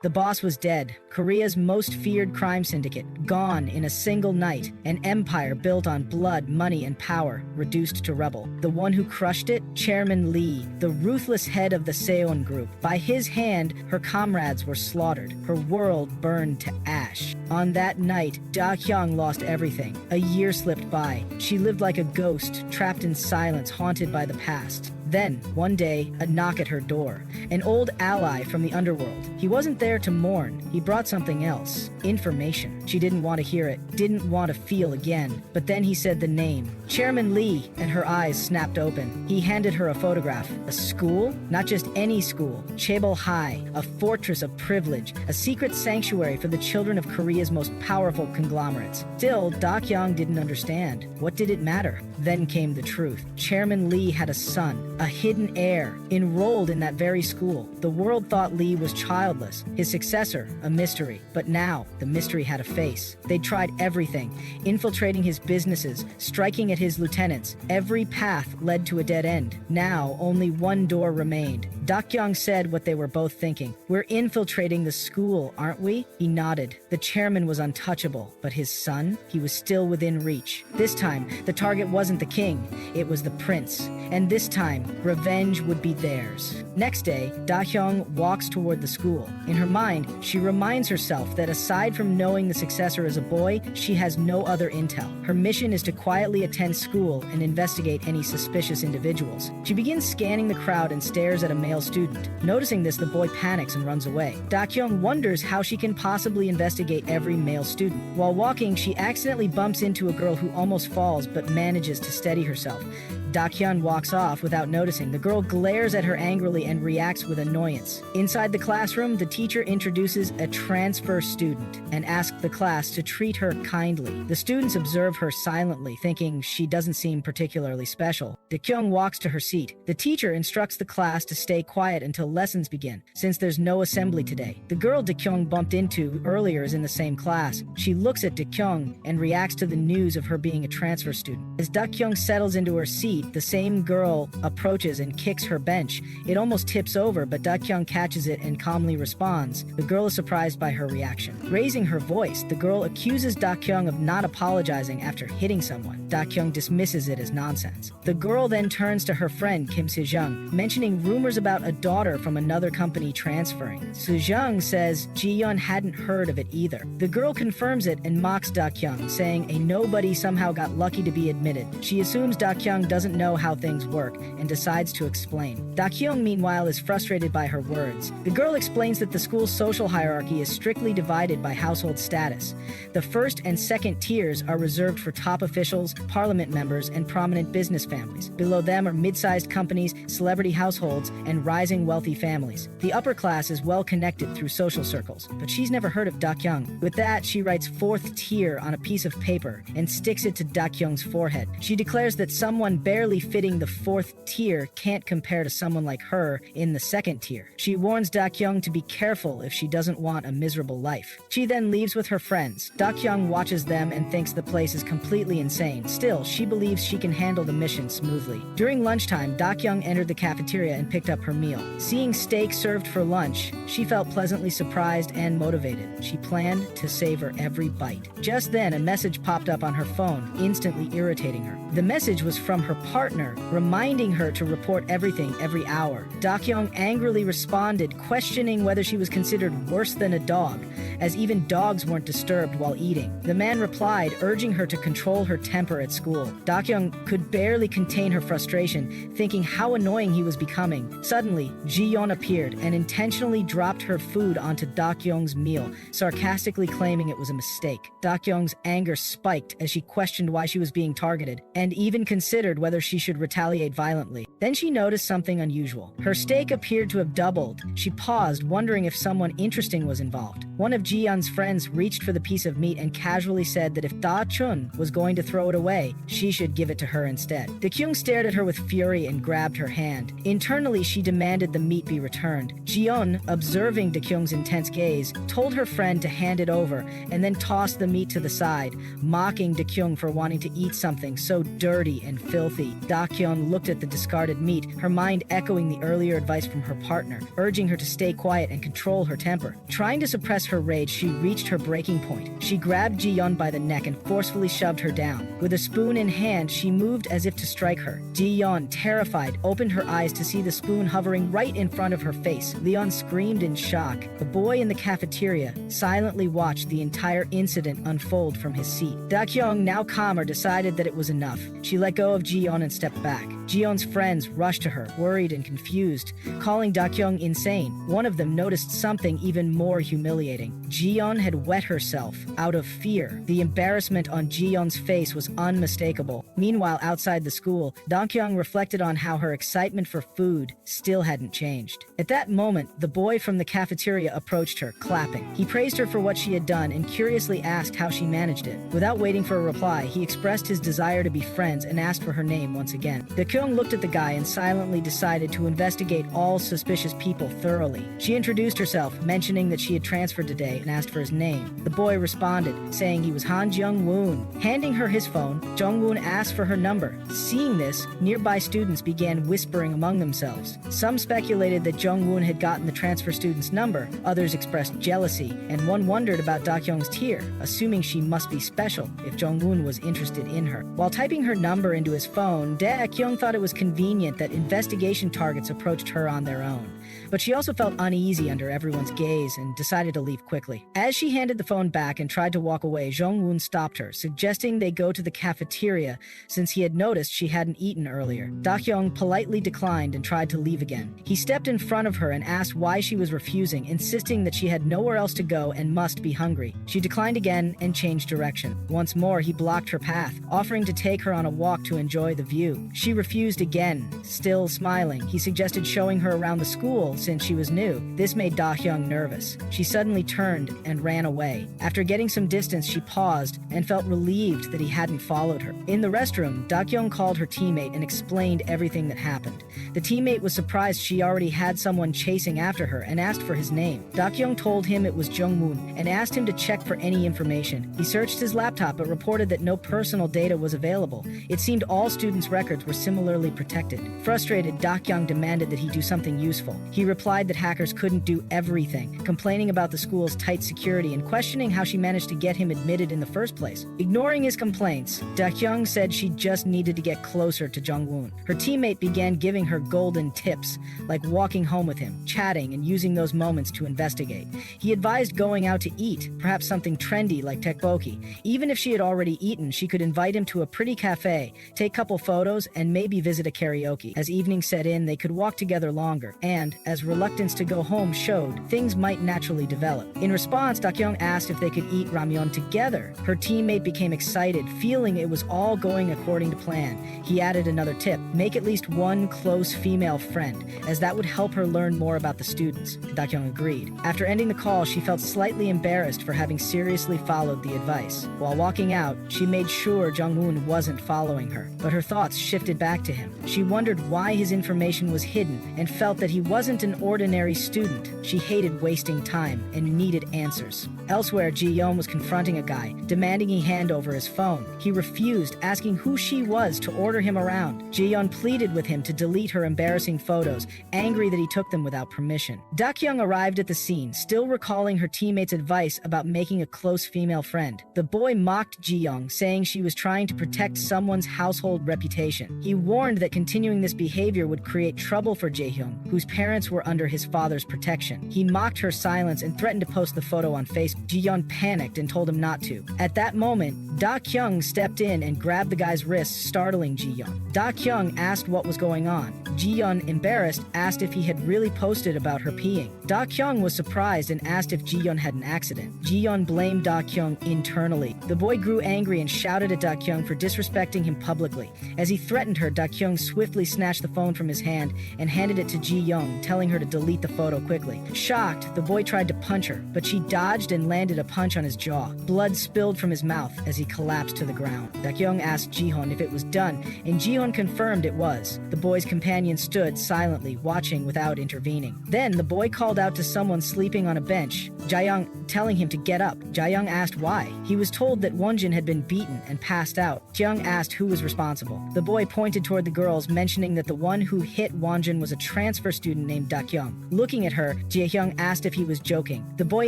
The boss was dead, Korea's most feared crime syndicate, gone in a single night, an empire built on blood, money, and power, reduced to rubble. The one who crushed it? Chairman Lee, the ruthless head of the Seon Group. By his hand, her comrades were slaughtered, her world burned to ash. On that night, Dakyong lost everything. A year slipped by. She lived like a ghost, trapped in silence, haunted by the past. Then, one day, a knock at her door. An old ally from the underworld. He wasn't there to mourn. He brought something else. Information. She didn't want to hear it, didn't want to feel again. But then he said the name. Chairman Lee, and her eyes snapped open. He handed her a photograph. A school? Not just any school. Chaebol High, a fortress of privilege, a secret sanctuary for the children of Korea's most powerful conglomerates. Still, Dakyong didn't understand. What did it matter? Then came the truth. Chairman Lee had a son, a hidden heir, enrolled in that very school. The world thought Lee was childless, his successor, a mystery. But now, the mystery had a face. They tried everything, infiltrating his businesses, striking at his lieutenants. Every path led to a dead end. Now, only one door remained. Dakyong said what they were both thinking. We're infiltrating the school, aren't we? He nodded. The chairman was untouchable, but his son? He was still within reach. This time, the target wasn't the king, it was the prince. And this time, revenge would be theirs. Next day, Dakyong walks toward the school. In her mind, she reminds herself that aside from knowing the successor as a boy, she has no other intel. Her mission is to quietly attend school and investigate any suspicious individuals. She begins scanning the crowd and stares at a male student. Noticing this, the boy panics and runs away. Dakyong wonders how she can possibly investigate every male student. While walking, she accidentally bumps into a girl who almost falls but manages to steady herself. Dakyong walks off without noticing. The girl glares at her angrily and reacts with annoyance. Inside the classroom, the teacher introduces a transfer student and asks the class to treat her kindly. The students observe her silently, thinking she doesn't seem particularly special. Dakyong walks to her seat. The teacher instructs the class to stay quiet until lessons begin, since there's no assembly today. The girl Dakyong bumped into earlier is in the same class. She looks at Dakyong and reacts to the news of her being a transfer student. As Dakyong settles into her seat, the same girl approaches and kicks her bench. It almost tips over, but Dakyong catches it and calmly responds. The girl is surprised by her reaction. Raising her voice, the girl accuses Dakyong of not apologizing after hitting someone. Dakyong dismisses it as nonsense. The girl then turns to her friend Kim Sejong, mentioning rumors about a daughter from another company transferring. Sejong says Ji-yeon hadn't heard of it either. The girl confirms it and mocks Dakyong, saying a nobody somehow got lucky to be admitted. She assumes Dakyong doesn't know how things work and decides to explain. Dakyong, meanwhile, is frustrated by her words. The girl explains that the school's social hierarchy is strictly divided by household status. The first and second tiers are reserved for top officials, parliament members, and prominent business families. Below them are mid-sized companies, celebrity households, and rising wealthy families. The upper class is well connected through social circles, but she's never heard of Dakyong. With that, she writes fourth tier on a piece of paper and sticks it to Dakyong's forehead. She declares that someone barely fitting the fourth tier can't compare to someone like her in the second tier. She warns Dakyong to be careful if she doesn't want a miserable life. She then leaves with her friends. Dakyong watches them and thinks the place is completely insane. Still, she believes she can handle the mission smoothly. During lunchtime, Dakyong entered the cafeteria and picked up her meal. Seeing steak served for lunch, she felt pleasantly surprised and motivated. She planned to savor every bite. Just then, a message popped up on her phone, instantly irritating her. The message was from her partner, reminding her to report everything every hour. Dakyong angrily responded, questioning whether she was considered worse than a dog, as even dogs weren't disturbed while eating. The man replied, urging her to control her temper at school. Dakyong could barely contain her frustration, thinking how annoying he was becoming. Suddenly, Ji-yeon appeared and intentionally dropped her food onto Dakyong's meal, sarcastically claiming it was a mistake. Dakyong's anger spiked as she questioned why she was being targeted, and even considered whether she should retaliate violently. Then she noticed something unusual. Her steak appeared to have doubled. She paused, wondering if someone interesting was involved. One of Ji-yeon's friends reached for the piece of meat and casually said that if Da-chun was going to throw it away, she should give it to her instead. Dakyong stared at her with fury and grabbed her hand. Internally, she demanded the meat be returned. Ji-yeon, observing Dakyong's intense gaze, told her friend to hand it over and then tossed the meat to the side, mocking Dakyong for wanting to eat something so dirty and filthy. Dakyong looked at the discarded meat, her mind echoing the earlier advice from her partner, urging her to stay quiet and control her temper. Trying to suppress her rage, she reached her breaking point. She grabbed Ji-yeon by the neck and forcefully shoved her down. With a spoon in hand, she moved as if to strike her. Ji-yeon, terrified, opened her eyes to see the spoon hovering right in front of her face. Leon screamed in shock. The boy in the cafeteria silently watched the entire incident unfold from his seat. Dakyong, now calmer, decided that it was enough. She let go of Ji-yeon and stepped back. Ji-yeon's friends rushed to her, worried and confused, calling Dakyong insane. One of them noticed something even more humiliating. Ji-yeon had wet herself out of fear. The embarrassment on Ji-yeon's face was unmistakable. Meanwhile, outside the school, Dakyong reflected on how her excitement for food still hadn't changed. At that moment, the boy from the cafeteria approached her, clapping. He praised her for what she had done and curiously asked how she managed it. Without waiting for a reply, he expressed his desire to be friends and asked for her name once again. Dakyong looked at the guy and silently decided to investigate all suspicious people thoroughly. She introduced herself, mentioning that she had transferred today, and asked for his name. The boy responded, saying he was Jung Wun. Handing her his phone, Jung Wun asked for her number. Seeing this, nearby students began whispering among themselves. Some speculated that Jung Wun had gotten the transfer student's number, others expressed jealousy, and one wondered about Dakyong's tier, assuming she must be special if Jung Wun was interested in her. While typing her number into his phone, Dakyong thought it was convenient that investigation targets approached her on their own. But she also felt uneasy under everyone's gaze and decided to leave quickly. As she handed the phone back and tried to walk away, Jung Wun stopped her, suggesting they go to the cafeteria since he had noticed she hadn't eaten earlier. Dakyong politely declined and tried to leave again. He stepped in front of her and asked why she was refusing, insisting that she had nowhere else to go and must be hungry. She declined again and changed direction. Once more, he blocked her path, offering to take her on a walk to enjoy the view. She refused again, still smiling. He suggested showing her around the school since she was new. This made Dakyong nervous. She suddenly turned and ran away. After getting some distance, she paused and felt relieved that he hadn't followed her. In the restroom, Dakyong called her teammate and explained everything that happened. The teammate was surprised she already had someone chasing after her and asked for his name. Dakyong told him it was Jung Wun and asked him to check for any information. He searched his laptop but reported that no personal data was available. It seemed all students' records were similarly protected. Frustrated, Dakyong demanded that he do something useful. He replied that hackers couldn't do everything, complaining about the school's tight security and questioning how she managed to get him admitted in the first place. Ignoring his complaints, Dakyong said she just needed to get closer to Jung Wun. Her teammate began giving her golden tips, like walking home with him, chatting, and using those moments to investigate. He advised going out to eat, perhaps something trendy like tteokbokki. Even if she had already eaten, she could invite him to a pretty cafe, take a couple photos, and maybe visit a karaoke. As evening set in, they could walk together longer, and, as reluctance to go home showed, things might naturally develop. In response, Dakyong asked if they could eat ramyeon together. Her teammate became excited, feeling it was all going according to plan. He added another tip: make at least one close female friend, as that would help her learn more about the students. Dakyong agreed. After ending the call, she felt slightly embarrassed for having seriously followed the advice. While walking out, she made sure Jung Wun wasn't following her, but her thoughts shifted back to him. She wondered why his information was hidden and felt that he wasn't an ordinary student. She hated wasting time and needed answers. Elsewhere, Ji-yeon was confronting a guy, demanding he hand over his phone. He refused, asking who she was to order him around. Ji-yeon pleaded with him to delete her embarrassing photos, angry that he took them without permission. Dakyong arrived at the scene, still recalling her teammate's advice about making a close female friend. The boy mocked Ji-yeon, saying she was trying to protect someone's household reputation. He warned that continuing this behavior would create trouble for Jaehyung, whose parents were under his father's protection. He mocked her silence and threatened to post the photo on Facebook. Ji-yeon panicked and told him not to. At that moment, Dakyong stepped in and grabbed the guy's wrist, startling Ji-yeon. Dakyong asked what was going on. Ji-yeon, embarrassed, asked if he had really posted about her peeing. Dakyong was surprised and asked if Ji-yeon had an accident. Ji-yeon blamed Dakyong internally. The boy grew angry and shouted at Dakyong for disrespecting him publicly. As he threatened her, Dakyong swiftly snatched the phone from his hand and handed it to Ji-yeon, telling her to delete the photo quickly. Shocked, the boy tried to punch her, but she dodged and landed a punch on his jaw. Blood spilled from his mouth as he collapsed to the ground. Dakyong asked Ji-yeon if it was done, and Ji-yeon confirmed it was. The boy's companion stood silently, watching without intervening. Then the boy called out to someone sleeping on a bench, Jaeyoung, telling him to get up. Jaeyoung asked why. He was told that Wonjin had been beaten and passed out. Jaeyoung asked who was responsible. The boy pointed toward the girls, mentioning that the one who hit Wonjin was a transfer student named Dakyong. Looking at her, Jaeyoung asked if he was joking. The boy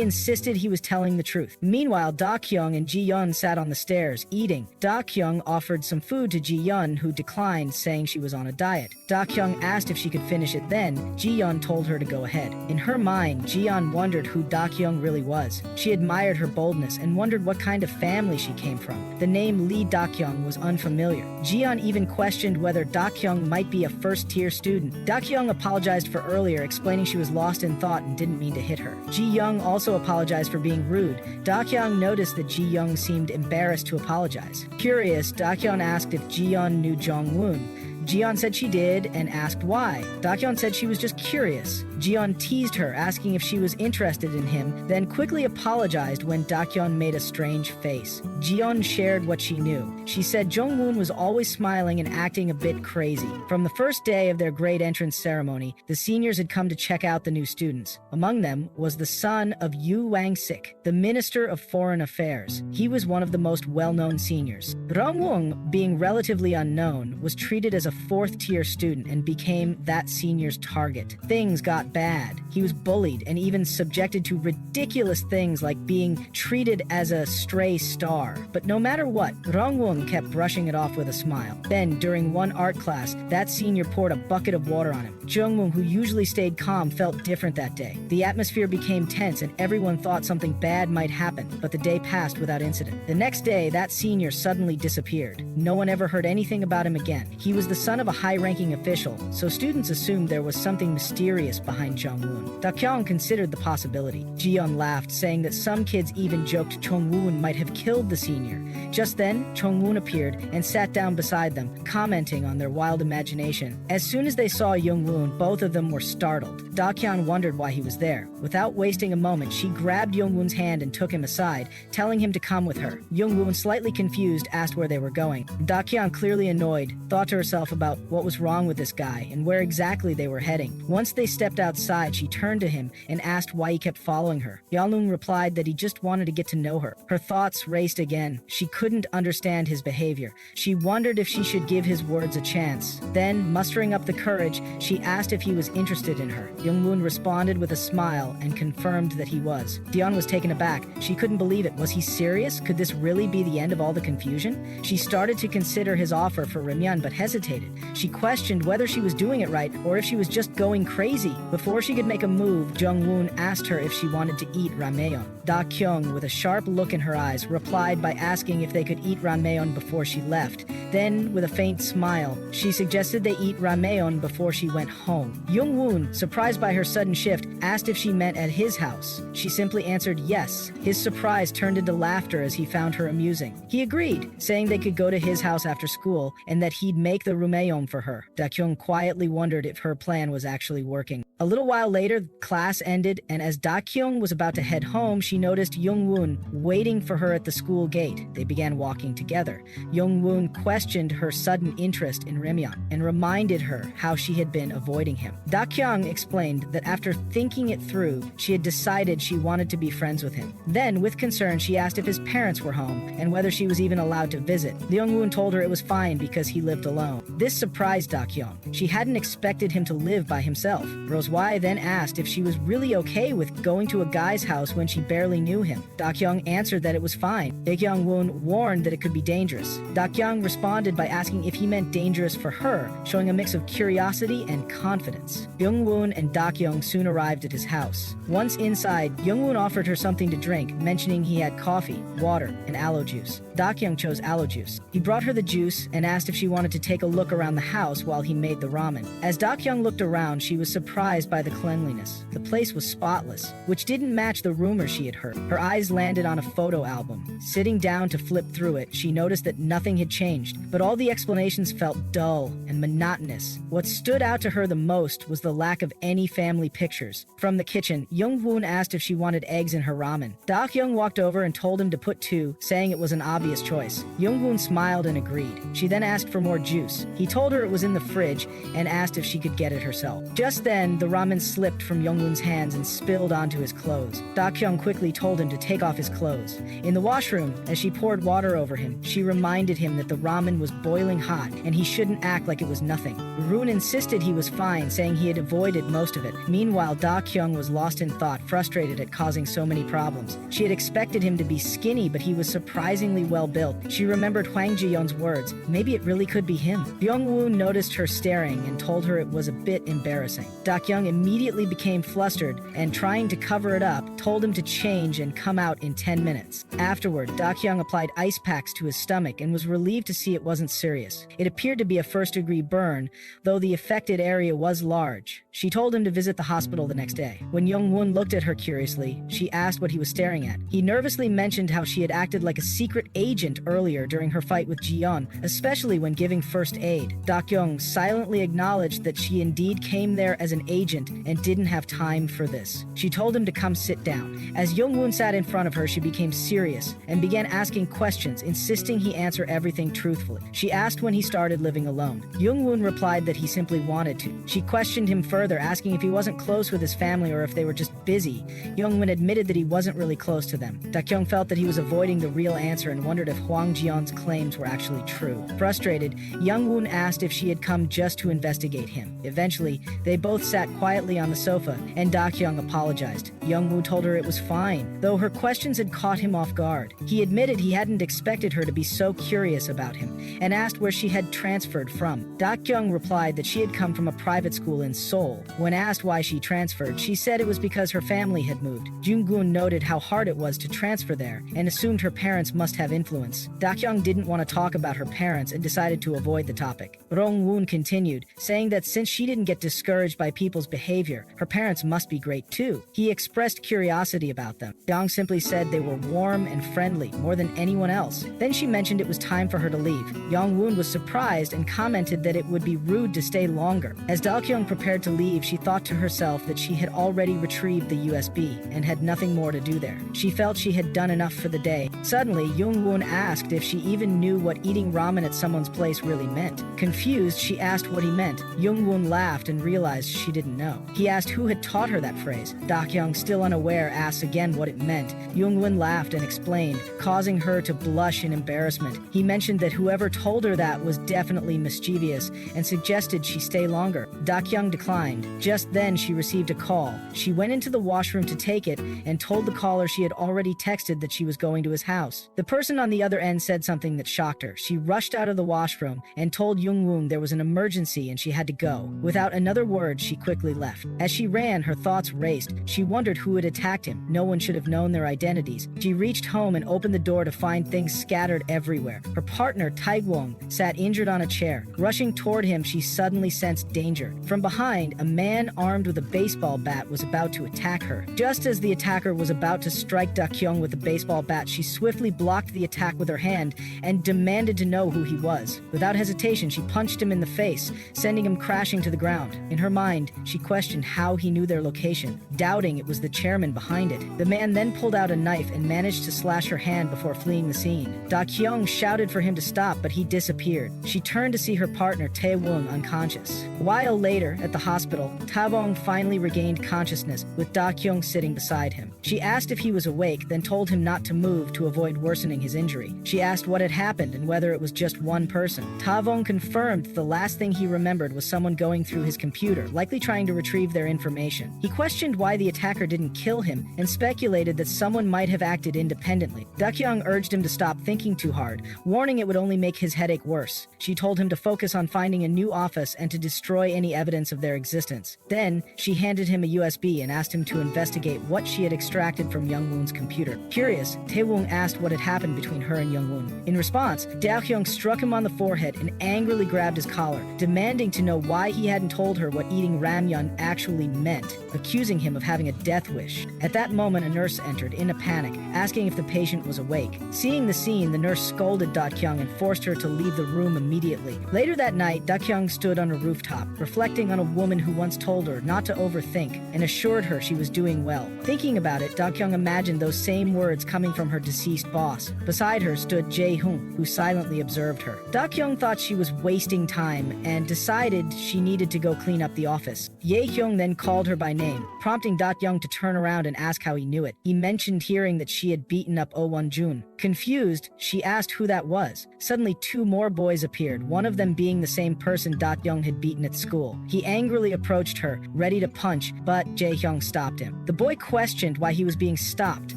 insisted he was telling the truth. Meanwhile, Dakyong and Ji-yeon sat on the stairs, eating. Dakyong offered some food to Ji-yeon, who declined, saying she was on a diet. Dakyong asked if she could finish it then. Ji-yeon told her to go ahead. In her mind, Ji-yeon wondered who Dakyong really was. She admired her boldness and wondered what kind of family she came from. The name Lee Dakyong was unfamiliar. Ji-yeon even questioned whether Dakyong might be a first-tier student. Dakyong apologized for earlier, explaining she was lost in thought and didn't mean to hit her. Ji-yeon also apologized for being rude. Dakyong noticed that Ji-yeon seemed embarrassed to apologize. Curious, Dakyong asked if Ji-yeon knew Jung Wun. Ji-yeon said she did and asked why. Dakyong said she was just curious. Ji-yeon teased her, asking if she was interested in him, then quickly apologized when Dakyong made a strange face. Ji-yeon shared what she knew. She said Jung Wun was always smiling and acting a bit crazy. From the first day of their grade entrance ceremony, the seniors had come to check out the new students. Among them was the son of Yu Wang-sik, the Minister of Foreign Affairs. He was one of the most well-known seniors. Won, being relatively unknown, was treated as a fourth-tier student and became that senior's target. Things got bad. He was bullied and even subjected to ridiculous things like being treated as a stray star. But no matter what, Won kept brushing it off with a smile. Then, during one art class, that senior poured a bucket of water on him. Jung Wun, who usually stayed calm, felt different that day. The atmosphere became tense and everyone thought something bad might happen, but the day passed without incident. The next day, that senior suddenly disappeared. No one ever heard anything about him again. He was the son of a high-ranking official, so students assumed there was something mysterious behind Jung Wun. Dakyong considered the possibility. Ji-yeon laughed, saying that some kids even joked Jung Wun might have killed the senior. Just then, Jung Wun appeared and sat down beside them, commenting on their wild imagination. As soon as they saw Jung Wun, both of them were startled. Dakyong wondered why he was there. Without wasting a moment, she grabbed Jung Wun's hand and took him aside, telling him to come with her. Jung Wun, slightly confused, asked where they were going. Dakyong, clearly annoyed, thought to herself about what was wrong with this guy and where exactly they were heading. Once they stepped outside, she turned to him and asked why he kept following her. Yeonlung replied that he just wanted to get to know her. Her thoughts raced again. She couldn't understand his behavior. She wondered if she should give his words a chance. Then, mustering up the courage, she asked if he was interested in her. Jung-won responded with a smile and confirmed that he was. Dion was taken aback. She couldn't believe it. Was he serious? Could this really be the end of all the confusion? She started to consider his offer for Rimyeon but hesitated. She questioned whether she was doing it right or if she was just going crazy. Before she could make a move, Jung-won asked her if she wanted to eat ramyeon. Dakyong, with a sharp look in her eyes, replied by asking if they could eat ramyeon before she left. Then, with a faint smile, she suggested they eat ramyeon before she went home. Jung-won, surprised by her sudden shift, asked if she meant at his house. She simply answered yes. His surprise turned into laughter as he found her amusing. He agreed, saying they could go to his house after school and that he'd make the ramyeon for her. Dakyong quietly wondered if her plan was actually working. A little while later, class ended, and as Dakyong was about to head home, she noticed Jung-won waiting for her at the school gate. They began walking together. Jung-won questioned her sudden interest in Rimyeon and reminded her how she had been avoiding him. Dakyong explained that after thinking it through, she had decided she wanted to be friends with him. Then, with concern, she asked if his parents were home and whether she was even allowed to visit. Jung-won told her it was fine because he lived alone. This surprised Dakyong. She hadn't expected him to live by himself. Rose Y then asked if she was really okay with going to a guy's house when she barely knew him. Dakyong answered that it was fine. Jung Wun warned that it could be dangerous. Dakyong responded by asking if he meant dangerous for her, showing a mix of curiosity and confidence. Jung Wun and Dakyong soon arrived at his house. Once inside, Jung Wun offered her something to drink, mentioning he had coffee, water, and aloe juice. Dakyong chose aloe juice. He brought her the juice and asked if she wanted to take a look around the house while he made the ramen. As Dakyong looked around, she was surprised by the cleanliness. The place was spotless, which didn't match the rumors she had heard. Her eyes landed on a photo album. Sitting down to flip through it, she noticed that nothing had changed, but all the explanations felt dull and monotonous. What stood out to her the most was the lack of any family pictures. From the kitchen, Jung Wun asked if she wanted eggs in her ramen. Dakyong walked over and told him to put 2, saying it was an obvious choice. Jung Wun smiled and agreed. She then asked for more juice. He told her it was in the fridge and asked if she could get it herself. Just then, the ramen slipped from Jung Wun's hands and spilled onto his clothes. Dakyong quickly told him to take off his clothes. In the washroom, as she poured water over him, she reminded him that the ramen was boiling hot and he shouldn't act like it was nothing. Rune insisted he was fine, saying he had avoided most of it. Meanwhile, Dakyong was lost in thought, frustrated at causing so many problems. She had expected him to be skinny, but he was surprisingly well built. She remembered Hwang Ji-yeon's words, maybe it really could be him. Jung Woo noticed her staring and told her it was a bit embarrassing. Dakyong immediately became flustered and, trying to cover it up, told him to change and come out in 10 minutes. Afterward, Dakyong applied ice packs to his stomach and was relieved to see it wasn't serious. It appeared to be a first-degree burn, though the affected area was large. She told him to visit the hospital the next day. When Jung Wun looked at her curiously, she asked what he was staring at. He nervously mentioned how she had acted like a secret agent earlier during her fight with Ji-yeon, especially when giving first aid. Dakyong silently acknowledged that she indeed came there as an agent and didn't have time for this. She told him to come sit down. As Jung Wun sat in front of her, she became serious and began asking questions, insisting he answer everything truthfully. She asked when he started living alone. Jung Wun replied that he simply wanted to. She questioned him further, asking if he wasn't close with his family or if they were just busy. Jung Wun admitted that he wasn't really close to them. Dakyong felt that he was avoiding the real answer and wondered if Hwang Ji-yeon's claims were actually true. Frustrated, Jung Wun asked if she had come just to investigate him. Eventually, they both sat quietly on the sofa, and Dakyong apologized. Jung Woo told her it was fine, though her questions had caught him off guard. He admitted he hadn't expected her to be so curious about him, and asked where she had transferred from. Dakyong replied that she had come from a private school in Seoul. When asked why she transferred, she said it was because her family had moved. Jung Gun noted how hard it was to transfer there, and assumed her parents must have influence. Dakyong didn't want to talk about her parents and decided to avoid the topic. Rong Woon continued, saying that since she didn't get discouraged by people's behavior, her parents must be great too. He expressed curiosity about them. Dong simply said they were warm and friendly, more than anyone else. Then she mentioned it was time for her to leave. Yong Woon was surprised and commented that it would be rude to stay longer. As Dakyong prepared to leave, she thought to herself that she had already retrieved the USB and had nothing more to do there. She felt she had done enough for the day. Suddenly, Jung Woon asked if she even knew what eating ramen at someone's place really meant. Confused, she asked what he meant. Jung Woon laughed and realized she didn't know. He asked who had taught her that phrase. Dakyong, still unaware, asked again what it meant. Jung Woon laughed and explained, causing her to blush in embarrassment. He mentioned that whoever told her that was definitely mischievous and suggested she stay longer. Dakyong declined. Just then, she received a call. She went into the washroom to take it and told the caller she had already texted that she was going to his house. The person on the other end said something that shocked her. She rushed out of the washroom and told Jung Woon there was an emergency and she had to go. Without another word, she quickly left. As she ran, her thoughts raced. She wondered who had attacked him. No one should have known their identities. She reached home and opened the door to find things scattered everywhere. Her partner, Taegwong, sat injured on a chair. Rushing toward him, she suddenly sensed danger. From behind, a man armed with a baseball bat was about to attack her. Just as the attacker was about to strike Dakyong with the baseball bat, she swiftly blocked the attack with her hand and demanded to know who he was. Without hesitation, she punched him in the face, sending him crashing to the ground. In her mind, she questioned how he knew their location, doubting it was the chairman behind it. The man then pulled out a knife and managed to slash her hand before fleeing the scene. Dakyong shouted for him to stop, but he disappeared. She turned to see her partner, Tae-woong, unconscious. A while later, at the hospital, Ta-bong finally regained consciousness, with Dakyong sitting beside him. She asked if he was awake, then told him not to move to avoid worsening his injury. She asked what had happened and whether it was just one person. Ta-bong confirmed the last thing he remembered was someone going through his computer, likely trying trying to retrieve their information. He questioned why the attacker didn't kill him and speculated that someone might have acted independently. Dakyong urged him to stop thinking too hard, warning it would only make his headache worse. She told him to focus on finding a new office and to destroy any evidence of their existence. Then, she handed him a USB and asked him to investigate what she had extracted from Jung Wun's computer. Curious, Tae-woong asked what had happened between her and Jung Wun. In response, Dakyong struck him on the forehead and angrily grabbed his collar, demanding to know why he hadn't told her what eating ramyeon actually meant, accusing him of having a death wish. At that moment, a nurse entered in a panic, asking if the patient was awake. Seeing the scene, the nurse scolded Dakyong and forced her to leave the room immediately. Later that night, Dakyong stood on a rooftop, reflecting on a woman who once told her not to overthink and assured her she was doing well. Thinking about it, Dakyong imagined those same words coming from her deceased boss. Beside her stood Jae-hoon, who silently observed her. Dakyong thought she was wasting time and decided she needed to go clean up the office. Ye-hyung then called her by name, prompting Dakyong to turn around and ask how he knew it. He mentioned hearing that she had beaten up Oh Won-jun. Confused, she asked who that was. Suddenly, two more boys appeared, one of them being the same person Dakyong had beaten at school. He angrily approached her, ready to punch, but Jae-hyung stopped him. The boy questioned why he was being stopped,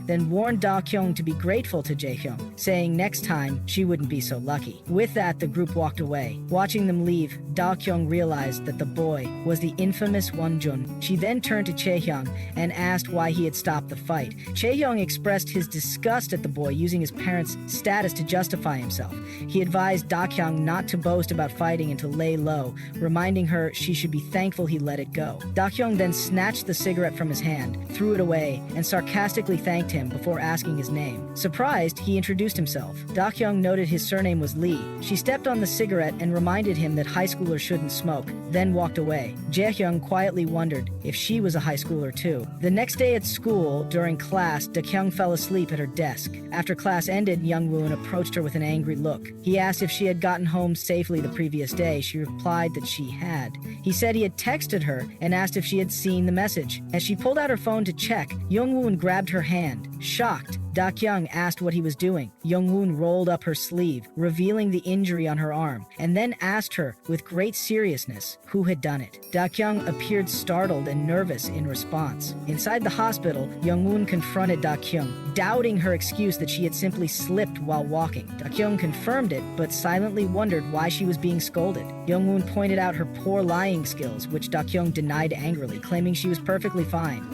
then warned Dakyong to be grateful to Jae-hyung, saying next time she wouldn't be so lucky. With that, the group walked away. Watching them leave, Dakyong realized that the boy was the infamous Won-jun. She then turned to Chae-hyung and asked why he had stopped the fight. Chae-hyung expressed his disgust at the boy using his parents' status to justify himself. He advised Dakyong not to boast about fighting and to lay low, reminding her she should be thankful he let it go. Dakyong then snatched the cigarette from his hand, threw it away, and sarcastically thanked him before asking his name. Surprised, he introduced himself. Dakyong noted his surname was Lee. She stepped on the cigarette and reminded him that high schoolers shouldn't smoke, then walked away. Jae-hyung quietly wondered if she was a high schooler too. The next day at school, during class, Dakyong fell asleep at her desk. After class ended, Jung Wun approached her with an angry look. He asked if she had gotten home safely the previous day. She replied that she had. He said he had texted her and asked if she had seen the message. As she pulled out her phone to check, Jung Wun grabbed her hand. Shocked, Dakyong asked what he was doing. Jung Wun rolled up her sleeve, revealing the injury on her arm, and then asked her, with great seriousness, who had done it. Dakyong appeared startled and nervous in response. Inside the hospital, Jung Wun confronted Dakyong, doubting her excuse that she had simply slipped while walking. Dakyong confirmed it, but silently wondered why she was being scolded. Jung Wun pointed out her poor lying skills, which Dakyong denied angrily, claiming she was perfectly fine.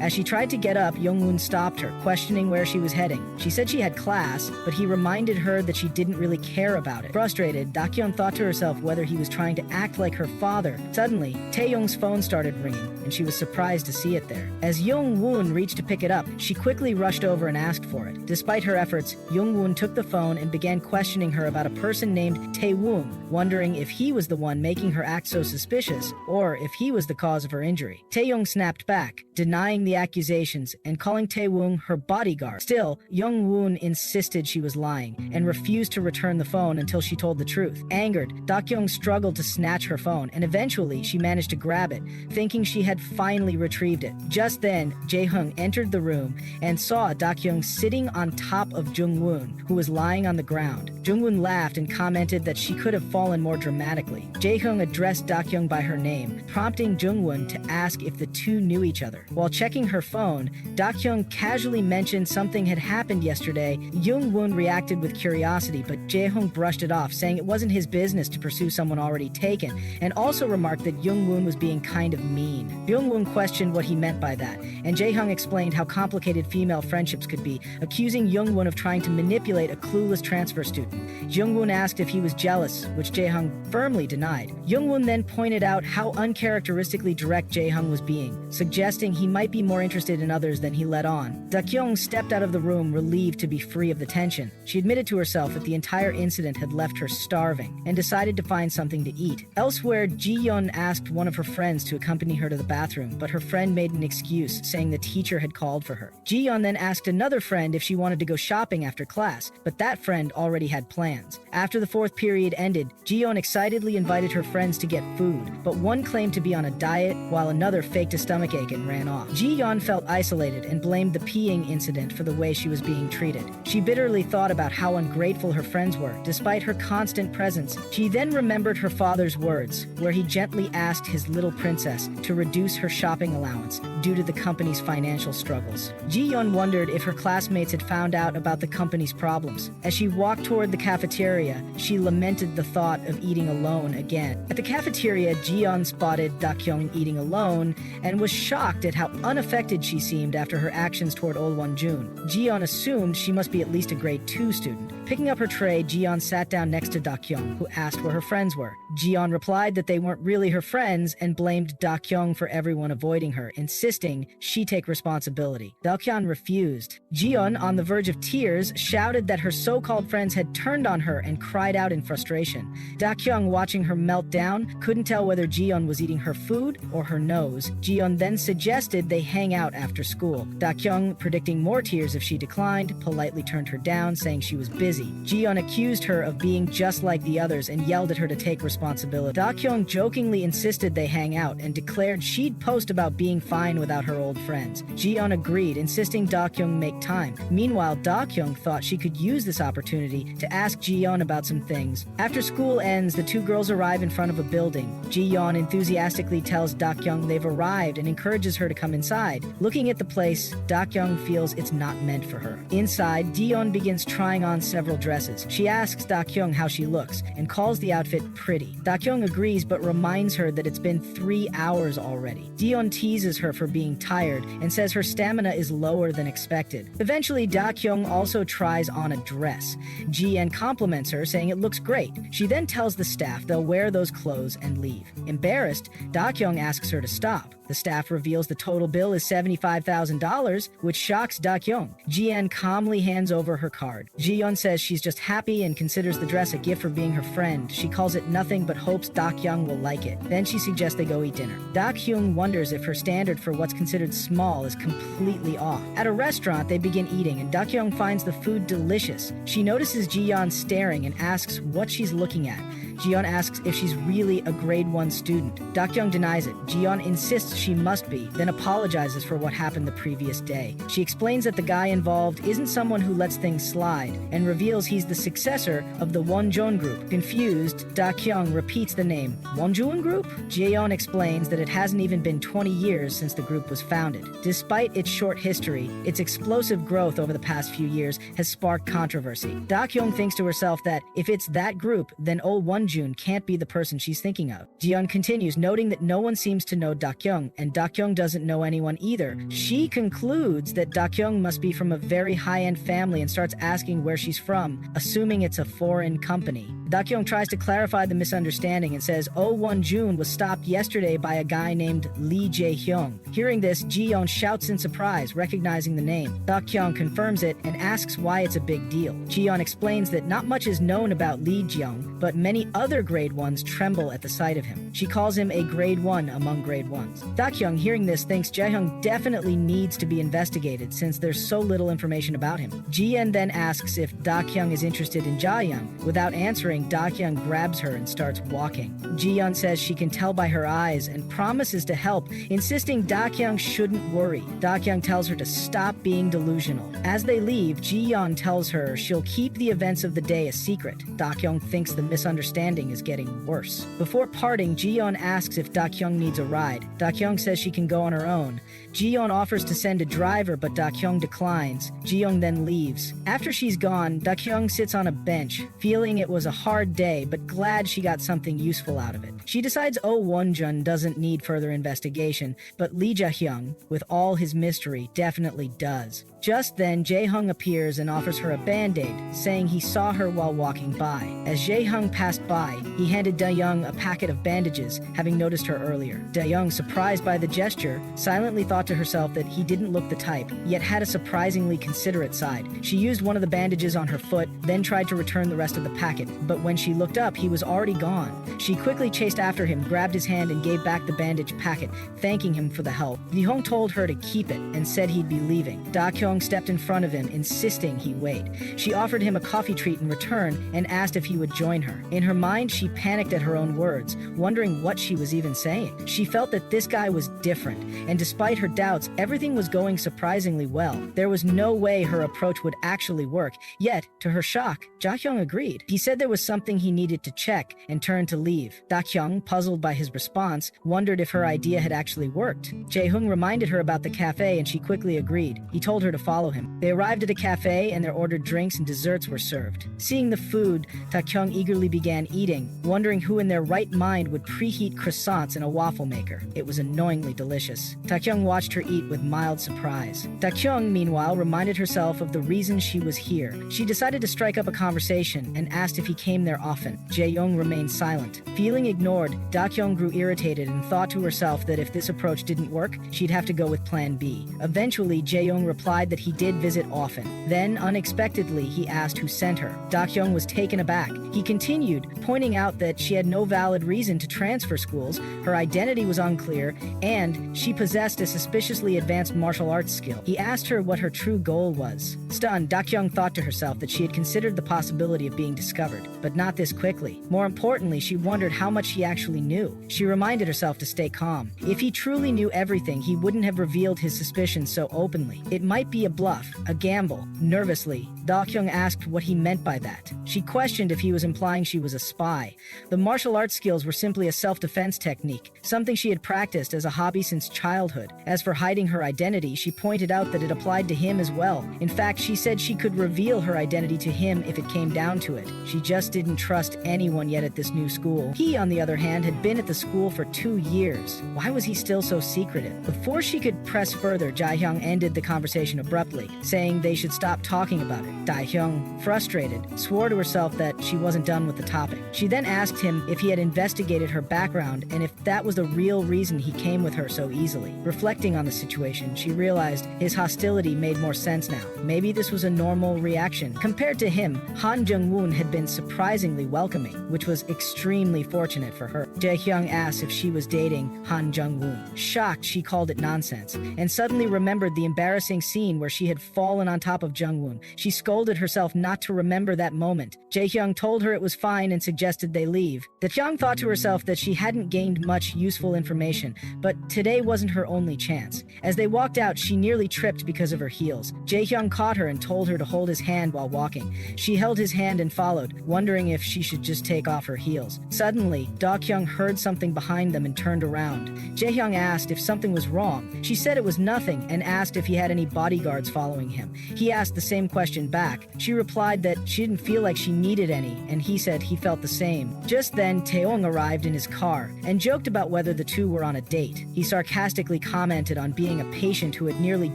As she tried to get up, Jung Wun stopped her, questioning where she was heading. She said she had class, but he reminded her that she didn't really care about it. Frustrated, Dakyong thought to herself whether he was trying to act like her father. Suddenly, Tae-young's phone started ringing, and she was surprised to see it there. As Jung Wun reached to pick it up, she quickly rushed over and asked for it. Despite her efforts, Jung Wun took the phone and began questioning her about a person named Tae-woong, wondering if he was the one making her act so suspicious, or if he was the cause of her injury. Tae-young snapped back, denying the accusations and calling Tae-woong her bodyguard. Still, Jung Wun insisted she was lying and refused to return the phone until she told the truth. Angered, Dakyong struggled to snatch her phone, and eventually she managed to grab it, thinking she had finally retrieved it. Just then, Jae-hyung entered the room and saw Dakyong sitting on top of Jung Wun, who was lying on the ground. Jung Wun laughed and commented that she could have fallen more dramatically. Jae-hyung addressed Dakyong by her name, prompting Jung Wun to ask if the two knew each other. While checking her phone, Dakyong casually mentioned something had happened yesterday. Jung Wun reacted with curiosity, but Jae-hyung brushed it off, saying it wasn't his business to pursue someone already taken, and also remarked that Jung Wun was being kind of mean. Jung Wun questioned what he meant by that, and Jae-hyung explained how complicated female friendships could be, accusing Jung Wun of trying to manipulate a clueless transfer student. Jung Wun asked if he was jealous, which Jae-hyung firmly denied. Jung Wun then pointed out how uncharacteristically direct Jae-hyung was being, suggesting he might be more interested in others than he let on. Dakyong stepped out of the room, relieved to be free of the tension. She admitted to herself that the entire incident had left her starving, and decided to find something to eat. Elsewhere, Ji-yeon asked one of her friends to accompany her to the bathroom, but her friend made an excuse, saying the teacher had called for her. Ji-yeon then asked another friend if she wanted to go shopping after class, but that friend already had plans. After the fourth period ended, Ji-yeon excitedly invited her friends to get food, but one claimed to be on a diet, while another faked a stomachache and ran off. Ji Ji-yeon felt isolated and blamed the peeing incident for the way she was being treated. She bitterly thought about how ungrateful her friends were, despite her constant presence. She then remembered her father's words, where he gently asked his little princess to reduce her shopping allowance due to the company's financial struggles. Ji-yeon wondered if her classmates had found out about the company's problems. As she walked toward the cafeteria, she lamented the thought of eating alone again. At the cafeteria, Ji-yeon spotted Dakyong eating alone and was shocked at how unaffected she seemed after her actions toward Ol Won-jun. Ji-yeon assumed she must be at least a grade 2 student. Picking up her tray, Ji-yeon sat down next to Dakyong, who asked where her friends were. Ji-yeon replied that they weren't really her friends and blamed Dakyong for everyone avoiding her, insisting she take responsibility. Dakyong refused. Ji-yeon, on the verge of tears, shouted that her so-called friends had turned on her and cried out in frustration. Dakyong, watching her melt down, couldn't tell whether Ji-yeon was eating her food or her nose. Ji-yeon then suggested they hang out after school. Dakyong, predicting more tears if she declined, politely turned her down, saying she was busy. Ji-yeon accused her of being just like the others and yelled at her to take responsibility. Dakyong jokingly insisted they hang out and declared she'd post about being fine without her old friends. Ji-yeon agreed, insisting Dakyong make time. Meanwhile, Dakyong thought she could use this opportunity to ask Ji-yeon about some things. After school ends, the two girls arrive in front of a building. Ji-yeon enthusiastically tells Dakyong they've arrived and encourages her to come inside. Looking at the place, Dakyong feels it's not meant for her. Inside, Ji-yeon begins trying on several dresses. She asks Dakyong how she looks and calls the outfit pretty. Dakyong agrees but reminds her that it's been 3 hours already. Ji-yeon teases her for being tired and says her stamina is lower than expected. Eventually, Dakyong also tries on a dress. Ji-yeon compliments her, saying it looks great. She then tells the staff they'll wear those clothes and leave. Embarrassed, Dakyong asks her to stop. The staff reveals the total bill is $75,000, which shocks Dakyong. Ji-yeon calmly hands over her card. Ji-yeon says she's just happy and considers the dress a gift for being her friend. She calls it nothing but hopes Dakyong will like it. Then she suggests they go eat dinner. Dakyong wonders if her standard for what's considered small is completely off. At a restaurant, they begin eating, and Dakyong finds the food delicious. She notices Ji-yeon staring and asks what she's looking at. Ji-yeon asks if she's really a grade 1 student. Dakyong denies it. Ji-yeon insists she must be, then apologizes for what happened the previous day. She explains that the guy involved isn't someone who lets things slide, and reveals he's the successor of the Won-jun group. Confused, Dakyong repeats the name. Won-jun group? Ji-yeon explains that it hasn't even been 20 years since the group was founded. Despite its short history, its explosive growth over the past few years has sparked controversy. Dakyong thinks to herself that if it's that group, then Ol Won-jun can't be the person she's thinking of. Ji-yeon continues, noting that no one seems to know Dakyong, and Dakyong doesn't know anyone either. She concludes that Dakyong must be from a very high-end family and starts asking where she's from, assuming it's a foreign company. Dakyong tries to clarify the misunderstanding and says Oh Won-jun was stopped yesterday by a guy named Lee Jae-hyung. Hearing this, Ji-yeon shouts in surprise, recognizing the name. Dakyong confirms it and asks why it's a big deal. Ji-yeon explains that not much is known about Lee Jae-hyung, but many other grade 1s tremble at the sight of him. She calls him a grade 1 among grade 1s. Dakyong, hearing this, thinks Jae-hyung definitely needs to be investigated since there's so little information about him. Ji-yeon then asks if Dakyong is interested in Jae-hyung. Without answering, Dakyong grabs her and starts walking. Ji-yeon says she can tell by her eyes and promises to help, insisting Dakyong shouldn't worry. Dakyong tells her to stop being delusional. As they leave, Ji-yeon tells her she'll keep the events of the day a secret. Dakyong thinks the misunderstanding is getting worse. Before parting, Ji-yeon asks if Dakyong needs a ride. Dakyong says she can go on her own. Ji-yeon offers to send a driver, but Dakyong declines. Ji-yeon then leaves. After she's gone, Dakyong sits on a bench, feeling it was a hard day, but glad she got something useful out of it. She decides Oh Won-jun doesn't need further investigation, but Lee Jae-hyung, with all his mystery, definitely does. Just then, Jae-hyung appears and offers her a band-aid, saying he saw her while walking by. As Jae-hyung passed by, he handed Dakyong a packet of bandages, having noticed her earlier. Dakyong, surprised by the gesture, silently thought to herself that he didn't look the type, yet had a surprisingly considerate side. She used one of the bandages on her foot, then tried to return the rest of the packet, but when she looked up, he was already gone. She quickly chased raced after him, grabbed his hand, and gave back the bandage packet, thanking him for the help. Li-hong told her to keep it and said he'd be leaving. Dakyong stepped in front of him, insisting he wait. She offered him a coffee treat in return and asked if he would join her. In her mind, she panicked at her own words, wondering what she was even saying. She felt that this guy was different, and despite her doubts, everything was going surprisingly well. There was no way her approach would actually work, yet, to her shock, Dakyong agreed. He said there was something he needed to check and turned to leave. Dakyong, puzzled by his response, wondered if her idea had actually worked. Jae-hung reminded her about the cafe and she quickly agreed. He told her to follow him. They arrived at a cafe and their ordered drinks and desserts were served. Seeing the food, Dakyong eagerly began eating, wondering who in their right mind would preheat croissants in a waffle maker. It was annoyingly delicious. Dakyong watched her eat with mild surprise. Dakyong, meanwhile, reminded herself of the reason she was here. She decided to strike up a conversation and asked if he came there often. Jae-young remained silent. Feeling ignored, Dakyong grew irritated and thought to herself that if this approach didn't work, she'd have to go with plan B. Eventually, Jae-young replied that he did visit often. Then, unexpectedly, he asked who sent her. Dakyong was taken aback. He continued, pointing out that she had no valid reason to transfer schools, her identity was unclear, and she possessed a suspiciously advanced martial arts skill. He asked her what her true goal was. Stunned, Dakyong thought to herself that she had considered the possibility of being discovered, but not this quickly. More importantly, she wondered how much he actually knew. She reminded herself to stay calm. If he truly knew everything, he wouldn't have revealed his suspicions so openly. It might be a bluff, a gamble. Nervously, Dakyong asked what he meant by that. She questioned if he was implying she was a spy. The martial arts skills were simply a self-defense technique, something she had practiced as a hobby since childhood. As for hiding her identity, she pointed out that it applied to him as well. In fact, she said she could reveal her identity to him if it came down to it. She just didn't trust anyone yet at this new school. He, on the other hand, had been at the school for 2 years. Why was he still so secretive? Before she could press further, Jae-hyung ended the conversation abruptly, saying they should stop talking about it. Dae-hyung, frustrated, swore to herself that she wasn't done with the topic. She then asked him if he had investigated her background and if that was the real reason he came with her so easily. Reflecting on the situation, she realized his hostility made more sense now. Maybe this was a normal reaction. Compared to him, Jung Wun had been surprisingly welcoming, which was extremely fortunate for her. Dakyong asked if she was dating Jung Wun. Shocked, she called it nonsense, and suddenly remembered the embarrassing scene where she had fallen on top of Jung Wun. She scolded herself not to remember that moment. Jae-hyung told her it was fine and suggested they leave. Dakyong thought to herself that she hadn't gained much useful information, but today wasn't her only chance. As they walked out, she nearly tripped because of her heels. Jae-hyung caught her and told her to hold his hand while walking. She held his hand and followed, wondering if she should just take off her heels. Suddenly, Dakyong heard something behind them and turned around. Jae-hyung asked if something was wrong. She said it was nothing and asked if he had any bodyguards following him. He asked the same question back. She replied that she didn't feel like she needed any, and he said he felt the same. Just then, Taeyong arrived in his car and joked about whether the two were on a date. He sarcastically commented on being a patient who had nearly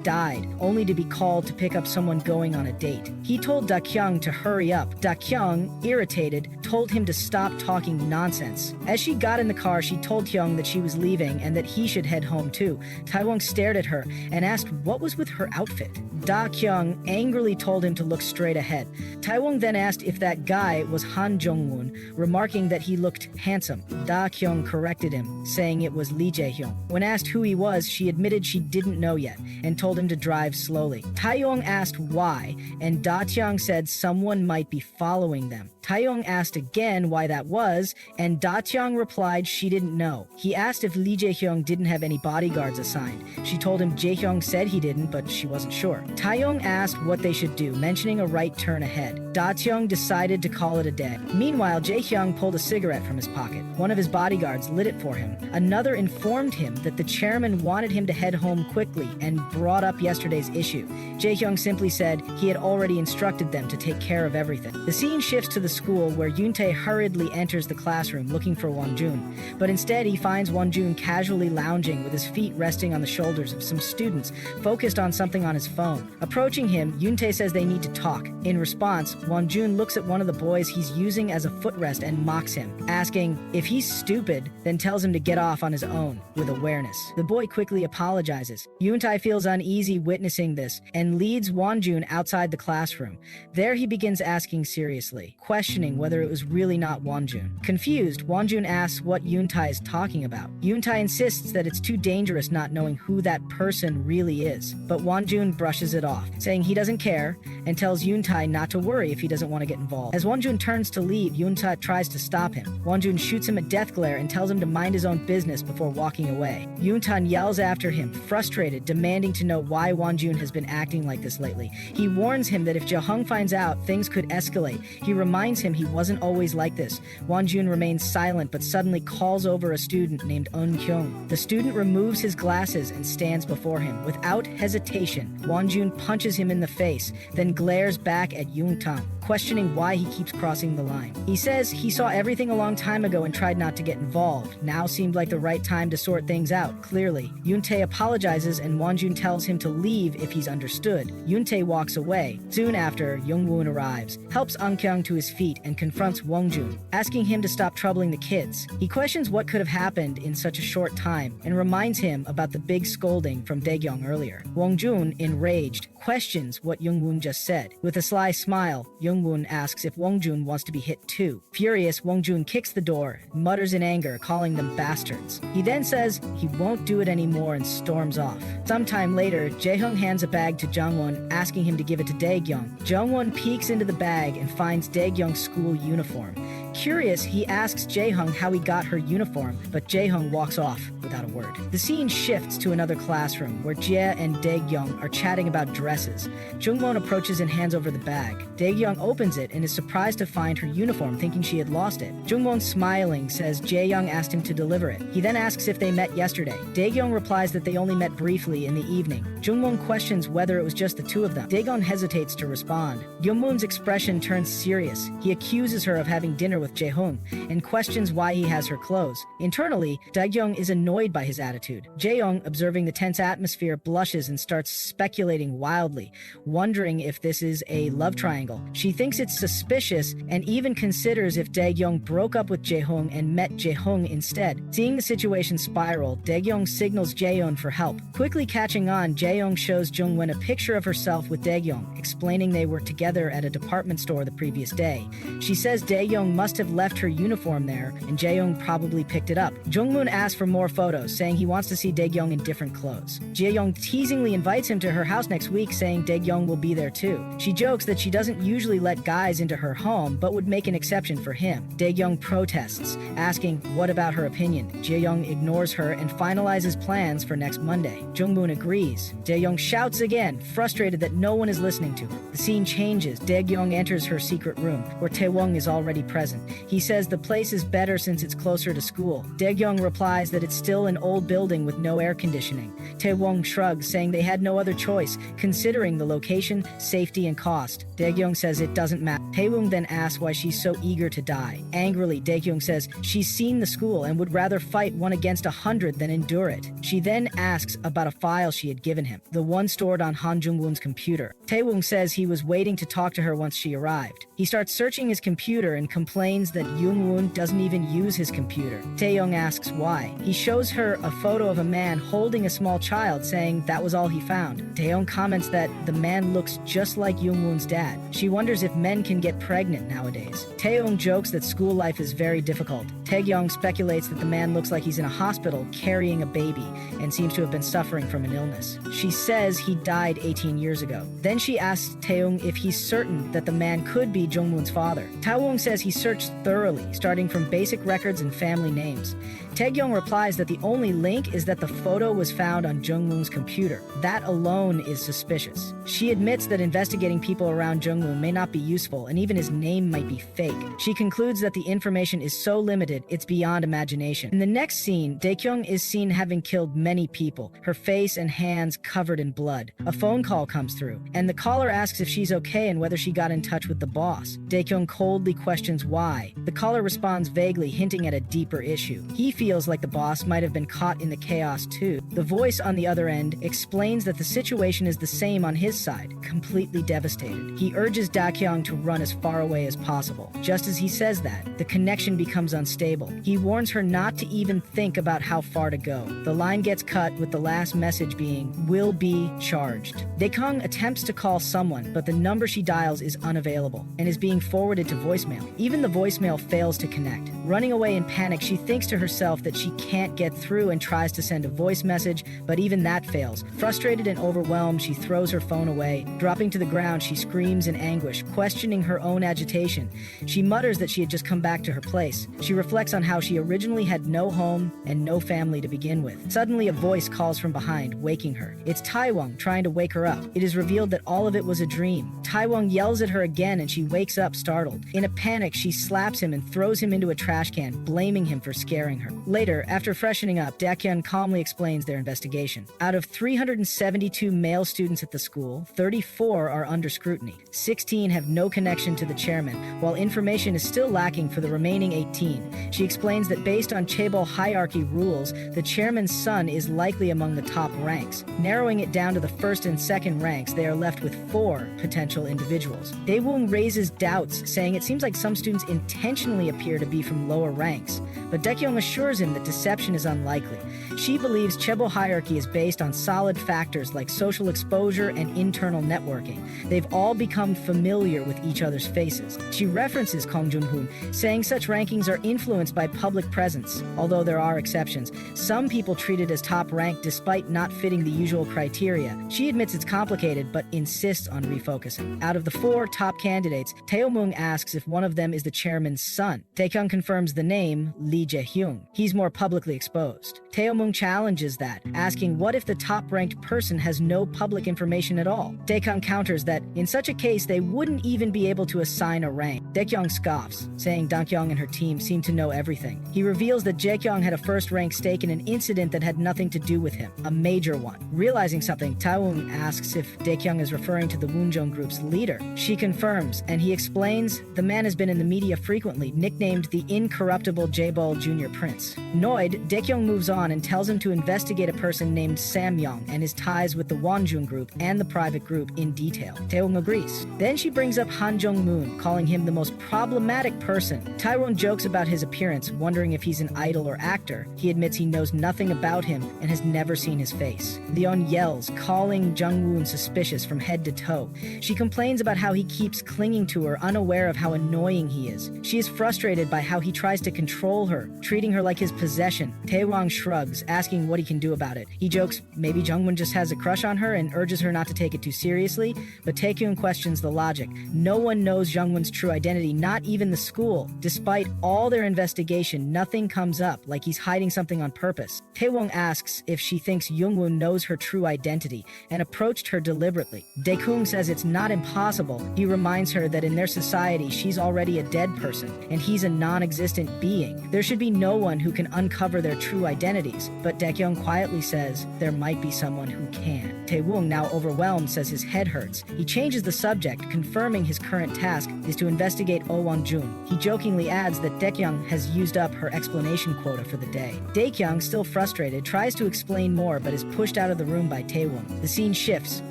died, only to be called to pick up someone going on a date. He told Dakyong to hurry up. Dakyong, irritated, told him to stop talking nonsense. As she got in the car, she told Hyung that she was leaving and that he should head home too. Taewon stared at her and asked what was with her outfit. Dakyong angrily told him to look straight ahead. Taewon then asked if that guy was Jung Wun, remarking that he looked handsome. Dakyong corrected him, saying it was Lee Jae-hyung. When asked who he was, she admitted she didn't know yet and told him to drive slowly. Taeyong asked why, and Dakyong said someone might be following them. Taeyong asked again why that was, and Dakyong replied she didn't know. He asked if Lee Jae-hyung didn't have any bodyguards assigned. She told him Jae-hyung said he didn't, but she wasn't sure. Taeyong asked what they should do, mentioning a right turn ahead. Dakyong decided to call it a day. Meanwhile, Jae-hyung pulled a cigarette from his pocket. One of his bodyguards lit it for him. Another informed him that the chairman wanted him to head home quickly and brought up yesterday's issue. Jae-hyung simply said he had already instructed them to take care of everything. The scene shifts to the school where Yoon-tae hurriedly enters the classroom looking for Won-jun, but instead he finds Won-jun casually lounging with his feet resting on the shoulders of some students, focused on something on his phone. alone. Approaching him, Yoontae says they need to talk. In response, Wonjun looks at one of the boys he's using as a footrest and mocks him, asking if he's stupid, then tells him to get off on his own with awareness. The boy quickly apologizes. Yoontae feels uneasy witnessing this and leads Wonjun outside the classroom. There he begins asking seriously, questioning whether it was really not Wonjun. Confused, Wonjun asks what Yoontae is talking about. Yoontae insists that it's too dangerous not knowing who that person really is, but Wonjun brushes it off, saying he doesn't care and tells Yoontae not to worry if he doesn't want to get involved. As Wonjun turns to leave, Yoontae tries to stop him. Wonjun shoots him a death glare and tells him to mind his own business before walking away. Yoontae yells after him, frustrated, demanding to know why Wonjun has been acting like this lately. He warns him that if Jaehong finds out, things could escalate. He reminds him he wasn't always like this. Wonjun remains silent but suddenly calls over a student named Eun-kyung. The student removes his glasses and stands before him. Without hesitation, Wonjun punches him in the face, then glares back at Yoontae, questioning why he keeps crossing the line. He says he saw everything a long time ago and tried not to get involved. Now seemed like the right time to sort things out, clearly. Yoontae apologizes and Wonjun tells him to leave if he's understood. Yoontae walks away. Soon after, Jung Wun arrives, helps Eun-kyung to his feet and confronts Wonjun, asking him to stop troubling the kids. He questions what could have happened in such a short time and reminds him about the big scolding from Dakyong earlier. Wonjun, enraged, questions what Jung Wun just said. With a sly smile, Jung Wun asks if Wonjun wants to be hit too. Furious, Wonjun kicks the door, mutters in anger, calling them bastards. He then says he won't do it anymore and storms off. Sometime later, Jaehong hands a bag to Jung Wun, asking him to give it to Dakyong. Jung Wun peeks into the bag and finds Dakyong's school uniform. Curious, he asks Jaehong how he got her uniform, but Jaehong walks off without a word. The scene shifts to another classroom where Jie and Dakyong are chatting about dresses. Jung Won approaches and hands over the bag. Dakyong opens it and is surprised to find her uniform, thinking she had lost it. Jung Won, smiling, says Jaeyoung asked him to deliver it. He then asks if they met yesterday. Dakyong replies that they only met briefly in the evening. Jung Won questions whether it was just the two of them. Dakyong hesitates to respond. Jung Won's expression turns serious. He accuses her of having dinner with Jaehong and questions why he has her clothes. Internally, Dakyong is annoyed by his attitude. Jaeyoung, observing the tense atmosphere, blushes and starts speculating wildly, wondering if this is a love triangle. She thinks it's suspicious and even considers if Dakyong broke up with Jaehong and met Jaehong instead. Seeing the situation spiral, Dakyong signals Jaeyoung for help. Quickly catching on, Jaeyoung shows Jungwon a picture of herself with Dakyong, explaining they were together at a department store the previous day. She says Dakyong must have left her uniform there, and Jaeyoung probably picked it up. Jungmoon asks for more photos, saying he wants to see Dakyong in different clothes. Jaeyoung teasingly invites him to her house next week, saying Dakyong will be there too. She jokes that she doesn't usually let guys into her home, but would make an exception for him. Dakyong protests, asking what about her opinion. Jaeyoung ignores her and finalizes plans for next Monday. Jungmoon agrees. Daeyoung shouts again, frustrated that no one is listening to her. The scene changes. Dakyong enters her secret room, where Taewong is already present. He says the place is better since it's closer to school. Dakyong replies that it's still an old building with no air conditioning. Taewong shrugs, saying they had no other choice, considering the location, safety, and cost. Dakyong says it doesn't matter. Taewong then asks why she's so eager to die. Angrily, Dakyong says she's seen the school and would rather fight 1 against 100 than endure it. She then asks about a file she had given him, the one stored on Han Jung-won's computer. Taewong says he was waiting to talk to her once she arrived. He starts searching his computer and complains that Jung-won doesn't even use his computer. Taeyong asks why. He shows her a photo of a man holding a small child, saying that was all he found. Taeyong comments that the man looks just like Jung-won's dad. She wonders if men can get pregnant nowadays. Taeyong jokes that school life is very difficult. Taeyong speculates that the man looks like he's in a hospital carrying a baby and seems to have been suffering from an illness. She says he died 18 years ago. Then she asks Taeyong if he's certain that the man could be Jungwon's father. Taewong says he searched thoroughly, starting from basic records and family names. Taeyong replies that the only link is that the photo was found on Jungwon's computer. That alone is suspicious. She admits that investigating people around Jungwon may not be useful, and even his name might be fake. She concludes that the information is so limited, it's beyond imagination. In the next scene, Dakyong is seen having killed many people, her face and hands covered in blood. A phone call comes through, and the caller asks if she's okay and whether she got in touch with the boss. Dakyong coldly questions why why. The caller responds vaguely, hinting at a deeper issue. He feels like the boss might have been caught in the chaos too. The voice on the other end explains that the situation is the same on his side, completely devastated. He urges Dakyong to run as far away as possible. Just as he says that, the connection becomes unstable. He warns her not to even think about how far to go. The line gets cut with the last message being, "will be charged." Dakyong attempts to call someone, but the number she dials is unavailable and is being forwarded to voicemail. Even the voicemail fails to connect. Running away in panic, she thinks to herself that she can't get through and tries to send a voice message, but even that fails. Frustrated and overwhelmed, she throws her phone away. Dropping to the ground, she screams in anguish, questioning her own agitation. She mutters that she had just come back to her place. She reflects on how she originally had no home and no family to begin with. Suddenly, a voice calls from behind, waking her. It's Taewong trying to wake her up. It is revealed that all of it was a dream. Taewong yells at her again and she wakes up startled. In a panic, she slaps him and throws him into a trash can, blaming him for scaring her. Later, after freshening up, Dakyong calmly explains their investigation. Out of 372 male students at the school, 34 are under scrutiny. 16 have no connection to the chairman, while information is still lacking for the remaining 18. She explains that based on chaebol hierarchy rules, the chairman's son is likely among the top ranks. Narrowing it down to the first and second ranks, they are left with 4 potential individuals. Daewoo raises doubts, saying it seems like some students intentionally appear to be from lower ranks, but Dakyong assures him that deception is unlikely. She believes chaebol hierarchy is based on solid factors like social exposure and internal networking. They've all become familiar with each other's faces. She references Kong Jun-hoon, saying such rankings are influenced by public presence. Although there are exceptions, some people treated as top rank despite not fitting the usual criteria. She admits it's complicated, but insists on refocusing. Out of the 4 top candidates, Tae-mung asks if one of them is the chairman's son. Dakyong confirms the name, Lee Jae-hyung. He's more publicly exposed. Tae-mung challenges that, asking what if the top-ranked person has no public information at all. Dakyong counters that, in such a case, they wouldn't even be able to assign a rank. Dakyong scoffs, saying Dakyong and her team seem to know everything. He reveals that Dakyong had a first-rank stake in an incident that had nothing to do with him, a major one. Realizing something, Taewon asks if Dakyong is referring to the Woonjong group's leader. She confirms, and he explains the man has been in the media frequently, nicknamed the incorruptible Jaebol Jr. Prince. Annoyed, Dakyong moves on and tells him to investigate a person named Sam Young and his ties with the Wonjung group and the private group in detail. Taewon agrees. Then she brings up Han Jung-moon, calling him the most problematic person. Tyrone jokes about his appearance, wondering if he's an idol or actor. He admits he knows nothing about him and has never seen his face. Leon yells, calling Jung Wun suspicious from head to toe. She complains about how he keeps clinging to her, unaware of how annoying he is. She is frustrated by how he tries to control her, treating her like his possession. Taewang shrugs, asking what he can do about it. He jokes maybe Jung Wun just has a crush on her and urges her not to take it too seriously, but Taekyung questions the logic. No one knows Jung Wun's true identity, not even the school. Despite all their investigation, nothing comes up, like he's hiding something on purpose. Taewang asks if she thinks Jung Wun knows her true identity and approached her deliberately. Dakyong says it's not impossible. He reminds her that in their society, she's already a dead person, and he's a non-existent being. There should be no one who can uncover their true identities, but Dakyong quietly says there might be someone who can. Taewong, now overwhelmed, says his head hurts. He changes the subject, confirming his current task is to investigate Oh Won-jun. He jokingly adds that Dakyong has used up her explanation quota for the day. Dakyong, still frustrated, tries to explain more but is pushed out of the room by Taewong. The scene shifts.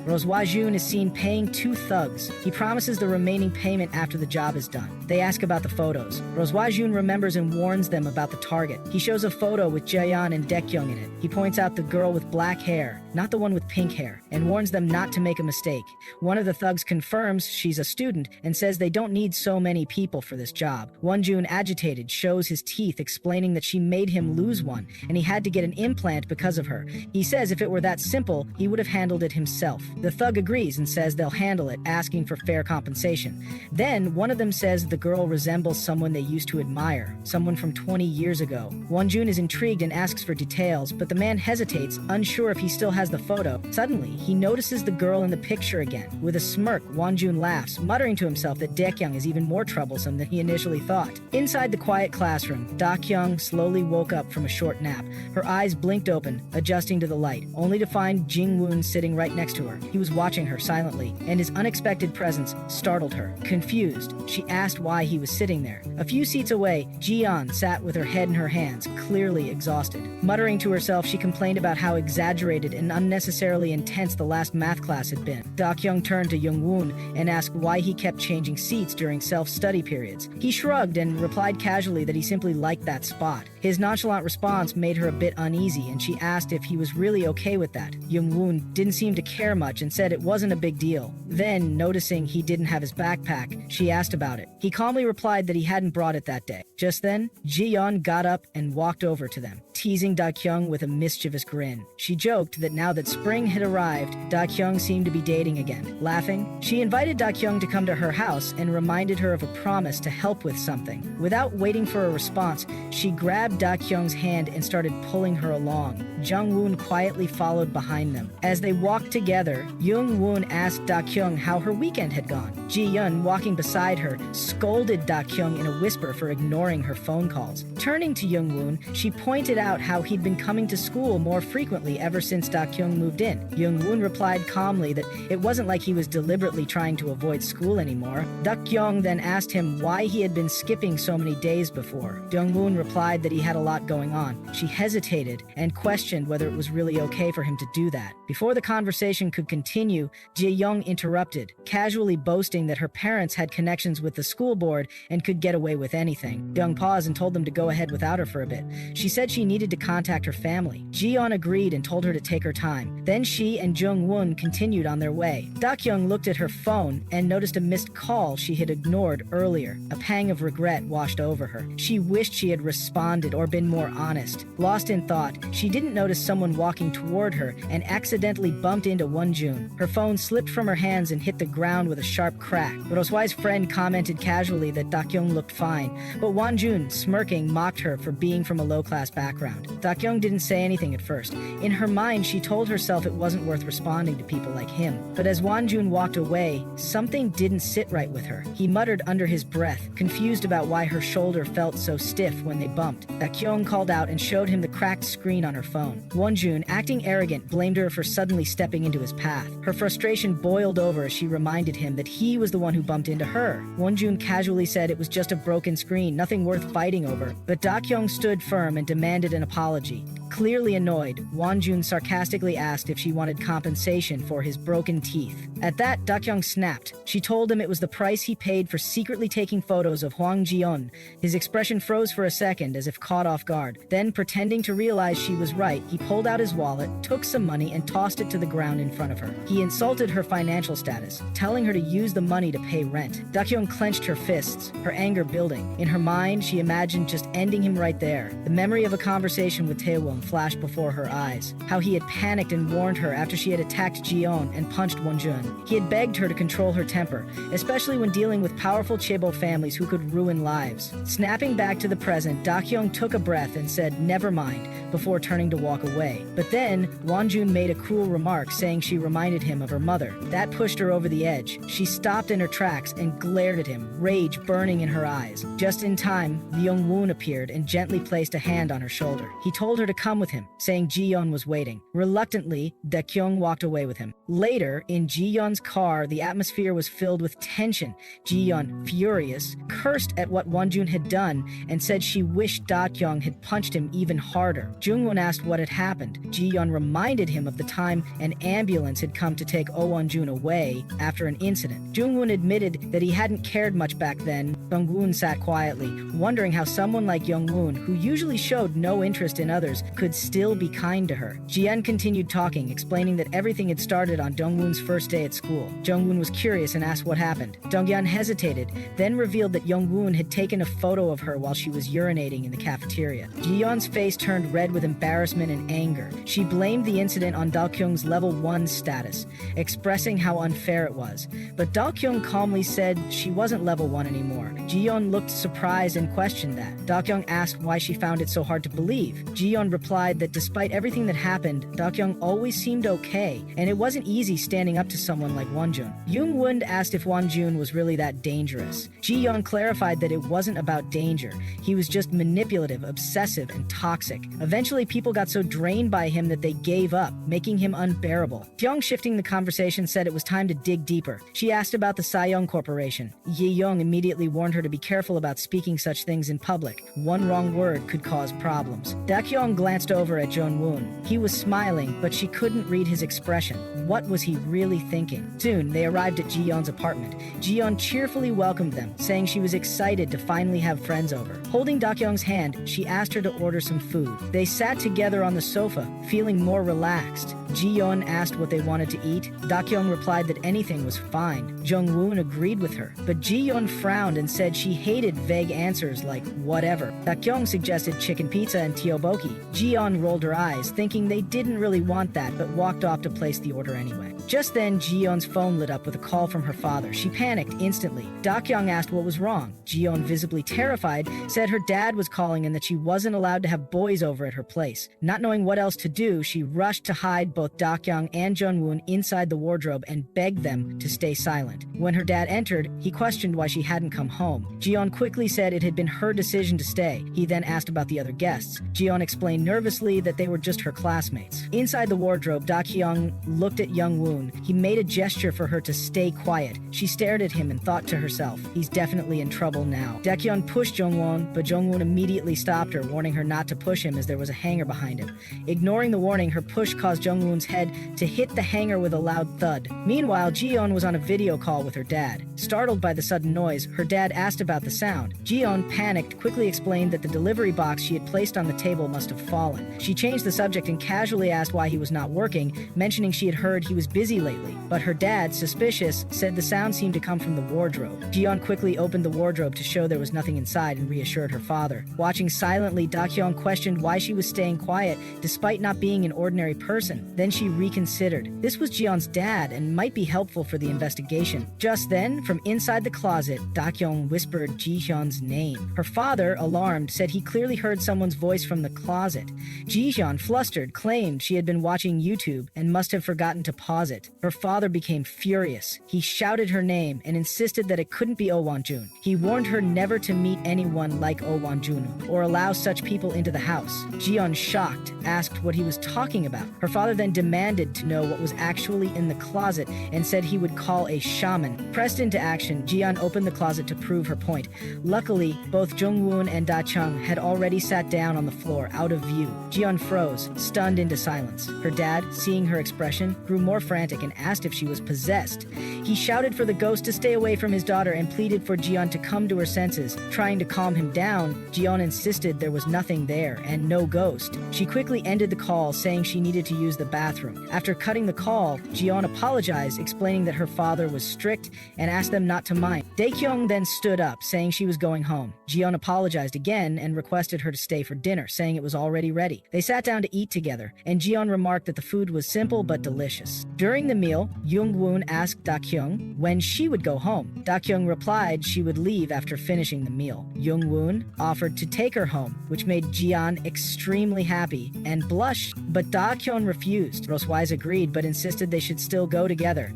Roswa-jun is seen paying 2 thugs. He promises the remaining payment after the job is done. They ask about the photos. Roswa-jun remembers and warns them about the target. He shows a photo with Jaeyeon and Dakyong in it. He points out the girl with black hair, not the one with pink hair, and warns them not to make a mistake. One of the thugs confirms she's a student and says they don't need so many people for this job. Wonjun, agitated, shows his teeth, explaining that she made him lose one and he had to get an implant because of her. He says if it were that simple, he would have handled it himself. The thug agrees and says they'll handle it, asking for fair compensation. Then one of them says the girl resembles someone they used to admire, someone from 20 years ago. Wonjun is intrigued and asks for details, but the man hesitates, unsure if he still has has the photo. Suddenly, he notices the girl in the picture again. With a smirk, Wonjun laughs, muttering to himself that Dakyong is even more troublesome than he initially thought. Inside the quiet classroom, Dakyong slowly woke up from a short nap. Her eyes blinked open, adjusting to the light, only to find Jung Wun sitting right next to her. He was watching her silently, and his unexpected presence startled her. Confused, she asked why he was sitting there. A few seats away, Ji-yeon sat with her head in her hands, clearly exhausted. Muttering to herself, she complained about how exaggerated and unnecessarily intense the last math class had been. Dakyong turned to Jung Wun and asked why he kept changing seats during self-study periods. He shrugged and replied casually that he simply liked that spot. His nonchalant response made her a bit uneasy, and she asked if he was really okay with that. Jung Wun didn't seem to care much and said it wasn't a big deal. Then, noticing he didn't have his backpack, she asked about it. He calmly replied that he hadn't brought it that day. Just then, Ji-yeon got up and walked over to them, teasing Dakyong with a mischievous grin. She joked that now that spring had arrived, Dakyong seemed to be dating again. Laughing, she invited Dakyong to come to her house and reminded her of a promise to help with something. Without waiting for a response, she grabbed Dakyong's hand and started pulling her along. Jung Wun quietly followed behind them. As they walked together, Jung Wun asked Dakyong how her weekend had gone. Ji-yeon, walking beside her, scolded Dakyong in a whisper for ignoring her phone calls. Turning to Jung Wun, she pointed out how he'd been coming to school more frequently ever since Dakyong moved in. Jung Wun replied calmly that it wasn't like he was deliberately trying to avoid school anymore. Dakyong then asked him why he had been skipping so many days before. Jung Wun replied that he had a lot going on. She hesitated and questioned whether it was really okay for him to do that. Before the conversation could continue, Ji-yeon interrupted, casually boasting that her parents had connections with the school board and could get away with anything. Young paused and told them to go ahead without her for a bit. She said she needed to contact her family. Ji-yeon agreed and told her to take her time. Then she and Jung Wun continued on their way. Dakyong looked at her phone and noticed a missed call she had ignored earlier. A pang of regret washed over her. She wished she had responded or been more honest. Lost in thought, she didn't notice someone walking toward her and accidentally bumped into Wonjun. Her phone slipped from her hands and hit the ground with a sharp crack. Roswai's friend commented casually that Dakyong looked fine, but Wonjun, smirking, mocked her for being from a low-class background. Dakyong didn't say anything at first. In her mind, she told herself it wasn't worth responding to people like him. But as Wonjun walked away, something didn't sit right with her. He muttered under his breath, confused about why her shoulder felt so stiff when they bumped. Dakyong called out and showed him the cracked screen on her phone. Wonjun, acting arrogant, blamed her for suddenly stepping into his path. Her frustration boiled over as she reminded him that he was the one who bumped into her. Wonjun casually said it was just a broken screen, nothing worth fighting over. But Dakyong stood firm and demanded an apology. Clearly annoyed, Wonjun sarcastically asked if she wanted compensation for his broken teeth. At that, Dakyong snapped. She told him it was the price he paid for secretly taking photos of Hwang Ji-yeon. His expression froze for a second as if caught off guard. Then, pretending to realize she was right, he pulled out his wallet, took some money, and tossed it to the ground in front of her. He insulted her financial status, telling her to use the money to pay rent. Dakyong clenched her fists, her anger building. In her mind, she imagined just ending him right there. The memory of a conversation with Taewon flashed before her eyes. How he had panicked and warned her after she had attacked Ji-yeon and punched Wonjun. He had begged her to control her temper, especially when dealing with powerful chaebol families who could ruin lives. Snapping back to the present, Dakyong took a breath and said, "Never mind," before turning to walk away. But then, Wonjun made a cruel remark saying she reminded him of her mother. That pushed her over the edge. She stopped in her tracks and glared at him, rage burning in her eyes. Just in time, Jung Wun appeared and gently placed a hand on her shoulder. He told her to come with him, saying Ji-yeon was waiting. Reluctantly, Dakyong walked away with him. Later, in Ji-yeon's car, the atmosphere was filled with tension. Ji-yeon, furious, cursed at what Wonjun had done and said she wished Dakyong had punched him even harder. Jung Wun asked what had happened. Ji-yeon reminded him of the time an ambulance had come to take Oh Wonjun away after an incident. Jung Wun admitted that he hadn't cared much back then. Jung Wun sat quietly, wondering how someone like Jung Wun, who usually showed no interest in others, could still be kind to her. Ji-yeon continued talking, explaining that everything had started on Jung Wun's first day at school. Jung Wun was curious and asked what happened. Dong-yeon hesitated, then revealed that Jung Wun had taken a photo of her while she was urinating in the cafeteria. Ji-yeon's face turned red with embarrassment and anger. She blamed the incident on Dakyong's level 1 status, expressing how unfair it was. But Dakyong calmly said she wasn't level 1 anymore. Ji-yeon looked surprised and questioned that. Dakyong asked why she found it so hard to believe. Ji-yeon replied that despite everything that happened, Dakyong always seemed okay, and it wasn't easy standing up to someone like Wonjun. Jung Wun asked if Wonjun was really that dangerous. Ji-yeon clarified that it wasn't about danger. He was just manipulative, obsessive, and toxic. Eventually, people got so drained by him that they gave up, making him unbearable. Pyong, shifting the conversation, said it was time to dig deeper. She asked about the Sayoung Corporation. Ye-young immediately warned her to be careful about speaking such things in public. One wrong word could cause problems. Dakyong glanced over at Jung Wun. He was smiling, but she couldn't read his expression. What was he really thinking? Soon, they arrived at Ji-yeon's apartment. Ji-yeon cheerfully welcomed them, saying she was excited to finally have friends over. Holding Dakyong's hand, she asked her to order some food. They sat together on the sofa, feeling more relaxed. Ji-yeon asked what they wanted to eat. Dakyong replied that anything was fine. Jung Wun agreed with her, but Ji-yeon frowned and said she hated vague answers like whatever. Dakyong suggested chicken pizza and tteokbokki. Ji-yeon rolled her eyes, thinking they didn't really want that, but walked off to place the order anyway. Just then, Ji-yeon's phone lit up with a call from her father. She panicked instantly. Dakyong asked what was wrong. Ji-yeon, visibly terrified, said her dad was calling and that she wasn't allowed to have boys over at her place. Not knowing what else to do, she rushed to hide both Dakyong and Jung Wun inside the wardrobe and begged them to stay silent. When her dad entered, he questioned why she hadn't come home. Ji-yeon quickly said it had been her decision to stay. He then asked about the other guests. Ji-yeon explained nervously that they were just her classmates. Inside the wardrobe, Dakyong looked at Jung Wun. He made a gesture for her to stay quiet. She stared at him and thought to herself, he's definitely in trouble now. Dakyong pushed Jung Wun, but Jung Wun immediately stopped her, warning her not to push him as there was a hanger behind him. Ignoring the warning, her push caused Jung Wun's head to hit the hanger with a loud thud. Meanwhile, Ji-yeon was on a video call with her dad. Startled by the sudden noise, her dad asked about the sound. Ji-yeon, panicked, quickly explained that the delivery box she had placed on the table must have fallen. She changed the subject and casually asked why he was not working, mentioning she had heard he was busy lately. But her dad, suspicious, said the sound seemed to come from the wardrobe. Ji-yeon quickly opened the wardrobe to show there was nothing inside and reassured her father. Watching silently, Dakyong questioned why she was staying quiet despite not being an ordinary person. Then she reconsidered. This was Ji-yeon's dad and might be helpful for the investigation. Just then, from inside the closet, Dakyong whispered Ji-yeon's name. Her father, alarmed, said he clearly heard someone's voice from the closet. Ji-yeon, flustered, claimed she had been watching YouTube and must have forgotten to pause it. Her father became furious. He shouted her name and insisted that it couldn't be Oh Won-jun. He warned her never to meet anyone like Oh Won-jun or allow such people into the house. Ji-yeon, shocked, asked what he was talking about. Her father then demanded to know what was actually in the closet and said he would call a shaman. Pressed into action, Ji-yeon opened the closet to prove her point. Luckily, both Jung Wun and Da-chung had already sat down on the floor, out of view. Ji-yeon froze, stunned into silence. Her dad, seeing her expression, grew more frantic and asked if she was possessed. He shouted for the ghost to stay away from his daughter and pleaded for Ji-yeon to come to her senses. Trying to calm him down, Ji-yeon insisted there was nothing there and no ghost. She quickly ended the call, saying she needed to use the bathroom. After cutting the call, Ji-yeon apologized, explaining that her father was strict and asked them not to mind. Dakyong then stood up, saying she was going home. Ji-yeon apologized again and requested her to stay for dinner, saying it was already ready. They sat down to eat together, and Ji-yeon remarked that the food was simple but delicious. During the meal, Jung Wun asked Dakyong when she would go home. Dakyong replied she would leave after finishing the meal. Jung Wun offered to take her home, which made Ji-yeon extremely happy and blushed, but Dakyong refused. Roswise agreed but insisted they should still go together.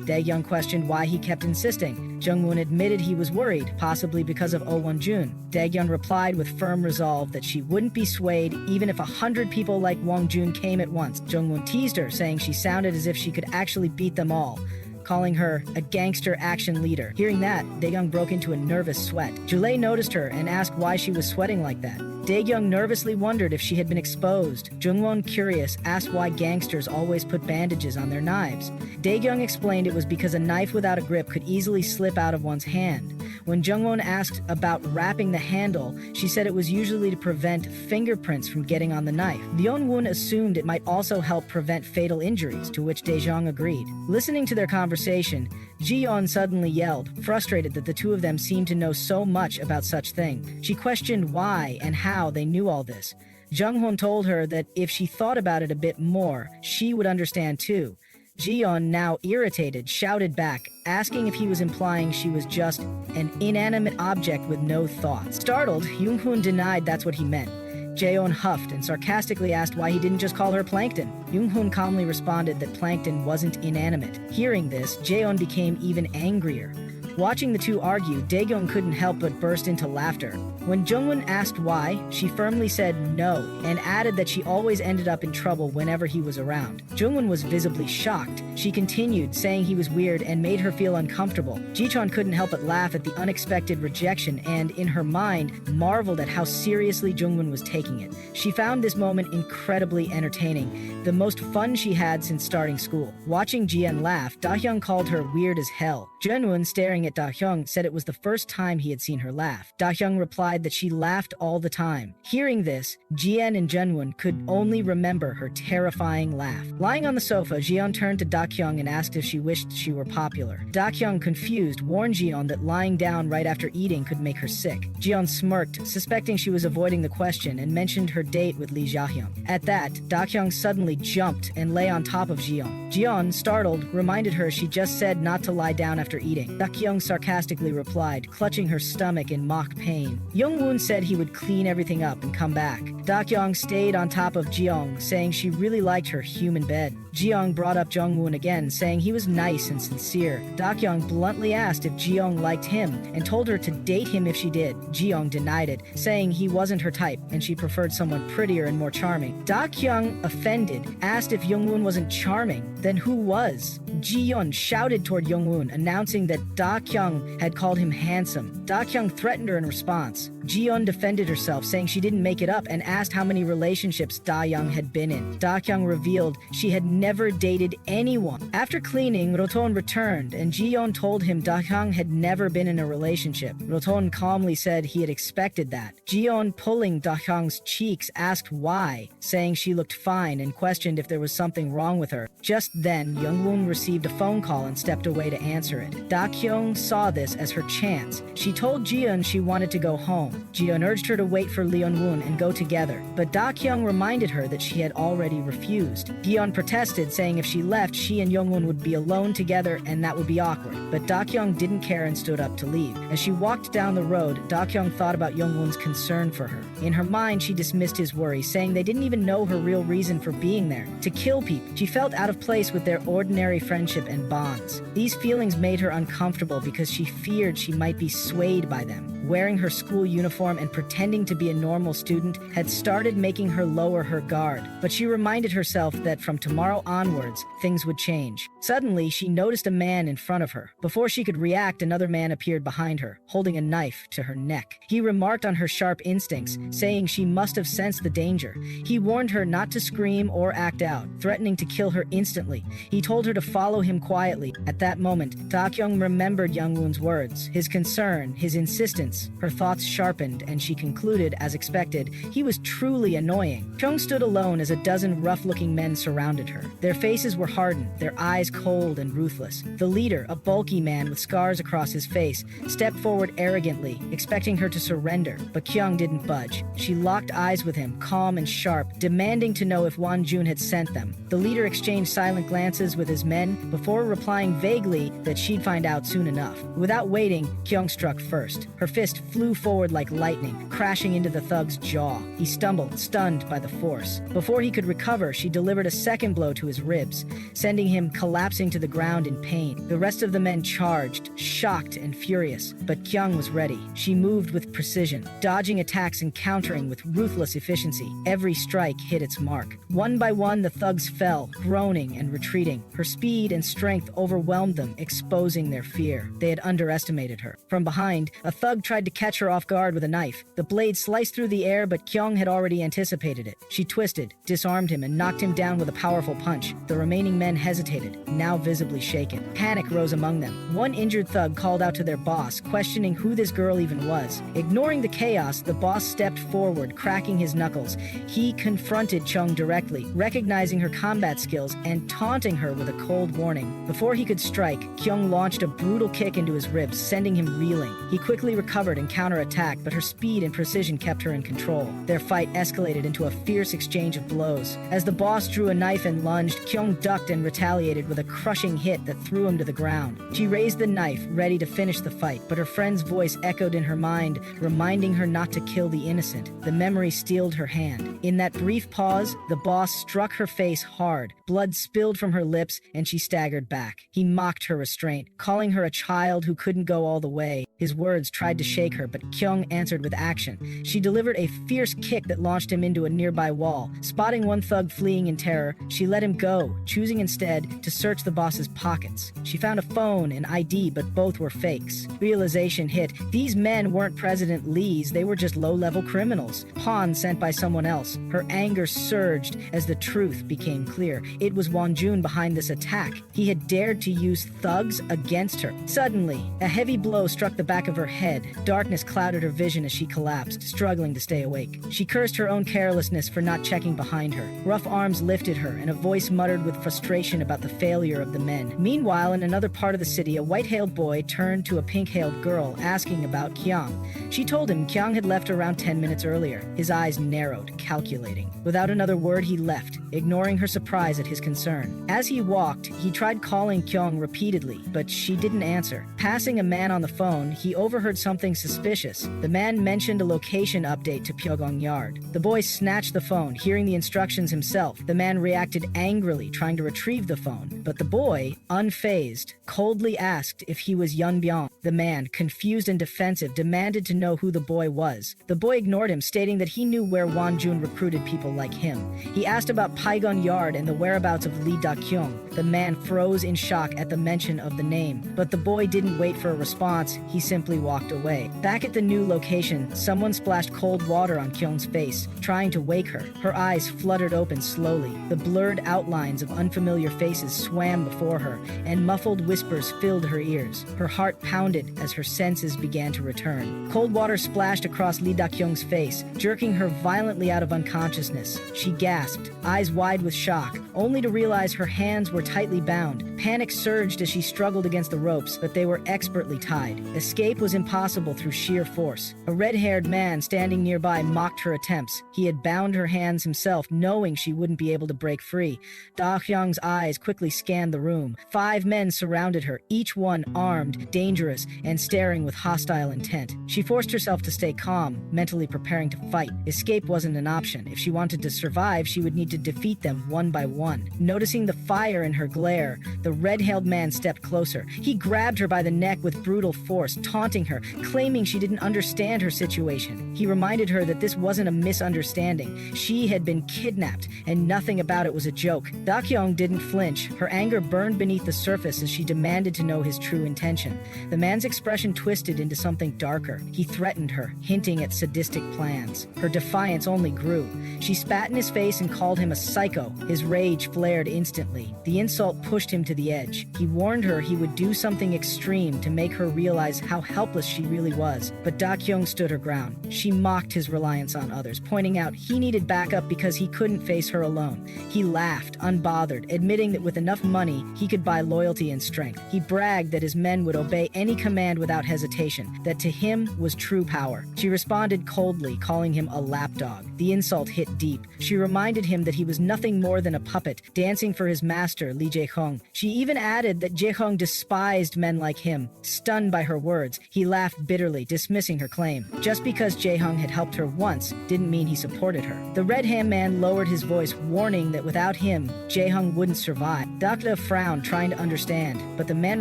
Dakyong questioned why he kept insisting. Jung Wun admitted he was worried, possibly because of Oh Won-jun. Dakyong replied with firm resolve that she wouldn't be swayed even if 100 people like Won-jun came at once. Jung Wun teased her, saying she sounded as if she could actually beat them all, calling her a gangster action leader. Hearing that, Dakyong broke into a nervous sweat. Julei noticed her and asked why she was sweating like that. Dakyong nervously wondered if she had been exposed. Jungwon, curious, asked why gangsters always put bandages on their knives. Dakyong explained it was because a knife without a grip could easily slip out of one's hand. When Jungwon asked about wrapping the handle, she said it was usually to prevent fingerprints from getting on the knife. Yeon-won assumed it might also help prevent fatal injuries, to which Dakyong agreed. Listening to their conversation, Ji-yeon suddenly yelled, frustrated that the two of them seemed to know so much about such thing. She questioned why and how they knew all this. Jung-hoon told her that if she thought about it a bit more, she would understand too. Jiyeon, now irritated, shouted back, asking if he was implying she was just an inanimate object with no thoughts. Startled, Jung Wun denied that's what he meant. Jaeon huffed and sarcastically asked why he didn't just call her Plankton. Jung Wun calmly responded that Plankton wasn't inanimate. Hearing this, Jaeon became even angrier. Watching the two argue, Dakyong couldn't help but burst into laughter. When Jung Wun asked why, she firmly said no, and added that she always ended up in trouble whenever he was around. Jung Wun was visibly shocked. She continued, saying he was weird and made her feel uncomfortable. Jichon couldn't help but laugh at the unexpected rejection and, in her mind, marveled at how seriously Jung Wun was taking it. She found this moment incredibly entertaining, the most fun she had since starting school. Watching Jian laugh, Dahyung called her weird as hell. Jung Wun, staring at Dahyung, said it was the first time he had seen her laugh. Dahyung replied that she laughed all the time. Hearing this, Jian and Jung Wun could only remember her terrifying laugh. Lying on the sofa, Jian turned to Dakyong and asked if she wished she were popular. Dakyong, confused, warned Jian that lying down right after eating could make her sick. Jian smirked, suspecting she was avoiding the question, and mentioned her date with Lee Jaehyung. At that, Dakyong suddenly jumped and lay on top of Jian. Jian, startled, reminded her she just said not to lie down after eating. Dakyong sarcastically replied, clutching her stomach in mock pain. Jung Wun said he would clean everything up and come back. Dakyong stayed on top of Jiyeon, saying she really liked her human bed. Jiyeon brought up Jung Wun again, saying he was nice and sincere. Dakyong bluntly asked if Jiyeon liked him and told her to date him if she did. Jiyeon denied it, saying he wasn't her type and she preferred someone prettier and more charming. Dakyong, offended, asked if Jung Wun wasn't charming, then who was? Jiyeon shouted toward Jung Wun, announcing that Dakyong had called him handsome. Dakyong threatened her in response. Jiyeon defended herself, saying she didn't make it up, and asked how many relationships Dakyong had been in. Dakyong revealed she had never dated anyone. After cleaning, Roton returned, and Jiyeon told him Dakyong had never been in a relationship. Roton calmly said he had expected that. Jiyeon, pulling Dakyong's cheeks, asked why, saying she looked fine, and questioned if there was something wrong with her. Just then, Jung Wun received a phone call and stepped away to answer it. Dakyong saw this as her chance. She told Jiyeon she wanted to go home. Jiyeon urged her to wait for Leon Wun and go together, but Dakyong reminded her that she had already refused. Jiyeon protested, saying if she left, she and Jung Wun would be alone together and that would be awkward. But Dakyong didn't care and stood up to leave. As she walked down the road, Dakyong thought about Jung Wun's concern for her. In her mind, she dismissed his worry, saying they didn't even know her real reason for being there, to kill people. She felt out of place with their ordinary friendship and bonds. These feelings made her uncomfortable because she feared she might be swayed by them. Wearing her school uniform and pretending to be a normal student had started making her lower her guard, but she reminded herself that from tomorrow onwards, things would change. Suddenly, she noticed a man in front of her. Before she could react, another man appeared behind her, holding a knife to her neck. He remarked on her sharp instincts, saying she must have sensed the danger. He warned her not to scream or act out, threatening to kill her instantly. He told her to follow him quietly. At that moment, Dakyong remembered Jung Wun's words, his concern, his insistence. Her thoughts sharpened, and she concluded, as expected, he was truly annoying. Chung stood alone as a dozen rough-looking men surrounded her. Their faces were hardened, their eyes cold and ruthless. The leader, a bulky man with scars across his face, stepped forward arrogantly, expecting her to surrender, but Kyung didn't budge. She locked eyes with him, calm and sharp, demanding to know if Wonjun had sent them. The leader exchanged silent glances with his men before replying vaguely that she'd find out soon enough. Without waiting, Kyung struck first. Her fist flew forward like lightning, crashing into the thug's jaw. He stumbled, stunned by the force. Before he could recover, she delivered a second blow to his ribs, sending him collapsing to the ground in pain. The rest of the men charged, shocked and furious, but Kyung was ready. She moved with precision, dodging attacks and countering with ruthless efficiency. Every strike hit its mark. One by one, the thugs fell, groaning and retreating. Her speed and strength overwhelmed them, exposing their fear. They had underestimated her. From behind, a thug tried to catch her off guard with a knife. The blade sliced through the air, but Kyung had already anticipated it. She twisted, disarmed him, and knocked him down with a powerful punch. The remaining men hesitated, now visibly shaken. Panic rose among them. One injured thug called out to their boss, questioning who this girl even was. Ignoring the chaos, the boss stepped forward, cracking his knuckles. He confronted Chung directly, recognizing her combat skills and taunting her with a cold warning. Before he could strike, Kyung launched a brutal kick into his ribs, sending him reeling. He quickly recovered recovered and counterattacked, but her speed and precision kept her in control. Their fight escalated into a fierce exchange of blows. As the boss drew a knife and lunged, Kyung ducked and retaliated with a crushing hit that threw him to the ground. She raised the knife, ready to finish the fight, but her friend's voice echoed in her mind, reminding her not to kill the innocent. The memory steeled her hand. In that brief pause, the boss struck her face hard. Blood spilled from her lips, and she staggered back. He mocked her restraint, calling her a child who couldn't go all the way. His words tried to shake her, but Kyung answered with action. She delivered a fierce kick that launched him into a nearby wall. Spotting one thug fleeing in terror, she let him go, choosing instead to search the boss's pockets. She found a phone and ID, but both were fakes. Realization hit. These men weren't President Lee's, they were just low-level criminals, pawns sent by someone else. Her anger surged as the truth became clear. It was Won Jun behind this attack. He had dared to use thugs against her. Suddenly, a heavy blow struck the back of her head. Darkness clouded her vision as she collapsed, struggling to stay awake. She cursed her own carelessness for not checking behind her. Rough arms lifted her, and a voice muttered with frustration about the failure of the men. Meanwhile, in another part of the city, a white-hailed boy turned to a pink-hailed girl, asking about Kyung. She told him Kyung had left around 10 minutes earlier. His eyes narrowed, calculating. Without another word, he left, ignoring her surprise at his concern. As he walked, he tried calling Kyung repeatedly, but she didn't answer. Passing a man on the phone, he overheard something suspicious. The man mentioned a location update to Pyeonggang Yard. The boy snatched the phone, hearing the instructions himself. The man reacted angrily, trying to retrieve the phone. But the boy, unfazed, coldly asked if he was Yun Byung. The man, confused and defensive, demanded to know who the boy was. The boy ignored him, stating that he knew where Won Jun recruited people like him. He asked about Pyeonggang Yard and the whereabouts of Lee Dakyong. The man froze in shock at the mention of the name, but the boy didn't wait for a response. He simply walked away. Back at the new location, someone splashed cold water on Kyung's face, trying to wake her. Her eyes fluttered open slowly. The blurred outlines of unfamiliar faces swam before her, and muffled whispers filled her ears. Her heart pounded as her senses began to return. Cold water splashed across Lee Dakyong's face, jerking her violently out of unconsciousness. She gasped, eyes wide with shock, only to realize her hands were tightly bound. Panic surged as she struggled against the ropes, but they were expertly tied. Escape was impossible through sheer force. A red-haired man standing nearby mocked her attempts. He had bound her hands himself, knowing she wouldn't be able to break free. Dakyong's eyes quickly scanned the room. 5 men surrounded her, each one armed, dangerous, and staring with hostile intent. She forced herself to stay calm, mentally preparing to fight. Escape wasn't an option. If she wanted to survive, she would need to defeat them one by one. Noticing the fire in her glare, the red-haired man stepped closer. He grabbed her by the neck with brutal force, taunting her, claiming she didn't understand her situation. He reminded her that this wasn't a misunderstanding. She had been kidnapped, and nothing about it was a joke. Dakyong didn't flinch. Her anger burned beneath the surface as she demanded to know his true intention. The man's expression twisted into something darker. He threatened her, hinting at sadistic plans. Her defiance only grew. She spat in his face and called him a psycho. His rage flared instantly. The insult pushed him to the edge. He warned her he would do something extreme to make her realize how helpless she really was. But Dakyong stood her ground. She mocked his reliance on others, pointing out he needed backup because he couldn't face her alone. He laughed, unbothered, admitting that with enough money, he could buy loyalty and strength. He bragged that his men would obey any command without hesitation, that to him was true power. She responded coldly, calling him a lapdog. The insult hit deep. She reminded him that he was nothing more than a puppet, dancing for his master, Lee Jae-hong. She even added that Jae-hong despised men like him. Stunned by her words, he laughed bitterly, dismissing her claim. Just because Jae-hong had helped her once didn't mean he supported her. The red-hand man lowered his voice, warning that without him, Jae-hong wouldn't survive. Dakla frowned, trying to understand, but the man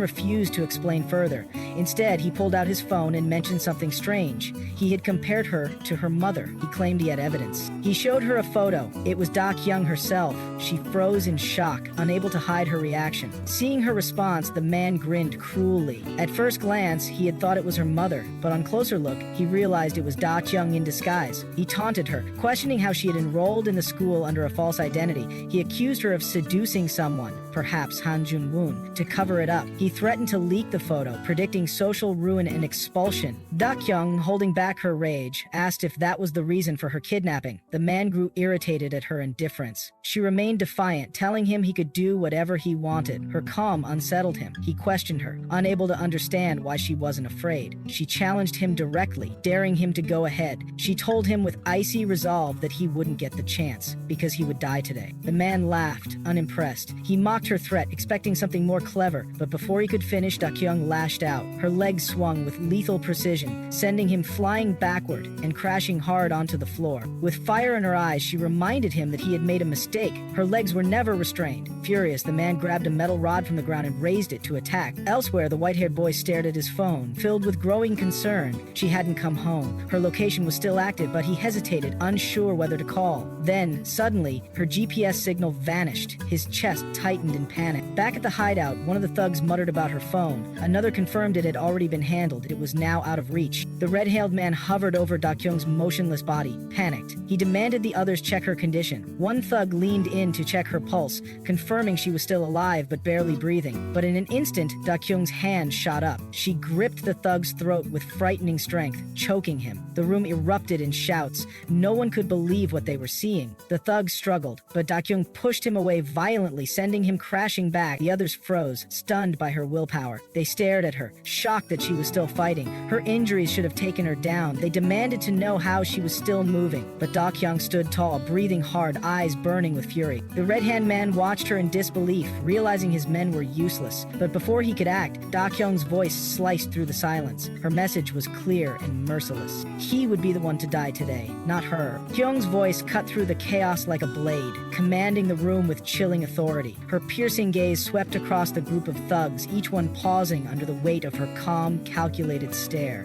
refused to explain further. Instead, he pulled out his phone and mentioned something strange. He had compared her to her mother. He claimed he had evidence. He showed her a photo. It was Dakyong herself. She froze in shock, unable to hide her reaction. Seeing her response, the man grinned cruelly. At first glance, he had thought it was her mother, but on closer look, he realized it was Dakyong in disguise. He taunted her, questioning how she had enrolled in the school under a false identity. He accused her of seducing someone, perhaps Jung Wun, to cover it up. He threatened to leak the photo, predicting social ruin and expulsion. Dakyong, holding back her rage, asked if that was the reason for her kidnapping. The man grew irritated at her indifference. She remained defiant, telling him he could do whatever he wanted. Her calm unsettled him. He questioned her, unable to understand why she wasn't afraid. She challenged him directly, daring him to go ahead. She told him with icy resolve that he wouldn't get the chance, because he would die today. The man laughed, unimpressed. He mocked her threat, expecting something more clever, but before he could finish, Dakyong lashed out. Her legs swung with lethal precision, sending him flying backward and crashing hard onto the floor. With fire in her eyes, she reminded him that he had made a mistake. Her legs were never restrained. Furious, the man grabbed a metal rod from the ground and raised it to attack. Elsewhere, the white-haired boy stared at his phone, filled with growing concern. She hadn't come home. Her location was still active, but he hesitated, unsure whether to call. Then, suddenly, her GPS signal vanished. His chest tightened in panic. Back at the hideout, one of the thugs muttered about her phone. Another confirmed it had already been handled. It was now out of reach. The red-haired man hovered over Dakyong's motionless body, panicked. He demanded the others check her condition. One thug leaned in to check her pulse, confirming she was still alive but barely breathing. But in an instant, Dakyong's hand shot up. She gripped the thug's throat with frightening strength, choking him. The room erupted in shouts. No one could believe what they were seeing. The thug struggled, but Dakyong pushed him away violently, sending him crashing back. The others froze, stunned by her willpower. They stared at her, shocked that she was still fighting. Her injuries should have taken her down. They demanded to know how she was still moving. But Dakyong stood tall, breathing hard, eyes burning with fury. The red-hand man watched her in disbelief, realizing his men were useless. But before he could act, Dakyong's voice sliced through the silence. Her message was clear and merciless. He would be the one to die today, not her. Kyung's voice cut through the chaos like a blade, commanding the room with chilling authority. Her piercing gaze swept across the group of thugs, each one pausing under the weight of her calm, calculated stare.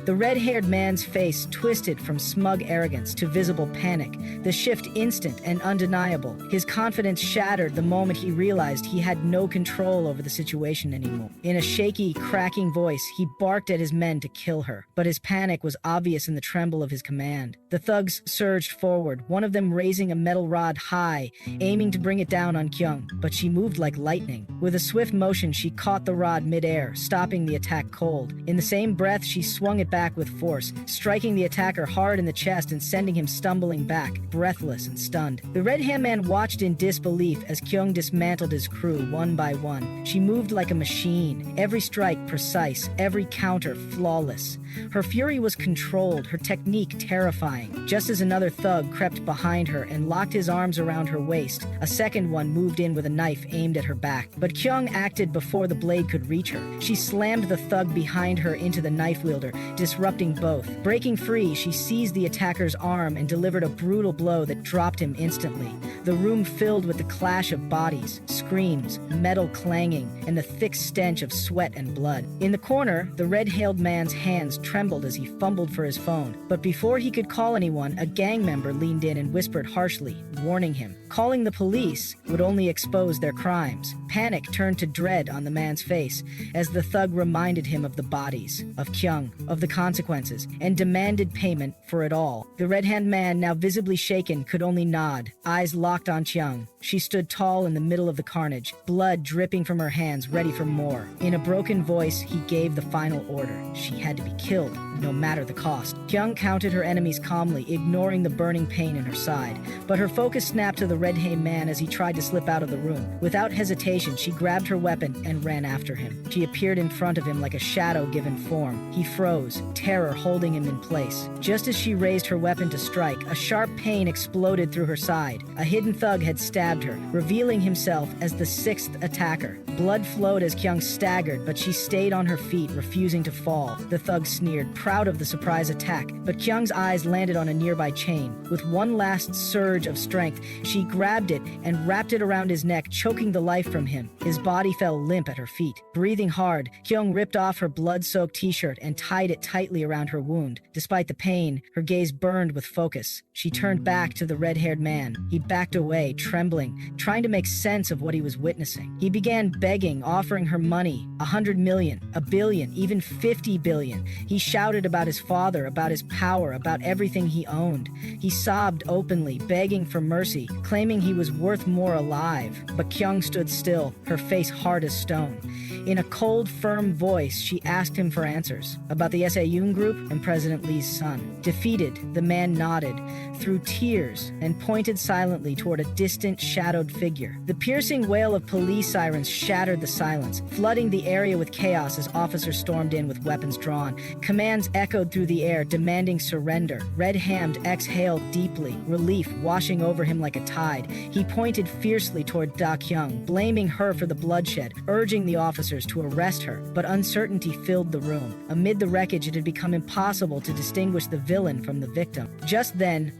The red-haired man's face twisted from smug arrogance to visible panic, the shift instant and undeniable. His confidence shattered the moment he realized he had no control over the situation anymore. In a shaky, cracking voice, he barked at his men to kill her, but his panic was obvious in the tremble of his command. The thugs surged forward, one of them raising a metal rod high, aiming to bring it down on Kyung, but she moved like lightning. With a swift motion, she caught the rod midair, stopping the attack cold. In the same breath, she swung it back with force, striking the attacker hard in the chest and sending him stumbling back, breathless and stunned. The red-hand man watched in disbelief as Kyung dismantled his crew one by one. She moved like a machine, every strike precise, every counter flawless. Her fury was controlled, her technique terrifying. Just as another thug crept behind her and locked his arms around her waist, a second one moved in with a knife aimed at her back. But Kyung acted before the blade could reach her. She slammed the thug behind her into the knife wielder, disrupting both. Breaking free, she seized the attacker's arm and delivered a brutal blow that dropped him instantly. The room filled with the clash of bodies, screams, metal clanging, and the thick stench of sweat and blood. In the corner, the red-haired man's hands trembled as he fumbled for his phone. But before he could call anyone, a gang member leaned in and whispered harshly, warning him. Calling the police would only expose their crimes. Panic turned to dread on the man's face as the thug reminded him of the bodies, of Kyung, of the consequences, and demanded payment for it all. The red-hand man, now visibly shaken, could only nod, eyes locked on Kyung. She stood tall in the middle of the carnage, blood dripping from her hands, ready for more. In a broken voice, he gave the final order. She had to be killed, no matter the cost. Kyung counted her enemies calmly, ignoring the burning pain in her side. But her focus snapped to the red-haired man as he tried to slip out of the room. Without hesitation, she grabbed her weapon and ran after him. She appeared in front of him like a shadow given form. He froze, terror holding him in place. Just as she raised her weapon to strike, a sharp pain exploded through her side. A hidden thug had stabbed her, revealing himself as the sixth attacker. Blood flowed as Kyung staggered, but she stayed on her feet, refusing to fall. The thug sneered, proud of the surprise attack, but Kyung's eyes landed on a nearby chain. With one last surge of strength, she grabbed it and wrapped it around his neck, choking the life from him. His body fell limp at her feet. Breathing hard, Kyung ripped off her blood-soaked t-shirt and tied it tightly around her wound. Despite the pain, her gaze burned with focus. She turned back to the red-haired man. He backed away, trembling, trying to make sense of what he was witnessing. He began begging, offering her money, 100 million, a billion, even 50 billion. He shouted about his father, about his power, about everything he owned. He sobbed openly, begging for mercy, claiming he was worth more alive. But Kyung stood still, her face hard as stone. In a cold, firm voice, she asked him for answers about the Jung group and President Lee's son. Defeated, the man nodded through tears and pointed silently toward a distant, shadowed figure. The piercing wail of police sirens shattered the silence, flooding the area with chaos as officers stormed in with weapons drawn. Commands echoed through the air, demanding surrender. Red-Hammed exhaled deeply, relief washing over him like a tide. He pointed fiercely toward Dakyong, blaming her for the bloodshed, urging the officers to arrest her, but uncertainty filled the room. Amid the wreckage, it had become impossible to distinguish the villain from the victim. Just then,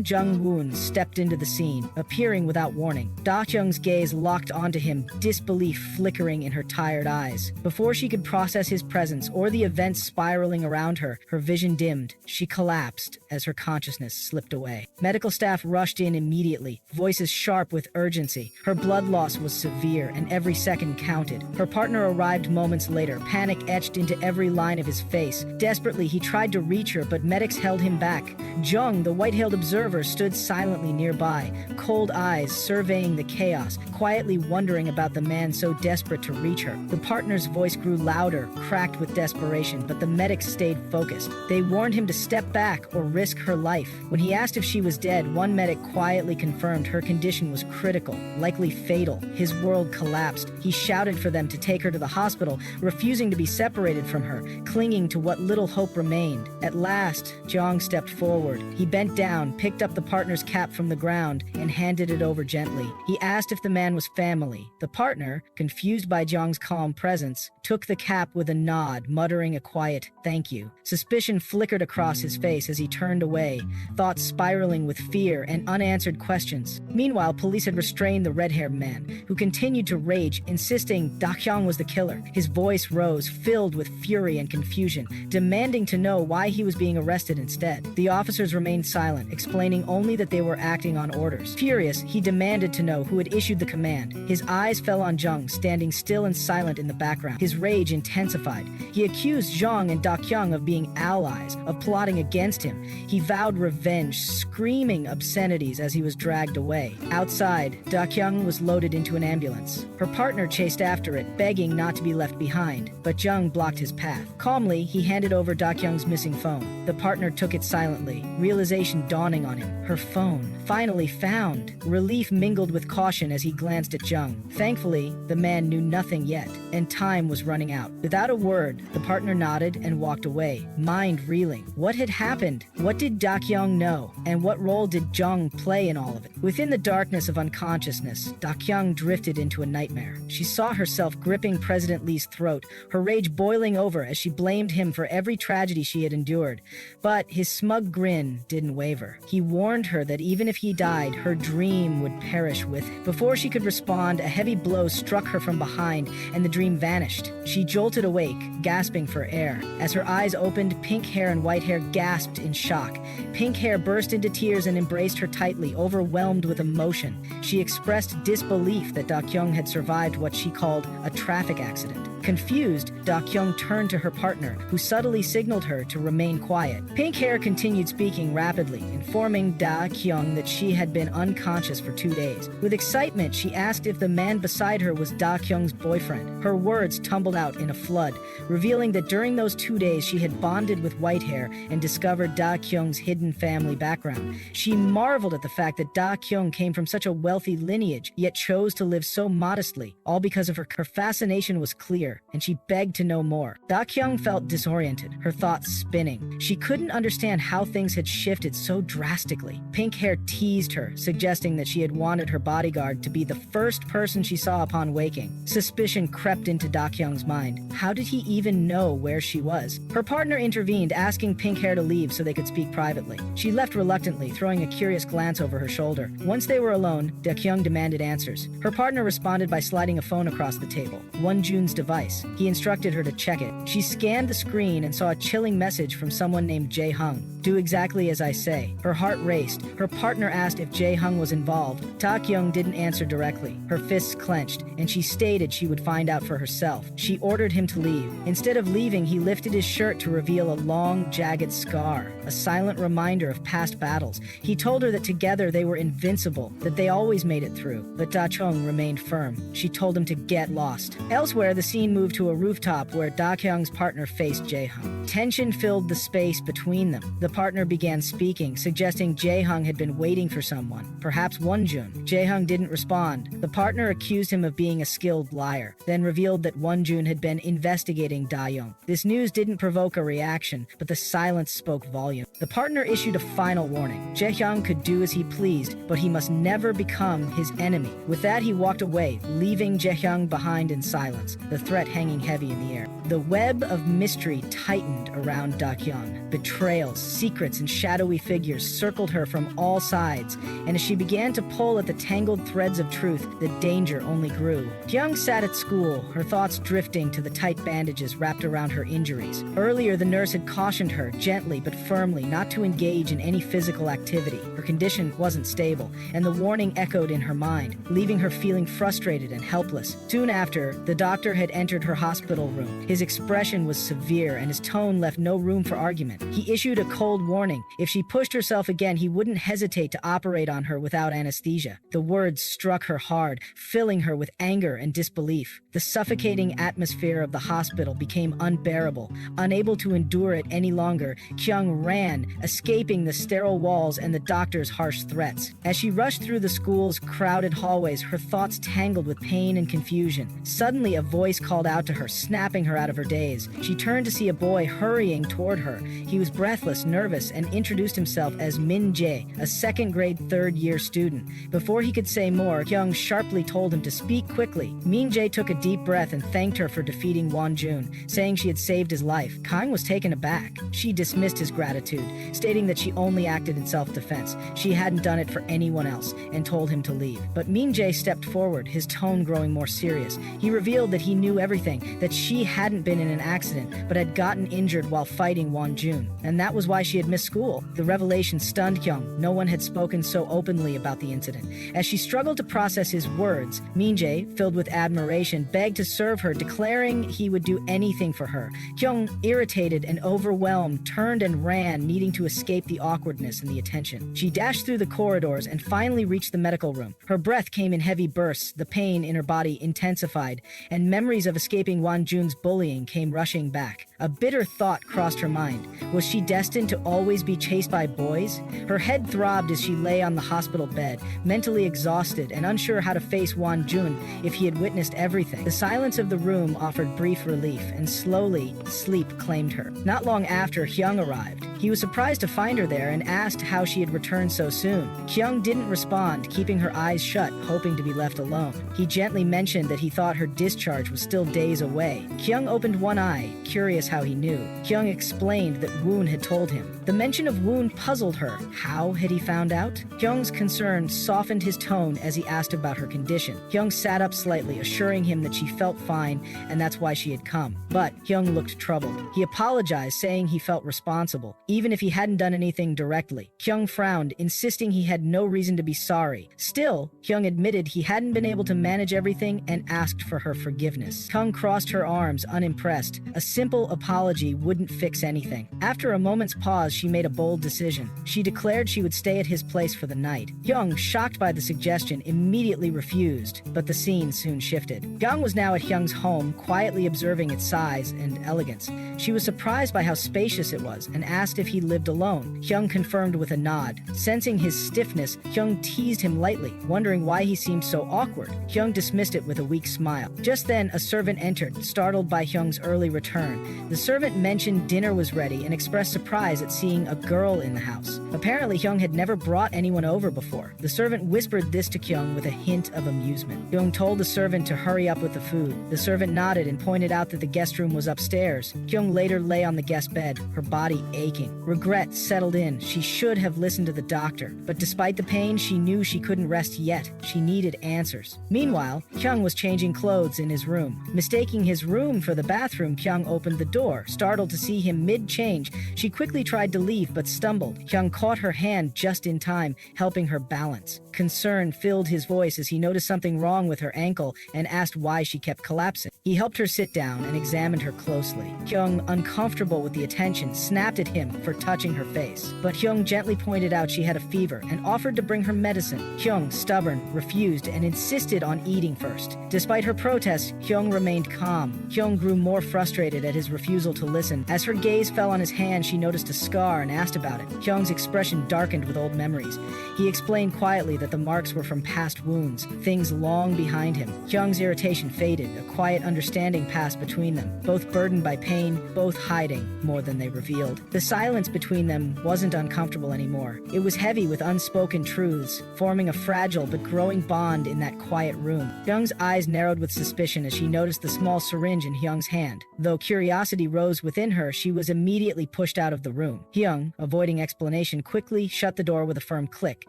Jung Wun stepped into the scene, appearing without warning. Dakyong's gaze locked onto him, disbelief flickering in her tired eyes. Before she could process his presence or the events spiraling around her, her vision dimmed. She collapsed as her consciousness slipped away. Medical staff rushed in immediately, voices sharp with urgency. Her blood loss was severe, and every second counted. Her partner arrived moments later, panic etched into every line of his face. Desperately, he tried to reach her, but medics held him back. Jung, the white-hailed observer, stood silently nearby, cold eyes surveying the chaos, quietly wondering about the man so desperate to reach her. The partner's voice grew louder, cracked with desperation, but the medics stayed focused. They warned him to step back or risk her life. When he asked if she was dead, one medic quietly confirmed her condition was critical, likely fatal. His world collapsed. He shouted for them to take her to the hospital, refusing to be separated from her, clinging to what little hope remained. At last, Jung stepped forward. He bent down, picked up the partner's cap from the ground, and handed it over gently. He asked if the man was family. The partner, confused by Jung's calm presence, took the cap with a nod, muttering a quiet "thank you." Suspicion flickered across his face as he turned away, thoughts spiraling with fear and unanswered questions. Meanwhile, police had restrained the red-haired man, who continued to rage, insisting Dakyong was the killer. His voice rose, filled with fury and confusion, demanding to know why he was being arrested instead. The officers remained silent, explaining only that they were acting on orders. Furious, he demanded to know who had issued the command. His eyes fell on Jung, standing still and silent in the background. His rage intensified. He accused Jung and Dakyong of being allies, of plotting against him. He vowed revenge, screaming obscenities as he was dragged away. Outside, Dakyong was loaded into an ambulance. Her partner chased after it, begging not to be left behind, but Jung blocked his path. Calmly, he handed over Dakyong's missing phone. The partner took it silently, realization dawning on him. Her phone, finally found. Relief mingled with caution as he glanced at Jung. Thankfully, the man knew nothing yet, and time was running out. Without a word, the partner nodded and walked away, mind reeling. What had happened? What did Dakyong know? And what role did Jung play in all of it? Within the darkness of unconsciousness, Dakyong drifted into a nightmare. She saw herself gripping President Lee's throat, her rage boiling over as she blamed him for every tragedy she had endured. But his smug grin didn't waver. He warned her that even if he died, her dream would perish with him. Before she could respond, a heavy blow struck her from behind, and the dream vanished. She jolted awake, gasping for air. As her eyes opened, pink hair and white hair gasped in shock. Pink hair burst into tears and embraced her tightly, overwhelmed with emotion. She expressed disbelief that Dakyong had survived what she called a traffic accident. Confused, Dakyong turned to her partner, who subtly signaled her to remain quiet. Pink hair continued speaking rapidly, informing Dakyong that she had been unconscious for 2 days. With excitement, she asked if the man beside her was Dakyong's boyfriend. Her words tumbled out in a flood, revealing that during those 2 days she had bonded with white hair and discovered Dakyong's hidden family background. She marveled at the fact that Dakyong came from such a wealthy lineage, yet chose to live so modestly, all because of her fascination was clear, and she begged to know more. Dakyong felt disoriented, her thoughts spinning. She couldn't understand how things had shifted so drastically. Pink hair teased her, suggesting that she had wanted her bodyguard to be the first person she saw upon waking. Suspicion crept into Dakyong's mind. How did he even know where she was? Her partner intervened, asking Pink hair to leave so they could speak privately. She left reluctantly, throwing a curious glance over her shoulder. Once they were alone, Dakyong demanded answers. Her partner responded by sliding a phone across the table. Jun's device. He instructed her to check it. She scanned the screen and saw a chilling message from someone named Jae-hung. Do exactly as I say. Her heart raced. Her partner asked if Jae-hung was involved. Dakyong didn't answer directly. Her fists clenched, and she stated she would find out for herself. She ordered him to leave. Instead of leaving, he lifted his shirt to reveal a long, jagged scar, a silent reminder of past battles. He told her that together they were invincible, that they always made it through. But Dakyong remained firm. She told him to get lost. Elsewhere, the scene moved to a rooftop where Dakyong's partner faced Jae-hung. Tension filled the space between them. The partner began speaking, suggesting Jae-hung had been waiting for someone, perhaps Won-jun. Jae-hung didn't respond. The partner accused him of being a skilled liar, then revealed that Won-jun had been investigating Dakyong. This news didn't provoke a reaction, but the silence spoke volume. The partner issued a final warning. Jae-hyung could do as he pleased, but he must never become his enemy. With that, he walked away, leaving Jae-hyung behind in silence, the threat hanging heavy in the air. The web of mystery tightened around Dakyong. Betrayals, secrets, and shadowy figures circled her from all sides, and as she began to pull at the tangled threads of truth, the danger only grew. Kyung sat at school, her thoughts drifting to the tight bandages wrapped around her injuries. Earlier, the nurse had cautioned her, gently but firmly, not to engage in any physical activity. Her condition wasn't stable, and the warning echoed in her mind, leaving her feeling frustrated and helpless. Soon after, the doctor had entered her hospital room. His expression was severe, and his tone left no room for argument. He issued a cold warning. If she pushed herself again, he wouldn't hesitate to operate on her without anesthesia. The words struck her hard, filling her with anger and disbelief. The suffocating atmosphere of the hospital became unbearable. Unable to endure it any longer, Kyung ran, escaping the sterile walls and the doctor's harsh threats. As she rushed through the school's crowded hallways, her thoughts tangled with pain and confusion. Suddenly, a voice called out to her, snapping her out of her daze. She turned to see a boy hurrying toward her. He was breathless, nervous, and introduced himself as Min Jae, a second-grade third-year student. Before he could say more, Kyung sharply told him to speak quickly. Min Jae took a deep breath and thanked her for defeating Won-jun, saying she had saved his life. Kyung was taken aback. She dismissed his gratitude, stating that she only acted in self-defense. She hadn't done it for anyone else, and told him to leave. But Min Jae stepped forward, his tone growing more serious. He revealed that he knew everything, that she hadn't been in an accident, but had gotten injured while fighting Won-jun, and that was why she had missed school. The revelation stunned Kyung. No one had spoken so openly about the incident. As she struggled to process his words, Min Jae, filled with admiration, begged to serve her, declaring he would do anything for her. Kyung, irritated and overwhelmed, turned and ran, needing to escape the awkwardness and the attention. She dashed through the corridors and finally reached the medical room. Her breath came in heavy bursts, the pain in her body intensified, and memories of escaping Won-jun's bullying came rushing back. A bitter thought crossed her mind. Was she destined to always be chased by boys? Her head throbbed as she lay on the hospital bed, mentally exhausted and unsure how to face Won-jun if he had witnessed everything. The silence of the room offered brief relief, and slowly, sleep claimed her. Not long after, Hyung arrived. He was surprised to find her there and asked how she had returned so soon. Kyung didn't respond, keeping her eyes shut, hoping to be left alone. He gently mentioned that he thought her discharge was still days away. Kyung opened one eye, curious how he knew. Kyung explained that Woon had told him. The mention of Woon puzzled her. How had he found out? Kyung's concern softened his tone as he asked about her condition. Kyung sat up slightly, assuring him that she felt fine and that's why she had come. But Kyung looked troubled. He apologized, saying he felt responsible, even if he hadn't done anything directly. Kyung frowned, insisting he had no reason to be sorry. Still, Kyung admitted he hadn't been able to manage everything and asked for her forgiveness. Kyung crossed her arms, unimpressed. A simple apology wouldn't fix anything. After a moment's pause, she made a bold decision. She declared she would stay at his place for the night. Kyung, shocked by the suggestion, immediately refused, but the scene soon shifted. Kyung was now at Hyung's home, quietly observing its size and elegance. She was surprised by how spacious it was and asked if he lived alone. Hyung confirmed with a nod. Sensing his stiffness, Hyung teased him lightly, wondering why he seemed so awkward. Hyung dismissed it with a weak smile. Just then, a servant entered, startled by Hyung's early return. The servant mentioned dinner was ready and expressed surprise at seeing a girl in the house. Apparently, Hyung had never brought anyone over before. The servant whispered this to Kyung with a hint of amusement. Kyung told the servant to hurry up with the food. The servant nodded and pointed out that the guest room was upstairs. Kyung later lay on the guest bed, her body aching. Regret settled in. She should have listened to the doctor. But despite the pain, she knew she couldn't rest yet. She needed answers. Meanwhile, Kyung was changing clothes in his room. Mistaking his room for the bathroom, Kyung opened the door. Startled to see him mid-change, she quickly tried to leave but stumbled. Kyung caught her hand just in time, helping her balance. Concern filled his voice as he noticed something wrong with her ankle and asked why she kept collapsing. He helped her sit down and examined her closely. Hyung, uncomfortable with the attention, snapped at him for touching her face. But Hyung gently pointed out she had a fever and offered to bring her medicine. Hyung, stubborn, refused and insisted on eating first. Despite her protests, Hyung remained calm. Hyung grew more frustrated at his refusal to listen. As her gaze fell on his hand, she noticed a scar and asked about it. Hyung's expression darkened with old memories. He explained quietly that the marks were from past wounds, things long behind him. Hyung's irritation faded. A quiet understanding passed between them, both burdened by pain, both hiding more than they revealed. The silence between them wasn't uncomfortable anymore. It was heavy with unspoken truths, forming a fragile but growing bond in that quiet room. Hyung's eyes narrowed with suspicion as she noticed the small syringe in Hyung's hand. Though curiosity rose within her, she was immediately pushed out of the room. Hyung, avoiding explanation, quickly shut the door with a firm click,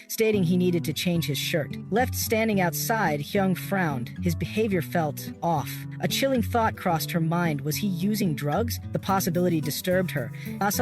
stating he needed to change his shirt. Left standing outside, Hyung frowned. His behavior felt off. A chilling thought crossed her mind. Was he using drugs? The possibility disturbed her.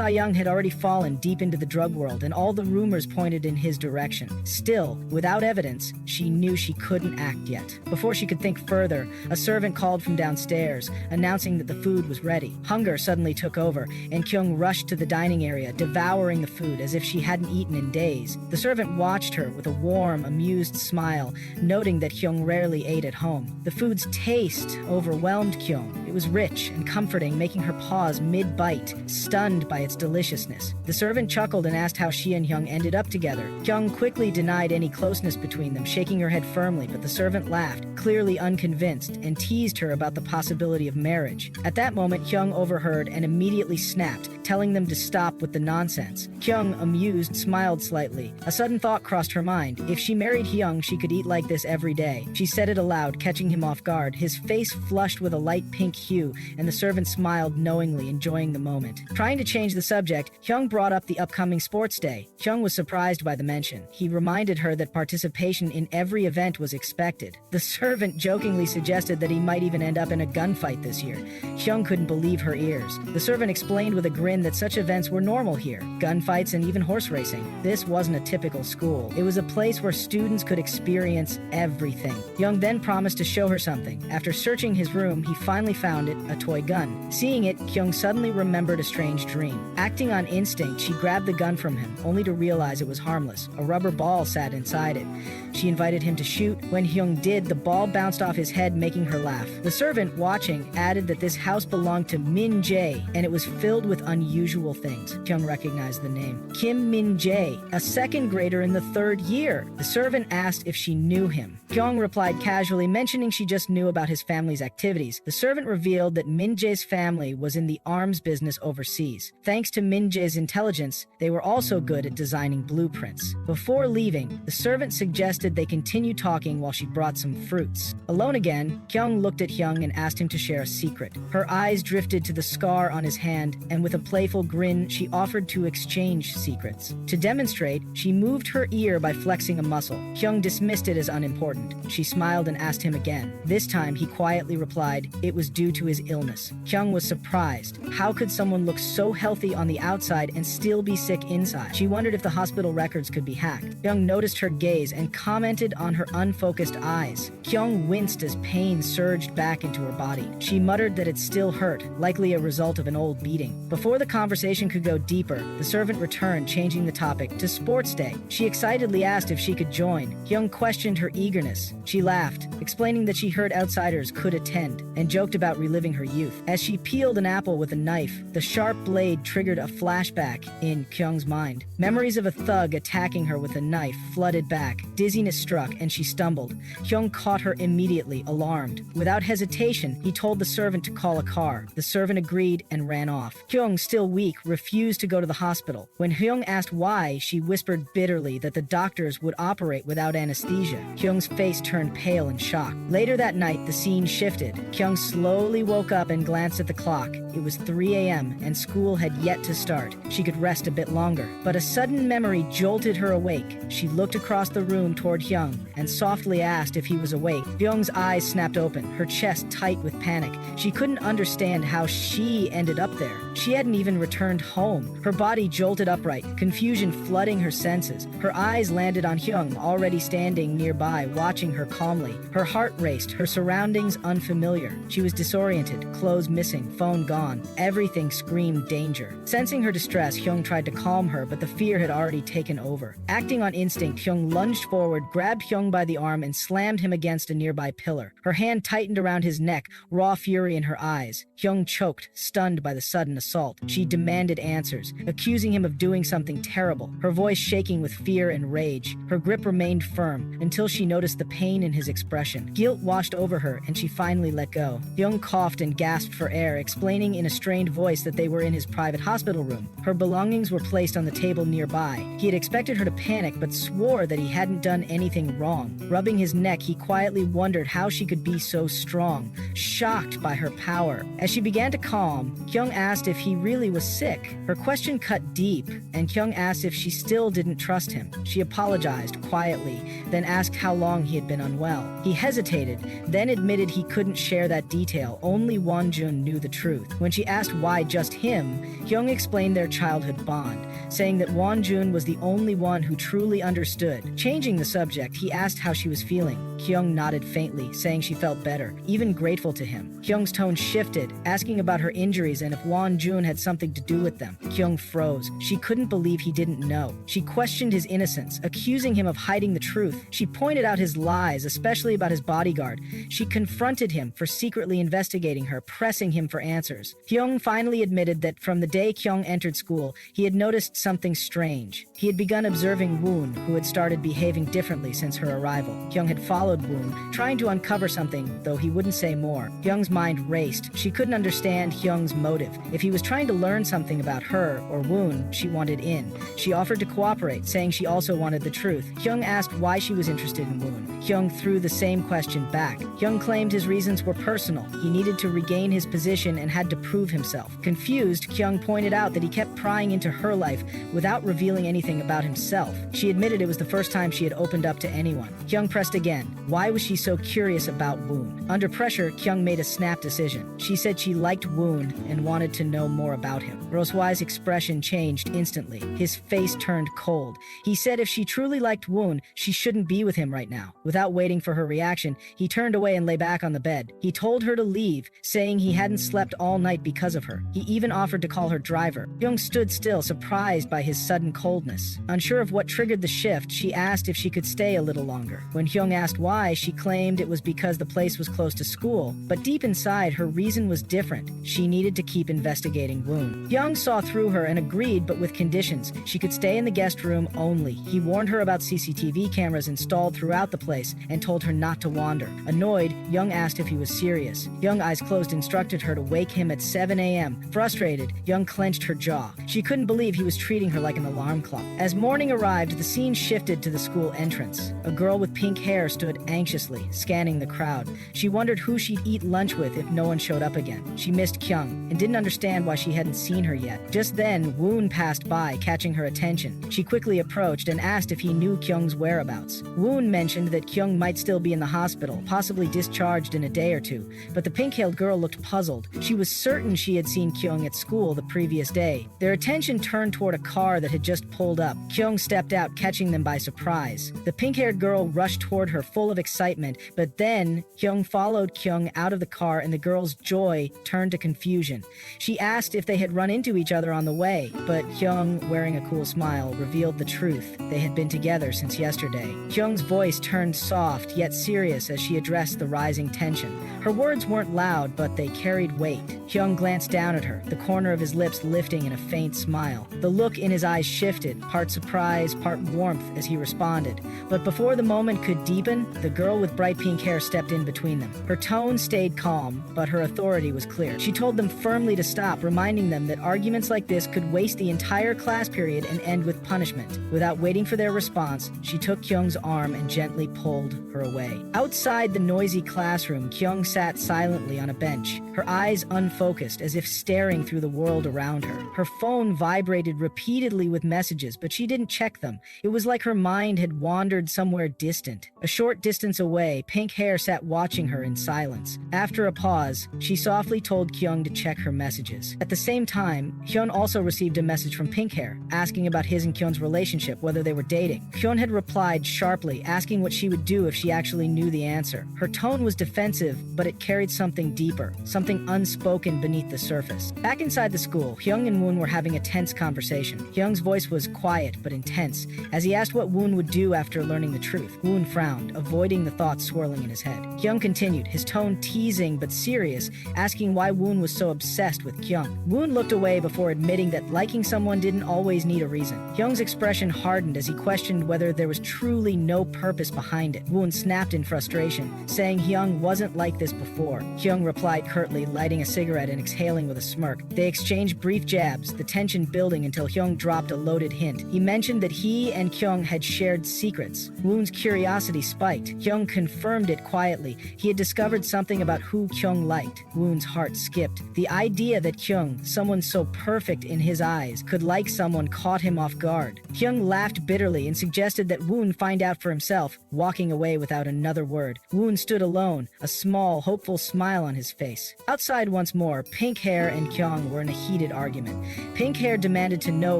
Young had already fallen deep into the drug world, and all the rumors pointed in his direction. Still, without evidence, she knew she couldn't act yet. Before she could think further, a servant called from downstairs, announcing that the food was ready. Hunger suddenly took over, and Kyung rushed to the dining area, devouring the food as if she hadn't eaten in days. The servant watched her with a warm, amused smile, noting that Kyung rarely ate at home. The food's taste overwhelmed Kyung. It was rich and comforting, making her pause mid-bite, stunned by its deliciousness. The servant chuckled and asked how she and Hyung ended up together. Kyung quickly denied any closeness between them, shaking her head firmly, but the servant laughed, clearly unconvinced, and teased her about the possibility of marriage. At that moment, Hyung overheard and immediately snapped, telling them to stop with the nonsense. Kyung, amused, smiled slightly. A sudden thought crossed her mind. If she married Hyung, she could eat like this every day. She said it aloud, catching him off guard. His face flushed with a light pink hue, and the servant smiled knowingly, enjoying the moment. Trying to change the subject, Hyung brought up the upcoming sports day. Hyung was surprised by the mention. He reminded her that participation in every event was expected. The servant jokingly suggested that he might even end up in a gunfight this year. Hyung couldn't believe her ears. The servant explained with a grin that such events were normal here. Gunfights and even horse racing. This wasn't a typical school. It was a place where students could experience everything. Hyung then promised to show her something. After searching his room, he finally found it, a toy gun. Seeing it, Hyung suddenly remembered a strange dream. Acting on instinct, she grabbed the gun from him, only to realize it was harmless. A rubber ball sat inside it. She invited him to shoot. When Hyung did, the ball bounced off his head, making her laugh. The servant, watching, added that this house belonged to Min Jae, and it was filled with unusual things. Hyung recognized the name. Kim Min Jae, a second grader in the third year. The servant asked if she knew him. Hyung replied casually, mentioning she just knew about his family's activities. The servant revealed that Min Jae's family was in the arms business overseas. Thanks to Min Jae's intelligence, they were also good at designing blueprints. Before leaving, the servant suggested they continue talking while she brought some fruits. Alone again, Kyung looked at Hyung and asked him to share a secret. Her eyes drifted to the scar on his hand, and with a playful grin, she offered to exchange secrets. To demonstrate, she moved her ear by flexing a muscle. Hyung dismissed it as unimportant. She smiled and asked him again. This time, he quietly replied it was due to his illness. Hyung was surprised. How could someone look so healthy on the outside and still be sick inside? She wondered if the hospital records could be hacked. Hyung noticed her gaze and commented on her unfocused eyes. Hyung winced as pain surged back into her body. She muttered that it still hurt, likely a result of an old beating. Before the conversation could go deeper, the servant returned, changing the topic to sports day. She excitedly asked if she could join. Hyung questioned her eagerness. She laughed, explaining that she heard outsiders could attend, and joked about reliving her youth. As she peeled an apple with a knife, the sharp blade triggered a flashback in Kyung's mind. Memories of a thug attacking her with a knife flooded back. Dizziness struck, and she stumbled. Hyung caught her immediately, alarmed. Without hesitation, he told the servant to call a car. The servant agreed and ran off. Hyung, still weak, refused to go to the hospital. When Hyung asked why, she whispered bitterly that the doctors would operate without anesthesia. Hyung's face turned pale in shock. Later that night, the scene shifted. Kyung slowly woke up and glanced at the clock. It was 3 a.m. and school had yet to start. She could rest a bit longer. But a sudden memory jolted her awake. She looked across the room toward Hyung and softly asked if he was awake. Hyung's eyes snapped open, her chest tight with panic. She couldn't understand how she ended up there. She hadn't even returned home. Her body jolted upright, confusion flooding her senses. Her eyes landed on Hyung, already standing nearby, watching her calmly. Her heart raced, her surroundings unfamiliar. She was disoriented, clothes missing, phone gone. Everything screamed danger. Sensing her distress, Hyung tried to calm her, but the fear had already taken over. Acting on instinct, Hyung lunged forward, grabbed Hyung by the arm, and slammed him against a nearby pillar. Her hand tightened around his neck, raw fury in her eyes. Hyung choked, stunned by the sudden assault. She demanded answers, accusing him of doing something terrible, her voice shaking with fear and rage. Her grip remained firm until she noticed the pain in his expression. Guilt washed over her, and she finally let go. Hyung coughed and gasped for air, explaining in a strained voice that they were in his private hospital room. Her belongings were placed on the table nearby. He had expected her to panic, but swore that he hadn't done anything wrong. Rubbing his neck, he quietly wondered how she could be so strong, shocked by her power. As she began to calm, Hyung asked if he really was sick. Her question cut deep, and Hyung asked if she still didn't trust him. She apologized quietly, then asked how long he had been unwell. He hesitated, then admitted he couldn't share that detail. Only Won-jun knew the truth. When she asked why just him, Hyung explained their childhood bond, saying that Won-jun was the only one who truly understood. Changing the subject, he asked how she was feeling. Hyung nodded faintly, saying she felt better, even grateful to him. Hyung's tone shifted, asking about her injuries and if Won-jun had something to do with them. Hyung froze. She couldn't believe he didn't know. She questioned his innocence, accusing him of hiding the truth. She pointed out his lies, especially about his bodyguard. She confronted him for secretly investigating her, pressing him for answers. Hyung finally admitted that from the day Kyung entered school, he had noticed something strange. He had begun observing Woon, who had started behaving differently since her arrival. Hyung had followed Woon, trying to uncover something, though he wouldn't say more. Hyung's mind raced. She couldn't understand Hyung's motive. If he was trying to learn something about her or Woon, she wanted in. She offered to cooperate, saying she also wanted the truth. Hyung asked why she was interested in Woon. Hyung threw the same question back. Hyung claimed his reasons were personal. He needed to regain his position and had to prove himself. Confused, Hyung pointed out that he kept prying into her life without revealing anything about himself. She admitted it was the first time she had opened up to anyone. Hyung pressed again. Why was she so curious about Woon? Under pressure, Hyung made a snap decision. She said she liked Woon and wanted to know more about him. Roswai's expression changed instantly. His face turned cold. He said if she truly liked Woon, she shouldn't be with him right now. Without waiting for her reaction, he turned away and lay back on the bed. He told her to leave, saying he hadn't slept all night because of her. He even offered to call her driver. Hyung stood still, surprised by his sudden coldness. Unsure of what triggered the shift, she asked if she could stay a little longer. When Hyung asked why, she claimed it was because the place was close to school, but deep inside, her reason was different. She needed to keep investigating Woon. Hyung saw through her and agreed, but with conditions. She could stay in the guest room only. He warned her about CCTV cameras installed throughout the place and told her not to wander. Annoyed, Hyung asked if he was serious. Hyung, eyes closed, instructed her to wake him at 7 a.m. Frustrated, Hyung clenched her jaw. She couldn't believe he was treating her like an alarm clock. As morning arrived, the scene shifted to the school entrance. A girl with pink hair stood anxiously, scanning the crowd. She wondered who she'd eat lunch with if no one showed up again. She missed Kyung and didn't understand why she hadn't seen her yet. Just then, Woon passed by, catching her attention. She quickly approached and asked if he knew Kyung's whereabouts. Woon mentioned that Kyung might still be in the hospital, possibly discharged in a day or two, but the pink-haired girl looked puzzled. She was certain she had seen Kyung at school the previous day. Their attention turned toward a car that had just pulled up. Kyung stepped out, catching them by surprise. The pink-haired girl rushed toward her, full of excitement, but then Kyung followed Kyung out of the car and the girl's joy turned to confusion. She asked if they had run into each other on the way, but Kyung, wearing a cool smile, revealed the truth. They had been together since yesterday. Kyung's voice turned soft yet serious as she addressed the rising tension. Her words weren't loud, but they carried weight. Kyung glanced down at her, the corner of his lips lifting in a faint smile. The look in his eyes shifted, part surprise, part warmth, as he responded. But before the moment could deepen, the girl with bright pink hair stepped in between them. Her tone stayed calm, but her authority was clear. She told them firmly to stop, reminding them that arguments like this could waste the entire class period and end with punishment. Without waiting for their response, she took Kyung's arm and gently pulled her away. Outside the noisy classroom, Kyung sat silently on a bench, her eyes unfocused, as if staring through the world around her. Her phone vibrated repeatedly with messages, but she didn't check them. It was like her mind had wandered somewhere distant. A short distance away, pink hair sat watching her in silence. After a pause, she softly told Kyung to check her messages. At the same time, Hyun also received a message from pink hair, asking about his and Kyung's relationship, whether they were dating. Hyun had replied sharply, asking what she would do if she actually knew the answer. Her tone was defensive, but it carried something deeper, something unspoken beneath the surface. Back inside the school, Hyung and Woon were having a tense conversation. Hyung's voice was quiet but intense as he asked what Woon would do after learning the truth. Woon frowned, avoiding the thoughts swirling in his head. Hyung continued, his tone teasing but serious, asking why Woon was so obsessed with Kyung. Woon looked away before admitting that liking someone didn't always need a reason. Hyung's expression hardened as he questioned whether there was truly no purpose behind it. Woon snapped in frustration, saying Hyung wasn't like this before. Hyung replied curtly, lighting a cigarette and exhaling with a smirk. They exchanged brief jabs, the tension building until Hyung dropped a loaded hint. He mentioned that he and Kyung had shared secrets. Woon's curiosity spiked. Hyung confirmed it quietly. He had discovered something about who Kyung liked. Woon's heart skipped. The idea that Kyung, someone so perfect in his eyes, could like someone caught him off guard. Hyung laughed bitterly and suggested that Woon find out for himself, walking away without another word. Woon stood alone, a small, hopeful smile on his face. Outside once more, Pink Hair and Kyung were in a heated argument. Pink Hair demanded to know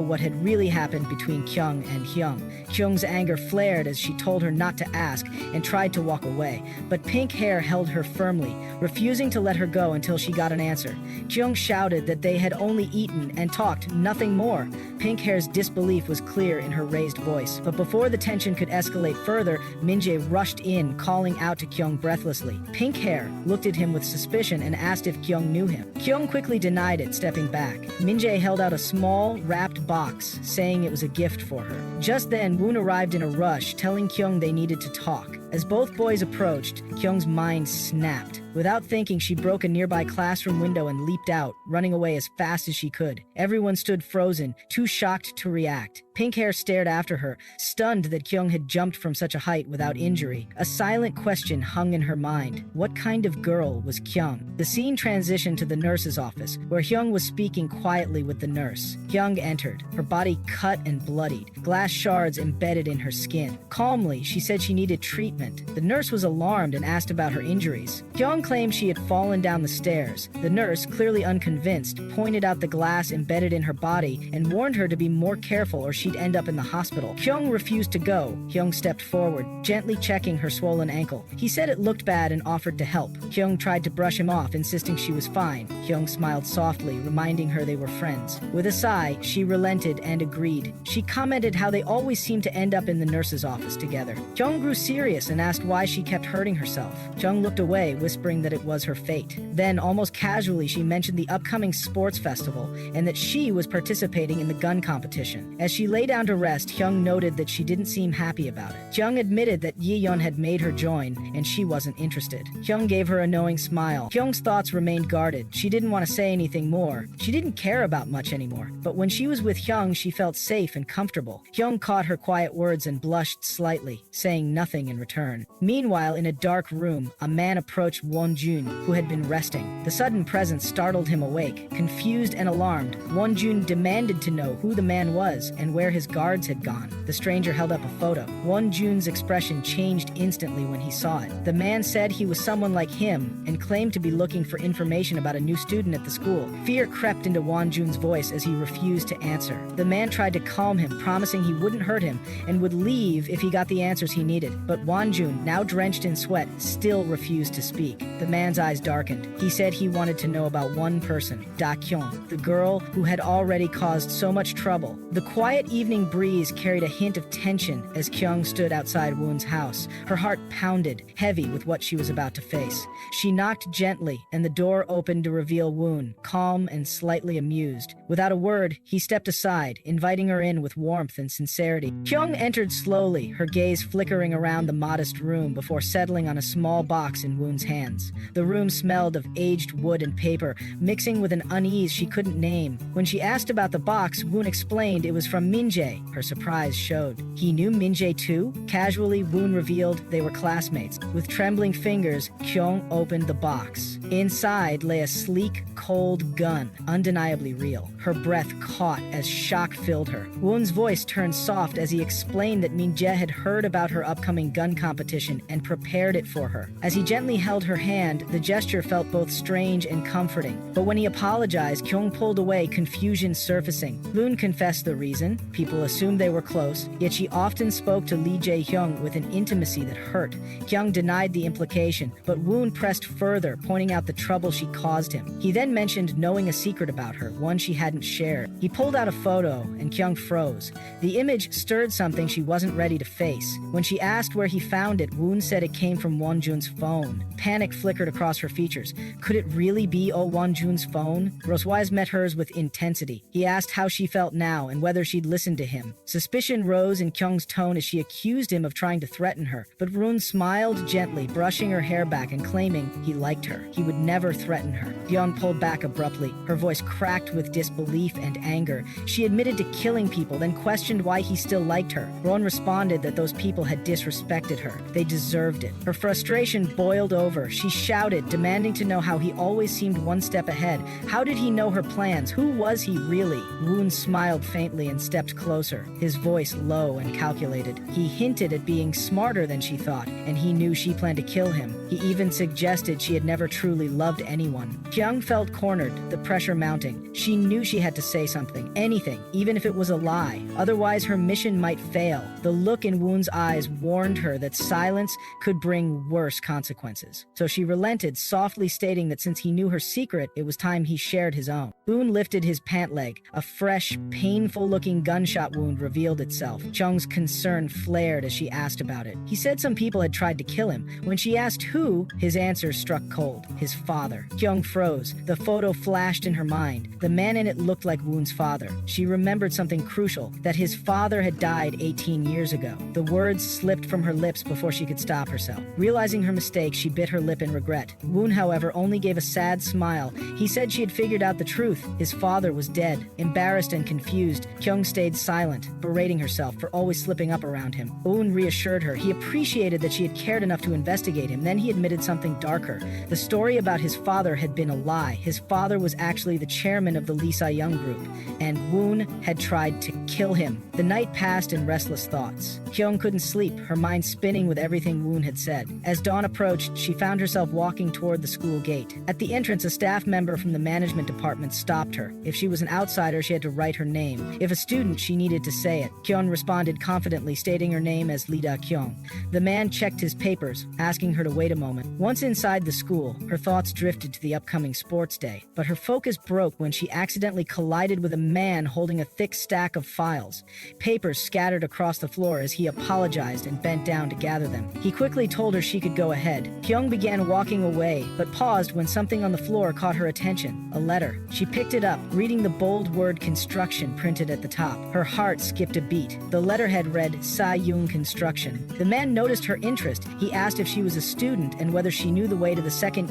what had really happened between Kyung and Hyung. Kyung's anger flared as she told her not to ask and tried to walk away, but Pink Hair held her firmly, refusing to let her go until she got an answer. Kyung shouted that they had only eaten and talked, nothing more. Pink Hair's disbelief was clear in her raised voice, but before the tension could escalate further, Min-jae rushed in, calling out to Kyung breathlessly. Pink Hair looked at him with suspicion and asked if Kyung knew him. Kyung quickly denied it, stepping back. Min-jae held out a small, wrapped box, saying it was a gift for her. Just then, Woon arrived in a rush, telling Kyung they needed to talk. As both boys approached, Kyung's mind snapped. Without thinking, she broke a nearby classroom window and leaped out, running away as fast as she could. Everyone stood frozen, too shocked to react. Pink Hair stared after her, stunned that Kyung had jumped from such a height without injury. A silent question hung in her mind. What kind of girl was Kyung? The scene transitioned to the nurse's office, where Hyung was speaking quietly with the nurse. Hyung entered, her body cut and bloodied, glass shards embedded in her skin. Calmly, she said she needed treatment. The nurse was alarmed and asked about her injuries. Hyung claimed she had fallen down the stairs. The nurse, clearly unconvinced, pointed out the glass embedded in her body and warned her to be more careful or she'd end up in the hospital. Hyung refused to go. Hyung stepped forward, gently checking her swollen ankle. He said it looked bad and offered to help. Hyung tried to brush him off, insisting she was fine. Hyung smiled softly, reminding her they were friends. With a sigh, she relented and agreed. She commented how they always seemed to end up in the nurse's office together. Hyung grew serious and asked why she kept hurting herself. Hyung looked away, whispering that it was her fate. Then, almost casually, she mentioned the upcoming sports festival and that she was participating in the gun competition. As she lay down to rest, Hyung noted that she didn't seem happy about it. Hyung admitted that Yi-yeon had made her join, and she wasn't interested. Hyung gave her a knowing smile. Hyung's thoughts remained guarded. She didn't want to say anything more. She didn't care about much anymore. But when she was with Hyung, she felt safe and comfortable. Hyung caught her quiet words and blushed slightly, saying nothing in return. Meanwhile, in a dark room, a man approached Won-jun, who had been resting. The sudden presence startled him awake. Confused and alarmed, Won-jun demanded to know who the man was and where his guards had gone. The stranger held up a photo. Won-jun's expression changed instantly when he saw it. The man said he was someone like him and claimed to be looking for information about a new student at the school. Fear crept into Won-jun's voice as he refused to answer. The man tried to calm him, promising he wouldn't hurt him and would leave if he got the answers he needed. But Won-jun, now drenched in sweat, still refused to speak. The man's eyes darkened. He said he wanted to know about one person, Dakyong, the girl who had already caused so much trouble. The quiet evening breeze carried a hint of tension as Kyung stood outside Woon's house. Her heart pounded, heavy with what she was about to face. She knocked gently, and the door opened to reveal Woon, calm and slightly amused. Without a word, he stepped aside, inviting her in with warmth and sincerity. Kyung entered slowly, her gaze flickering around the modest room before settling on a small box in Woon's hands. The room smelled of aged wood and paper, mixing with an unease she couldn't name. When she asked about the box, Woon explained it was from Min-jae. Her surprise showed. He knew Min-jae too? Casually, Woon revealed they were classmates. With trembling fingers, Kyung opened the box. Inside lay a sleek, cold gun, undeniably real. Her breath caught as shock filled her. Woon's voice turned soft as he explained that Min-jae had heard about her upcoming gun competition and prepared it for her. As he gently held her hand, the gesture felt both strange and comforting. But when he apologized, Kyung pulled away, confusion surfacing. Woon confessed the reason. People assumed they were close, yet she often spoke to Lee Jae-hyung with an intimacy that hurt. Kyung denied the implication, but Woon pressed further, pointing out the trouble she caused him. He then mentioned knowing a secret about her, one she hadn't shared. He pulled out a photo, and Kyung froze. The image stirred something she wasn't ready to face. When she asked where he found it, Woon said it came from Wonjun's phone. Panic flickered across her features. Could it really be Wonjun's phone? Roswise met hers with intensity. He asked how she felt now and whether she'd listened to him. Suspicion rose in Kyung's tone as she accused him of trying to threaten her, but Woon smiled gently, brushing her hair back and claiming he liked her. He would never threaten her. Kyung pulled back abruptly, her voice cracked with disbelief and anger. She admitted to killing people, then questioned why he still liked her. Ron responded that those people had disrespected her. They deserved it. Her frustration boiled over. She shouted, demanding to know how he always seemed one step ahead. How did he know her plans? Who was he really? Woon smiled faintly and stepped closer, his voice low and calculated. He hinted at being smarter than she thought, and he knew she planned to kill him. He even suggested she had never truly loved anyone. Kyung felt cornered, the pressure mounting. She knew she had to say something, anything, even if it was a lie. Otherwise, her mission might fail. The look in Woon's eyes warned her that silence could bring worse consequences. So she relented, softly stating that since he knew her secret, it was time he shared his own. Woon lifted his pant leg. A fresh, painful-looking gunshot wound revealed itself. Kyung's concern flared as she asked about it. He said some people had tried to kill him. When she asked who, his answer struck cold. His father. Kyung froze. The photo flashed in her mind. The man in it looked like Woon's father. She remembered something crucial, that his father had died 18 years ago. The words slipped from her lips before she could stop herself. Realizing her mistake, she bit her lip in regret. Woon, however, only gave a sad smile. He said she had figured out the truth. His father was dead. Embarrassed and confused, Kyung stayed silent, berating herself for always slipping up around him. Woon reassured her. He appreciated that she had cared enough to investigate him. Then he admitted something darker. The story about his father had been a lie. His father was actually the chairman of the Lee Sa-young group, and Woon had tried to kill him. The night passed in restless thoughts. Kyung couldn't sleep, her mind spinning with everything Woon had said. As dawn approached, she found herself walking toward the school gate. At the entrance, a staff member from the management department stopped her. If she was an outsider, she had to write her name. If a student, she needed to say it. Kyung responded confidently, stating her name as Lee Dakyong. The man checked his papers, asking her to wait a moment. Once inside the school, her thoughts drifted to the upcoming sports day, but her focus broke when she accidentally collided with a man holding a thick stack of files. Papers scattered across the floor as he apologized and bent down to gather them. He quickly told her she could go ahead. Kyung began walking away, but paused when something on the floor caught her attention. A letter. She picked it up, reading the bold word construction printed at the top. Her heart skipped a beat. The letterhead read, Sa-young Construction. The man noticed her interest. He asked if she was a student and whether she knew the way to the second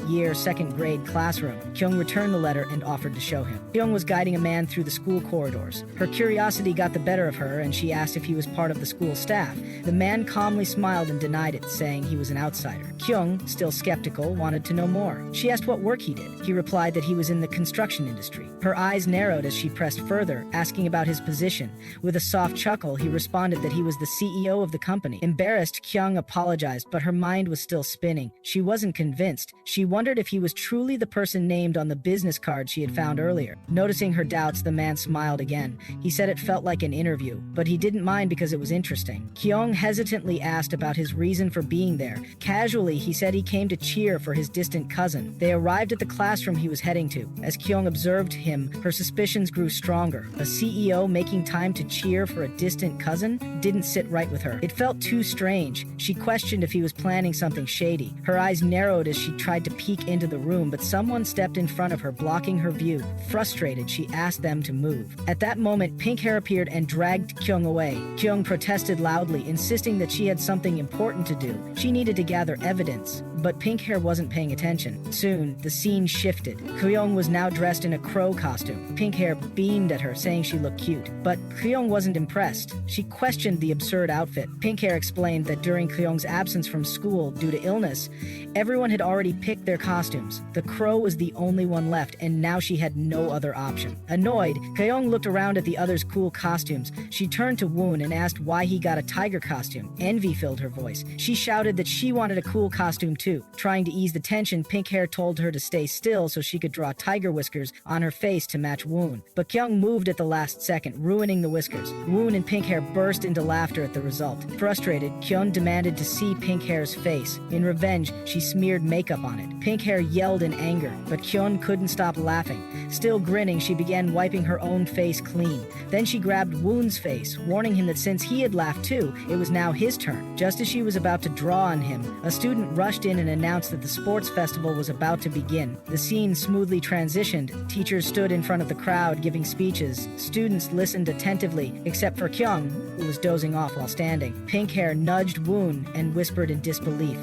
grade classroom. Kyung returned the letter and offered to show him. Kyung was guiding a man through the school corridors. Her curiosity got the better of her, and she asked if he was part of the school staff. The man calmly smiled and denied it, saying he was an outsider. Kyung, still skeptical, wanted to know more. She asked what work he did. He replied that he was in the construction industry. Her eyes narrowed as she pressed further, asking about his position. With a soft chuckle, he responded that he was the CEO of the company. Embarrassed, Kyung apologized, but her mind was still spinning. She wasn't convinced. She wondered if he was truly the person named on the business card she had found earlier. Noticing her doubts, the man smiled again. He said it felt like an interview, but he didn't mind because it was interesting. Kyung hesitantly asked about his reason for being there. Casually, he said he came to cheer for his distant cousin. They arrived at the classroom he was heading to. As Kyung observed him, her suspicions grew stronger. A CEO making time to cheer for a distant cousin didn't sit right with her. It felt too strange. She questioned if he was planning something shady. Her eyes narrowed as she tried to peek into the room, but someone stepped in front of her, blocking her view. Frustrated, she asked them to move. At that moment, pink hair appeared and dragged Kyung away. Kyung protested loudly, insisting that she had something important to do. She needed to gather evidence. but pink hair wasn't paying attention. Soon, the scene shifted. Kyung was now dressed in a crow costume. Pink hair beamed at her, saying she looked cute. But Kyung wasn't impressed. She questioned the absurd outfit. Pink hair explained that during Kyung's absence from school due to illness, everyone had already picked their costumes. The crow was the only one left, and now she had no other option. Annoyed, Kyung looked around at the others' cool costumes. She turned to Wun and asked why he got a tiger costume. Envy filled her voice. She shouted that she wanted a cool costume too. Trying to ease the tension, pink hair told her to stay still so she could draw tiger whiskers on her face to match Wun. But Kyung moved at the last second, ruining the whiskers. Wun and pink hair burst into laughter at the result. Frustrated, Kyung demanded to see pink hair's face. In revenge, she smeared makeup on it. Pink hair yelled in anger, but Kyung couldn't stop laughing. Still grinning, she began wiping her own face clean. Then she grabbed Wun's face, warning him that since he had laughed too, it was now his turn. Just as she was about to draw on him, a student rushed in and announced that the sports festival was about to begin. The scene smoothly transitioned. Teachers stood in front of the crowd giving speeches. Students listened attentively, except for Kyung, who was dozing off while standing. Pink hair nudged Wun and whispered in disbelief.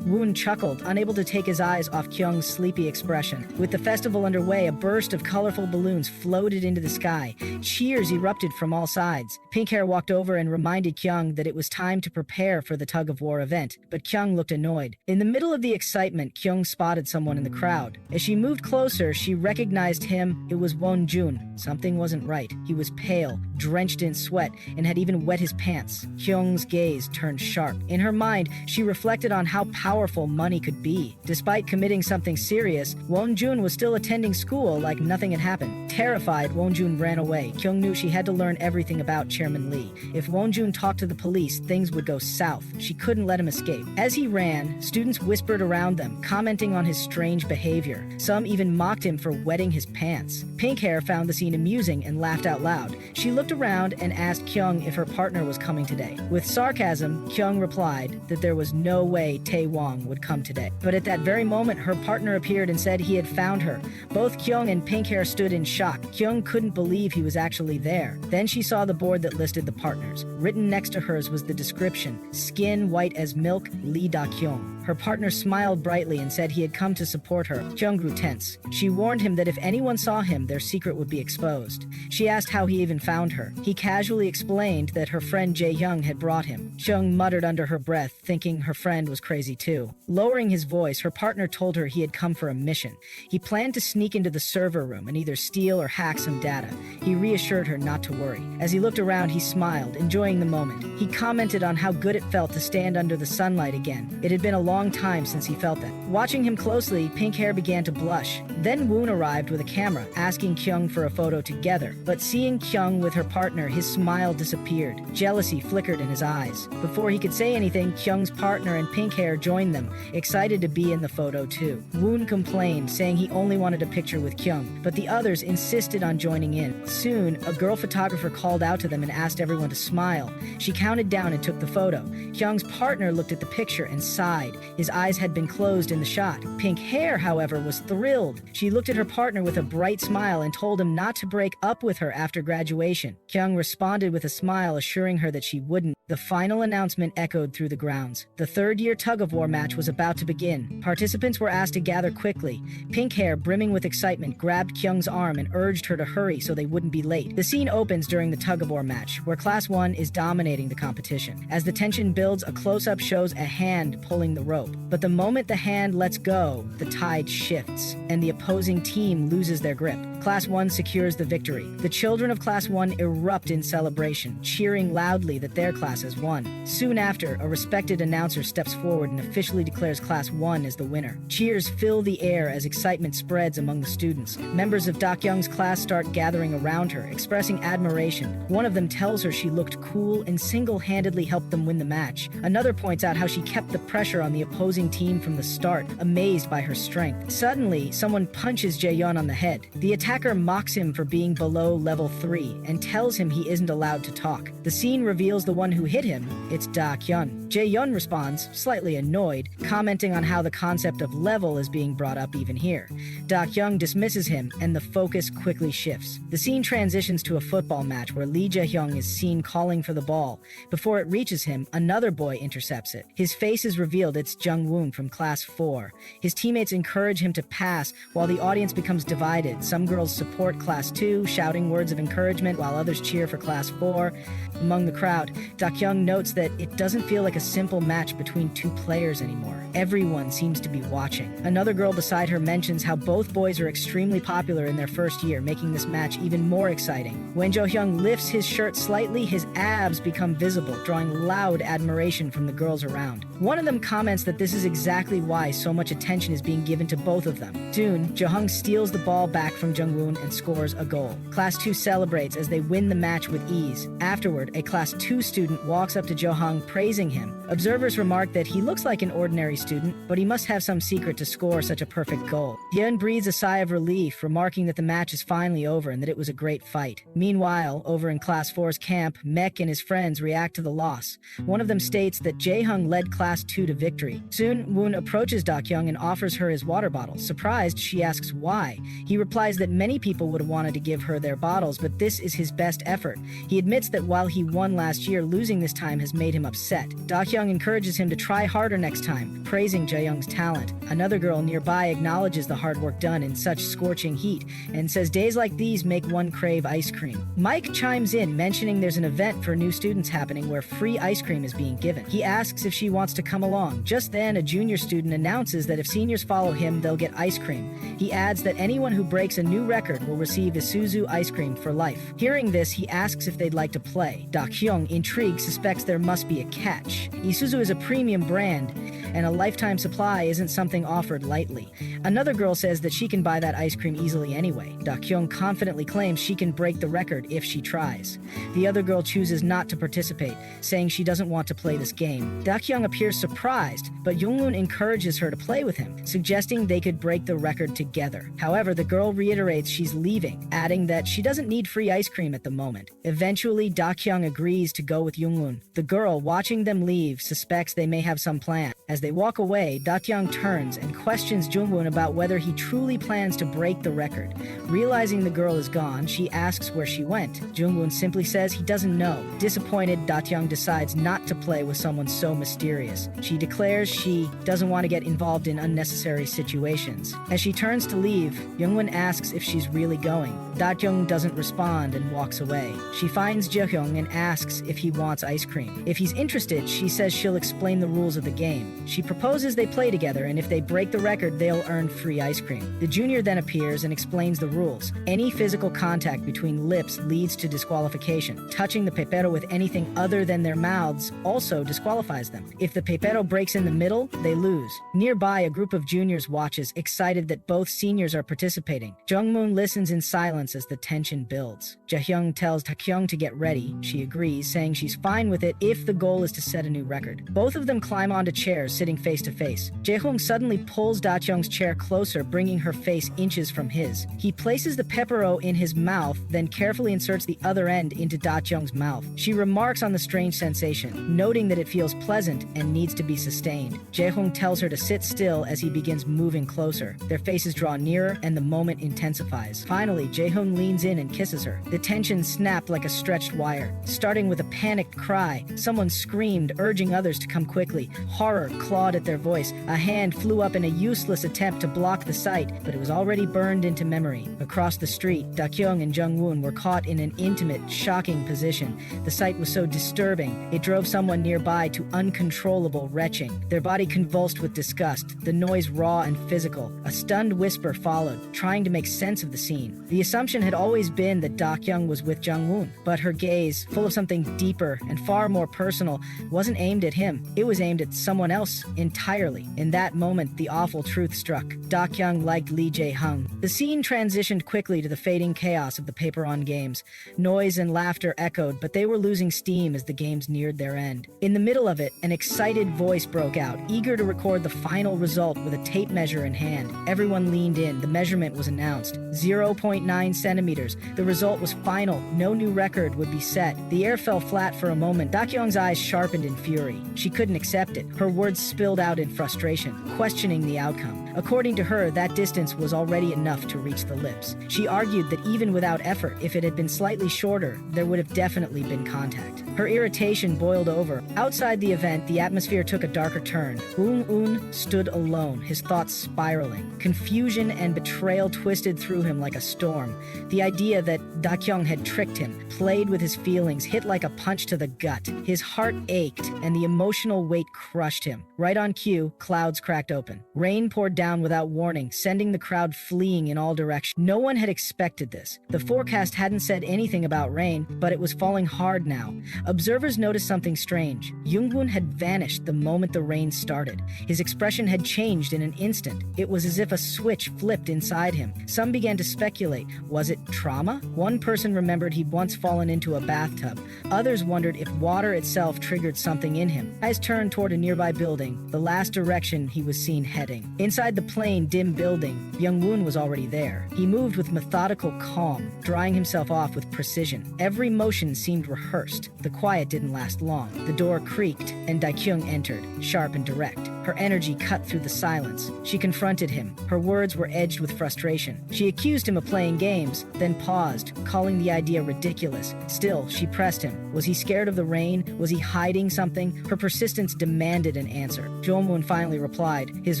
Wun chuckled, unable to take his eyes off Kyung's sleepy expression. With the festival underway, a burst of colorful balloons floated into the sky. Cheers erupted from all sides. Pink hair walked over and reminded Kyung that it was time to prepare for the tug-of-war event, but Kyung looked annoyed. In the middle of the excitement, Kyung spotted someone in the crowd. As she moved closer, she recognized him. It was Won Jun. Something wasn't right. He was pale, drenched in sweat, and had even wet his pants. Kyung's gaze turned sharp. In her mind, she reflected on how powerful money could be. Despite committing something serious, Won Jun was still attending school like nothing had happened. Terrified, Won Jun ran away. Kyung knew she had to learn everything about Chairman Lee. If Won Jun talked to the police, things would go south. She couldn't let him escape. As he ran, students whispered around them, commenting on his strange behavior. Some even mocked him for wetting his pants. Pink hair found the scene amusing and laughed out loud. She looked around and asked Kyung if her partner was coming today. With sarcasm, Kyung replied that there was no way Tae Wong would come today. But at that very moment, her partner appeared and said he had found her. Both Kyung and Pink hair stood in shock. Kyung couldn't believe he was actually there. Then she saw the board that listed the partners. Written next to hers was the description: skin white as milk, Lee Dakyong. Her partner smiled brightly and said he had come to support her. Kyung grew tense. She warned him that if anyone saw him, their secret would be exposed. She asked how he even found her. He casually explained that her friend Jae-young had brought him. Kyung muttered under her breath, thinking her friend was crazy too. Lowering his voice, her partner told her he had come for a mission. He planned to sneak into the server room and either steal or hack some data. He reassured her not to worry. As he looked around, he smiled, enjoying the moment. He commented on how good it felt to stand under the sunlight again. It had been a long time since he felt that. Watching him closely, Pink hair began to blush. Then Woon arrived with a camera, asking Kyung for a photo together. But seeing Kyung with her partner, his smile disappeared. Jealousy flickered in his eyes. Before he could say anything, Kyung's partner and Pink hair joined them, excited to be in the photo too. Woon complained, saying he only wanted a picture with Kyung, but the others insisted on joining in. Soon, a girl photographer called out to them and asked everyone to smile. She counted down and took the photo. Kyung's partner looked at the picture and sighed. His eyes had been closed in the shot. Pink hair, however, was thrilled. She looked at her partner with a bright smile and told him not to break up with her after graduation. Kyung responded with a smile, assuring her that she wouldn't. The final announcement echoed through the grounds. The third-year tug-of-war match was about to begin. Participants were asked to gather quickly. Pink hair, brimming with excitement, grabbed Kyung's arm and urged her to hurry so they wouldn't be late. The scene opens during the tug-of-war match, where Class 1 is dominating the competition. As the tension builds, a close-up shows a hand pulling the rope. But the moment the hand lets go, the tide shifts, and the opposing team loses their grip. Class 1 secures the victory. The children of Class 1 erupt in celebration, cheering loudly that their class has won. Soon after, a respected announcer steps forward and officially declares Class 1 as the winner. Cheers fill the air as excitement spreads among the students. Members of Dakyong's class start gathering around her, expressing admiration. One of them tells her she looked cool and single-handedly helped them win the match. Another points out how she kept the pressure on the opposing team from the start, amazed by her strength. Suddenly, someone punches Jae-yeon on the head. The attacker mocks him for being below level 3 and tells him he isn't allowed to talk. The scene reveals the one who hit him. It's Dakyong. Jae-yeon responds, slightly annoyed. annoyed, commenting on how the concept of level is being brought up even here. Dakyong dismisses him, and the focus quickly shifts. The scene transitions to a football match where Lee Jae-hyung is seen calling for the ball. Before it reaches him, another boy intercepts it. His face is revealed. It's Jung Wun from Class 4. His teammates encourage him to pass, while the audience becomes divided. Some girls support Class 2, shouting words of encouragement, while others cheer for Class 4. Among the crowd, Dakyong notes that it doesn't feel like a simple match between two players anymore. Everyone seems to be watching. Another girl beside her mentions how both boys are extremely popular in their first year, making this match even more exciting. When Jo-hyung lifts his shirt slightly, his abs become visible, drawing loud admiration from the girls around. One of them comments that this is exactly why so much attention is being given to both of them. Soon, Jo-hyung steals the ball back from Jung Wun and scores a goal. Class 2 celebrates as they win the match with ease. Afterward, a Class 2 student walks up to Jo-hyung, praising him. Observers remark that he looks like an ordinary student, but he must have some secret to score such a perfect goal. Yeon breathes a sigh of relief, remarking that the match is finally over and that it was a great fight. Meanwhile, over in Class 4's camp, Mek and his friends react to the loss. One of them states that Jae-hyung led Class 2 to victory. Soon, Wun approaches Dakyong and offers her his water bottle. Surprised, she asks why. He replies that many people would have wanted to give her their bottles, but this is his best effort. He admits that while he won last year, losing this time has made him upset. Dakyong encourages him to try harder next time, praising Jae-hyung's talent. Another girl nearby acknowledges the hard work done in such scorching heat and says days like these make one crave ice cream. Mike chimes in, mentioning there's an event for new students happening where free ice cream is being given. He asks if she wants to come along. Just then, a junior student announces that if seniors follow him, they'll get ice cream. He adds that anyone who breaks a new record will receive Isuzu ice cream for life. Hearing this, he asks if they'd like to play. Dakyong, intrigued, suspects there must be a catch. Isuzu is a premium brand, and a lifetime supply isn't something offered lightly. Another girl says that she can buy that ice cream easily anyway. Dakyong confidently claims she can break the record if she tries. The other girl chooses not to participate, saying she doesn't want to play this game. Dakyong appears surprised, but Jung Wun encourages her to play with him, suggesting they could break the record together. However, the girl reiterates she's leaving, adding that she doesn't need free ice cream at the moment. Eventually, Dakyong agrees to go with Jung Wun. The girl, watching them leave, suspects they may have some plan. As they walk away, Dakyong turns and questions Jung Wun about whether he truly plans to break the record. Realizing the girl is gone, she asks where she went. Jung Wun simply says he doesn't know. Disappointed, Dakyong decides not to play with someone so mysterious. She declares she doesn't want to get involved in unnecessary situations. As she turns to leave, Jung Wun asks if she's really going. Dakyong doesn't respond and walks away. She finds Jae-hyung and asks if he wants ice cream. If he's interested, she says she'll explain the rules of the game. She proposes they play together, and if they break the record, they'll earn free ice cream. The junior then appears and explains the rules. Any physical contact between lips leads to disqualification. Touching the pepero with anything other than their mouths also disqualifies them. If the pepero breaks in the middle, they lose. Nearby, a group of juniors watches, excited that both seniors are participating. Jung Moon listens in silence as the tension builds. Jae-hyung tells Dakyong to get ready. She agrees, saying she's fine with it if the goal is to set a new record. Both of them climb onto chairs, sitting face to face. Jae-hyung suddenly pulls Dakyong's chair closer, bringing her face inches from his. He places the pepero in his mouth, then carefully inserts the other end into Dakyong's mouth. She remarks on the strange sensation, noting that it feels pleasant and needs to be sustained. Jae-hyung tells her to sit still as he begins moving closer. Their faces draw nearer and the moment intensifies. Finally, Jae-hyung leans in and kisses her. The tension snapped like a stretched wire. Starting with a panicked cry, someone screamed, urging others to come quickly. Horror clawed at their voice. A hand flew up in a useless attempt to block the sight, but it was already burned into memory. Across the street, Dakyong and Jung Wun were caught in an intimate, shocking position. The sight was so disturbing, it drove someone nearby to uncontrollable retching. Their body convulsed with disgust, the noise raw and physical. A stunned whisper followed, trying to make sense of the scene. The assumption had always been that Dakyong was with Jung Wun, but her gaze, full of something deeper and far more personal, wasn't aimed at him. It was aimed at someone else entirely. In that moment, the awful truth struck. Dakyong liked Lee Jae-hyung. The scene transitioned quickly to the fading chaos of the paper-on games. Noise and laughter echoed, but they were losing steam as the games neared their end. In the middle of it, an excited voice broke out, eager to record the final result with a tape measure in hand. Everyone leaned in. The measurement was announced. 0.9 centimeters. The result was final. No new record would be set. The air fell flat for a moment. Dakyong's eyes sharpened in fury. She couldn't accept it. Her words words spilled out in frustration, questioning the outcome. According to her, that distance was already enough to reach the lips. She argued that even without effort, if it had been slightly shorter, there would have definitely been contact. Her irritation boiled over. Outside the event, the atmosphere took a darker turn. Jung Wun stood alone, his thoughts spiraling. Confusion and betrayal twisted through him like a storm. The idea that Dakyong had tricked him, played with his feelings, hit like a punch to the gut. His heart ached, and the emotional weight crushed him. Right on cue, clouds cracked open. Rain poured down without warning, sending the crowd fleeing in all directions. No one had expected this. The forecast hadn't said anything about rain, but it was falling hard now. Observers noticed something strange. Jung Wun had vanished the moment the rain started. His expression had changed in an instant. It was as if a switch flipped inside him. Some began to speculate. Was it trauma? One person remembered he'd once fallen into a bathtub. Others wondered if water itself triggered something in him. Eyes turned toward a nearby building, the last direction he was seen heading. Inside the plain, dim building, Jung Wun was already there. He moved with methodical calm, drying himself off with precision. Every motion seemed rehearsed. The quiet didn't last long. The door creaked, and Dakyong entered, sharp and direct. Her energy cut through the silence. She confronted him. Her words were edged with frustration. She accused him of playing games, then paused, calling the idea ridiculous. Still, she pressed him. Was he scared of the rain? Was he hiding something? Her persistence demanded an answer. Jung Wun finally replied. His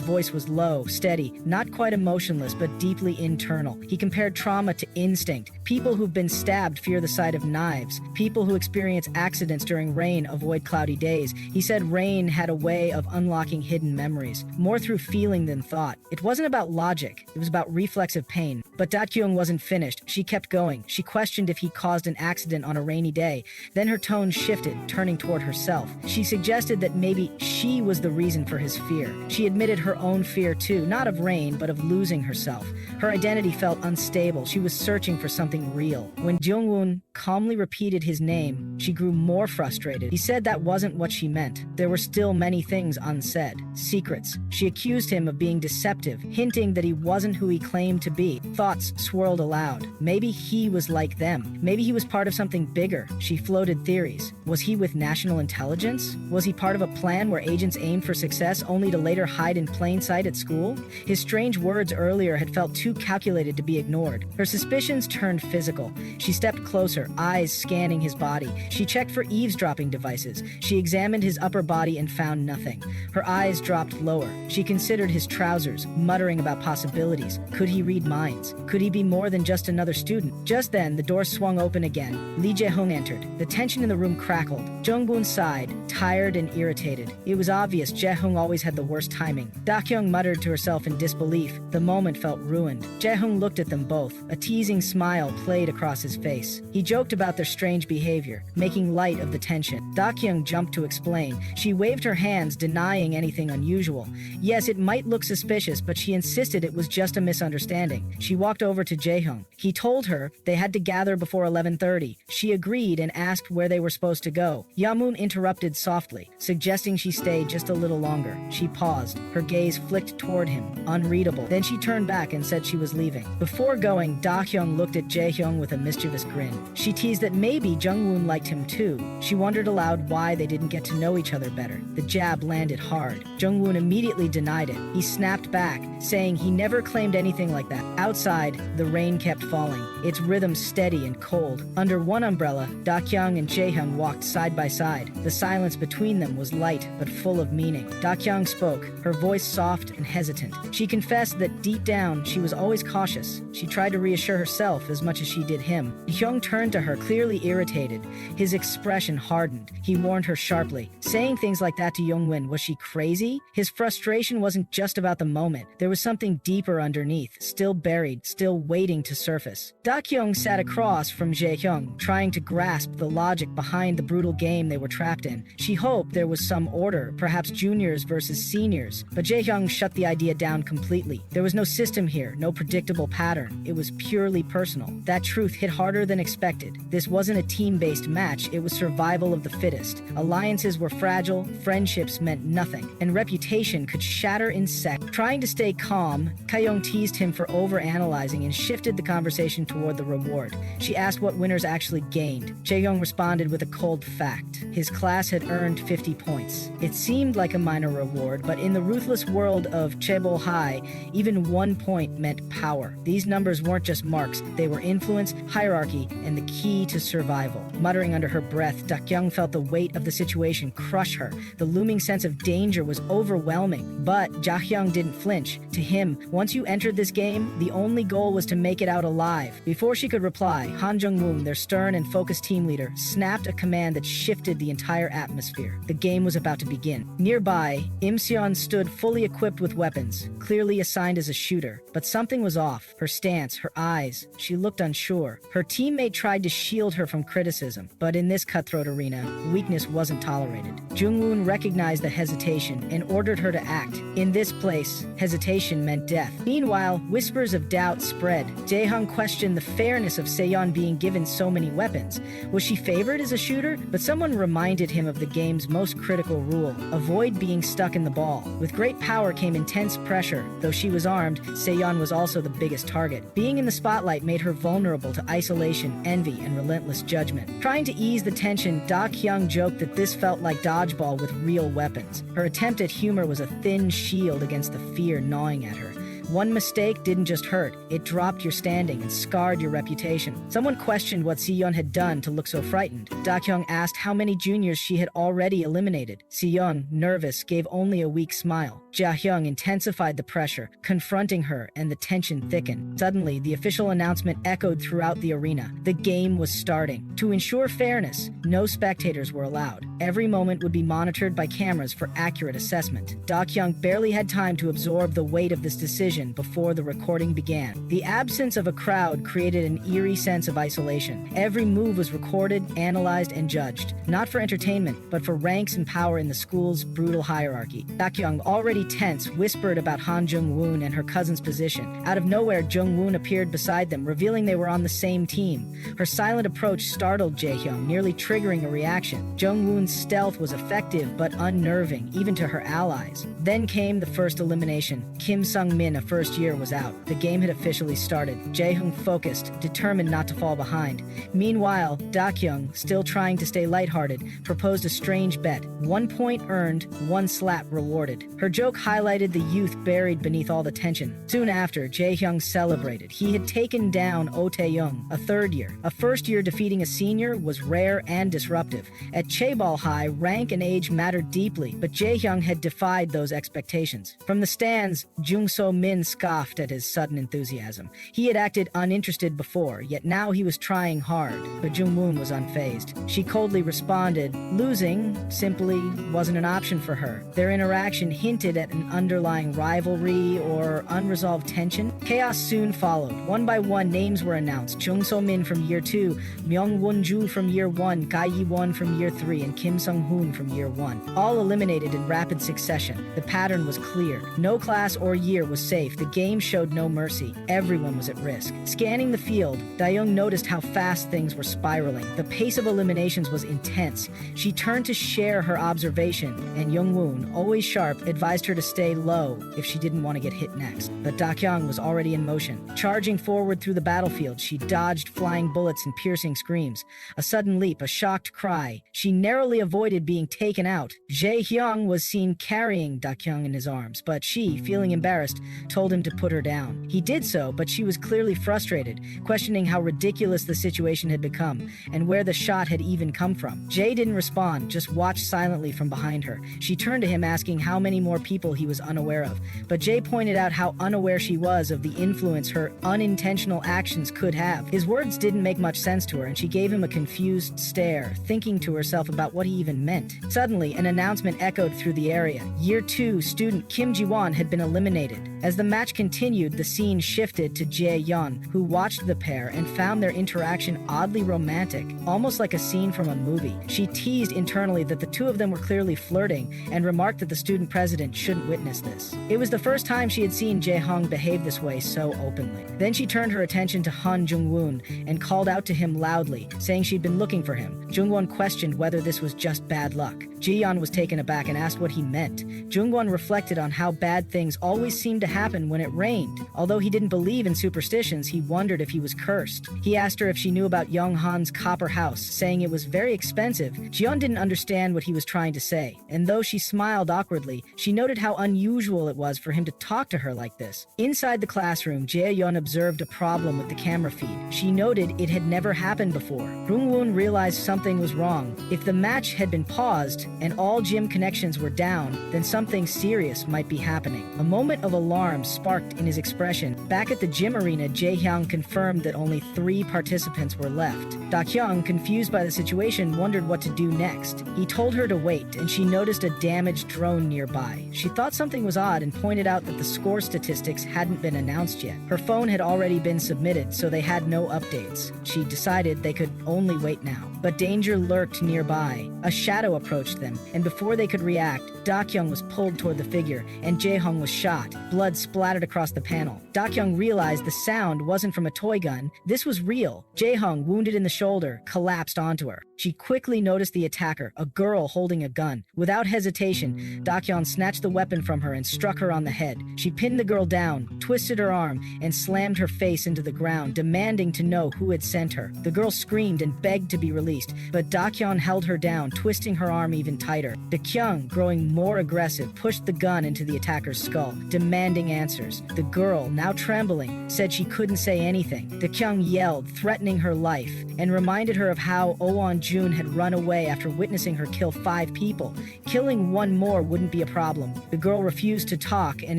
voice was low, steady, not quite emotionless, but deeply internal. He compared trauma to instinct. People who've been stabbed fear the sight of knives. People who experience accidents during rain avoid cloudy days. He said rain had a way of unlocking hidden memories, more through feeling than thought. It wasn't about logic, it was about reflexive pain. But Dakyong wasn't finished. She kept going. She questioned if he caused an accident on a rainy day. Then her tone shifted, turning toward herself. She suggested that maybe she was the reason for his fear. She admitted her own fear too, not of rain, but of losing herself. Her identity felt unstable. She was searching for something real. When Jung Wun calmly repeated his name, she grew more frustrated. He said that wasn't what she meant. There were still many things unsaid. Secrets. She accused him of being deceptive, hinting that he wasn't who he claimed to be. Thoughts swirled aloud. Maybe he was like them. Maybe he was part of something bigger. She floated theories. Was he with national intelligence? Was he part of a plan where agents aimed for success only to later hide in plain sight at school? His strange words earlier had felt too calculated to be ignored. Her suspicions turned physical. She stepped closer, eyes scanning his body. She checked for eavesdropping devices. She examined his upper body and found nothing. Her eyes dropped lower. She considered his trousers, muttering about possibilities. Could he read minds? Could he be more than just another student? Just then, the door swung open again. Lee Jae-hong entered. The tension in the room crackled. Jung Wun sighed, tired and irritated. It was obvious Jae-hong always had the worst timing. Dakyong muttered to herself in disbelief. The moment felt ruined. Jae-hong looked at them both. A teasing smile played across his face. He joked about their strange behavior, making light of the tension. Dakyong jumped to explain. She waved her hands, denying anything unusual. Yes, it might look suspicious, but she insisted it was just a misunderstanding. She walked over to Jae-hong. He told her they had to gather before 11:30. She agreed and asked where they were supposed to go. Yamun interrupted softly, suggesting she stay just a little longer. She paused. Her gaze flicked toward him, unreadable. Then she turned back and said she was leaving. Before going, Dakyong looked at Jae-hyung with a mischievous grin. She teased that maybe Jung Wun liked him too. She wondered aloud why they didn't get to know each other better. The jab landed hard. Jung Wun immediately denied it. He snapped back, saying he never claimed anything like that. Outside, the rain kept falling, its rhythm steady and cold. Under one umbrella, Dakyong and Jae-hyung walked side by side. The silence between them was light but full of meaning. Dakyong spoke, her voice soft and hesitant. She confessed that deep down, she was always cautious. She tried to reassure herself as much as she did him. Hyung turned to her, clearly irritated. His expression hardened. He warned her sharply. Saying things like that to Jung Wun, was she crazy? His frustration wasn't just about the moment. There was something deeper underneath, still buried, still waiting to surface. Dakyong sat across from Jae-hyung, trying to grasp the logic behind the brutal game they were trapped in. She hoped there was some order, perhaps juniors versus seniors. But Jae-hyung shut the idea down completely. There was no system here, no predictable pattern. It was purely personal. That truth hit harder than expected. This wasn't a team-based match. match, it was survival of the fittest. Alliances were fragile, friendships meant nothing, and reputation could shatter in seconds. Trying to stay calm, Dakyong teased him for overanalyzing and shifted the conversation toward the reward. She asked what winners actually gained. Dakyong responded with a cold fact. His class had earned 50 points. It seemed like a minor reward, but in the ruthless world of Chaebol High, even 1 point meant power. These numbers weren't just marks, they were influence, hierarchy, and the key to survival. Muttering under her breath, Dakyong felt the weight of the situation crush her. The looming sense of danger was overwhelming, but Dakyong didn't flinch. To him, once you entered this game, the only goal was to make it out alive. Before she could reply, Jung Wun, their stern and focused team leader, snapped a command that shifted the entire atmosphere. The game was about to begin. Nearby, Im-seon stood fully equipped with weapons, clearly assigned as a shooter, but something was off. Her stance, her eyes, she looked unsure. Her teammate tried to shield her from criticism, but in this cutthroat arena, weakness wasn't tolerated. Jung Wun recognized the hesitation and ordered her to act. In this place, hesitation meant death. Meanwhile, whispers of doubt spread. Jae-hung questioned the fairness of Seyeon being given so many weapons. Was she favored as a shooter? But someone reminded him of the game's most critical rule: avoid being stuck in the ball. With great power came intense pressure. Though she was armed, Seyeon was also the biggest target. Being in the spotlight made her vulnerable to isolation, envy, and relentless judgment. Trying to ease the tension, Dakyong joked that this felt like dodgeball with real weapons. Her attempt at humor was a thin shield against the fear gnawing at her. One mistake didn't just hurt, it dropped your standing and scarred your reputation. Someone questioned what Seyeon had done to look so frightened. Dakyong asked how many juniors she had already eliminated. Seyeon, nervous, gave only a weak smile. Jaehyung intensified the pressure, confronting her, and the tension thickened. Suddenly, the official announcement echoed throughout the arena. The game was starting. To ensure fairness, no spectators were allowed. Every moment would be monitored by cameras for accurate assessment. Dakyong barely had time to absorb the weight of this decision before the recording began. The absence of a crowd created an eerie sense of isolation. Every move was recorded, analyzed, and judged, not for entertainment, but for ranks and power in the school's brutal hierarchy. Dakyong, already tense, whispered about Jung Wun and her cousin's position. Out of nowhere, Jung Wun appeared beside them, revealing they were on the same team. Her silent approach startled Jaehyung, nearly triggering a reaction. Jung Wun's stealth was effective but unnerving, even to her allies. Then came the first elimination. Kim Sung-min, a first year, was out. The game had officially started. Jaehyung focused, determined not to fall behind. Meanwhile, Dakyong, still trying to stay lighthearted, proposed a strange bet. 1 point earned, 1 slap rewarded. Her joke highlighted the youth buried beneath all the tension. Soon after, Jaehyung celebrated. He had taken down Oh Tae-young, a third year. A first year defeating a senior was rare and disruptive. At Chaebol High, rank and age mattered deeply, but Jaehyung had defied those expectations. From the stands, Jung So-min scoffed at his sudden enthusiasm. He had acted uninterested before, yet now he was trying hard. But Jung Wun was unfazed. She coldly responded, losing simply wasn't an option for her. Their interaction hinted at an underlying rivalry or unresolved tension. Chaos soon followed. One by one, names were announced. Jung So-min from year 2, Myung Won-ju from year 1, Ga Yi-won from year 3, and Kim Sung-hoon from year 1. All eliminated in rapid succession. The pattern was clear. No class or year was safe. The game showed no mercy. Everyone was at risk. Scanning the field, Dakyong noticed how fast things were spiraling. The pace of eliminations was intense. She turned to share her observation, and Jung Wun, always sharp, advised her to stay low if she didn't want to get hit next. But Dakyong was already in motion. Charging forward through the battlefield, she dodged flying bullets and piercing screams. A sudden leap, a shocked cry. She narrowly avoided being taken out. Jae-hyung was seen carrying Dakyong in his arms, but she, feeling embarrassed, told him to put her down. He did so, but she was clearly frustrated, questioning how ridiculous the situation had become and where the shot had even come from. Jae didn't respond, just watched silently from behind her. She turned to him asking how many more people he was unaware of, but Jae pointed out how unaware she was of the influence her unintentional actions could have. His words didn't make much sense to her, and she gave him a confused stare, thinking to herself about what he even meant. Suddenly, an announcement echoed through the area. Year 2 student Kim Ji-won had been eliminated. As the match continued, the scene shifted to Dakyong, who watched the pair and found their interaction oddly romantic, almost like a scene from a movie. She teased internally that the two of them were clearly flirting and remarked that the student president shouldn't witness this. It was the first time she had seen Dakyong behave this way so openly. Then she turned her attention to Jung Wun and called out to him loudly, saying she'd been looking for him. Jung Wun questioned whether this was just bad luck. Ji-yeon was taken aback and asked what he meant. Jung Won reflected on how bad things always seemed to happen when it rained. Although he didn't believe in superstitions, he wondered if he was cursed. He asked her if she knew about Young Han's copper house, saying it was very expensive. Ji-yeon didn't understand what he was trying to say, and though she smiled awkwardly, she noted how unusual it was for him to talk to her like this. Inside the classroom, Jae-yeon observed a problem with the camera feed. She noted it had never happened before. Jung Won realized something was wrong. If the match had been paused and all gym connections were down, then something serious might be happening. A moment of alarm sparked in his expression. Back at the gym arena, Jae-hyung confirmed that only 3 participants were left. Dakyong, confused by the situation, wondered what to do next. He told her to wait, and she noticed a damaged drone nearby. She thought something was odd and pointed out that the score statistics hadn't been announced yet. Her phone had already been submitted, so they had no updates. She decided they could only wait now. But danger lurked nearby. A shadow approached them, and before they could react, Dakyong was pulled toward the figure, and Jae-hyung was shot. Blood splattered across the panel. Dakyong realized the sound wasn't from a toy gun. This was real. Jae-hyung, wounded in the shoulder, collapsed onto her. She quickly noticed the attacker, a girl holding a gun. Without hesitation, Dakyong snatched the weapon from her and struck her on the head. She pinned the girl down, twisted her arm, and slammed her face into the ground, demanding to know who had sent her. The girl screamed and begged to be released, but Dakyong held her down, twisting her arm even tighter. Dakyong, growing more aggressive, pushed the gun into the attacker's skull, demanding answers. The girl, now trembling, said she couldn't say anything. Dakyong yelled, threatening her life, and reminded her of how Oh-won-jun had run away after witnessing her kill 5 people. Killing one more wouldn't be a problem. The girl refused to talk and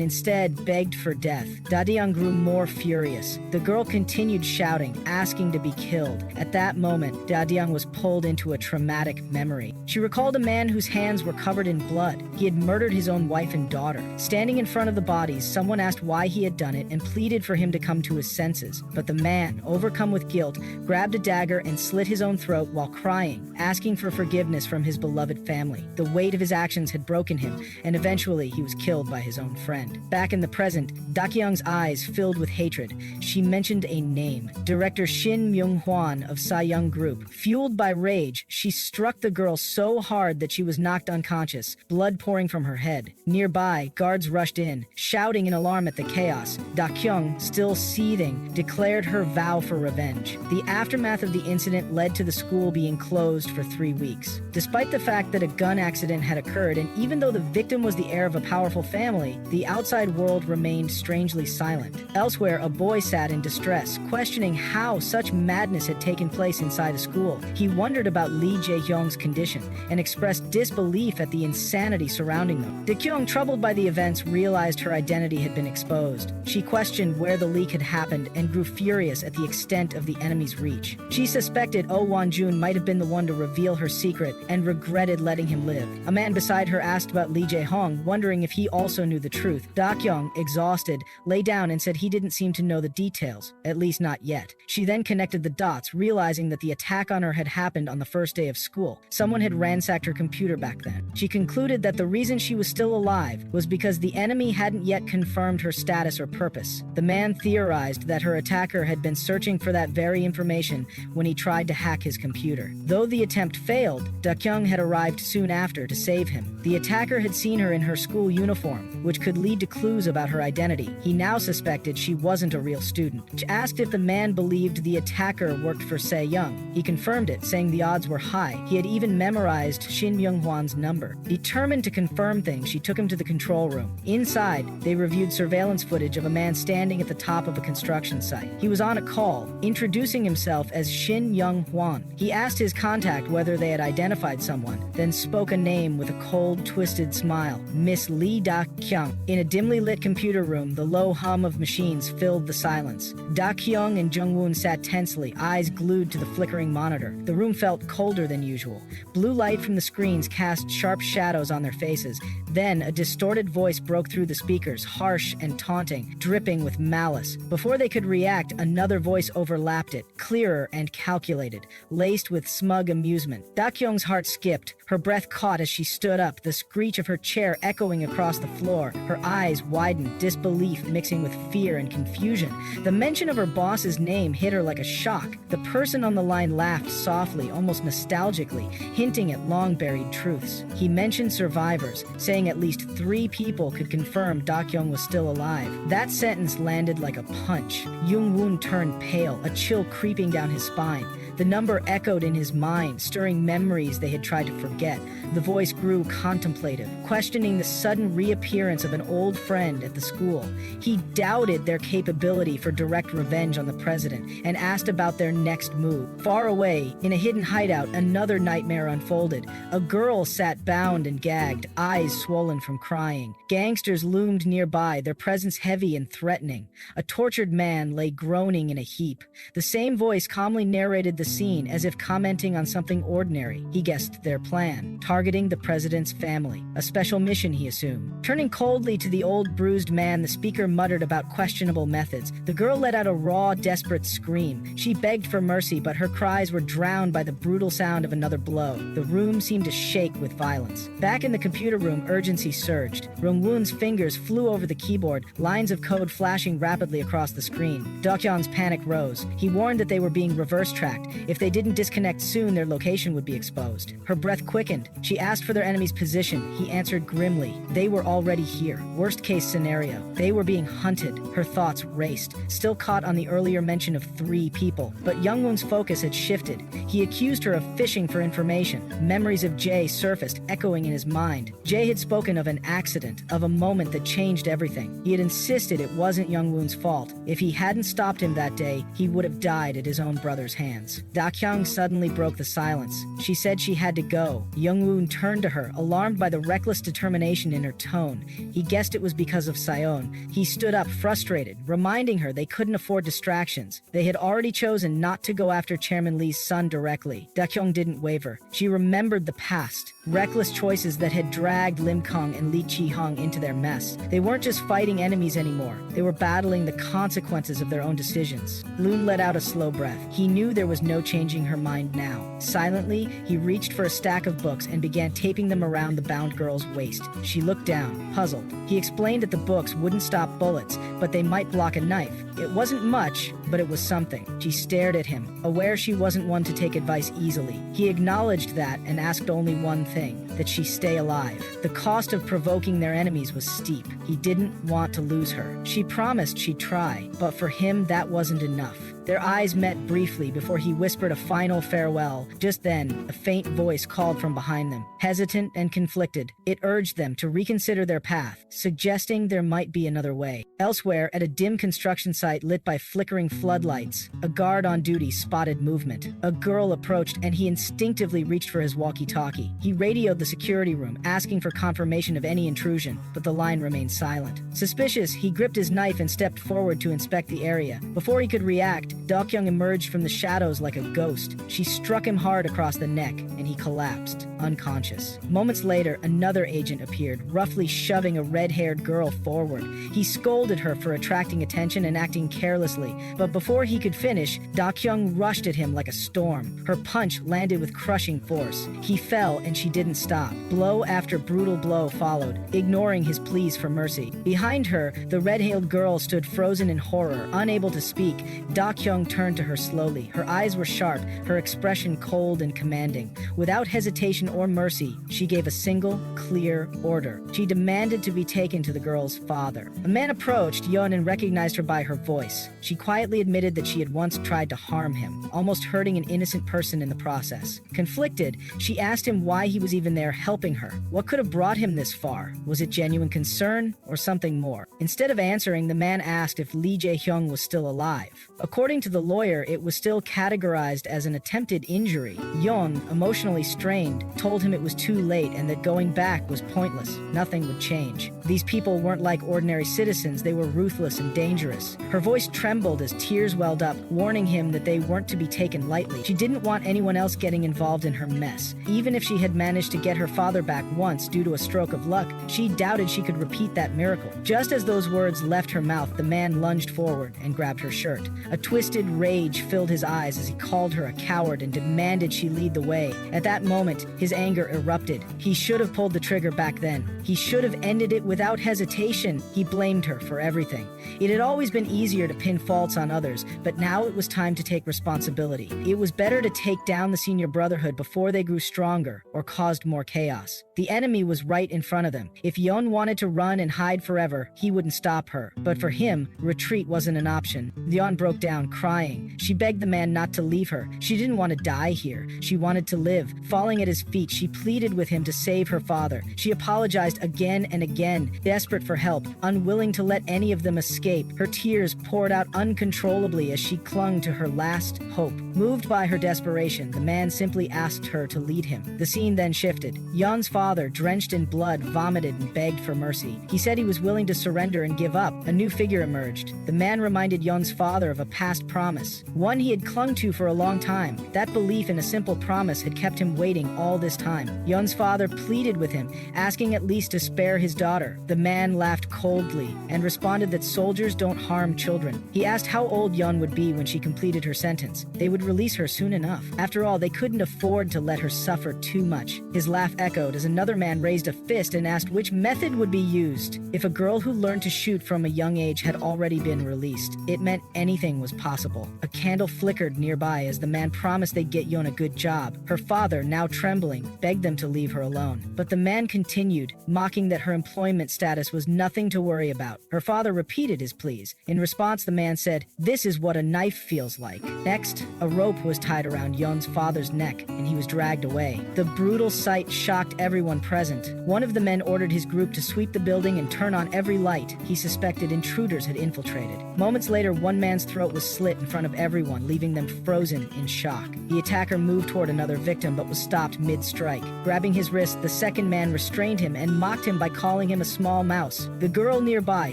instead begged for death. Dakyong grew more furious. The girl continued shouting, asking to be killed. At that moment, Dakyong was pulled into a traumatic memory. She recalled a man whose hands were covered in blood. He had murdered his own wife and daughter. Standing in front of the bodies, someone asked why he had done it and pleaded for him to come to his senses. But the man, overcome with guilt, grabbed a dagger and slit his own throat while crying, asking for forgiveness from his beloved family. The weight of his actions had broken him, and eventually he was killed by his own friend. Back in the present, Dakyong's eyes filled with hatred. She mentioned a name, director Shin Myung-hwan of Sayoung Group. Fueled by rage, she struck the girl so hard that she was knocked unconscious, blood pouring from her head. Nearby, guards rushed in, shouting in alarm at the chaos. Dakyong, still seething, declared her vow for revenge. The aftermath of the incident led to the school being closed for 3 weeks. Despite the fact that a gun accident had occurred, and even though the victim was the heir of a powerful family, the outside world remained strangely silent. Elsewhere, a boy sat in distress, questioning how such madness had taken place inside a school. He wondered about Lee Jae-hyung's condition and expressed disbelief at the insanity surrounding them. Dakyong, troubled by the events, realized her identity had been exposed. She questioned where the leak had happened and grew furious at the extent of the enemy's reach. She suspected Oh-won-jun might have been the one to reveal her secret and regretted letting him live. A man beside her asked about Lee Jae-hyung, wondering if he also knew the truth. Dakyong, exhausted, lay down and said he didn't seem to know the details, at least not yet. She then connected the dots, realizing that the attack on her had happened on the first day of school. Someone had ransacked her computer back then. She concluded that the reason she was still alive was because the enemy hadn't yet confirmed her status or purpose. The man theorized that her attacker had been searching for that very information when he tried to hack his computer. Though the attempt failed, Dakyong had arrived soon after to save him. The attacker had seen her in her school uniform, which could lead to clues about her identity. He now suspected she wasn't a real student. She asked if the man believed the attacker worked for Se-young. He confirmed it, saying the odds were high. He had even memorized Shin Myung-hwan's number. Determined to confirm things, she took him to the control room. Inside, they reviewed surveillance footage of a man standing at the top of a construction site. He was on a call, introducing himself as Shin Young-hwan. He asked his contact whether they had identified someone, then spoke a name with a cold, twisted smile. Miss Lee Dakyong. In a dimly lit computer room, the low hum of machines filled the silence. Dakyong and Jung Wun sat tensely, eyes glued to the flickering monitor. The room felt colder than usual. Blue light from the screens cast sharp shadows on their faces. Then a distorted voice broke through the speakers, harsh and taunting, dripping with malice. Before they could react, another voice overlapped it, clearer and calculated, laced with smug amusement. Dakyong's heart skipped. Her breath caught as she stood up, the screech of her chair echoing across the floor. Her eyes widened, disbelief mixing with fear and confusion. The mention of her boss's name hit her like a shock. The person on the line laughed softly, almost nostalgically, hinting at long-buried truths. He mentioned survivors, saying at least 3 people could confirm Dakyong was still alive. That sentence landed like a punch. Jung Wun turned pale, a chill creeping down his spine. The number echoed in his mind, stirring memories they had tried to forget. The voice grew contemplative, questioning the sudden reappearance of an old friend at the school. He doubted their capability for direct revenge on the president and asked about their next move. Far away, in a hidden hideout, another nightmare unfolded. A girl sat bound and gagged, eyes swollen from crying. Gangsters loomed nearby, their presence heavy and threatening. A tortured man lay groaning in a heap. The same voice calmly narrated the scene as if commenting on something ordinary. He guessed their plan, targeting the president's family. A special mission, he assumed. Turning coldly to the old bruised man, the speaker muttered about questionable methods. The girl let out a raw, desperate scream. She begged for mercy, but her cries were drowned by the brutal sound of another blow. The room seemed to shake with violence. Back in the computer room, urgency surged. Jung Wun's fingers flew over the keyboard, lines of code flashing rapidly across the screen. Dakyong's panic rose. He warned that they were being reverse-tracked. If they didn't disconnect soon, their location would be exposed. Her breath quickened. She asked for their enemy's position. He answered grimly. They were already here. Worst case scenario. They were being hunted. Her thoughts raced, still caught on the earlier mention of 3 people. But Jung Wun's focus had shifted. He accused her of fishing for information. Memories of Jay surfaced, echoing in his mind. Jay had spoken of an accident, of a moment that changed everything. He had insisted it wasn't Jung Wun's fault. If he hadn't stopped him that day, he would have died at his own brother's hands. Dakyong suddenly broke the silence. She said she had to go. Jung Wun turned to her, alarmed by the reckless determination in her tone. He guessed it was because of Sion. He stood up, frustrated, reminding her they couldn't afford distractions. They had already chosen not to go after Chairman Lee's son directly. Dakyong didn't waver. She remembered the past. Reckless choices that had dragged Lim Kong and Lee Chi-hung into their mess. They weren't just fighting enemies anymore. They were battling the consequences of their own decisions. Loon let out a slow breath. He knew there was no changing her mind now. Silently, he reached for a stack of books and began taping them around the bound girl's waist. She looked down, puzzled. He explained that the books wouldn't stop bullets, but they might block a knife. It wasn't much, but it was something. She stared at him, aware she wasn't one to take advice easily. He acknowledged that and asked only one thing, that she stay alive. The cost of provoking their enemies was steep. He didn't want to lose her. She promised she'd try, but for him that wasn't enough. Their eyes met briefly before he whispered a final farewell. Just then, a faint voice called from behind them. Hesitant and conflicted, it urged them to reconsider their path, suggesting there might be another way. Elsewhere, at a dim construction site lit by flickering floodlights, a guard on duty spotted movement. A girl approached and he instinctively reached for his walkie-talkie. He radioed the security room, asking for confirmation of any intrusion, but the line remained silent. Suspicious, he gripped his knife and stepped forward to inspect the area. Before he could react, Dakyong emerged from the shadows like a ghost. She struck him hard across the neck, and he collapsed, unconscious. Moments later, another agent appeared, roughly shoving a red-haired girl forward. He scolded her for attracting attention and acting carelessly, but before he could finish, Dakyong rushed at him like a storm. Her punch landed with crushing force. He fell, and she didn't stop. Blow after brutal blow followed, ignoring his pleas for mercy. Behind her, the red-haired girl stood frozen in horror, unable to speak. Dakyong turned to her slowly. Her eyes were sharp, her expression cold and commanding. Without hesitation or mercy, she gave a single, clear order. She demanded to be taken to the girl's father. A man approached Yeon and recognized her by her voice. She quietly quietly admitted that she had once tried to harm him, almost hurting an innocent person in the process. Conflicted, she asked him why he was even there helping her. What could have brought him this far? Was it genuine concern or something more? Instead of answering, the man asked if Lee Jae-hyung was still alive. According to the lawyer, it was still categorized as an attempted injury. Young, emotionally strained, told him it was too late and that going back was pointless. Nothing would change. These people weren't like ordinary citizens, they were ruthless and dangerous. Her voice trembled as tears welled up, warning him that they weren't to be taken lightly. She didn't want anyone else getting involved in her mess. Even if she had managed to get her father back once due to a stroke of luck, she doubted she could repeat that miracle. Just as those words left her mouth, the man lunged forward and grabbed her shirt. A twisted rage filled his eyes as he called her a coward and demanded she lead the way. At that moment, his anger erupted. He should have pulled the trigger back then. He should have ended it without hesitation. He blamed her for everything. It had always been easier to pin faults on others, but now it was time to take responsibility. It was better to take down the senior brotherhood before they grew stronger or caused more chaos. The enemy was right in front of them. If Yeon wanted to run and hide forever, he wouldn't stop her. But for him, retreat wasn't an option. Yeon broke down, crying. She begged the man not to leave her. She didn't want to die here. She wanted to live. Falling at his feet, she pleaded with him to save her father. She apologized again and again, desperate for help, unwilling to let any of them escape. Her tears poured out uncontrollably as she clung to her last hope. Moved by her desperation, the man simply asked her to lead him. The scene then shifted. Yeon's father, drenched in blood, vomited and begged for mercy. He said he was willing to surrender and give up. A new figure emerged. The man reminded Yeon's father of a past promise, one he had clung to for a long time. That belief in a simple promise had kept him waiting all this time. Yeon's father pleaded with him, asking at least to spare his daughter. The man laughed coldly and responded that soldiers don't harm children. He asked how old Yeon would be when she completed her sentence. They would release her soon enough. After all, they couldn't afford to let her suffer too much. His laugh echoed as another man raised a fist and asked which method would be used. If a girl who learned to shoot from a young age had already been released, it meant anything was possible. A candle flickered nearby as the man promised they'd get Yeon a good job. Her father, now trembling, begged them to leave her alone. But the man continued, mocking that her employment status was nothing to worry about. Her father repeated his pleas. In response, the man said, "This is what a knife feels like." Next, a rope was tied around Yeon's father's neck, and he was dragged away. The brutal sight shocked everyone present. One of the men ordered his group to sweep the building and turn on every light. He suspected intruders had infiltrated. Moments later, one man's throat was slit in front of everyone, leaving them frozen in shock. The attacker moved toward another victim but was stopped mid-strike. Grabbing his wrist, the second man restrained him and mocked him by calling him a small mouse. The girl nearby,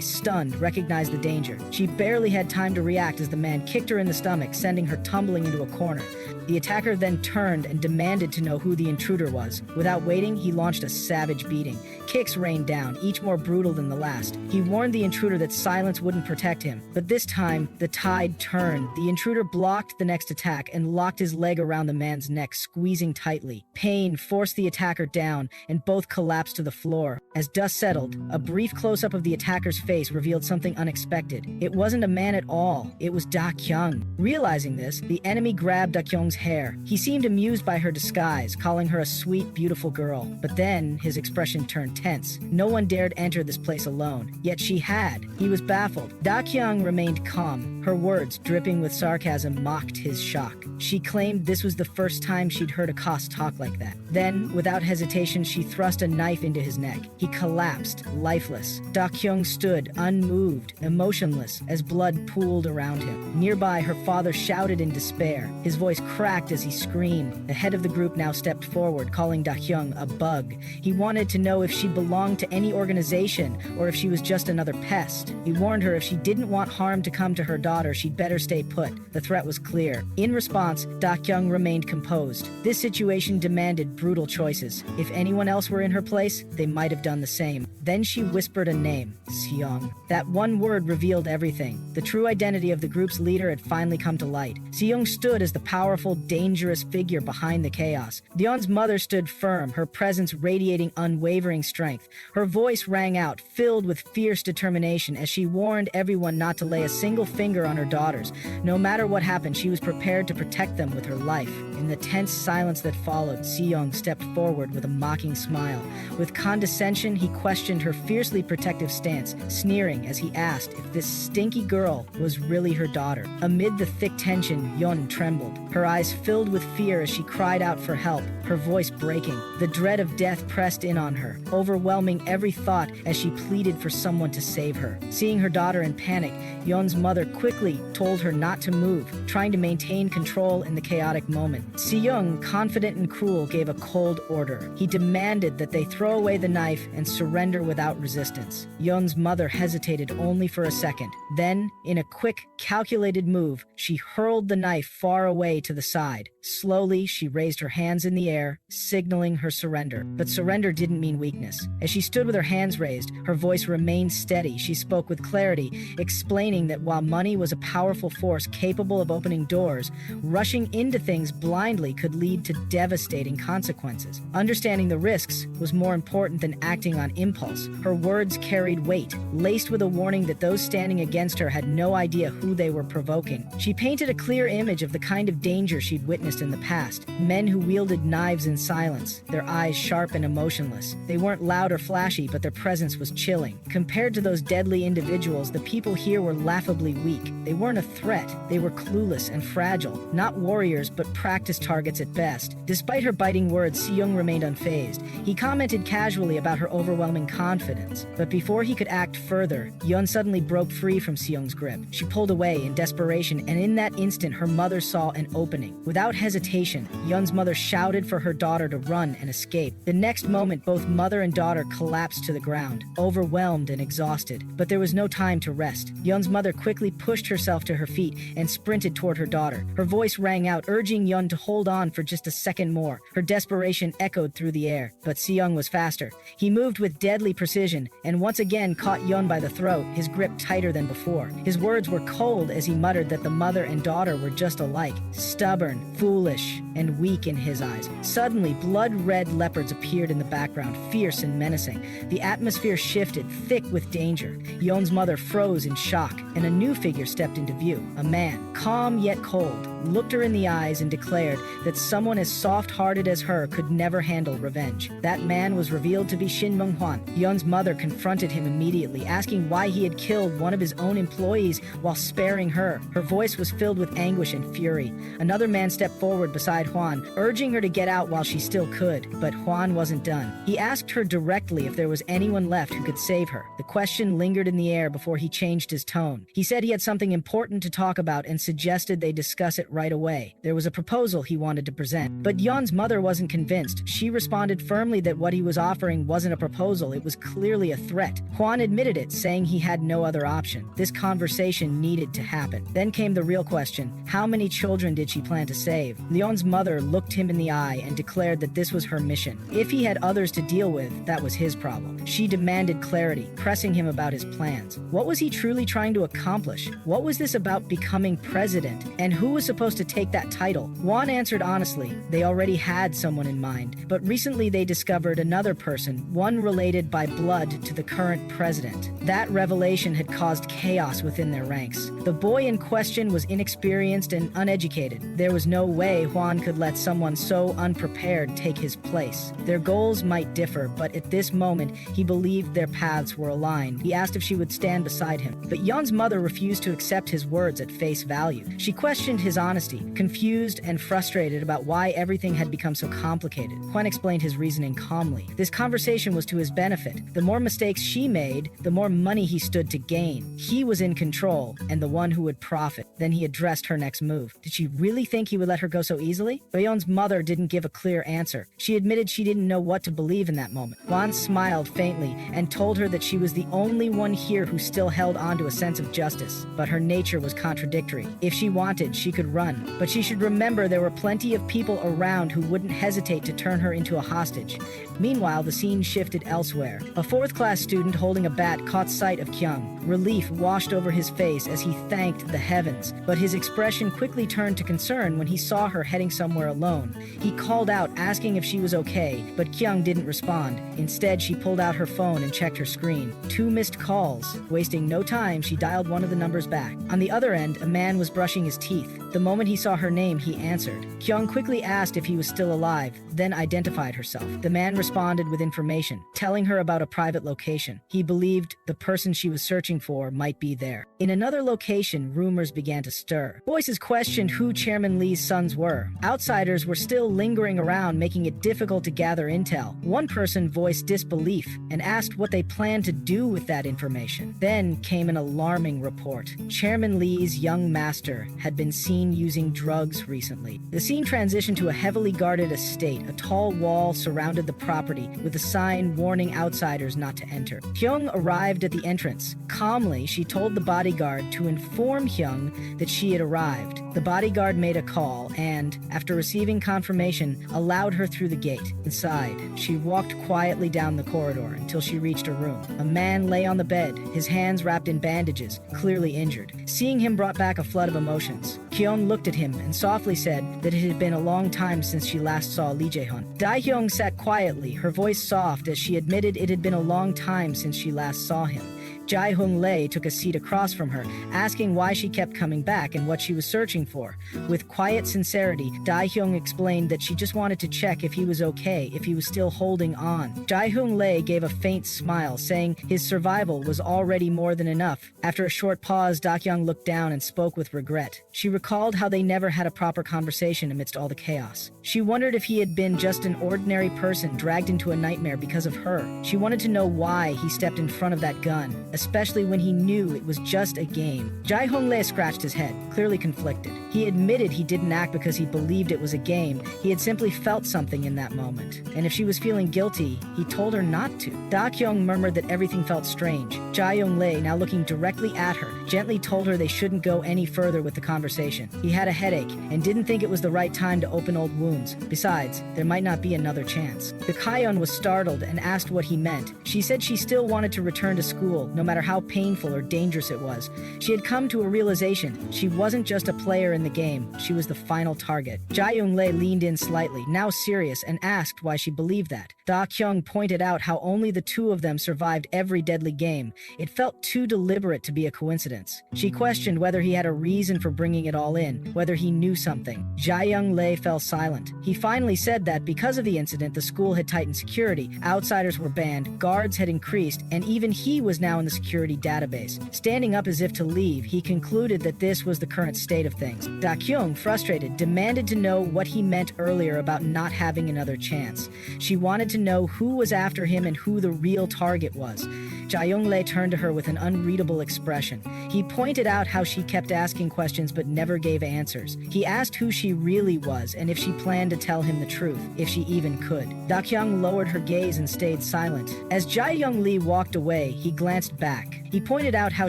stunned, recognized the danger. She barely had time to react as the man kicked her in the stomach, sending her tumbling into a corner. The attacker then turned and demanded to know who the intruder was. Without waiting, he launched a savage beating. Kicks rained down, each more brutal than the last. He warned the intruder that silence wouldn't protect him. But this time, the tide turned. The intruder blocked the next attack and locked his leg around the man's neck, squeezing tightly. Pain forced the attacker down, and both collapsed to the floor. As dust settled, a brief close-up of the attacker's face revealed something unexpected. It wasn't a man at all. It was Dakyong. Realizing this, the enemy grabbed Dakyong's hair. He seemed amused by her disguise, calling her a sweet, beautiful girl. But then, his expression turned tense. No one dared enter this place alone. Yet she had. He was baffled. Dakyong remained calm. Her words, dripping with sarcasm, mocked his shock. She claimed this was the first time she'd heard a Koss talk like that. Then, without hesitation, she thrust a knife into his neck. He collapsed, lifeless. Dakyong stood, unmoved, emotionless, as blood pooled around him. Nearby, her father shouted in despair. His voice cracked as he screamed. The head of the group now stepped forward, calling Dakyong a bug. He wanted to know if she belonged to any organization or if she was just another pest. He warned her if she didn't want harm to come to her daughter, she'd better stay put. The threat was clear. In response, Dakyong remained composed. This situation demanded brutal choices. If anyone else were in her place, they might have done the same. Then she whispered a name, Seong. That one word revealed everything. The true identity of the group's leader had finally come to light. Seong stood as the powerful, dangerous figure behind the chaos. Yeon's mother stood firm, her presence radiating unwavering strength. Her voice rang out, filled with fierce determination, as she warned everyone not to lay a single finger on her daughters. No matter what happened, she was prepared to protect protect them with her life. In the tense silence that followed, Seong stepped forward with a mocking smile. With condescension, he questioned her fiercely protective stance, sneering as he asked if this stinky girl was really her daughter. Amid the thick tension, Yeon trembled. Her eyes filled with fear as she cried out for help, her voice breaking. The dread of death pressed in on her, overwhelming every thought as she pleaded for someone to save her. Seeing her daughter in panic, Yeon's mother quickly told her not to move, trying to maintain control in the chaotic moment. Seong, confident and cruel, gave a cold order. He demanded that they throw away the knife and surrender without resistance. Yeon's mother hesitated only for a second. Then, in a quick, calculated move, she hurled the knife far away to the side. Slowly, she raised her hands in the air, signaling her surrender. But surrender didn't mean weakness. As she stood with her hands raised, her voice remained steady. She spoke with clarity, explaining that while money was a powerful force capable of opening doors, rushing into things blindly could lead to devastating consequences. Understanding the risks was more important than acting on impulse. Her words carried weight, laced with a warning that those standing against her had no idea who they were provoking. She painted a clear image of the kind of danger she'd witnessed in the past. Men who wielded knives in silence, their eyes sharp and emotionless. They weren't loud or flashy, but their presence was chilling. Compared to those deadly individuals, the people here were laughably weak. They weren't a threat. They were clueless and fragile. Not warriors, but practice targets at best. Despite her biting words, Seong remained unfazed. He commented casually about her overwhelming confidence. But before he could act further, Yeon suddenly broke free from Seong's grip. She pulled away in desperation, and in that instant, her mother saw an opening. Without hesitation, Yeon's mother shouted for her daughter to run and escape. The next moment, both mother and daughter collapsed to the ground, overwhelmed and exhausted. But there was no time to rest. Yeon's mother quickly pushed herself to her feet and sprinted toward her daughter. Her voice rang out, urging Yeon to hold on for just a second more. Her desperation echoed through the air, but Seong was faster. He moved with deadly precision and once again caught Yeon by the throat, his grip tighter than before. His words were cold as he muttered that the mother and daughter were just alike, stubborn, foolish, and weak in his eyes. Suddenly, blood-red leopards appeared in the background, fierce and menacing. The atmosphere shifted, thick with danger. Yeon's mother froze in shock, and a new figure stepped into view. A man, calm yet cold, looked her in the eyes and declared that someone as soft-hearted as her could never handle revenge. That man was revealed to be Shin Mung-hwan. Yeon's mother confronted him immediately, asking why he had killed one of his own employees while sparing her. Her voice was filled with anguish and fury. Another man stepped forward beside Hwan, urging her to get out while she still could. But Hwan wasn't done. He asked her directly if there was anyone left who could save her. The question lingered in the air before he changed his tone. He said he had something important to talk about and suggested they discuss it right away. There was a proposal he wanted to present. But Yeon's mother wasn't convinced. She responded firmly that what he was offering wasn't a proposal, it was clearly a threat. Hwan admitted it, saying he had no other option. This conversation needed to happen. Then came the real question. How many children did she plan to save? Yeon's mother looked him in the eye and declared that this was her mission. If he had others to deal with, that was his problem. She demanded clarity, pressing him about his plans. What was he truly trying to accomplish? What was this about becoming president? And who was supposed to take that title? Hwan answered honestly, they already had someone in mind, but recently they discovered another person, one related by blood to the current president. That revelation had caused chaos within their ranks. The boy in question was inexperienced and uneducated. There was no way Hwan could let someone so unprepared take his place. Their goals might differ, but at this moment, he believed their paths were aligned. He asked if she would stand beside him, but Yeon's mother refused to accept his words at face value. She questioned his honesty, confused and frustrated about why everything had become so complicated. Hwan explained his reasoning calmly. This conversation was to his benefit. The more mistakes she made, the more money he stood to gain. He was in control, and the one who would profit. Then he addressed her next move. Did she really think he would let her go so easily? Yeon's mother didn't give a clear answer. She admitted she didn't know what to believe in that moment. Hwan smiled faintly and told her that she was the only one here who still held on to a sense of justice. But her nature was contradictory. If she wanted, she could run. But she should remember there were plenty of people around who wouldn't hesitate to turn her into a hostage. Meanwhile, the scene shifted elsewhere. A fourth-class student holding a bat caught sight of Kyung. Relief washed over his face as he thanked the heavens, but his expression quickly turned to concern when he saw her heading somewhere alone. He called out, asking if she was okay, but Kyung didn't respond. Instead, she pulled out her phone and checked her screen. 2 missed calls. Wasting no time, she dialed one of the numbers back. On the other end, a man was brushing his teeth. The moment he saw her name, he answered. Kyung quickly asked if he was still alive, then identified herself. The man responded with information, telling her about a private location. He believed the person she was searching for might be there. In another location, rumors began to stir. Voices questioned who Chairman Lee's sons were. Outsiders were still lingering around, making it difficult to gather intel. One person voiced disbelief and asked what they planned to do with that information. Then came an alarming report. Chairman Lee's young master had been seen using drugs recently. The scene transitioned to a heavily guarded estate. A tall wall surrounded the property with a sign warning outsiders not to enter. Hyung arrived at the entrance. Calmly, she told the bodyguard to inform Hyung that she had arrived. The bodyguard made a call and, after receiving confirmation, allowed her through the gate. Inside, she walked quietly down the corridor until she reached a room. A man lay on the bed, his hands wrapped in bandages, clearly injured. Seeing him brought back a flood of emotions. Kyung looked at him and softly said that it had been a long time since she last saw Lee Jae-hun. Dakyong sat quietly, her voice soft as she admitted it had been a long time since she last saw him. Jae-Hung Lee took a seat across from her, asking why she kept coming back and what she was searching for. With quiet sincerity, Dae-Hyung explained that she just wanted to check if he was okay, if he was still holding on. Jae-Hung Lee gave a faint smile, saying his survival was already more than enough. After a short pause, Dakyong looked down and spoke with regret. She recalled how they never had a proper conversation amidst all the chaos. She wondered if he had been just an ordinary person dragged into a nightmare because of her. She wanted to know why he stepped in front of that gun, especially when he knew it was just a game. Jae-Hung Lee scratched his head, clearly conflicted. He admitted he didn't act because he believed it was a game. He had simply felt something in that moment. And if she was feeling guilty, he told her not to. Dakyong murmured that everything felt strange. Jae-Hung Lee, now looking directly at her, gently told her they shouldn't go any further with the conversation. He had a headache and didn't think it was the right time to open old wounds. Besides, there might not be another chance. The Kayon was startled and asked what he meant. She said she still wanted to return to school, no matter how painful or dangerous it was. She had come to a realization. She wasn't just a player in the game. She was the final target. Jae-Hung Lee leaned in slightly, now serious, and asked why she believed that. Da-kyung pointed out how only the two of them survived every deadly game. It felt too deliberate to be a coincidence. She questioned whether he had a reason for bringing it all in, whether he knew something. Jae-Hung Lee fell silent. He finally said that because of the incident, the school had tightened security, outsiders were banned, guards had increased, and even he was now in the security database. Standing up as if to leave, he concluded that this was the current state of things. Dakyong, frustrated, demanded to know what he meant earlier about not having another chance. She wanted to know who was after him and who the real target was. Jae-Hung Lee turned to her with an unreadable expression. He pointed out how she kept asking questions but never gave answers. He asked who she really was and if she planned to tell him the truth, if she even could. Dakyong lowered her gaze and stayed silent. As Jae-Hung Lee walked away, he glanced back. He pointed out how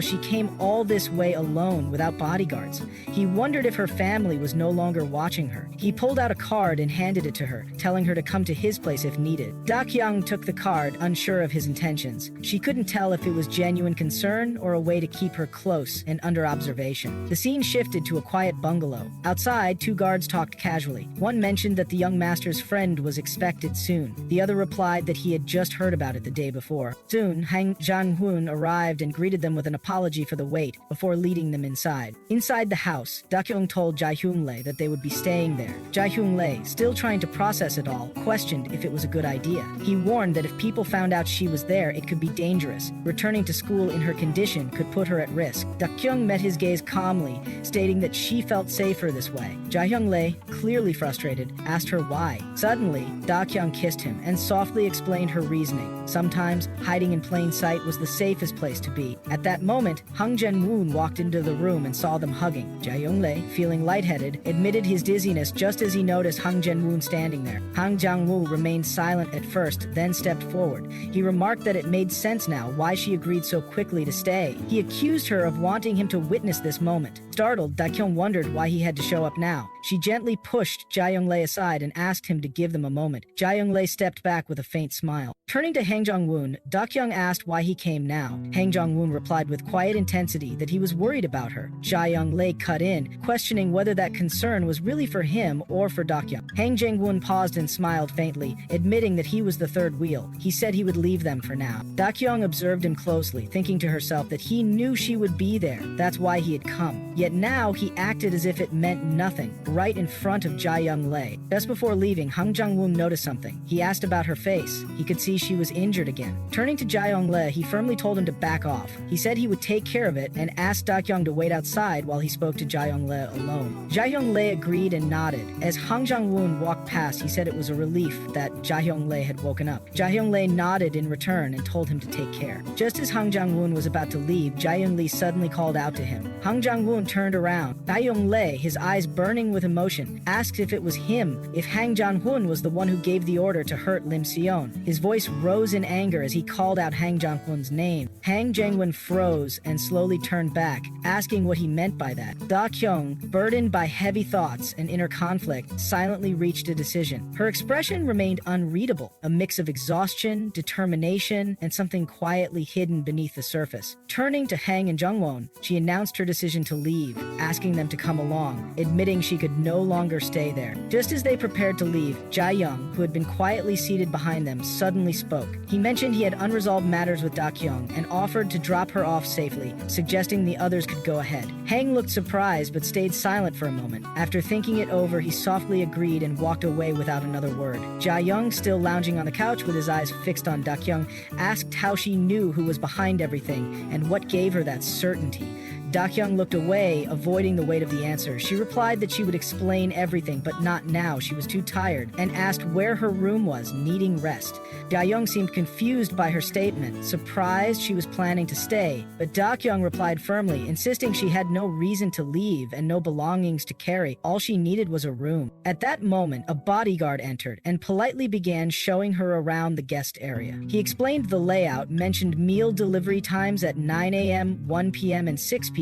she came all this way alone without bodyguards. He wondered if her family was no longer watching her. He pulled out a card and handed it to her, telling her to come to his place if needed. Dakyong took the card, unsure of his intentions. She couldn't tell if it was genuine concern or a way to keep her close and under observation. The scene shifted to a quiet bungalow. Outside, two guards talked casually. One mentioned that the young master's friend was expected soon. The other replied that he had just heard about it the day before. Soon, Jung Wun arrived and greeted them with an apology for the wait before leading them inside. Inside the house, Dakyong told Jae-Hyung Lee that they would be staying there. Jae-Hyung Lee, still trying to process it all, questioned if it was a good idea. He warned that if people found out she was there, it could be dangerous. Returning to school in her condition could put her at risk. Dakyong met his gaze calmly, stating that she felt safer this way. Jae-Hyung Lee, clearly frustrated, asked her why. Suddenly, Dakyong kissed him and softly explained her reasoning. Sometimes, hiding in plain sight was the safest place to be. At that moment, Hung Jin-woon walked into the room and saw them hugging. Jae-Hyung Lee, feeling lightheaded, admitted his dizziness just as he noticed Hung Jin-woon standing there. Hang Jang-woo remained silent at first, then stepped forward. He remarked that it made sense now why she agreed so quickly to stay. He accused her of wanting him to witness this moment. Startled, Dakyong wondered why he had to show up now. She gently pushed Jae-Hyung Lee aside and asked him to give them a moment. Jae-Hyung Lee stepped back with a faint smile. Turning to Hang Jong-woon, Dakyong asked why he came now. now? Hang Jong-won replied with quiet intensity that he was worried about her. Jae-young-lee cut in, questioning whether that concern was really for him or for Dakyong. Hang Jang-won paused and smiled faintly, admitting that he was the third wheel. He said he would leave them for now. Dakyong observed him closely, thinking to herself that he knew she would be there. That's why he had come. Yet now he acted as if it meant nothing, right in front of Jae-young-lee. Just before leaving, Hang Jang-won noticed something. He asked about her face. He could see she was injured again. Turning to Jae-young-lee, he firmly told him to back off. He said he would take care of it and asked Dakyong to wait outside while he spoke to Jae-young-lee alone. Jae-young-lee agreed and nodded. As Hang Jang-won walked past, he said it was a relief that Jae-young-lee had woken up. Jae-young-lee nodded in return and told him to take care. Just as Hang Jang-won was about to leave, Jae-young-lee suddenly called out to him. Hang Jang-won turned around. Jae-young-lee, his eyes burning with emotion, asked if it was him, if Hang Jang-won was the one who gave the order to hurt Lim Seon. His voice rose in anger as he called out Hang Jang-won's name. Hang Jang-won froze and slowly turned back, asking what he meant by that. Dakyong, burdened by heavy thoughts and inner conflict, silently reached a decision. Her expression remained unreadable, a mix of exhaustion, determination, and something quietly hidden beneath the surface. Turning to Hang and Jung-won, she announced her decision to leave, asking them to come along, admitting she could no longer stay there. Just as they prepared to leave, Jae-young, who had been quietly seated behind them, suddenly spoke. He mentioned he had unresolved matters with Dakyong and offered to drop her off safely, suggesting the others could go ahead. Hang looked surprised but stayed silent for a moment. After thinking it over, he softly agreed and walked away without another word. Jae-young, still lounging on the couch with his eyes fixed on Dakyong, asked how she knew who was behind everything and what gave her that certainty. Dakyong looked away, avoiding the weight of the answer. She replied that she would explain everything, but not now. She was too tired, and asked where her room was, needing rest. Dakyong seemed confused by her statement, surprised she was planning to stay, but Dakyong replied firmly, insisting she had no reason to leave and no belongings to carry. All she needed was a room. At that moment, a bodyguard entered and politely began showing her around the guest area. He explained the layout, mentioned meal delivery times at 9 a.m., 1 p.m., and 6 p.m.,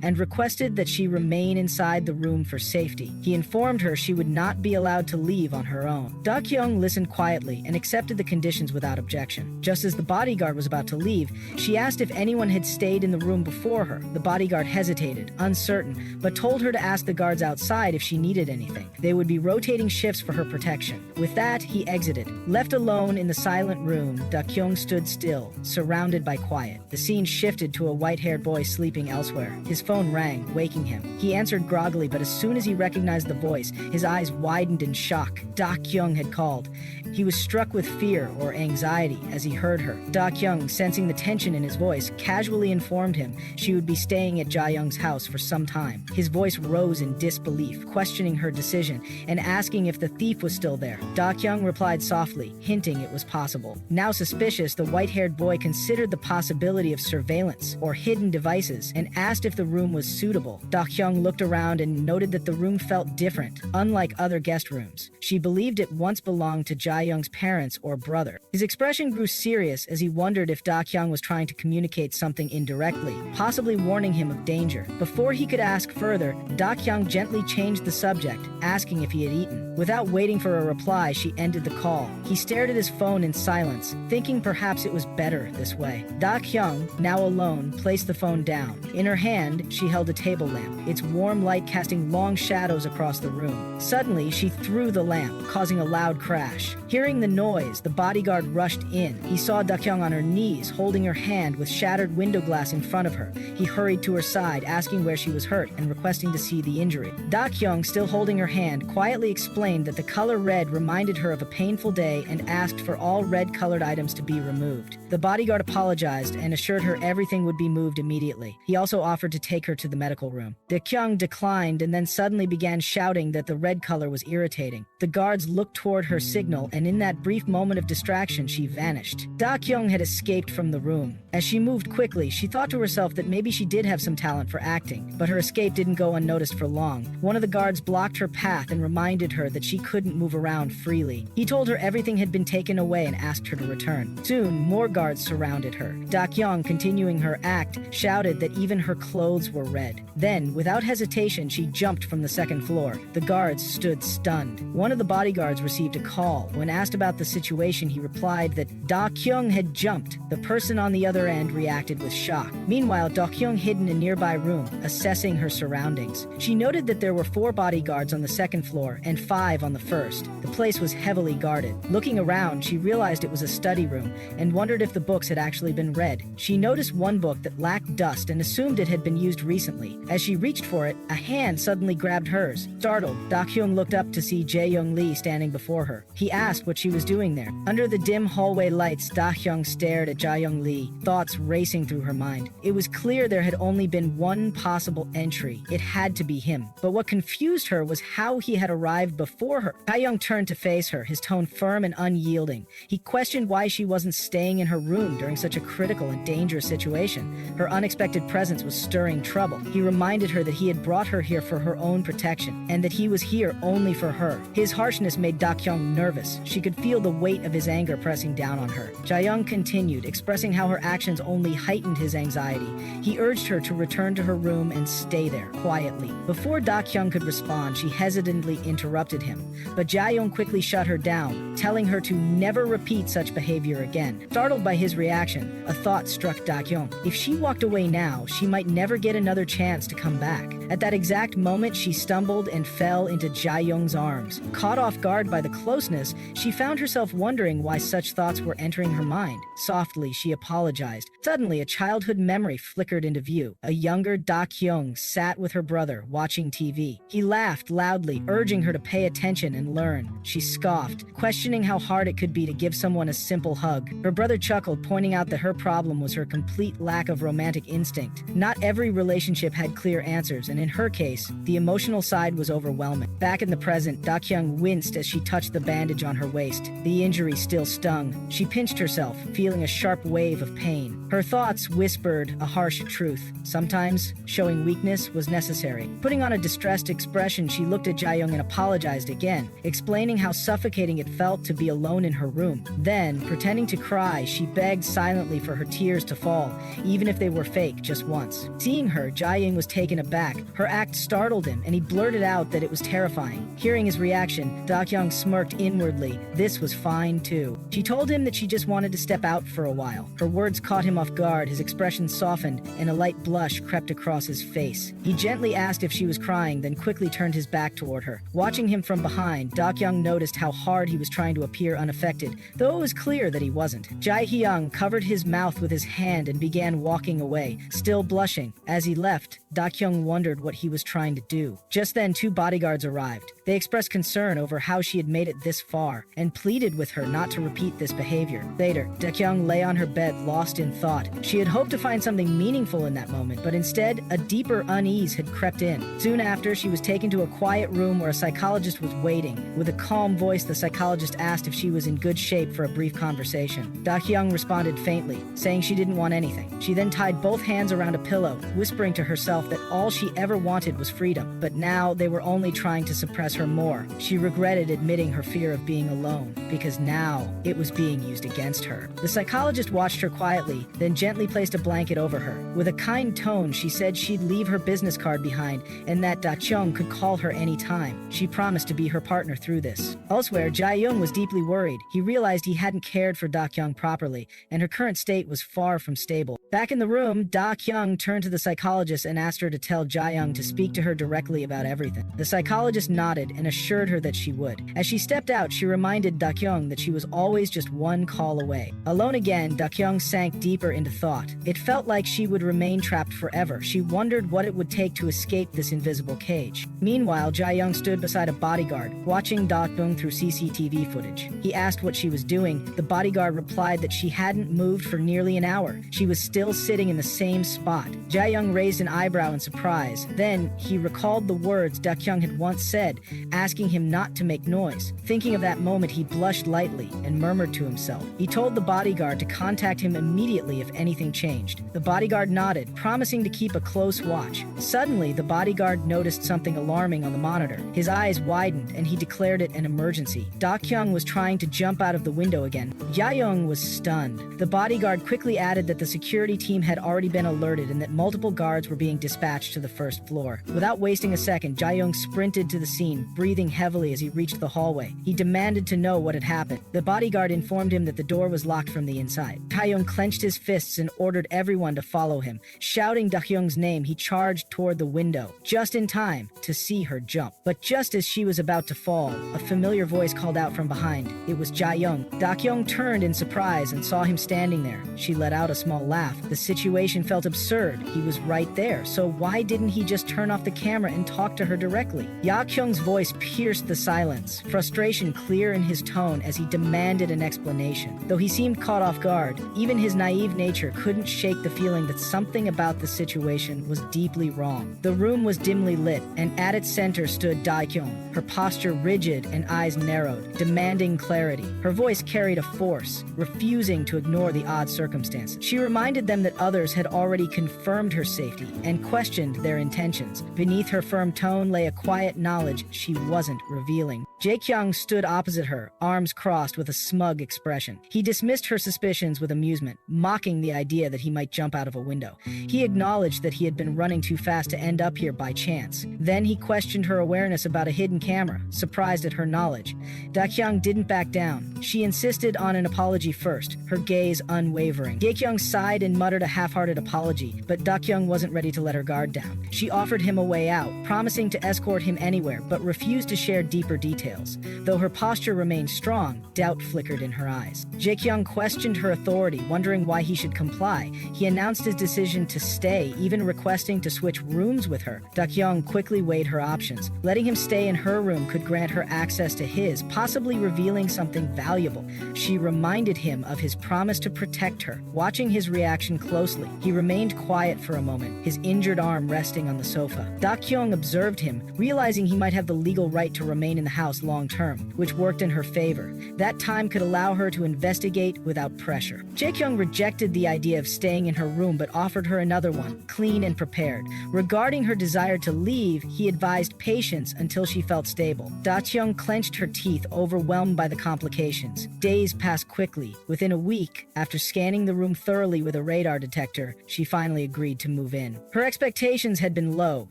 and requested that she remain inside the room for safety. He informed her she would not be allowed to leave on her own. Dakyong listened quietly and accepted the conditions without objection. Just as the bodyguard was about to leave, she asked if anyone had stayed in the room before her. The bodyguard hesitated, uncertain, but told her to ask the guards outside if she needed anything. They would be rotating shifts for her protection. With that, he exited. Left alone in the silent room, Dakyong stood still, surrounded by quiet. The scene shifted to a white-haired boy sleeping elsewhere. His phone rang, waking him. He answered groggily, but as soon as he recognized the voice, his eyes widened in shock. Dakyong had called. He was struck with fear or anxiety as he heard her. Dakyong, sensing the tension in his voice, casually informed him she would be staying at Jae-young's house for some time. His voice rose in disbelief, questioning her decision and asking if the thief was still there. Dakyong replied softly, hinting it was possible. Now suspicious, the white-haired boy considered the possibility of surveillance or hidden devices and asked if the room was suitable. Dakyong looked around and noted that the room felt different, unlike other guest rooms. She believed it once belonged to Jae-young's parents or brother. His expression grew serious as he wondered if Dakyong was trying to communicate something indirectly, possibly warning him of danger. Before he could ask further, Dakyong gently changed the subject, asking if he had eaten. Without waiting for a reply, she ended the call. He stared at his phone in silence, thinking perhaps it was better this way. Dakyong, now alone, placed the phone down. In her hand, she held a table lamp, its warm light casting long shadows across the room. Suddenly, she threw the lamp, causing a loud crash. Hearing the noise, the bodyguard rushed in. He saw Dakyong on her knees, holding her hand with shattered window glass in front of her. He hurried to her side, asking where she was hurt and requesting to see the injury. Dakyong, still holding her hand, quietly explained that the color red reminded her of a painful day and asked for all red-colored items to be removed. The bodyguard apologized and assured her everything would be moved immediately. He also offered to take her to the medical room. Dakyong declined and then suddenly began shouting that the red color was irritating. The guards looked toward her signal, and in that brief moment of distraction, she vanished. Dakyong had escaped from the room. As she moved quickly, she thought to herself that maybe she did have some talent for acting, but her escape didn't go unnoticed for long. One of the guards blocked her path and reminded her that she couldn't move around freely. He told her everything had been taken away and asked her to return. Soon, more guards surrounded her. Dakyong, continuing her act, shouted that even her clothes were red. Then, without hesitation, she jumped from the second floor. The guards stood stunned. One of the bodyguards received a call. When When asked about the situation, he replied that Dakyong had jumped. The person on the other end reacted with shock. Meanwhile, Dakyong hid in a nearby room, assessing her surroundings. She noted that there were 4 bodyguards on the second floor and 5 on the first. The place was heavily guarded. Looking around, she realized it was a study room and wondered if the books had actually been read. She noticed one book that lacked dust and assumed it had been used recently. As she reached for it, a hand suddenly grabbed hers. Startled, Dakyong looked up to see Jae-young Lee standing before her. He asked what she was doing there. Under the dim hallway lights, Dakyong stared at Jae-young Lee, thoughts racing through her mind. It was clear there had only been one possible entry. It had to be him. But what confused her was how he had arrived before her. Jae-young turned to face her, his tone firm and unyielding. He questioned why she wasn't staying in her room during such a critical and dangerous situation. Her unexpected presence was stirring trouble. He reminded her that he had brought her here for her own protection, and that he was here only for her. His harshness made Dakyong nervous. She could feel the weight of his anger pressing down on her. Jae-young continued, expressing how her actions only heightened his anxiety. He urged her to return to her room and stay there, quietly. Before Dakyong could respond, she hesitantly interrupted him. But Jae-young quickly shut her down, telling her to never repeat such behavior again. Startled by his reaction, a thought struck Dakyong. If she walked away now, she might never get another chance to come back. At that exact moment, she stumbled and fell into Jae-young's arms. Caught off guard by the closeness, she found herself wondering why such thoughts were entering her mind. Softly, she apologized. Suddenly, a childhood memory flickered into view. A younger Dakyong sat with her brother, watching TV. He laughed loudly, urging her to pay attention and learn. She scoffed, questioning how hard it could be to give someone a simple hug. Her brother chuckled, pointing out that her problem was her complete lack of romantic instinct. Not every relationship had clear answers, and in her case, the emotional side was overwhelming. Back in the present, Dakyong winced as she touched the bandage on her waist. The injury still stung. She pinched herself, feeling a sharp wave of pain. Her thoughts whispered a harsh truth. Sometimes, showing weakness was necessary. Putting on a distressed expression, she looked at Jae-young and apologized again, explaining how suffocating it felt to be alone in her room. Then, pretending to cry, she begged silently for her tears to fall, even if they were fake, just once. Seeing her, Jae-young was taken aback. Her act startled him, and he blurted out that it was terrifying. Hearing his reaction, Dakyong smirked inwardly. This was fine, too. She told him that she just wanted to step out for a while. Her words caught him off guard, his expression softened, and a light blush crept across his face. He gently asked if she was crying, then quickly turned his back toward her. Watching him from behind, Dakyong noticed how hard he was trying to appear unaffected, though it was clear that he wasn't. Jae-hyung covered his mouth with his hand and began walking away, still blushing. As he left, Dakyong wondered what he was trying to do. Just then, 2 bodyguards arrived. They expressed concern over how she had made it this far, and pleaded with her not to repeat this behavior. Later, Dakyong lay on her bed, lost in thought. She had hoped to find something meaningful in that moment, but instead, a deeper unease had crept in. Soon after, she was taken to a quiet room where a psychologist was waiting. With a calm voice, the psychologist asked if she was in good shape for a brief conversation. Dakyong responded faintly, saying she didn't want anything. She then tied both hands around a pillow, whispering to herself that all she ever wanted was freedom. But now, they were only trying to suppress her more. She regretted admitting her fear of being alone, because now it was being used against her. The psychologist watched her quietly, then gently placed a blanket over her. With a kind tone, she said she'd leave her business card behind and that Dakyong could call her anytime. She promised to be her partner through this. Elsewhere, Jae-young was deeply worried. He realized he hadn't cared for Dakyong properly, and her current state was far from stable. Back in the room, Dakyong turned to the psychologist and asked her to tell Jae-young to speak to her directly about everything. The psychologist nodded and assured her that she would. As she stepped out, she reminded Dakyong that she was always just one call away. Alone again, Dakyong sank deeper into thought. It felt like she would remain trapped forever. She wondered what it would take to escape this invisible cage. Meanwhile, Jae-young stood beside a bodyguard, watching Dakyong through CCTV footage. He asked what she was doing. The bodyguard replied that she hadn't moved for nearly an hour. She was still sitting in the same spot. Jae-young raised an eyebrow in surprise. Then, he recalled the words Dakyong had once said, asking him not to make noise. Thinking of that moment, he blushed lightly and murmured to himself. He told the bodyguard to contact him immediately if anything changed. The bodyguard nodded, promising to keep a close watch. Suddenly, the bodyguard noticed something alarming on the monitor. His eyes widened, and he declared it an emergency. Dakyong was trying to jump out of the window again. Jae-young was stunned. The bodyguard quickly added that the security security team had already been alerted and that multiple guards were being dispatched to the first floor. Without wasting a second, Dakyong sprinted to the scene, breathing heavily as he reached the hallway. He demanded to know what had happened. The bodyguard informed him that the door was locked from the inside. Dakyong clenched his fists and ordered everyone to follow him. Shouting Dakyong's name, he charged toward the window, just in time to see her jump. But just as she was about to fall, a familiar voice called out from behind. It was Dakyong. Dakyong turned in surprise and saw him standing there. She let out a small laugh. The situation felt absurd. He was right there, so why didn't he just turn off the camera and talk to her directly? Dakyong's voice pierced the silence, frustration clear in his tone as he demanded an explanation. Though he seemed caught off guard, even his naive nature couldn't shake the feeling that something about the situation was deeply wrong. The room was dimly lit, and at its center stood Dakyong, her posture rigid and eyes narrowed, demanding clarity. Her voice carried a force, refusing to ignore the odd circumstances. She reminded them that others had already confirmed her safety and questioned their intentions. Beneath her firm tone lay a quiet knowledge she wasn't revealing. Dakyong stood opposite her, arms crossed with a smug expression. He dismissed her suspicions with amusement, mocking the idea that he might jump out of a window. He acknowledged that he had been running too fast to end up here by chance. Then he questioned her awareness about a hidden camera, surprised at her knowledge. Dakyong didn't back down. She insisted on an apology first, her gaze unwavering. Dakyong sighed and muttered a half-hearted apology, but Dakyong wasn't ready to let her guard down. She offered him a way out, promising to escort him anywhere, but refused to share deeper details. Though her posture remained strong, doubt flickered in her eyes. Dakyong questioned her authority, wondering why he should comply. He announced his decision to stay, even requesting to switch rooms with her. Dakyong quickly weighed her options. Letting him stay in her room could grant her access to his, possibly revealing something valuable. She reminded him of his promise to protect her. Watching his reaction closely, he remained quiet for a moment, his injured arm resting on the sofa. Dakyong observed him, realizing he might have the legal right to remain in the house long term, which worked in her favor. That time could allow her to investigate without pressure. Dakyong rejected the idea of staying in her room but offered her another one, clean and prepared. Regarding her desire to leave, he advised patience until she felt stable. Dakyong clenched her teeth, overwhelmed by the complications. Days passed quickly. Within a week, after scanning the room thoroughly with a radar detector, she finally agreed to move in. Her expectations had been low,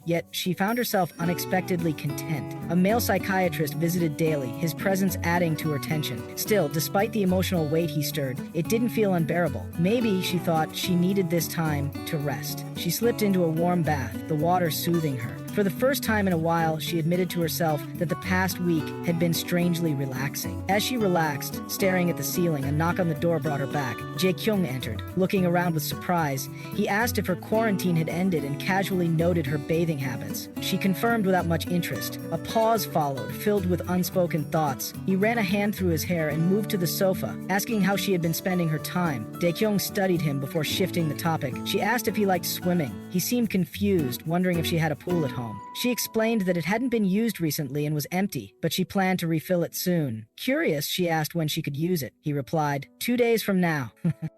yet she found herself unexpectedly content. A male psychiatrist visited daily, his presence adding to her tension. Still, despite the emotional weight he stirred, it didn't feel unbearable. Maybe, she thought, she needed this time to rest. She slipped into a warm bath, the water soothing her. For the first time in a while, she admitted to herself that the past week had been strangely relaxing. As she relaxed, staring at the ceiling, a knock on the door brought her back. Dakyong entered. Looking around with surprise, he asked if her quarantine had ended and casually noted her bathing habits. She confirmed without much interest. A pause followed, filled with unspoken thoughts. He ran a hand through his hair and moved to the sofa, asking how she had been spending her time. Dakyong studied him before shifting the topic. She asked if he liked swimming. He seemed confused, wondering if she had a pool at home. She explained that it hadn't been used recently and was empty, but she planned to refill it soon. Curious, she asked when she could use it. He replied, 2 days from now.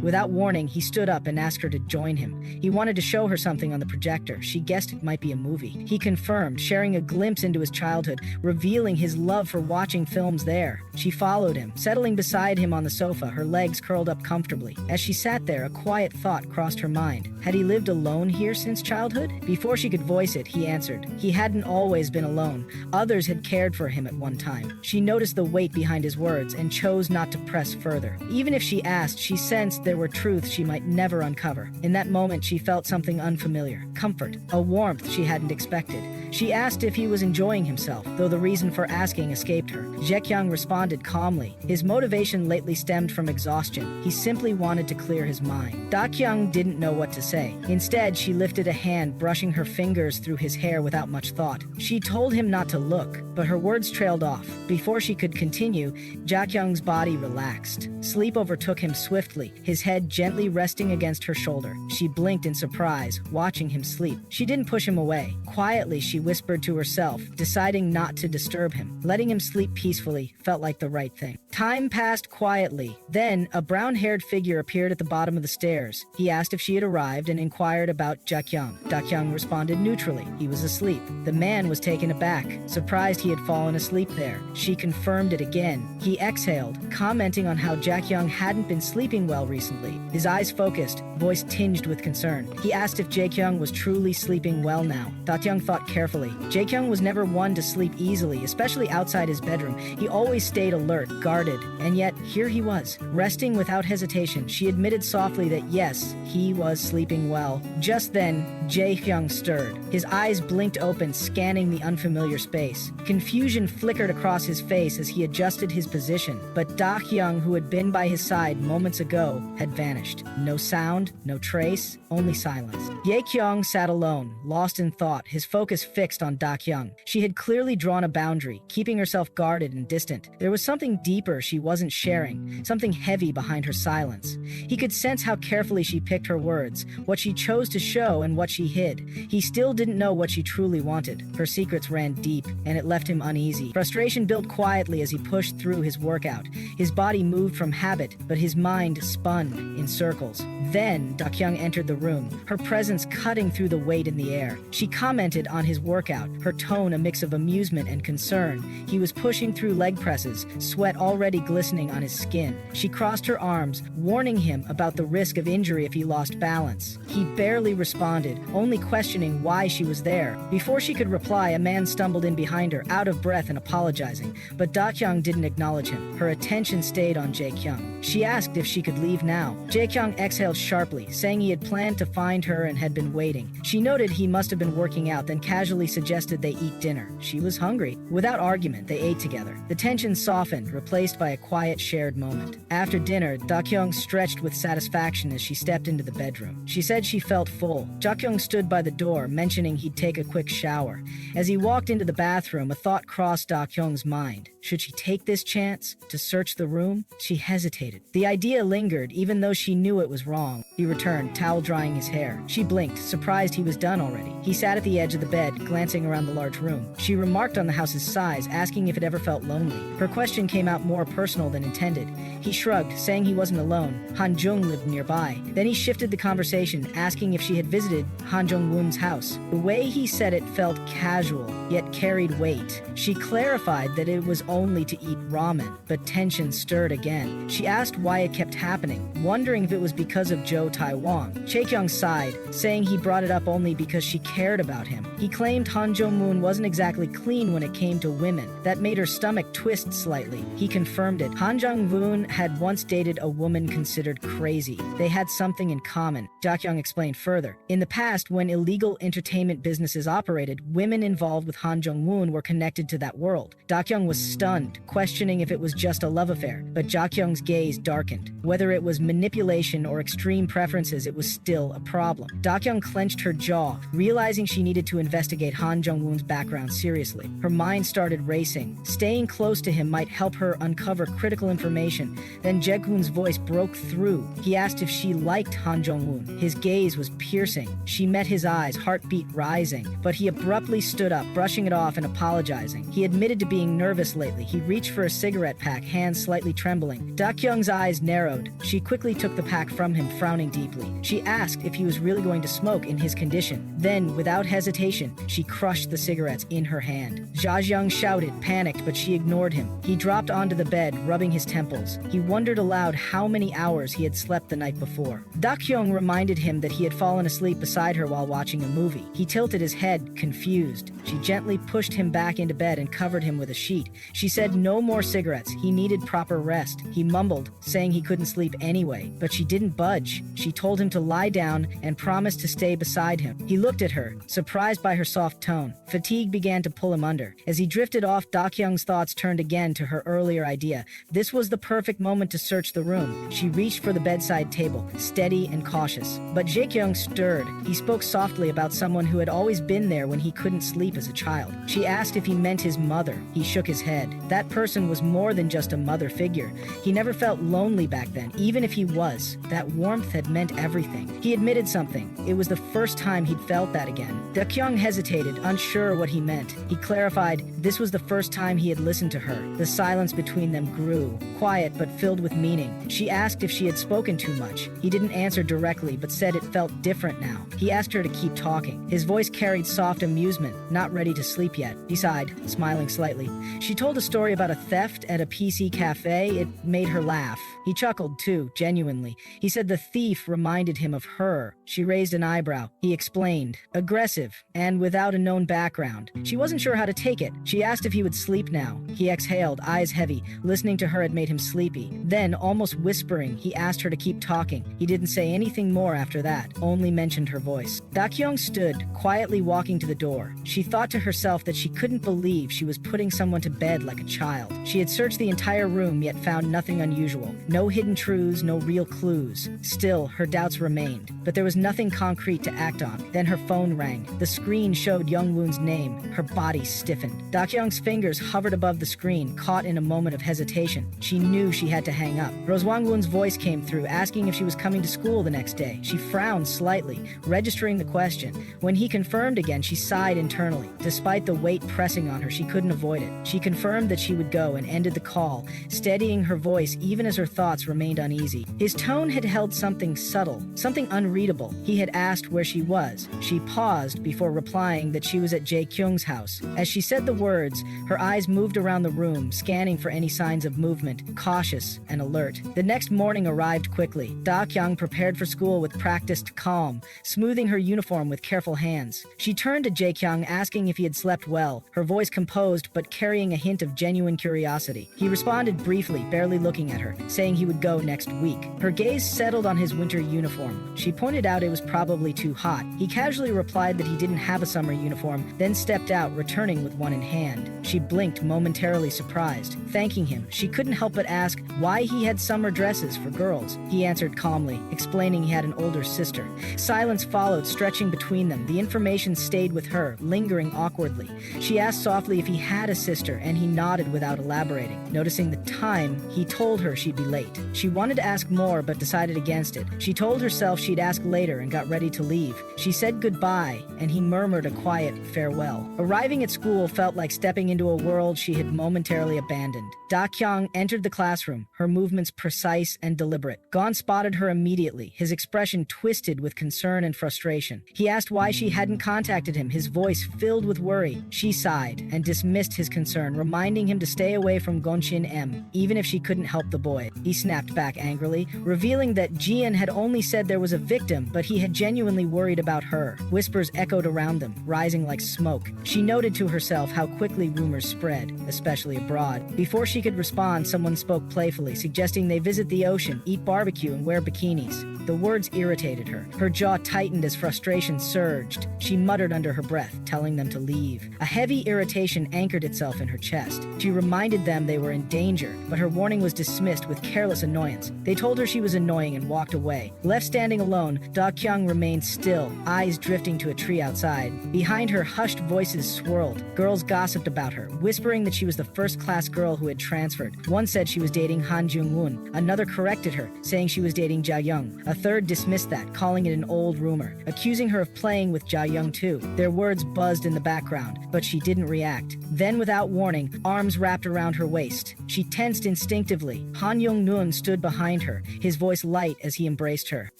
Without warning, he stood up and asked her to join him. He wanted to show her something on the projector. She guessed it might be a movie. He confirmed, sharing a glimpse into his childhood, revealing his love for watching films there. She followed him, settling beside him on the sofa, her legs curled up comfortably. As she sat there, a quiet thought crossed her mind. Had he lived alone here since childhood? Before she could voice it, he answered. He hadn't always been alone. Others had cared for him at one time. She noticed the weight behind his words and chose not to press further. Even if she asked, she sensed there were truths she might never uncover. In that moment, she felt something unfamiliar. Comfort. A warmth she hadn't expected. She asked if he was enjoying himself, though the reason for asking escaped her. Dakyong responded calmly. His motivation lately stemmed from exhaustion. He simply wanted to clear his mind. Dakyong didn't know what to say. Instead, she lifted a hand, brushing her fingers through his hair without much thought. She told him not to look, but her words trailed off. Before she could continue, Dakyong's body relaxed. Sleep overtook him swiftly, his head gently resting against her shoulder. She blinked in surprise, watching him sleep. She didn't push him away. Quietly, she whispered to herself, deciding not to disturb him. Letting him sleep peacefully felt like the right thing. Time passed quietly. Then, a brown-haired figure appeared at the bottom of the stairs. He asked if she had arrived and inquired about Dakyong. Dakyong responded neutrally. He was a asleep. The man was taken aback, surprised he had fallen asleep there. She confirmed it again. He exhaled, commenting on how Dakyong hadn't been sleeping well recently. His eyes focused, voice tinged with concern. He asked if Dakyong was truly sleeping well now. Dakyong thought carefully. Dakyong was never one to sleep easily, especially outside his bedroom. He always stayed alert, guarded, and yet here he was. Resting without hesitation, she admitted softly that yes, he was sleeping well. Just then, Dakyong stirred. His eyes blinked open, scanning the unfamiliar space. Confusion flickered across his face as he adjusted his position, but Dakyong, who had been by his side moments ago, had vanished. No sound, no trace, only silence. Dakyong sat alone, lost in thought, his focus fixed on Dakyong. She had clearly drawn a boundary, keeping herself guarded and distant. There was something deeper she wasn't sharing, something heavy behind her silence. He could sense how carefully she picked her words, what she chose to show and what she hid. He still didn't know what she truly wanted. Her secrets ran deep, and it left him uneasy. Frustration built quietly as he pushed through his workout. His body moved from habit, but his mind spun in circles. Then, Dakyong entered the room, her presence cutting through the weight in the air. She commented on his workout, her tone a mix of amusement and concern. He was pushing through leg presses, sweat already glistening on his skin. She crossed her arms, warning him about the risk of injury if he lost balance. He barely responded, only questioning why she was there. Before she could reply, a man stumbled in behind her, out of breath and apologizing, but Dakyong didn't acknowledge him. Her attention stayed on Dakyong. She asked if she could leave now. Dakyong exhaled sharply, saying he had planned to find her and had been waiting. She noted he must have been working out, then casually suggested they eat dinner. She was hungry. Without argument, they ate together. The tension softened, replaced by a quiet shared moment. After dinner, Dakyong stretched with satisfaction as she stepped into the bedroom. She said she felt full. Dakyong stood by the door, mentioning he'd take a quick shower. As he walked into the bathroom, a thought crossed Dakyong's mind. Should she take this chance to search the room? She hesitated. The idea lingered, even though she knew it was wrong. He returned, towel drying his hair. She blinked, surprised he was done already. He sat at the edge of the bed, glancing around the large room. She remarked on the house's size, asking if it ever felt lonely. Her question came out more personal than intended. He shrugged, saying he wasn't alone. Han Jung lived nearby. Then he shifted the conversation, asking if she had visited Han Jung Wun's house. The way he said it felt casual, yet carried weight. She clarified that it was only to eat ramen, but tension stirred again. She asked why it kept happening, wondering if it was because of Joe Taiwan. Dakyong sighed, saying he brought it up only because she cared about him. He claimed Han Jung Wun wasn't exactly clean when it came to women. That made her stomach twist slightly. He confirmed it. Han Jung Wun had once dated a woman considered crazy. They had something in common. Dakyong explained further. In the past, when illegal entertainment businesses operated, women involved with Han Jung Wun were connected to that world. Dakyong was stunned, questioning if it was just a love affair, but Dakyong's gaze darkened. Whether it was manipulation or extreme preferences, it was still a problem. Dakyong clenched her jaw, realizing she needed to investigate Han Jung Wun's background seriously. Her mind started racing. Staying close to him might help her uncover critical information. Then Jae-hoon's voice broke through. He asked if she liked Han Jung Wun. His gaze was piercing. She met his eyes, heartbeat rising, but he abruptly stood up, brushing it off and apologizing. He admitted to being nervous lately. He reached for a cigarette pack, hands slightly trembling. Dakyong's eyes narrowed. She quickly took the pack from him, frowning deeply. She asked if he was really going to smoke in his condition. Then, without hesitation, she crushed the cigarettes in her hand. Jajiang shouted, panicked, but she ignored him. He dropped onto the bed, rubbing his temples. He wondered aloud how many hours he had slept the night before. Dakyong reminded him that he had fallen asleep beside her while watching a movie. He tilted his head, confused. She gently pushed him back into bed and covered him with a sheet. She said no more cigarettes. He needed proper rest. He mumbled, saying he couldn't sleep anyway, but she didn't budge. She told him to lie down and promised to stay beside him. He looked at her, surprised by her soft tone. Fatigue began to pull him under. As he drifted off, Dakyong's thoughts turned again to her earlier idea. This was the perfect moment to search the room. She reached for the bedside table, steady and cautious. But Dakyong stirred. He spoke softly about someone who had always been there when he couldn't sleep as a child. She asked if he meant his mother. He shook his head. That person was more than just a mother figure. He never felt lonely back then, even if he was. That warmth had meant everything. He admitted something. It was the first time he'd felt that again. Dakyong hesitated, unsure what he meant. He clarified this was the first time he had listened to her. The silence between them grew, quiet but filled with meaning. She asked if she had spoken too much. He didn't answer directly, but said it felt different now. He asked her to keep talking. His voice carried carried soft amusement, not ready to sleep yet. She sighed, smiling slightly. She told a story about a theft at a PC cafe. It made her laugh. He chuckled too, genuinely. He said the thief reminded him of her. She raised an eyebrow. He explained, aggressive, and without a known background. She wasn't sure how to take it. She asked if he would sleep now. He exhaled, eyes heavy. Listening to her had made him sleepy. Then, almost whispering, he asked her to keep talking. He didn't say anything more after that, only mentioned her voice. Dakyong stood, quietly walking to the door. She thought to herself that she couldn't believe she was putting someone to bed like a child. She had searched the entire room, yet found nothing unusual. No hidden truths, no real clues. Still, her doubts remained, but there was nothing concrete to act on. Then her phone rang. The screen showed Jung Wun's name. Her body stiffened. Dakyong's fingers hovered above the screen, caught in a moment of hesitation. She knew she had to hang up. Jung Wun's voice came through, asking if she was coming to school the next day. She frowned slightly, registering the question. When he confirmed again, she sighed internally. Despite the weight pressing on her, she couldn't avoid it. She confirmed that she would go and ended the call, steadying her voice even as her thoughts remained uneasy. His tone had held something subtle, something unreadable. He had asked where she was. She paused before replying that she was at Dakyong's house. As she said the words, her eyes moved around the room, scanning for any signs of movement, cautious and alert. The next morning arrived quickly. Dakyong prepared for school with practiced calm, smoothing her uniform with careful hands. She turned to Dakyong, asking if he had slept well, her voice composed but carrying a hint of genuine curiosity. He responded briefly, barely looking at her, saying he would go next week. Her gaze settled on his winter uniform. She pointed out it was probably too hot. He casually replied that he didn't have a summer uniform, then stepped out, returning with one in hand. She blinked, momentarily surprised. Thanking him, she couldn't help but ask why he had summer dresses for girls. He answered calmly, explaining he had an older sister. Silence followed, stretching between them. The information stayed with her, lingering awkwardly. She asked softly if he had a sister, and he nodded without elaborating. Noticing the time, he told her she'd be late. She wanted to ask more, but decided against it. She told herself she'd ask later and got ready to leave. She said goodbye, and he murmured a quiet farewell. Arriving at school felt like stepping into a world she had momentarily abandoned. Dakyong entered the classroom, her movements precise and deliberate. Gon spotted her immediately, his expression twisted with concern and frustration. He asked why she hadn't contacted him, his voice filled with worry. She sighed and dismissed his concern, reminding him to stay away from Gonshin M, even if she couldn't help the boy. He snapped back angrily, revealing that Jian had only said there was a victim, but he had genuinely worried about her. Whispers echoed around them, rising like smoke. She noted to herself how quickly rumors spread, especially abroad. Before she could respond, someone spoke playfully, suggesting they visit the ocean, eat barbecue, and wear bikinis. The words irritated her. Her jaw tightened as frustration surged. She muttered under her breath, telling them to leave. A heavy irritation anchored itself in her chest. She reminded them they were in danger, but her warning was dismissed with careless annoyance. They told her she was annoying and walked away. Left standing alone, Dakyong remained still, eyes drifting to a tree outside. Behind her, hushed voices swirled. Girls gossiped about her, whispering that she was the first-class girl who had transferred. One said she was dating Jung Wun. Another corrected her, saying she was dating Dakyong. A third dismissed that, calling it an old rumor, accusing her of playing with Dakyong too. Their words buzzed in the background, but she didn't react. Then, without warning, arms wrapped around her waist. She tensed instinctively. Han Yong-nun stood behind her, his voice light as he embraced her.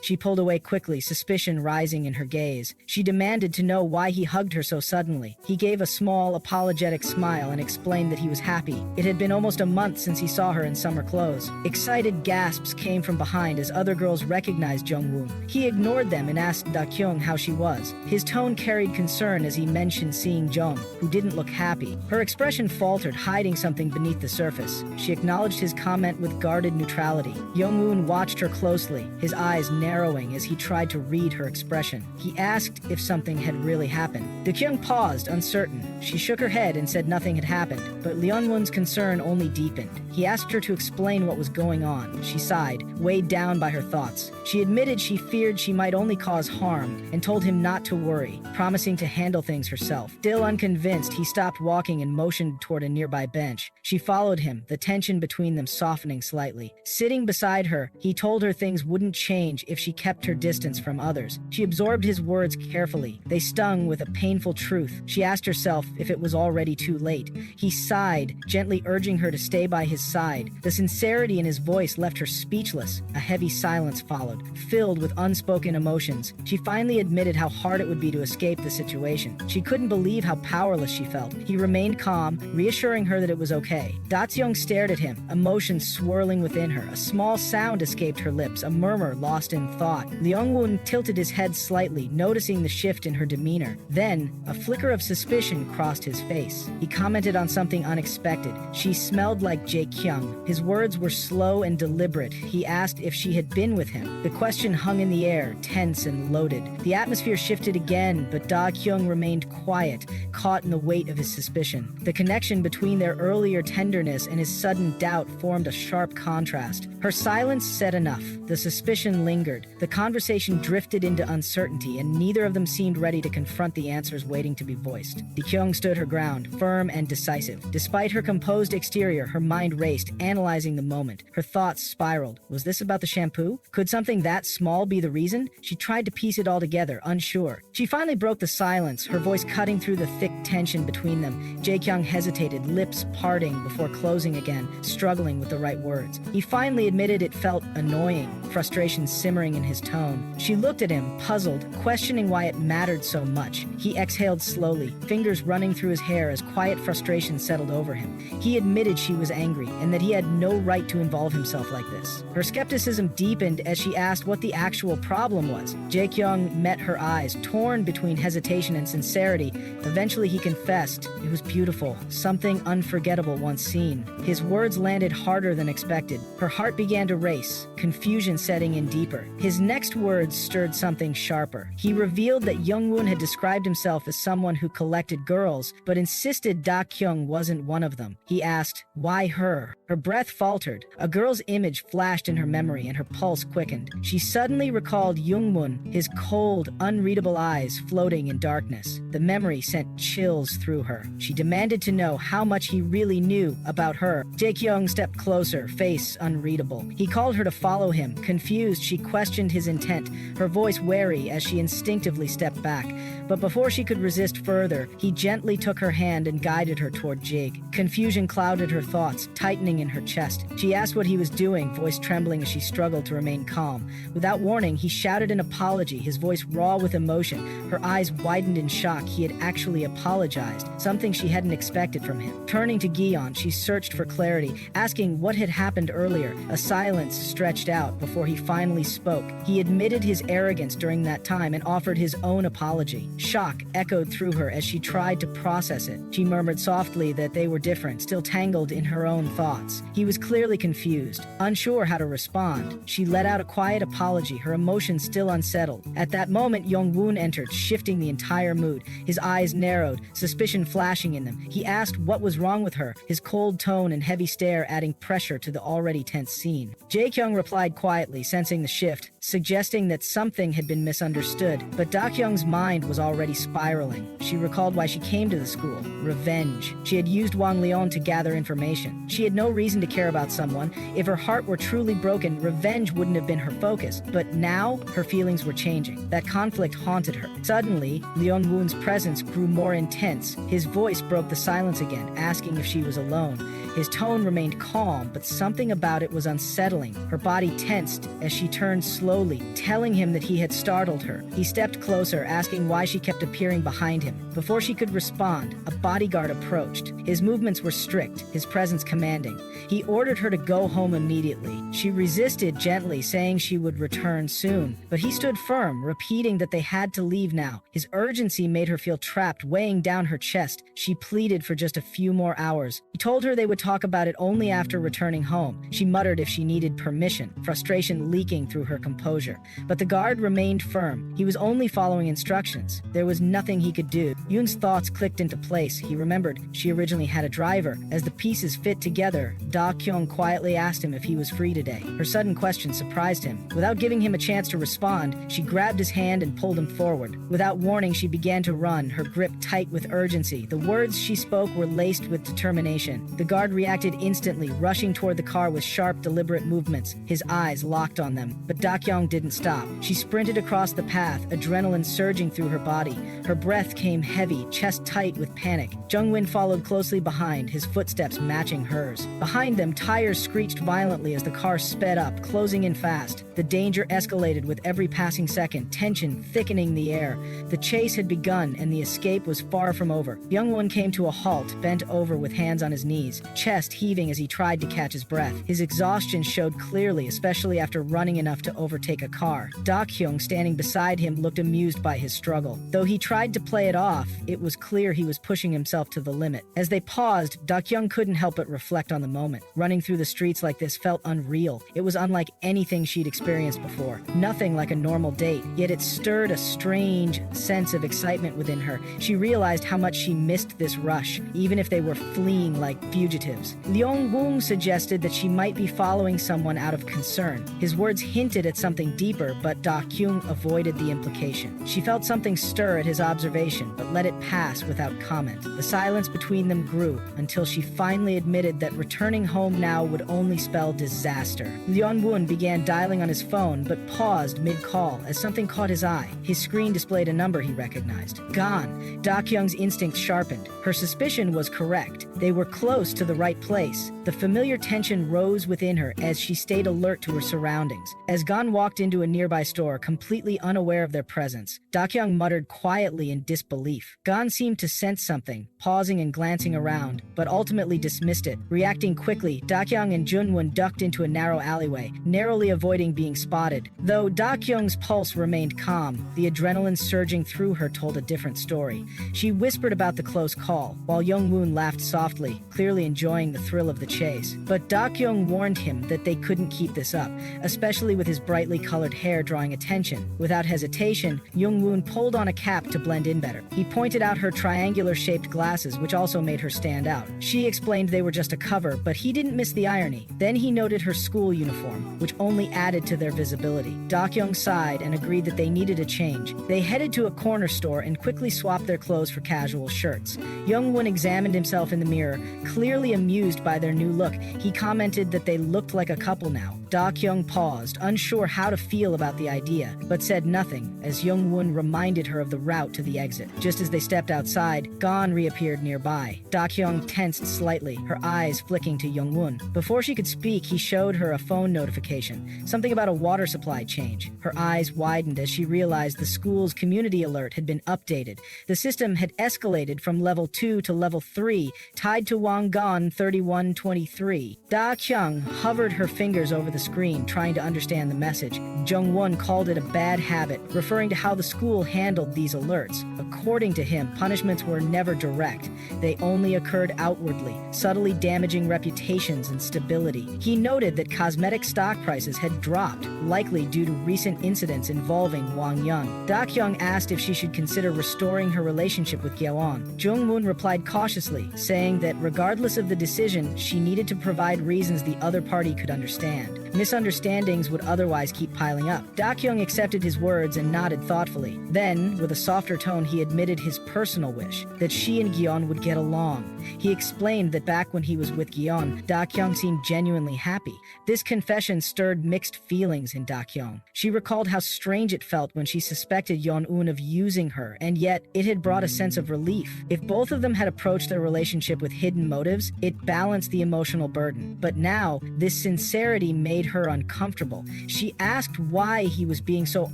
She pulled away quickly, suspicion rising in her gaze. She demanded to know why he hugged her so suddenly. He gave a small, apologetic smile and explained that he was happy. It had been almost a month since he saw her in summer clothes. Excited gasps came from behind as other girls recognized Jung Wun. He ignored them and asked Dakyong how she was. His tone carried concern as he mentioned seeing Jung, who didn't look happy. Her expression faltered, hiding something beneath the surface. She acknowledged his comment with guarded neutrality. Jung Wun watched her closely, his eyes narrowing as he tried to read her expression. He asked if something had really happened. Dakyong paused, uncertain. She shook her head and said nothing had happened, but Leon Wun's concern only deepened. He asked her to explain what was going on. She sighed, weighed down by her thoughts. She admitted she feared she might only cause harm and told him not to worry, promising to handle things herself. Still unconvinced, he stopped walking and motioned toward a nearby bench. She followed him, the tension between them softening slightly. Sitting beside her, he told her things wouldn't change if she kept her distance from others. She absorbed his words carefully. They stung with a painful truth. She asked herself if it was already too late. He sighed, gently urging her to stay by his side. The sincerity in his voice left her speechless. A heavy silence followed, filled with unspoken emotions. She finally admitted how hard it would be to escape escape the situation. She couldn't believe how powerless she felt. He remained calm, reassuring her that it was okay. Dakyong stared at him, emotions swirling within her. A small sound escaped her lips, a murmur lost in thought. Jung Wun tilted his head slightly, noticing the shift in her demeanor. Then, a flicker of suspicion crossed his face. He commented on something unexpected. She smelled like Dakyong. His words were slow and deliberate. He asked if she had been with him. The question hung in the air, tense and loaded. The atmosphere shifted again, but Dakyong remained quiet, caught in the weight of his suspicion. The connection between their earlier tenderness and his sudden doubt formed a sharp contrast. Her silence said enough. The suspicion lingered. The conversation drifted into uncertainty, and neither of them seemed ready to confront the answers waiting to be voiced. Dakyong stood her ground, firm and decisive. Despite her composed exterior, her mind raced, analyzing the moment. Her thoughts spiraled. Was this about the shampoo? Could something that small be the reason? She tried to piece it all together, unsure. She finally broke the silence, her voice cutting through the thick tension between them. Dakyong hesitated, lips parting before closing again, struggling with the right words. He finally admitted it felt annoying, frustration simmering in his tone. She looked at him, puzzled, questioning why it mattered so much. He exhaled slowly, fingers running through his hair as quiet frustration settled over him. He admitted she was angry and that he had no right to involve himself like this. Her skepticism deepened as she asked what the actual problem was. Dakyong met her eyes, torn between hesitation and sincerity. Eventually he confessed. It was beautiful, something unforgettable once seen. His words landed harder than expected. Her heart began to race, confusion setting in deeper. His next words stirred something sharper. He revealed that Jung Wun had described himself as someone who collected girls, but insisted Dakyong wasn't one of them. He asked, why her? Her breath faltered. A girl's image flashed in her memory and her pulse quickened. She suddenly recalled Jung Wun, his cold, unreadable eyes floating in darkness. The memory sent chills through her. She demanded to know how much he really knew about her. Dakyong stepped closer, face unreadable. He called her to follow him. Confused, she questioned his intent, her voice wary as she instinctively stepped back. But before she could resist further, he gently took her hand and guided her toward Jig. Confusion clouded her thoughts, tightening in her chest. She asked what he was doing, voice trembling as she struggled to remain calm. Without warning, he shouted an apology, his voice raw with emotion. Her eyes widened in shock. He had actually apologized, something she hadn't expected from him. Turning to Gion, she searched for clarity, asking what had happened earlier. A silence stretched out before he finally spoke. He admitted his arrogance during that time and offered his own apology. Shock echoed through her as she tried to process it. She murmured softly that they were different, still tangled in her own thoughts. He was clearly confused, unsure how to respond. She let out a quiet apology, her emotions still unsettled. At that moment, Jung Wun entered, shifting the entire mood. His eyes narrowed, suspicion flashing in them. He asked what was wrong with her, his cold tone and heavy stare adding pressure to the already tense scene. Dakyong replied quietly, sensing the shift, suggesting that something had been misunderstood. But Dakyong's mind was already spiraling. She recalled why she came to the school. Revenge. She had used Wang Leon to gather information. She had no reason to care about someone. If her heart were truly broken, revenge wouldn't have been her focus. But now, her feelings were changing. That conflict haunted her. Suddenly, Leon Wun's presence grew more intense. His voice broke the silence again, asking if she was alone. His tone remained calm, but something about it was unsettling. Her body tensed as she turned slowly, telling him that he had startled her. He stepped closer, asking why she kept appearing behind him. Before she could respond, a bodyguard approached. His movements were strict, his presence commanding. He ordered her to go home immediately. She resisted gently, saying she would return soon. But he stood firm, repeating that they had to leave now. His urgency made her feel trapped, weighing down her chest. She pleaded for just a few more hours. He told her they would talk about it only after returning home. She muttered if she needed permission, frustration leaking through her composure. But the guard remained firm. He was only following instructions. There was nothing he could do. Yoon's thoughts clicked into place. He remembered she originally had a driver. As the pieces fit together, Dakyong quietly asked him if he was free today. Her sudden question surprised him. Without giving him a chance to respond, she grabbed his hand and pulled him forward. Without warning, she began to run, her grip tight with urgency. The words she spoke were laced with determination. The guard reacted instantly, rushing toward the car with sharp, deliberate movements. His eyes locked on them. But Dakyong didn't stop. She sprinted across the path, adrenaline surging through her body. Her breath came heavy, chest tight with panic. Jung Wun followed closely behind, his footsteps matching hers. Behind them, tires screeched violently as the car sped up, closing in fast. The danger escalated with every passing second, tension thickening the air. The chase had begun, and the escape was far from over. Jung Wun came to a halt, bent over with hands on his knees, chest heaving as he tried to catch his breath. His exhaustion showed clearly, especially after running enough to overtake a car. Dakyong, standing beside him, looked amused by his struggle. Though he tried to play it off, it was clear he was pushing himself to the limit. As they paused, Dakyong couldn't help but reflect on the moment. Running through the streets like this felt unreal. It was unlike anything she'd experienced before. Nothing like a normal date, yet it stirred a strange sense of excitement within her. She realized how much she missed this rush, even if they were fleeing like fugitives. Jung Wun suggested that she might be following someone out of concern. His words hinted at something deeper, but Dakyong avoided the implication. She felt something stir at his observation, but let it pass without comment. The silence between them grew until she finally admitted that returning home now would only spell disaster. Jung Wun began dialing on his phone, but paused mid-call as something caught his eye. His screen displayed a number he recognized. Gone. Dakyong's instinct sharpened. Her suspicion was correct. They were close to the right place. The familiar tension rose within her as she stayed alert to her surroundings. As Gon walked into a nearby store, completely unaware of their presence, Dakyong muttered quietly in disbelief. Gon seemed to sense something, pausing and glancing around, but ultimately dismissed it. Reacting quickly, Dakyong and Jung Wun ducked into a narrow alleyway, narrowly avoiding being spotted. Though Dakyong's pulse remained calm, the adrenaline surging through her told a different story. She whispered about the close call, while Jung Wun laughed softly, clearly enjoying the thrill of the chase. But Dakyong warned him that they couldn't keep this up, especially with his brightly colored hair drawing attention. Without hesitation, Jung Wun pulled on a cap to blend in better. He pointed out her triangular-shaped glasses, which also made her stand out. She explained they were just a cover, but he didn't miss the irony. Then he noted her school uniform, which only added to their visibility. Dakyong sighed and agreed that they needed a change. They headed to a corner store and quickly swapped their clothes for casual shirts. Jung Wun examined himself in the mirror, clearly amused by their new look. He commented that they looked like a couple now. Dakyong paused, unsure how to feel about the idea, but said nothing as Jung Wun reminded her of the route to the exit. Just as they stepped outside, Gon reappeared nearby. Dakyong tensed slightly, her eyes flicking to Jung Wun. Before she could speak, he showed her a phone notification, something about a water supply change. Her eyes widened as she realized the school's community alert had been updated. The system had escalated from level 2 to level 3, tied to Wangan 3123. Dakyong hovered her fingers over the screen, trying to understand the message. Jung Wun called it a bad habit, referring to how the school handled these alerts. According to him, punishments were never direct. They only occurred outwardly, subtly damaging reputations and stability. He noted that cosmetic stock prices had dropped, likely due to recent incidents involving Wang Yang. Dakyong asked if she should consider restoring her relationship with Gyeon. Jung Wun replied cautiously, saying that regardless of the decision, she needed to provide reasons the other party could understand. Misunderstandings would otherwise keep piling up. Dakyong accepted his words and nodded thoughtfully. Then, with a softer tone, he admitted his personal wish, that she and Gyeon would get along. He explained that back when he was with Gyeon, Dakyong seemed genuinely happy. This confession stirred mixed feelings in Dakyong. She recalled how strange it felt when she suspected Yeon-un of using her, and yet it had brought a sense of relief. If both of them had approached their relationship with hidden motives, it balanced the emotional burden. But now, this sincerity made her uncomfortable. She asked why he was being so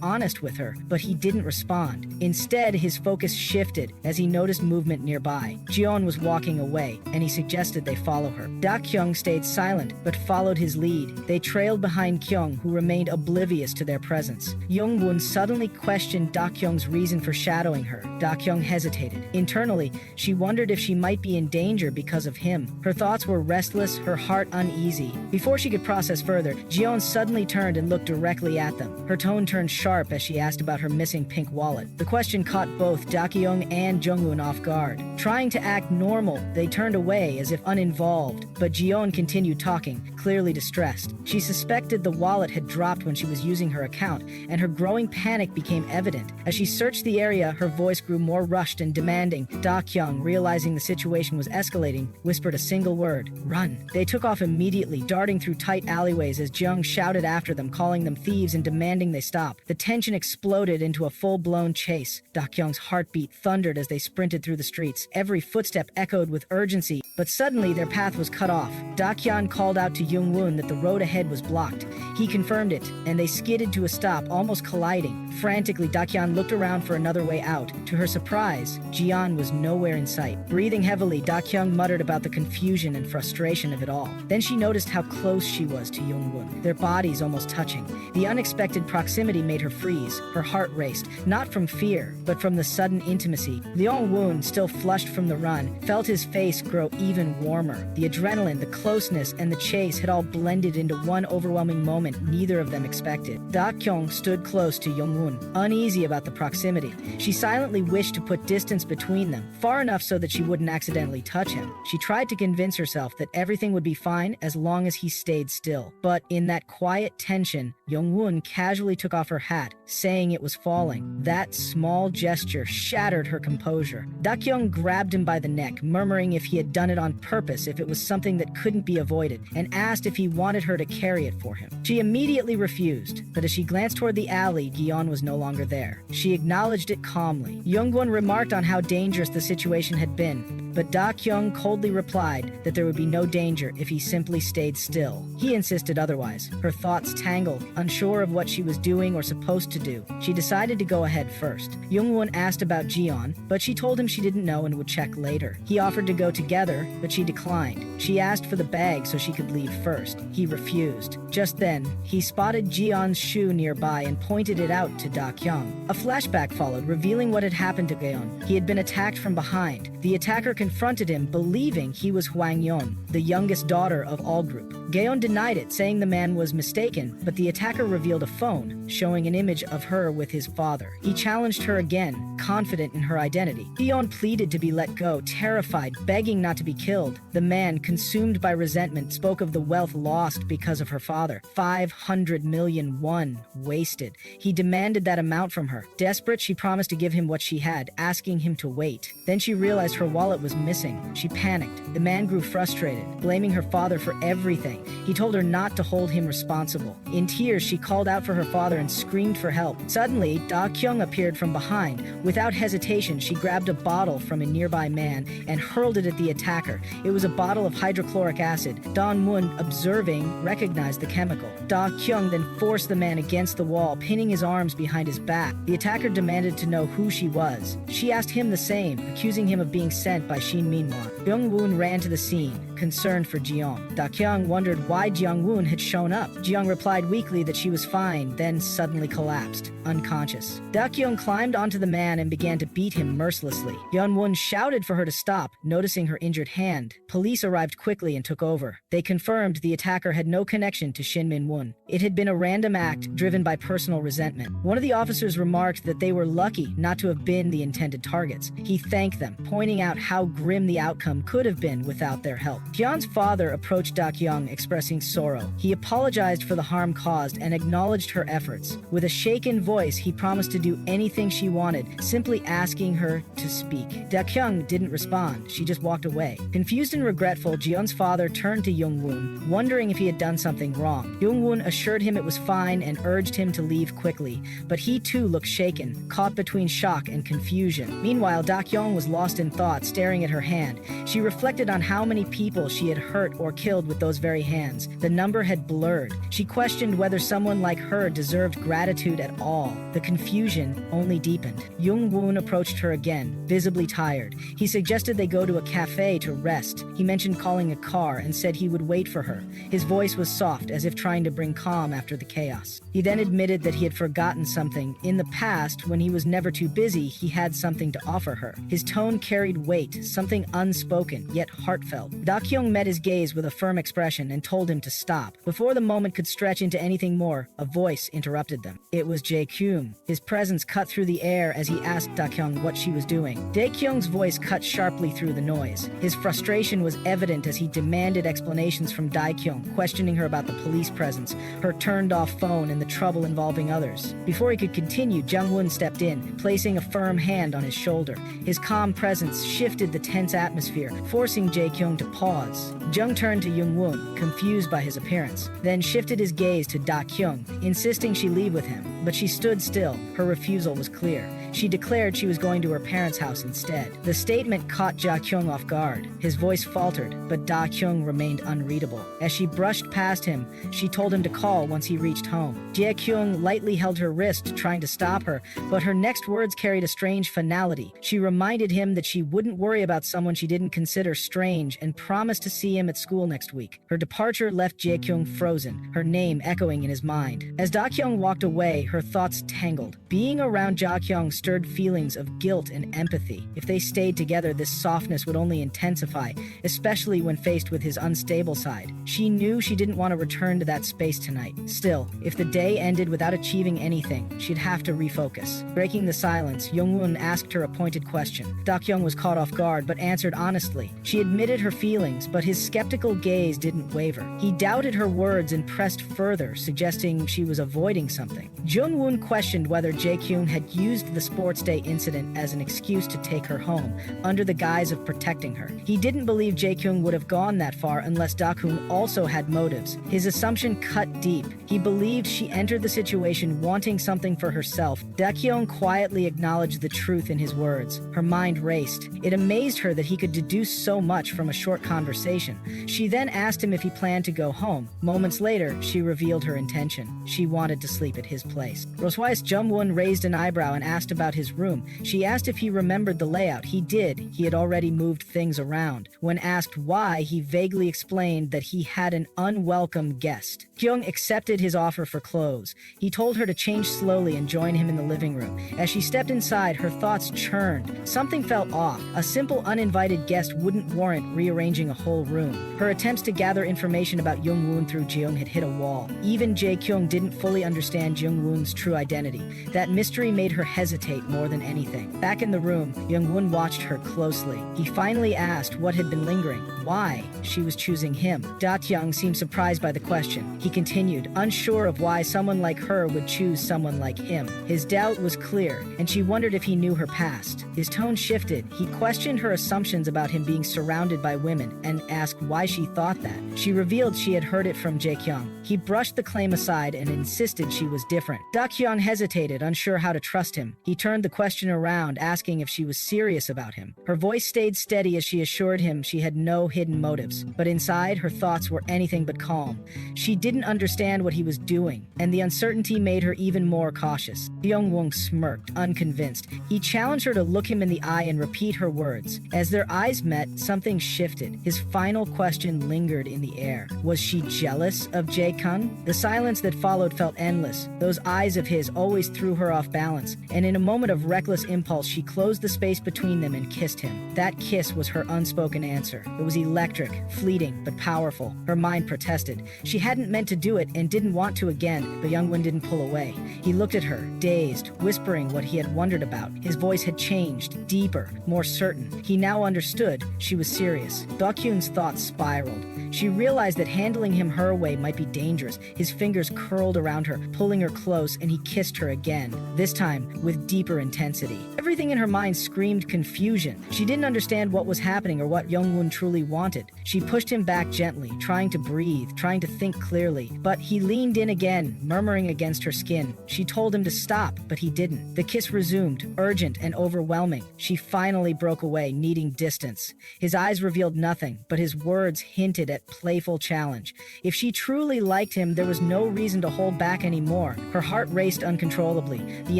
honest with her, but he didn't respond. Instead, his focus shifted as he noticed movement nearby. Jeon was walking away, and he suggested they follow her. Dakyong stayed silent, but followed his lead. They trailed behind Kyung, who remained oblivious to their presence. Jung Wun suddenly questioned Dakyong's reason for shadowing her. Dakyong hesitated. Internally, she wondered if she might be in danger because of him. Her thoughts were restless, her heart uneasy. Before she could process further, Jeon suddenly turned and looked directly at them. Her tone turned sharp as she asked about her missing pink wallet. The question caught both Dakyong and Jung-un off guard. Trying to act normal, they turned away as if uninvolved, but Jeon continued talking, clearly distressed. She suspected the wallet had dropped when she was using her account, and her growing panic became evident. As she searched the area, her voice grew more rushed and demanding. Dakyong, realizing the situation was escalating, whispered a single word: "Run." They took off immediately, darting through tight alleyways as Jung shouted after them, calling them thieves and demanding they stop. The tension exploded into a full-blown chase. Dakyong's heartbeat thundered as they sprinted through the streets. Every footstep echoed with urgency. But suddenly their path was cut off. Dakyong called out to Jung Wun that the road ahead was blocked. He confirmed it, and they skidded to a stop, almost colliding. Frantically, Dakyong looked around for another way out. To her surprise, Jian was nowhere in sight. Breathing heavily, Dakyong muttered about the confusion and frustration of it all. Then she noticed how close she was to Jung Wun, their bodies almost touching. The unexpected proximity made her freeze. Her heart raced, not from fear, but from the sudden intimacy. Jung Wun, still flushed from the run, felt his face grow even warmer. The adrenaline, the closeness, and the chase had all blended into one overwhelming moment neither of them expected. Dakyong stood close to Jung Wun, uneasy about the proximity. She silently wished to put distance between them, far enough so that she wouldn't accidentally touch him. She tried to convince herself that everything would be fine as long as he stayed still. But in that quiet tension, Jung Wun casually took off her hat, saying it was falling. That small gesture shattered her composure. Dakyong grabbed him by the neck, murmuring if he had done it on purpose, if it was something that couldn't be avoided, and asked if he wanted her to carry it for him. She immediately refused, but as she glanced toward the alley, Gion was no longer there. She acknowledged it calmly. Jung Wun remarked on how dangerous the situation had been, but Dakyong coldly replied that there would be no danger if he simply stayed still. He insisted otherwise. Her thoughts tangled, unsure of what she was doing or supposed to do. She decided to go ahead first. Jung Wun asked about Jion, but she told him she didn't know and would check later. He offered to go together, but she declined. She asked for the bag so she could leave first. He refused. Just then, he spotted Jion's shoe nearby and pointed it out to Dakyong. A flashback followed, revealing what had happened to Gaeon. He had been attacked from behind. The attacker confronted him, believing he was Hwang Yon, the youngest daughter of all group. Gaeon denied it, saying the man was mistaken, but the attacker revealed a phone, showing an image of her with his father. He challenged her again, confident in her identity. Gaeon pleaded to be let go, terrified, begging not to be killed. The man, consumed by resentment, spoke of the wealth lost because of her father. 500 million won, wasted. He demanded that amount from her. Desperate, she promised to give him what she had, asking him to wait. Then she realized her wallet was missing. She panicked. The man grew frustrated, blaming her father for everything. He told her not to hold him responsible. In tears, she called out for her father and screamed for help. Suddenly, Dakyong appeared from behind. Without hesitation, she grabbed a bottle from a nearby man and hurled it at the attacker. It was a bottle of hydrochloric acid. Don Moon, observing, recognized the chemical. Dakyong then forced the man against the wall, pinning his arms behind his back. The attacker demanded to know who she was. She asked him the same, accusing him of being sent by Shin Minwan. Jung Wun ran to the scene, concerned for Jeong. Dakyong wondered why Jung Wun had shown up. Jeong replied weakly that she was fine, then suddenly collapsed, unconscious. Dakyong climbed onto the man and began to beat him mercilessly. Jung Wun shouted for her to stop, noticing her injured hand. Police arrived quickly and took over. They confirmed the attacker had no connection to Shin Min Won. It had been a random act driven by personal resentment. One of the officers remarked that they were lucky not to have been the intended targets. He thanked them, pointing out how grim the outcome could have been without their help. Jeon's father approached Dakyong, expressing sorrow. He apologized for the harm caused and acknowledged her efforts. With a shaken voice, he promised to do anything she wanted, simply asking her to speak. Dakyong didn't respond. She just walked away. Confused and regretful, Jeon's father turned to Jung Wun, wondering if he had done something wrong. Jung Wun assured him it was fine and urged him to leave quickly, but he too looked shaken, caught between shock and confusion. Meanwhile, Dakyong was lost in thought, staring at her hand. She reflected on how many people she had hurt or killed with those very hands. The number had blurred. She questioned whether someone like her deserved gratitude at all. The confusion only deepened. Jung Wun approached her again, visibly tired. He suggested they go to a cafe to rest. He mentioned calling a car and said he would wait for her. His voice was soft, as if trying to bring calm after the chaos. He then admitted that he had forgotten something. In the past, when he was never too busy, he had something to offer her. His tone carried weight, something unspoken, yet heartfelt. Dakyong met his gaze with a firm expression and told him to stop. Before the moment could stretch into anything more, a voice interrupted them. It was Jae-kyung. His presence cut through the air as he asked Dakyong what she was doing. Dae-kyung's voice cut sharply through the noise. His frustration was evident as he demanded explanations from Dakyong, questioning her about the police presence, her turned-off phone, and the trouble involving others. Before he could continue, Jung Wun stepped in, placing a firm hand on his shoulder. His calm presence shifted the tense atmosphere, forcing Jae-kyung to pause. Jung turned to Jung Wun, confused by his appearance, then shifted his gaze to Dakyong, insisting she leave with him. but she stood still. Her refusal was clear. She declared she was going to her parents' house instead. The statement caught Dakyong off guard. His voice faltered, but Dakyong remained unreadable. As she brushed past him, she told him to call once he reached home. Dakyong lightly held her wrist, trying to stop her, but her next words carried a strange finality. She reminded him that she wouldn't worry about someone she didn't consider strange and promised to see him at school next week. Her departure left Dakyong frozen, her name echoing in his mind. As Dakyong walked away, her thoughts tangled. Being around Dakyong stirred feelings of guilt and empathy. If they stayed together, this softness would only intensify, especially when faced with his unstable side. She knew she didn't want to return to that space tonight. Still, if the day ended without achieving anything, she'd have to refocus. Breaking the silence, Jung Wun asked her a pointed question. Dakyong was caught off guard, but answered honestly. She admitted her feelings, but his skeptical gaze didn't waver. He doubted her words and pressed further, suggesting she was avoiding something. Jung Wun questioned whether Dakyong had used the sports day incident as an excuse to take her home, under the guise of protecting her. He didn't believe Dakyong would have gone that far unless Dakyong also had motives. His assumption cut deep. He believed she entered the situation wanting something for herself. Dakyong quietly acknowledged the truth in his words. Her mind raced. It amazed her that he could deduce so much from a short conversation. She then asked him if he planned to go home. Moments later, she revealed her intention. She wanted to sleep at his place. Roswise Jung Wun raised an eyebrow and asked about his room. She asked if he remembered the layout. He did. He had already moved things around. When asked why, he vaguely explained that he had an unwelcome guest. Kyung accepted his offer for clothes. He told her to change slowly and join him in the living room. As she stepped inside, her thoughts churned. Something felt off. A simple uninvited guest wouldn't warrant rearranging a whole room. Her attempts to gather information about Jung Wun through Jeong had hit a wall. Even Dakyong didn't fully understand Jung Wun's true identity. That mystery made her hesitate more than anything. Back in the room, Jung Wun watched her closely. He finally asked what had been lingering, why she was choosing him. Dakyong seemed surprised by the question. He continued, unsure of why someone like her would choose someone like him. His doubt was clear, and she wondered if he knew her past. His tone shifted. He questioned her assumptions about him being surrounded by women and asked why she thought that. She revealed she had heard it from Dakyong. He brushed the claim aside and insisted she was different. Dakyong hesitated, unsure how to trust him. He turned the question around, asking if she was serious about him. Her voice stayed steady as she assured him she had no hidden motives, but inside her thoughts were anything but calm. She didn't understand what he was doing, and the uncertainty made her even more cautious. Jung Wun smirked, unconvinced. He challenged her to look him in the eye and repeat her words. As their eyes met, something shifted. His final question lingered in the air. Was she jealous of Jae-kun? The silence that followed felt endless. Those eyes of his always threw her off balance, and in a moment of reckless impulse, she closed the space between them and kissed him. That kiss was her unspoken answer. It was electric, fleeting, but powerful. Her mind protested. She hadn't meant to do it and didn't want to again, but Jung Wun didn't pull away. He looked at her, dazed, whispering what he had wondered about. His voice had changed, deeper, more certain. He now understood she was serious. Dakyung's thoughts spiraled. She realized that handling him her way might be dangerous. His fingers curled around her, pulling her close, and he kissed her again, this time with deeper intensity. Everything in her mind screamed confusion. She didn't understand what was happening or what Jung Wun truly wanted. She pushed him back gently, trying to breathe, trying to think clearly. But he leaned in again, murmuring against her skin. She told him to stop, but he didn't. The kiss resumed, urgent and overwhelming. She finally broke away, needing distance. His eyes revealed nothing, but his words hinted at playful challenge. If she truly liked him, there was no reason to hold back anymore. Her heart raced uncontrollably. The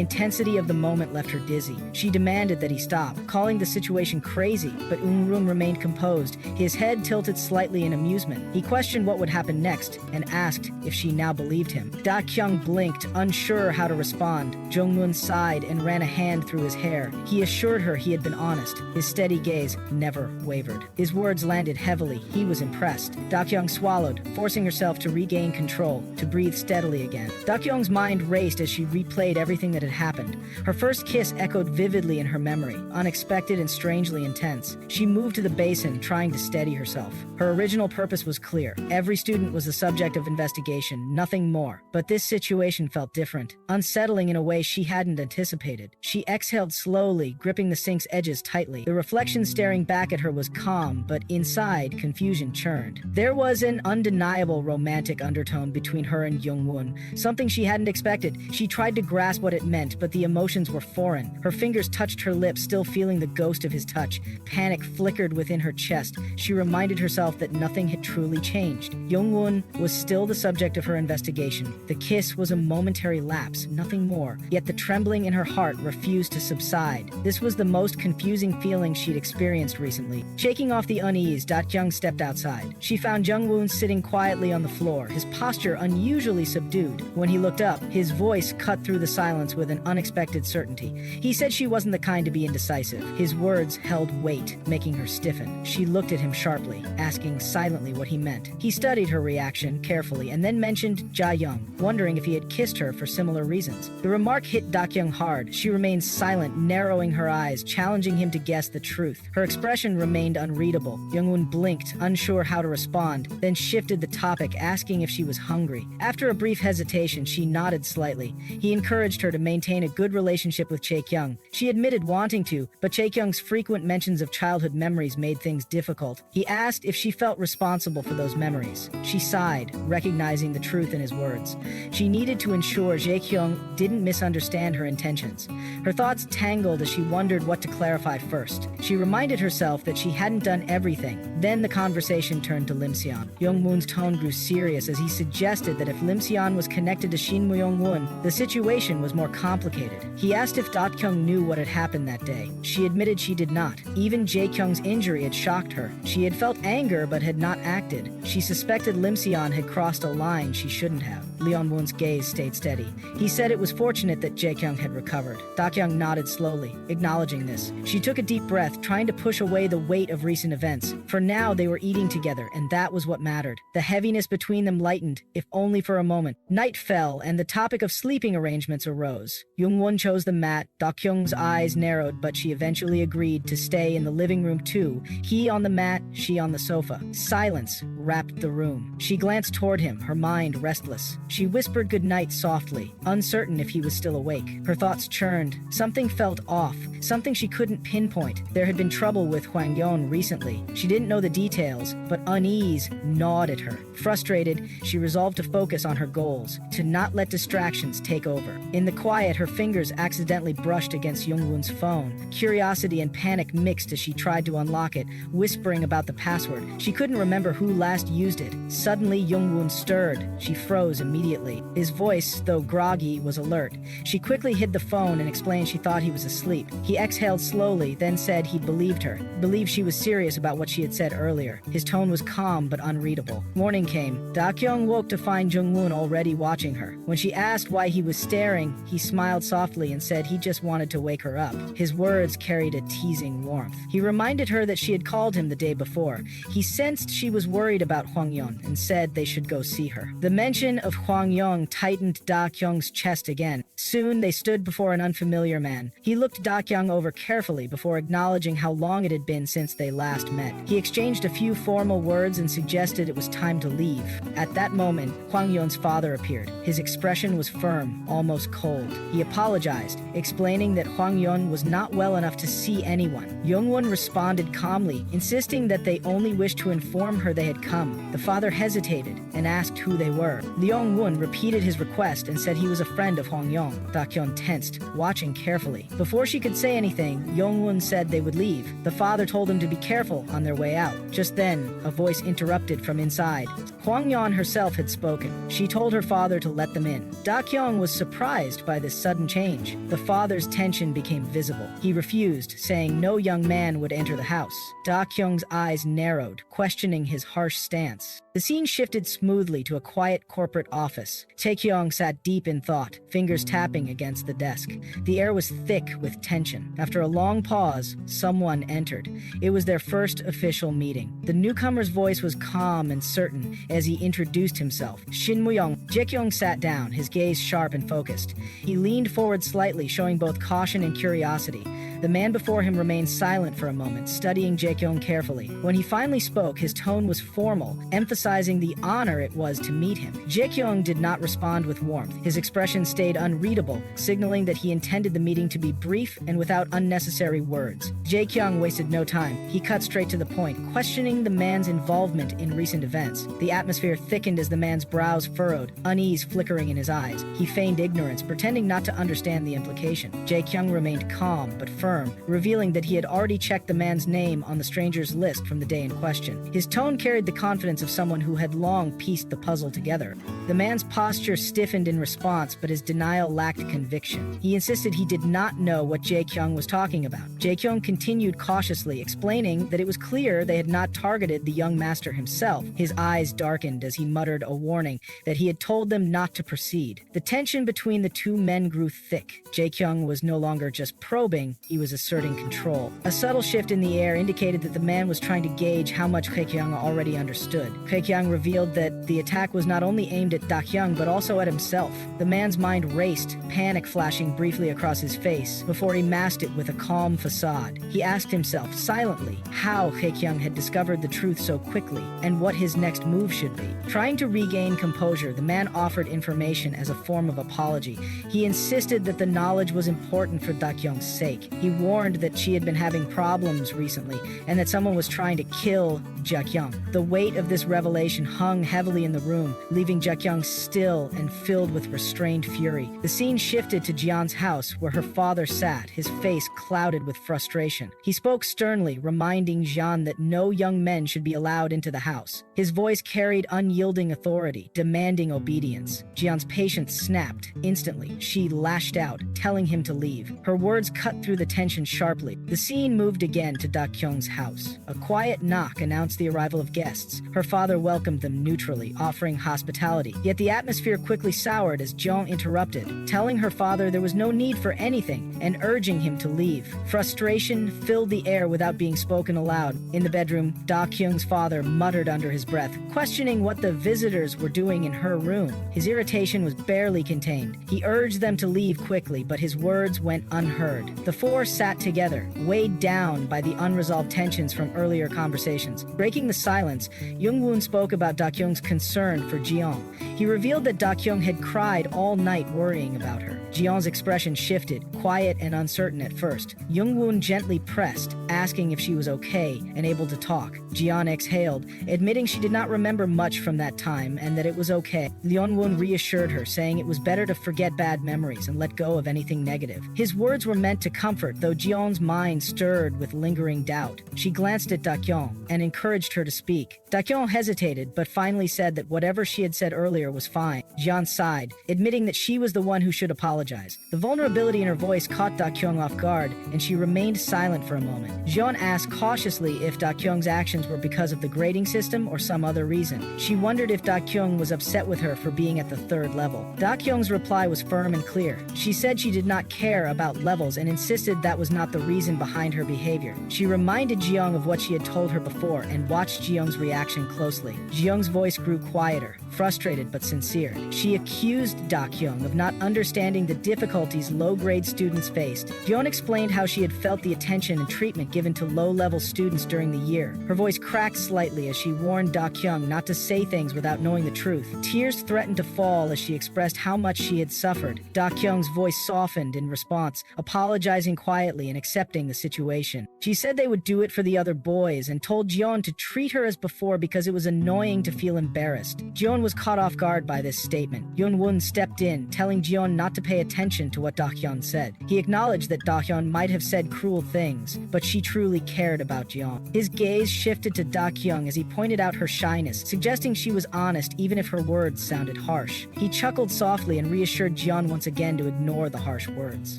intensity of the moment left her dizzy. She demanded that he stop, calling the situation crazy, but Jung Wun remained composed. His head tilted slightly in amusement. He questioned what would happen next and asked if she now believed him. Dakyong blinked, unsure how to respond. Jung Wun sighed and ran a hand through his hair. He assured her he had been honest. His steady gaze never wavered. His words landed heavily. He was impressed. Dakyong swallowed, forcing herself to regain control, to breathe steadily again. Dakyong's mind raced as she replayed everything that had happened. Her first kiss echoed vividly in her memory, unexpected and strangely intense. She moved to the basin, trying to steady herself. Her original purpose was clear. Every student was the subject of investigation, nothing more. But this situation felt different, unsettling in a way she hadn't anticipated. She exhaled slowly, gripping the sink's edges tightly. The reflection staring back at her was calm, but inside, confusion churned. There was an undeniable romantic undertone between her and Jung Wun, something she hadn't expected unexpected. She tried to grasp what it meant, but the emotions were foreign. Her fingers touched her lips, still feeling the ghost of his touch. Panic flickered within her chest. She reminded herself that nothing had truly changed. Jung Wun was still the subject of her investigation. The kiss was a momentary lapse, nothing more. Yet the trembling in her heart refused to subside. This was the most confusing feeling she'd experienced recently. Shaking off the unease, Dakyong stepped outside. She found Jung Wun sitting quietly on the floor, his posture unusually subdued. When he looked up, his voice cut through the silence with an unexpected certainty. He said she wasn't the kind to be indecisive. His words held weight, making her stiffen. She looked at him sharply, asking silently what he meant. He studied her reaction carefully and then mentioned Jaeyoung, wondering if he had kissed her for similar reasons. The remark hit Dakyong hard. She remained silent, narrowing her eyes, challenging him to guess the truth. Her expression remained unreadable. Jung Wun blinked, unsure how to respond, then shifted the topic, asking if she was hungry. After a brief hesitation, she nodded slightly. He encouraged her to maintain a good relationship with Dakyong. She admitted wanting to, but Dakyong's frequent mentions of childhood memories made things difficult. He asked if she felt responsible for those memories. She sighed, recognizing the truth in his words. She needed to ensure Dakyong didn't misunderstand her intentions. Her thoughts tangled as she wondered what to clarify first. She reminded herself that she hadn't done everything. Then the conversation turned to Lim Xian. Jung Wun's tone grew serious as he suggested that if Lim Xian was connected to Shin Myung Wun, the situation was more complicated. He asked if Dakyong knew what had happened that day. She admitted she did not. Even Jaekyung's injury had shocked her. She had felt anger but had not acted. She suspected Lim Xian had crossed a line she shouldn't have. Leon Wun's gaze stayed steady. He said it was fortunate that Jaekyung had recovered. Dakyong nodded slowly, acknowledging this. She took a deep breath, trying to push away the weight of recent events. For now, they were eating together, and that was what mattered. The heaviness between them lightened, if only for a moment. Night fell, and the topic of sleeping arrangements arose. Jung Wun chose the mat. Dakyong's eyes narrowed, but she eventually agreed to stay in the living room too. He on the mat, she on the sofa. Silence wrapped the room. She glanced toward him, her mind restless. She whispered goodnight softly, uncertain if he was still awake. Her thoughts churned. Something felt off, something she couldn't pinpoint. There had been trouble with Hwang Yon recently. She didn't know the details, but unease gnawed at her. Frustrated, she resolved to focus on her goals, to not let distractions take over. In the quiet, her fingers accidentally brushed against Jung Wun's phone. Curiosity and panic mixed as she tried to unlock it, whispering about the password. She couldn't remember who last used it. Suddenly, Jung Wun stirred. She froze immediately. His voice, though groggy, was alert. She quickly hid the phone and explained she thought he was asleep. He exhaled slowly, then said he believed her. Believed she was serious about what she had said earlier. His tone was calm but unreadable. Morning came. Dakyong woke to find Jung Wun already watching her. When she asked why he was staring, he smiled softly and said he just wanted to wake her up. His words carried a teasing warmth. He reminded her that she had called him the day before. He sensed she was worried about Hwang Yon and said they should go see her. The mention of Hwang Yon tightened Dakyong's chest again. Soon they stood before an unfamiliar man. He looked Dakyong over carefully before acknowledging how long it had been since they last met. He exchanged a few formal words and suggested it was time to leave. At that moment, Hwang Yon's father appeared. His expression was firm, almost cold. He apologized, explaining that Hwang Yon was not well enough to see anyone. Jung Wun responded calmly, insisting that they only wished to inform her they had come. The father hesitated and asked who they were. Jung Wun repeated his request and said he was a friend of Hwang Yon. Dakyong tensed, watching carefully. Before she could say anything, Jung Wun said they would leave. The father told them to be careful on their way out. Just then, a voice interrupted from inside. Hwang Yon herself had spoken. She told her father to let them in. Dakyong was surprised by this sudden change. The father's tension became visible. He refused, saying no young man would enter the house. Dakyong's eyes narrowed, questioning his harsh stance. The scene shifted smoothly to a quiet corporate office. Dakyong sat deep in thought, fingers tapping against the desk. The air was thick with tension. After a long pause, someone entered. It was their first official meeting. The newcomer's voice was calm and certain as he introduced himself. Shin Muyong. Dakyong sat down, his gaze sharp and focused. He leaned forward slightly, showing both caution and curiosity. The man before him remained silent for a moment, studying Dakyong carefully. When he finally spoke, his tone was formal, emphasizing the honor it was to meet him. Dakyong did not respond with warmth. His expression stayed unreadable readable, signaling that he intended the meeting to be brief and without unnecessary words. Dakyong wasted no time. He cut straight to the point, questioning the man's involvement in recent events. The atmosphere thickened as the man's brows furrowed, unease flickering in his eyes. He feigned ignorance, pretending not to understand the implication. Dakyong remained calm but firm, revealing that he had already checked the man's name on the stranger's list from the day in question. His tone carried the confidence of someone who had long pieced the puzzle together. The man's posture stiffened in response, but his denial lacked conviction. He insisted he did not know what Dakyong was talking about. Dakyong continued cautiously, explaining that it was clear they had not targeted the young master himself. His eyes darkened as he muttered a warning that he had told them not to proceed. The tension between the two men grew thick. Dakyong was no longer just probing, he was asserting control. A subtle shift in the air indicated that the man was trying to gauge how much Dakyong already understood. Dakyong revealed that the attack was not only aimed at Dakyong but also at himself. The man's mind raced, panic flashing briefly across his face, before he masked it with a calm facade. He asked himself, silently, how Dakyong had discovered the truth so quickly, and what his next move should be. Trying to regain composure, the man offered information as a form of apology. He insisted that the knowledge was important for Dakyong's sake. He warned that she had been having problems recently, and that someone was trying to kill Dakyong. The weight of this revelation hung heavily in the room, leaving Dakyong still and filled with restrained fury. The scene shifted to Jian's house, where her father sat, his face clouded with frustration. He spoke sternly, reminding Jian that no young men should be allowed into the house. His voice carried unyielding authority, demanding obedience. Jian's patience snapped. Instantly, she lashed out, telling him to leave. Her words cut through the tension sharply. The scene moved again to Dakyong's house. A quiet knock announced the arrival of guests. Her father welcomed them neutrally, offering hospitality. Yet the atmosphere quickly soured as Jung interrupted, telling her father there was no need for anything and urging him to leave. Frustration filled the air without being spoken aloud. In the bedroom, Dakyong's father muttered under his breath, questioning what the visitors were doing in her room. His irritation was barely contained. He urged them to leave quickly, but his words went unheard. The four sat together, weighed down by the unresolved tensions from earlier conversations. Breaking the silence, Jung Wun spoke about Dakyong's concern for Jiang. He revealed that Dakyong had cried all night worrying about her. Jiang's expression shifted, quiet and uncertain at first. Jung Wun gently pressed, asking if she was okay and able to talk. Jiang exhaled, admitting she did not remember much from that time and that it was okay. Jung Wun reassured her, saying it was better to forget bad memories and let go of anything negative. His words were meant to comfort, though Jiang's mind stirred with lingering doubt. She glanced at Dakyong and encouraged her to speak. Dakyong hesitated, but finally said that whatever she had said earlier was fine. Jiang sighed, admitting that she was the one who should apologize. The vulnerability in her voice caught Dakyong off guard, and she remained silent for a moment. Jiang asked cautiously if Dakyong's actions were because of the grading system or some other reason. She wondered if Dakyong was upset with her for being at the third level. Dakyong's reply was firm and clear. She said she did not care about levels and insisted that was not the reason behind her behavior. She reminded Jiang of what she had told her before and watched Jiang's reaction closely. Jiang's voice grew quieter, frustrated but sincere. She accused Dakyong of not understanding the difficulties low-grade students faced. Jiang explained how she had felt the attention and treatment given to low-level students during the year. Her voice cracked slightly as she warned Dakyong not to say things without knowing the truth. Tears threatened to fall as she expressed how much she had suffered. Dakyong's voice softened in response, apologizing quietly and accepting the situation. She said they would do it for the other boys and told Jiang to treat her as before because it was annoying to feel embarrassed. Jiang was caught off guard by this statement. Jung Wun stepped in, telling Jiang not to pay attention to what Dakyong said. He acknowledged that Dakyong might have said cruel things, but she truly cared about Jiang. His gaze shifted to Dakyong as he pointed out her shyness, suggesting she was honest even if her words sounded harsh. He chuckled softly and reassured Jiang once again to ignore the harsh words.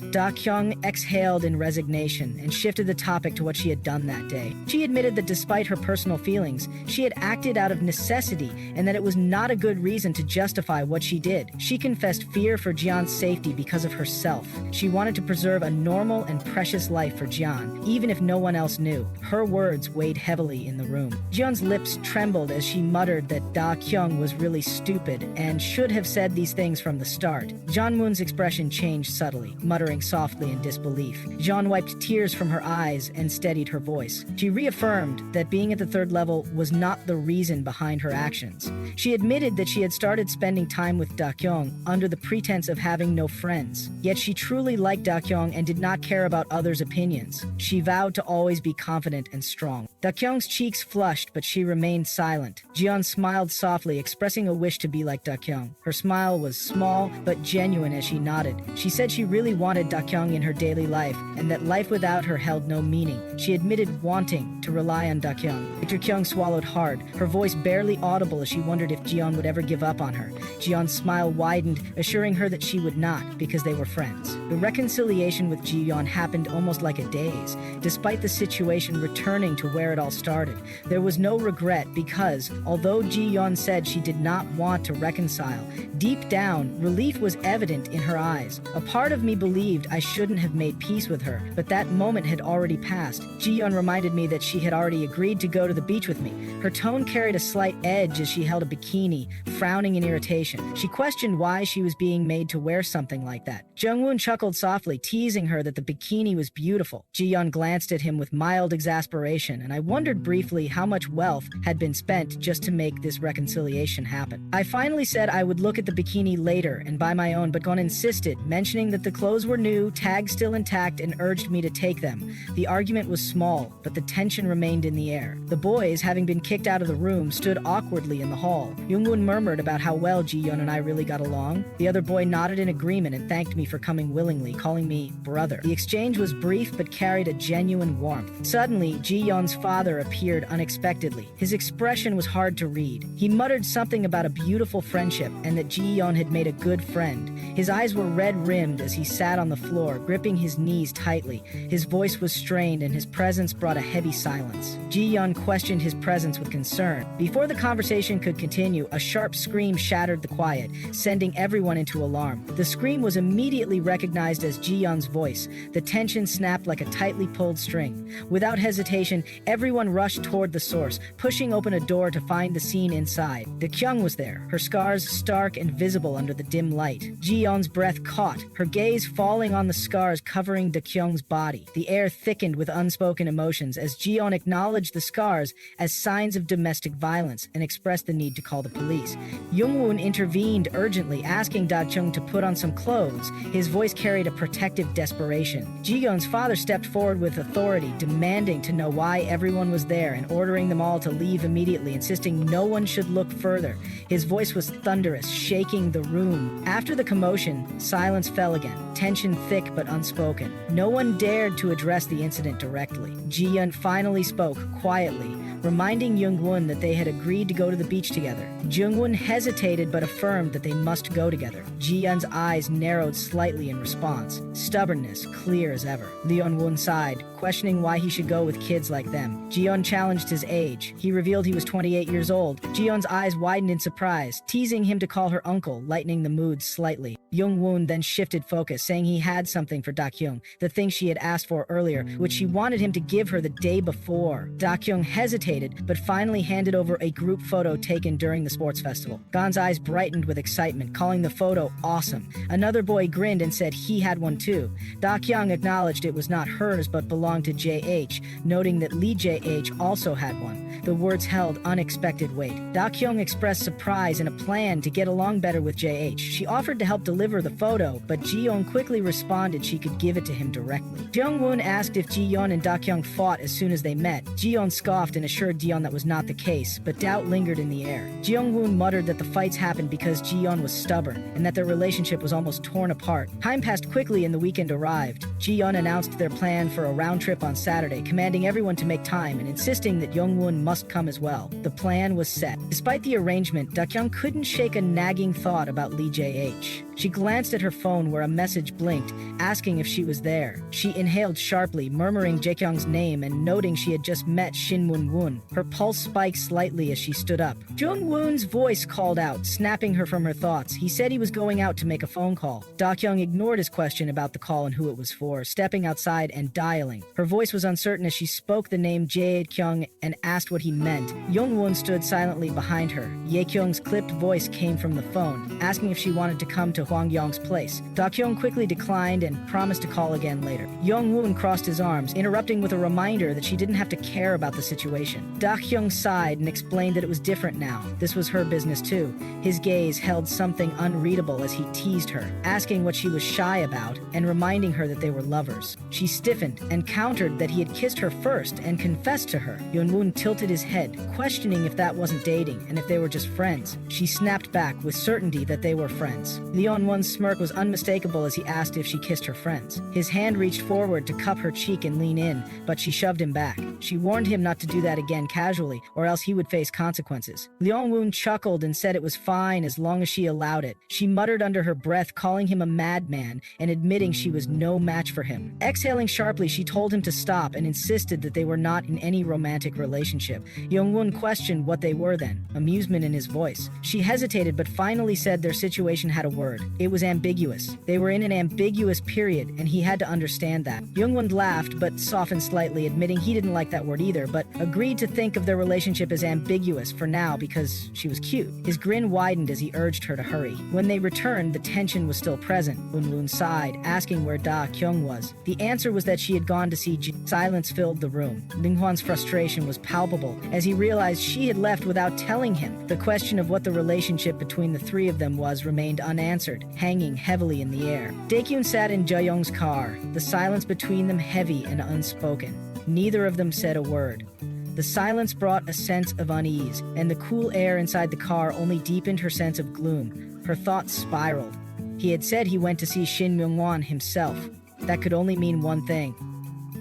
Dakyong exhaled in resignation and shifted the topic to what she had done that day. She admitted that despite her personal feelings, she had acted out of necessity and that it was not a good reason to justify what she did. She confessed fear for Jian's safety because of herself. She wanted to preserve a normal and precious life for Jian, even if no one else knew. Her words weighed heavily in the room. Jian's lips trembled as she muttered that Dakyong was really stupid and should have said these things from the start. Jung Wun's expression changed subtly, muttering softly in disbelief. Jian wiped tears from her eyes and steadied her voice. She reaffirmed that being at the third level was not the reason behind her actions. She admitted that she had started spending time with Dakyong under the pretense of having no friends. Yet she truly liked Dakyong and did not care about others' opinions. She vowed to always be confident and strong. Dakyong's cheeks flushed, but she remained silent. Jiyeon smiled softly, expressing a wish to be like Dakyong. Her smile was small but genuine as she nodded. She said she really wanted Dakyong in her daily life, and that life without her held no meaning. She admitted wanting to rely on Dakyong. Dakyong swallowed hard, her voice barely audible as she wondered if Jiyeon would ever give up on her. Jiyeon's smile widened, assuring her that she would not, because they were friends. The reconciliation with Jiyeon happened almost like a daze, despite the situation returning to where it all started. There was no regret because, although Jiyeon said she did not want to reconcile, deep down, relief was evident in her eyes. A part of me believed I shouldn't have made peace with her, but that moment had already passed. Jiyeon reminded me that she had already agreed to go to the beach with me. Her tone carried a slight edge as she held a bikini, frowning in irritation. She questioned why she was being made to wear something like that. Jung Wun chuckled softly, teasing her that the bikini was beautiful. Jiyeon glanced at him with mild exasperation, and I wondered briefly how much wealth had been spent just to make this reconciliation happen. I finally said I would look at the bikini later and buy my own, but Gon insisted, mentioning that the clothes were new, tags still intact, and urged me to take them. The argument was small, but the tension remained in the air. The boys, having been kicked out of the room, stood awkwardly in the hall. Jung Wun murmured about how well Jiyeon and I really got along. The other boy nodded in agreement and thanked me for coming willingly, calling me brother. The exchange was brief but carried a genuine warmth. Suddenly, Jiyeon's father appeared unexpectedly. His expression was hard to read. He muttered something about a beautiful friendship and that Jiyeon had made a good friend. His eyes were red-rimmed as he sat on the floor, gripping his knees tightly. His voice was strained and his presence brought a heavy silence. Jiyeon questioned his presence with concern. Before the conversation could continue, a sharp scream shattered the quiet, sending everyone into alarm. The scream was immediately recognized as Jiyeon's voice. The tension snapped like a tightly pulled string. Without hesitation, everyone rushed toward the source, pushing open a door to find the scene inside. Dakyong was there, her scars stark and visible under the dim light. Jiyeon's breath caught, her gaze falling on the scars covering Dakyong's body. The air thickened with unspoken emotions as Jiyeon acknowledged the scars as signs of domestic violence and expressed the need to call the police. Jung Wun intervened urgently, asking Dakyong to put on some clothes. His voice carried a protective desperation. Jiyeon's father stepped forward with authority, demanding to know why everyone was there and ordering them all to leave immediately, insisting no one should look further. His voice was thunderous, shaking the room. After the commotion, silence fell again, tension thick but unspoken. No one dared to address the incident directly. Jiyeon finally spoke, quietly, reminding Jung Wun that they had agreed to go to the beach together. Jung Wun hesitated but affirmed that they must go together. Jiyeon's eyes narrowed slightly in response, stubbornness clear as ever. Jung Wun sighed, questioning why he should go with kids like them. Jiyeon challenged his age. He revealed he was 28 years old. Jiyeon's eyes widened in surprise, teasing him to call her uncle, lightening the mood slightly. Jung Wun then shifted focus, saying he had something for Dakyong, the thing she had asked for earlier, which she wanted him to give her the day before. Dakyong hesitated, but finally handed over a group photo taken during the sports festival. Gon's eyes brightened with excitement, calling the photo awesome. Another boy grinned and said he had one too. Dakyong acknowledged it was not hers but belonged to JH, noting that Lee JH also had one. The words held unexpected weight. Dakyong expressed surprise and a plan to get along better with JH. She offered to help deliver the photo, but Jiyeon quickly responded she could give it to him directly. Jung Wun asked if Jiyeon and Dakyong fought as soon as they met. Jiyeon scoffed and assured Jiyeon that was not the case, but doubt lingered in the air. Jung Wun muttered that the fights happened because Jiyeon was stubborn, and that their relationship was almost torn apart. Time passed quickly and the weekend arrived. Jiyeon announced their plan for a round trip on Saturday, commanding everyone to make time and insisting that Jung Wun must come as well. The plan was set. Despite the arrangement, Dakyong couldn't shake a nagging thought about Lee JH. She glanced at her phone where a message blinked, asking if she was there. She inhaled sharply, murmuring Dakyong's name and noting she had just met Shin Wun Wun. Her pulse spiked slightly as she stood up. Jung Wun's voice called out, snapping her from her thoughts. He said he was going out to make a phone call. Dakyong ignored his question about the call and who it was for, stepping outside and dialing. Her voice was uncertain as she spoke the name Dakyong and asked what he meant. Jung Wun stood silently behind her. Dakyong's clipped voice came from the phone, asking if she wanted to come to Hwangyong's place. Dakyong quickly declined and promised to call again later. Jung Wun crossed his arms, interrupting with a reminder that she didn't have to care about the situation. Dakyong sighed and explained that it was different now. This was her business too. His gaze held something unreadable as he teased her, asking what she was shy about and reminding her that they were lovers. She stiffened and countered that he had kissed her first and confessed to her. Jung Wun tilted his head, questioning if that wasn't dating and if they were just friends. She snapped back with certainty that they were friends. Jung Wun's smirk was unmistakable as he asked if she kissed her friends. His hand reached forward to cup her cheek and lean in, but she shoved him back. She warned him not to do that again casually, or else he would face consequences. Jung Wun chuckled and said it was fine as long as she allowed it. She muttered under her breath, calling him a madman and admitting she was no match for him. Exhaling sharply, she told him to stop and insisted that they were not in any romantic relationship. Jung Wun questioned what they were then, amusement in his voice. She hesitated but finally said their situation had a word. It was ambiguous. They were in an ambiguous period and he had to understand that. Jung Wun laughed but softened slightly, admitting he didn't like that word either, but agreed to think of their relationship as ambiguous for now because she was cute. His grin widened as he urged her to hurry. When they returned, the tension was still present. Jung Wun sighed, asking where Dakyong was. The answer was that she had gone to see Silence filled the room. Ling Huan's frustration was palpable as he realized she had left without telling him. The question of what the relationship between the three of them was remained unanswered, hanging heavily in the air. Dakyong sat in Jaeyoung's car, the silence between them heavy and unspoken. Neither of them said a word. The silence brought a sense of unease, and the cool air inside the car only deepened her sense of gloom. Her thoughts spiraled. He had said he went to see Shin Myung-won himself. That could only mean one thing.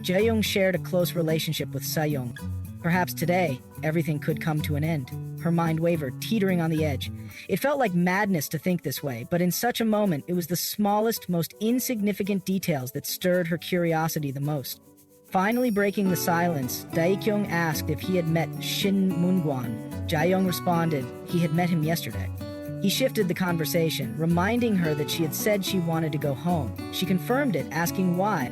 Jaeyoung shared a close relationship with Sayoung. Perhaps today, everything could come to an end. Her mind wavered, teetering on the edge. It felt like madness to think this way, but in such a moment, it was the smallest, most insignificant details that stirred her curiosity the most. Finally breaking the silence, Dakyong asked if he had met Shin Myung-won. Jaeyoung responded he had met him yesterday. He shifted the conversation, reminding her that she had said she wanted to go home. She confirmed it, asking why.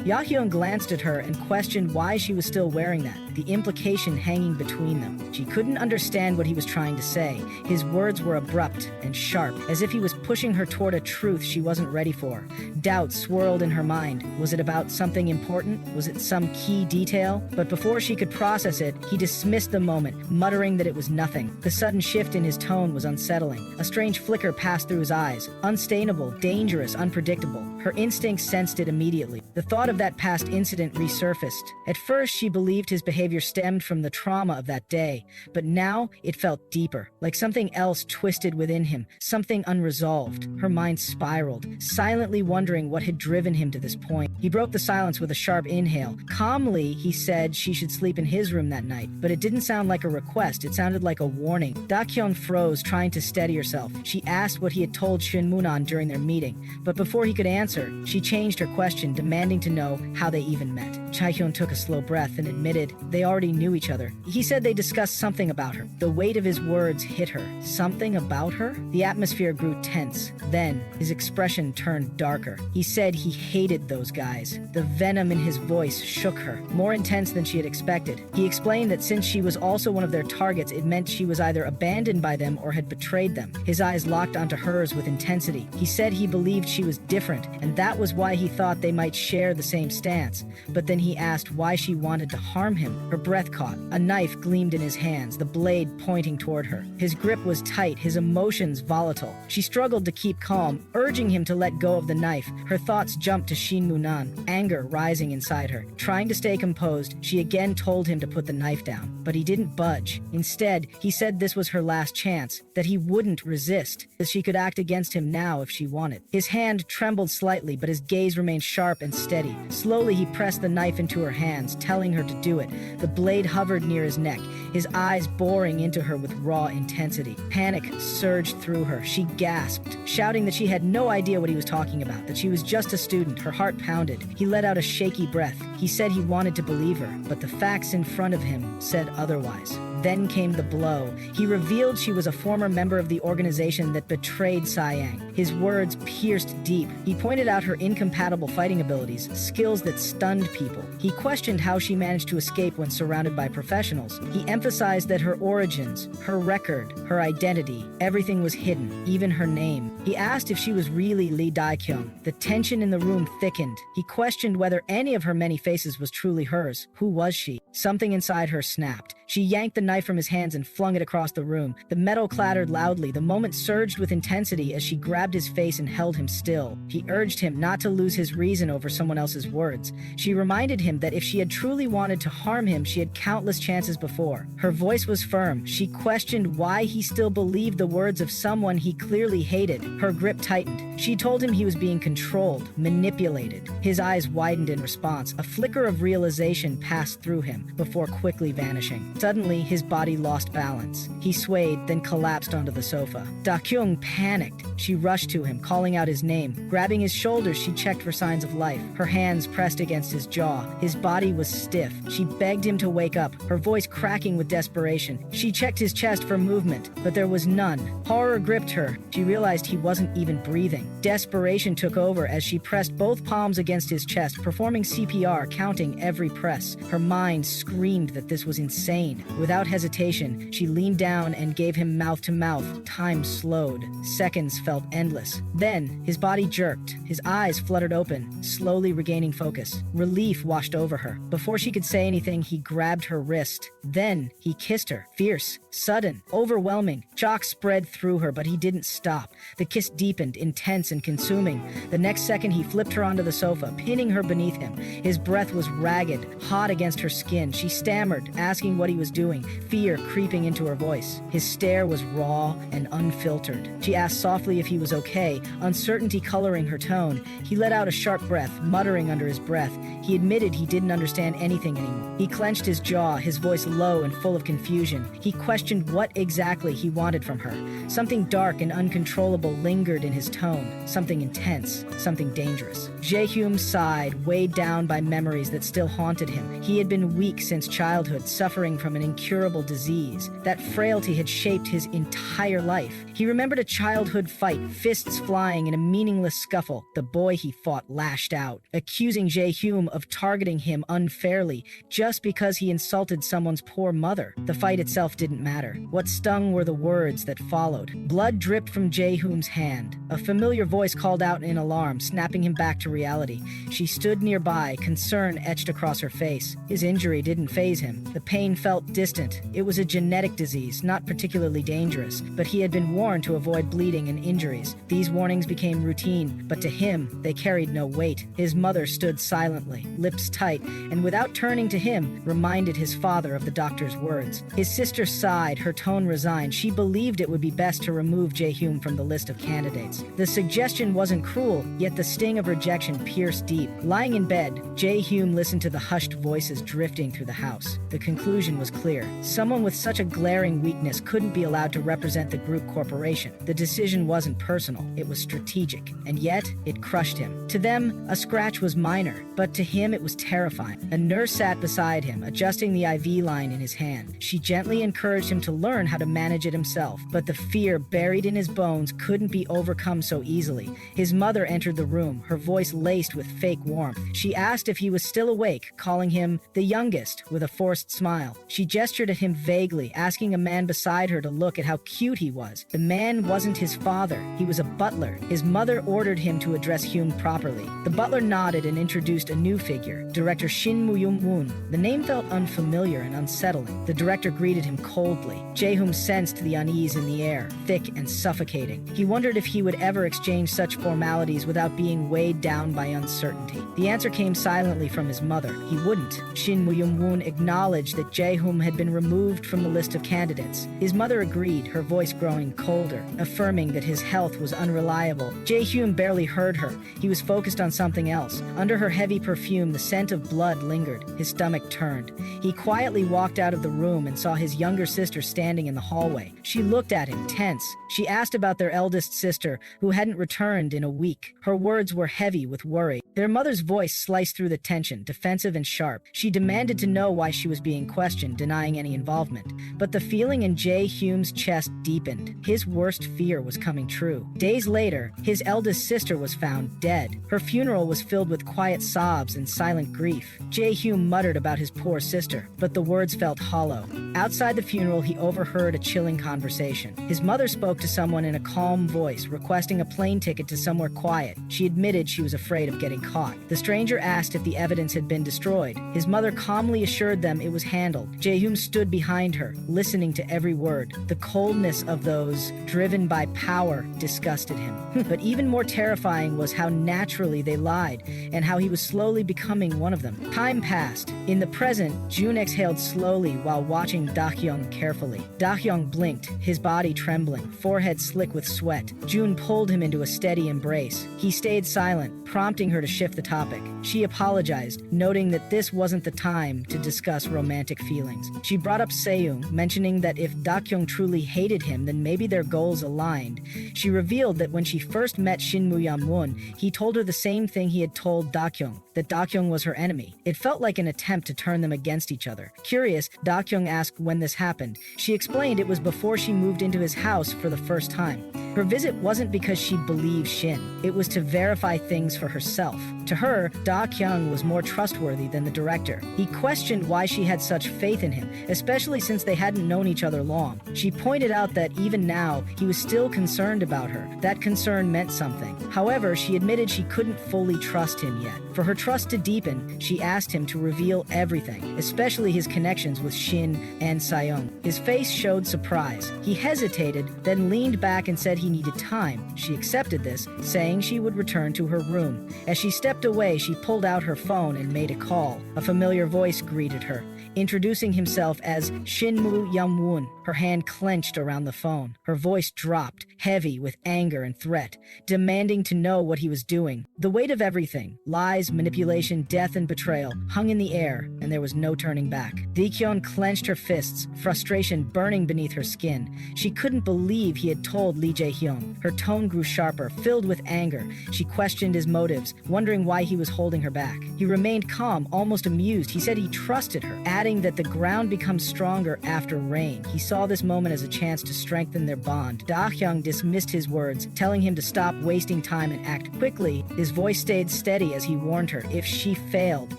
Yahyun glanced at her and questioned why she was still wearing that, the implication hanging between them. She couldn't understand what he was trying to say. His words were abrupt and sharp, as if he was pushing her toward a truth she wasn't ready for. Doubt swirled in her mind. Was it about something important? Was it some key detail? But before she could process it, he dismissed the moment, muttering that it was nothing. The sudden shift in his tone was unsettling. A strange flicker passed through his eyes. Unstainable, dangerous, unpredictable. Her instincts sensed it immediately. The thought of that past incident resurfaced. At first, she believed his behavior stemmed from the trauma of that day, but now it felt deeper, like something else twisted within him, something unresolved. Her mind spiraled, silently wondering what had driven him to this point. He broke the silence with a sharp inhale. Calmly, he said she should sleep in his room that night, but it didn't sound like a request, it sounded like a warning. Dakyong froze, trying to steady herself. She asked what he had told Shin Moonan during their meeting, but before he could answer, she changed her question, demanding to know how they even met. Chaehyun took a slow breath and admitted they already knew each other. He said they discussed something about her. The weight of his words hit her. Something about her? The atmosphere grew tense. Then, his expression turned darker. He said he hated those guys. The venom in his voice shook her, more intense than she had expected. He explained that since she was also one of their targets, it meant she was either abandoned by them or had betrayed them. His eyes locked onto hers with intensity. He said he believed she was different, and that was why he thought they might share the same stance. But then he asked why she wanted to harm him. Her breath caught. A knife gleamed in his hands, the blade pointing toward her. His grip was tight, his emotions volatile. She struggled to keep calm, urging him to let go of the knife. Her thoughts jumped to Shin Moonan, anger rising inside her. Trying to stay composed, she again told him to put the knife down, but he didn't budge. Instead, he said this was her last chance, that he wouldn't resist, that she could act against him now if she wanted. His hand trembled slightly, but his gaze remained sharp and steady. Slowly, he pressed the knife into her hands, telling her to do it. The blade hovered near his neck, his eyes boring into her with raw intensity. Panic surged through her. She gasped, shouting that she had no idea what he was talking about, that she was just a student. Her heart pounded. He let out a shaky breath. He said he wanted to believe her, but the facts in front of him said otherwise. Then came the blow. He revealed she was a former member of the organization that betrayed Saiyang. His words pierced deep. He pointed out her incompatible fighting abilities, skills that stunned people. He questioned how she managed to escape when surrounded by professionals. He emphasized that her origins, her record, her identity, everything was hidden, even her name. He asked if she was really Lee Dakyong. The tension in the room thickened. He questioned whether any of her many faces was truly hers. Who was she? Something inside her snapped. She yanked the knife from his hands and flung it across the room. The metal clattered loudly. The moment surged with intensity as she grabbed his face and held him still. He urged him not to lose his reason over someone else's words. She reminded him that if she had truly wanted to harm him, she had countless chances before. Her voice was firm. She questioned why he still believed the words of someone he clearly hated. Her grip tightened. She told him he was being controlled, manipulated. His eyes widened in response. A flicker of realization passed through him before quickly vanishing. Suddenly, his body lost balance. He swayed, then collapsed onto the sofa. Dakyong panicked. She rushed to him, calling out his name. Grabbing his shoulders, she checked for signs of life. Her hands pressed against his jaw. His body was stiff. She begged him to wake up, her voice cracking with desperation. She checked his chest for movement, but there was none. Horror gripped her. She realized he wasn't even breathing. Desperation took over as she pressed both palms against his chest, performing CPR, counting every press. Her mind screamed that this was insane. Without hesitation, she leaned down and gave him mouth to mouth. Time slowed. Seconds felt endless. Then, his body jerked. His eyes fluttered open, slowly regaining focus. Relief washed over her. Before she could say anything, he grabbed her wrist. Then, he kissed her. Fierce, sudden, overwhelming. Shock spread through her, but he didn't stop. The kiss deepened, intense and consuming. The next second, he flipped her onto the sofa, pinning her beneath him. His breath was ragged, hot against her skin. She stammered, asking what he was doing, fear creeping into her voice. His stare was raw and unfiltered. She asked softly if he was okay, uncertainty coloring her tone. He let out a sharp breath, muttering under his breath. He admitted he didn't understand anything anymore. He clenched his jaw, his voice low and full of confusion. He questioned what exactly he wanted from her. Something dark and uncontrollable lingered in his tone. Something intense, something dangerous. Jae-hyun sighed, weighed down by memories that still haunted him. He had been weak since childhood, suffering from an incurable disease. That frailty had shaped his entire life. He remembered a childhood fight, fists flying in a meaningless scuffle. The boy he fought lashed out, accusing Jae-hyun of targeting him unfairly just because he insulted someone's poor mother. The fight itself didn't matter. What stung were the words that followed. Blood dripped from Jae-hyun's hand. A familiar voice called out in alarm, snapping him back to reality. She stood nearby, concern etched across her face. His injury didn't faze him. The pain felt distant. It was a genetic disease, not particularly dangerous, but he had been warned to avoid bleeding and injuries. These warnings became routine, but to him, they carried no weight. His mother stood silently, lips tight, and without turning to him, reminded his father of the doctor's words. His sister sighed, her tone resigned. She believed it would be best to remove Jae-hyun from the list of candidates. The suggestion wasn't cruel, yet the sting of rejection pierced deep. Lying in bed, Jae-hyun listened to the hushed voices drifting through the house. The conclusion was clear. Someone with such a glaring weakness couldn't be allowed to represent the group corporation. The decision wasn't personal, it was strategic, and yet it crushed him. To them, a scratch was minor, but to him it was terrifying. A nurse sat beside him, adjusting the IV line in his hand. She gently encouraged him to learn how to manage it himself, but the fear buried in his bones couldn't be overcome so easily. His mother entered the room, her voice laced with fake warmth. She asked if he was still awake, calling him the youngest with a forced smile. She gestured at him vaguely, asking a man beside her to look at how cute he was. The man wasn't his father, he was a butler. His mother ordered him to address Hyun properly. The butler nodded and introduced a new figure, director Jung Wun. The name felt unfamiliar and unsettling. The director greeted him coldly. Jae-hyun sensed the unease in the air, thick and suffocating. He wondered if he would ever exchange such formalities without being weighed down by uncertainty. The answer came silently from his mother. He wouldn't. Jung Wun acknowledged that Jae-hyun had been removed from the list of candidates. His mother agreed, her voice growing colder, affirming that his health was unreliable. Jae-hyun barely heard her. He was focused on something else. Under her heavy perfume, the scent of blood lingered. His stomach turned. He quietly walked out of the room and saw his younger sister standing in the hallway. She looked at him, tense. She asked about their eldest sister, who hadn't returned in a week. Her words were heavy with worry. Their mother's voice sliced through the tension, defensive and sharp. She demanded to know why she was being questioned, denying any involvement. But the feeling in Jae-hyun's chest deepened. His worst fear was coming true. Days later, his eldest sister was found dead. Her funeral was filled with quiet sobs and silent grief. Jae-hyun muttered about his poor sister, but the words felt hollow. Outside the funeral, he overheard a chilling conversation. His mother spoke to someone in a calm voice, requesting a plane ticket to somewhere quiet. She admitted she was afraid of getting caught. The stranger asked if the evidence had been destroyed. His mother calmly assured them it was handled. Jae-hyun stood behind her, listening to every word. The coldness of those driven by power disgusted him. But even more terrifying was how naturally they lied, and how he was slowly becoming one of them. Time passed. In the present, Jun exhaled slowly while watching Dakyong carefully. Dakyong blinked, his body trembling, forehead slick with sweat. Jun pulled him into a steady embrace. He stayed silent, prompting her to shift the topic. She apologized, noting that this wasn't the time to discuss romantic feelings. She brought up Seung, mentioning that if Dakyong truly hated him, then maybe their goals aligned. She revealed that when she first met Jung Wun, he told her the same thing he had told Dakyong, that Dakyong was her enemy. It felt like an attempt to turn them against each other. Curious, Dakyong asked when this happened. She explained it was before she moved into his house for the first time. Her visit wasn't because she believed Shin. It was to verify things for herself. To her, Dakyong was more trustworthy than the director. He questioned why she had such faith in him, especially since they hadn't known each other long. She pointed out that even now, he was still concerned about her. That concern meant something. However, she admitted she couldn't fully trust him yet. For her trust to deepen, she asked him to reveal everything, especially his connections with Shin and Seung. His face showed surprise. He hesitated, then leaned back and said he needed time. She accepted this, saying she would return to her room. As she stepped away, she pulled out her phone and made a call. A familiar voice greeted her, introducing himself as Jung Wun. Her hand clenched around the phone. Her voice dropped, heavy with anger and threat, demanding to know what he was doing. The weight of everything, lies, manipulation, death, and betrayal, hung in the air, and there was no turning back. Dakyong clenched her fists, frustration burning beneath her skin. She couldn't believe he had told Lee Jae-hyun. Her tone grew sharper, filled with anger. She questioned his motives, wondering why he was holding her back. He remained calm, almost amused. He said he trusted her, adding that the ground becomes stronger after rain. He saw this moment as a chance to strengthen their bond. Dakyong dismissed his words, telling him to stop wasting time and act quickly. His voice stayed steady as he warned her if she failed,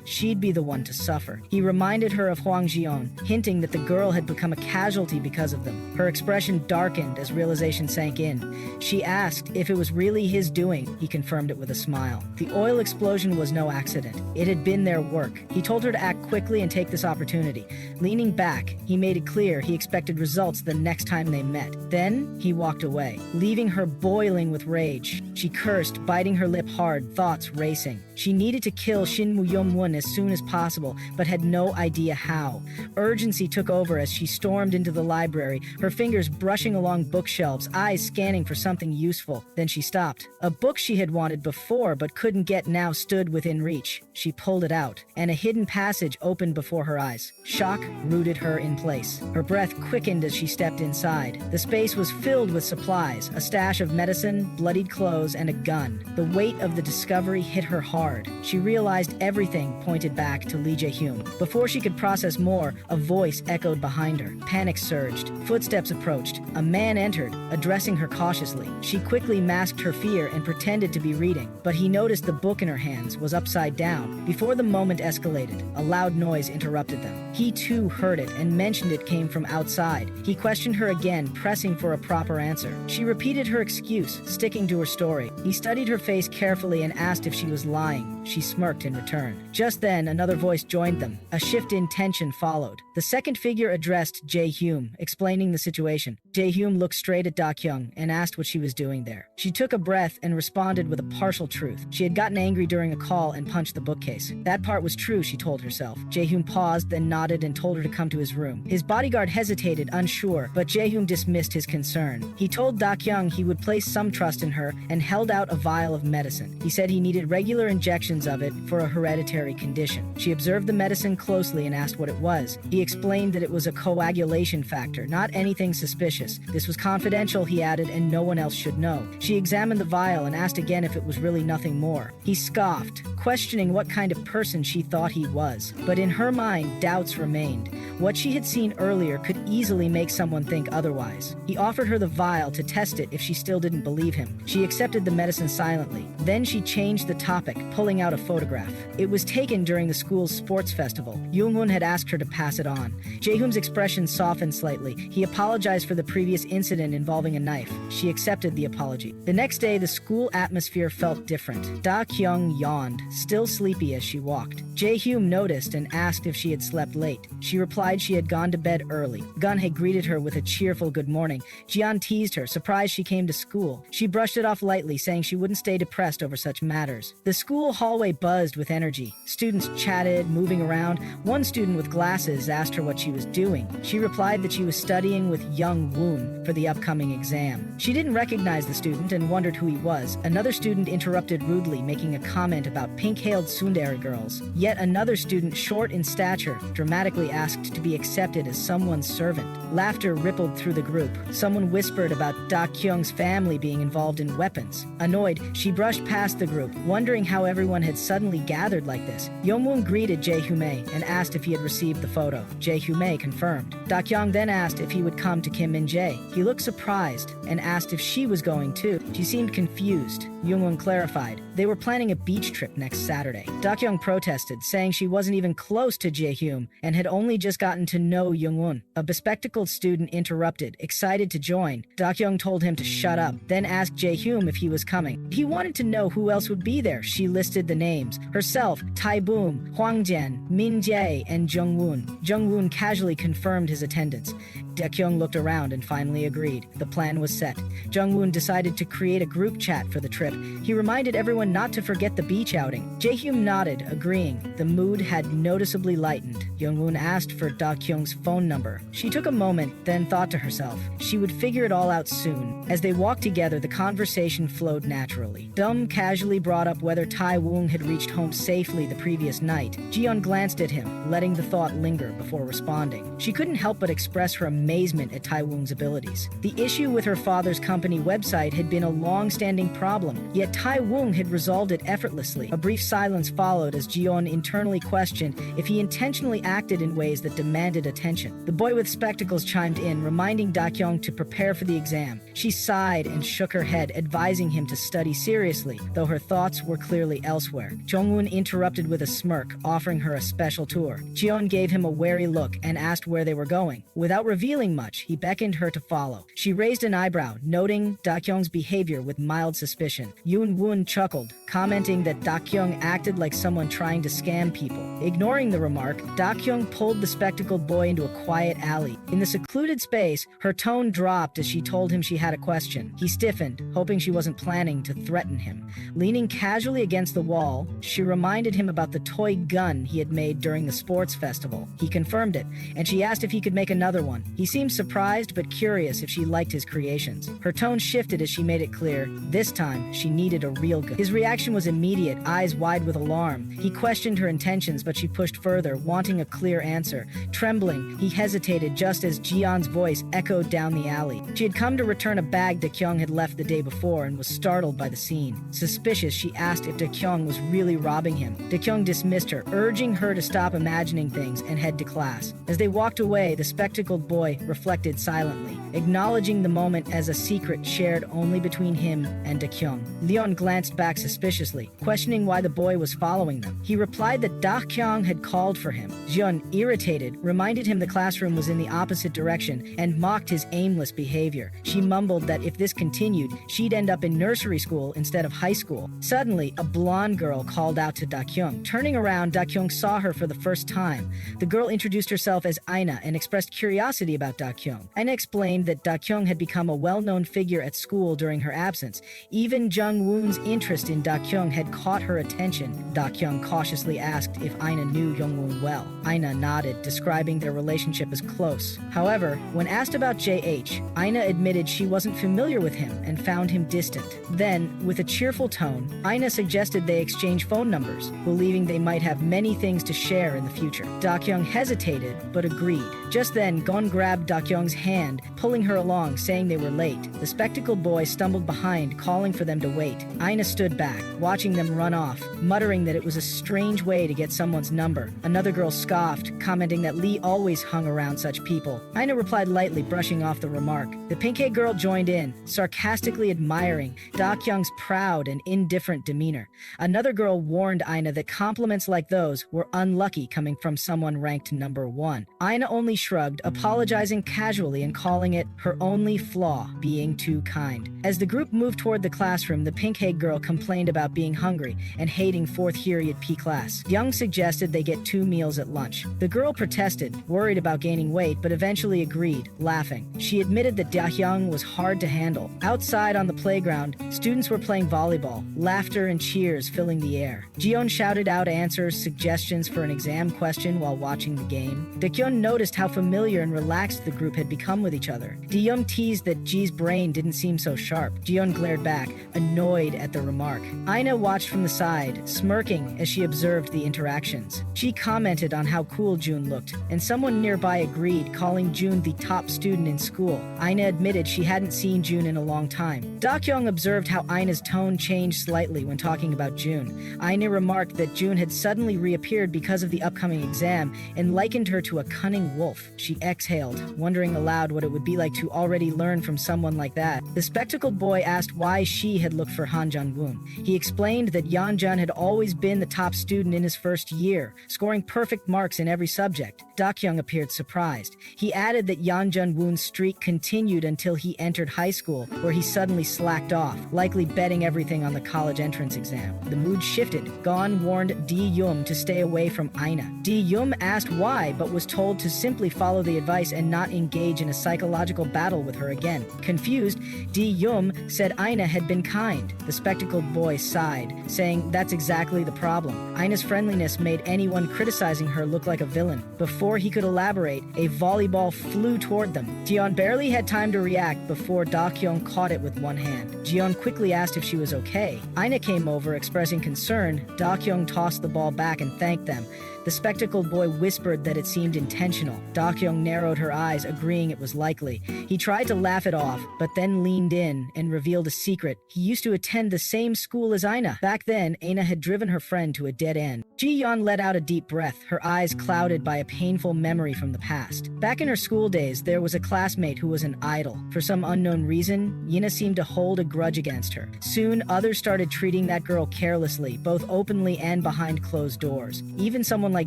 she'd be the one to suffer. He reminded her of Hwang Ji-on, hinting that the girl had become a casualty because of them. Her expression darkened as realization sank in. She asked if it was really his doing. He confirmed it with a smile. The oil explosion was no accident. It had been their work. He told her to act quickly and take this opportunity. Leaning back, he made it clear he expected results the next time they met. Then, he walked away, leaving her boiling with rage. She cursed, biting her lip hard, thoughts racing. She needed to kill Jung Wun as soon as possible, but had no idea how. Urgency took over as she stormed into the library, her fingers brushing along bookshelves, eyes scanning for something useful. Then she stopped. A book she had wanted before but couldn't get now stood within reach. She pulled it out, and a hidden passage opened before her eyes. Shock rooted her in place. Her breath quickened as she stepped inside. The space was filled with supplies, a stash of medicine, bloodied clothes, and a gun. The weight of the discovery hit her hard. She realized everything pointed back to Lee Jae-hyun. Before she could process more, a voice echoed behind her. Panic surged. Footsteps approached. A man entered, addressing her cautiously. She quickly masked her fear and pretended to be reading, but he noticed the book in her hands was upside down. Before the moment escalated, a loud noise interrupted them. He too heard it and mentioned it came from outside. He questioned her again, pressing for a proper answer. She repeated her excuse, sticking to her story. He studied her face carefully and asked if she was lying. She smirked in return. Just then, another voice joined them. A shift in tension followed. The second figure addressed Jae-hyun, explaining the situation. Jae-hyun looked straight at Dakyong and asked what she was doing there. She took a breath and responded with a partial truth. She had gotten angry during a call and punched the bookcase. That part was true, she told herself. Jae-hyun paused, then nodded and told her to come to his room. His bodyguard hesitated, unsure, but Jae-hyun dismissed his concern. He told Dakyong he would place some trust in her and held out a vial of medicine. He said he needed regular injections of it for a hereditary condition. She observed the medicine closely and asked what it was. He explained that it was a coagulation factor, not anything suspicious. This was confidential, he added, and no one else should know. She examined the vial and asked again if it was really nothing more. He scoffed, questioning what kind of person she thought he was. But in her mind, doubts remained. What she had seen earlier could easily make someone think otherwise. He offered her the vial to test it if she still didn't believe him. She accepted the medicine silently. Then she changed the topic, pulling pulling out a photograph. It was taken during the school's sports festival. Jung Wun had asked her to pass it on. Jae-hoom's expression softened slightly. He apologized for the previous incident involving a knife. She accepted the apology. The next day, the school atmosphere felt different. Dakyong yawned, still sleepy as she walked. Jae-hoom noticed and asked if she had slept late. She replied she had gone to bed early. Gun had greeted her with a cheerful good morning. Jian teased her, surprised she came to school. She brushed it off lightly, saying she wouldn't stay depressed over such matters. The school hallway buzzed with energy. Students chatted, moving around. One student with glasses asked her what she was doing. She replied that she was studying with Jung Wun for the upcoming exam. She didn't recognize the student and wondered who he was. Another student interrupted rudely, making a comment about pink-hailed tsundere girls. Yet another student, short in stature, dramatically asked to be accepted as someone's servant. Laughter rippled through the group. Someone whispered about Dakyong's family being involved in weapons. Annoyed, she brushed past the group, wondering how everyone had suddenly gathered like this. Jung-won greeted Jae-hoom and asked if he had received the photo. Jae-hoom confirmed. Dakyong then asked if he would come to Kim Min-jae. He looked surprised and asked if she was going too. She seemed confused. Jung-won clarified. They were planning a beach trip next Saturday. Dakyong protested, saying she wasn't even close to Jae-hoom and had only just gotten to know Jung-won. A bespectacled student interrupted, excited to join. Dakyong told him to shut up, then asked Jae-hoom if he was coming. He wanted to know who else would be there. She listed the names. Herself, Tai-boom, Hwang Jian, Min Jae, and Jung Wun. Jung Wun casually confirmed his attendance. Dakyong looked around and finally agreed. The plan was set. Jung Wun decided to create a group chat for the trip. He reminded everyone not to forget the beach outing. Jae-hoom nodded, agreeing. The mood had noticeably lightened. Jung Wun asked for Dakyong's phone number. She took a moment, then thought to herself. She would figure it all out soon. As they walked together, the conversation flowed naturally. Dum casually brought up whether Tai Woong had reached home safely the previous night. Jiyeon glanced at him, letting the thought linger before responding. She couldn't help but express her amazement at Tai Woong's abilities. The issue with her father's company website had been a long-standing problem, yet Tai Woong had resolved it effortlessly. A brief silence followed as Jiyeon internally questioned if he intentionally acted in ways that demanded attention. The boy with spectacles chimed in, reminding Dakyong to prepare for the exam. She sighed and shook her head, advising him to study seriously, though her thoughts were clearly elsewhere. Jung-won interrupted with a smirk, offering her a special tour. Jiyeon gave him a wary look and asked where they were going. Without revealing much, he beckoned her to follow. She raised an eyebrow, noting Dakyong's behavior with mild suspicion. Jung-won chuckled, commenting that Dakyong acted like someone trying to scam people. Ignoring the remark, Dakyong pulled the spectacled boy into a quiet alley. In the secluded space, her tone dropped as she told him she had a question. He stiffened, hoping she wasn't planning to threaten him. Leaning casually against the wall, she reminded him about the toy gun he had made during the sports festival. He confirmed it, and she asked if he could make another one. He seemed surprised but curious if she liked his creations. Her tone shifted as she made it clear, this time she needed a real gun. His reaction was immediate, eyes wide with alarm. He questioned her intentions, but she pushed further, wanting a clear answer. Trembling, he hesitated just as Jiyeon's voice echoed down the alley. She had come to return a bag Dakyong had left the day before and was startled by the scene. Suspicious, she asked if Dakyong was really robbing him. Dakyong dismissed her, urging her to stop imagining things and head to class. As they walked away, the spectacled boy reflected silently, acknowledging the moment as a secret shared only between him and Dakyong. Leon glanced back suspiciously, questioning why the boy was following them. He replied that Dakyong had called for him. Jeon, irritated, reminded him the classroom was in the opposite direction and mocked his aimless behavior. She mumbled that if this continued, she'd end up in nursery school instead of high school. Suddenly, a blonde girl called out to Dakyong. Turning around, Dakyong saw her for the first time. The girl introduced herself as Aina and expressed curiosity about Dakyong. Aina explained that Dakyong had become a well-known figure at school during her absence. Even Jung Woon's interest in Dakyong had caught her attention. Dakyong cautiously asked if Aina knew Jung Woon well. Aina nodded, describing their relationship as close. However, when asked about JH, Aina admitted she wasn't familiar with him and found him distant. Then, with a cheerful tone, Aina suggested they exchange phone numbers, believing they might have many things to share in the future. Dakyong hesitated, but agreed. Just then, Gon grabbed Dakyong's hand, pulling pulling her along, saying they were late. The spectacled boy stumbled behind, calling for them to wait. Aina stood back, watching them run off, muttering that it was a strange way to get someone's number. Another girl scoffed, commenting that Lee always hung around such people. Aina replied lightly, brushing off the remark. The pink-haired girl joined in, sarcastically admiring Dakyong's proud and indifferent demeanor. Another girl warned Aina that compliments like those were unlucky coming from someone ranked number 1. Aina only shrugged, apologizing casually and calling it her only flaw, being too kind. As the group moved toward the classroom, the pink-haired girl complained about being hungry and hating 4th period P class. Jung suggested they get 2 meals at lunch. The girl protested, worried about gaining weight, but eventually agreed, laughing. She admitted that Dakyong was hard to handle. Outside on the playground, students were playing volleyball, laughter and cheers filling the air. Jiyeon shouted out answers, suggestions for an exam question while watching the game. Dakyong noticed how familiar and relaxed the group had become with each other. Dakyong teased that Ji's brain didn't seem so sharp. Jiyeon glared back, annoyed at the remark. Aina watched from the side, smirking as she observed the interactions. Ji commented on how cool Jun looked, and someone nearby agreed, calling Jun the top student in school. Aina admitted she hadn't seen Jun in a long time. Dakyong observed how Aina's tone changed slightly when talking about Jun. Aina remarked that Jun had suddenly reappeared because of the upcoming exam and likened her to a cunning wolf. She exhaled, wondering aloud what it would be like to already learn from someone like that. The spectacled boy asked why she had looked for Jung Wun. He explained that Jun had always been the top student in his first year, scoring perfect marks in every subject. Dakyong appeared surprised. He added that Jung Wun's streak continued until he entered high school, where he suddenly slacked off, likely betting everything on the college entrance exam. The mood shifted. Gon warned Dakyong to stay away from Aina. Dakyong asked why, but was told to simply follow the advice and not engage in a psychological battle with her again. Confused, Dakyong said Aina had been kind. The spectacled boy sighed, saying that's exactly the problem. Aina's friendliness made anyone criticizing her look like a villain. Before he could elaborate, a volleyball flew toward them. Jiyeon barely had time to react before Dakyong caught it with one hand. Jiyeon quickly asked if she was okay. Aina came over, expressing concern. Dakyong tossed the ball back and thanked them. The spectacled boy whispered that it seemed intentional. Dakyong narrowed her eyes, agreeing it was likely. He tried to laugh it off, but then leaned in and revealed a secret. He used to attend the same school as Aina. Back then, Aina had driven her friend to a dead end. Ji-yeon let out a deep breath, her eyes clouded by a painful memory from the past. Back in her school days, there was a classmate who was an idol. For some unknown reason, Yina seemed to hold a grudge against her. Soon, others started treating that girl carelessly, both openly and behind closed doors. Even someone like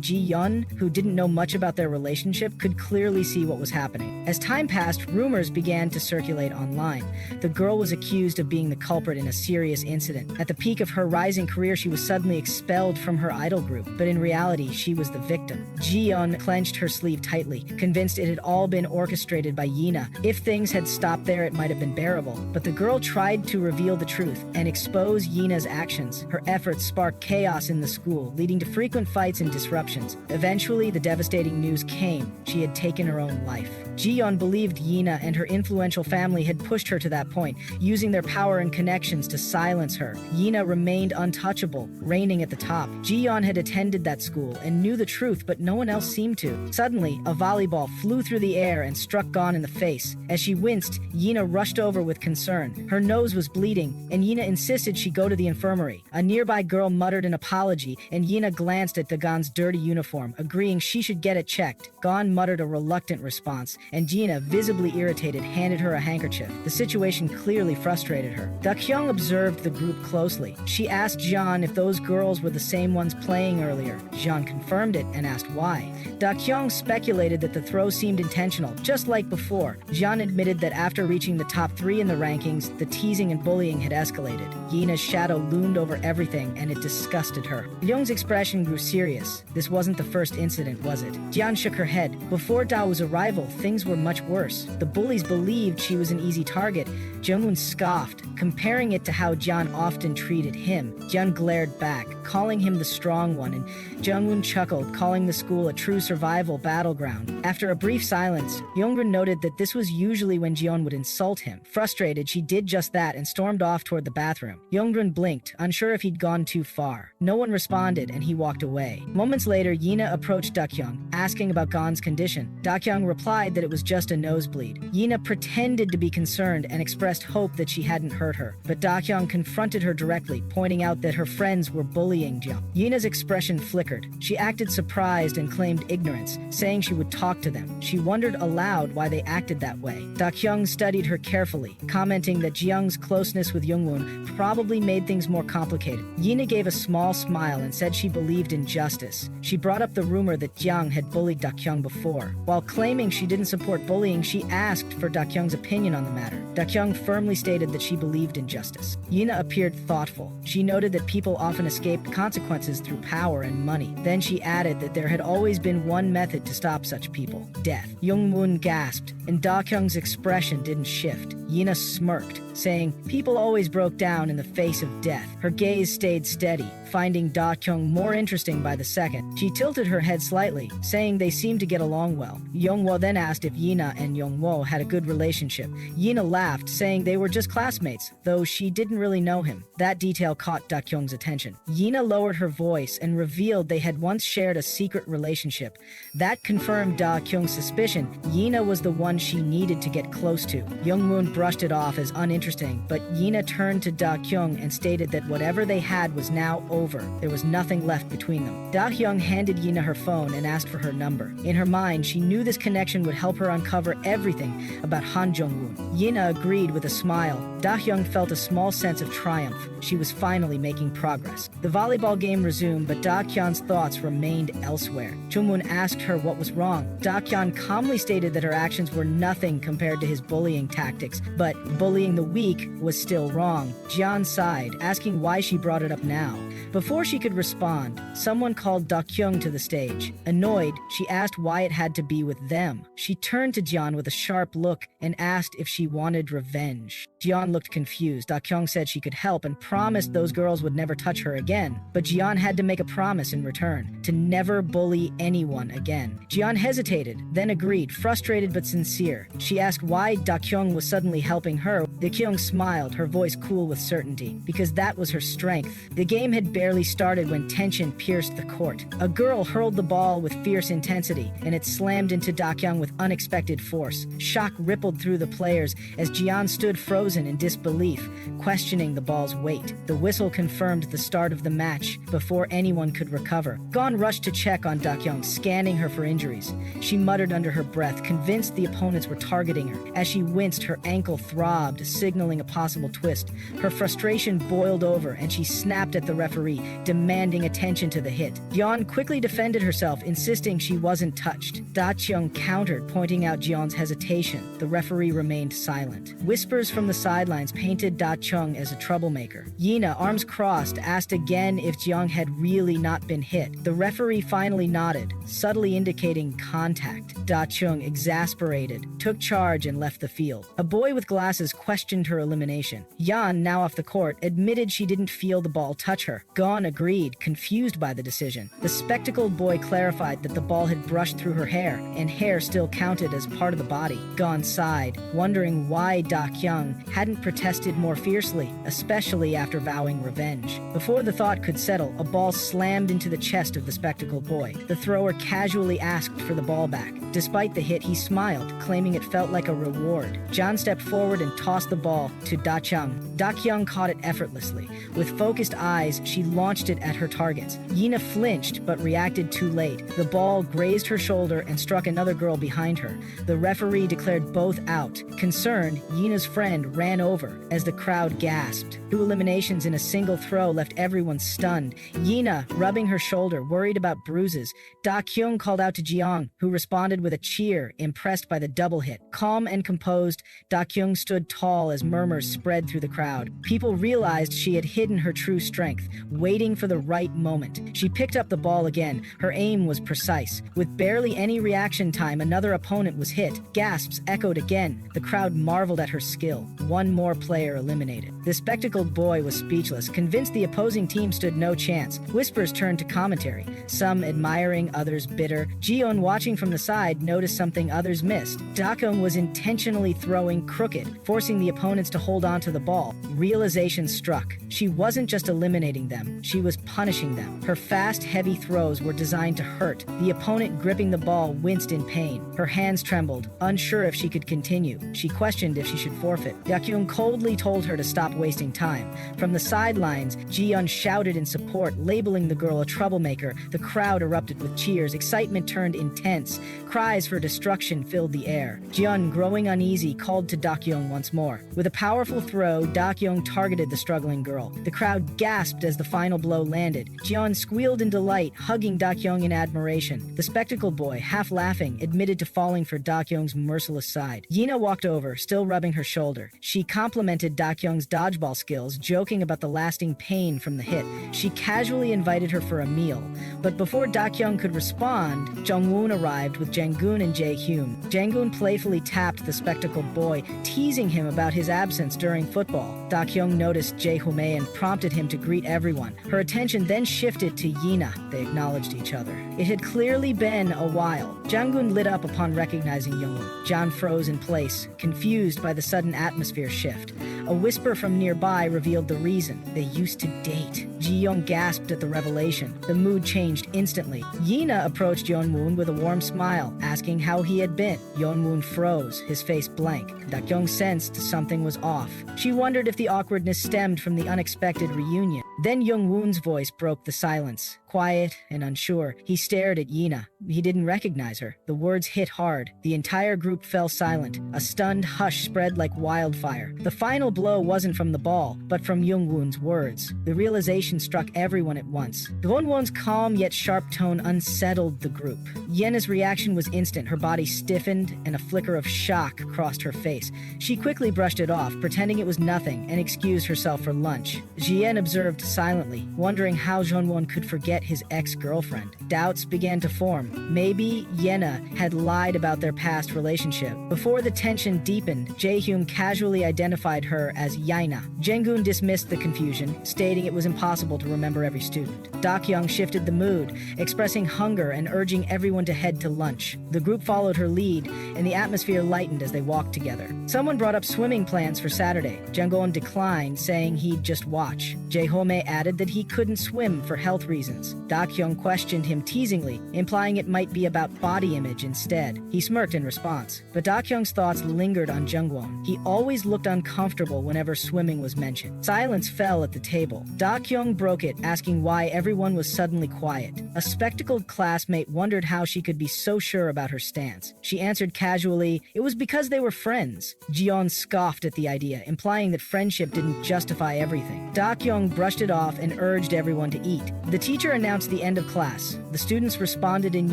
Ji-yeon, who didn't know much about their relationship, could clearly see what was happening. As time passed, rumors began to circulate online. The girl was accused of being the culprit in a serious incident. At the peak of her rising career, she was suddenly expelled from her idol group, but in reality, she was the victim. Ji-yeon clenched her sleeve tightly, convinced it had all been orchestrated by Yina. If things had stopped there, it might have been bearable. But the girl tried to reveal the truth and expose Yina's actions. Her efforts sparked chaos in the school, leading to frequent fights and disruptions. Eventually, the devastating news came. She had taken her own life. Ji-yeon believed Yina and her influential family had pushed her to that point, using their power and connections to silence her. Yina remained untouchable, reigning at the top. Ji-yeon had attended that school and knew the truth, but no one else seemed to. Suddenly, a volleyball flew through the air and struck Gon in the face. As she winced, Yina rushed over with concern. Her nose was bleeding, and Yina insisted she go to the infirmary. A nearby girl muttered an apology, and Yina glanced at Gon's dirty uniform, agreeing she should get it checked. Gon muttered a reluctant response, and Yina, visibly irritated, handed her a handkerchief. The situation clearly frustrated her. Dakyong observed the group closely. She asked Jean if those girls were the same ones playing earlier. Jean confirmed it and asked why. Dakyong speculated that the throw seemed intentional, just like before. Jean admitted that after reaching the top 3 in the rankings, the teasing and bullying had escalated. Yina's shadow loomed over everything, and it disgusted her. Young's expression grew serious. This wasn't the first incident, was it? Jian shook her head. Before Dao's arrival, things were much worse. The bullies believed she was an easy target. Jung Wun scoffed, comparing it to how Jian often treated him. Jian glared back, calling him the strong one, and Jung Wun chuckled, calling the school a true survival battleground. After a brief silence, Yongrun noted that this was usually when Jian would insult him. Frustrated, she did just that and stormed off toward the bathroom. Yongrun blinked, unsure if he'd gone too far. No one responded, and he walked away. Moments later, Yina approached Dakyong, asking about Gon's condition. Dakyong replied that it was just a nosebleed. Yina pretended to be concerned and expressed hope that she hadn't hurt her, but Dakyong confronted her directly, pointing out that her friends were bullying Jung. Yina's expression flickered. She acted surprised and claimed ignorance, saying she would talk to them. She wondered aloud why they acted that way. Dakyong studied her carefully, commenting that Jiyoung's closeness with Jung Wun probably made things more complicated. Yina gave a small smile and said she believed in justice. She brought up the rumor that Jiyoung had bullied Dakyong before. While claiming she didn't support bullying, she asked for Dakyong's opinion on the matter. Dakyong firmly stated that she believed in justice. Yina appeared thoughtful. She noted that people often escaped consequences through power and money. Then she added that there had always been one method to stop such people: death. Jung Wun gasped, and Dakyong's expression didn't shift. Yina smirked, saying, "People always broke down in the face of death." Her gaze stayed steady, finding Dakyong more interesting by the second. She tilted her head slightly, saying they seemed to get along well. Yongwo then asked if Yina and Yongwo had a good relationship. Yina laughed, saying they were just classmates, though she didn't really know him. That detail caught Dakyong's attention. Yina lowered her voice and revealed they had once shared a secret relationship. That confirmed Dakyong's suspicion. Yina was the one she needed to get close to. Jungwon brushed it off as uninteresting, but Yina turned to Dakyong and stated that whatever they had was now over. There was nothing left between them. Dakyong handed Yina her phone and asked for her number. In her mind, she knew this connection would help her uncover everything about Han Jung-won. Yina agreed with a smile. Dakyong felt a small sense of triumph. She was finally making progress. The volleyball game resumed, but Dakyong's thoughts remained elsewhere. Jung-won asked her what was wrong. Dakyong calmly stated that her actions were nothing compared to his bullying tactics, but bullying the weak was still wrong. Jian sighed, asking why she brought it up now. Before she could respond, someone called Dakyong to the stage. Annoyed, she asked why it had to be with them. She turned to Jian with a sharp look and asked if she wanted revenge. Jian looked confused. Dakyong said she could help and promised those girls would never touch her again. But Jian had to make a promise in return, to never bully anyone again. Jian hesitated, then agreed, frustrated but sincere. She asked why Dakyong was suddenly helping her. Dakyong smiled, her voice cool with certainty, because that was her strength. The game had barely started when tension pierced the court. A girl hurled the ball with fierce intensity, and it slammed into Dakyong with unexpected force. Shock rippled through the players as Jian stood frozen in disbelief, questioning the ball's weight. The whistle confirmed the start of the match before anyone could recover. Gon rushed to check on Dakyong, scanning her for injuries. She muttered under her breath, convinced the opponents were targeting her. As she winced, her ankle throbbed, signaling a possible twist. Her frustration boiled over, and she snapped at the referee, demanding attention to the hit. Jian quickly defended herself, insisting she wasn't touched. Dakyong countered, pointing out Jian's hesitation. The referee remained silent. Whispers from the sidelines painted Dakyong as a troublemaker. Yina, arms crossed, asked again if Jiang had really not been hit. The referee finally nodded, subtly indicating contact. Dakyong, exasperated, took charge and left the field. A boy with glasses questioned her elimination. Yan, now off the court, admitted she didn't feel the ball touch her. Gon agreed, confused by the decision. The spectacled boy clarified that the ball had brushed through her hair, and hair still counted as part of the body. Gon sighed, wondering why Dakyong hadn't protested more fiercely, especially after vowing revenge. Before the thought could settle, a ball slammed into the chest of the spectacled boy. The thrower casually asked for the ball back. Despite the hit, he smiled, claiming it felt like a reward. John stepped forward and tossed the ball to Dakyong. Dakyong caught it effortlessly. With focused eyes, she launched it at her targets. Yina flinched, but reacted too late. The ball grazed her shoulder and struck another girl behind her. The referee declared both out. Concerned, Yina's friend ran over as the crowd gasped. 2 eliminations in a single throw left everyone stunned. Yina, rubbing her shoulder, worried about bruises. Dakyong called out to Jiang, who responded with a cheer, impressed by the double hit. Calm and composed, Dakyong stood tall as murmurs spread through the crowd. People realized she had hidden her true strength, waiting for the right moment. She picked up the ball again. Her aim was precise. With barely any reaction time, another opponent was hit. Gasps echoed again. The crowd marveled at her skill. One more player eliminated. The spectacled boy was speechless, convinced the opposing team stood no chance. Whispers turned to commentary, some admiring, others bitter. Jion, watching from the side, noticed something others missed. Dakyong was intentionally throwing crooked, forcing the opponents to hold on to the ball. Realization struck. She wasn't just eliminating them, them, she was punishing them. Her fast, heavy throws were designed to hurt. The opponent gripping the ball winced in pain. Her hands trembled, unsure if she could continue. She questioned if she should forfeit. Dakyong coldly told her to stop wasting time. From the sidelines, Ji-yeon shouted in support, labeling the girl a troublemaker. The crowd erupted with cheers. Excitement turned intense. Cries for destruction filled the air. Ji-yeon, growing uneasy, called to Dakyong once more. With a powerful throw, Dakyong targeted the struggling girl. The crowd gasped as the final blow landed. Ji-yeon squealed in delight, hugging Dakyong in admiration. The spectacled boy, half laughing, admitted to falling for Dakyong's merciless side. Yina walked over, still rubbing her shoulder. She complimented Dakyong's dodgeball skills, joking about the lasting pain from the hit. She casually invited her for a meal. But before Dakyong could respond, Jung Wun arrived with Jang-gun and Jae-hyun. Jang-gun playfully tapped the spectacled boy, teasing him about his absence during football. Dakyong noticed Jae-hyun and prompted him to greet everyone. Her attention then shifted to Yina. They acknowledged each other. It had clearly been a while. Jang-gun lit up upon recognizing Jung Wun. John froze in place, confused by the sudden atmosphere shift. A whisper from nearby revealed the reason. They used to date. Ji-yeon gasped at the revelation. The mood changed instantly. Yina approached Yeon-won with a warm smile, asking how he had been. Yeon-won froze, his face blank. Dakyong sensed something was off. She wondered if the awkwardness stemmed from the unexpected reunion. Then Young-won's voice broke the silence. Quiet and unsure, he stared at Yina. He didn't recognize her. The words hit hard. The entire group fell silent. A stunned hush spread like wildfire. The final blow wasn't from the ball, but from Young-won's words. The realization struck everyone at once. Yeon-won's calm yet sharp tone unsettled the group. Yena's reaction was instant. Her body stiffened and a flicker of shock crossed her face. She quickly brushed it off, pretending it was nothing, and excused herself for lunch. Jien observed silently, wondering how Yeon-won could forget his ex-girlfriend. Doubts began to form. Maybe Yena had lied about their past relationship. Before the tension deepened, Jae-hyun casually identified her as Yaina. Jang-gun dismissed the confusion, stating it was impossible to remember every student. Dakyong shifted the mood, expressing hunger and urging everyone to head to lunch. The group followed her lead, and the atmosphere lightened as they walked together. Someone brought up swimming plans for Saturday. Jang-gun declined, saying he'd just watch. Jae-home added that he couldn't swim for health reasons. Dakyong questioned him teasingly, implying it might be about body image instead. He smirked in response, but Dakyong's thoughts lingered on Jungwon. He always looked uncomfortable whenever swimming was mentioned. Silence fell at the table. Dakyong broke it, asking why everyone was suddenly quiet. A spectacled classmate wondered how she could be so sure about her stance. She answered casually, it was because they were friends. Jiyeon scoffed at the idea, implying that friendship didn't justify everything. Dakyong brushed it off and urged everyone to eat. The teacher announced the end of class. The students responded in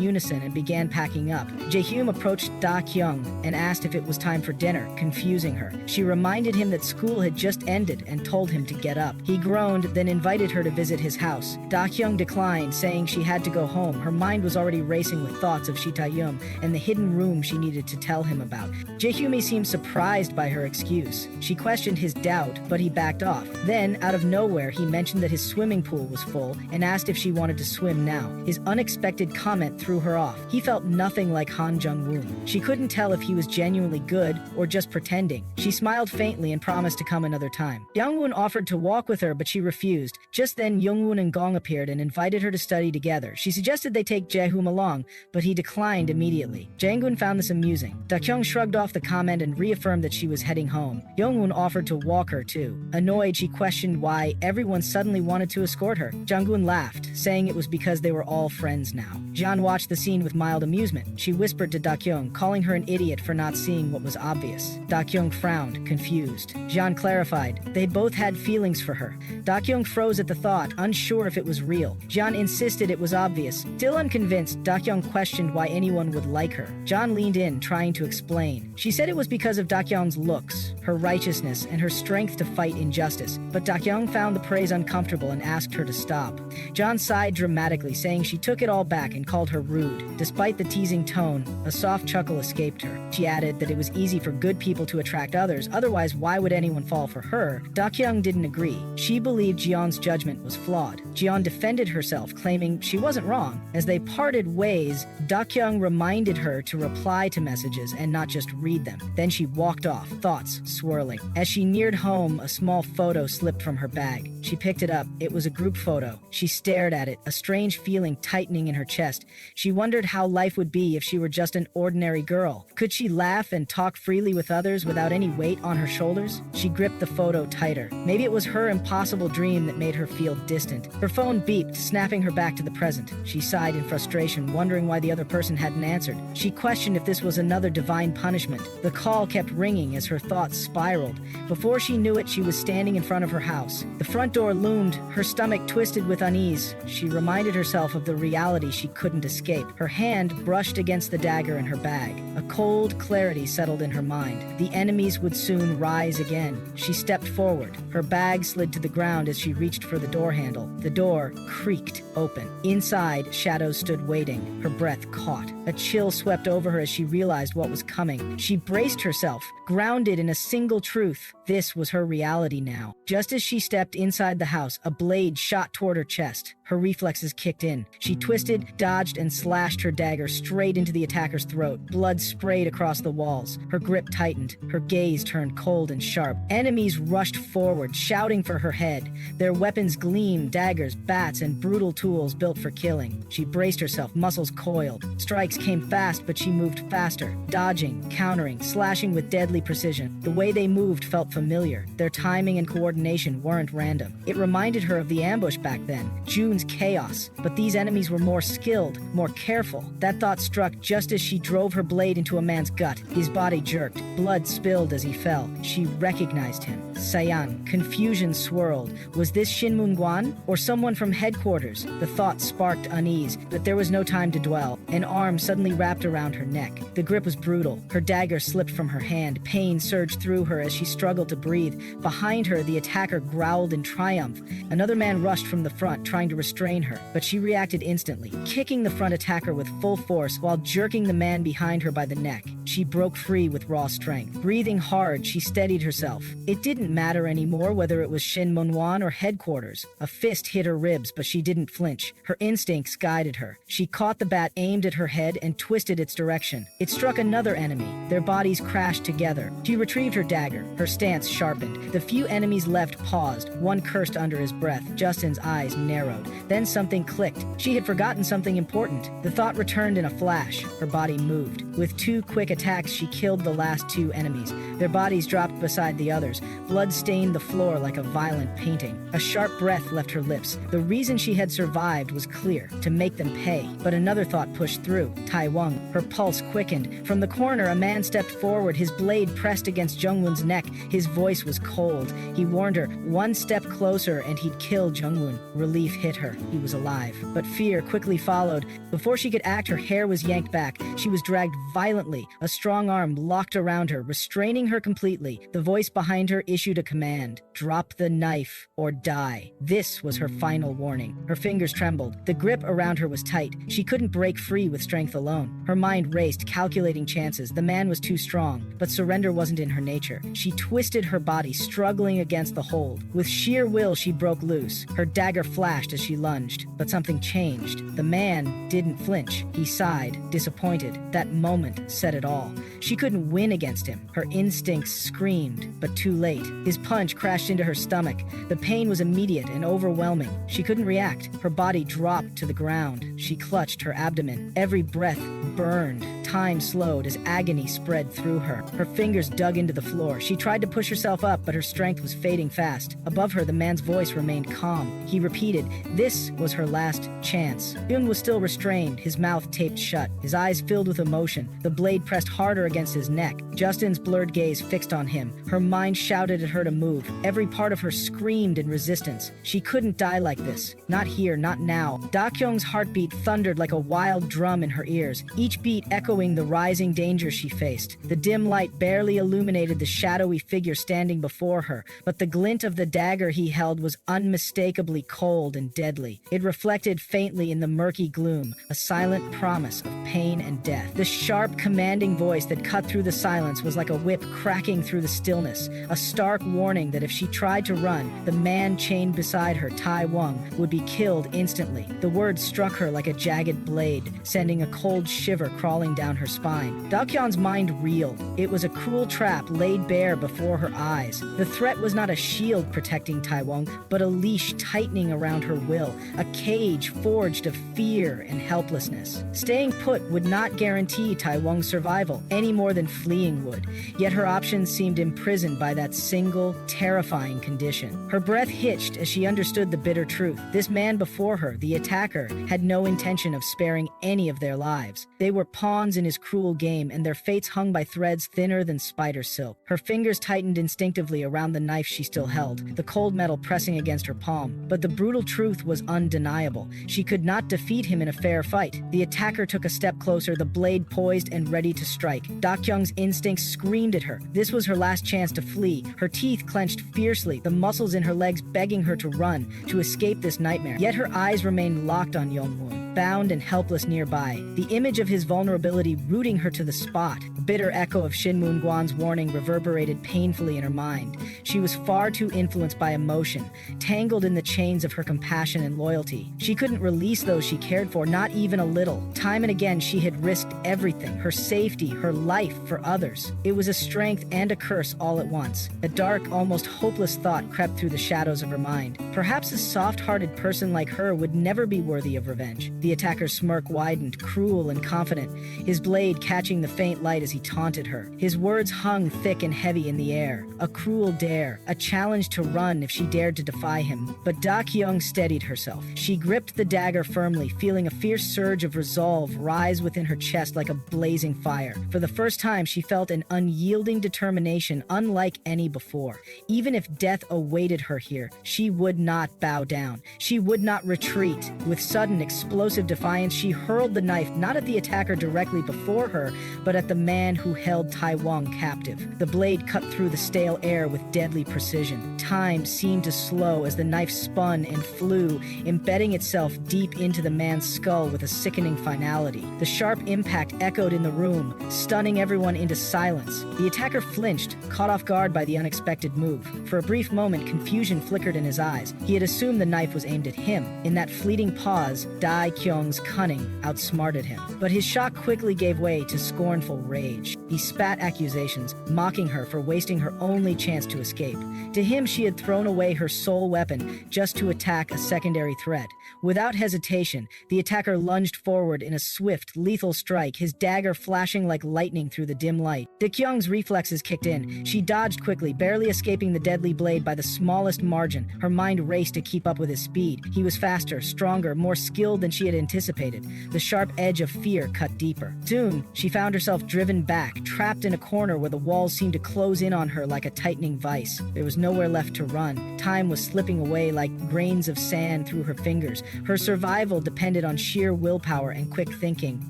unison and began packing up. Jae-hyun approached Dakyong and asked if it was time for dinner, confusing her. She reminded him that school had just ended and told him to get up. He groaned, then invited her to visit his house. Dakyong declined, saying she had to go home. Her mind was already racing with thoughts of Shita-yum and the hidden room she needed to tell him about. Jae-hyun seemed surprised by her excuse. She questioned his doubt, but he backed off. Then, out of nowhere, he mentioned that his swimming pool was full and asked if she wanted to swim now. His unexpected comment threw her off. He felt nothing like Han Jung-won. She couldn't tell if he was genuinely good or just pretending. She smiled faintly and promised to come another time. Young-won offered to walk with her, but she refused. Just then, Young-won and Gong appeared and invited her to study together. She suggested they take Jae-hoom along, but he declined immediately. Jang-gun found this amusing. Dakyong shrugged off the comment and reaffirmed that she was heading home. Young-won offered to walk her too. Annoyed, she questioned why everyone suddenly wanted to escort her. Jang-gun laughed, saying it was because they were all friends now. Jian watched the scene with mild amusement. She whispered to Dakyong, calling her an idiot for not seeing what was obvious. Dakyong frowned, confused. Jian clarified, they both had feelings for her. Dakyong froze at the thought, unsure if it was real. Jian insisted it was obvious. Still unconvinced, Dakyong questioned why anyone would like her. Jian leaned in, trying to explain. She said it was because of Dakyong's looks, her righteousness, and her strength to fight injustice. But Dakyong found the praise uncomfortable and asked her to stop. Jian sighed dramatically, saying she took it all back and called her rude. Despite the teasing tone, a soft chuckle escaped her. She added that it was easy for good people to attract others, otherwise why would anyone fall for her? Dakyong didn't agree. She believed Jeon's judgment was flawed. Jeon defended herself, claiming she wasn't wrong. As they parted ways, Dakyong reminded her to reply to messages and not just read them. Then she walked off, thoughts swirling. As she neared home, a small photo slipped from her bag. She picked picked it up. It was a group photo. She stared at it, a strange feeling tightening in her chest. She wondered how life would be if she were just an ordinary girl. Could she laugh and talk freely with others without any weight on her shoulders? She gripped the photo tighter. Maybe it was her impossible dream that made her feel distant. Her phone beeped, snapping her back to the present. She sighed in frustration, wondering why the other person hadn't answered. She questioned if this was another divine punishment. The call kept ringing as her thoughts spiraled. Before she knew it, she was standing in front of her house. The front door loomed, her stomach twisted with unease. She reminded herself of the reality she couldn't escape. Her hand brushed against the dagger in her bag. A cold clarity settled in her mind. The enemies would soon rise again. She stepped forward. Her bag slid to the ground as she reached for the door handle. The door creaked open. Inside, shadows stood waiting. Her breath caught. A chill swept over her as she realized what was coming. She braced herself, grounded in a single truth. This was her reality now. Just as she stepped inside the house, a blade shot toward her chest. Her reflexes kicked in. She twisted, dodged, and slashed her dagger straight into the attacker's throat. Blood sprayed across the walls. Her grip tightened. Her gaze turned cold and sharp. Enemies rushed forward, shouting for her head. Their weapons gleamed, daggers, bats, and brutal tools built for killing. She braced herself, muscles coiled. Strikes came fast, but she moved faster, dodging, countering, slashing with deadly precision. The way they moved felt familiar. Their timing and coordination weren't random. It reminded her of the ambush back then, June's chaos. But these enemies were more skilled, more careful. That thought struck just as she drove her blade into a man's gut. His body jerked. Blood spilled as he fell. She recognized him. Sayan. Confusion swirled. Was this Shin Moon-gwan or someone from headquarters? The thought sparked unease, but there was no time to dwell. An arm suddenly wrapped around her neck. The grip was brutal. Her dagger slipped from her hand. Pain surged through her as she struggled to breathe. Behind her, the attacker growled in triumph. Another man rushed from the front, trying to restrain her, but she reacted instantly, kicking the front attacker with full force while jerking the man behind her by the neck. She broke free with raw strength. Breathing hard, she steadied herself. It didn't matter anymore whether it was Shin Moon-gwan or headquarters. A fist hit her ribs, but she didn't flinch. Her instincts guided her. She caught the bat aimed at her head and twisted its direction. It struck another enemy. Their bodies crashed together. She retrieved her dagger. Her stance sharpened. The few enemies left paused. One cursed under his breath. Justin's eyes narrowed. Then something clicked. She had forgotten something important. The thought returned in a flash. Her body moved. With 2 quick attacks, she killed the last 2 enemies. Their bodies dropped beside the others. Blood stained the floor like a violent painting. A sharp breath left her lips. The reason she had survived was clear, to make them pay. But another thought pushed through. Wung. Her pulse quickened. From the corner, a man stepped forward, his blade pressed against Jung Wun's neck. His voice was cold. He warned her, 1 step closer and he'd kill Jung Wun. Relief hit her. He was alive. But fear quickly followed. Before she could act, her hair was yanked back. She was dragged violently. A strong arm locked around her, restraining her completely. The voice behind her issued a command. Drop the knife or die. This was her final warning. Her fingers trembled. The grip around her was tight. She couldn't break free with strength alone. Her mind raced, calculating chances. The man was too strong, but surrender wasn't in her nature. She twisted her body, struggling against the hold. With sheer will, she broke loose. Her dagger flashed as she lunged, but something changed. The man didn't flinch. He sighed, disappointed. That moment said it all. She couldn't win against him. Her instincts screamed, but too late. His punch crashed into her stomach. The pain was immediate and overwhelming. She couldn't react. Her body dropped to the ground. She clutched her abdomen. Every breath burned. Time slowed as agony spread through her. Her fingers dug into the floor. She tried to push herself up, but her strength was fading fast. Above her, the man's voice remained calm. He repeated, this was her last chance. Jung was still restrained, his mouth taped shut, his eyes filled with emotion. The blade pressed harder against his neck. Justin's blurred gaze fixed on him. Her mind shouted at her to move. Every part of her screamed in resistance. She couldn't die like this. Not here, not now. Dakyong's heartbeat thundered like a wild drum in her ears, each beat echoing the rising danger she faced. The dim light barely illuminated the shadowy figure standing before her, but the glint of the dagger he held was unmistakably cold and deadly. It reflected faintly in the murky gloom, a silent promise of pain and death. The sharp, commanding voice that cut through the silence was like a whip cracking through the stillness, a stark warning that if she tried to run, the man chained beside her, Wung, would be killed instantly. The words struck her like a jagged blade, sending a cold shiver crawling down down her spine. Dakyong's mind reeled. It was a cruel trap laid bare before her eyes. The threat was not a shield protecting Taiwong, but a leash tightening around her will, a cage forged of fear and helplessness. Staying put would not guarantee Taiwong's survival any more than fleeing would, yet her options seemed imprisoned by that single, terrifying condition. Her breath hitched as she understood the bitter truth. This man before her, the attacker, had no intention of sparing any of their lives. They were pawns in his cruel game, and their fates hung by threads thinner than spider silk. Her fingers tightened instinctively around the knife she still held, the cold metal pressing against her palm. But the brutal truth was undeniable. She could not defeat him in a fair fight. The attacker took a step closer, the blade poised and ready to strike. Dakyong's instincts screamed at her. This was her last chance to flee, her teeth clenched fiercely, the muscles in her legs begging her to run, to escape this nightmare. Yet her eyes remained locked on Jung Wun, bound and helpless nearby, the image of his vulnerability rooting her to the spot. A bitter echo of Shin Moon Guan's warning reverberated painfully in her mind. She was far too influenced by emotion, tangled in the chains of her compassion and loyalty. She couldn't release those she cared for, not even a little. Time and again she had risked everything, her safety, her life, for others. It was a strength and a curse all at once. A dark, almost hopeless thought crept through the shadows of her mind. Perhaps a soft-hearted person like her would never be worthy of revenge. The attacker's smirk widened, cruel and confident, his blade catching the faint light as he taunted her. His words hung thick and heavy in the air. A cruel dare, a challenge to run if she dared to defy him. But Dakyong steadied herself. She gripped the dagger firmly, feeling a fierce surge of resolve rise within her chest like a blazing fire. For the first time, she felt an unyielding determination unlike any before. Even if death awaited her here, she would not bow down. She would not retreat. With sudden, explosive defiance, she hurled the knife not at the attacker directly before her, but at the man who held Taiwong captive. The blade cut through the stale air with deadly precision. Time seemed to slow as the knife spun and flew, embedding itself deep into the man's skull with a sickening finality. The sharp impact echoed in the room, stunning everyone into silence. The attacker flinched, caught off guard by the unexpected move. For a brief moment, confusion flickered in his eyes. He had assumed the knife was aimed at him. In that fleeting pause, Dakyong's cunning outsmarted him. But his shock quickly gave way to scornful rage. He spat accusations, mocking her for wasting her only chance to escape. To him, she had thrown away her sole weapon just to attack a secondary threat. Without hesitation, the attacker lunged forward in a swift, lethal strike, his dagger flashing like lightning through the dim light. Dakyong's reflexes kicked in. She dodged quickly, barely escaping the deadly blade by the smallest margin. Her mind raced to keep up with his speed. He was faster, stronger, more skilled than she had anticipated. The sharp edge of fear cut deeper. Soon, she found herself driven back, trapped in a corner where the walls seemed to close in on her like a tightening vice. There was nowhere left to run. Time was slipping away like grains of sand through her fingers. Her survival depended on sheer willpower and quick thinking.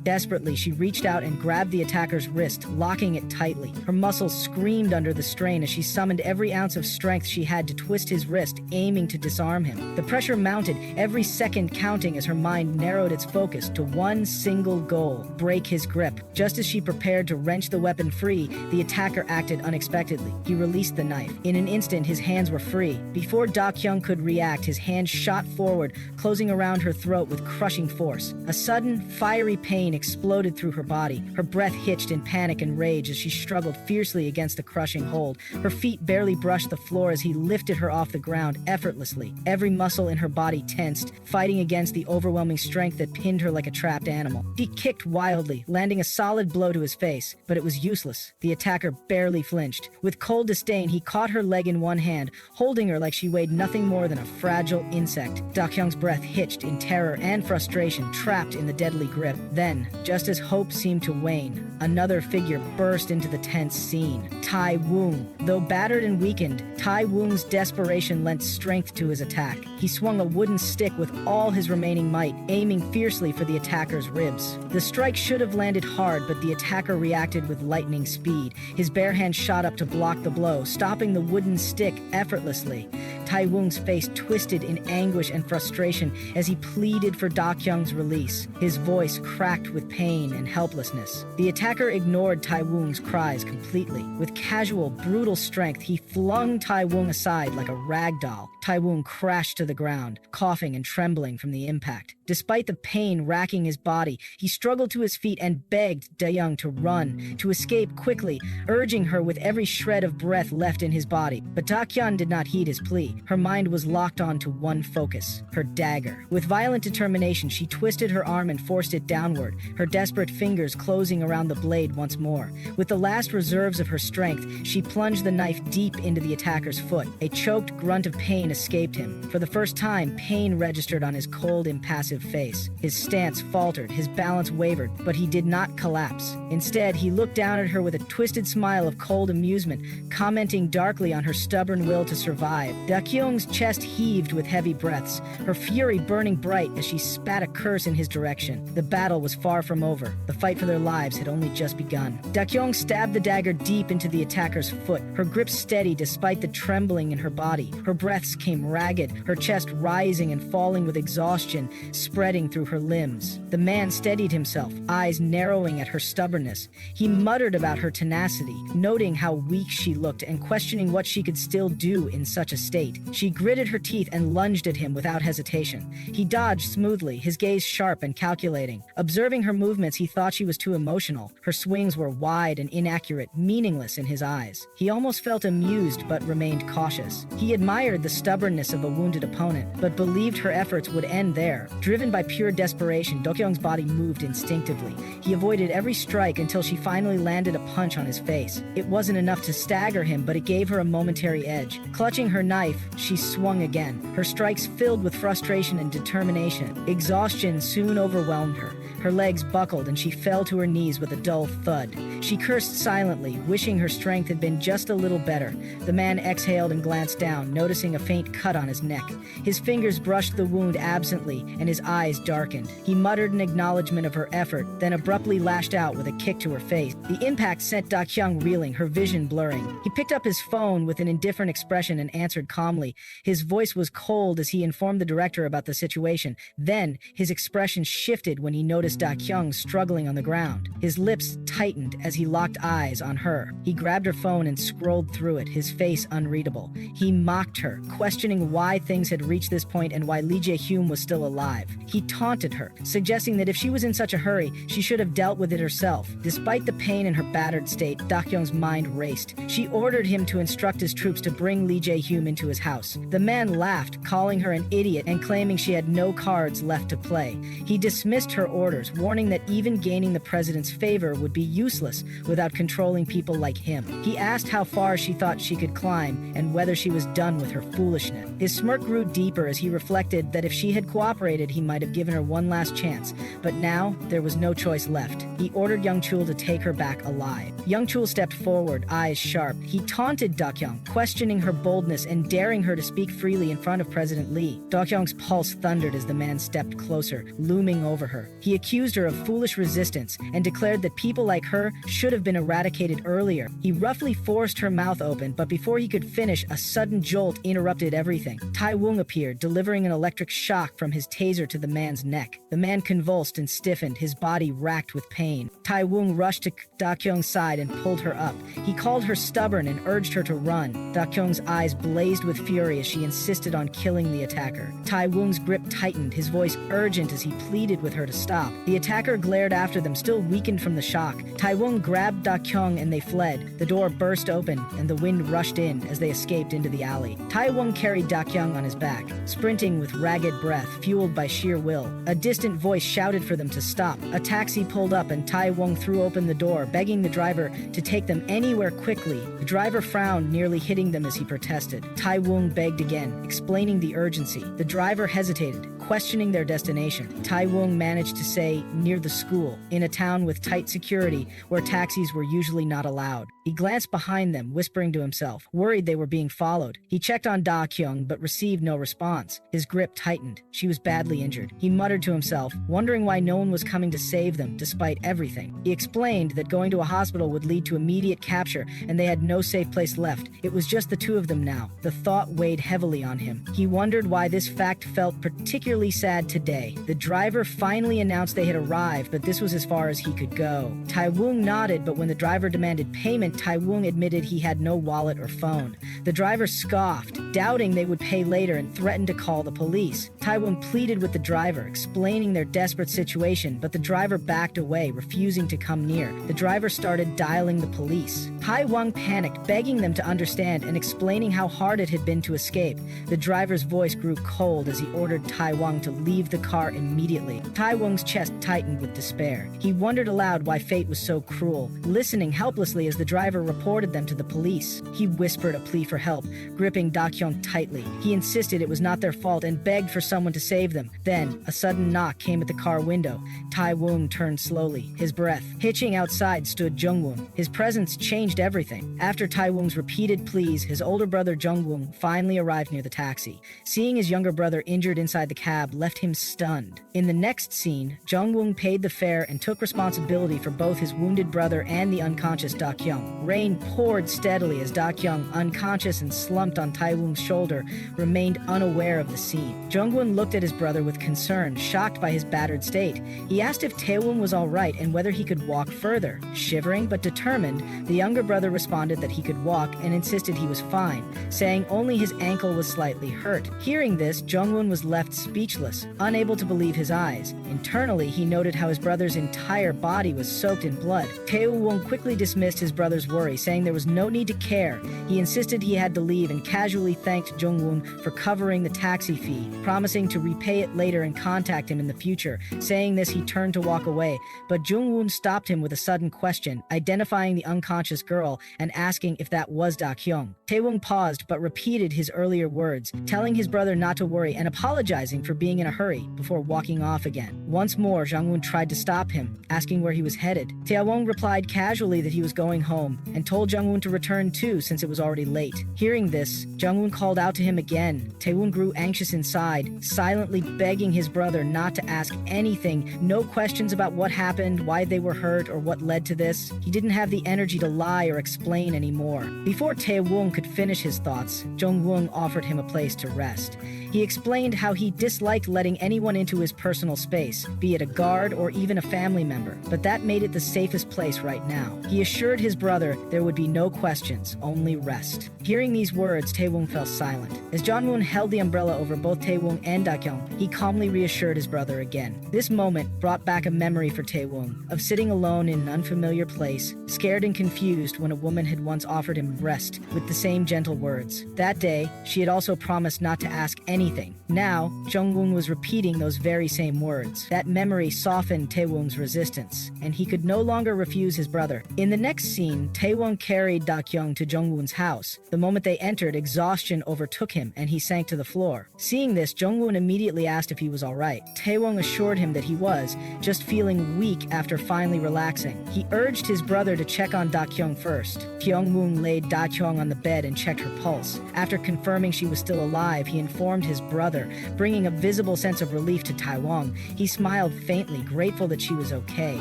Desperately, she reached out and grabbed the attacker's wrist, locking it tightly. Her muscles screamed under the strain as she summoned every ounce of strength she had to twist his wrist, aiming to disarm him. The pressure mounted, every second counting as her mind narrowed its focus to one single goal: break his grip. Just as she prepared to wrench the weapon free, the attacker acted unexpectedly. He released the knife. In an instant, his hands were free. Before Dakyong could react, his hand shot forward, closing around her throat with crushing force. A sudden, fiery pain exploded through her body. Her breath hitched in panic and rage as she struggled fiercely against the crushing hold. Her feet barely brushed the floor as he lifted her off the ground effortlessly. Every muscle in her body tensed, fighting against the overwhelming strength that pinned her like a trapped animal. She kicked wildly, landing a solid blow to his face, but it was useless. The attacker barely flinched. With cold disdain, he caught her leg in one hand, holding her like she weighed nothing more than a fragile insect. Dakyong's breath hitched in terror and frustration, trapped in the deadly grip. Then, just as hope seemed to wane, another figure burst into the tense scene. Tai Wung. Though battered and weakened, Tai Wung's desperation lent strength to his attack. He swung a wooden stick with all his remaining might, aiming fiercely for the attacker's ribs. The strike should have landed hard, but the attacker reacted with lightning speed. His bare hand shot up to block the blow, stopping the wooden stick effortlessly. Tai Wung's face twisted in anguish and frustration as he pleaded for Dakyong's release. His voice cracked with pain and helplessness. The attacker ignored Tai Wung's cries completely. With casual, brutal strength, he flung Tai Wung aside like a rag doll. Tai Wung crashed to the ground, coughing and trembling from the impact. Despite the pain racking his body, he struggled to his feet and begged Dakyong to run, to escape quickly, urging her with every shred of breath left in his body. But Dakyong did not heed his plea. Her mind was locked on to one focus, her dagger. With violent determination, she twisted her arm and forced it downward, her desperate fingers closing around the blade once more. With the last reserves of her strength, she plunged the knife deep into the attacker's foot. A choked grunt of pain escaped him. For the first time, pain registered on his cold, impassive face. His stance faltered, his balance wavered, but he did not collapse. Instead, he looked down at her with a twisted smile of cold amusement, commenting darkly on her stubborn will to survive. Dakyong's chest heaved with heavy breaths, her fury burning bright as she spat a curse in his direction. The battle was far from over. The fight for their lives had only just begun. Dakyong stabbed the dagger deep into the attacker's foot, her grip steady despite the trembling in her body. Her breaths came ragged, her chest rising and falling with exhaustion spreading through her limbs. The man steadied himself, eyes narrowing at her stubbornness. He muttered about her tenacity, noting how weak she looked and questioning what she could still do in such a state. She gritted her teeth and lunged at him without hesitation. He dodged smoothly, his gaze sharp and calculating. Observing her movements, he thought she was too emotional. Her swings were wide and inaccurate, meaningless in his eyes. He almost felt amused but remained cautious. He admired the stubbornness of a wounded opponent, but believed her efforts would end there. Driven by pure desperation, Dakyong's body moved instinctively. He avoided every strike until she finally landed a punch on his face. It wasn't enough to stagger him, but it gave her a momentary edge. Clutching her knife, she swung again, her strikes filled with frustration and determination. Exhaustion soon overwhelmed her. Her legs buckled and she fell to her knees with a dull thud. She cursed silently, wishing her strength had been just a little better. The man exhaled and glanced down, noticing a faint cut on his neck. His fingers brushed the wound absently, and his eyes darkened. He muttered an acknowledgement of her effort, then abruptly lashed out with a kick to her face. The impact sent Dakyong reeling, her vision blurring. He picked up his phone with an indifferent expression and answered calmly. His voice was cold as he informed the director about the situation. Then, his expression shifted when he noticed Dakyong struggling on the ground. His lips tightened as he locked eyes on her. He grabbed her phone and scrolled through it, his face unreadable. He mocked her, questioning why things had reached this point and why Lee Jae-hyun was still alive. He taunted her, suggesting that if she was in such a hurry, she should have dealt with it herself. Despite the pain in her battered state, Dakyong's mind raced. She ordered him to instruct his troops to bring Lee Jae-hyun into his house. The man laughed, calling her an idiot and claiming she had no cards left to play. He dismissed her orders, warning that even gaining the president's favor would be useless without controlling people like him. He asked how far she thought she could climb and whether she was done with her foolishness. His smirk grew deeper as he reflected that if she had cooperated, he might have given her one last chance. But now, there was no choice left. He ordered Young Chul to take her back alive. Young Chul stepped forward, eyes sharp. He taunted Dakyong, questioning her boldness and daring her to speak freely in front of President Lee. Dakyong's pulse thundered as the man stepped closer, looming over her. He accused her of foolish resistance and declared that people like her should have been eradicated earlier. He roughly forced her mouth open, but before he could finish, a sudden jolt interrupted everything. Tai Wung appeared, delivering an electric shock from his taser to the man's neck. The man convulsed and stiffened, his body racked with pain. Tai Wung rushed to Dakyong's side and pulled her up. He called her stubborn and urged her to run. Dakyong's eyes blazed with fury as she insisted on killing the attacker. Tai Wung's grip tightened, his voice urgent as he pleaded with her to stop. The attacker glared after them, still weakened from the shock. Tai Wung grabbed Dakyong and they fled. The door burst open and the wind rushed in as they escaped into the alley. Tai Wung carried Dakyong on his back, sprinting with ragged breath, fueled by sheer will. A distant voice shouted for them to stop. A taxi pulled up and Tai Wung threw open the door, begging the driver to take them anywhere quickly. The driver frowned, nearly hitting them as he protested. Tai Wung begged again, explaining the urgency. The driver hesitated, questioning their destination. Taewong managed to say, near the school, in a town with tight security where taxis were usually not allowed. He glanced behind them, whispering to himself, worried they were being followed. He checked on Dakyong but received no response. His grip tightened. She was badly injured. He muttered to himself, wondering why no one was coming to save them despite everything. He explained that going to a hospital would lead to immediate capture and they had no safe place left. It was just the two of them now. The thought weighed heavily on him. He wondered why this fact felt particularly sad today. The driver finally announced they had arrived, but this was as far as he could go. Taewong nodded, but when the driver demanded payment, Taewong admitted he had no wallet or phone. The driver scoffed, doubting they would pay later, and threatened to call the police. Taewong pleaded with the driver, explaining their desperate situation, but the driver backed away, refusing to come near. The driver started dialing the police. Taewong panicked, begging them to understand and explaining how hard it had been to escape. The driver's voice grew cold as he ordered Taewong to leave the car immediately. Taewong's chest tightened with despair. He wondered aloud why fate was so cruel, listening helplessly as the driver reported them to the police. He whispered a plea for help, gripping Dakyong tightly. He insisted it was not their fault and begged for someone to save them. Then, a sudden knock came at the car window. Taewong turned slowly, his breath. Hitching outside stood Jung Wun. His presence changed everything. After Taewong's repeated pleas, his older brother Jung Wun finally arrived near the taxi. Seeing his younger brother injured inside the cab left him stunned. In the next scene, Jung Wun paid the fare and took responsibility for both his wounded brother and the unconscious Dakyong. Rain poured steadily as Dakyong, unconscious and slumped on Taewong's shoulder, remained unaware of the scene. Jung Wun looked at his brother with concern, shocked by his battered state. He asked if Taewong was all right and whether he could walk further. Shivering but determined, the younger brother responded that he could walk and insisted he was fine, saying only his ankle was slightly hurt. Hearing this, Jung Wun was left speechless, unable to believe his eyes. Internally, he noted how his brother's entire body was soaked in blood. Taewong quickly dismissed his brother's worry, saying there was no need to care. He insisted he had to leave and casually thanked Jung Wun for covering the taxi fee, promising to repay it later and contact him in the future. Saying this, he turned to walk away, but Jung Wun stopped him with a sudden question, identifying the unconscious girl and asking if that was Dakyong. Taewong paused but repeated his earlier words, telling his brother not to worry and apologizing for being in a hurry before walking off again. Once more, Jung Wun tried to stop him, asking where he was headed. Taewong replied casually that he was going home and told Jung Wun to return too since it was already late. Hearing this, Jung Wun called out to him again. Taewong grew anxious inside, silently begging his brother not to ask anything, no questions about what happened, why they were hurt, or what led to this. He didn't have the energy to lie or explain anymore. Before Taewong could finish his thoughts, Jung Wun offered him a place to rest. He explained how he disliked letting anyone into his personal space, be it a guard or even a family member, but that made it the safest place right now. He assured his brother there would be no questions, only rest. Hearing these words, Taewong fell silent. As Jung Wun held the umbrella over both Taewong and Dakyong, he calmly reassured his brother again. This moment brought back a memory for Taewong of sitting alone in an unfamiliar place, scared and confused when a woman had once offered him rest with the same gentle words. That day, she had also promised not to ask anything. Now, Jung Wun was repeating those very same words. That memory softened Taewong's resistance, and he could no longer refuse his brother. In the next scene, Taewong carried Dakyong to Jung Wun's house. The moment they entered, exhaustion overtook him, and he sank to the floor. Seeing this, Jung Wun immediately asked if he was alright. Taewong assured him that he was, just feeling weak after finally relaxing. He urged his brother to check on Dakyong first. Jung Wun laid Dakyong on the bed and checked her pulse. After confirming she was still alive, he informed his brother, bringing a visible sense of relief to Taewong. He smiled faintly, grateful that she was okay.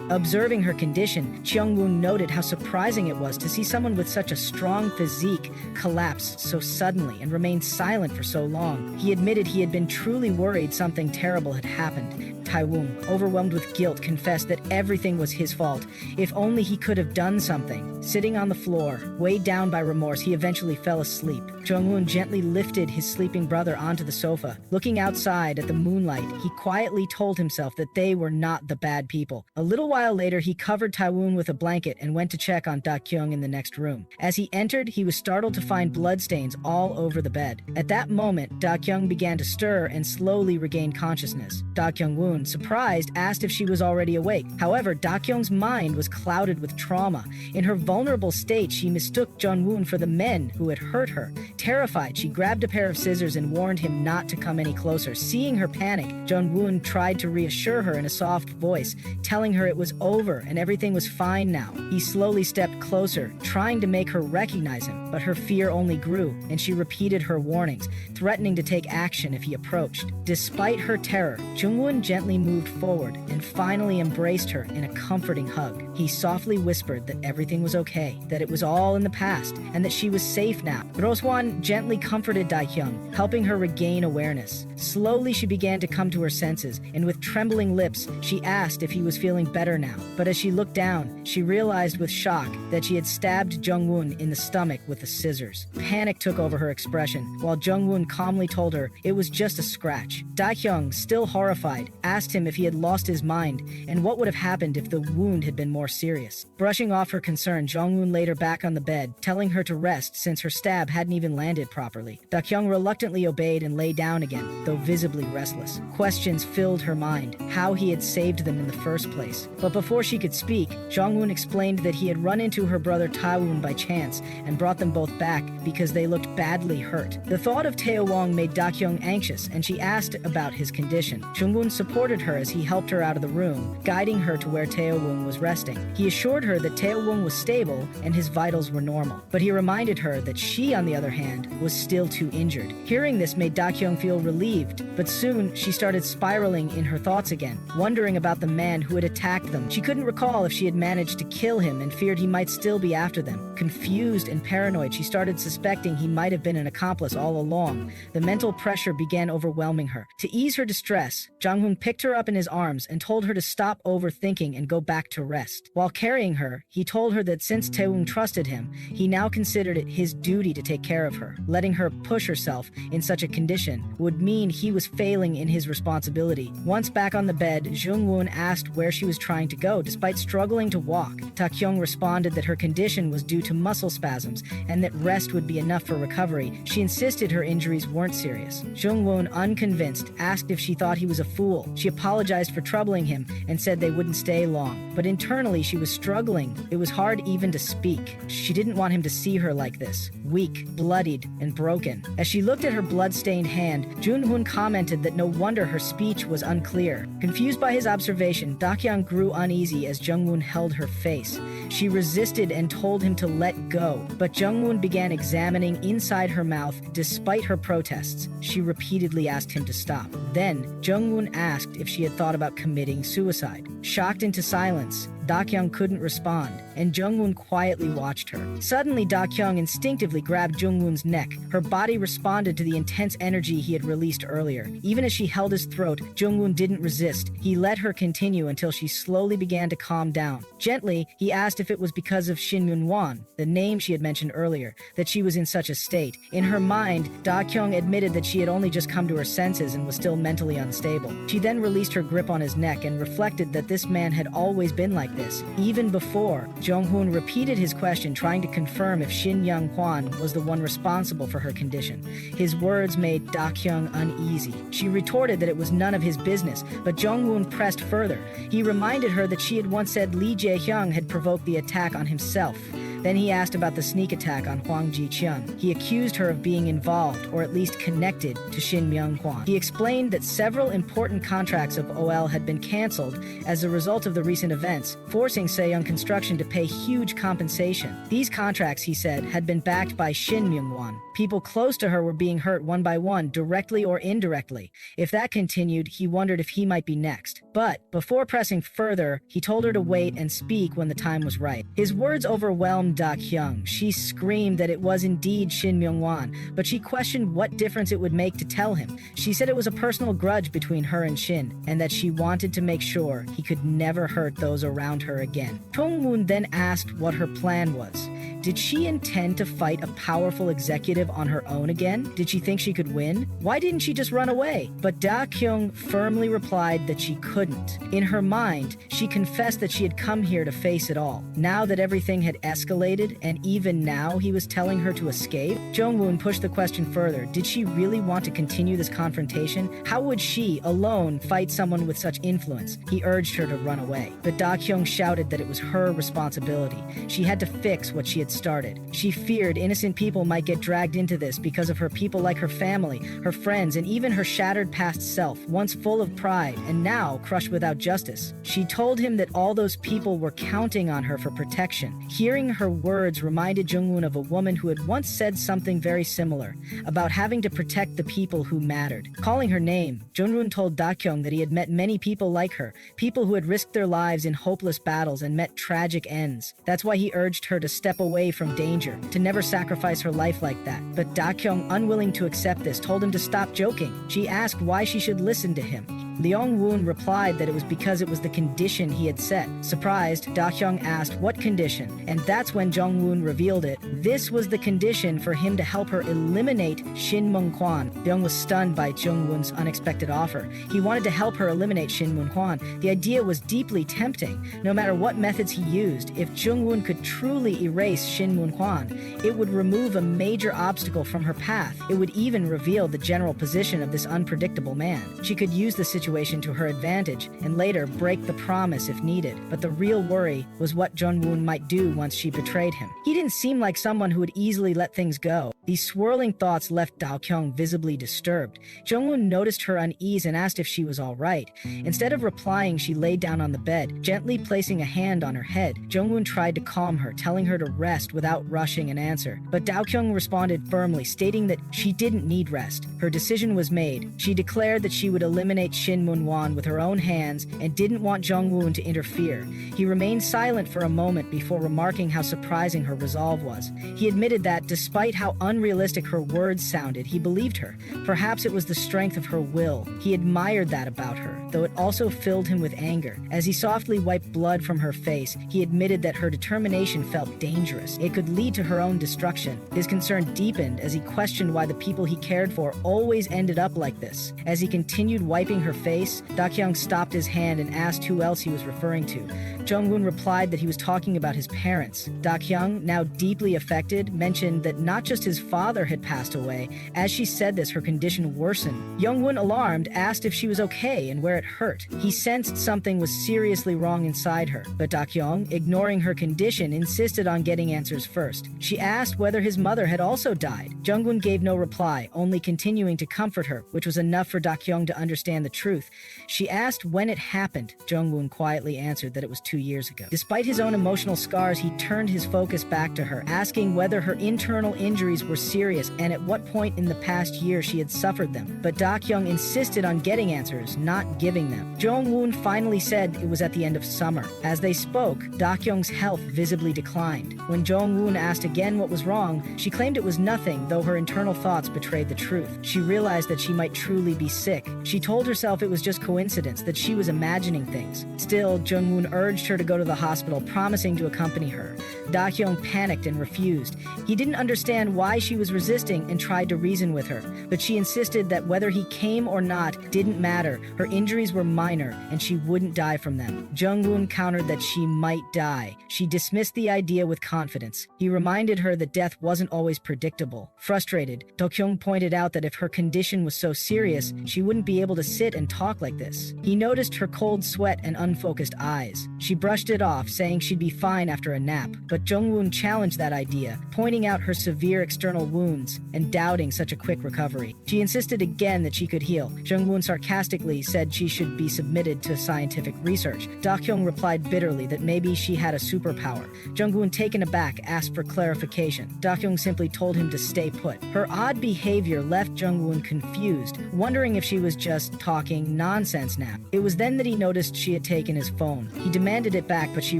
Observing her condition, Jung Wun noted how surprising it was to see someone with such a strong physique collapse so suddenly and remain silent for so long. He admitted he had been truly worried something terrible had happened. Taewong, overwhelmed with guilt, confessed that everything was his fault. If only he could have done something. Sitting on the floor, weighed down by remorse, he eventually fell asleep. Jung Wun gently lifted his sleeping brother onto the sofa. Looking outside at the moonlight, he quietly told himself that they were not the bad people. A little while later, he covered Taewong with a blanket and went to check on Dakyong in the next room. As he entered, he was startled to find bloodstains all over the bed. At that moment, Dakyong began to stir and slowly regain consciousness. Dakyong Wun, Wun, surprised, asked if she was already awake. However, Dakyong's mind was clouded with trauma. In her vulnerable state, she mistook Jung Wun for the men who had hurt her. Terrified, she grabbed a pair of scissors and warned him not to come any closer. Seeing her panic, Jung Wun tried to reassure her in a soft voice, telling her it was over and everything was fine now. He slowly stepped closer, trying to make her recognize him, but her fear only grew, and she repeated her warnings, threatening to take action if he approached. Despite her terror, Jung Wun gently moved forward and finally embraced her in a comforting hug. He softly whispered that everything was okay, that it was all in the past, and that she was safe now. Roswan gently comforted Dakyong, helping her regain awareness. Slowly, she began to come to her senses, and with trembling lips, she asked if he was feeling better now. But as she looked down, she realized with shock that she had stabbed Jung Wun in the stomach with the scissors. Panic took over her expression, while Jung Wun calmly told her it was just a scratch. Dakyong, still horrified, asked him if he had lost his mind and what would have happened if the wound had been more serious. Brushing off her concern, Jung Wun laid her back on the bed, telling her to rest since her stab hadn't even landed properly. Dakyong reluctantly obeyed and lay down again, though visibly restless. Questions filled her mind, how he had saved them in the first place. But before she could speak, Jung Wun explained that he had run into her brother Taewon by chance and brought them both back because they looked badly hurt. The thought of Taewon made Dakyong anxious, and she asked about his condition. Jung Wun supported her as he helped her out of the room, guiding her to where Taewon was resting. He assured her that Taewon was stable and his vitals were normal, but he reminded her that she, on the other hand, was still too injured. Hearing this made Dakyong feel relieved, but soon she started spiraling in her thoughts again, wondering about the man who had attacked them. She couldn't recall if she had managed to kill him and feared he might still be after them. Confused and paranoid, she started suspecting he might have been an accomplice all along. The mental pressure began overwhelming her. To ease her distress, Jung Hoon picked her up in his arms and told her to stop overthinking and go back to rest. While carrying her, he told her that since Taewon trusted him, he now considered it his duty to take care of her. Letting her push herself in such a condition would mean he was failing in his responsibility. Once back on the bed, Jung Wun asked where she was trying to go despite struggling to walk. Dakyong responded that her condition was due to muscle spasms and that rest would be enough for recovery. She insisted her injuries weren't serious. Jung Wun, unconvinced, asked if she thought he was a fool. She apologized for troubling him and said they wouldn't stay long. But internally, she was struggling. It was hard even to speak. She didn't want him to see her like this, weak, bloodied, and broken. As she looked at her blood-stained hand, Jung Hoon commented that no wonder her speech was unclear. Confused by his observation, Dakyong grew uneasy as Jung Won held her face. She resisted and told him to let go, but Jung Won began examining inside her mouth despite her protests. She repeatedly asked him to stop. Then, Jung Won asked if she had thought about committing suicide. Shocked into silence, Dakyong couldn't respond, and Jung Won quietly watched her. Suddenly, Dakyong instinctively grabbed Jung Won's neck. Her body responded to the intense energy he had released earlier. Even as she held his throat, Jung Won didn't resist. He let her continue until she slowly began to calm down. Gently, he asked if it was because of Shin Myung-won, the name she had mentioned earlier, that she was in such a state. In her mind, Dakyong admitted that she had only just come to her senses and was still mentally unstable. She then released her grip on his neck and reflected that this man had always been like this. Even before, Jung Hoon repeated his question, trying to confirm if Shin Young-hwan was the one responsible for her condition. His words made Dakyong uneasy. She retorted that it was none of his business, but Jung Hoon pressed further. He reminded her that she had once said Lee Jae-hyung had provoked the attack on himself. Then he asked about the sneak attack on Hwang Ji-cheon. He accused her of being involved, or at least connected, to Shin Myung-hwan. He explained that several important contracts of OL had been canceled as a result of the recent events, forcing Seyoung Construction to pay huge compensation. These contracts, he said, had been backed by Shin Myung-won. People close to her were being hurt one by one, directly or indirectly. If that continued, he wondered if he might be next. But before pressing further, he told her to wait and speak when the time was right. His words overwhelmed Dakyong. She screamed that it was indeed Shin Myung-won, but she questioned what difference it would make to tell him. She said it was a personal grudge between her and Shin, and that she wanted to make sure he could never hurt those around her again. Jung Won then asked what her plan was. Did she intend to fight a powerful executive on her own again? Did she think she could win? Why didn't she just run away? But Dakyong firmly replied that she couldn't. In her mind, she confessed that she had come here to face it all. Now that everything had escalated, and even now he was telling her to escape, Jung Wun pushed the question further. Did she really want to continue this confrontation? How would she, alone, fight someone with such influence? He urged her to run away. But Dakyong shouted that it was her responsibility. She had to fix what she had started. She feared innocent people might get dragged into this because of her people like her family, her friends, and even her shattered past self, once full of pride and now crushed without justice. She told him that all those people were counting on her for protection. Hearing her words reminded Jung Wun of a woman who had once said something very similar, about having to protect the people who mattered. Calling her name, Jung Wun told Dakyong that he had met many people like her, people who had risked their lives in hopeless battles and met tragic ends. That's why he urged her to step away from danger, to never sacrifice her life like that. But Dakyong, unwilling to accept this, told him to stop joking. She asked why she should listen to him. Jung Wun replied that it was because it was the condition he had set. Surprised, Dakyong asked what condition, and that's when Jung Wun revealed it. This was the condition for him to help her eliminate Shin Mung Kwan. Young was stunned by Jung Wun's unexpected offer. He wanted to help her eliminate Shin Mung Kwan. The idea was deeply tempting. No matter what methods he used, if Jung Wun could truly erase Shin Mung Kwan, it would remove a major obstacle from her path. It would even reveal the general position of this unpredictable man. She could use the situation to her advantage and later break the promise if needed. But the real worry was what Jung Wun might do once she betrayed him. He didn't seem like someone who would easily let things go. These swirling thoughts left Dakyong visibly disturbed. Jung Wun noticed her unease and asked if she was all right. Instead of replying, she lay down on the bed, gently placing a hand on her head. Jung Wun tried to calm her, telling her to rest without rushing an answer. But Dakyong responded firmly, stating that she didn't need rest. Her decision was made. She declared that she would eliminate Shin Mun Wan with her own hands and didn't want Jung Wun to interfere. He remained silent for a moment before remarking how surprising her resolve was. He admitted that, despite how unrealistic her words sounded, he believed her. Perhaps it was the strength of her will. He admired that about her, though it also filled him with anger. As he softly wiped blood from her face, he admitted that her determination felt dangerous. It could lead to her own destruction. His concern deepened as he questioned why the people he cared for always ended up like this. As he continued wiping her face, Dakyong stopped his hand and asked who else he was referring to. Jung Wun replied that he was talking about his parents. Dakyong, now deeply affected, mentioned that not just his father had passed away. As she said this, her condition worsened. Jung Wun, alarmed, asked if she was okay and where it hurt. He sensed something was seriously wrong inside her, but Dakyong, ignoring her condition, insisted on getting answers first. She asked whether his mother had also died. Jung Wun gave no reply, only continuing to comfort her, which was enough for Dakyong to understand the truth. She asked when it happened. Jung Wun quietly answered that it was 2 years ago. Despite his own emotional scars, he turned his focus back to her, asking whether her internal injuries were serious and at what point in the past year she had suffered them. But Dakyong insisted on getting answers, not giving them. Jung Wun finally said it was at the end of summer. As they spoke, Dakyong's health visibly declined. When Jung Wun asked again what was wrong, she claimed it was nothing, though her internal thoughts betrayed the truth. She realized that she might truly be sick. She told herself it was just coincidence, that she was imagining things. Still, Jung Wun urged her to go to the hospital, promising to accompany her. Dakyong panicked and refused. He didn't understand why she was resisting and tried to reason with her, but she insisted that whether he came or not didn't matter. Her injuries were minor, and she wouldn't die from them. Jung Wun countered that she might die. She dismissed the idea with confidence. He reminded her that death wasn't always predictable. Frustrated, Dakyong pointed out that if her condition was so serious, she wouldn't be able to sit and talk like this. He noticed her cold sweat and unfocused eyes. She brushed it off, saying she'd be fine after a nap, but Jung Wun challenged that idea, pointing out her severe external wounds and doubting such a quick recovery. She insisted again that she could heal. Jung Wun sarcastically said she should be submitted to scientific research. Dakyong replied bitterly that maybe she had a superpower. Jung Wun, taken aback, asked for clarification. Dakyong simply told him to stay put. Her odd behavior left Jung Wun confused, wondering if she was just talking saying, "Nonsense now." It was then that he noticed she had taken his phone. He demanded it back, but she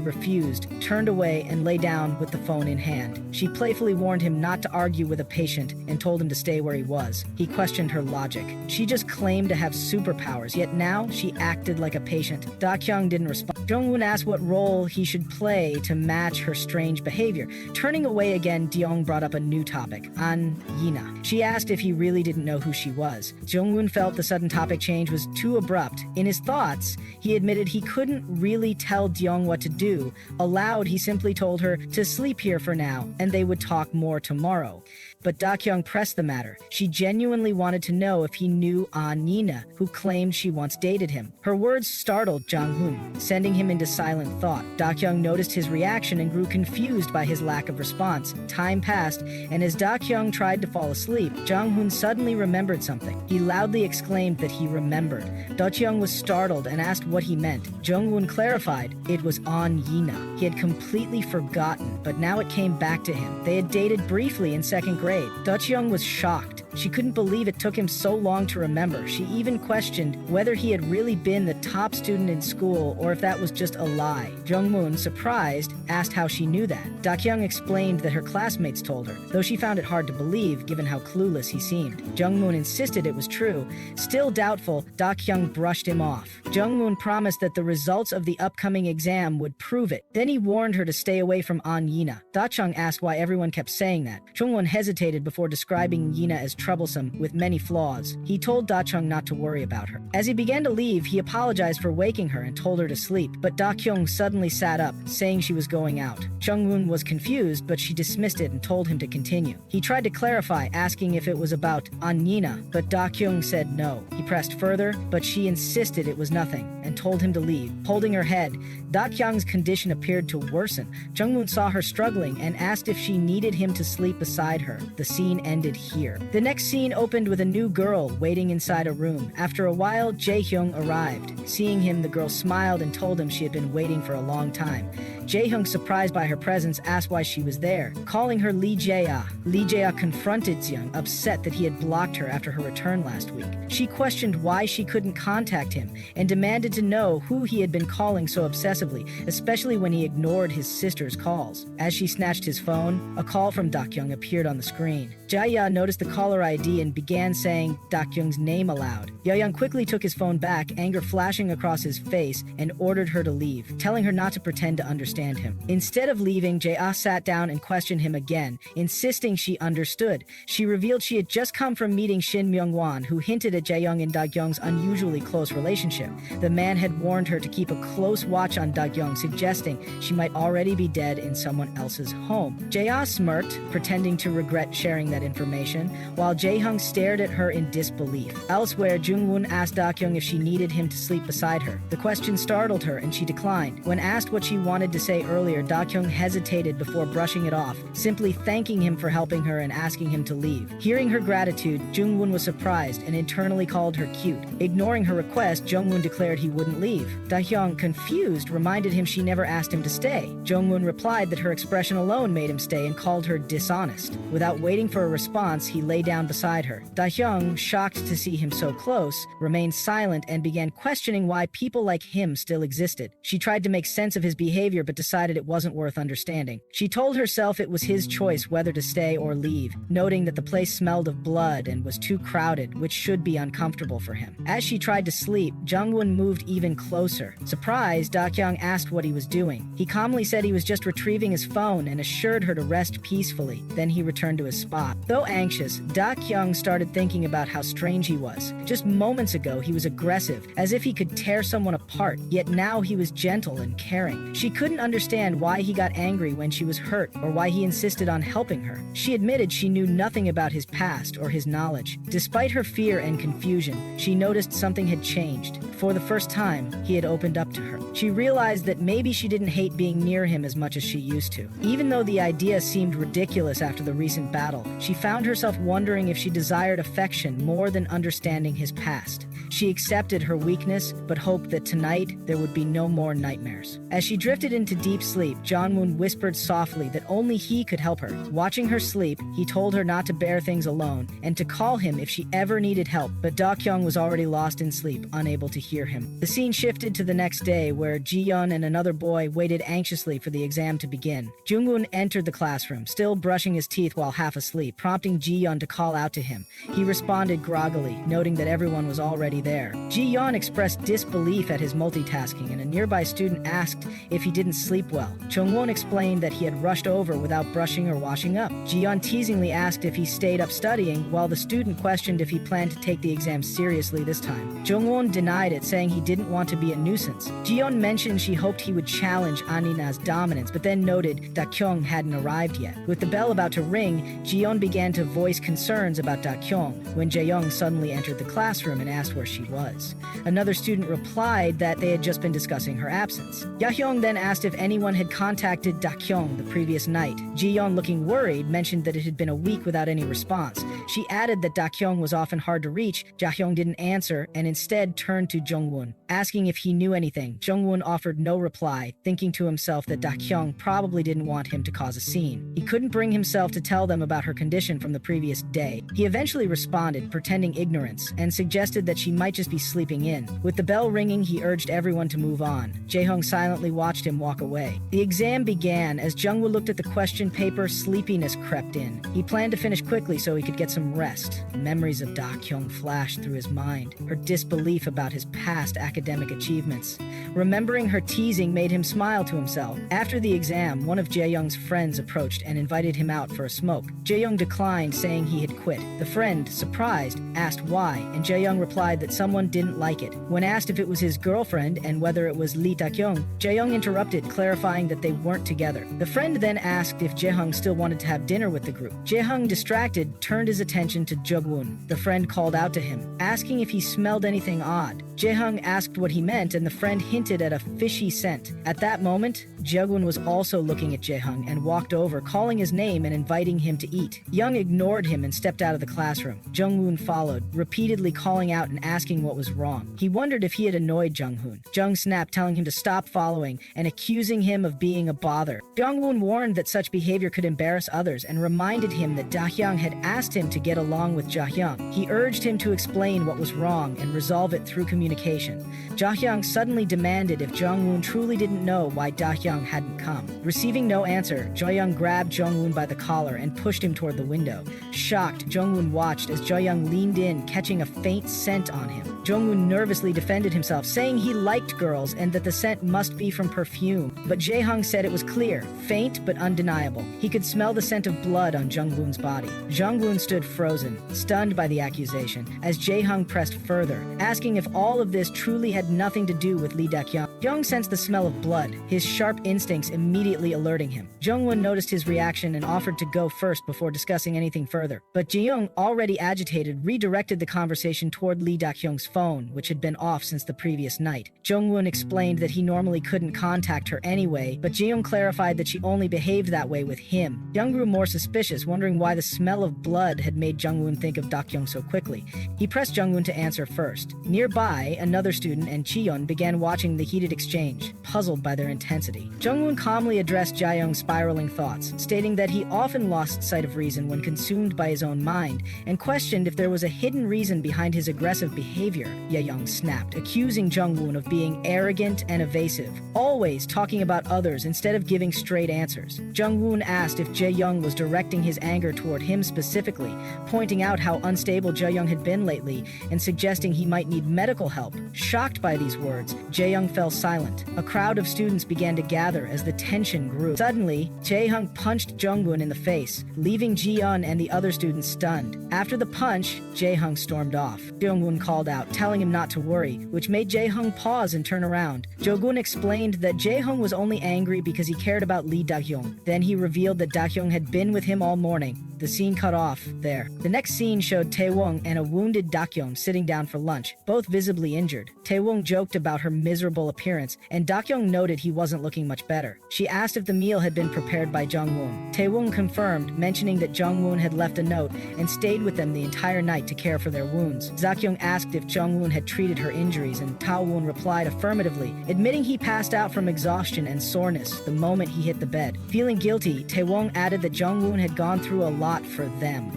refused, turned away, and lay down with the phone in hand. She playfully warned him not to argue with a patient and told him to stay where he was. He questioned her logic. She just claimed to have superpowers, yet now she acted like a patient. Dakyong didn't respond. Jung Wun asked what role he should play to match her strange behavior. Turning away again, Dakyong brought up a new topic, An Yina. She asked if he really didn't know who she was. Jung Wun felt the sudden topic change was too abrupt. In his thoughts, he admitted he couldn't really tell Dakyong what to do. Aloud, he simply told her to sleep here for now, and they would talk more tomorrow. But Dakyong pressed the matter. She genuinely wanted to know if he knew An Yina, who claimed she once dated him. Her words startled Jung Wun, sending him into silent thought. Dakyong noticed his reaction and grew confused by his lack of response. Time passed, and as Dakyong tried to fall asleep, Jung Wun suddenly remembered something. He loudly exclaimed that he remembered. Dakyong was startled and asked what he meant. Jung Wun clarified it was An Yina. He had completely forgotten, but now it came back to him. They had dated briefly in second grade. Dakyong was shocked. She couldn't believe it took him so long to remember. She even questioned whether he had really been the top student in school or if that was just a lie. Jung Wun, surprised, asked how she knew that. Dakyong explained that her classmates told her, though she found it hard to believe given how clueless he seemed. Jung Wun insisted it was true. Still doubtful, Dakyong brushed him off. Jung Wun promised that the results of the upcoming exam would prove it. Then he warned her to stay away from An Yina. Dakyong asked why everyone kept saying that. Jung Wun hesitated before describing Yina as troublesome with many flaws. He told Dakyong not to worry about her. As he began to leave, he apologized for waking her and told her to sleep, but Dakyong suddenly sat up, saying she was going out. Jung Wun was confused, but she dismissed it and told him to continue. He tried to clarify, asking if it was about An Yina, but Dakyong said no. He pressed further, but she insisted it was nothing and told him to leave. Holding her head, Dakyong's condition appeared to worsen. Jung Wun saw her struggling and asked if she needed him to sleep beside her. The scene ended here. The next scene opened with a new girl waiting inside a room. After a while, Dakyong arrived. Seeing him, the girl smiled and told him she had been waiting for a long time. Dakyong, surprised by her presence, asked why she was there, calling her Lee Jae-ah. Lee Jae-ah confronted Zeung, upset that he had blocked her after her return last week. She questioned why she couldn't contact him and demanded to know who he had been calling so obsessively, especially when he ignored his sister's calls. As she snatched his phone, a call from Dakyong appeared on the screen. Jae-ah noticed the caller ID and began saying Dakyong's name aloud. Jae-young quickly took his phone back, anger flashing across his face, and ordered her to leave, telling her not to pretend to understand him. Instead of leaving, Jae-ah sat down and questioned him again, insisting she understood. She revealed she had just come from meeting Shin Myung-won, who hinted at Jae-young and Dakyong's unusually close relationship. The man had warned her to keep a close watch on Dakyong, suggesting she might already be dead in someone else's home. Jae-ah smirked, pretending to regret sharing that information, while Jae-hyung stared at her in disbelief. Elsewhere, Jung Wun asked Dakyong if she needed him to sleep beside her. The question startled her, and she declined. When asked what she wanted to say earlier, Dakyong hesitated before brushing it off, simply thanking him for helping her and asking him to leave. Hearing her gratitude, Jung Wun was surprised and internally called her cute. Ignoring her request, Jung Wun declared he wouldn't leave. Dakyong, confused, reminded him she never asked him to stay. Jung Wun replied that her expression alone made him stay and called her dishonest. Without waiting for a response, he lay down beside her. Dakyong, shocked to see him so close, remained silent and began questioning why people like him still existed. She tried to make sense of his behavior but decided it wasn't worth understanding. She told herself it was his choice whether to stay or leave, noting that the place smelled of blood and was too crowded, which should be uncomfortable for him. As she tried to sleep, Jung Wun moved even closer. Surprised, Dakyong asked what he was doing. He calmly said he was just retrieving his phone and assured her to rest peacefully. Then he returned to his spot. Though anxious, Dakyong started thinking about how strange he was. Just moments ago, he was aggressive, as if he could tear someone apart, yet now he was gentle and caring. She couldn't understand why he got angry when she was hurt, or why he insisted on helping her. She admitted she knew nothing about his past or his knowledge. Despite her fear and confusion, she noticed something had changed. For the first time, he had opened up to her. She realized that maybe she didn't hate being near him as much as she used to. Even though the idea seemed ridiculous after the recent battle, she found herself wondering if she desired affection more than understanding his past. She accepted her weakness, but hoped that tonight there would be no more nightmares. As she drifted into deep sleep, Jung Wun whispered softly that only he could help her. Watching her sleep, he told her not to bear things alone and to call him if she ever needed help, but Dakyong was already lost in sleep, unable to hear him. The scene shifted to the next day, where Ji-yeon and another boy waited anxiously for the exam to begin. Jung Wun entered the classroom, still brushing his teeth while half asleep, prompting Ji-yeon to call out to him. He responded groggily, noting that everyone was already there. Ji-yeon expressed disbelief at his multitasking, and a nearby student asked if he didn't sleep well. Jung Wun explained that he had rushed over without brushing or washing up. Ji-yeon teasingly asked if he stayed up studying, while the student questioned if he planned to take the exam seriously this time. Jung Wun denied it, saying he didn't want to be a nuisance. Ji-yeon mentioned she hoped he would challenge Anina's dominance, but then noted Dakyong hadn't arrived yet. With the bell about to ring, Ji-yeon began to voice concerns about Dakyong when Jae-young suddenly entered the classroom and asked where she was. Another student replied that they had just been discussing her absence. Dakyong then asked if anyone had contacted Dakyong the previous night. Ji-yeon, looking worried, mentioned that it had been a week without any response. She added that Dakyong was often hard to reach. Dakyong didn't answer and instead turned to Jung Wun, asking if he knew anything. Jung Wun offered no reply, thinking to himself that Dakyong probably didn't want him to cause a scene. He couldn't bring himself to tell them about her condition from the previous day. He eventually responded, pretending ignorance, and suggested that she might just be sleeping in. With the bell ringing, he urged everyone to move on. Jae-hung silently watched him walk away. The exam began. As Jung-woo looked at the question paper, sleepiness crept in. He planned to finish quickly so he could get some rest. Memories of Dakyong flashed through his mind, her disbelief about his past academic achievements. Remembering her teasing made him smile to himself. After the exam, one of Jae-young's friends approached and invited him out for a smoke. Jae-young declined, saying he had quit. The friend, surprised, asked why, and Jae-young replied that someone didn't like it. When asked if it was his girlfriend and whether it was Lee Dakyong, Jae-young interrupted, clarifying that they weren't together. The friend then asked if Jae-hung still wanted to have dinner with the group. Jae-hung, distracted, turned his attention to Jung Wun. The friend called out to him, asking if he smelled anything odd. Jae-hung asked what he meant, and the friend hinted at a fishy scent. At that moment, Jung Wun was also looking at Jae-hung and walked over, calling his name and inviting him to eat. Young ignored him and stepped out of the classroom. Jung Wun followed, repeatedly calling out and asking what was wrong. He wondered if he had annoyed Jung Hoon. Jung snapped, telling him to stop following and accusing him of being a bother. Jung Wun warned that such behavior could embarrass others and reminded him that Dakyong had asked him to get along with Jae-hyung. He urged him to explain what was wrong and resolve it through communication. Jae-hyung suddenly demanded if Jung Wun truly didn't know why Dakyong hadn't come. Receiving no answer, Jae-young grabbed Jung Wun by the collar and pushed him toward the window. Shocked, Jung Wun watched as Jae-young leaned in, catching a faint scent on him. Jung Wun nervously defended himself, saying he liked girls and that the scent must be from perfume. But Jae-hyung said it was clear, faint but undeniable. He could smell the scent of blood on Jung Wun's body. Jung Wun stood frozen, stunned by the accusation, as Jae-hyung pressed further, asking if all of this truly had nothing to do with Lee Dakyong. Jung sensed the smell of blood, his sharp instincts immediately alerting him. Jung Wun noticed his reaction and offered to go first before discussing anything further. But Ji-young, already agitated, redirected the conversation toward Lee Dakyong's phone, which had been off since the previous night. Jung Wun explained that he normally couldn't contact her anyway, but Ji-young clarified that she only behaved that way with him. Jung grew more suspicious, wondering why the smell of blood had made Jung Wun think of Dakyong so quickly. He pressed Jung Wun to answer first. Nearby, another student and Chi-yeon began watching the heated exchange, puzzled by their intensity. Jung Wun calmly addressed Jae-young's spiraling thoughts, stating that he often lost sight of reason when consumed by his own mind, and questioned if there was a hidden reason behind his aggressive behavior. Jae-young snapped, accusing Jung Wun of being arrogant and evasive, always talking about others instead of giving straight answers. Jung Wun asked if Jae-young was directing his anger toward him specifically, pointing out how unstable Jae-young had been lately and suggesting he might need medical help. Shocked by these words, Jae-young fell silent. A crowd of students began to gather as the tension grew. Suddenly, Jae-hyung punched Jung Wun in the face, leaving Ji-yeon and the other students stunned. After the punch, Jae-hyung stormed off. Jung Wun called out, telling him not to worry, which made Jae-hyung pause and turn around. Jo-gun explained that Jae-hyung was only angry because he cared about Lee Dakyong. Then he revealed that Dakyong had been with him all morning. The scene cut off there. The next scene showed Tae-won and a wounded Dakyong sitting down for lunch, both visibly injured. Tae-won joked about her miserable appearance, and Dakyong noted he wasn't looking much better. She asked if the meal had been prepared by Jung Wun. Tae-won confirmed, mentioning that Jung Wun had left a note and stayed with them the entire night to care for their wounds. Dakyong asked if Jung Jung Wun had treated her injuries, and Tao Wun replied affirmatively, admitting he passed out from exhaustion and soreness the moment he hit the bed. Feeling guilty, Taewong added that Jung Wun had gone through a lot for them.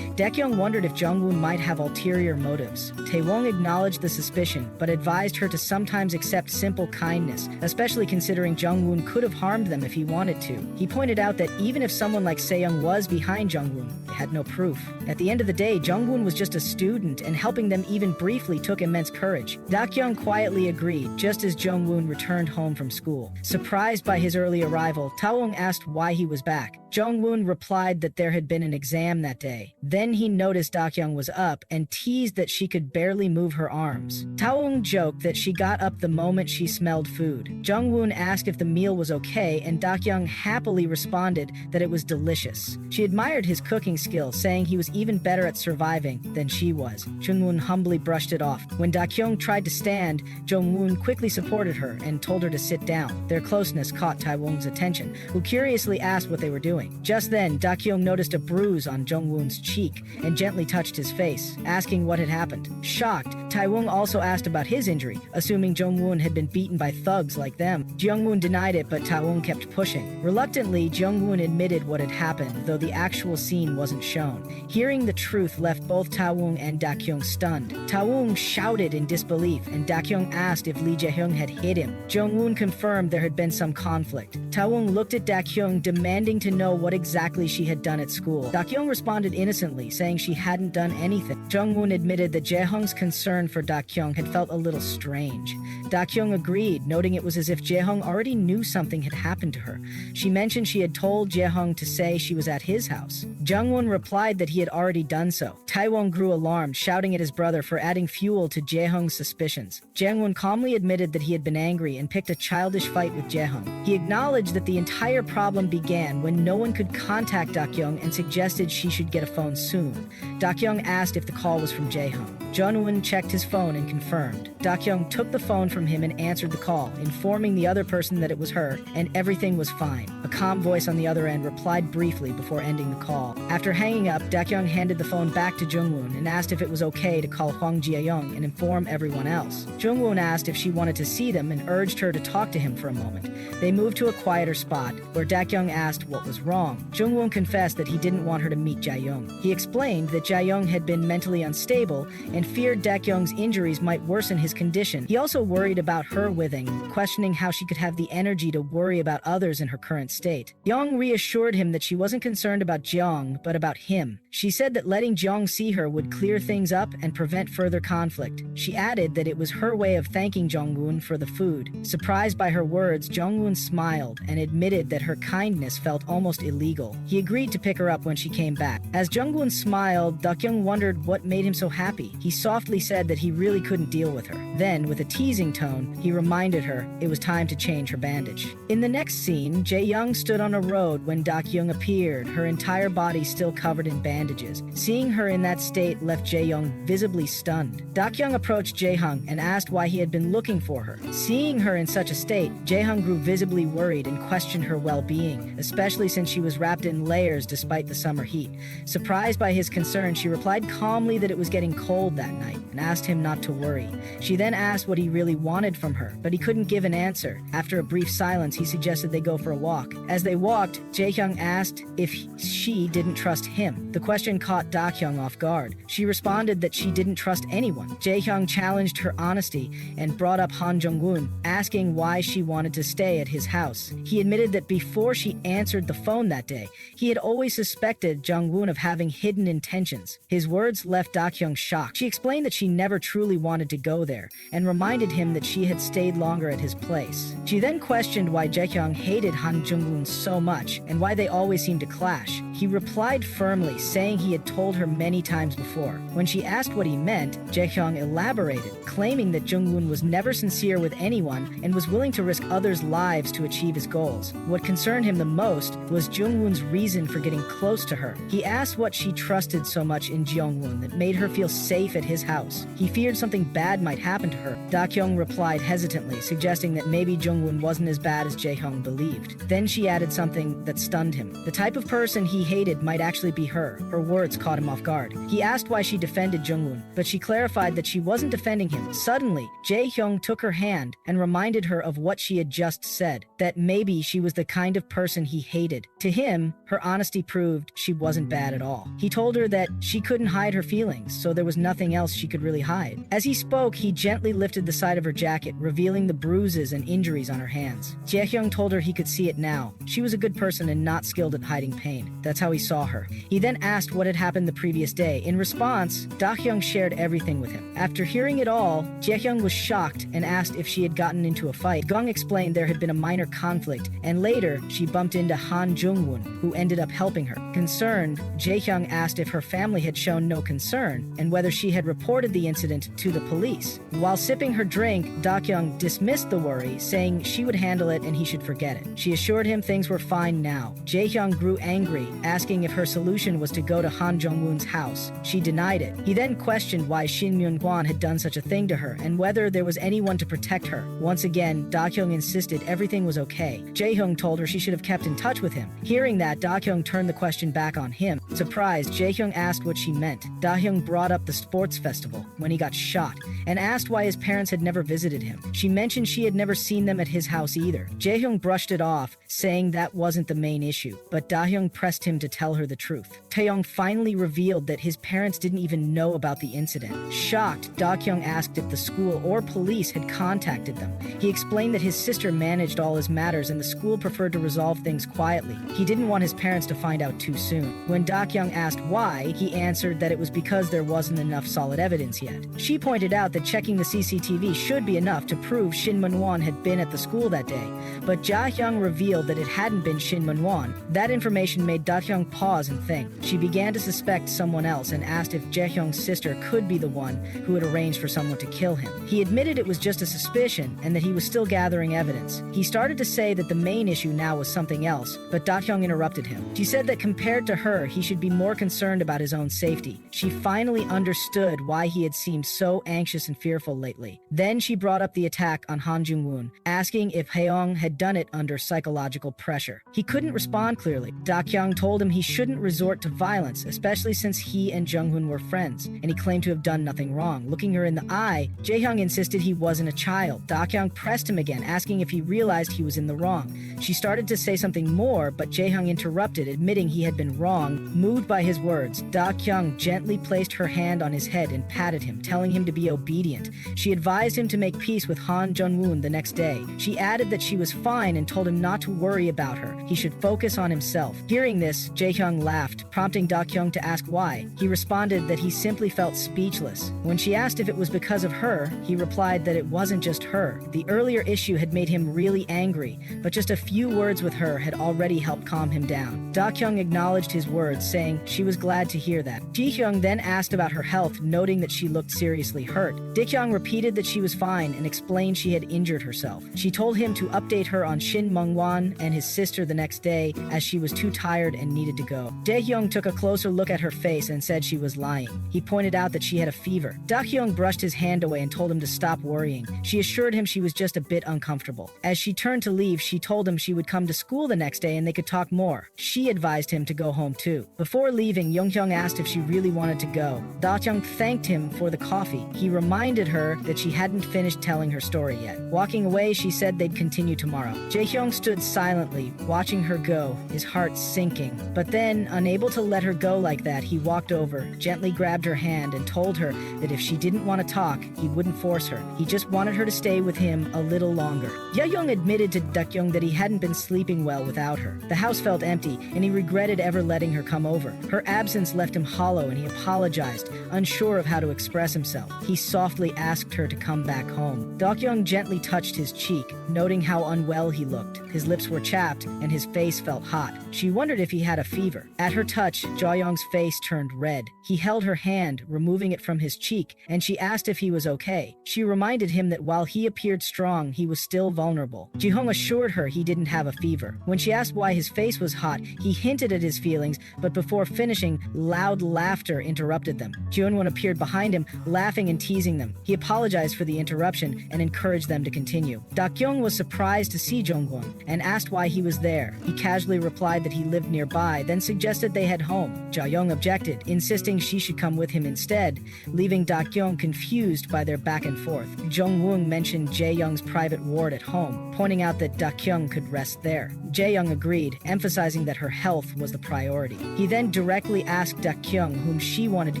Dakyong wondered if Jung Wun might have ulterior motives. Taewong acknowledged the suspicion, but advised her to sometimes accept simple kindness, especially considering Jung Wun could have harmed them if he wanted to. He pointed out that even if someone like Seyoung was behind Jung Wun, they had no proof. At the end of the day, Jung Wun was just a student, and helping them even briefly took immense courage. Dakyong quietly agreed, just as Jung Wun returned home from school. Surprised by his early arrival, Taewong asked why he was back. Jung Wun replied that there had been an exam that day. Then he noticed Dakyong was up and teased that she could barely move her arms. Taewong joked that she got up the moment she smelled food. Jung Wun asked if the meal was okay, and Dakyong happily responded that it was delicious. She admired his cooking skills, saying he was even better at surviving than she was. Jung Wun humbly brushed it off. When Dakyong tried to stand, Jung Wun quickly supported her and told her to sit down. Their closeness caught Taewong's attention, who curiously asked what they were doing. Just then, Dakyong noticed a bruise on Jung Wun's cheek and gently touched his face, asking what had happened. Shocked, Taewong also asked about his injury, assuming Jung Wun had been beaten by thugs like them. Jung Wun denied it, but Taewong kept pushing. Reluctantly, Jung Wun admitted what had happened, though the actual scene wasn't shown. Hearing the truth left both Taewong and Dakyong stunned. Taewong shouted in disbelief, and Dakyong asked if Lee Jae-hyung had hit him. Jung Wun confirmed there had been some conflict. Taewong looked at Dakyong, demanding to know what exactly she had done at school. Dakyong responded innocently, saying she hadn't done anything. Jung Wun admitted that Jae-hyung's concern for Dakyong had felt a little strange. Dakyong agreed, noting it was as if Jae-hyung already knew something had happened to her. She mentioned she had told Jae-hyung to say she was at his house. Jung Wun replied that he had already done so. Taewong grew alarmed, shouting at his brother for adding fuel to Jae-hyung's suspicions. Jung Wun calmly admitted that he had been angry and picked a childish fight with Jae-hyung. He acknowledged that the entire problem began when no one could contact Dakyong and suggested she should get a phone soon. Dakyong asked if the call was from Jae-hyung. Jung Wun checked his phone and confirmed. Dakyong took the phone from him and answered the call, informing the other person that it was her, and everything was fine. A calm voice on the other end replied briefly before ending the call. After hanging up, Dakyong handed the phone back to Jung Wun and asked if it was okay to call Hwang Jae-young and inform everyone else. Jung Wun asked if she wanted to see them and urged her to talk to him for a moment. They moved to a quieter spot, where Dakyong asked what was wrong. Jung Wun confessed that he didn't want her to meet Jae-young. He explained that Jae-young had been mentally unstable and feared Dakyong's injuries might worsen his condition. He also worried about her withing, questioning how she could have the energy to worry about others in her current state. Young reassured him that she wasn't concerned about Jeong, but about him. She said that letting Jeong see her would clear things up and prevent further conflict. She added that it was her way of thanking Jung Wun for the food. Surprised by her words, Jung Wun smiled and admitted that her kindness felt almost illegal. He agreed to pick her up when she came back. As Jung Wun smiled, Dakyong wondered what made him so happy. He softly said that he really couldn't deal with her. Then, with a teasing tone, he reminded her it was time to change her bandage. In the next scene, Jae-young stood on a road when Dakyong appeared, her entire body still covered in bandages. Seeing her in that state left Jae-young visibly stunned. Dakyong approached Jae-hyung and asked why he had been looking for her. Seeing her in such a state, Jae-hyung grew visibly worried and questioned her well-being, especially since she was wrapped in layers despite the summer heat. Surprised by his concern, she replied calmly that it was getting cold that night and asked him not to worry. She then asked what he really wanted from her, but he couldn't give an answer. After a brief silence, he suggested they go for a walk. As they walked, Jae-hyung asked if she didn't trust him. The question caught Dakyong off guard. She responded that she didn't trust anyone. Jae-hyung challenged her honesty and brought up Han Jung-won, asking why she wanted to stay at his house. He admitted that before she answered the phone that day, he had always suspected Jung-won of having hidden intentions. His words left Dakyong shocked. She explained that she never truly wanted to go there and reminded him that she had stayed longer at his place. She then questioned why Jae-hyung hated Han Jung-won so much and why they always seemed to clash. He replied firmly, saying he had told her many times before. When she asked what he meant, Jae-hyung elaborated, claiming that Jung-won was never sincere with anyone and was willing to risk others' lives to achieve his goals. What concerned him the most was Jung-won's reason for getting close to her. He asked what she trusted so much in Jung-won that made her feel safe at his house. He feared something bad might happen to her. Dakyong replied hesitantly, suggesting that maybe Jung-won wasn't as bad as Jae-hyung believed. Then she added something that stunned him. The type of person he hated might actually be her. Her words caught him off guard. He asked why she defended Jung Wun, but she clarified that she wasn't defending him. Suddenly, Dakyong took her hand and reminded her of what she had just said, that maybe she was the kind of person he hated. To him, her honesty proved she wasn't bad at all. He told her that she couldn't hide her feelings, so there was nothing else she could really hide. As he spoke, he gently lifted the side of her jacket, revealing the bruises and injuries on her hands. Dakyong told her he could see it now. She was a good person and not skilled at hiding pain. That's how he saw her. He then asked what had happened the previous day. In response, Dakyong shared everything with him. After hearing it all, Dakyong was shocked and asked if she had gotten into a fight. Gong explained there had been a minor conflict, and later she bumped into Jung Wun, who ended up helping her. Concerned, Dakyong asked if her family had shown no concern and whether she had reported the incident to the police. While sipping her drink, Dakyong dismissed the worry, saying she would handle it and he should forget it. She assured him things were fine now. Dakyong grew angry, asking if her solution was to go to Jung Wun's house. She denied it. He then questioned why Shin Myung-kwan had done such a thing to her and whether there was anyone to protect her. Once again, Dakyong insisted everything was okay. Jae-hyung told her she should have kept in touch with him. Hearing that, Dakyong turned the question back on him. Surprised, Jae-hyung asked what she meant. Dakyong brought up the sports festival when he got shot and asked why his parents had never visited him. She mentioned she had never seen them at his house either. Jae-hyung brushed it off, saying that wasn't the main issue, but Dakyong pressed him to tell her the truth. Taeyong finally revealed that his parents didn't even know about the incident. Shocked, Dakyong asked if the school or police had contacted them. He explained that his sister managed all his matters and the school preferred to resolve things quietly. He didn't want his parents to find out too soon. When Dakyong asked why, he answered that it was because there wasn't enough solid evidence yet. She pointed out that checking the CCTV should be enough to prove Shin Min-won had been at the school that day, but Ja-hyung revealed that it hadn't been Shin Min-won. That information made Dakyong pause and think. She began to suspect someone else and asked if Jae-hyung's sister could be the one who had arranged for someone to kill him. He admitted it was just a suspicion and that he was still gathering evidence. He started to say that the main issue now was something else, but Dakyong interrupted him. She said that compared to her, he should be more concerned about his own safety. She finally understood why he had seemed so anxious and fearful lately. Then she brought up the attack on Jung Wun, asking if Haeyoung had done it under psychological pressure. He couldn't respond clearly. Dakyong told him he shouldn't resort to violence, especially since he and Jung-hoon were friends, and he claimed to have done nothing wrong. Looking her in the eye, Jae-hyung insisted he wasn't a child. Dakyong pressed him again, asking if he realized he was in the wrong. She started to say something more, but Jae-hyung interrupted, admitting he had been wrong. Moved by his words, Dakyong gently placed her hand on his head and patted him, telling him to be obedient. She advised him to make peace with Jung Wun the next day. She added that she was fine and told him not to worry about her. He should focus on himself. Hearing this, Jae-hyung laughed, prompting Dakyong to ask why. He responded that he simply felt speechless. When she asked if it was because of her, he replied that it wasn't just her. The earlier issue had made him really angry, but just a few words with her had already helped calm him down. Dakyong acknowledged his words, saying she was glad to hear that. Jae-hyung then asked about her health, noting that she looked seriously hurt. Dakyong repeated that she was fine and explained she had injured herself. She told him to update her on Shin Myung-won and his sister the next day, as she was too tired and needed to go. Dakyong took a closer look at her face and said she was lying. He pointed out that she had a fever. Dakyong brushed his hand away and told him to stop worrying. She assured him she was just a bit uncomfortable. As she turned to leave, she told him she would come to school the next day and they could talk more. She advised him to go home too. Before leaving, Young-hyung asked if she really wanted to go. Dakyong thanked him for the coffee. He reminded her that she hadn't finished telling her story yet. Walking away, she said they'd continue tomorrow. Jae-hyung stood silently, watching her go, his heart sinking. But then, unable to let her go like that, he walked over, gently grabbed her hand, and told her that if she didn't want to talk, he wouldn't force her. He just wanted her to stay with him a little longer. Jae-hyung admitted to Dakyong that he hadn't been sleeping well without her. The house felt empty, and he regretted ever letting her come over. Her absence left him hollow, and he apologized, unsure of how to express himself. He softly asked her to come back home. Dakyong gently touched his cheek, noting how unwell he looked. His lips were chapped, and his face felt hot. She wondered if he had a fever. At her touch, Jae-hyung's face turned red. He held her hand, removing it from his cheek, and she asked if he was okay. She reminded him that while he appeared strong, he was still vulnerable. Ji-hyung assured her he didn't have a fever. When she asked why his face was hot, he hinted at his feelings, but before finishing, loud laughter interrupted them. Ji-hyun appeared behind him, laughing and teasing them. He apologized for the interruption and encouraged them to continue. Dakyong was surprised to see Jung Wun and asked why he was there. He casually replied that he lived nearby by, then suggested they head home. Dakyong objected, insisting she should come with him instead, leaving Dakyong confused by their back and forth. Jung Wun mentioned Jae-young's private ward at home, pointing out that Dakyong could rest there. Jae-young agreed, emphasizing that her health was the priority. He then directly asked Dakyong whom she wanted to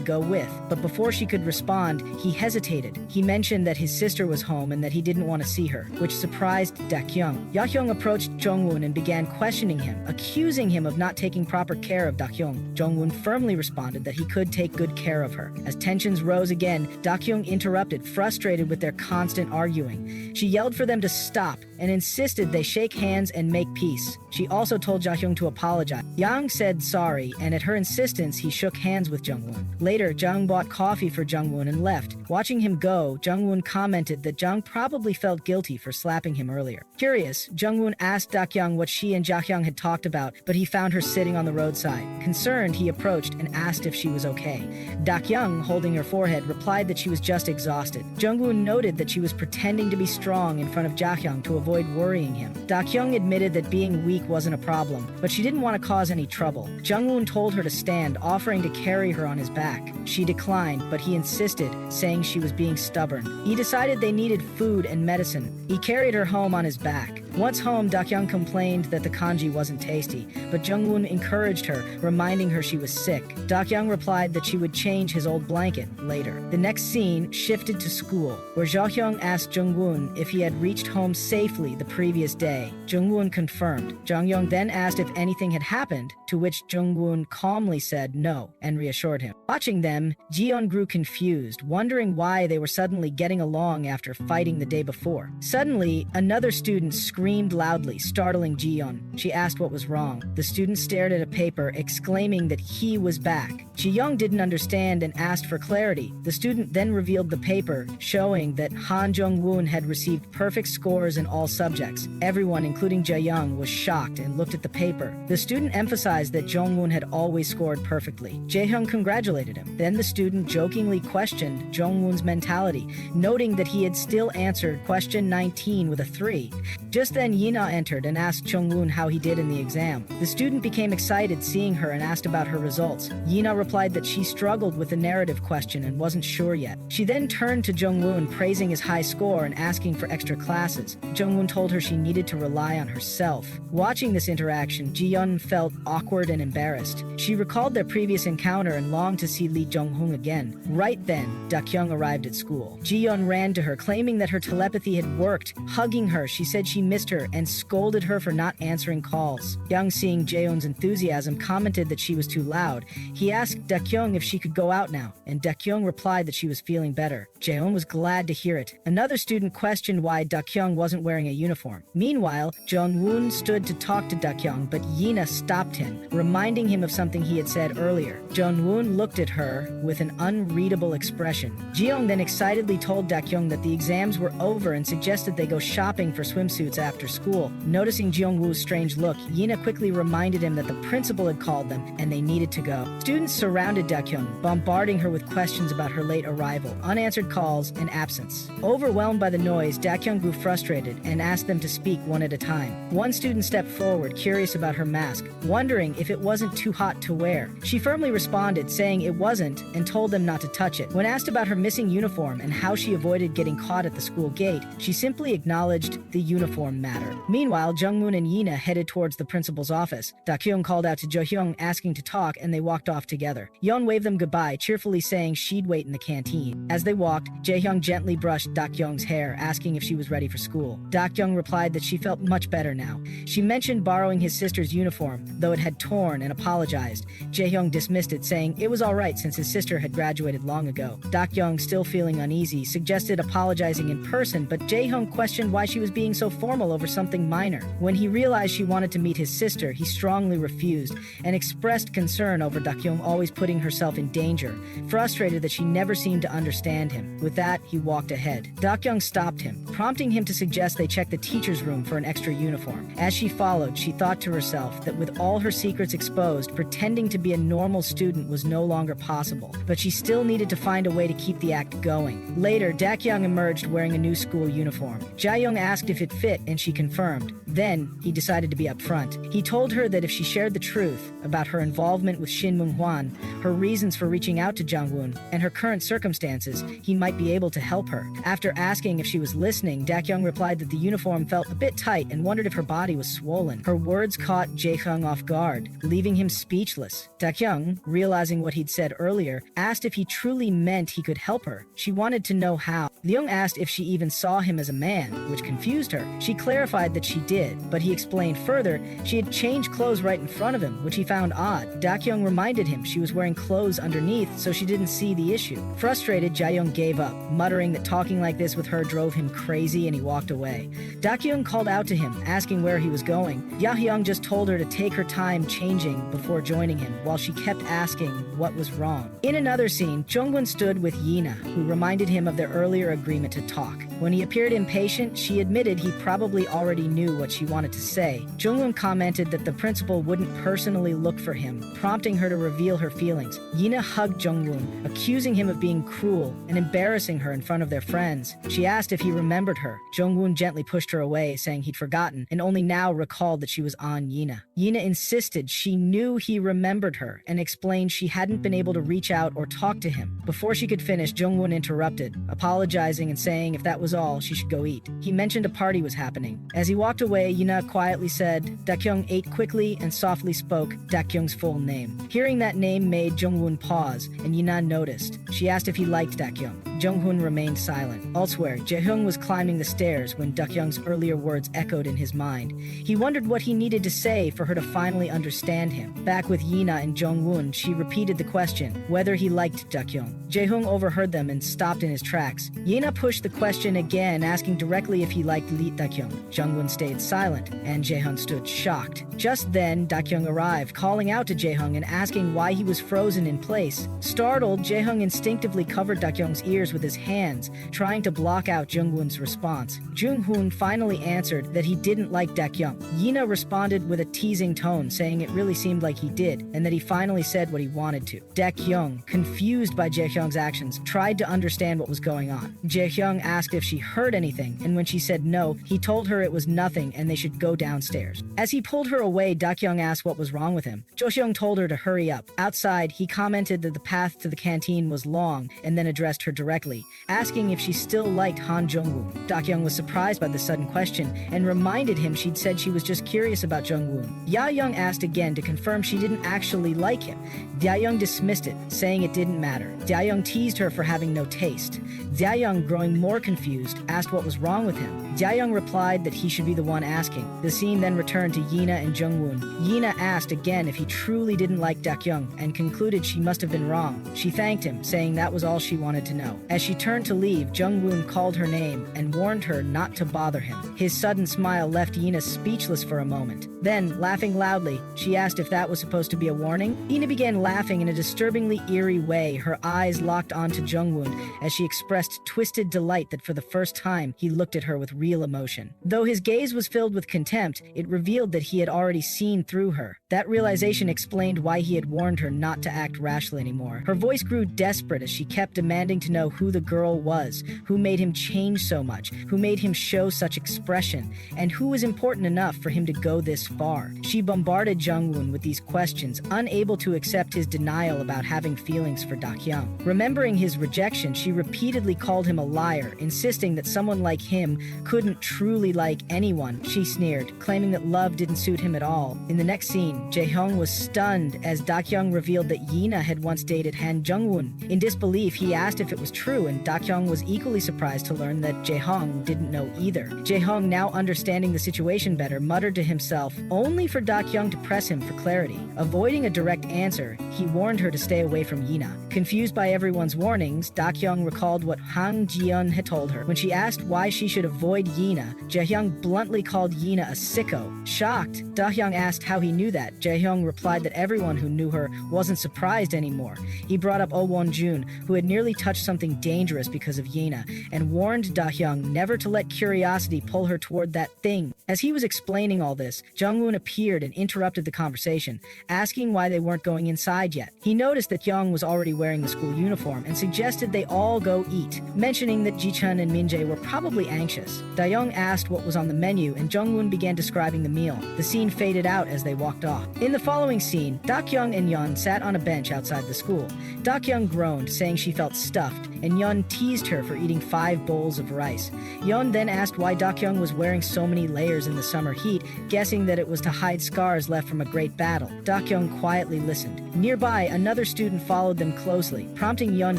go with, but before she could respond, he hesitated. He mentioned that his sister was home and that he didn't want to see her, which surprised Dakyong. Dakyong approached Jung Wun and began questioning him, accusing him of not taking proper care of Dakyong. Jung Wun firmly responded that he could take good care of her. As tensions rose again, Dakyong interrupted, frustrated with their constant arguing. She yelled for them to stop and insisted they shake hands and make peace. She also told Dakyong to apologize. Yang said sorry, and at her insistence, he shook hands with Jung Wun. Later, Jung bought coffee for Jung Wun and left. Watching him go, Jung Wun commented that Jung probably felt guilty for slapping him earlier. Curious, Jung Wun asked Dakyong what she and Dakyong had talked about, but he found her sitting on the roadside. Concerned, he approached and asked if she was okay. Dakyong, holding her forehead, replied that she was just exhausted. Jung Wun noted that she was pretending to be strong in front of Dakyong to avoid worrying him. Dakyong admitted that being weak wasn't a problem, but she didn't want to cause any trouble. Jung Wun told her to stand, offering to carry her on his back. She declined, but he insisted, saying she was being stubborn. He decided they needed food and medicine. He carried her home on his back. Once home, Dakyong complained that the kanji wasn't tasty, but Jung Wun encouraged her, reminding her she was sick. Dakyong replied that she would change his old blanket later. The next scene shifted to school, where Dakyong asked Jung Wun if he had reached home safely the previous day. Jung Wun confirmed. Dakyong then asked if anything had happened, to which Jung Wun calmly said no and reassured him. Watching them, Jiyeon grew confused, wondering why they were suddenly getting along after fighting the day before. Suddenly, another student screamed loudly, startling Jiyeon. She asked what was wrong. The student stared at a paper, exclaiming that he was back. Jiyeon didn't understand and asked for clarity. The student then revealed the paper, showing that Han Jung-won had received perfect scores in all subjects. Everyone, including Jae-young, was shocked and looked at the paper. The student emphasized that Jung-won had always scored perfectly. Jae-young congratulated him. Then the student jokingly questioned Jung-won's mentality, noting that he had still answered question 19 with a 3. Just then Yina entered and asked Jung-won how he did in the exam. The student became excited seeing her and asked about her results. Yina replied that she struggled with the narrative question and wasn't sure yet. She then turned to Jung-won, praising his high score and asking for extra classes. Jung-won told her she needed to rely on herself. Watching this interaction, Jiyeon felt awkward and embarrassed. She recalled their previous encounter and longed to see Lee Jung-hoon again. Right then, Dakyong arrived at school. Jiyeon ran to her, claiming that her telepathy had worked. Hugging her, she said she missed her and scolded her for not answering calls. Young, seeing Jaehoon's enthusiasm, commented that she was too loud. He asked Dakyong if she could go out now, and Dakyong replied that she was feeling better. Jaehoon was glad to hear it. Another student questioned why Dakyong wasn't wearing a uniform. Meanwhile, Jung Wun stood to talk to Dakyong, but Yina stopped him, reminding him of something he had said earlier. Jung Wun looked at her with an unreadable expression. Jiyeon then excitedly told Dakyong that the exams were over and suggested they go shopping for swimsuits after school. Noticing Jung Woo's strange look, Yina quickly reminded him that the principal had called them and they needed to go. Students surrounded Dakyong, bombarding her with questions about her late arrival, unanswered calls, and absence. Overwhelmed by the noise, Dakyong grew frustrated and asked them to speak one at a time. One student stepped forward, curious about her mask, wondering if it wasn't too hot to wear. She firmly responded, saying it wasn't, and told them not to touch it. When asked about her missing uniform and how she avoided getting caught at the school gate, she simply acknowledged the uniform matter. Meanwhile, Jung-moon and Yina headed towards the principal's office. Dakyong called out to Jo-hyung, asking to talk, and they walked off together. Yeon waved them goodbye, cheerfully saying she'd wait in the canteen. As they walked, Jae-hyung gently brushed Dakyong's hair, asking if she was ready for school. Dakyong replied that she felt much better now. She mentioned borrowing his sister's uniform, though it had torn, and apologized. Jae-hyung dismissed it, saying it was alright since his sister had graduated long ago. Dakyong, still feeling uneasy, suggested apologizing in person, but Jae-hyung questioned why she was being so formal over something minor. When he realized she wanted to meet his sister, he strongly refused and expressed concern over Dakyong always always putting herself in danger, frustrated that she never seemed to understand him. With that, he walked ahead. Dakyong stopped him, prompting him to suggest they check the teacher's room for an extra uniform. As she followed, she thought to herself that with all her secrets exposed, pretending to be a normal student was no longer possible. But she still needed to find a way to keep the act going. Later, Dakyong emerged wearing a new school uniform. Jaeyoung asked if it fit, and she confirmed. Then, he decided to be upfront. He told her that if she shared the truth about her involvement with Shin Moon-hwan, her reasons for reaching out to Jung Wun, and her current circumstances, he might be able to help her. After asking if she was listening, Dakyong replied that the uniform felt a bit tight and wondered if her body was swollen. Her words caught Jaeyoung off guard, leaving him speechless. Dakyong, realizing what he'd said earlier, asked if he truly meant he could help her. She wanted to know how. Leung asked if she even saw him as a man, which confused her. She clarified that she did, but he explained further she had changed clothes right in front of him, which he found odd. Dakyong reminded him she was wearing clothes underneath, so she didn't see the issue. Frustrated, Jaeyoung gave up, muttering that talking like this with her drove him crazy, and he walked away. Dakyong called out to him, asking where he was going. Jaeyoung just told her to take her time changing before joining him, while she kept asking what was wrong. In another scene, Jung Wun stood with Yina, who reminded him of their earlier agreement to talk. When he appeared impatient, she admitted he probably already knew what she wanted to say. Jung Wun commented that the principal wouldn't personally look for him, prompting her to reveal her feelings. Yina hugged Jung Wun, accusing him of being cruel and embarrassing her in front of their friends. She asked if he remembered her. Jung Wun gently pushed her away, saying he'd forgotten, and only now recalled that she was on Yina. Yina insisted she knew he remembered her, and explained she hadn't been able to reach out or talk to him. Before she could finish, Jung Wun interrupted, apologizing and saying if that was all, she should go eat. He mentioned a party was happening. As he walked away, Yina quietly said, Dakyong ate quickly and softly spoke Dakyong's full name. Hearing that name made Jung Wun pause, and Yina noticed. She asked if he liked Dakyong. Jung Wun remained silent. Elsewhere, Jaehyung was climbing the stairs when Dakyong's earlier words echoed in his mind. He wondered what he needed to say for her to finally understand him. Back with Yina and Jung Wun, she repeated the question, whether he liked Dakyong. Jaehyung overheard them and stopped in his tracks. Yina pushed the question again, asking directly if he liked Dakyong. Jung Wun stayed silent, and Jaehyung stood shocked. Just then, Dakyong arrived, calling out to Jaehyung and asking why he was frozen in place. Startled, Jaehyung instinctively covered Dakyong's ears with his hands, trying to block out Jung Wun's response. Jung Wun finally answered that he didn't like Dakyong. Yina responded with a teasing tone, saying it really seemed like he did, and that he finally said what he wanted to. Dakyong, confused by Jaehyung's actions, tried to understand what was going on. Jaehyung asked if she heard anything, and when she said no, he told her it was nothing and they should go downstairs. As he pulled her away, Dakyong asked what was wrong with him. Joseong told her to hurry up. Outside, he commented that the path to the canteen was long, and then addressed her directly, asking if she still liked Han Jung-woo. Dakyong was surprised by the sudden question and reminded him she'd said she was just curious about Jung-woo. Ya-young asked again to confirm she didn't actually like him. Dakyong dismissed it, saying it didn't matter. Dakyong teased her for having no taste. Dakyong, growing more confused, asked what was wrong with him. Dakyong replied that he should be the one asking. The scene then returned to Yina and Jung-won. Yina asked again if he truly didn't like Dakyong and concluded she must have been wrong. She thanked him, saying that was all she wanted to know. As she turned to leave, Jung-won called her name and warned her not to bother him. His sudden smile left Yina speechless for a moment. Then, laughing loudly, she asked if that was supposed to be a warning. Yina began laughing in a disturbingly eerie way, her eyes locked onto Jung-won as she expressed twisted delight that for the first time he looked at her with real emotion. Though his gaze was filled with contempt, it revealed that he had already seen through her. That realization explained why he had warned her not to act rashly anymore. Her voice grew desperate as she kept demanding to know who the girl was, who made him change so much, who made him show such expression, and who was important enough for him to go this far. She bombarded Jung-won with these questions, unable to accept his denial about having feelings for Dakyong. Remembering his rejection, she repeatedly called him a liar, insisting that someone like him couldn't truly like anyone. She sneered, claiming that love didn't suit him at all. In the next scene, Jaehyung was stunned as Dakyong revealed that Yina had once dated Han Jung-won. In disbelief, he asked if it was true, and Dakyong was equally surprised to learn that Jaehyung didn't know either. Jaehyung, now understanding the situation better, muttered to himself, only for Dakyong to press him for clarity. Avoiding a direct answer, he warned her to stay away from Yina. Confused by everyone's warnings, Dakyong recalled what Han Ji-eun had told her. When she asked why she should avoid Yina, Jaehyung bluntly called Yina a sicko. Shocked, Dakyong asked how he knew that. Jaehyung replied that everyone who knew her wasn't surprised anymore. He brought up Oh Won-jun, who had nearly touched something dangerous because of Yina, and warned Dakyong never to let curiosity pull her toward that thing. As he was explaining all this, Jung Wun appeared and interrupted the conversation, asking why they weren't going inside yet. He noticed that Young was already wearing the school uniform and suggested they all go eat, mentioning that Ji-chun and Min-jae were probably anxious. Dakyong asked what was on the menu, and Jung Wun began describing the meal. The scene faded out as they walked off. In the following scene, Dakyong and Yeon sat on a bench outside the school. Dakyong groaned, saying she felt stuffed, and Yeon teased her for eating 5 bowls of rice. Yeon then asked why Dakyong was wearing so many layers in the summer heat, guessing that it was to hide scars left from a great battle. Dakyong quietly listened. Nearby, another student followed them closely, prompting Yeon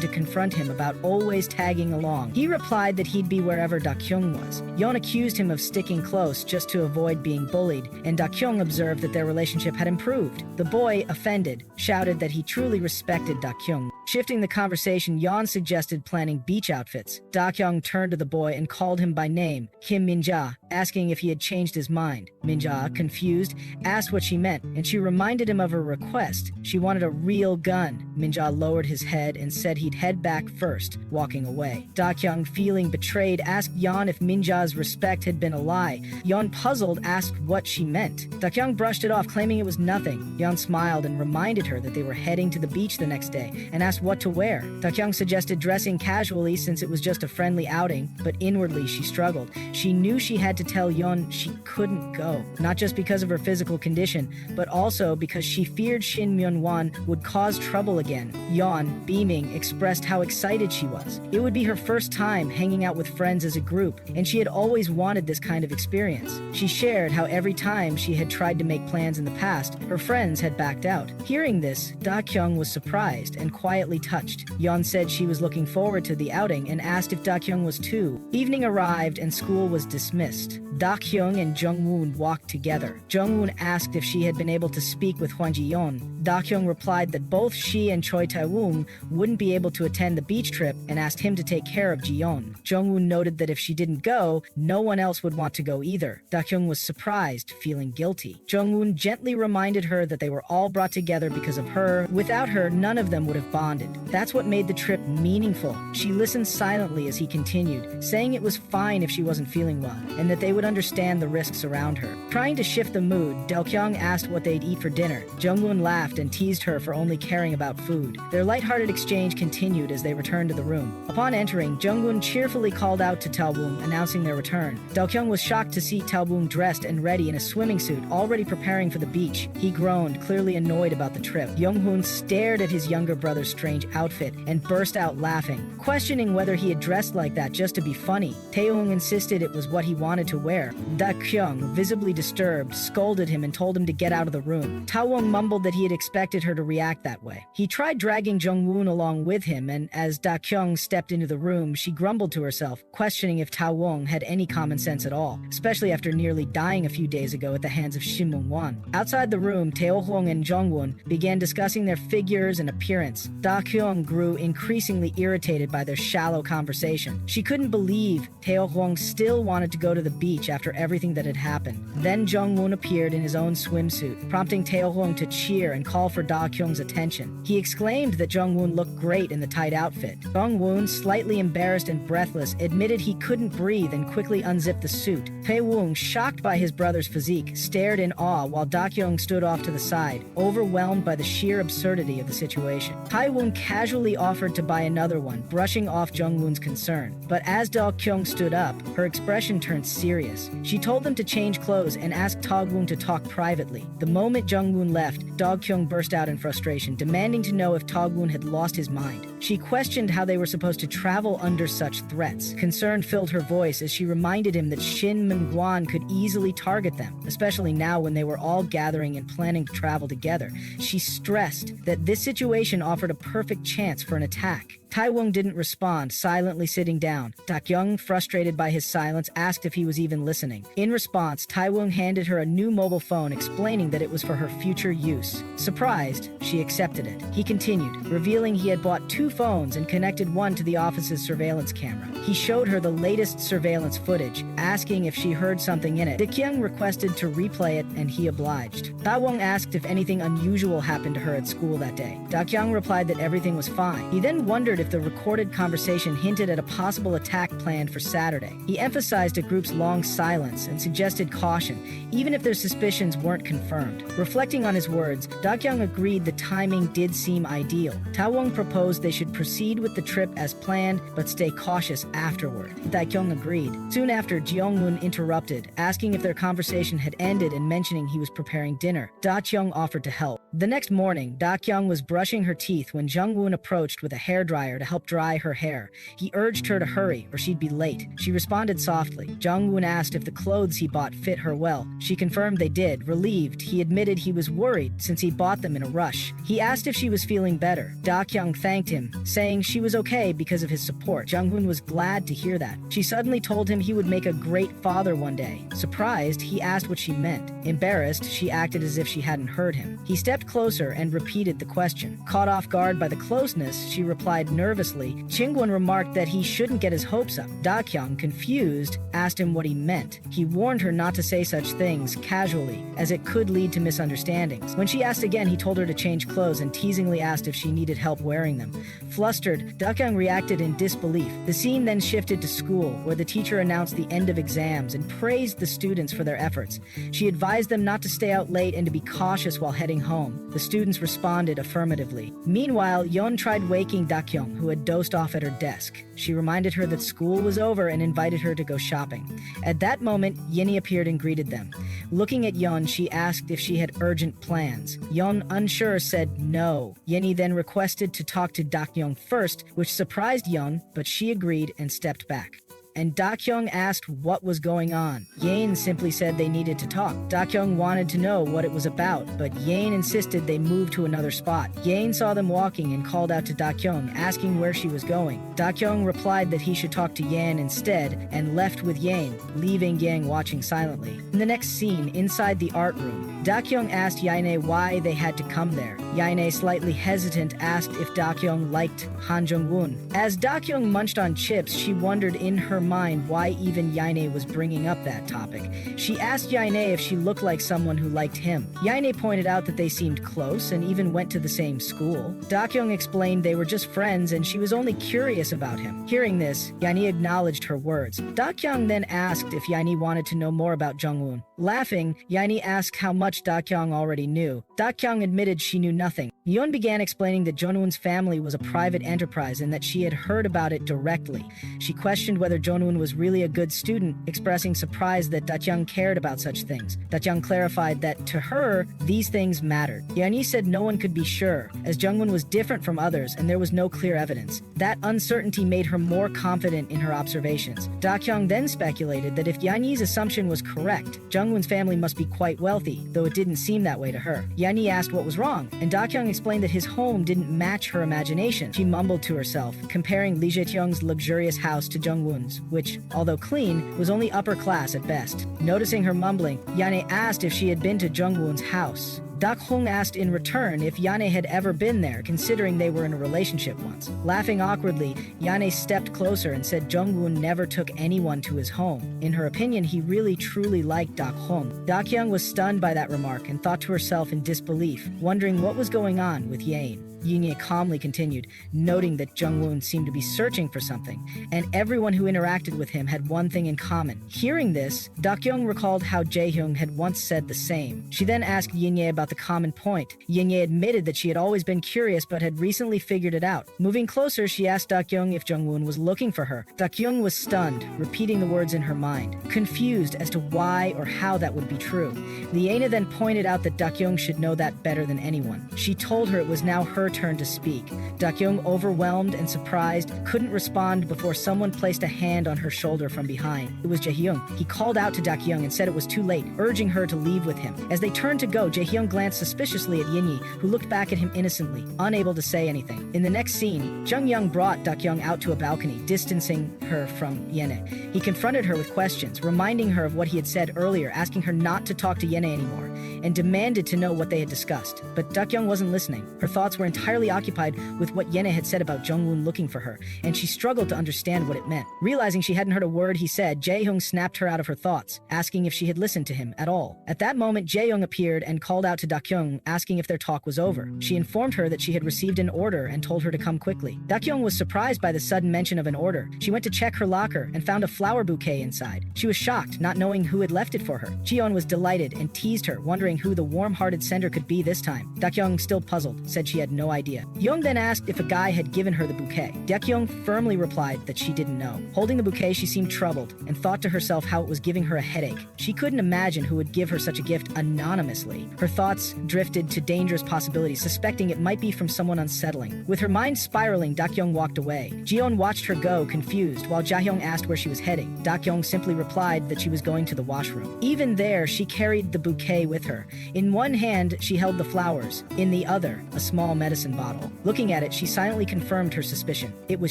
to confront him about always tagging along. He replied that he'd be wherever Dakyong was. Yeon accused him of sticking close just to avoid being bullied, and Dakyong observed that their relationship had improved. The boy, offended, shouted that he truly respected Dakyong. Shifting the conversation, Yeon suggested planning beach outfits. Dakyong turned to the boy and called him by name, Kim Min-ja, asking if he had changed his mind. Min-ja, confused, asked what she meant, and she reminded him of her request. She wanted a real gun. Min-ja lowered his head and said he'd head back first, walking away. Dakyong, feeling betrayed, asked Yeon if Min-ja's respect had been a lie. Yeon, puzzled, asked what she meant. Dakyong brushed it off, claiming it was nothing. Yeon smiled and reminded her that they were heading to the beach the next day, and asked what to wear. Dakyong suggested dressing casually since it was just a friendly outing, but inwardly she struggled. She knew she had to tell Yeon she couldn't go, not just because of her physical condition, but also because she feared Shin Myung-won would cause trouble again. Yeon, beaming, expressed how excited she was. It would be her first time hanging out with friends as a group, and she had always wanted this kind of experience. She shared how every time she had tried to make plans in the past, her friends had backed out. Hearing this, Dakyong was surprised and quietly touched. Yeon said she was looking forward to the outing and asked if Dakyong was too. Evening arrived and school was dismissed. Dakyong and Jung Wun walked together. Jung Wun asked if she had been able to speak with Hwan Ji-yeon. Dakyong replied that both she and Choi Tae-woong wouldn't be able to attend the beach trip and asked him to take care of Ji-yeon. Jung Wun noted that if she didn't go, no one else would want to go either. Dakyong was surprised, feeling guilty. Jung Wun gently reminded her that they were all brought together because of her. Without her, none of them would have bonded. That's what made the trip meaningful. She listened silently as he continued, saying it was fine if she wasn't feeling well, and that they would understand the risks around her. Trying to shift the mood, Dakyong asked what they'd eat for dinner. Jung Wun laughed and teased her for only caring about food. Their lighthearted exchange continued as they returned to the room. Upon entering, Jung Wun cheerfully called out to Tae-woong, announcing their return. Dakyong was shocked to see Tae-woong dressed and ready in a swimming suit, already preparing for the beach. He groaned, clearly annoyed about the trip. Young-hoon stared at his younger brother's strange outfit and burst out laughing, questioning whether he had dressed like that just to be funny. Tae-woong insisted it was what he wanted to wear. Dakyong, visibly disturbed, scolded him and told him to get out of the room. Tae-woong mumbled that he had expected her to react that way. He tried dragging Jung Wun along with him, and as Dakyong stepped into the room, she grumbled to herself, questioning if Tae-woong had any common sense at all, especially after nearly dying a few days ago at the hands of Shin Myung-won. Outside the room, Tae-woong and Jung Wun began discussing their figures and appearance. Dakyong grew increasingly irritated by their shallow conversation. She couldn't believe Tae-woong still wanted to go to the beach after everything that had happened. Then Jung Wun appeared in his own swimsuit, prompting Tae-woong to cheer and call for Dakyong's attention. He exclaimed that Jung Wun looked great in the tight outfit. Jung Wun, slightly embarrassed and breathless, admitted he couldn't breathe and quickly unzipped the suit. Tae-woong, shocked by his brother's physique, stared in awe while Dakyong stood off to the side, overwhelmed by the sheer absurdity of the situation. Tae-woong casually offered to buy another one, brushing off Jung Wun's concern. But as Dakyong stood up, her expression turned serious. She told them to change clothes and asked Tae-woong to talk privately. The moment Jung Wun left, Dakyong burst out in frustration, demanding to know if Tae-woong had lost his mind. She questioned how they were supposed to travel under such threats. Concern filled her voice as she reminded him that Shin Myung-won could easily target them, especially now when they were all gathering and planning to travel together. She stressed that this situation offered a perfect chance for an attack. Taewon didn't respond, silently sitting down. Dakyong, frustrated by his silence, asked if he was even listening. In response, Taewon handed her a new mobile phone, explaining that it was for her future use. Surprised, she accepted it. He continued, revealing he had bought 2 phones and connected one to the office's surveillance camera. He showed her the latest surveillance footage, asking if she heard something in it. Dakyong requested to replay it, and he obliged. Taewon asked if anything unusual happened to her at school that day. Dakyong replied that everything was fine. He then wondered if the recorded conversation hinted at a possible attack planned for Saturday. He emphasized a group's long silence and suggested caution, even if their suspicions weren't confirmed. Reflecting on his words, Dakyong agreed the timing did seem ideal. Taewon proposed they should proceed with the trip as planned, but stay cautious afterward. Dakyong agreed. Soon after, Jung Wun interrupted, asking if their conversation had ended and mentioning he was preparing dinner. Dakyong offered to help. The next morning, Dakyong was brushing her teeth when Jung Wun approached with a hairdryer to help dry her hair. He urged her to hurry, or she'd be late. She responded softly. Jung Wun asked if the clothes he bought fit her well. She confirmed they did. Relieved, he admitted he was worried since he bought them in a rush. He asked if she was feeling better. Dakyong thanked him, saying she was okay because of his support. Jung Wun was glad to hear that. She suddenly told him he would make a great father one day. Surprised, he asked what she meant. Embarrassed, she acted as if she hadn't heard him. He stepped closer and repeated the question. Caught off guard by the closeness, she replied nervously. Chingwon remarked that he shouldn't get his hopes up. Dakyong, confused, asked him what he meant. He warned her not to say such things casually, as it could lead to misunderstandings. When she asked again, he told her to change clothes and teasingly asked if she needed help wearing them. Flustered, Dakyong reacted in disbelief. The scene then shifted to school, where the teacher announced the end of exams and praised the students for their efforts. She advised them not to stay out late and to be cautious while heading home. The students responded affirmatively. Meanwhile, Yeon tried waking Dakyong, who had dozed off at her desk. She reminded her that school was over and invited her to go shopping. At that moment, Yinny appeared and greeted them. Looking at Yeon, she asked if she had urgent plans. Yeon, unsure, said no. Yinny then requested to talk to Dakyong first, which surprised Yeon, but she agreed and stepped back. And Dakyong asked what was going on. Yeon simply said they needed to talk. Dakyong wanted to know what it was about, but Yeon insisted they move to another spot. Yeon saw them walking and called out to Dakyong, asking where she was going. Dakyong replied that he should talk to Yeon instead and left with Yeon, leaving Yeon watching silently. In the next scene, inside the art room, Dakyong asked Yaine why they had to come there. Yaine, slightly hesitant, asked if Dakyong liked Han Jung-won. As Dakyong munched on chips, she wondered in her mind why even Yaine was bringing up that topic. She asked Yaine if she looked like someone who liked him. Yaine pointed out that they seemed close and even went to the same school. Dakyong explained they were just friends and she was only curious about him. Hearing this, Yaine acknowledged her words. Dakyong then asked if Yaine wanted to know more about Jung Wun. Laughing, Yaine asked how much Dakyong already knew. Dakyong admitted she knew nothing. Yeon began explaining that Jung-won's family was a private enterprise and that she had heard about it directly. She questioned whether Jung-won was really a good student, expressing surprise that Dakyong cared about such things. Dakyong clarified that, to her, these things mattered. Yeon said no one could be sure, as Jung-won was different from others and there was no clear evidence. That uncertainty made her more confident in her observations. Dakyong then speculated that if Yeon's assumption was correct, Jung-won's family must be quite wealthy, though it didn't seem that way to her. Yeon asked what was wrong, and Dakyong explained that his home didn't match her imagination. She mumbled to herself, comparing Lee Jae-kyung's luxurious house to Jung-won's, which, although clean, was only upper class at best. Noticing her mumbling, Yeon asked if she had been to Jung-won's house. Dakyong asked in return if Yeon had ever been there, considering they were in a relationship once. Laughing awkwardly, Yeon stepped closer and said Jung-won never took anyone to his home. In her opinion, he really truly liked Dakyong. Dakyong was stunned by that remark and thought to herself in disbelief, wondering what was going on with Yeon. Yinye calmly continued, noting that Jung-won seemed to be searching for something, and everyone who interacted with him had one thing in common. Hearing this, Dakyong recalled how Jae-hyung had once said the same. She then asked Yinye about the common point. Yinye admitted that she had always been curious but had recently figured it out. Moving closer, she asked Dakyong if Jung-won was looking for her. Dakyong was stunned, repeating the words in her mind, confused as to why or how that would be true. Liena then pointed out that Dakyong should know that better than anyone. She told her it was now her turn to speak. Dakyong, overwhelmed and surprised, couldn't respond before someone placed a hand on her shoulder from behind. It was Jaehyung. He called out to Dakyong and said it was too late, urging her to leave with him. As they turned to go, Jaehyung glanced suspiciously at Yinyi, who looked back at him innocently, unable to say anything. In the next scene, Jung Young brought Dakyong out to a balcony, distancing her from Yene. He confronted her with questions, reminding her of what he had said earlier, asking her not to talk to Yene anymore, and demanded to know what they had discussed. But Dakyong wasn't listening. Her thoughts were entirely occupied with what Yene had said about Jung Wun looking for her, and she struggled to understand what it meant. Realizing she hadn't heard a word he said, Jaehyung snapped her out of her thoughts, asking if she had listened to him at all. At that moment, Jaehyung appeared and called out to Dakyong, asking if their talk was over. She informed her that she had received an order and told her to come quickly. Dakyong was surprised by the sudden mention of an order. She went to check her locker and found a flower bouquet inside. She was shocked, not knowing who had left it for her. Jiyeon was delighted and teased her, wondering who the warm-hearted sender could be this time. Dakyong, still puzzled, said she had no idea. Young then asked if a guy had given her the bouquet. Dakyong firmly replied that she didn't know. Holding the bouquet, she seemed troubled and thought to herself how it was giving her a headache. She couldn't imagine who would give her such a gift anonymously. Her thoughts drifted to dangerous possibilities, suspecting it might be from someone unsettling. With her mind spiraling, Dakyong walked away. Jiyeon watched her go, confused, while Jaehyung asked where she was heading. Dakyong simply replied that she was going to the washroom. Even there, she carried the bouquet with her. In one hand, she held the flowers. In the other, a small medicine bottle. Looking at it, she silently confirmed her suspicion. It was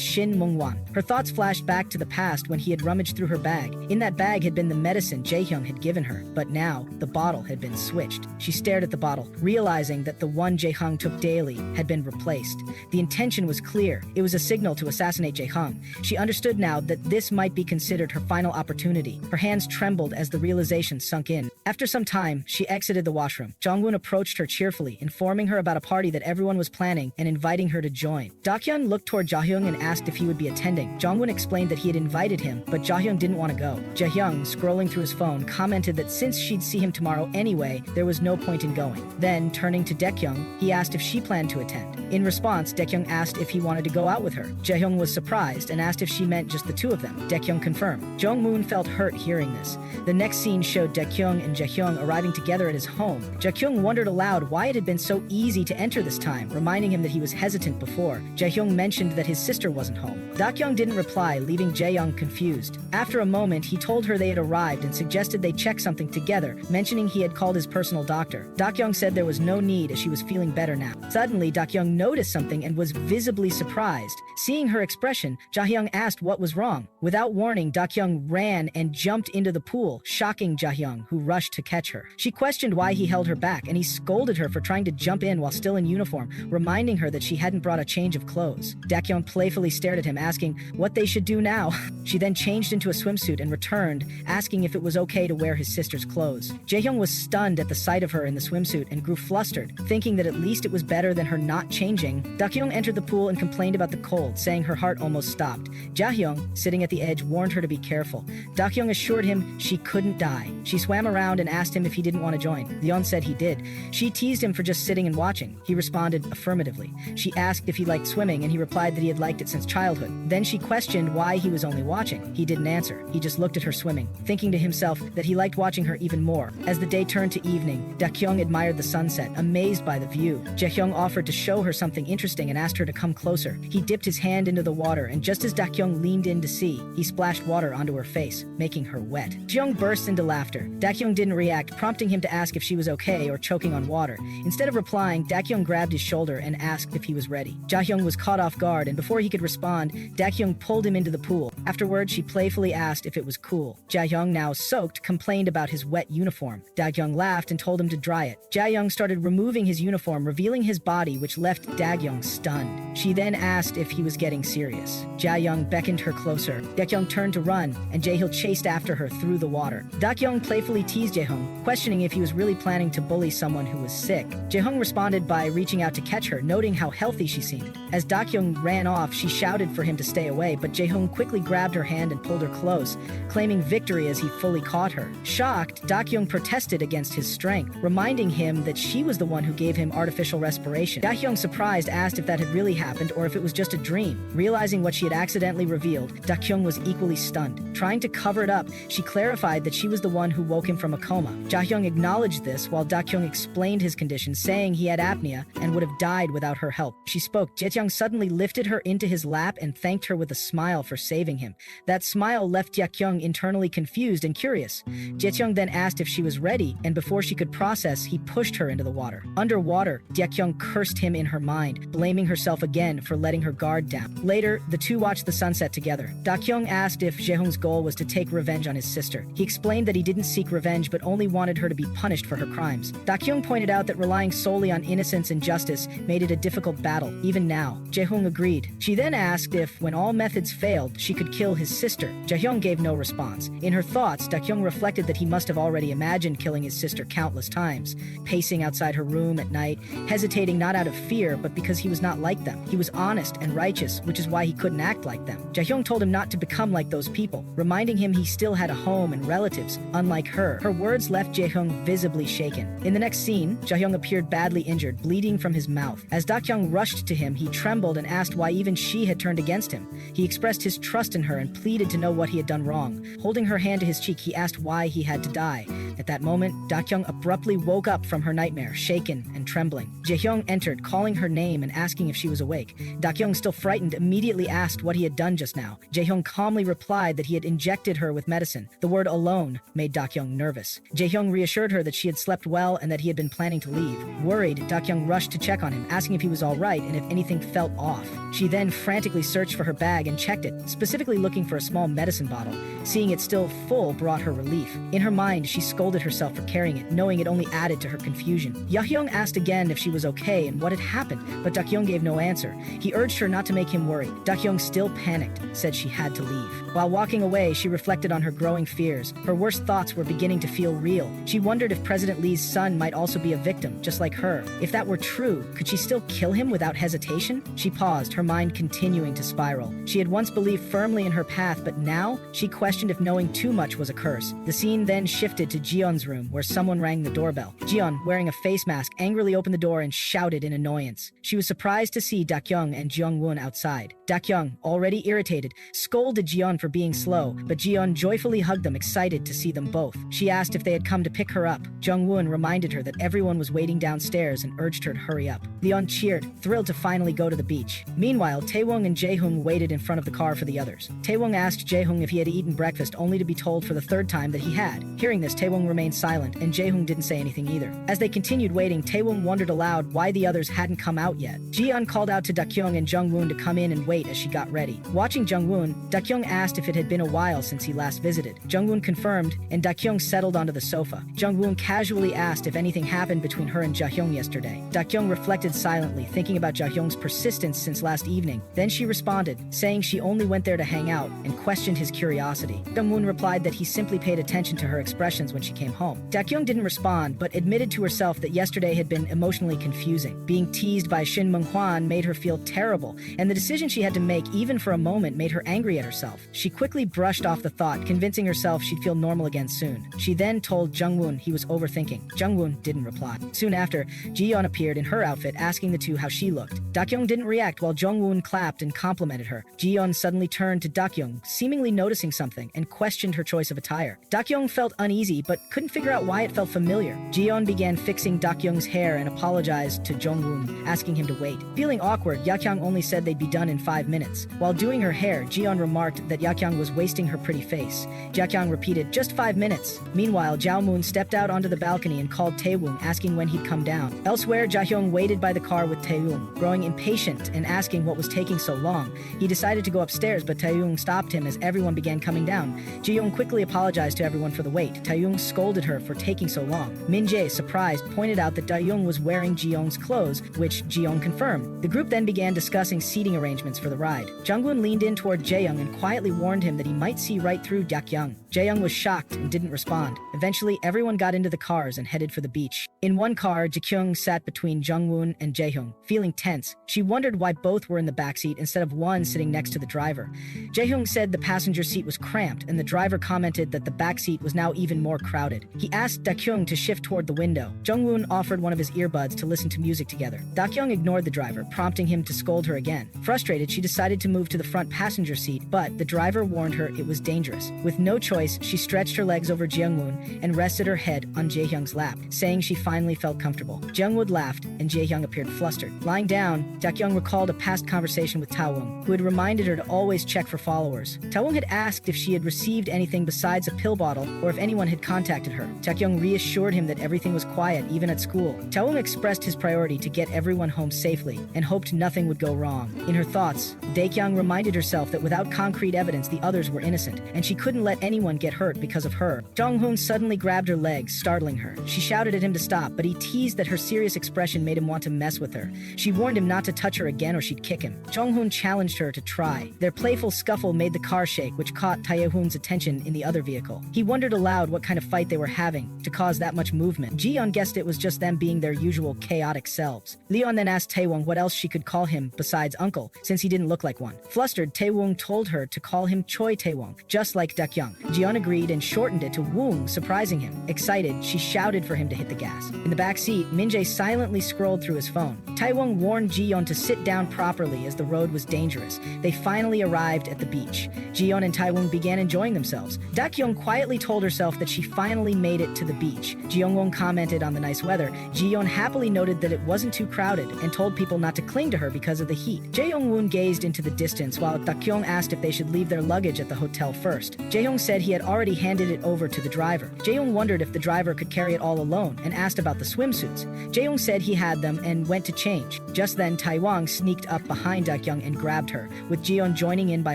Shin Mungwan. Her thoughts flashed back to the past when he had rummaged through her bag. In that bag had been the medicine Jaehyung had given her, but now, the bottle had been switched. She stared at the bottle, realizing that the one Jaehyung took daily had been replaced. The intention was clear. It was a signal to assassinate Jaehyung. She understood now that this might be considered her final opportunity. Her hands trembled as the realization sunk in. After some time, she exited the washroom. Jung Wun approached her cheerfully, informing her about a party that everyone was planning and inviting her to join. Dakyong looked toward Jaehyung and asked if he would be attending. Jung Wun explained that he had invited him, but Jaehyung didn't want to go. Jaehyung, scrolling through his phone, commented that since she'd see him tomorrow anyway, there was no point in going. Then, turning to Dakyong, he asked if she planned to attend. In response, Dakyong asked if he wanted to go out with her. Jaehyung was surprised and asked if she meant just the two of them. Dakyong confirmed. Jung Wun felt hurt hearing this. The next scene showed Dakyong and Jaehyung arriving together at his home. Jaehyung wondered aloud why it had been so easy to enter this time, reminding him that he was hesitant before. Jaehyung mentioned that his sister wasn't home. Dakyong didn't reply, leaving Jaehyung confused. After a moment, he told her they had arrived and suggested they check something together, mentioning he had called his personal doctor. Dakyong said there was no need as she was feeling better now. Suddenly, Dakyong noticed something and was visibly surprised. Seeing her expression, Jaehyung asked what was wrong. Without warning, Dakyong ran and jumped into the pool, shocking Jaehyung, who rushed to catch her. She questioned why he held her back, and he scolded her for trying to jump in while still in uniform, reminding her that she hadn't brought a change of clothes. Dakyong playfully stared at him, asking what they should do now. She then changed into a swimsuit and returned, asking if it was okay to wear his sister's clothes. Jaehyung was stunned at the sight of her in the swimsuit and grew flustered, thinking that at least it was better than her not changing. Dakyong entered the pool and complained about the cold, saying her heart almost stopped. Jaehyung, sitting at the edge, warned her to be careful. Dakyong assured him she couldn't die. She swam around and asked him if he didn't want to join. Yeon said he did. She teased him for just sitting and watching. He responded affirmatively. She asked if he liked swimming, and he replied that he had liked it since childhood. Then she questioned why he was only watching. He didn't answer. He just looked at her swimming, thinking to himself that he liked watching her even more. As the day turned to evening, Dakyong admired the sunset, amazed by the view. Jaehyung offered to show her something interesting and asked her to come closer. He dipped his hand into the water, and just as Dakyong leaned in to see, he splashed water onto her face, making her wet. Jaehyung burst into laughter. Dakyong didn't react, prompting him to ask if she was okay or choking on water. Instead of replying, Dakyong grabbed his shoulder and asked if he was ready. Jaehyung was caught off guard, and before he could respond, Dakyong pulled him into the pool. Afterward, she playfully asked if it was cool. Jaehyung, now soaked, complained about his wet uniform. Dakyong laughed and told him to dry it. Jaehyung started removing his uniform, revealing his body, which left Dakyong stunned. She then asked if he was getting serious. Jaehyung beckoned her closer. Dakyong turned to run, and Jaehyung chased after her through the water. Dakyong playfully teased Jaehyung, questioning if he was really planning to bully someone who was sick. Jaehyung responded by reaching out to catch her, noting how healthy she seemed. As Dakyong ran off, she shouted for him to stay away, but Jaehyung quickly grabbed grabbed her hand and pulled her close, claiming victory as he fully caught her. Shocked, Dakyong protested against his strength, reminding him that she was the one who gave him artificial respiration. Dakyong, surprised, asked if that had really happened or if it was just a dream. Realizing what she had accidentally revealed, Dakyong was equally stunned. Trying to cover it up, she clarified that she was the one who woke him from a coma. Jahyung acknowledged this while Dakyong explained his condition, saying he had apnea and would have died without her help. She spoke. Jaehyung suddenly lifted her into his lap and thanked her with a smile for saving him. That smile left Dakyong internally confused and curious. Jaehyung then asked if she was ready, and before she could process, he pushed her into the water. Underwater, Dakyong cursed him in her mind, blaming herself again for letting her guard down. Later, the two watched the sunset together. Dakyong asked if Jaehyung's goal was to take revenge on his sister. He explained that he didn't seek revenge but only wanted her to be punished for her crimes. Dakyong pointed out that relying solely on innocence and justice made it a difficult battle, even now. Jaehyung agreed. She then asked if, when all methods failed, she could kill his sister. Jaehyung gave no response. In her thoughts, Dakyong reflected that he must have already imagined killing his sister countless times, pacing outside her room at night, hesitating not out of fear but because he was not like them. He was honest and righteous, which is why he couldn't act like them. Jaehyung told him not to become like those people, reminding him he still had a home and relatives, unlike her. Her words left Jaehyung visibly shaken. In the next scene, Jaehyung appeared badly injured, bleeding from his mouth. As Dakyong rushed to him, he trembled and asked why even she had turned against him. He expressed his trust in her and pleaded to know what he had done wrong. Holding her hand to his cheek, he asked why he had to die. At that moment, Dakyong abruptly woke up from her nightmare, shaken and trembling. Jaehyung entered, calling her name and asking if she was awake. Dakyong, still frightened, immediately asked what he had done just now. Jaehyung calmly replied that he had injected her with medicine. The word alone made Dakyong nervous. Jaehyung reassured her that she had slept well and that he had been planning to leave. Worried, Dakyong rushed to check on him, asking if he was all right and if anything felt off. She then frantically searched for her bag and checked it, specifically looking for a small medicine bottle. Seeing it still full brought her relief. In her mind, she scolded herself for carrying it, knowing it only added to her confusion. Jaehyung asked again if she was okay and what had happened, but Dakyong gave no answer. He urged her not to make him worry. Dakyong, still panicked, said she had to leave. While walking away, she reflected on her growing fears. Her worst thoughts were beginning to feel real. She wondered if President Lee's son might also be a victim, just like her. If that were true, could she still kill him without hesitation? She paused, her mind continuing to spiral. She had once believed firmly in her path, but now she questioned if knowing too much was a curse. The scene then shifted to Jeon's room, where someone rang the doorbell. Jeon, wearing a face mask, angrily opened the door and shouted in annoyance. She was surprised to see Dakyong and Jung Wun outside. Dakyong, already irritated, scolded Jeon for being slow, but Jeon joyfully hugged them, excited to see them both. She asked if they had come to pick her up. Jung Wun reminded her that everyone was waiting downstairs and urged her to hurry up. Leon cheered, thrilled to finally go to the beach. Meanwhile, Taewong and Jaehyung waited in front of the car for the others. Taewong asked Jaehyung if he had eaten breakfast, only to be told for the third time that he had. Hearing this, Taewong remained silent, and Jaehyung didn't say anything either. As they continued waiting, Taewong wondered aloud why the others hadn't come out yet. Jeon called out to Dakyong and Jung Wun to come in and wait as she got ready. Watching Jung Wun, Dakyong asked if it had been a while since he last visited. Jung Wun confirmed, and Dakyong settled onto the sofa. Jung Wun casually asked if anything happened between her and Jaehyung yesterday. Dakyong reflected silently, thinking about Jaehyung's persistence since last evening. Then she responded, saying she only went there to hang out, and questioned his curiosity. Jung Wun replied that he simply paid attention to her expressions when she came home. Dakyong didn't respond, but admitted to herself that yesterday had been emotionally confusing. Being teased by Shin Meng-hwan made her feel terrible, and the decision she had to make even for a moment made her angry at herself. She quickly brushed off the thought, convincing herself she'd feel normal again soon. She then told Jung Wun he was overthinking. Jung Wun didn't reply. Soon after, Ji-yeon appeared in her outfit, asking the two how she looked. Dakyong didn't react while Jung Wun clapped and complimented her. Ji-yeon suddenly turned to Dakyong, seemingly noticing something, and questioned her choice of attire. Dakyong felt uneasy, but couldn't figure out why it felt familiar. Ji-yeon began fixing Dakyong's hair and apologized to Jung Wun, asking him to wait. Feeling awkward, Dakyong only said they'd be done in 5 minutes. While doing her hair, Ji-yeon remarked that Dakyong was wasting her pretty face. Dakyong repeated, just 5 minutes. Meanwhile, Jae-moon stepped out onto the balcony and called Taewon, asking when he'd come down. Elsewhere, Jaehyung waited by the car with Taeyong. Growing impatient and asking what was taking so long, he decided to go upstairs, but Taeyong stopped him as everyone began coming down. Ji-yeon quickly apologized to everyone for the wait. Taeyong scolded her for taking so long. Min-jae, surprised, pointed out that Dakyong was wearing Ji-yeon's clothes, which Ji-yeon confirmed. The group then began discussing seating arrangements for the ride. Jungwon leaned in toward Jaehyung and quietly warned him that he might see right through Dakyong. Jaehyung was shocked and didn't respond. Eventually, everyone got into the cars and headed for the beach. In one car, Dakyong sat between Jung Wun and Jaehyung, feeling tense. She wondered why both were in the backseat instead of one sitting next to the driver. Jaehyung said the passenger seat was cramped, and the driver commented that the backseat was now even more crowded. He asked Dakyong to shift toward the window. Jung Wun offered one of his earbuds to listen to music together. Dakyong ignored the driver, prompting him to scold her again. Frustrated, she decided to move to the front passenger seat, but the driver warned her it was dangerous. With no choice, she stretched her legs over Jung Wun and rested her head on Jaehyung's lap, saying she finally felt comfortable. Jung Wun laughed, and Jaehyung appeared flustered. Lying down, Dakyong recalled a past conversation with Taewong, who had reminded her to always check for followers. Taewong had asked if she had received anything besides a pill bottle or if anyone had contacted her. Dakyong reassured him that everything was quiet, even at school. Taewong expressed his priority to get everyone home safely and hoped nothing would go wrong. In her thoughts, Dakyong reminded herself that without concrete evidence, the others were innocent, and she couldn't let anyone get hurt because of her. Jong-hoon suddenly grabbed her legs, startling her. She shouted at him to stop, but he teased that her serious expression made him want to mess with her. She warned him not to touch her again or she'd kick him. Jong-hoon challenged her to try. Their playful scuffle made the car shake, which caught Tae-hoon's attention in the other vehicle. He wondered aloud what kind of fight they were having to cause that much movement. Ji-yeon guessed it was just them being their usual chaotic selves. Leon then asked Taewong what else she could call him besides uncle, since he didn't look like one. Flustered, Taewong told her to call him Choi Taewong, just like Dakyong. Ji-yeon agreed and shortened it to Woong, surprising him. Excited, she shouted for him to hit the gas. In the back seat, Min-jae silently scrolled through his phone. Taewong warned Ji-yeon to sit down properly as the road was dangerous. They finally arrived at the beach. Ji-yeon and Taewong began enjoying themselves. Dakyong quietly told herself that she finally made it to the beach. Ji-young commented on the nice weather. Ji-yeon happily noted that it wasn't too crowded and told people not to cling to her because of the heat. Jae-young gazed into the distance while Dakyong asked if they should leave their luggage at the hotel first. Jae-young said he had already handed it over to the driver. Jae-young wondered if the driver could carry it all alone and asked about the swimsuits. Jae-young said he had them and went to change. Just then, Taewong sneaked up behind Dakyong and grabbed her, with Ji-yeon joining in by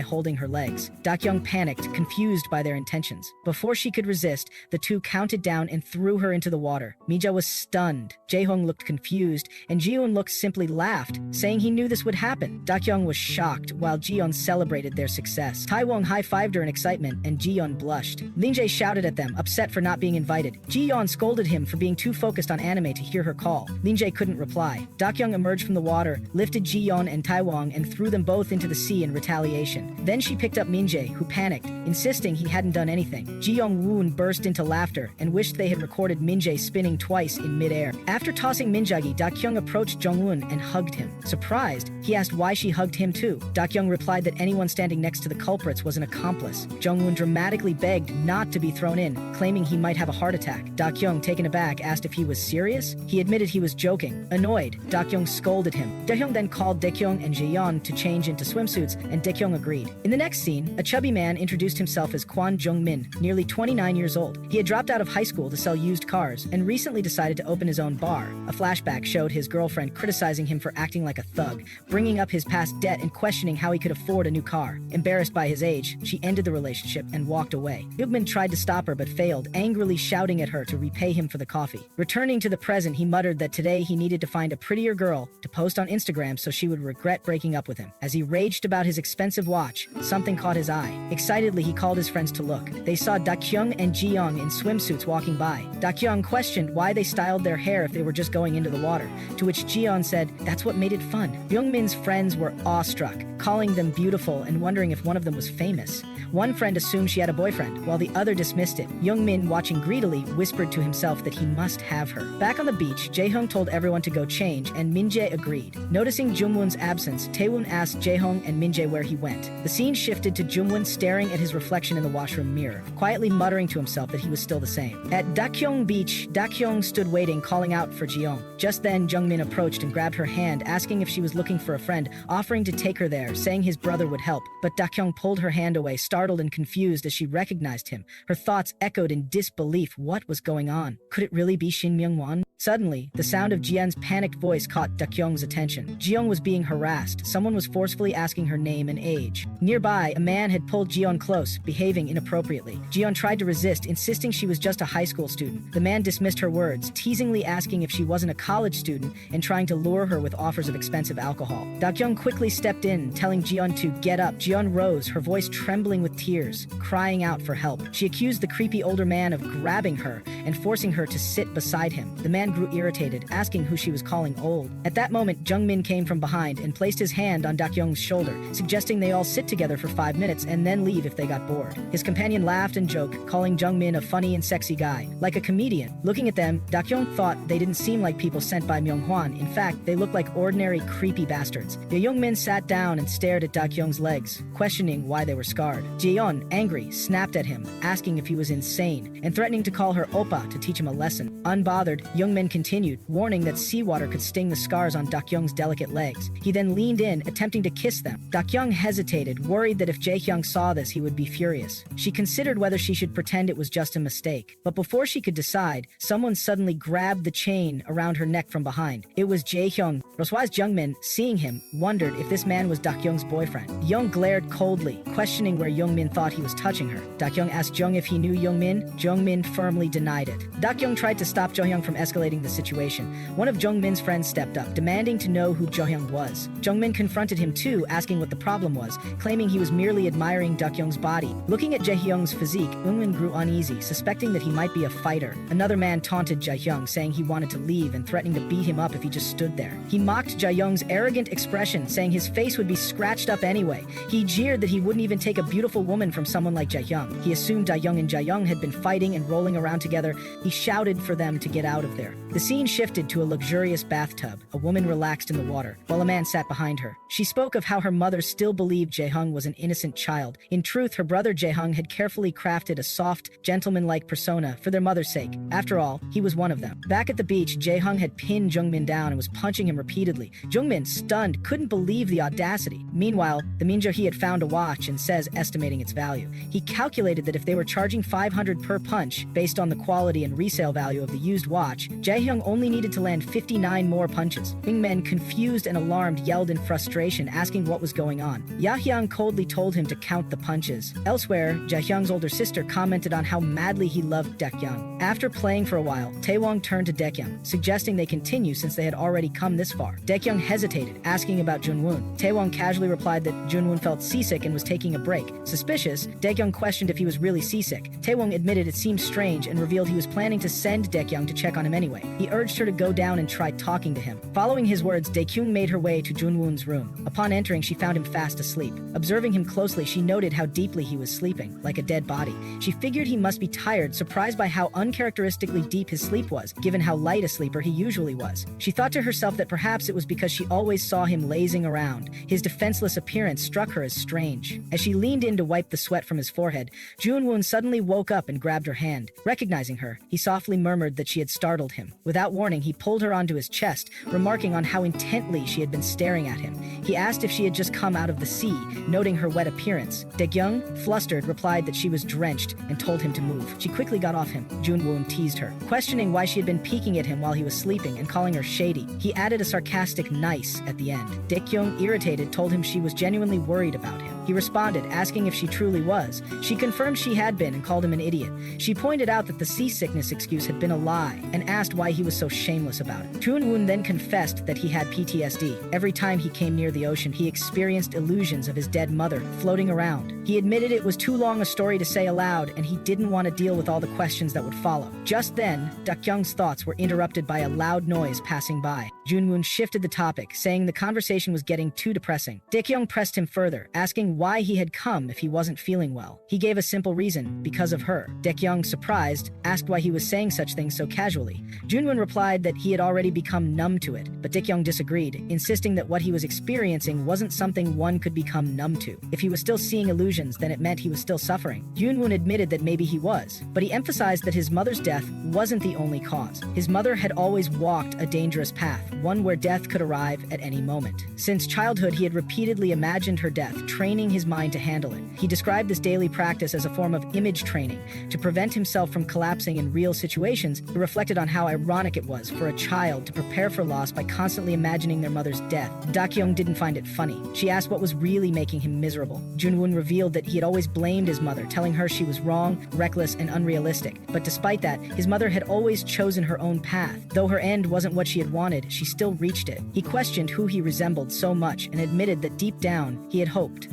holding her legs. Dakyong panicked, confused by their intentions. Before she could resist, the two counted down and threw her into the water. Mija was stunned. Jae-hong looked confused, and Ji-yeon simply laughed, saying he knew this would happen. Dakyong was shocked, while Ji-yeon celebrated their success. Taewong high-fived her in excitement, and Ji-yeon blushed. Lin-jae shouted at them, upset for not being invited. Ji-yeon scolded him for being too focused on anime to hear her call. Lin-jae couldn't reply. Dakyong emerged from the water, lifted Ji-yeon and Taewong, and threw them both into the sea in retaliation. Then she picked up Min-jae, who panicked, insisting he hadn't done anything. Jung Wun burst into laughter and wished they had recorded Min-jae spinning twice in midair. After tossing Min-jagi, Dakyong approached Jung Wun and hugged him. Surprised, he asked why she hugged him too. Dakyong replied that anyone standing next to the culprits was an accomplice. Jung Wun dramatically begged not to be thrown in, claiming he might have a heart attack. Dakyong, taken aback, asked if he was serious. He admitted he was joking. Annoyed, Dakyong scolded him. Dakyong then called Dakyong and Jaeyeon to change into swimsuits, and Dakyong agreed. In the next scene, a chubby man introduced himself as Kwon Jung-min, nearly 29 years old. He had dropped out of high school to sell used cars and recently decided to open his own bar. A flashback showed his girlfriend criticizing him for acting like a thug, bringing up his past debt and questioning how he could afford a new car. Embarrassed by his age, she ended the relationship and walked away. Hyugmin tried to stop her but failed, angrily shouting at her to repay him for the coffee. Returning to the present, he muttered that today he needed to find a prettier girl to post on Instagram so she would regret breaking up with him. As he raged about his expensive watch, something caught his eye. Excitedly, he called his friends to look. They saw Dakyong and Ji-yeon in swimsuits walking by. Dakyong questioned why they styled their hair if they were just going into the water, to which Ji-yeon said that's what made it fun. Youngmin's friends were awestruck, calling them beautiful and wondering if one of them was famous. One friend assumed she had a boyfriend, while the other dismissed it. Youngmin, watching greedily, whispered to himself that he must have her. Back on the beach, Jae-hong told everyone to go change, and Min-jae agreed. Noticing Jung-won's absence, Tae-won asked Jae-hong and Min-jae where he went. The scene shifted to Jung-won staring at his reflection in the washroom mirror, quietly muttering to himself that he was still the same. At Dakyong Beach, Dakyong stood waiting, calling out for Ji-yeon. Just then, Jung-min approached and grabbed her hand, asking if she was looking for a friend, offering to take her there, saying his brother would help. But Dakyong pulled her hand away, startled and confused as she recognized him. Her thoughts echoed in disbelief. What was going on? Could it really be Shin Myung-won? Suddenly, the sound of Ji-yeon's panicked voice caught Dakyong's attention. Ji-yeon was being harassed. Someone was forcefully asking her name and age. Nearby, a man had pulled Ji-yeon close, behaving inappropriately. Ji-yeon tried to resist, insisting she was just a high school student. The man dismissed her words, teasingly asking if she wasn't a college student and trying to lure her with offers of expensive alcohol. Dakyong quickly stepped in, telling Ji-yeon to get up. Ji-yeon rose, her voice trembling with tears, crying out for help. She accused the creepy older man of grabbing her and forcing her to sit beside him. The man grew irritated, asking who she was calling old. At that moment, Jung-min came from behind and placed his hand on Dakyong's shoulder, suggesting they all sit together for 5 minutes and then leave if they got bored. His companion laughed and joked, calling Jung-min a funny and sexy guy, like a comedian. Looking at them, Dakyong thought they didn't seem like people sent by Myung-hwan. In fact, they looked like ordinary, creepy bastards. Young-min sat down and stared at Dakyong's legs, questioning why they were scarred. Jaeyeon, angry, snapped at him, asking if he was insane, and threatening to call her oppa to teach him a lesson. Unbothered, Young-min continued, warning that seawater could sting the scars on Dakyong's delicate legs. He then leaned in, attempting to kiss them. Dakyong hesitated, worried that if Jaehyung saw this, he would be furious. She considered whether she should pretend it was just a mistake. But before she could decide, someone suddenly grabbed the chain around her neck from behind. It was Jaehyung. Roswa's Jung-min, seeing him, wondered if this man was Dakyong's boyfriend. Young glared coldly, questioning where Young-min thought he was touching her. Dakyong asked Jung if he knew Young-min. Jung-min firmly denied it. Dakyong tried to stop Jaehyung from escalating the situation. One of Jung-min's friends stepped up, demanding to know who Jaehyung was. Jung-min confronted him too, asking what the problem was, claiming he was merely admiring Dakyong's body. Looking at Jaehyung's physique, Jung-min grew uneasy, suspecting that he might be a fighter. Another man taunted Jaehyung, saying he wanted to leave and threatening to beat him up if he just stood there. He mocked Jaehyung's arrogant expression, saying his face would be scratched up anyway. He jeered that he wouldn't even take a beautiful woman from someone like Jaehyung. He assumed Dakyong and Jaehyung had been fighting and rolling around together. He shouted for them to get out of there. The scene shifted to a luxurious bathtub. A woman relaxed in the water, while a man sat behind her. She spoke of how her mother still believed Jaehyung was an innocent child. In truth, her brother Jaehyung had carefully crafted a soft, gentleman-like persona for their mother's sake. After all, he was one of them. Back at the beach, Jaehyung had pinned Jung-min down and was punching him repeatedly. Jung-min, stunned, couldn't believe the audacity. Meanwhile, the Minjo-hee had found a watch and says, estimating its value. He calculated that if they were charging 500 per punch, based on the quality and resale value of the used watch, Jaehyung only needed to land 59 more punches. Ming-men, confused and alarmed, yelled in frustration, asking what was going on. Yahyang coldly told him to count the punches. Elsewhere, Jaehyung's older sister commented on how madly he loved Dakyong. After playing for a while, Taewong turned to Dakyong, suggesting they continue since they had already come this far. Dakyong hesitated, asking about Jung Wun. Taewong casually replied that Jung Wun felt seasick and was taking a break. Suspicious, Dakyong questioned if he was really seasick. Taewong admitted it seemed strange and revealed he was planning to send Dakyong to check on him anyway. He urged her to go down and try talking to him. Following his words, Dakyong made her way to Jung Wun's room. Upon entering, she found him fast asleep. Observing him closely, she noted how deeply he was sleeping, like a dead body. She figured he must be tired, surprised by how uncharacteristically deep his sleep was, given how light a sleeper he usually was. She thought to herself that perhaps it was because she always saw him lazing around. His defenseless appearance struck her as strange. As she leaned in to wipe the sweat from his forehead, Jung Wun suddenly woke up and grabbed her hand. Recognizing her, he softly murmured that she had startled him. Without warning, he pulled her onto his chest, remarking on how intently she had been staring at him. He asked if she had just come out of the sea, noting her wet appearance. Dakyong, flustered, replied that she was drenched and told him to move. She quickly got off him. Jung Wun teased her, questioning why she had been peeking at him while he was sleeping and calling her shady. He added a sarcastic nice at the end. Dakyong, irritated, told him she was genuinely worried about him. He responded, asking if she truly was. She confirmed she had been and called him an idiot. She pointed out that the seasickness excuse had been a lie and asked why he was so shameless about it. Jung Wun then confessed that he had PTSD. Every time he came near the ocean, he experienced illusions of his dead mother floating around. He admitted it was too long a story to say aloud, and he didn't want to deal with all the questions that would follow. Just then, Dakyong's thoughts were interrupted by a loud noise passing by. Jung Wun shifted the topic, saying the conversation was getting too depressing. Dakyong pressed him further, asking why he had come if he wasn't feeling well. He gave a simple reason: because of her. Dakyong, surprised, asked why he was saying such things so casually. Jung Wun replied that he had already become numb to it, but Dakyong disagreed, insisting that what he was experiencing wasn't something one could become numb to. If he was still seeing illusions, then it meant he was still suffering. Jung Wun admitted that maybe he was, but he emphasized that his mother's death wasn't the only cause. His mother had always walked a dangerous path, one where death could arrive at any moment. Since childhood, he had repeatedly imagined her death, training his mind to handle it. He described this daily practice as a form of image training. To prevent himself from collapsing in real situations, he reflected on how ironic it was for a child to prepare for loss by constantly imagining their mother's death. Dakyong didn't find it funny. She asked what was really making him miserable. Jung Wun revealed revealed that he had always blamed his mother, telling her she was wrong, reckless, and unrealistic. But despite that, his mother had always chosen her own path. Though her end wasn't what she had wanted, she still reached it. He questioned who he resembled so much and admitted that deep down, he had hoped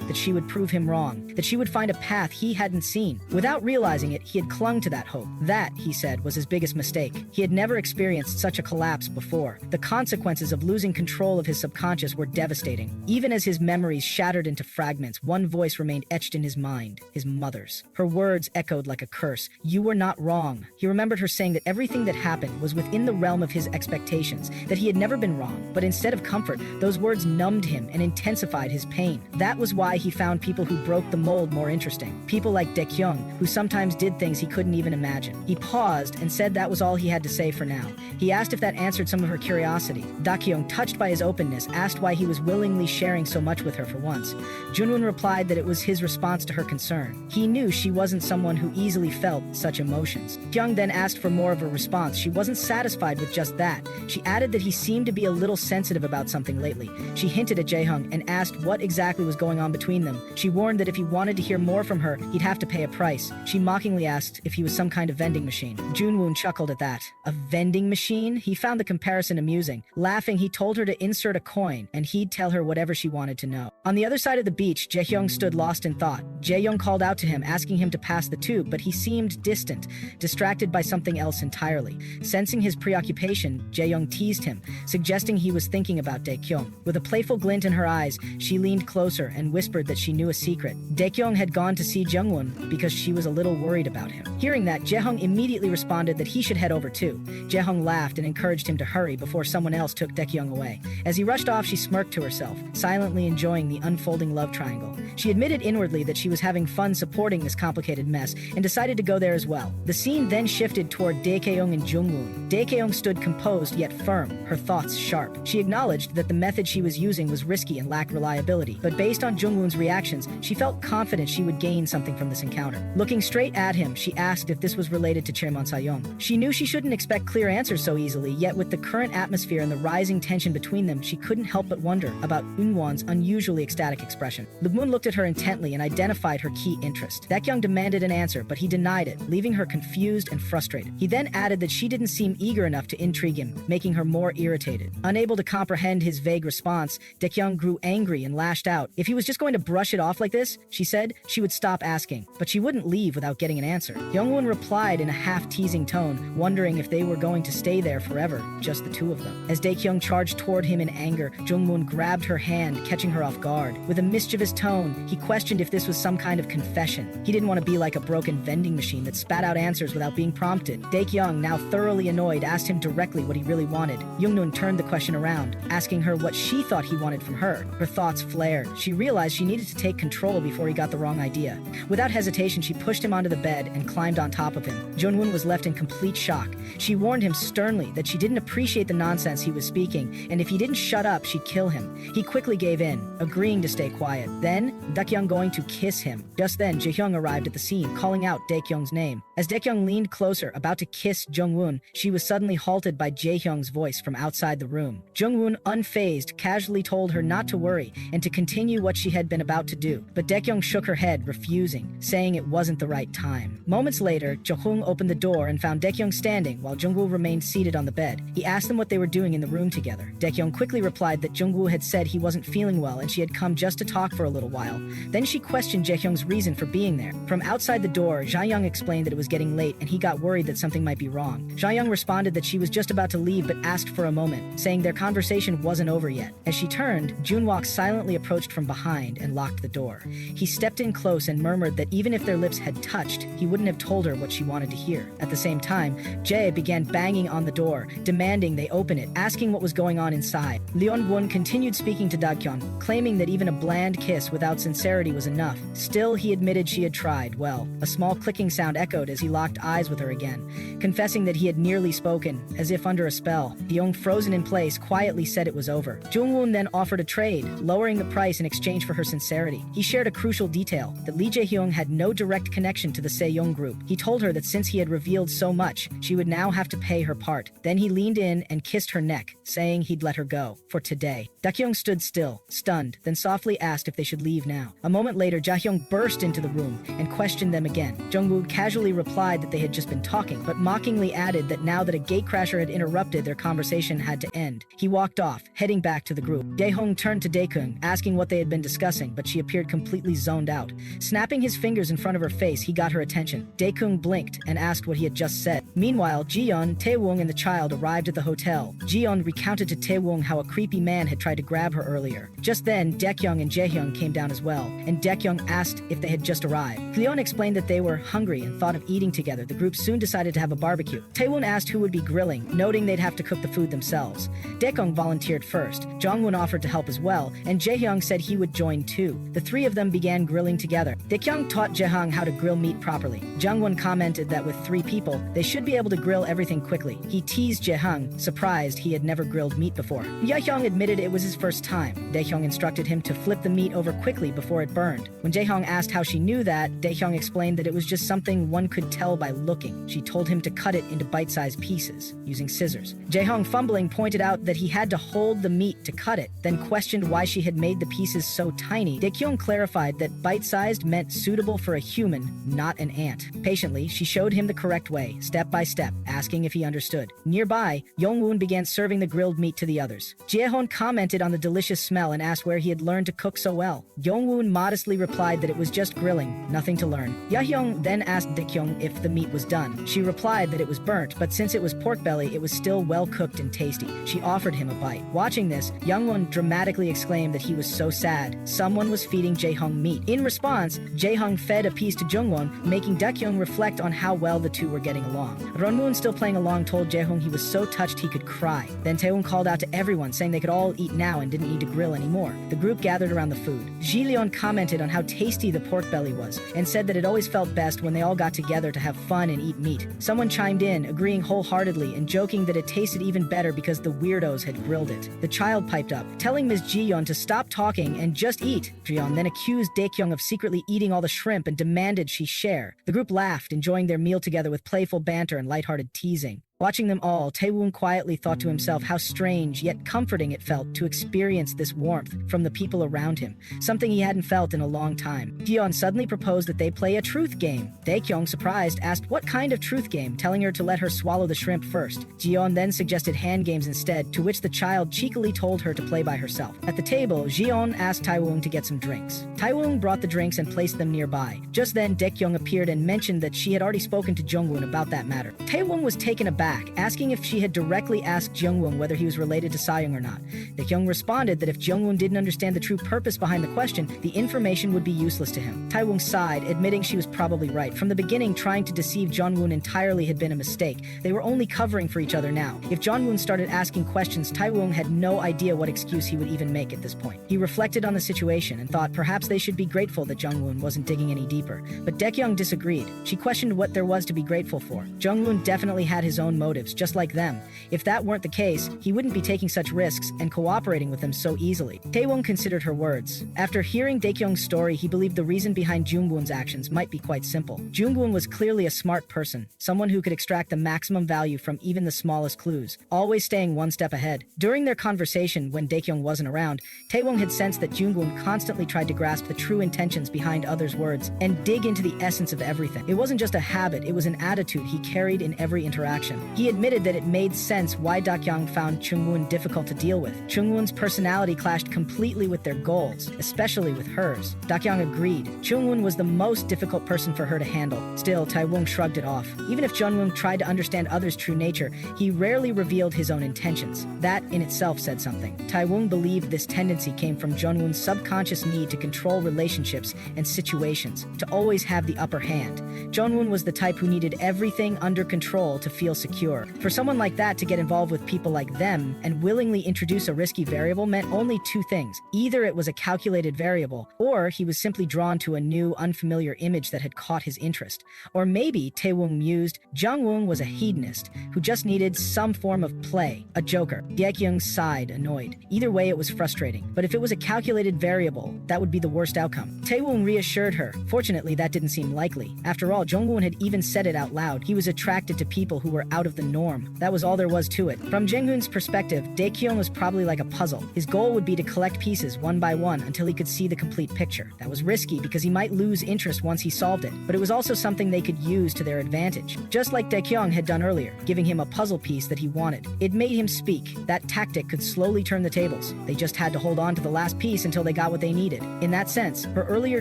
that she would prove him wrong, that she would find a path he hadn't seen. Without realizing it, he had clung to that hope. That, he said, was his biggest mistake. He had never experienced such a collapse before. The consequences of losing control of his subconscious were devastating. Even as his memories shattered into fragments, one voice remained etched in his mind, his mother's. Her words echoed like a curse. "You were not wrong." He remembered her saying that everything that happened was within the realm of his expectations, that he had never been wrong. But instead of comfort, those words numbed him and intensified his pain. That was why he found people who broke the mold more interesting. People like Dakyong, who sometimes did things he couldn't even imagine. He paused and said that was all he had to say for now. He asked if that answered some of her curiosity. Dakyong, touched by his openness, asked why he was willingly sharing so much with her for once. Jung Wun replied that it was his response to her concern. He knew she wasn't someone who easily felt such emotions. Dakyong then asked for more of a response. She wasn't satisfied with just that. She added that he seemed to be a little sensitive about something lately. She hinted at Jae-hung and asked what exactly was going on between them. She warned that if he wanted to hear more from her, he'd have to pay a price. She mockingly asked if he was some kind of vending machine. Jung Wun chuckled at that. A vending machine? He found the comparison amusing. Laughing, he told her to insert a coin, and he'd tell her whatever she wanted to know. On the other side of the beach, Jae-hyung stood lost in thought. Jae-young called out to him, asking him to pass the tube, but he seemed distant, distracted by something else entirely. Sensing his preoccupation, Jae-young teased him, suggesting he was thinking about Dakyong. With a playful glint in her eyes, she leaned closer and whispered that she knew a secret. Dakyong had gone to see Jung Wun because she was a little worried about him. Hearing that, Jae-hung immediately responded that he should head over too. Jae-hung laughed and encouraged him to hurry before someone else took Dakyong away. As he rushed off, she smirked to herself, silently enjoying the unfolding love triangle. She admitted inwardly that she was having fun supporting this complicated mess and decided to go there as well. The scene then shifted toward Dakyong and Jung Wun. Dakyong stood composed yet firm, her thoughts sharp. She acknowledged that the method she was using was risky and lacked reliability, but based on Jung Wun's reactions, she felt confident she would gain something from this encounter. Looking straight at him, she asked if this was related to Chairman Sayong. She knew she shouldn't expect clear answers so easily, yet with the current atmosphere and the rising tension between them, she couldn't help but wonder about Eunwon's unusually ecstatic expression. Moon looked at her intently and identified her key interest. Dakyong demanded an answer, but he denied it, leaving her confused and frustrated. He then added that she didn't seem eager enough to intrigue him, making her more irritated. Unable to comprehend his vague response, Dakyong grew angry and lashed out. If he was just going to brush it off like this, she said, she would stop asking. But she wouldn't leave without getting an answer. Jung-won replied in a half-teasing tone, wondering if they were going to stay there forever, just the two of them. As Dakyong charged toward him in anger, Jung-won grabbed her hand, catching her off guard. With a mischievous tone, he questioned if this was some kind of confession. He didn't want to be like a broken vending machine that spat out answers without being prompted. Dakyong, now thoroughly annoyed, asked him directly what he really wanted. Jung-won turned the question around, asking her what she thought he wanted from her. Her thoughts flared. She realized she needed to take control before he got the wrong idea. Without hesitation, she pushed him onto the bed and climbed on top of him. Jung-won was left in complete shock. She warned him sternly that she didn't appreciate the nonsense he was speaking, and if he didn't shut up, she'd kill him. He quickly gave in, agreeing to stay quiet. Then, Dakyong going to kiss him. Just then, Jae-hyung arrived at the scene, calling out Dakyong's name. As Dakyong leaned closer, about to kiss Jung-won, she was suddenly halted by Jae-hyung's voice from outside the room. Jung-won, unfazed, casually told her not to worry and to continue what she had been about to do. But Dakyong shook her head, refusing, saying it wasn't the right time. Moments later, Jo-hoong opened the door and found Dakyong standing while Jung-woo remained seated on the bed. He asked them what they were doing in the room together. Dakyong quickly replied that Jung-woo had said he wasn't feeling well and she had come just to talk for a little while. Then she questioned Jae-hyung's reason for being there. From outside the door, Jae-young explained that it was getting late and he got worried that something might be wrong. Jae-young responded that she was just about to leave but asked for a moment, saying their conversation wasn't over yet. As she turned, Junwook silently approached from behind and locked the door. He stepped in close and murmured that even if their lips had touched, he wouldn't have told her what she wanted to hear. At the same time, Jae began banging on the door, demanding they open it, asking what was going on inside. Leon Won continued speaking to Dakyong, claiming that even a bland kiss without sincerity was enough. Still, he admitted she had tried. Well, a small clicking sound echoed as he locked eyes with her again. Confessing that he had nearly spoken, as if under a spell, Dakyong, frozen in place, quietly said it was over. Jung Wun then offered a trade, lowering the price in exchange for her sincerity. He shared a crucial detail, that Lee Jae-hyung had no direct connection to the Sejong group. He told her that since he had revealed so much, she would now have to pay her part. Then he leaned in and kissed her neck, saying he'd let her go, for today. Dakyong stood still, stunned, then softly asked if they should leave now. now. A moment later, Dakyong burst into the room and questioned them again. Jung Wun casually replied that they had just been talking, but mockingly added that now that a gatecrasher had interrupted their conversation had to end. He walked off, heading back to the group. Daehong turned to Dakyong, asking what they had been discussing, but she appeared completely zoned out. Snapping his fingers in front of her face, he got her attention. Dakyong blinked and asked what he had just said. Meanwhile, Jiyeon, Taewong, and the child arrived at the hotel. Jiyeon recounted to Taewong how a creepy man had tried to grab her earlier. Just then, Dakyong and Jaehyung came down as well, and Dakyong asked if they had just arrived. Cleon explained that they were hungry and thought of eating together. The group soon decided to have a barbecue. Taewon asked who would be grilling, noting they'd have to cook the food themselves. Dakyong volunteered first. Jung Wun offered to help as well, and Jaehyung said he would join too. The three of them began grilling together. Dakyong taught Jaehyung how to grill meat properly. Jung Wun commented that with 3 people, they should be able to grill everything quickly. He teased Jaehyung, surprised he had never grilled meat before. Jaehyung admitted it was his first time. Daehyung instructed him to flip the meat over quickly before it burned. When Jaehyung asked how she knew that, Daehyung explained that it was just something one could tell by looking. She told him to cut it into bite-sized pieces, using scissors. Jaehyung, fumbling, pointed out that he had to hold the meat to cut it, then questioned why she had made the pieces so tiny. Dakyong clarified that bite-sized meant suitable for a human, not an ant. Patiently, she showed him the correct way, step by step, asking if he understood. Nearby, Jung Wun began serving the grilled meat to the others. Jaehyun commented on the delicious smell and asked where he had learned to cook so well. Jung Wun modestly replied that it was just grilling, nothing to learn. Jaehyung then asked Dakyong if the meat was done. She replied that it was burnt, but since it was pork belly, it was still well cooked and tasty. She offered him a bite. Watching this, Jung Wun dramatically exclaimed that he was so sad. Someone was feeding Jaehyung meat. In response, Jaehyung fed a piece to Jung Won, making Dakyong reflect on how well the two were getting along. Ronmoon, still playing along, told Jaehyung he was so touched he could cry. Then Taewon called out to everyone, saying they could all eat now and didn't need to grill anymore. The group gathered around the food. Ji Leon commented on how tasty the pork belly was, and said that it always felt best when they all got together to have fun and eat meat. Someone chimed in, agreeing wholeheartedly and joking that it tasted even better because the weirdos had grilled it. The child piped up, telling Ms. Jiyeon to stop talking and just eat. Jiyeon then accused Dakyong of secretly eating all the shrimp and demanded she share. The group laughed, enjoying their meal together with playful banter and lighthearted teasing. Watching them all, Taewon quietly thought to himself how strange yet comforting it felt to experience this warmth from the people around him, something he hadn't felt in a long time. Jiyeon suddenly proposed that they play a truth game. Dakyong, surprised, asked what kind of truth game, telling her to let her swallow the shrimp first. Jiyeon then suggested hand games instead, to which the child cheekily told her to play by herself. At the table, Jiyeon asked Taewon to get some drinks. Taewon brought the drinks and placed them nearby. Just then, Dakyong appeared and mentioned that she had already spoken to Jung Wun about that matter. Taewon was taken aback, asking if she had directly asked Jung Wun whether he was related to Sayoung or not. Dakyong responded that if Jung Wun didn't understand the true purpose behind the question, the information would be useless to him. Taewon sighed, admitting she was probably right. From the beginning, trying to deceive Jung Wun entirely had been a mistake. They were only covering for each other now. If Jung Wun started asking questions, Taewon had no idea what excuse he would even make at this point. He reflected on the situation and thought perhaps they should be grateful that Jung Wun wasn't digging any deeper. But Dakyong disagreed. She questioned what there was to be grateful for. Jung Wun definitely had his own motives, just like them. If that weren't the case, he wouldn't be taking such risks and cooperating with them so easily. Taewon considered her words. After hearing Dakyong's story, he believed the reason behind Jung Wun's actions might be quite simple. Jung Wun was clearly a smart person, someone who could extract the maximum value from even the smallest clues, always staying one step ahead. During their conversation, when Dakyong wasn't around, Taewon had sensed that Jung Wun constantly tried to grasp the true intentions behind others' words and dig into the essence of everything. It wasn't just a habit, it was an attitude he carried in every interaction. He admitted that it made sense why Dakyong found Jung Wun difficult to deal with. Jung Wun's personality clashed completely with their goals, especially with hers. Dakyong agreed. Jung Wun was the most difficult person for her to handle. Still, Taewon shrugged it off. Even if Jung Wun tried to understand others' true nature, he rarely revealed his own intentions. That in itself said something. Taewon believed this tendency came from Jung Wun's subconscious need to control relationships and situations, to always have the upper hand. Jung Wun was the type who needed everything under control to feel secure. For someone like that to get involved with people like them and willingly introduce a risky variable meant only two things. Either it was a calculated variable, or he was simply drawn to a new, unfamiliar image that had caught his interest. Or maybe, Taewon mused, Jung Wun was a hedonist who just needed some form of play, a joker. Dakyong sighed, annoyed. Either way, it was frustrating. But if it was a calculated variable, that would be the worst outcome. Taewon reassured her. Fortunately, that didn't seem likely. After all, Jung Wun had even said it out loud. He was attracted to people who were out out of the norm. That was all there was to it. From Jung-hoon's perspective, Dakyong was probably like a puzzle. His goal would be to collect pieces one by one until he could see the complete picture. That was risky because he might lose interest once he solved it, but it was also something they could use to their advantage. Just like Dakyong had done earlier, giving him a puzzle piece that he wanted. It made him speak. That tactic could slowly turn the tables. They just had to hold on to the last piece until they got what they needed. In that sense, her earlier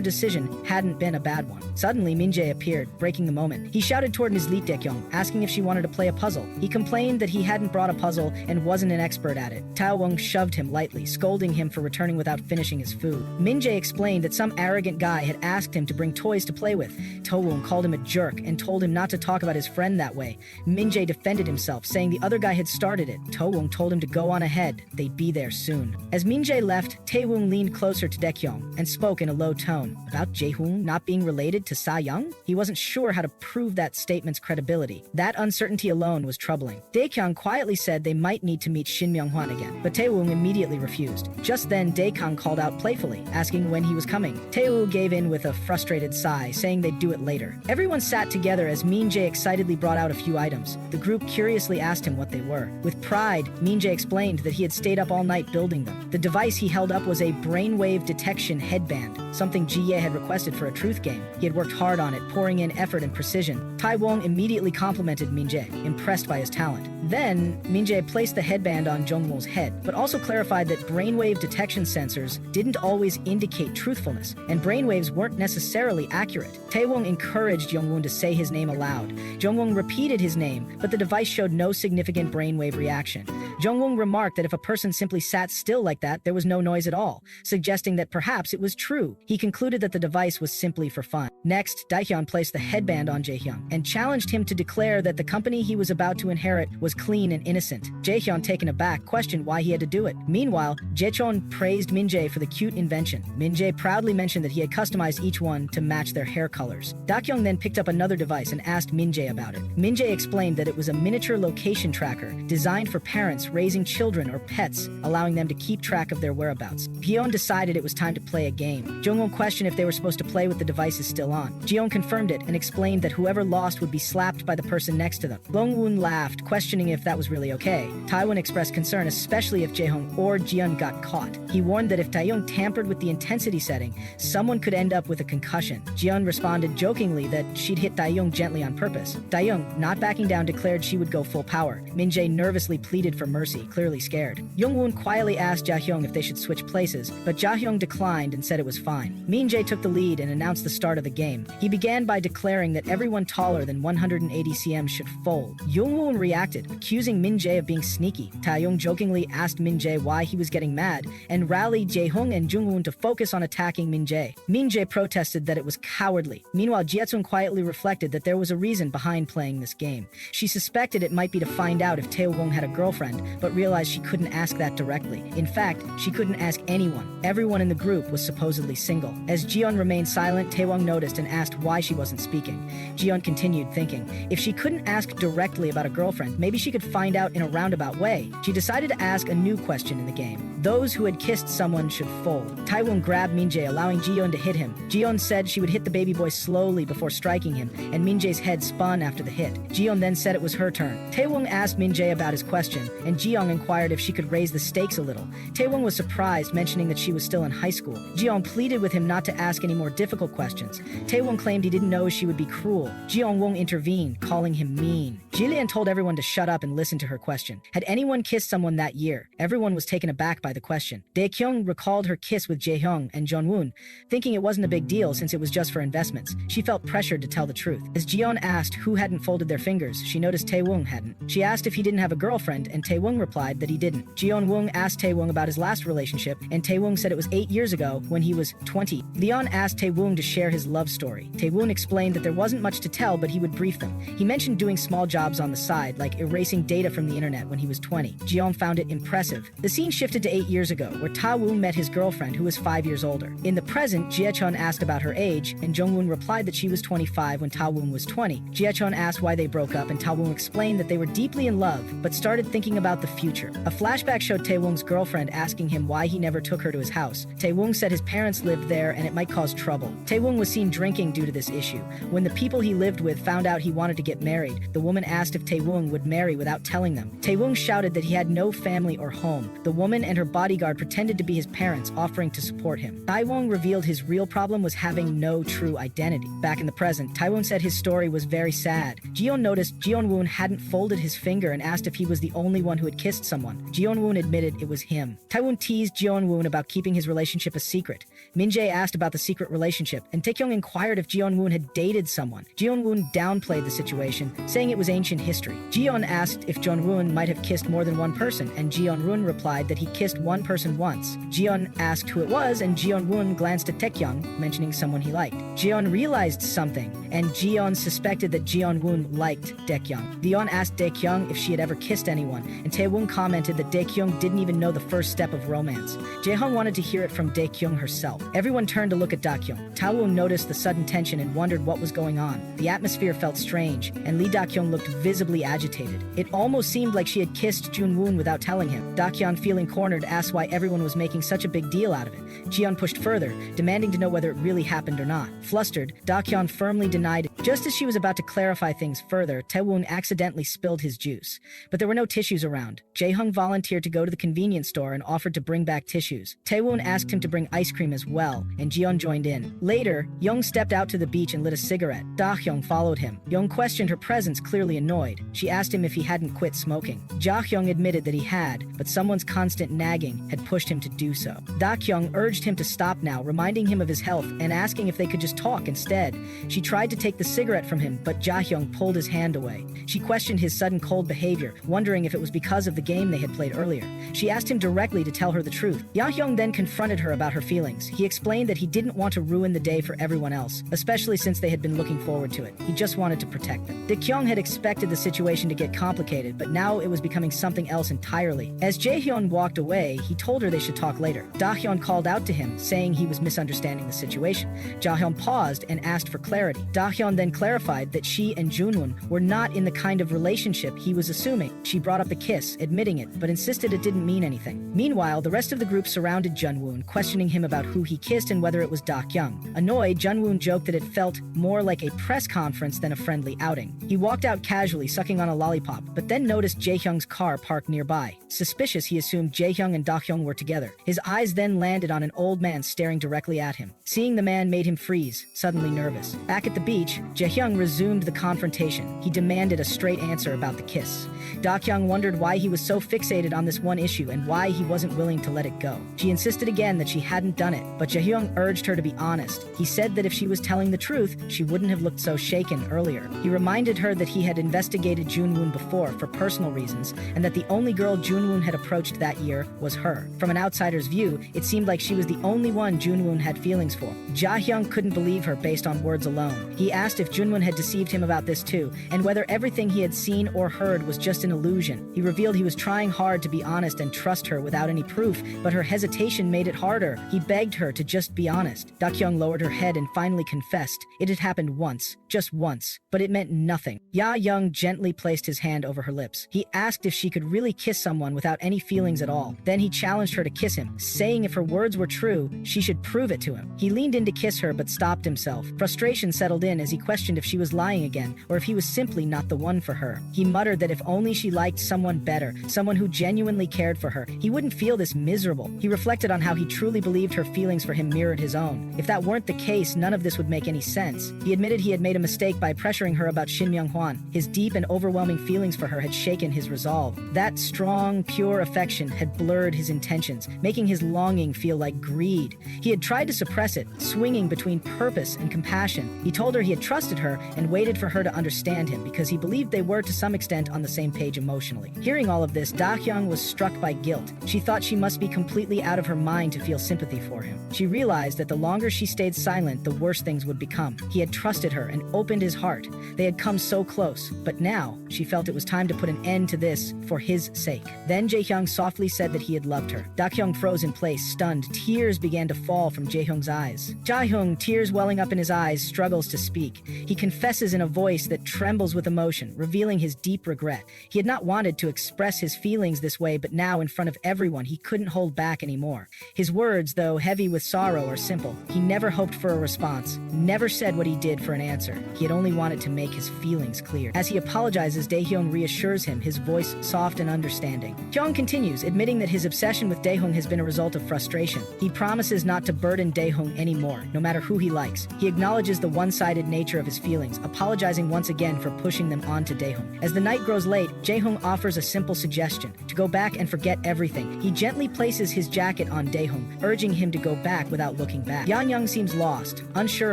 decision hadn't been a bad one. Suddenly, Min-jae appeared, breaking the moment. He shouted toward Ms. Dakyong, asking if she wanted to play a puzzle. He complained that he hadn't brought a puzzle and wasn't an expert at it. Taewong shoved him lightly, scolding him for returning without finishing his food. Min-jae explained that some arrogant guy had asked him to bring toys to play with. Taewong called him a jerk and told him not to talk about his friend that way. Min-jae defended himself, saying the other guy had started it. Taewong told him to go on ahead. They'd be there soon. As Min-jae left, Taewong leaned closer to Dakyong and spoke in a low tone. About Jae-hoon not being related to Sa-young? He wasn't sure how to prove that statement's credibility. That uncertainty alone was troubling. Dakyong quietly said they might need to meet Shin Myung-hwan again, but Taewong immediately refused. Just then, Dakyong called out playfully, asking when he was coming. Taewoo gave in with a frustrated sigh, saying they'd do it later. Everyone sat together as Min-jae excitedly brought out a few items. The group curiously asked him what they were. With pride, Min-jae explained that he had stayed up all night building them. The device he held up was a brainwave detection headband, something Ji-ye had requested for a truth game. He had worked hard on it, pouring in effort and precision. Taewong immediately complimented Min-jae, impressed by his talent. Then, Min-jae placed the headband on Jung Woo's head, but also clarified that brainwave detection sensors didn't always indicate truthfulness, and brainwaves weren't necessarily accurate. Taewong encouraged Jung Wun to say his name aloud. Jung Wun repeated his name, but the device showed no significant brainwave reaction. Jung Wun remarked that if a person simply sat still like that, there was no noise at all, suggesting that perhaps it was true. He concluded that the device was simply for fun. Next, Dakyong placed the headband on Jae-hyun and challenged him to declare that the company he was about to inherit was clean and innocent. Jae-hyun, taken aback, questioned why he had to do it. Meanwhile, Jae-chon praised Min-jae for the cute invention. Min-jae proudly mentioned that he had customized each one to match their hair colors. Dakyong then picked up another device and asked Min-jae about it. Min-jae explained that it was a miniature location tracker designed for parents raising children or pets, allowing them to keep track of their whereabouts. Hyeon decided it was time to play a game. Jungwon questioned if they were supposed to play with the devices still on. Jiyeon confirmed it and explained that whoever lost would be slapped by the person next to them. Jung Wun laughed, questioning if that was really okay. Taewon expressed concern, especially if Jae-hyun or Jiyeon got caught. He warned that if Taeyong tampered with the intensity setting, someone could end up with a concussion. Jiyeon responded jokingly that she'd hit Taeyong gently on purpose. Taeyong, not backing down, declared she would go full power. Min-jae nervously pleaded for mercy, clearly scared. Jung-won quietly asked Ja-hyung if they should switch places, but Ja-hyung declined and said it was fine. Min-jae took the lead and announced the start of the game. He began by declaring that everyone taller than 180 cm should fold. Jung-won reacted, accusing Min-jae of being sneaky. Taeyong jokingly asked Min-jae why he was getting mad and rallied Jae-hyung and Jung-won to focus on attacking Min-jae. Min-jae protested that it was cowardly. Meanwhile, Jie-sun quietly reflected that there was a reason behind playing this game. She suspected it might be to find out if Tae-wong had a girlfriend, but realized she couldn't ask that directly. In fact, she couldn't ask anyone. Everyone in the group was supposedly single. As Jiyeon remained silent, Tae-wong noticed and asked why she wasn't speaking. Jiyeon continued, thinking, if she couldn't ask directly about a girlfriend, maybe she could find out in a roundabout way. She decided to ask a new question in the game. Those who had kissed someone should fold. Taewon grabbed Min-jae, allowing Jiyeon to hit him. Jiyeon said she would hit the baby boy slowly before striking him, and Min-jae's head spun after the hit. Jiyeon then said it was her turn. Taewon asked Min-jae about his question, and Jiyeon inquired if she could raise the stakes a little. Taewon was surprised, mentioning that she was still in high school. Jiyeon pleaded with him not to ask any more difficult questions. Taewon claimed he didn't know she would be cruel. Jeong-won intervened, calling him mean. Jilian told everyone to shut up and listen to her question. Had anyone kissed someone that year? Everyone was taken aback by the question. Dakyong recalled her kiss with Jae-hyung and Jung-won, thinking it wasn't a big deal since it was just for investments. She felt pressured to tell the truth. As Jiyeon asked who hadn't folded their fingers, she noticed Tae-wong hadn't. She asked if he didn't have a girlfriend, and Tae-wong replied that he didn't. Jeon-won asked Tae-wong about his last relationship, and Tae-wong said it was 8 years ago when he was 20. Leon asked Tae-wong to share his love story. Tae-wong explained that there wasn't much to tell, but he would brief them. He mentioned doing small jobs on the side, like erasing erasing data from the internet when he was 20. Ji-young found it impressive. The scene shifted to 8 years ago, where Ta-woon met his girlfriend, who was 5 years older. In the present, Jie-chun asked about her age, and Jung Wun replied that she was 25 when Ta-woon was 20. Jie-chun asked why they broke up, and Ta-woon explained that they were deeply in love, but started thinking about the future. A flashback showed Tae-woong's girlfriend asking him why he never took her to his house. Tae-woong said his parents lived there and it might cause trouble. Tae-woong was seen drinking due to this issue. When the people he lived with found out he wanted to get married, the woman asked if Tae-woong would marry without telling them. Tae-woong shouted that he had no family or home. The woman and her bodyguard pretended to be his parents, offering to support him. Tae-woong revealed his real problem was having no true identity. Back in the present, Tae-woong said his story was very sad. Ji-yeon noticed Jung Wun hadn't folded his finger and asked if he was the only one who had kissed someone. Jung Wun admitted it was him. Tae-woong teased Jung Wun about keeping his relationship a secret. Min-jae asked about the secret relationship, and Dakyong inquired if Jung Wun had dated someone. Jung Wun downplayed the situation, saying it was ancient history. Ji-yeon asked if Jung Wun might have kissed more than one person, and Jung Wun replied that he kissed one person once. Ji-yeon asked who it was, and Jung Wun glanced at Dakyong, mentioning someone he liked. Ji-yeon realized something, and Ji-yeon suspected that Jung Wun liked Dakyong. Ji-yeon asked Dakyong if she had ever kissed anyone, and Tae-woong commented that Dakyong didn't even know the first step of romance. Jae-hong wanted to hear it from Dakyong herself. Everyone turned to look at Dakyong. Ta-woong noticed the sudden tension and wondered what was going on. The atmosphere felt strange, and Lee Dakyong looked visibly agitated. It almost seemed like she had kissed Jung Wun without telling him. Dakyong, feeling cornered, asked why everyone was making such a big deal out of it. Ji-yeon pushed further, demanding to know whether it really happened or not. Flustered, Dakyong firmly denied it. Just as she was about to clarify things further, Tae-woong accidentally spilled his juice. But there were no tissues around. Jae-hong volunteered to go to the convenience store and offered to bring back tissues. Tae-woong asked him to bring ice cream as well, and Ji-yeon joined in. Later, Young stepped out to the beach and lit a cigarette. Dakyong followed him. Young questioned her presence, clearly annoyed. She asked him if he hadn't quit smoking. Dakyong admitted that he had, but someone's constant nagging had pushed him to do so. Dakyong urged him to stop now, reminding him of his health and asking if they could just talk instead. She tried to take the cigarette from him, but Jahyong pulled his hand away. She questioned his sudden cold behavior, wondering if it was because of the game they had played earlier. She asked him directly to tell her the truth. Jahyong then confronted her about her feelings. He explained that he didn't want to ruin the day for everyone else, especially since they had been looking forward to it. He just wanted to protect them. Dakyong had expected the situation to get complicated, but now it was becoming something else entirely. As Jaehyun walked away, he told her they should talk later. Dahyun called out to him, saying he was misunderstanding the situation. Jaehyun paused and asked for clarity. Dahyun then clarified that she and Junwon were not in the kind of relationship he was assuming. She brought up the kiss, admitting it, but insisted it didn't mean anything. Meanwhile, the rest of the group surrounded Junwon, questioning him about who he kissed and whether it was Dakyong. Annoyed, Junwon joked that it felt more like a press conference than a friendly outing. He walked out casually, sucking on a lollipop, but then noticed Jaehyung's car parked nearby. Suspicious, he assumed Jaehyung and Dakyong were together. His eyes then landed on an old man staring directly at him. Seeing the man made him freeze, suddenly nervous. Back at the beach, Jaehyung resumed the confrontation. He demanded a straight answer about the kiss. Dakyong wondered why he was so fixated on this one issue and why he wasn't willing to let it go. She insisted again that she hadn't done it, but Jaehyung urged her to be honest. He said that if she was telling the truth, she wouldn't have looked so shaken earlier. He reminded her that he had investigated Junwon before for personal reasons, and that the only girl Junwon had approached that year was her. From an outsider's view, it seemed like she was the only one Junwon had feelings for. Jaehyung couldn't believe her based on words alone. He asked if Junwon had deceived him about this too, and whether everything he had seen or heard was just an illusion. He revealed he was trying hard to be honest and trust her without any proof, but her hesitation made it harder. He begged her to just be honest. Dakyong lowered her head and finally confessed. It had happened once, just once, but it meant nothing. Ya-young gently placed his hand over her lips. He asked if she could really kiss someone without any feelings at all. Then he challenged her to kiss him, saying if her words were true, she should prove it to him. He leaned in to kiss her but stopped himself. Frustration settled in as he questioned if she was lying again, or if he was simply not the one for her. He muttered that if only she liked someone better, someone who genuinely cared for her, he wouldn't feel this miserable. He reflected on how he truly believed her feelings for him mirrored his own. If that weren't the case, none of this would make any sense. He admitted he had made a mistake by pressuring her about Shin Myung-hwan. His deep and overwhelming feelings for her had shaken his resolve. That strong, pure affection had blurred his intentions, making his longing feel like greed. He had tried to suppress it, swinging between purpose and compassion. He told her he had trusted her and waited for her to understand him because he believed they were to some extent on the same page emotionally. Hearing all of this, Dakyong was struck by guilt. She thought she must be completely out of her mind to feel sympathy for him. She realized that the longer she stayed silent, the worse things would become. He had trusted her and opened his heart. They had come so close, but now she felt it was was time to put an end to this for his sake. Then Jaehyung softly said that he had loved her. Dakyong froze in place, stunned. Tears began to fall from Jaehyung's eyes. Jaehyung, tears welling up in his eyes, struggles to speak. He confesses in a voice that trembles with emotion, revealing his deep regret. He had not wanted to express his feelings this way, but now in front of everyone, he couldn't hold back anymore. His words, though heavy with sorrow, are simple. He never hoped for a response, never said what he did for an answer. He had only wanted to make his feelings clear. As he apologizes, Daehyung reassures him, his voice soft and understanding. Hyung continues, admitting that his obsession with Daehyung has been a result of frustration. He promises not to burden Daehyung anymore, no matter who he likes. He acknowledges the one-sided nature of his feelings, apologizing once again for pushing them onto Daehyung. As the night grows late, Jaehyung offers a simple suggestion, to go back and forget everything. He gently places his jacket on Daehyung, urging him to go back without looking back. Yeonyoung seems lost, unsure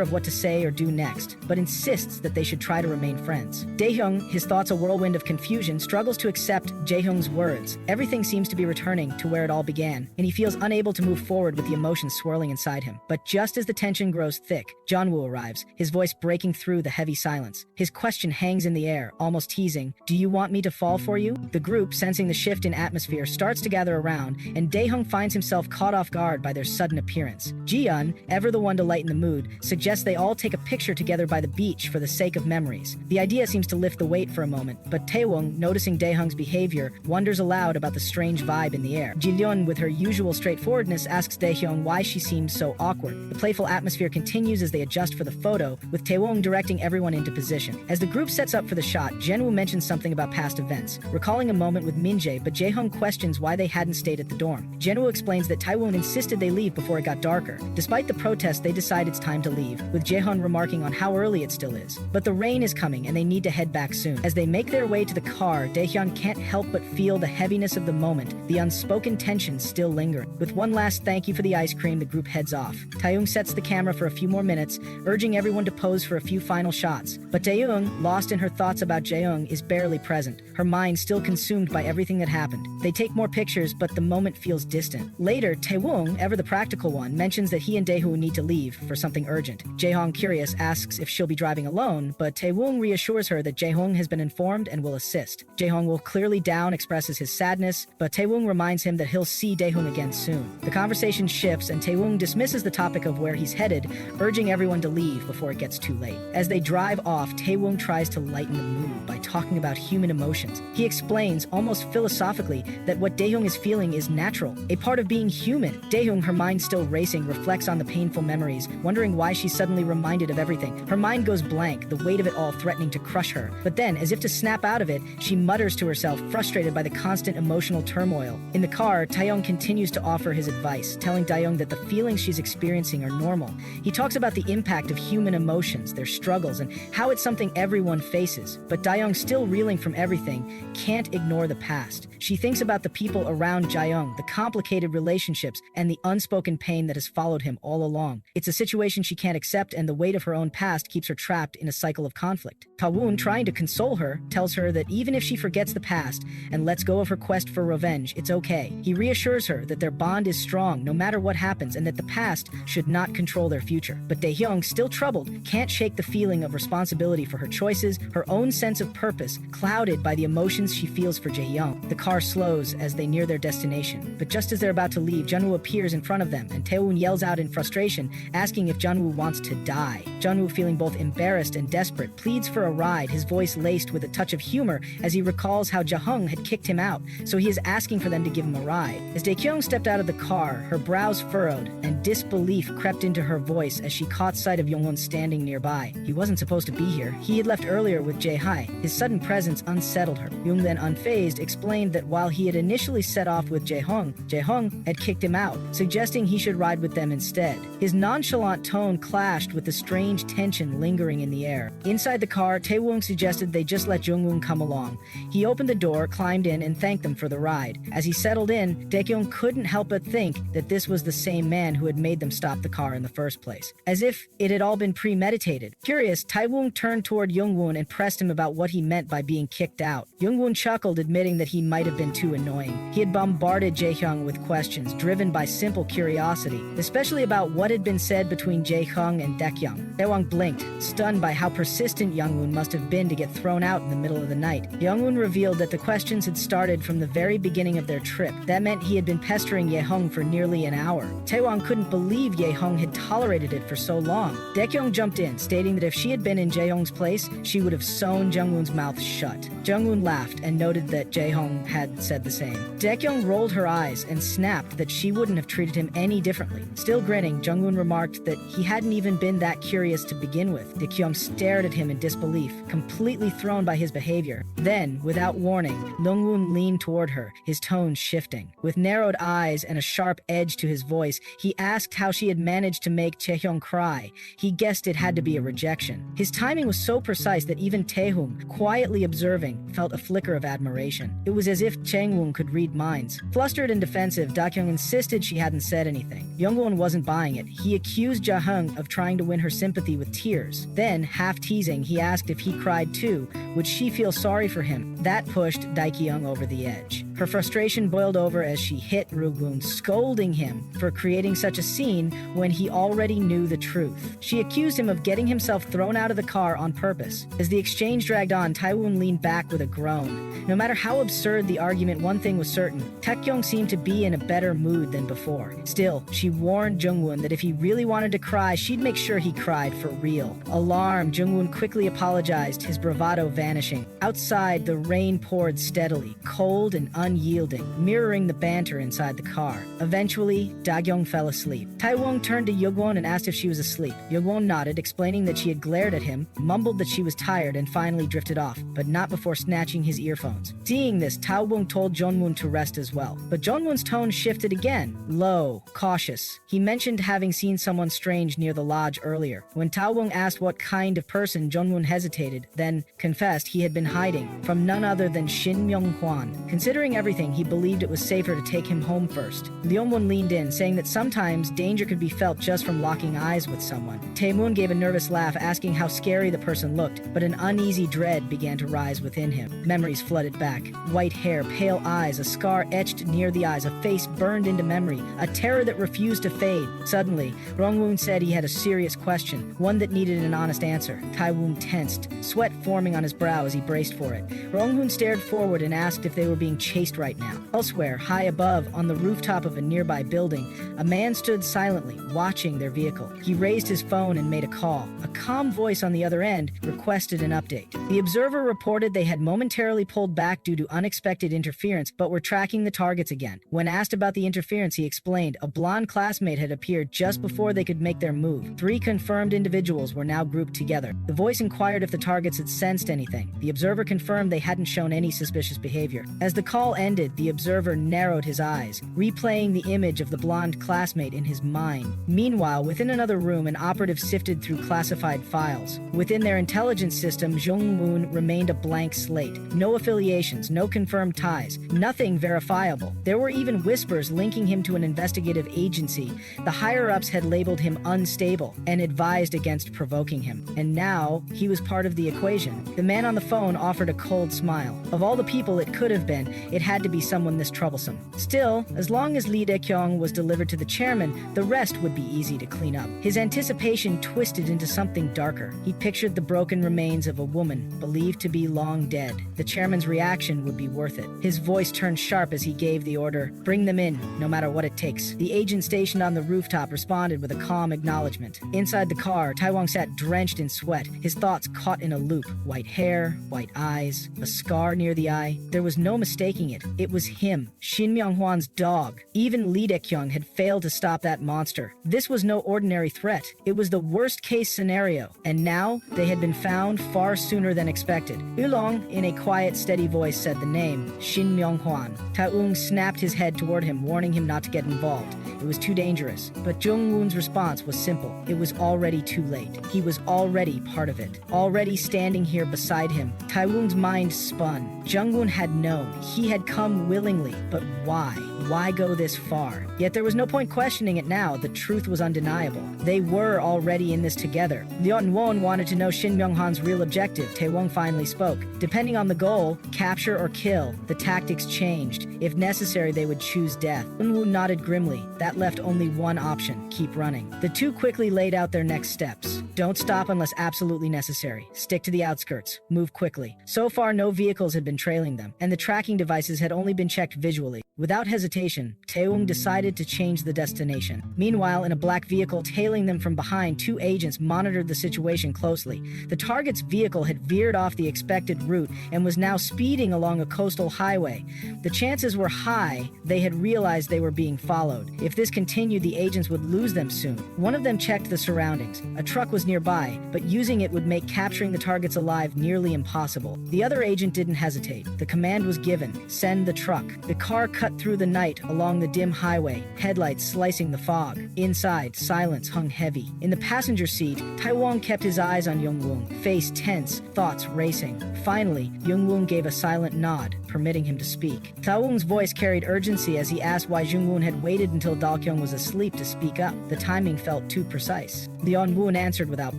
of what to say or do next, but insists that they should try to remain friends. Daehyung, his thoughts a whirlwind of confusion, struggles to accept Jaehyung's words. Everything seems to be returning to where it all began, and he feels unable to move forward with the emotions swirling inside him. But just as the tension grows thick, Jung Wun arrives, his voice breaking through the heavy silence. His question hangs in the air, almost teasing, "Do you want me to fall for you?" The group, sensing the shift in atmosphere, starts to gather around, and Daehyung finds himself caught off guard by their sudden appearance. Ji-yeon, ever the one to lighten the mood, suggests they all take a picture together by the beach for the sake of memories. The idea seems to lift the weight for a moment, but Taewon, noticing Daehyung's behavior, wonders aloud about the strange vibe in the air. Ji-yeon, with her usual straightforwardness, asks Daehyung why she seems so awkward. The playful atmosphere continues as they adjust for the photo, with Taewon directing everyone into position. As the group sets up for the shot, Jinwoo mentions something about past events, recalling a moment with Minjae, but Jaehyung questions why they hadn't stayed at the dorm. Jinwoo explains that Taewon insisted they leave before it got darker. Despite the protest, they decide it's time to leave, with Jaehyun remarking on how early it still is. But the rain is coming and they need to head back soon. As they make their way to the car, Daehyun can't help but feel the heaviness of the moment, the unspoken tension still lingering. With one last thank you for the ice cream, the group heads off. Taeyong sets the camera for a few more minutes, urging everyone to pose for a few final shots. But Daehyung, lost in her thoughts about Jaehyung, is barely present, her mind still consumed by everything that happened. They take more pictures, but the moment feels distant. Later, Taewon, ever the practical one, mentions that he and Daehyung need to leave for something urgent. Jaehyung, curious, asks if she'll be driving alone, but Taewon reassures her that Jaehyung has been informed and will assist. Jaehyung, will clearly down, expresses his sadness, but Taewon reminds him that he'll see Daehyung again soon. The conversation shifts and Taewon dismisses the topic of where he's headed, urging everyone to leave before it gets too late. As they drive off, Taewon tries to lighten the mood by talking about human emotions. He explains, almost philosophically, that what Daehyung is feeling is natural, a part of being human. Daehyung, her mind still racing, reflects on the painful memories, wondering why she's suddenly reminded of everything. Her mind goes blank, the weight of it all threatening to crush her. But then, as if to snap out of it, she mutters to herself, frustrated by the constant emotional turmoil. In the car, Taeyong continues to offer his advice, telling Daehyung that the feelings she's experiencing are normal. He talks about the impact of human emotions, their struggles, and how it's something everyone faces. But Daehyung, still reeling from everything, can't ignore the past. She thinks about the people around Jaehyung, the complicated relationships, and the unspoken pain that has followed him all along. It's a situation she can't accept, and the weight of her own past keeps her trapped in a cycle of conflict. Taewon, trying to console her, tells her that even if she forgets the past and lets go of her quest for revenge, it's okay. He reassures her that their bond is strong no matter what happens and that the past should not control their future. But Daehyung, still troubled, can't shake the feeling of responsibility for her choices, her own sense of purpose, clouded by the emotions she feels for Jaehyung. The car slows as they near their destination, but just as they're about to leave, Junwoo appears in front of them, and Taewon yells out in frustration, asking if Junwoo wants to die. Junwoo, feeling both embarrassed and desperate, pleads for a ride, his voice laced with a touch of humor as he recalls how Jaehyung had kicked him out, so he is asking for them to give him a ride. As Dakyong stepped out of the car, her brows furrowed, and disbelief crept into her voice as she caught sight of Jung Wun standing nearby. He wasn't supposed to be here. He had left earlier with Jae-hai. His sudden presence unsettled her. Jung, then unfazed, explained that while he had initially set off with Jaehyung had kicked him out, suggesting he should ride with them instead. His nonchalant tone clashed with the strange tension lingering in the air. Inside the car, Taewon suggested they just let Jung Wun come along. He opened the door, climbed in, and thanked them for the ride. As he settled in, Dakyong couldn't help but think that this was the same man who had made them stop the car in the first place. As if it had all been premeditated. Curious, Taewon turned toward Jung Wun and pressed him about what he meant by being kicked out. Jung Wun chuckled, admitting that he might have been too annoying. He had bombarded Jaehyung with questions, driven by simple curiosity, especially about what had been said between Jaehyung and Dakyong. Daewon blinked, stunned by how persistent Jung Wun must have been to get thrown out in the middle of the night. Jung Wun revealed that the questions had started from the very beginning of their trip. That meant he had been pestering Ye Hong for nearly an hour. Taewon couldn't believe Ye Hong had tolerated it for so long. Dakyong jumped in, stating that if she had been in Jae-hong's place, she would have sewn Jung Wun's mouth shut. Jung Wun laughed and noted that Jae-hong had said the same. Dakyong rolled her eyes and snapped that she wouldn't have treated him any differently. Still grinning, Jung Wun remarked that he hadn't even been that curious to begin with. Dakyong stared at him in disbelief, completely thrown by his behavior. Then, without warning, Jung Wun leaned toward her, his tone shifting. With narrowed eyes and a sharp edge to his voice, he asked how she had managed to make Chaehyung cry. He guessed it had to be a rejection. His timing was so precise that even Taehoon, quietly observing, felt a flicker of admiration. It was as if Changwon could read minds. Flustered and defensive, Dakyong insisted she hadn't said anything. Jungwon wasn't buying it. He accused Jaehyung of trying to win her sympathy with tears. Then, half teasing, he asked if he cried too. Would she feel sorry for him? That pushed Dakyong over the edge. Her frustration boiled over as she hit Rugwon, scolding him for creating such a scene when he already knew the truth. She accused him of getting himself thrown out of the car on purpose. As the exchange dragged on, Taewon leaned back with a groan. No matter how absurd the argument, one thing was certain. Taekyong seemed to be in a better mood than before. Still, she warned Jungwon that if he really wanted to cry, she'd make sure he cried for real. Alarmed, Jungwon quickly apologized, his bravado vanishing. Outside, the rain poured steadily, cold and unyielding, mirroring the banter inside the car. Eventually, Dakyong fell asleep. Taewon turned to Yugwon and asked if she was asleep. Yugwon nodded, explaining that she had glared at him, mumbled that she was tired, and finally drifted off, but not before snatching his earphones. Seeing this, Taewon told Jongwon to rest as well. But Jongwon's tone shifted again, low, cautious. He mentioned having seen someone strange near the lodge earlier. When Taewon asked what kind of person, Jongwon hesitated, then confessed he had been hiding from none other than Shin Myung-hwan. Considering everything, he believed it was safer to take him home first. Leongwon leaned in, saying that sometimes danger could be felt just from locking eyes with someone. Taemoon gave a nervous laugh, asking how scary the person looked, but an uneasy dread began to rise within him. Memories flooded back. White hair, pale eyes, a scar etched near the eyes, a face burned into memory, a terror that refused to fade. Suddenly, Rongwoon said he had a serious question, one that needed an honest answer. Taewoon tensed, sweat forming on his brow as he braced for it. Rongwoon stared forward and asked if they were being chased right now. Elsewhere, high above, on the rooftop of a nearby building, a man stood silently, watching their vehicle. He raised his phone and made a call. A calm voice on the other end requested an update. The observer reported they had momentarily pulled back due to unexpected interference, but were tracking the targets again. When asked about the interference, he explained a blonde classmate had appeared just before they could make their move. 3 confirmed individuals were now grouped together. The voice inquired if the targets had sensed anything. The observer confirmed they hadn't shown any suspicious behavior. As the call ended, the observer narrowed his eyes, replaying the image of the blonde classmate in his mind. Meanwhile, within another room, an operative sifted through classified files. Within their intelligence system, Jung Wun remained a blank slate. No affiliations, no confirmed ties, nothing verifiable. There were even whispers linking him to an investigative agency. The higher-ups had labeled him unstable and advised against provoking him. And now, he was part of the equation. The man on the phone offered a cold smile. Of all the people it could have been, it had to be someone this troublesome. Still, as long as Lee Dakyong was delivered to the chairman, the rest would be easy to clean up. His anticipation twisted into something darker. He pictured the broken remains of a woman, believed to be long dead. The chairman's reaction would be worth it. His voice turned sharp as he gave the order, "Bring them in, no matter what it takes." The agent stationed on the rooftop responded with a calm acknowledgement. Inside the car, Taewon sat drenched in sweat, his thoughts caught in a loop. White hair, white eyes, a scar near the eye. There was no mistaking it. It was him, Shin Myung-hwan's dog. Even Lee Dakyong had failed to stop that monster. This was no ordinary threat. It was the worst-case scenario. And now, they had been found far sooner than expected. Ulong, in a quiet, steady voice, said the name, Shin Myung-hwan. Taeung snapped his head toward him, warning him not to get involved. It was too dangerous. But Jung Woon's response was simple. It was already too late. He was already part of it. Already standing here beside him. Taewoon's mind spun. Jung Woon had known. He had had come willingly, but why? Why go this far? Yet there was no point questioning it now. The truth was undeniable. They were already in this together. Jung Wun wanted to know Shin Myung-han's real objective. Taewon finally spoke. Depending on the goal, capture or kill, the tactics changed. If necessary, they would choose death. Jung Wun nodded grimly. That left only one option: keep running. The two quickly laid out their next steps. Don't stop unless absolutely necessary. Stick to the outskirts. Move quickly. So far, no vehicles had been trailing them, and the tracking devices had only been checked visually. Without hesitation, Taewon decided to change the destination. Meanwhile, in a black vehicle tailing them from behind, two agents monitored the situation closely. The target's vehicle had veered off the expected route and was now speeding along a coastal highway. The chances were high they had realized they were being followed. If this continued, the agents would lose them soon. One of them checked the surroundings. A truck was nearby, but using it would make capturing the targets alive nearly impossible. The other agent didn't hesitate. The command was given: send the truck. The car cut through the night along the dim highway, headlights slicing the fog. Inside, silence hung heavy. In the passenger seat, Taewon kept his eyes on Jung Wun, face tense, thoughts racing. Finally, Jung Wun gave a silent nod, permitting him to speak. Taewon's voice carried urgency as he asked why Jung Wun had waited until Dakyong was asleep to speak up. The timing felt too precise. Jung Wun answered without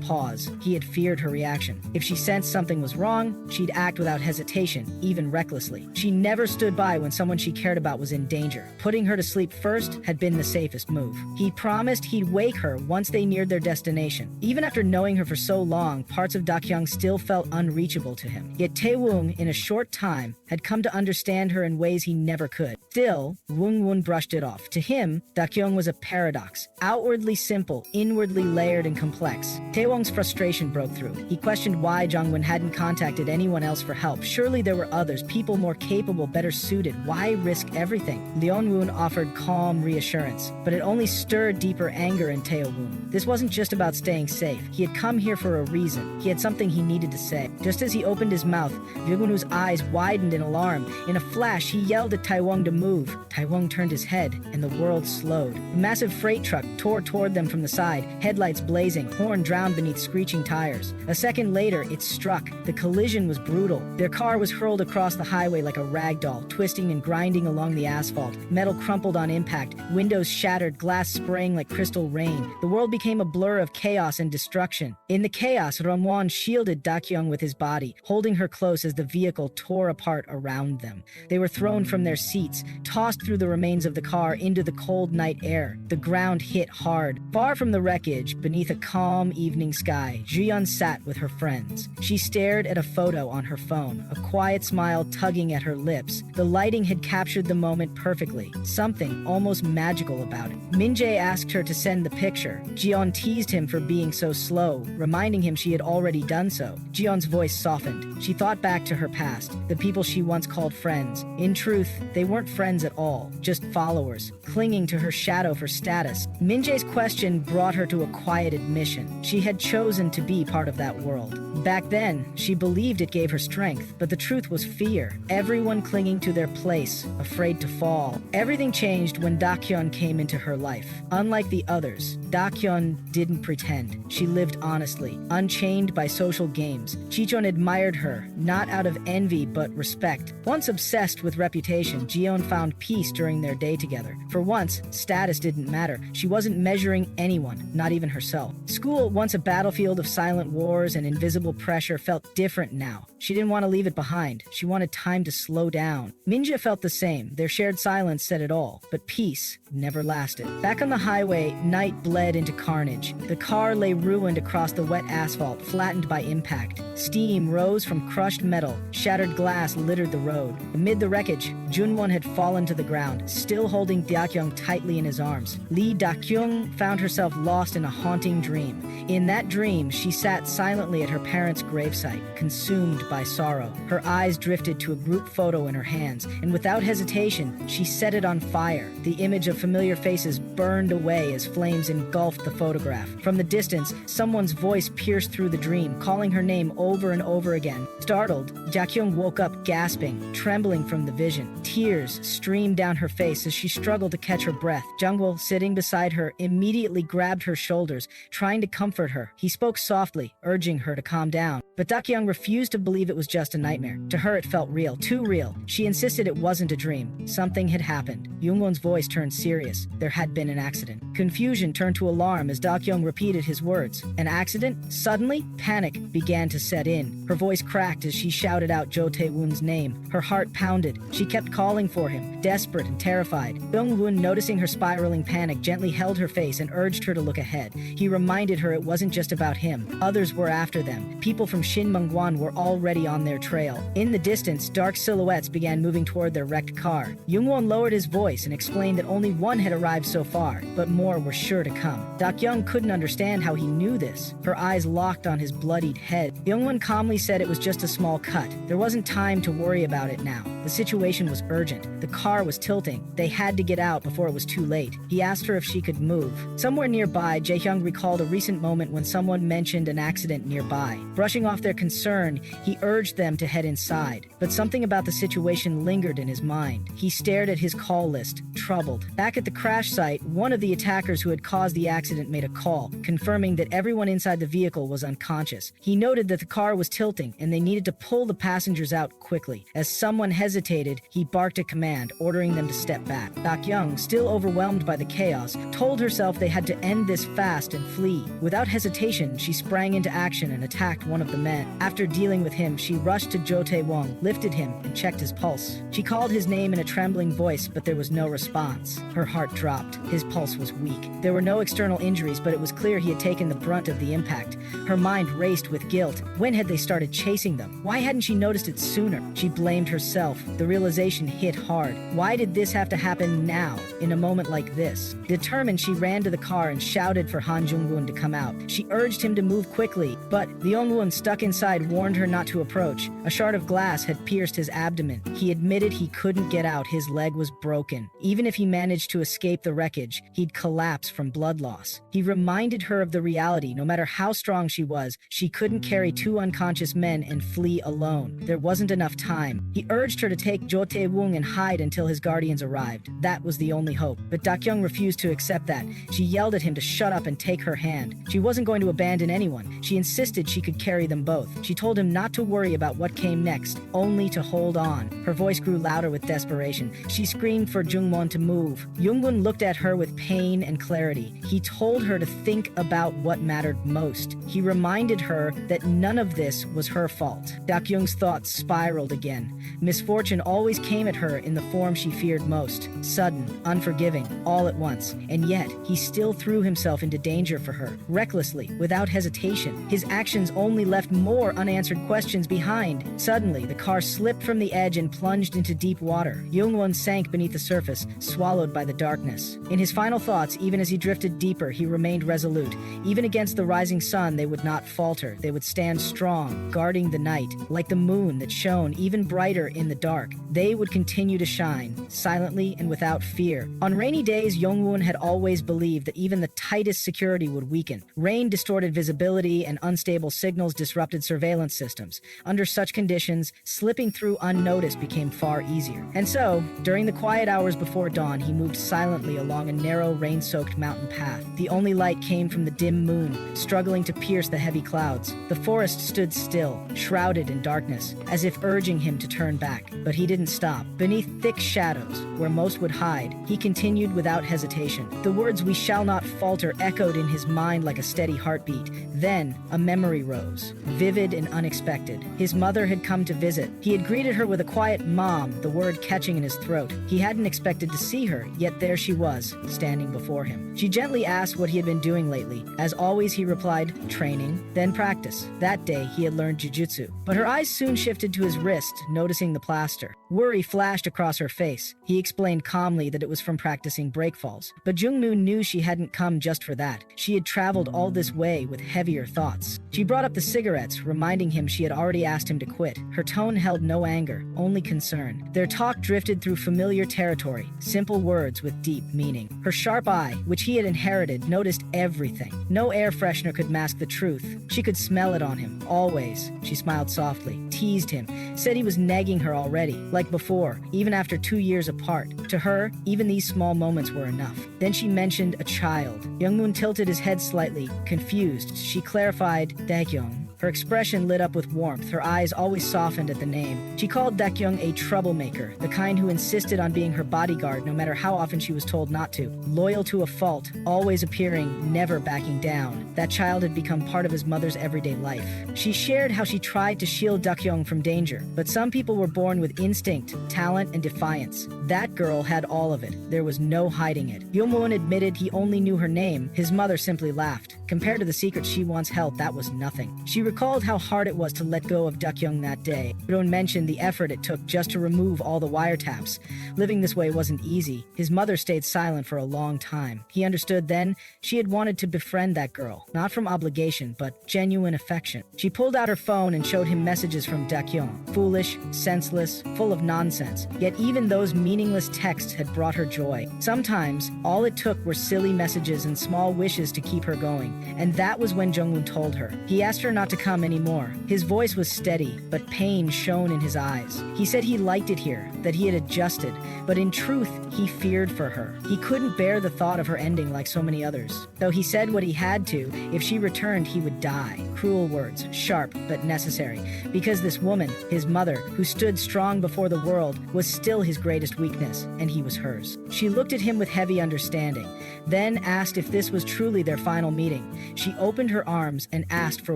pause. He had feared her reaction. If she sensed something was wrong, she'd act without hesitation, even recklessly. She never stood by when someone she cared about was in danger. Putting her to sleep first had been the safest move. He promised he'd wake her once they neared their destination. Even after knowing her for so long, parts of Dakyong still felt unreachable to him. Yet Taewon, in a short time, had come to understand her in ways he never could. Still, Jung Wun brushed it off. To him, Dakyong was a paradox. Outwardly simple, inwardly layered and complex. Taewon's frustration broke through. He questioned why Jung Wun hadn't contacted anyone else for help. Surely there were others, people more capable, better suited. Why risk everything? Jung Wun offered calm reassurance, but it only stirred deeper anger in Taewon. This wasn't just about staying safe. He had come here for a reason. He had something he needed to say. Just as he opened his mouth, Jung Wun's eyes widened in alarm. In a flash, he yelled at Taewon to move. Taewon turned his head, and the world slowed. A massive freight truck tore toward them from the side, headlights blazing, horn drowned beneath screeching tires. A second later, it struck. The collision was brutal. Their car was hurled across the highway like a rag doll, twisting and grinding along the asphalt. Metal crumpled on impact, windows shattered, glass spraying like crystal rain. The world became a blur of chaos and destruction. In the chaos, Rongwon shielded Dakyong with his body, holding her close as the vehicle tore apart around them. They were thrown from their seats, tossed through the remains of the car into the cold night air. The ground hit hard. Far from the wreckage, beneath a calm evening sky, Ji-yeon sat with her friends. She stared at a photo on her phone, a quiet smile tugging at her lips. The lighting had captured the moment perfectly, something almost magical about it. Min-jae asked her to send the picture. Ji-yeon teased him for being so slow, reminding him she had already done so. Ji-yeon's voice softened. She thought back to her past, the people she once called friends. In truth, they weren't friends at all, just followers, clinging to her shadow for status. Min-jae's question brought her to a quiet admission. She had chosen to be part of that world. Back then, she believed it gave her strength, but the truth was fear. Everyone clinging to their place, afraid to fall. Everything changed when Dakyong came into her life. Unlike the others, Dakyong didn't pretend. She lived honestly, unchained by social games. Ji-yeon admired her, not out of envy but respect. Once obsessed with reputation, Ji-yeon found peace during their day together. For once, status didn't matter. She wasn't measuring anyone, not even herself. School, once a battlefield of silent wars and invisible pressure, felt different now. She didn't want to leave it behind. She wanted time to slow down. Minja felt the same. Their shared silence said it all. But peace never lasted. Back on the highway, night bled into carnage. The car lay ruined across the wet asphalt, flattened by impact. Steam rose from crushed metal. Shattered glass littered the road. Amid the wreckage, Jung Wun had fallen to the ground, still holding Dakyong tightly in his arms. Lee Dakyong found herself lost in a haunting dream. In that dream, she sat silently at her parents' gravesite, consumed by sorrow. Her eyes drifted to a group photo in her hands, and without hesitation, she set it on fire. The image of familiar faces burned away as flames engulfed the photograph. From the distance, someone's voice pierced through the dream, calling her name over and over again. Startled, Dakyong woke up gasping, trembling from the vision. Tears streamed down her face as she struggled to catch her breath. Jungwoo, sitting beside her, immediately grabbed her shoulders, trying to comfort her. He spoke softly, urging her to calm down. But Dakyong refused to believe it was just a nightmare. To her, it felt real, too real. She insisted it wasn't a dream. Something had happened. Jung Won's voice turned serious. There had been an accident. Confusion turned to alarm as Dakyong repeated his words. An accident? Suddenly, panic began to set in. Her voice cracked as she shouted out Jo Tae-woon's name. Her heart pounded. She kept calling for him, desperate and terrified. Jung Wun, noticing her spiraling panic, gently held her face and urged her to look ahead. He reminded her it wasn't just about him. Others were after them. People from Shinmungwan were already on their trail. In the distance, dark silhouettes began moving toward their wrecked car. Jung Won lowered his voice and explained that only one had arrived so far, but more were sure to come. Dakyong couldn't understand how he knew this. Her eyes locked on his bloodied head. Jung Won calmly said it was just a small cut. There wasn't time to worry about it now. The situation was urgent. The car was tilting. They had to get out before it was too late. He asked her if she could move. Somewhere nearby, Jae-hyung recalled a recent moment when someone mentioned an accident nearby. Brushing off their concern, he urged them to head inside. But something about the situation lingered in his mind. He stared at his call list, troubled. Back at the crash site, one of the attackers who had caused the accident made a call, confirming that everyone inside the vehicle was unconscious. He noted that the car was tilting and they needed to pull the passengers out quickly. As someone hesitated, he barked a command, ordering them to step back. Dakyong, still overwhelmed by the chaos, told herself they had to end this fast and flee. Without hesitation, she sprang into action and attacked one of the men. After dealing with him, she rushed to Jo Tae-won, lifted him, and checked his pulse. She called his name in a trembling voice, but there was no response. Her heart dropped. His pulse was weak. There were no external injuries, but it was clear he had taken the brunt of the impact. Her mind raced with guilt. When had they started chasing them? Why hadn't she noticed it sooner? She blamed herself. The realization hit hard. Why did this have to happen now, in a moment like this? Determined, she ran to the car and shouted for Jung Wun to come out. She urged him to move quickly, but Jung Wun, stuck inside, warned her not to approach. A shard of glass had pierced his abdomen. He admitted he couldn't get out. His leg was broken. Even if he managed to escape the wreckage, he'd collapse from blood loss. He reminded her of the reality. No matter how strong she was, she couldn't carry two unconscious men and flee alone. There wasn't enough time. He urged her to take Jo Tae-woon and hide until his guardians arrived. That was the only hope. But Dakyong refused to accept that. She yelled at him to shut up and take her hand. She wasn't going to abandon anyone. She insisted she could carry them both. She told him not to worry about what came next, only to hold on. Her voice grew louder with desperation. She screamed for Jung Won to move. Jung Won looked at her with pain and clarity. He told her to think about what mattered most. He reminded her that none of this was her fault. Dakyong's thoughts spiraled again. Misfortune always came at her in the form she feared most. Sudden, unforgiving, all at once. And yet, he still threw himself into danger for her, recklessly, without hesitation. His actions only left more unanswered questions behind. Suddenly, the car slipped from the edge and plunged into deep water. Jung Won sank beneath the surface, swallowed by the darkness. In his final thoughts, even as he drifted deeper, he remained resolute. Even against the rising sun, they would not falter. They would stand strong, guarding the night, like the moon that shone even brighter in the dark. They would continue to shine, silently and without fear. On rainy days, Jung Wun had always believed that even the tightest security would weaken. Rain distorted visibility and unstable signals disrupted surveillance systems. Under such conditions, slipping through unnoticed became far easier. And so, during the quiet hours before dawn, he moved silently along a narrow, rain-soaked mountain path. The only light came from the dim moon, struggling to pierce the heavy clouds. The forest stood still, shrouded in darkness, as if urging him to turn back. But he didn't stop. Beneath thick shadows, where most would hide, he continued without hesitation. The words "we shall not falter" echoed in his mind like a steady heartbeat. Then, a memory rose, vivid and unexpected. His mother had come to visit. He had greeted her with a quiet "Mom," the word catching in his throat. He hadn't expected to see her, yet there she was, standing before him. She gently asked what he had been doing lately. As always, he replied, "Training, then practice." That day, he had learned jujutsu. But her eyes soon shifted to his wrist, noticing the plaster. Worry flashed across her face. He explained calmly that it was from practicing breakfalls. But Jung Woo knew she hadn't come just for that. She had traveled all this way with heavier thoughts. She brought up the cigarettes, reminding him she had already asked him to quit. Her tone held no anger, only concern. Their talk drifted through familiar territory, simple words with deep meaning. Her sharp eye, which he had inherited, noticed everything. No air freshener could mask the truth. She could smell it on him, always. She smiled softly, teased him, said he was nagging her already. already, like before, even after 2 years apart. To her, even these small moments were enough. Then she mentioned a child. Jung Wun tilted his head slightly, confused. She clarified, Dakyong. Her expression lit up with warmth, her eyes always softened at the name. She called Dakyong a troublemaker, the kind who insisted on being her bodyguard no matter how often she was told not to. Loyal to a fault, always appearing, never backing down. That child had become part of his mother's everyday life. She shared how she tried to shield Dakyong from danger, but some people were born with instinct, talent, and defiance. That girl had all of it. There was no hiding it. Jung Wun admitted he only knew her name. His mother simply laughed. Compared to the secret she once held, that was nothing. She recalled how hard it was to let go of Dakyong that day. Don't mention the effort it took just to remove all the wiretaps. Living this way wasn't easy. His mother stayed silent for a long time. He understood then she had wanted to befriend that girl, not from obligation, but genuine affection. She pulled out her phone and showed him messages from Dakyong. Foolish, senseless, full of nonsense. Yet even those meaningless texts had brought her joy. Sometimes, all it took were silly messages and small wishes to keep her going. And that was when Jung Wun told her. He asked her not to come anymore. His voice was steady, but pain shone in his eyes. He said he liked it here, that he had adjusted, but in truth, he feared for her. He couldn't bear the thought of her ending like so many others. Though he said what he had to, if she returned, he would die. Cruel words, sharp but necessary, because this woman, his mother, who stood strong before the world, was still his greatest weakness, and he was hers. She looked at him with heavy understanding, then asked if this was truly their final meeting. She opened her arms and asked for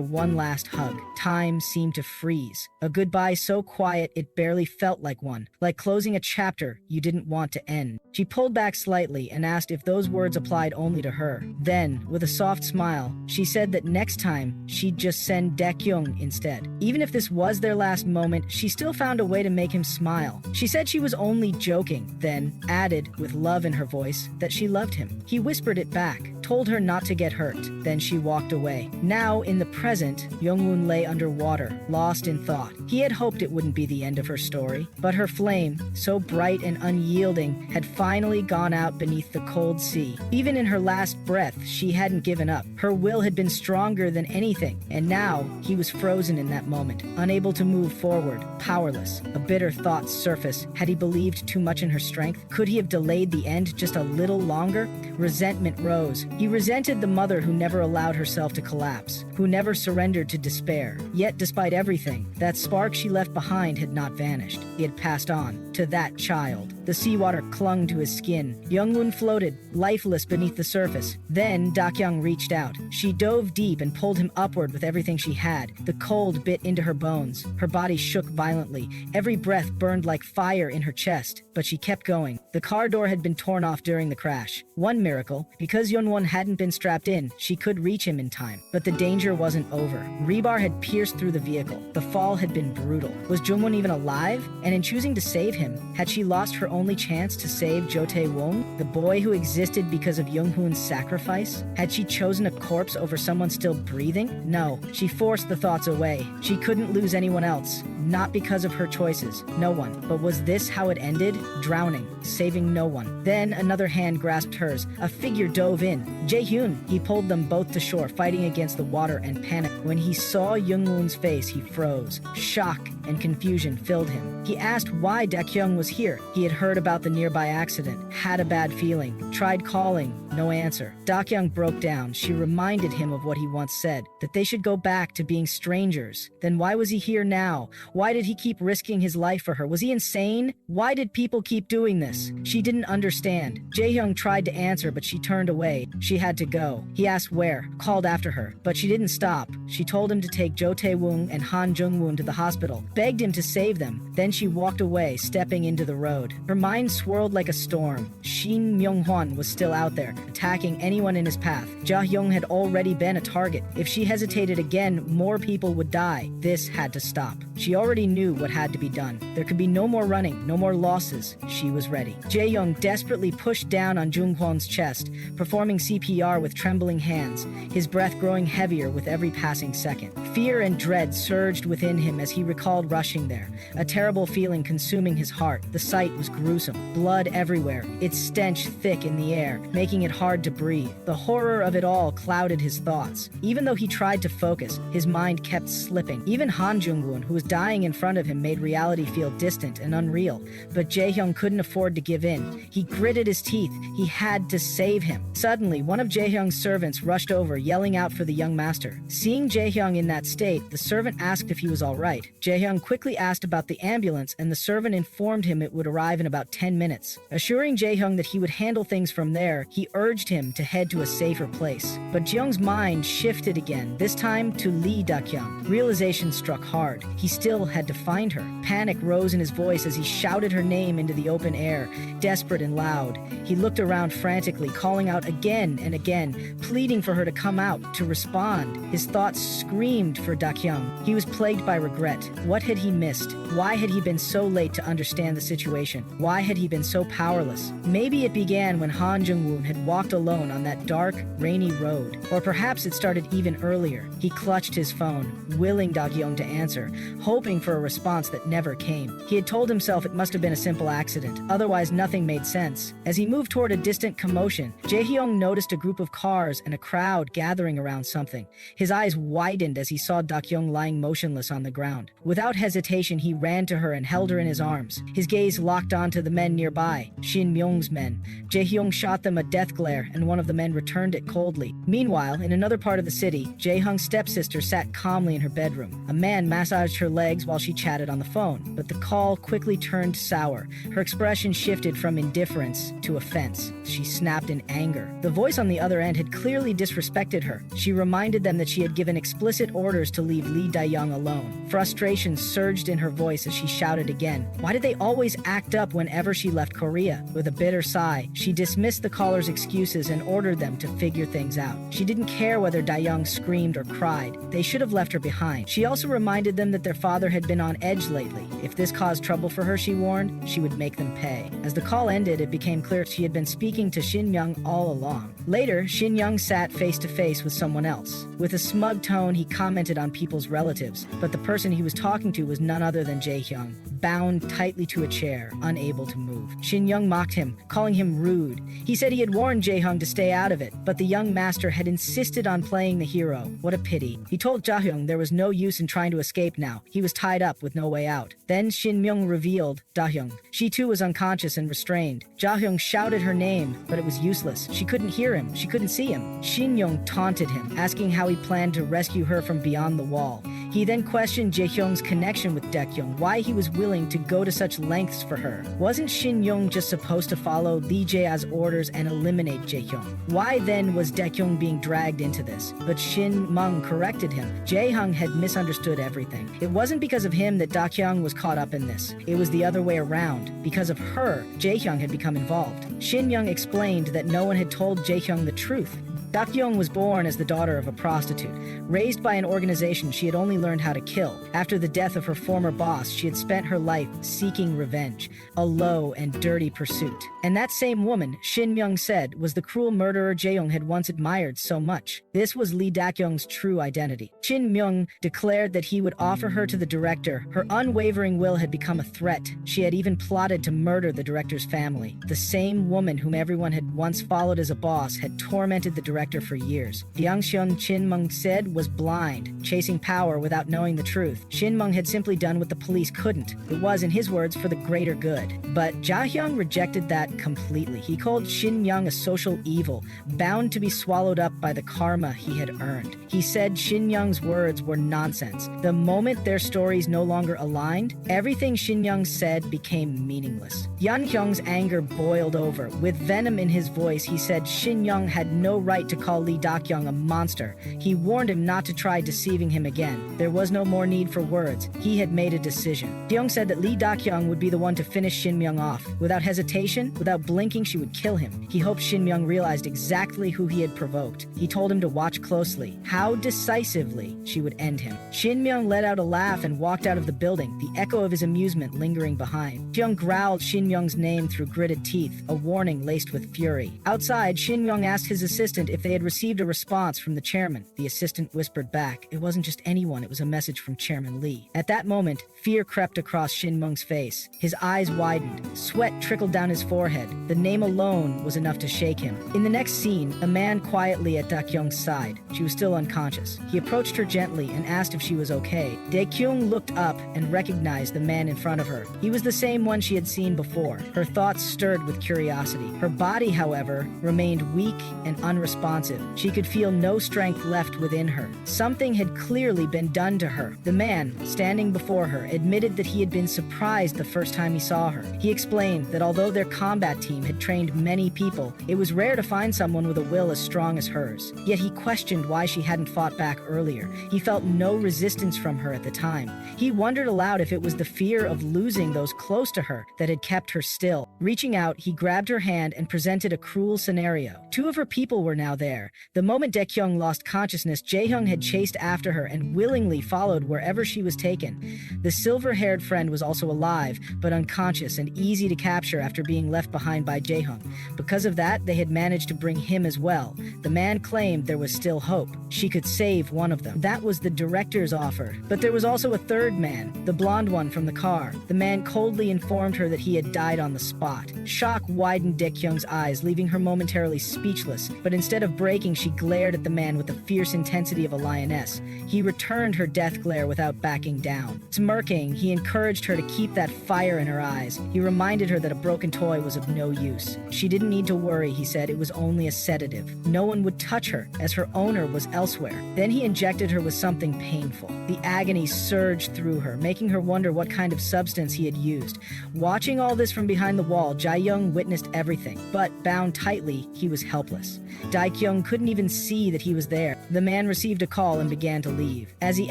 one last hug. Time seemed to freeze. A goodbye so quiet it barely felt like one, like closing a chapter you didn't want to end. She pulled back slightly and asked if those words applied only to her. Then, with a soft smile, she said that next time she'd just send Dakyong instead. Even if this was their last moment, she still found a way to make him smile. She said she was only joking, then added, with love in her voice, that she loved him. He whispered it back, told her not to get hurt. Then she walked away. Now, in the present, Jung Wun lay underwater, lost in thought. He had hoped it wouldn't be the end of her story, but her flame, so bright and unyielding, had finally gone out beneath the cold sea. Even in her last breath, she hadn't given up. Her will had been stronger than anything, and now he was frozen in that moment, unable to move forward, powerless. A bitter thought surfaced. Had he believed too much in her strength? Could he have delayed the end just a little longer? Resentment rose. He resented the mother who never allowed herself to collapse, who never surrendered to despair. Yet, despite everything, that spark she left behind had not vanished. It had passed on to that child. The seawater clung to his skin. Jung Wun floated, lifeless beneath the surface. Then Dakyong reached out. She dove deep and pulled him upward with everything she had. The cold bit into her bones. Her body shook violently. Every breath burned like fire in her chest. But she kept going. The car door had been torn off during the crash. One miracle, because Jung Wun hadn't been strapped in, she could reach him in time. But the danger wasn't over. Rebar had pierced through the vehicle. The fall had been brutal. Was Jung Wun even alive? And in choosing to save him, had she lost her only chance to save Jo Tae-won, the boy who existed because of Jung Hoon's sacrifice? Had she chosen a corpse over someone still breathing? No, she forced the thoughts away. She couldn't lose anyone else, not because of her choices. No one. But was this how it ended? Drowning, saving no one. Then another hand grasped hers. A figure dove in. Jae-hyun. He pulled them both to shore, fighting against the water and panic. When he saw Jung Woon's face, he froze. Shock and confusion filled him. He asked why Dakyong was here. He had heard about the nearby accident, had a bad feeling, tried calling, no answer. Dakyong broke down. She reminded him of what he once said, that they should go back to being strangers. Then why was he here now? Why did he keep risking his life for her? Was he insane? Why did people keep doing this? She didn't understand. Jae-hyung tried to answer, but she turned away. She had to go. He asked where, called after her, but she didn't stop. She told him to take Jo Tae-won and Han Jung-won to the hospital, begged him to save them. Then she walked away, stepping into the road. Her mind swirled like a storm. Shin Myung-hwan was still out there, attacking anyone in his path. Ja-hyung had already been a target. If she hesitated again, more people would die. This had to stop. She already knew what had to be done. There could be no more running, no more losses. She was ready. Jae-young desperately pushed down on Jung-hwan's chest, performing CPR with trembling hands, his breath growing heavier with every passing second. Fear and dread surged within him as he recalled rushing there, a terrible feeling consuming his heart. The sight was gruesome. Blood everywhere, its stench thick in the air, making it hard to breathe. The horror of it all clouded his thoughts. Even though he tried to focus, his mind kept slipping. Even Jung Wun, who was dying in front of him, made reality feel distant and unreal. But Jaehyung couldn't afford to give in. He gritted his teeth. He had to save him. Suddenly, one of Jaehyung's servants rushed over, yelling out for the young master. Seeing Jaehyung in that state, the servant asked if he was all right. Jaehyung quickly asked about the ambulance, and the servant informed him it would arrive in about 10 minutes. Assuring Jaehyung that he would handle things from there, he urged him to head to a safer place. But Jeong's mind shifted again, this time to Lee Dakyong. Realization struck hard. He still had to find her. Panic rose in his voice as he shouted her name into the open air, desperate and loud. He looked around frantically, calling out again and again, pleading for her to come out, to respond. His thoughts screamed for Dakyong. He was plagued by regret. What had he missed? Why had he been so late to understand the situation? Why had he been so powerless? Maybe it began when Jung Wun had walked alone on that dark, rainy road. Or perhaps it started even earlier. He clutched his phone, willing Dakyong to answer, hoping for a response that never came. He had told himself it must have been a simple accident, otherwise nothing made sense. As he moved toward a distant commotion, Jaehyung noticed a group of cars and a crowd gathering around something. His eyes widened as he saw Dakyong lying motionless on the ground. Without hesitation, he ran to her and held her in his arms. His gaze locked onto the men nearby, Shin Myung's men. Jaehyung shot them a death glare, and one of the men returned it coldly. Meanwhile, in another part of the city, Jaehyung's stepsister sat calmly in her bedroom. A man massaged her legs while she chatted on the phone, but the call quickly turned sour. Her expression shifted from indifference to offense. She snapped in anger. The voice on the other end had clearly disrespected her. She reminded them that she had given explicit orders to leave Lee Dakyong alone. Frustration surged in her voice as she shouted again. Why did they always act up whenever she left Korea? With a bitter sigh, she dismissed the caller's excuses and ordered them to figure things out. She didn't care whether Dakyong screamed or cried. They should have left her behind. She also reminded them that their father had been on edge lately. If this caused trouble for her, she warned, she would make them pay. As the call ended, it became clear she had been speaking to Shin Myung all along. Later, Shin Myung sat face to face with someone else. With a smug tone, he commented on people's relatives, but the person he was talking to was none other than Jaehyung, bound tightly to a chair, unable to move. Shin Myung mocked him, calling him rude. He said he had warned Jaehyung to stay out of it, but the young master had insisted on playing the hero. What a pity. He told Jaehyung there was no use in trying to escape now. He was tied up with no way out. Then Shin Myung revealed Dakyong. She too was unconscious and restrained. Jaehyung shouted her name, but it was useless. She couldn't hear him. She couldn't see him. Shin Myung taunted him, asking how he planned to rescue her from beyond the wall. He then questioned Jaehyung's connection with Dakyong, why he was willing to go to such lengths for her. Wasn't Shin Myung just supposed to follow Lee Jae's orders and eliminate Jaehyung? Why then was Dakyong being dragged into this? But Shin Myung corrected him. Jaehyung had misunderstood everything. It wasn't because of him that Dakyong was caught up in this. It was the other way around. Because of her, Jaehyung had become involved. Shin Myung explained that no one had told Jaehyung the truth. Dakyong was born as the daughter of a prostitute. Raised by an organization she had only learned how to kill. After the death of her former boss, she had spent her life seeking revenge, a low and dirty pursuit. And that same woman, Shin Myung said, was the cruel murderer Jaehyung had once admired so much. This was Lee Dakyong's true identity. Shin Myung declared that he would offer her to the director. Her unwavering will had become a threat. She had even plotted to murder the director's family. The same woman whom everyone had once followed as a boss had tormented the director for years. The young Shin Myung said was blind, chasing power without knowing the truth. Shin Myung had simply done what the police couldn't. It was, in his words, for the greater good. But Jaehyung rejected that completely. He called Shin Myung a social evil, bound to be swallowed up by the karma he had earned. He said Shin Myung's words were nonsense. The moment their stories no longer aligned, everything Shin Myung said became meaningless. Yan Hyung's anger boiled over. With venom in his voice, he said Shin Myung had no right to call Lee Dakyong a monster. He warned him not to try deceiving him again. There was no more need for words. He had made a decision. Dakyong said that Lee Dakyong would be the one to finish Shin Myung off. Without hesitation, without blinking, she would kill him. He hoped Shin Myung realized exactly who he had provoked. He told him to watch closely, how decisively she would end him. Shin Myung let out a laugh and walked out of the building, the echo of his amusement lingering behind. Dakyong growled Shin Myung's name through gritted teeth, a warning laced with fury. Outside, Shin Myung asked his assistant if if they had received a response from the chairman. The assistant whispered back, "It wasn't just anyone, it was a message from Chairman Lee." At that moment, fear crept across Shin Mung's face. His eyes widened. Sweat trickled down his forehead. The name alone was enough to shake him. In the next scene, a man quietly at Dakyong's side. She was still unconscious. He approached her gently and asked if she was okay. Dakyong looked up and recognized the man in front of her. He was the same one she had seen before. Her thoughts stirred with curiosity. Her body, however, remained weak and unresponsive. She could feel no strength left within her. Something had clearly been done to her. The man, standing before her, admitted that he had been surprised the first time he saw her. He explained that although their combat team had trained many people, it was rare to find someone with a will as strong as hers. Yet he questioned why she hadn't fought back earlier. He felt no resistance from her at the time. He wondered aloud if it was the fear of losing those close to her that had kept her still. Reaching out, he grabbed her hand and presented a cruel scenario. Two of her people were now there. The moment Dakyong lost consciousness, Jae-hyung had chased after her and willingly followed wherever she was taken. The silver-haired friend was also alive, but unconscious and easy to capture after being left behind by Jae-hyung. Because of that, they had managed to bring him as well. The man claimed there was still hope. She could save one of them. That was the director's offer. But there was also a third man, the blonde one from the car. The man coldly informed her that he had died on the spot. Shock widened Dakyong's eyes, leaving her momentarily speechless. But instead of breaking, she glared at the man with the fierce intensity of a lioness. He returned her death glare without backing down. Smirking, he encouraged her to keep that fire in her eyes. He reminded her that a broken toy was of no use. She didn't need to worry, he said. It was only a sedative. No one would touch her, as her owner was elsewhere. Then he injected her with something painful. The agony surged through her, making her wonder what kind of substance he had used. Watching all this from behind the wall, Jae-young witnessed everything, but bound tightly, he was helpless. Dakyong couldn't even see that he was there. The man received a call and began to leave. As he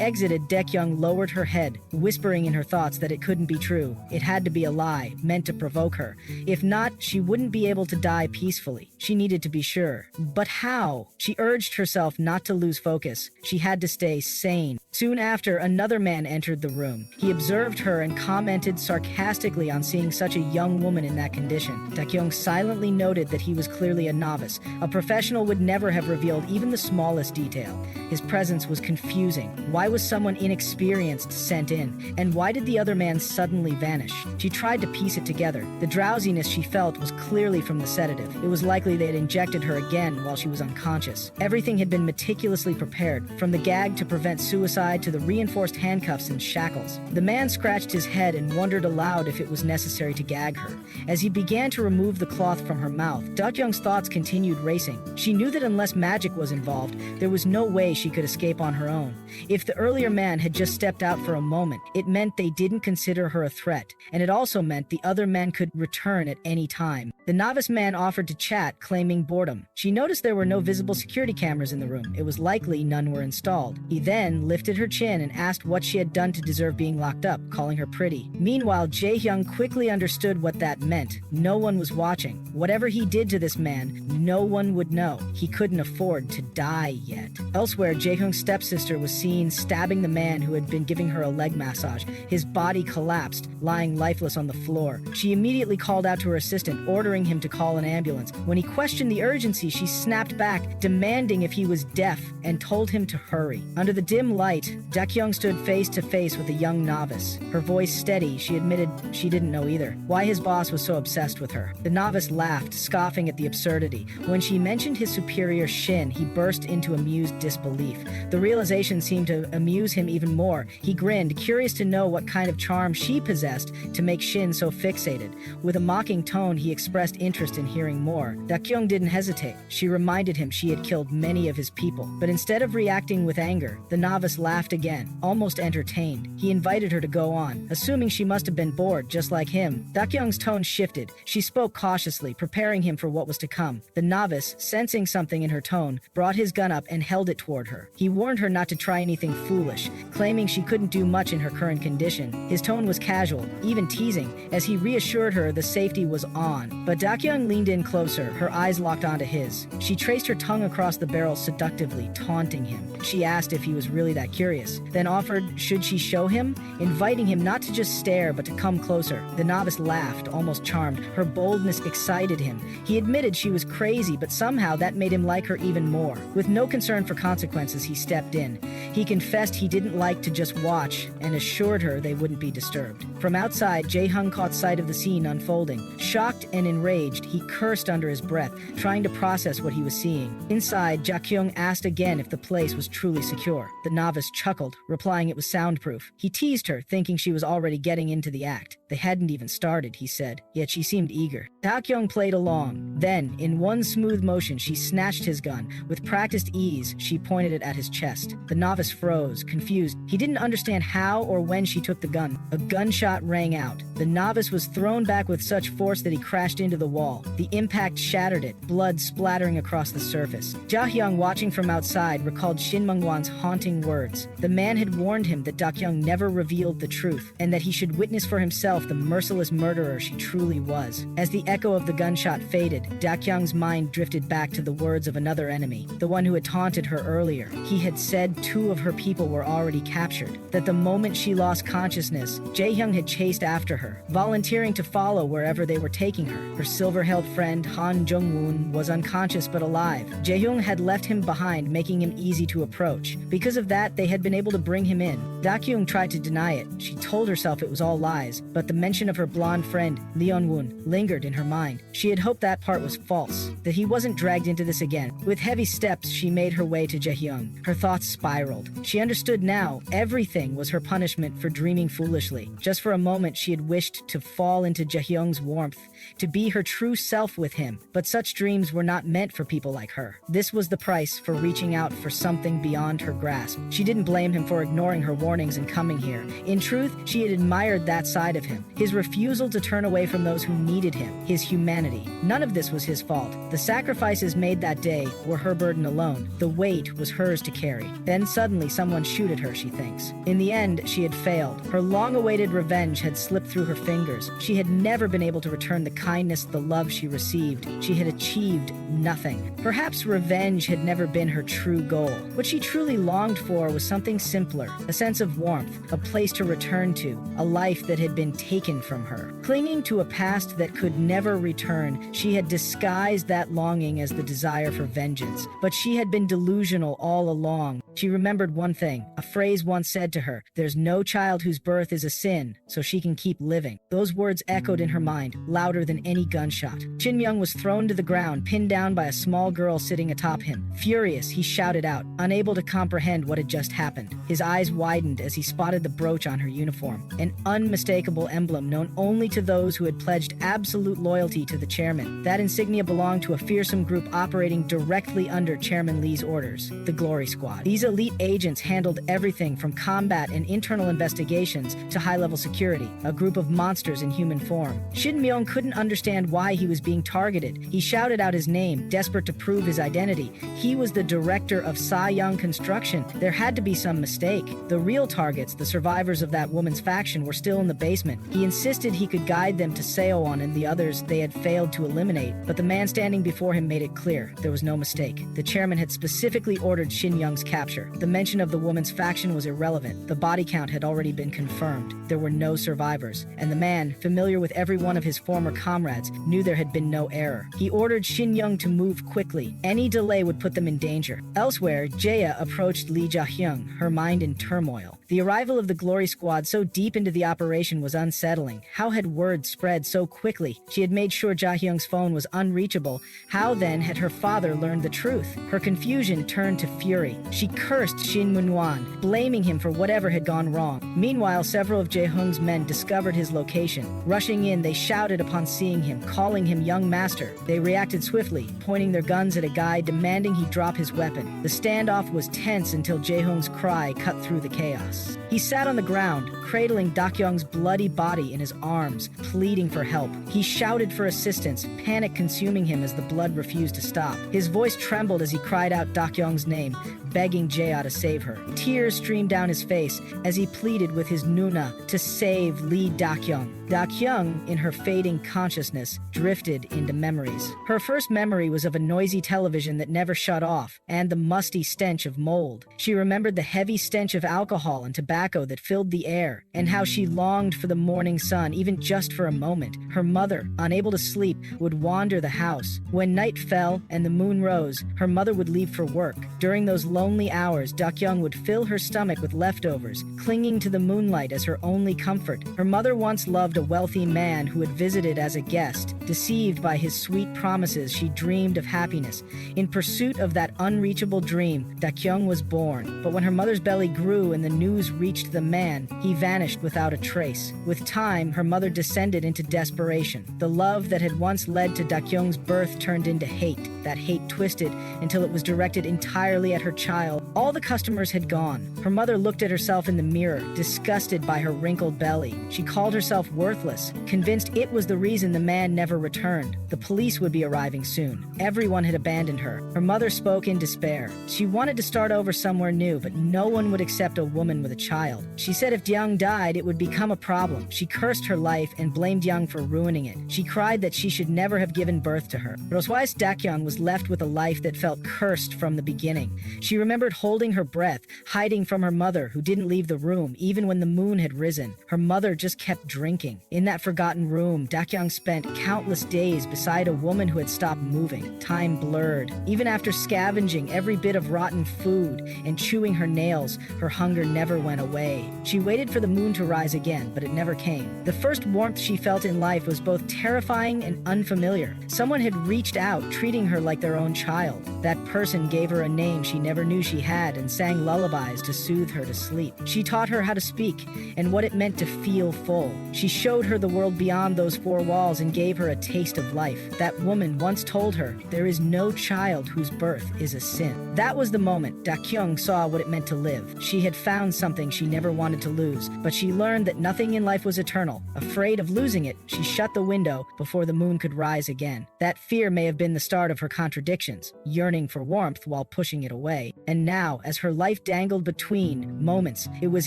exited, Dakyong lowered her head, whispering in her thoughts that it couldn't be true. It had to be a lie, meant to provoke her. If not, she wouldn't be able to die peacefully. She needed to be sure. But how? She urged herself not to lose focus. She had to stay sane. Soon after, another man entered the room. He observed her and commented sarcastically on seeing such a young woman in that condition. Dakyong silently noted that he was clearly a novice. A professional would never have revealed even the smallest detail. His presence was confusing. Why was someone inexperienced sent in? And why did the other man suddenly vanish? She tried to piece it together. The drowsiness she felt was clearly from the sedative. It was likely they had injected her again while she was unconscious. Everything had been meticulously prepared, from the gag to prevent suicide to the reinforced handcuffs and shackles. The man scratched his head and wondered aloud if it was necessary to gag her. As he began to remove the cloth from her mouth, Dakyong's thoughts continued racing. She knew that unless magic was involved, there was no way she could escape on her own. If the earlier man had just stepped out for a moment, it meant they didn't consider her a threat, and it also meant the other man could return at any time. The novice man offered to chat, claiming boredom. She noticed there were no visible security cameras in the room. It was likely none were installed. He then lifted her chin and asked what she had done to deserve being locked up, calling her pretty. Meanwhile, Jae-hyung quickly understood what that meant. No one was watching. Whatever he did to this man, no one would know. He couldn't afford to die yet. Elsewhere, Jae-hyung's stepsister was seen stabbing the man who had been giving her a leg massage. His body collapsed, lying lifeless on the floor. She immediately called out to her assistant, ordering him to call an ambulance. When he questioned the urgency, she snapped back, demanding if he was deaf, and told him to hurry. Under the dim light, Dakyong stood face to face with a young novice. Her voice steady, she admitted she didn't know either. Why his boss was so obsessed with her. The novice laughed, scoffing at the absurdity. When she mentioned his superior Shin, he burst into amused disbelief. The realization seemed to amuse him even more. He grinned, curious to know what kind of charm she possessed to make Shin so fixated. With a mocking tone, he expressed interest in hearing more. Dakyong didn't hesitate. She reminded him she had killed many of his people. But instead of reacting with anger, the novice laughed again, almost entertained. He invited her to go on, assuming she must have been bored just like him. Dakyong's tone shifted. She spoke cautiously, preparing him for what was to come. The novice, sensing something in her tone, brought his gun up and held it toward her. He warned her not to try anything foolish, claiming she couldn't do much in her current condition. His tone was casual, even teasing, as he reassured her the safety was on. But Dakyong leaned in closer, her eyes locked onto his. She traced her tongue across the barrel seductively, taunting him. She asked if he was really that curious. curious, then offered should she show him, inviting him not to just stare but to come closer. The novice laughed, almost charmed. Her boldness excited him. He admitted she was crazy, but somehow that made him like her even more. With no concern for consequences, he stepped in. He confessed he didn't like to just watch and assured her they wouldn't be disturbed. From outside, Jae-hyung caught sight of the scene unfolding. Shocked and enraged, he cursed under his breath, trying to process what he was seeing. Inside, Dakyong asked again if the place was truly secure. The novice chuckled, replying it was soundproof. He teased her, thinking she was already getting into the act. They hadn't even started, he said, yet she seemed eager. Dakyong played along. Then, in one smooth motion, she snatched his gun. With practiced ease, she pointed it at his chest. The novice froze, confused. He didn't understand how or when she took the gun. A gunshot rang out. The novice was thrown back with such force that he crashed into the wall. The impact shattered it, blood splattering across the surface. Jae-hyung, watching from outside, recalled Shin Mung-wan's haunting words. The man had warned him that Dakyong never revealed the truth, and that he should witness for himself the merciless murderer she truly was. As the echo of the gunshot faded, Dakyong's mind drifted back to the words of another enemy, the one who had taunted her earlier. He had said 2 of her people were already captured, that the moment she lost consciousness, Jae-hyung had chased after her, volunteering to follow wherever they were taking her. Her silver-haired friend, Jung Wun, was unconscious but alive. Jae-hyung had left him behind, making him easy to approach. Because of that, they had been able to bring him in. Dakyong tried to deny it. She told herself it was all lies, but the mention of her blonde friend, Wun, lingered in her mind. She had hoped that part was false, that he wasn't dragged into this again. With heavy steps, she made her way to Jae-hyung. Her thoughts spiraled. She understood now, everything was her punishment for dreaming foolishly. Just for a moment, she had wished to fall into Jae-hyung's warmth, to be her true self with him. But such dreams were not meant for people like her. This was the price for reaching out for something beyond her grasp. She didn't blame him for ignoring her warnings and coming here. In truth, she had admired that side of him. His refusal to turn away from those who needed him. His humanity. None of this was his fault. The sacrifices made that day were her burden alone. The weight was hers to carry. Then suddenly someone shoot at her, she thinks. In the end, she had failed. Her long-awaited revenge had slipped through her fingers. She had never been able to return the kindness, the love she received. She had achieved nothing. Perhaps revenge had never been her true goal. What she truly longed for was something simpler, a sense of warmth, a place to return to, a life that had been taken from her. Clinging to a past that could never return, she had disguised that longing as the desire for vengeance. But she had been delusional all along. She remembered one thing, a phrase once said to her, "There's no child whose birth is a sin, so she can keep living." Those words echoed in her mind, louder than any gunshot. Shin Myung was thrown to the ground, pinned down by a small girl sitting atop him. Furious, he shouted out, unable to comprehend what had just happened. His eyes widened as he spotted the brooch on her uniform, an unmistakable emblem known only to those who had pledged absolute loyalty to the chairman. That insignia belonged to a fearsome group operating directly under Chairman Lee's orders, the Glory Squad. These elite agents handled everything from combat and internal investigations to high-level security, a group of monsters in human form. Shin Myung couldn't understand why he was being targeted. He shouted out his name, desperate to prove his identity. He was the director of Sa-young Construction. There had to be some mistake. The real targets, the survivors of that woman's faction, were still in the basement. He insisted he could guide them to Seo-won and the others they had failed to eliminate, but the man standing before him made it clear there was no mistake. The chairman had specifically ordered Shin Young's capture. The mention of the woman's faction was irrelevant. The body count had already been confirmed. There were no survivors, and the man, familiar with every one of his former comrades, knew there had been no error. He ordered Shin Young to move quickly. Any delay would put them in danger. Elsewhere, Jae approached Lee Ja-hyung, her mind in turmoil. The arrival of the Glory Squad so deep into the operation was unsettling. How had word spread so quickly? She had made sure Ja-hyung's phone was unreachable. How then had her father learned the truth? Her confusion turned to fury. She cursed Shin Mun-wan, blaming him for whatever had gone wrong. Meanwhile, several of Jae-hyung's men discovered his location. Rushing in, they shouted upon seeing him, calling him young master. They reacted swiftly, pointing their guns at a guy, demanding he drop his weapon. The standoff was tense until Jae-hyung's cry cut through the chaos. He sat on the ground, cradling Dakyong's bloody body in his arms, pleading for help. He shouted for assistance, panic consuming him as the blood refused to stop. His voice trembled as he cried out Dakyong's name. begging Jae to save her. Tears streamed down his face as he pleaded with his Nuna to save Lee Dakyong. Dakyong, in her fading consciousness, drifted into memories. Her first memory was of a noisy television that never shut off, and the musty stench of mold. She remembered the heavy stench of alcohol and tobacco that filled the air, and how she longed for the morning sun, even just for a moment. Her mother, unable to sleep, would wander the house. When night fell and the moon rose, her mother would leave for work. During those lonely hours, Dakyong would fill her stomach with leftovers, clinging to the moonlight as her only comfort. Her mother once loved a wealthy man who had visited as a guest. Deceived by his sweet promises, she dreamed of happiness. In pursuit of that unreachable dream, Dakyong was born. But when her mother's belly grew and the news reached the man, he vanished without a trace. With time, her mother descended into desperation. The love that had once led to Dakyong's birth turned into hate. That hate twisted until it was directed entirely at her child. All the customers had gone. Her mother looked at herself in the mirror, disgusted by her wrinkled belly. She called herself worthless, convinced it was the reason the man never returned. The police would be arriving soon. Everyone had abandoned her. Her mother spoke in despair. She wanted to start over somewhere new, but no one would accept a woman with a child. She said if Jung died, it would become a problem. She cursed her life and blamed Jung for ruining it. She cried that she should never have given birth to her. Roswise Dakyong was left with a life that felt cursed from the beginning. She remembered holding her breath, hiding from her mother, who didn't leave the room even when the moon had risen. Her mother just kept drinking. In that forgotten room, Dakyong spent countless days beside a woman who had stopped moving. Time blurred. Even after scavenging every bit of rotten food and chewing her nails, her hunger never went away. She waited for the moon to rise again, but it never came. The first warmth she felt in life was both terrifying and unfamiliar. Someone had reached out, treating her like their own child. That person gave her a name she never knew she had and sang lullabies to soothe her to sleep. She taught her how to speak and what it meant to feel full. She showed her the world beyond those four walls and gave her a taste of life. That woman once told her, "There is no child whose birth is a sin." That was the moment Dakyong saw what it meant to live. She had found something she never wanted to lose, but she learned that nothing in life was eternal. Afraid of losing it, she shut the window before the moon could rise again. That fear may have been the start of her contradictions, yearning for warmth while pushing it away. And now, as her life dangled between moments, it was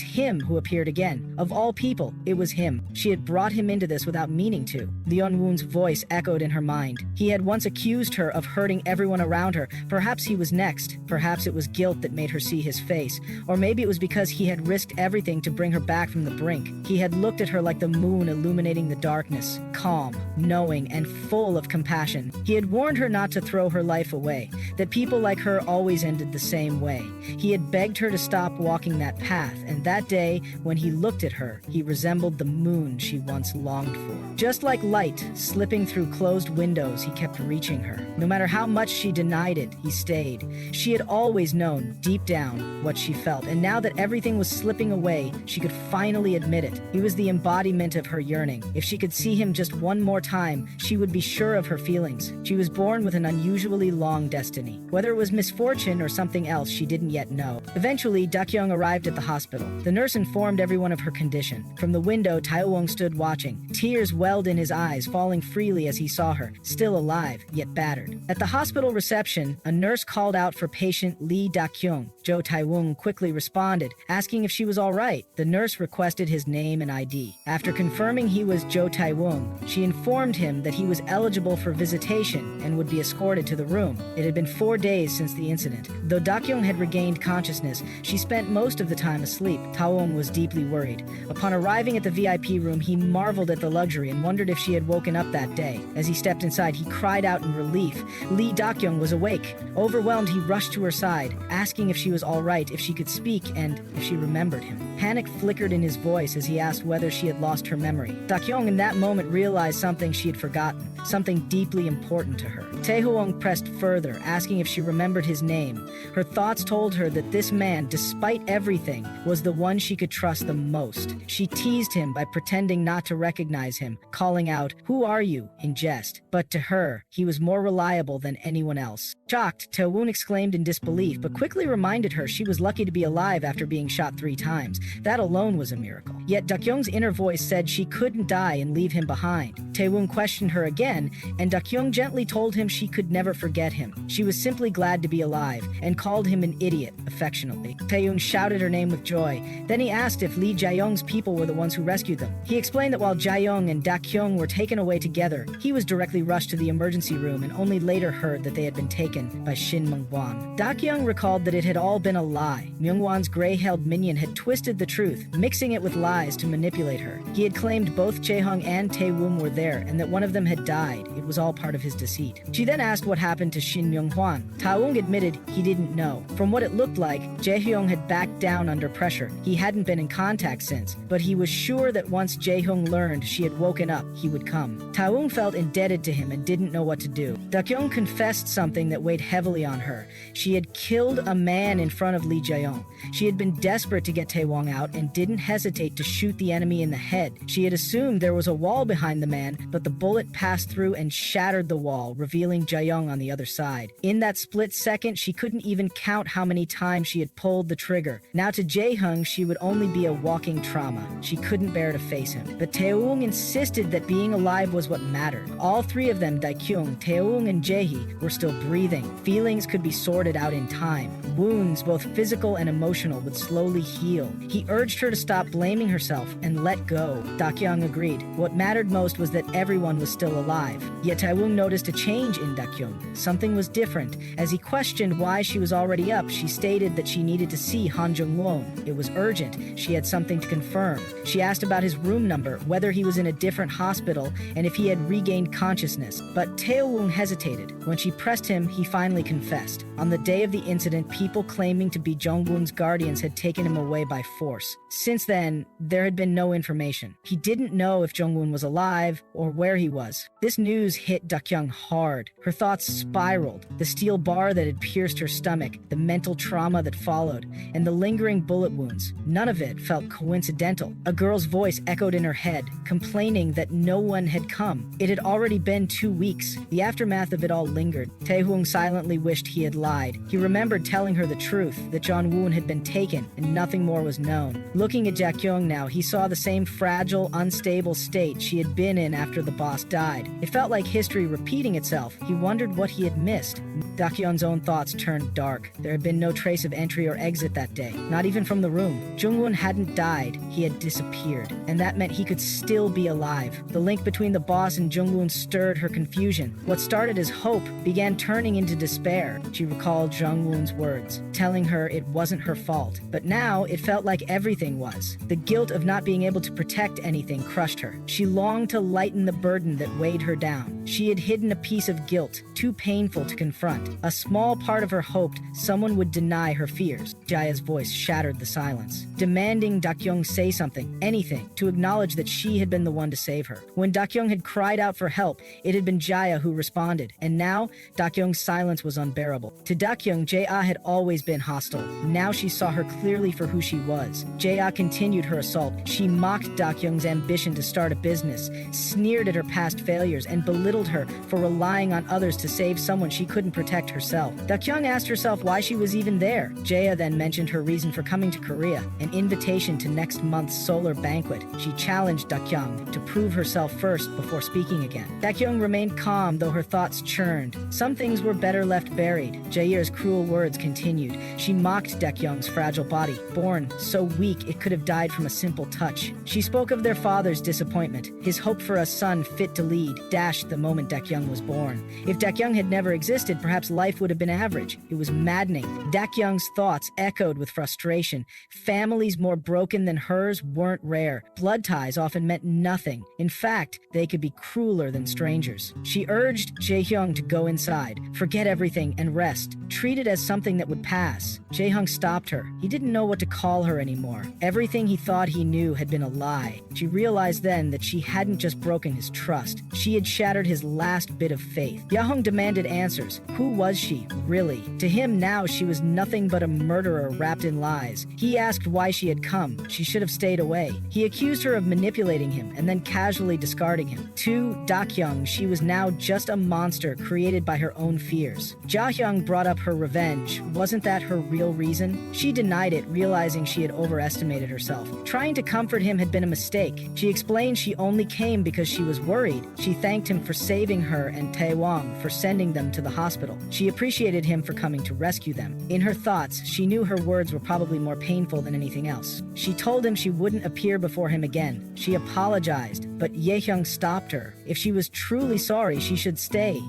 him who appeared again. Of all people, it was him. She had brought him into this without meaning to. Jung Wun's voice echoed in her mind. He had once accused her of hurting everyone around her. Perhaps he was next. Perhaps it was guilt that made her see his face. Or maybe it was because he had risked everything to bring her back from the brink. He had looked at her like the moon illuminating the darkness, calm, knowing, and full of compassion. He had warned her not to throw her life away, that people like her always ended the same way. He had begged her to stop walking that path, and that day, when he looked at her, he resembled the moon she once longed for. Just like light slipping through closed windows, he kept reaching her. No matter how much she denied it, he stayed. She had always known, deep down, what she felt, and now that everything was slipping away, she could finally admit it. He was the embodiment of her yearning. If she could see him just one more time, she would be sure of her feelings. She was born with an unusually long destiny. Whether it was misfortune or something else, she didn't yet know. Eventually, Dakyong arrived at the hospital. The nurse informed everyone of her condition. From the window, Taewong stood watching. Tears welled in his eyes, falling freely as he saw her, still alive, yet battered. At the hospital reception, a nurse called out for patient Lee Dakyong. Jo Taewong quickly responded, asking if she was all right. The nurse requested his name and ID. After confirming he was Jo Taewong, she informed him that he was eligible for visitation and would be escorted to the room. It had been 4 days since the incident. Though Dakyong had regained consciousness, she spent most of the time asleep. Taewong was deeply worried. Upon arriving at the VIP room, he marveled at the luxury and wondered if she had woken up that day. As he stepped inside, he cried out in relief. Lee Dakyong was awake. Overwhelmed, he rushed to her side, asking if she was all right, if she could speak, and if she remembered him. Panic flickered in his voice as he asked whether she had lost her memory. Dakyong in that moment realized something she had forgotten, something deeply important to her. Taehoong pressed further, asking if she remembered his name. Her thoughts told her that this man, despite everything, was the one she could trust the most. She teased him by pretending not to recognize him, calling out, "Who are you?" in jest. But to her, he was more reliable than anyone else. Shocked, Taewon exclaimed in disbelief, but quickly reminded her she was lucky to be alive after being shot 3 times. That alone was a miracle. Yet Dakyong's inner voice said she couldn't die and leave him behind. Taewon questioned her again, and Dakyong gently told him she could never forget him. She was simply glad to be alive, and called him an idiot, affectionately. Taewon shouted her name with joy. Then he asked if Lee Jae-young's people were the ones who rescued them. He explained that while Jae-young and Dakyong were taken away together, he was directly rushed to the emergency room and only later heard that they had been taken by Shin Myung-won. Dakyong recalled that it had all been a lie. Myung-won's gray-haired minion had twisted the truth, mixing it with lies to manipulate her. He had claimed both Jae-hung and Tae-woon were there and that one of them had died. It was all part of his deceit. She then asked what happened to Shin Myung-hwan. Tae-woon admitted he didn't know. From what it looked like, Jae-hyung had backed down under pressure. He hadn't been in contact since, but he was sure that once Jae-hyung learned she had woken up, he would come. Tae-woon felt indebted to him and didn't know what to do. Dakyong confessed something that weighed heavily on her. She had killed a man in front of Lee Jae-young. She had been desperate to get Tae-won out and didn't hesitate to shoot the enemy in the head. She had assumed there was a wall behind the man, but the bullet passed through and shattered the wall, revealing Jae-young on the other side. In that split second, she couldn't even count how many times she had pulled the trigger. Now to Jae-hyung, she would only be a walking trauma. She couldn't bear to face him. But Tae-woon insisted that being alive was what mattered. All three of them, Dakyong, Tae-woon, and Jae-hee, were still breathing. Feelings could be sorted out in time. Wounds, both physical and emotional, would slowly heal. He urged her to stop blaming herself and let go. Dakyong agreed. What mattered most was that everyone was still alive. Yet Tae-woon noticed a change in Dakyong. Something was different. As he questioned why she was already up, she stated that she needed to see Han Jung-won. It was urgent. She had something to confirm. She asked about his room number, whether he was in a different hospital, and if he had regained consciousness. But Tae-woon hesitated. When she pressed him, he finally confessed. On the day of the incident, people claiming to be Jung Wun's guardians had taken him away by force. Since then, there had been no information. He didn't know if Jung Wun was alive or where he was. This news hit Dakyong hard. Her thoughts spiraled. The steel bar that had pierced her stomach, the mental trauma that followed, and the lingering bullet wounds. None of it felt coincidental. A girl's voice echoed in her head, complaining that no one had come. It had already been 2 weeks. The aftermath of it all lingered. Tae-woon silently wished he had lied. He remembered telling her the truth, that Jung Wun had been taken and nothing more was known. Looking at Dakyong now, he saw the same fragile, unstable state she had been in after the boss died. It felt like history repeating itself. He wondered what he had missed. Dakyong's own thoughts turned dark. There had been no trace of entry or exit that day, not even from the room. Jung Wun hadn't died, he had disappeared, and that meant he could still be alive. The link between the boss and Jung Wun stirred her confusion. What started as hope began turning into despair. She recalled Jung Wun's words, telling her it wasn't her fault. But now it felt like everything was. The guilt of not being able to protect anything crushed her. She longed to lighten the burden that weighed her down. She had hidden a piece of guilt, too painful to confront. A small part of her hoped someone would deny her fears. Jaya's voice shattered the silence, demanding Dakyong say something, anything, to acknowledge that she had been the one to save her. When Dakyong had cried out for help, it had been Jaya who responded, and now Dakyong's silence was unbearable. To Dakyong, Jaya had always been hostile. Now she saw her clearly for who she was. Jaya continued her assault. She mocked Dakyong's ambition to start a business, sneered at her past failures, and belittled her for relying on others to save someone she couldn't protect herself. Dakyong asked herself why she was even there. Jaya then mentioned her reason for coming to Korea, an invitation to next month's solar banquet. She challenged Dakyong to prove herself first before speaking again. Dakyong remained calm, though her thoughts churned. Some things were better left buried. Jair's cruel words continued. She mocked Dakyong's fragile body, born so weak it could have died from a simple touch. She spoke of their father's disappointment. His hope for a son fit to lead dashed the moment Dakyong was born. If Dakyong had never existed, perhaps life would have been average. It was maddening. Dakyong's thoughts echoed with frustration. Families more broken than hers weren't rare. Blood ties often meant nothing. In fact, they could be crueler than strangers. She urged Jae-hyung to go inside, forget everything, and rest. Treat it as something that would pass. Jae-hyung stopped her. He didn't know what to call her anymore. Everything he thought he knew had been a lie. She realized then that she hadn't just broken his trust. She had shattered his last bit of faith. Jae-hyung demanded answers. Who was she, really? To him now, she was nothing but a murderer wrapped in lies. He asked why she had come. She should have stayed away. He accused her of manipulating him and then casually discarding him. To Dakyong, she was now just a monster created by her own fears. Jae-hyung brought up her revenge. Wasn't that her real reason? She denied it, realizing she had overestimated herself. Trying trying to comfort him had been a mistake. She explained she only came because she was worried. She thanked him for saving her and Taewong for sending them to the hospital. She appreciated him for coming to rescue them. In her thoughts, she knew her words were probably more painful than anything else. She told him she wouldn't appear before him again. She apologized, but Dakyong stopped her. If she was truly sorry, she should stay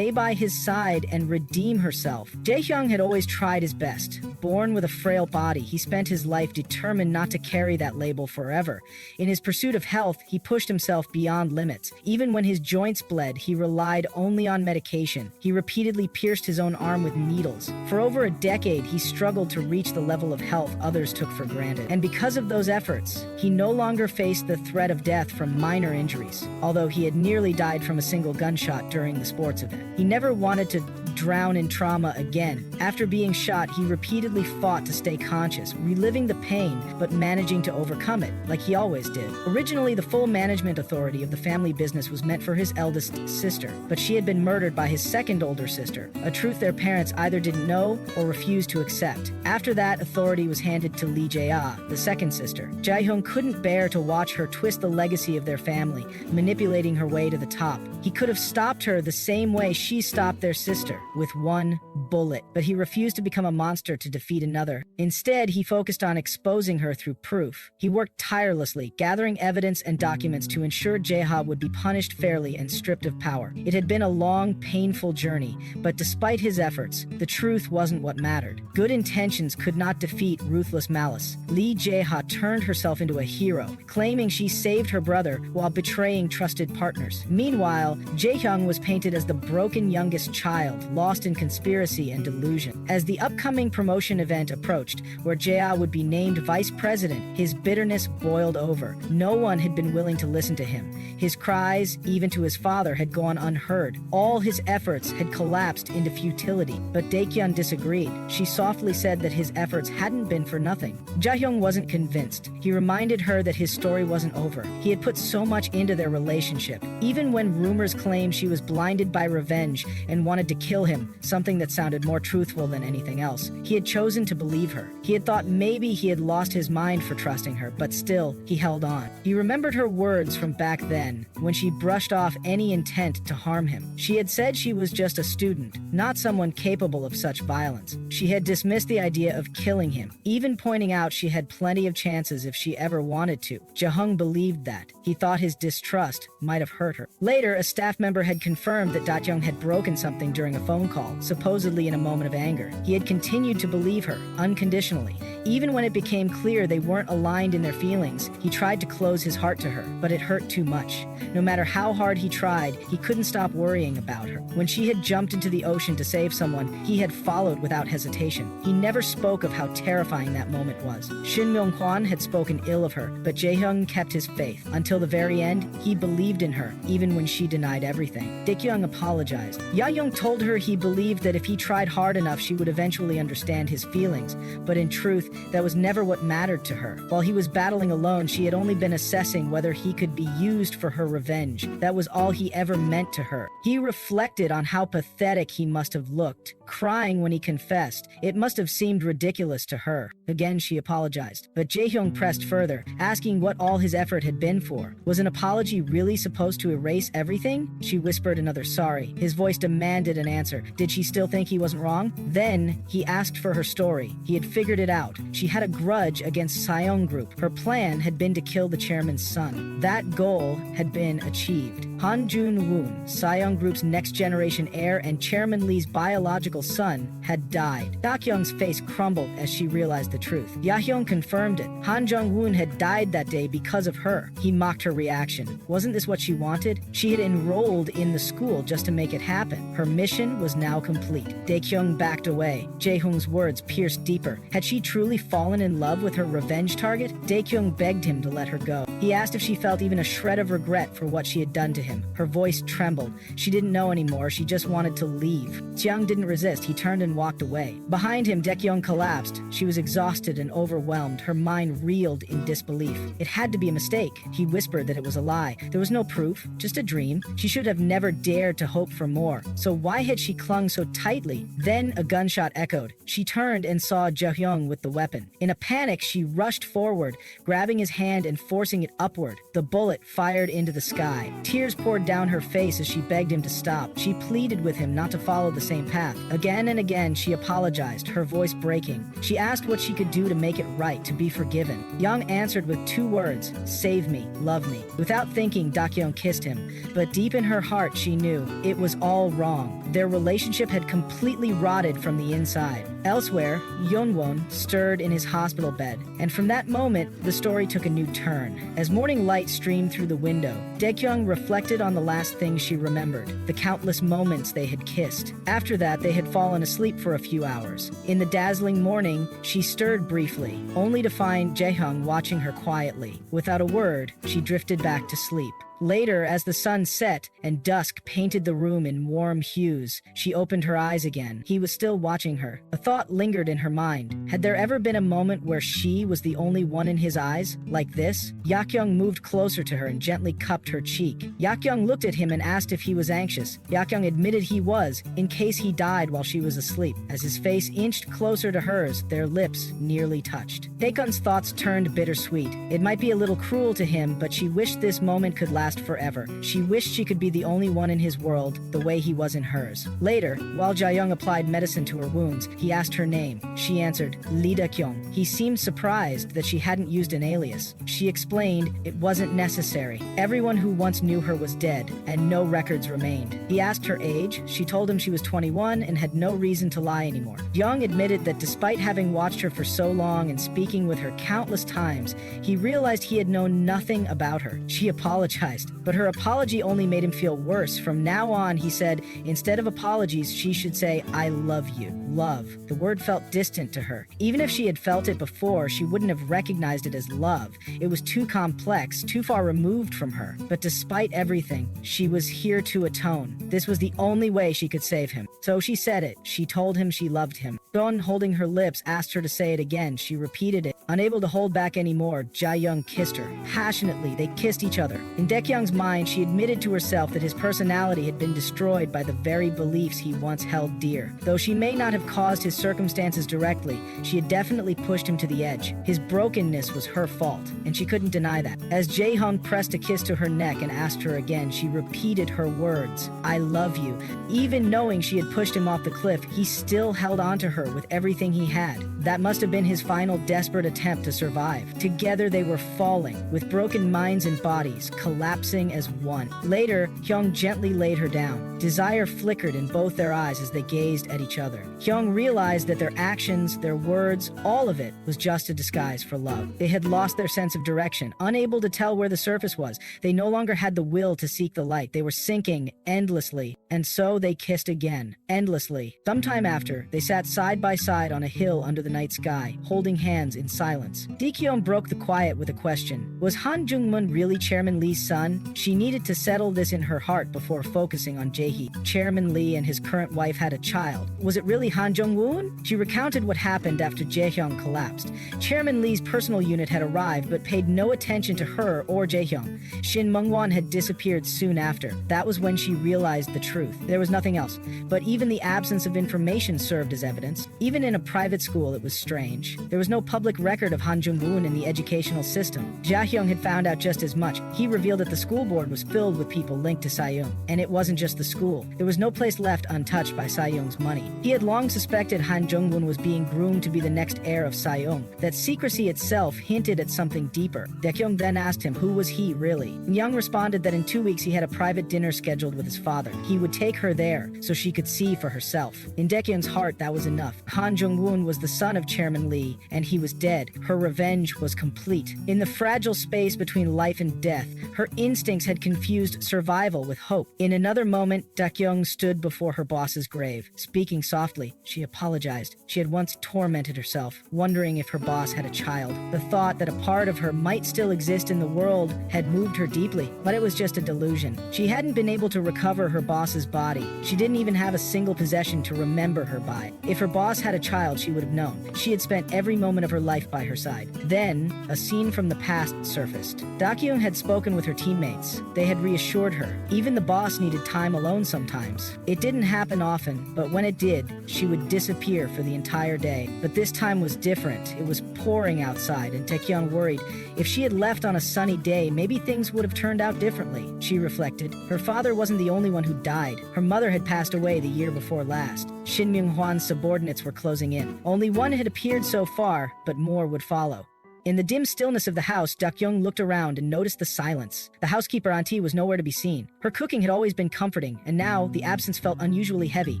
by his side and redeem herself. Dakyong had always tried his best. Born with a frail body, he spent his life determined not to carry that label forever. In his pursuit of health, he pushed himself beyond limits. Even when his joints bled, he relied only on medication. He repeatedly pierced his own arm with needles. For over a decade, he struggled to reach the level of health others took for granted. And because of those efforts, he no longer faced the threat of death from minor injuries, although he had nearly died from a single gunshot during the sports event. He never wanted to drown in trauma again. After being shot, he repeatedly fought to stay conscious, reliving the pain, but managing to overcome it, like he always did. Originally, the full management authority of the family business was meant for his eldest sister, but she had been murdered by his second older sister, a truth their parents either didn't know or refused to accept. After that, authority was handed to Lee Jae-ah, the second sister. Jae-hyung couldn't bear to watch her twist the legacy of their family, manipulating her way to the top. He could have stopped her the same way she stopped their sister, with one bullet, but he refused to become a monster to defeat another. Instead, he focused on exposing her through proof. He worked tirelessly, gathering evidence and documents to ensure Jae-ha would be punished fairly and stripped of power. It had been a long, painful journey, but despite his efforts, the truth wasn't what mattered. Good intentions could not defeat ruthless malice. Lee Jae-ha turned herself into a hero, claiming she saved her brother while betraying trusted partners. Meanwhile, Jae-hyung was painted as the broken youngest child, lost in conspiracy and delusion. As the upcoming promotion event approached, where Jae-ah would be named vice president, his bitterness boiled over. No one had been willing to listen to him. His cries, even to his father, had gone unheard. All his efforts had collapsed into futility. But Dakyong disagreed. She softly said that his efforts hadn't been for nothing. Jae-hyung wasn't convinced. He reminded her that his story wasn't over. He had put so much into their relationship. Even when rumors claimed she was blinded by revenge and wanted to kill him, something that sounded more truthful than anything else, he had chosen to believe her. He had thought maybe he had lost his mind for trusting her, but still, he held on. He remembered her words from back then, when she brushed off any intent to harm him. She had said she was just a student, not someone capable of such violence. She had dismissed the idea of killing him, even pointing out she had plenty of chances if she ever wanted to. Jae-hyung believed that. He thought his distrust might have hurt her. Later, a staff member had confirmed that Dakyong had broken something during a phone call, supposedly in a moment of anger. He had continued to believe her, unconditionally. Even when it became clear they weren't aligned in their feelings, he tried to close his heart to her, but it hurt too much. No matter how hard he tried, he couldn't stop worrying about her. When she had jumped into the ocean to save someone, he had followed without hesitation. He never spoke of how terrifying that moment was. Shin Myung-hwan had spoken ill of her, but Jae-hyung kept his faith. Until the very end, he believed in her, even when she denied everything. Dakyong apologized. Ya-young told her he believed that if he tried hard enough, she would eventually understand his feelings, but in truth, that was never what mattered to her. While he was battling alone, she had only been assessing whether he could be used for her revenge. That was all he ever meant to her. He reflected on how pathetic he must have looked, crying when he confessed. It must have seemed ridiculous to her. Again, she apologized. But Jae-hyung pressed further, asking what all his effort had been for. Was an apology really supposed to erase everything? She whispered another sorry. His voice demanded an answer. Did she still think he wasn't wrong? Then, he asked for her story. He had figured it out. She had a grudge against Sejong Group. Her plan had been to kill the chairman's son. That goal had been achieved. Han Jun-woon, Sejong Group's next-generation heir and Chairman Lee's biological son, had died. Dakyong's face crumbled as she realized the truth. Ya-hyung confirmed it. Han Jung-woon had died that day because of her. He mocked her reaction. Wasn't this what she wanted? She had enrolled in the school just to make it happen. Her mission was now complete. Dakyong backed away. Jae-hyung's words pierced deeper. Had she truly fallen in love with her revenge target? Dakyong begged him to let her go. He asked if she felt even a shred of regret for what she had done to him. Her voice trembled. She didn't know anymore. She just wanted to leave. Jiang didn't resist. resist, he turned and walked away. Behind him, Dakyong collapsed. She was exhausted and overwhelmed. Her mind reeled in disbelief. It had to be a mistake. He whispered that it was a lie. There was no proof, just a dream. She should have never dared to hope for more. So why had she clung so tightly? Then a gunshot echoed. She turned and saw Dakyong with the weapon. In a panic, she rushed forward, grabbing his hand and forcing it upward. The bullet fired into the sky. Tears poured down her face as she begged him to stop. She pleaded with him not to follow the same path. Again and again, she apologized, her voice breaking. She asked what she could do to make it right, to be forgiven. Young answered with 2 words, "Save me, love me." Without thinking, Dakyong kissed him. But deep in her heart, she knew it was all wrong. Their relationship had completely rotted from the inside. Elsewhere, Jung Wun stirred in his hospital bed, and from that moment, the story took a new turn. As morning light streamed through the window, Dakyong reflected on the last things she remembered, the countless moments they had kissed. After that, they had fallen asleep for a few hours. In the dazzling morning, she stirred briefly, only to find Jaehyung watching her quietly. Without a word, she drifted back to sleep. Later, as the sun set and dusk painted the room in warm hues, she opened her eyes again. He was still watching her. A thought lingered in her mind. Had there ever been a moment where she was the only one in his eyes? Like this? Dakyong moved closer to her and gently cupped her cheek. Dakyong looked at him and asked if he was anxious. Dakyong admitted he was, in case he died while she was asleep. As his face inched closer to hers, their lips nearly touched. Daekyong's thoughts turned bittersweet. It might be a little cruel to him, but she wished this moment could last forever. She wished she could be the only one in his world, the way he was in hers. Later, while Jaehyung applied medicine to her wounds, he asked her name. She answered, Lee Dakyong. He seemed surprised that she hadn't used an alias. She explained it wasn't necessary. Everyone who once knew her was dead, and no records remained. He asked her age. She told him she was 21 and had no reason to lie anymore. Young admitted that despite having watched her for so long and speaking with her countless times, he realized he had known nothing about her. She apologized, but her apology only made him feel worse. From now on, he said, instead of apologies, she should say, I love you. Love. The word felt distant to her. Even if she had felt it before, she wouldn't have recognized it as love. It was too complex, too far removed from her. But despite everything, she was here to atone. This was the only way she could save him. So she said it. She told him she loved him. Dawn, holding her lips, asked her to say it again. She repeated it. Unable to hold back anymore, Jaehyung kissed her. Passionately, they kissed each other. In Dakyong's mind, she admitted to herself that his personality had been destroyed by the very beliefs he once held dear. Though she may not have caused his circumstances directly, she had definitely pushed him to the edge. His brokenness was her fault, and she couldn't deny that. As Jaehyung pressed a kiss to her neck and asked her again, she repeated her words, I love you. Even knowing she had pushed him off the cliff, he still held on to her with everything he had. That must have been his final desperate attempt to survive. Together they were falling, with broken minds and bodies, collapsing as one. Later, Hyung gently laid her down. Desire flickered in both their eyes as they gazed at each other. Hyung realized that their actions, their words, all of it was just a disguise for love. They had lost their sense of direction, unable to tell where the surface was. They no longer had the will to seek the light. They were sinking endlessly, and so they kissed again, endlessly. Sometime after, they sat side by side on a hill under the night sky, holding hands in silence. Dakyong broke the quiet with a question. Was Han Jung-mun really Chairman Lee's son? She needed to settle this in her heart before focusing on Jae-hee. Chairman Lee and his current wife had a child. Was it really Han Jung-won? She recounted what happened after Jaehyung collapsed. Chairman Lee's personal unit had arrived but paid no attention to her or Jaehyung. Shin Mungwon had disappeared soon after. That was when she realized the truth. There was nothing else. But even the absence of information served as evidence. Even in a private school, it was strange. There was no public record of Han Jung-won in the educational system. Jaehyung had found out just as much. He revealed that the school board was filled with people linked to Saeung. And it wasn't just the school. There was no place left untouched by Saeung's money. He had long suspected Han Jung-won was being groomed to be the next heir of Saeung. That secrecy itself hinted at something deeper. Dakyong then asked him who was he really. Young responded that in 2 weeks he had a private dinner scheduled with his father. He would take her there so she could see for herself. In Dakyong's heart, that was enough. Han Jung-won was the son son of Chairman Lee, and he was dead. Her revenge was complete. In the fragile space between life and death, her instincts had confused survival with hope. In another moment, Dakyong stood before her boss's grave. Speaking softly, she apologized. She had once tormented herself, wondering if her boss had a child. The thought that a part of her might still exist in the world had moved her deeply, but it was just a delusion. She hadn't been able to recover her boss's body. She didn't even have a single possession to remember her by. If her boss had a child, she would have known. She had spent every moment of her life by her side. Then, a scene from the past surfaced. Dakyong had spoken with her teammates. They had reassured her. Even the boss needed time alone sometimes. It didn't happen often, but when it did, she would disappear for the entire day. But this time was different. It was pouring outside, and Dakyong worried if she had left on a sunny day, maybe things would have turned out differently. She reflected. Her father wasn't the only one who died. Her mother had passed away the year before last. Shin Myung-hwan's subordinates were closing in. Only one had appeared so far, but more would follow. In the dim stillness of the house, Dakyong looked around and noticed the silence. The housekeeper auntie was nowhere to be seen. Her cooking had always been comforting, and now the absence felt unusually heavy.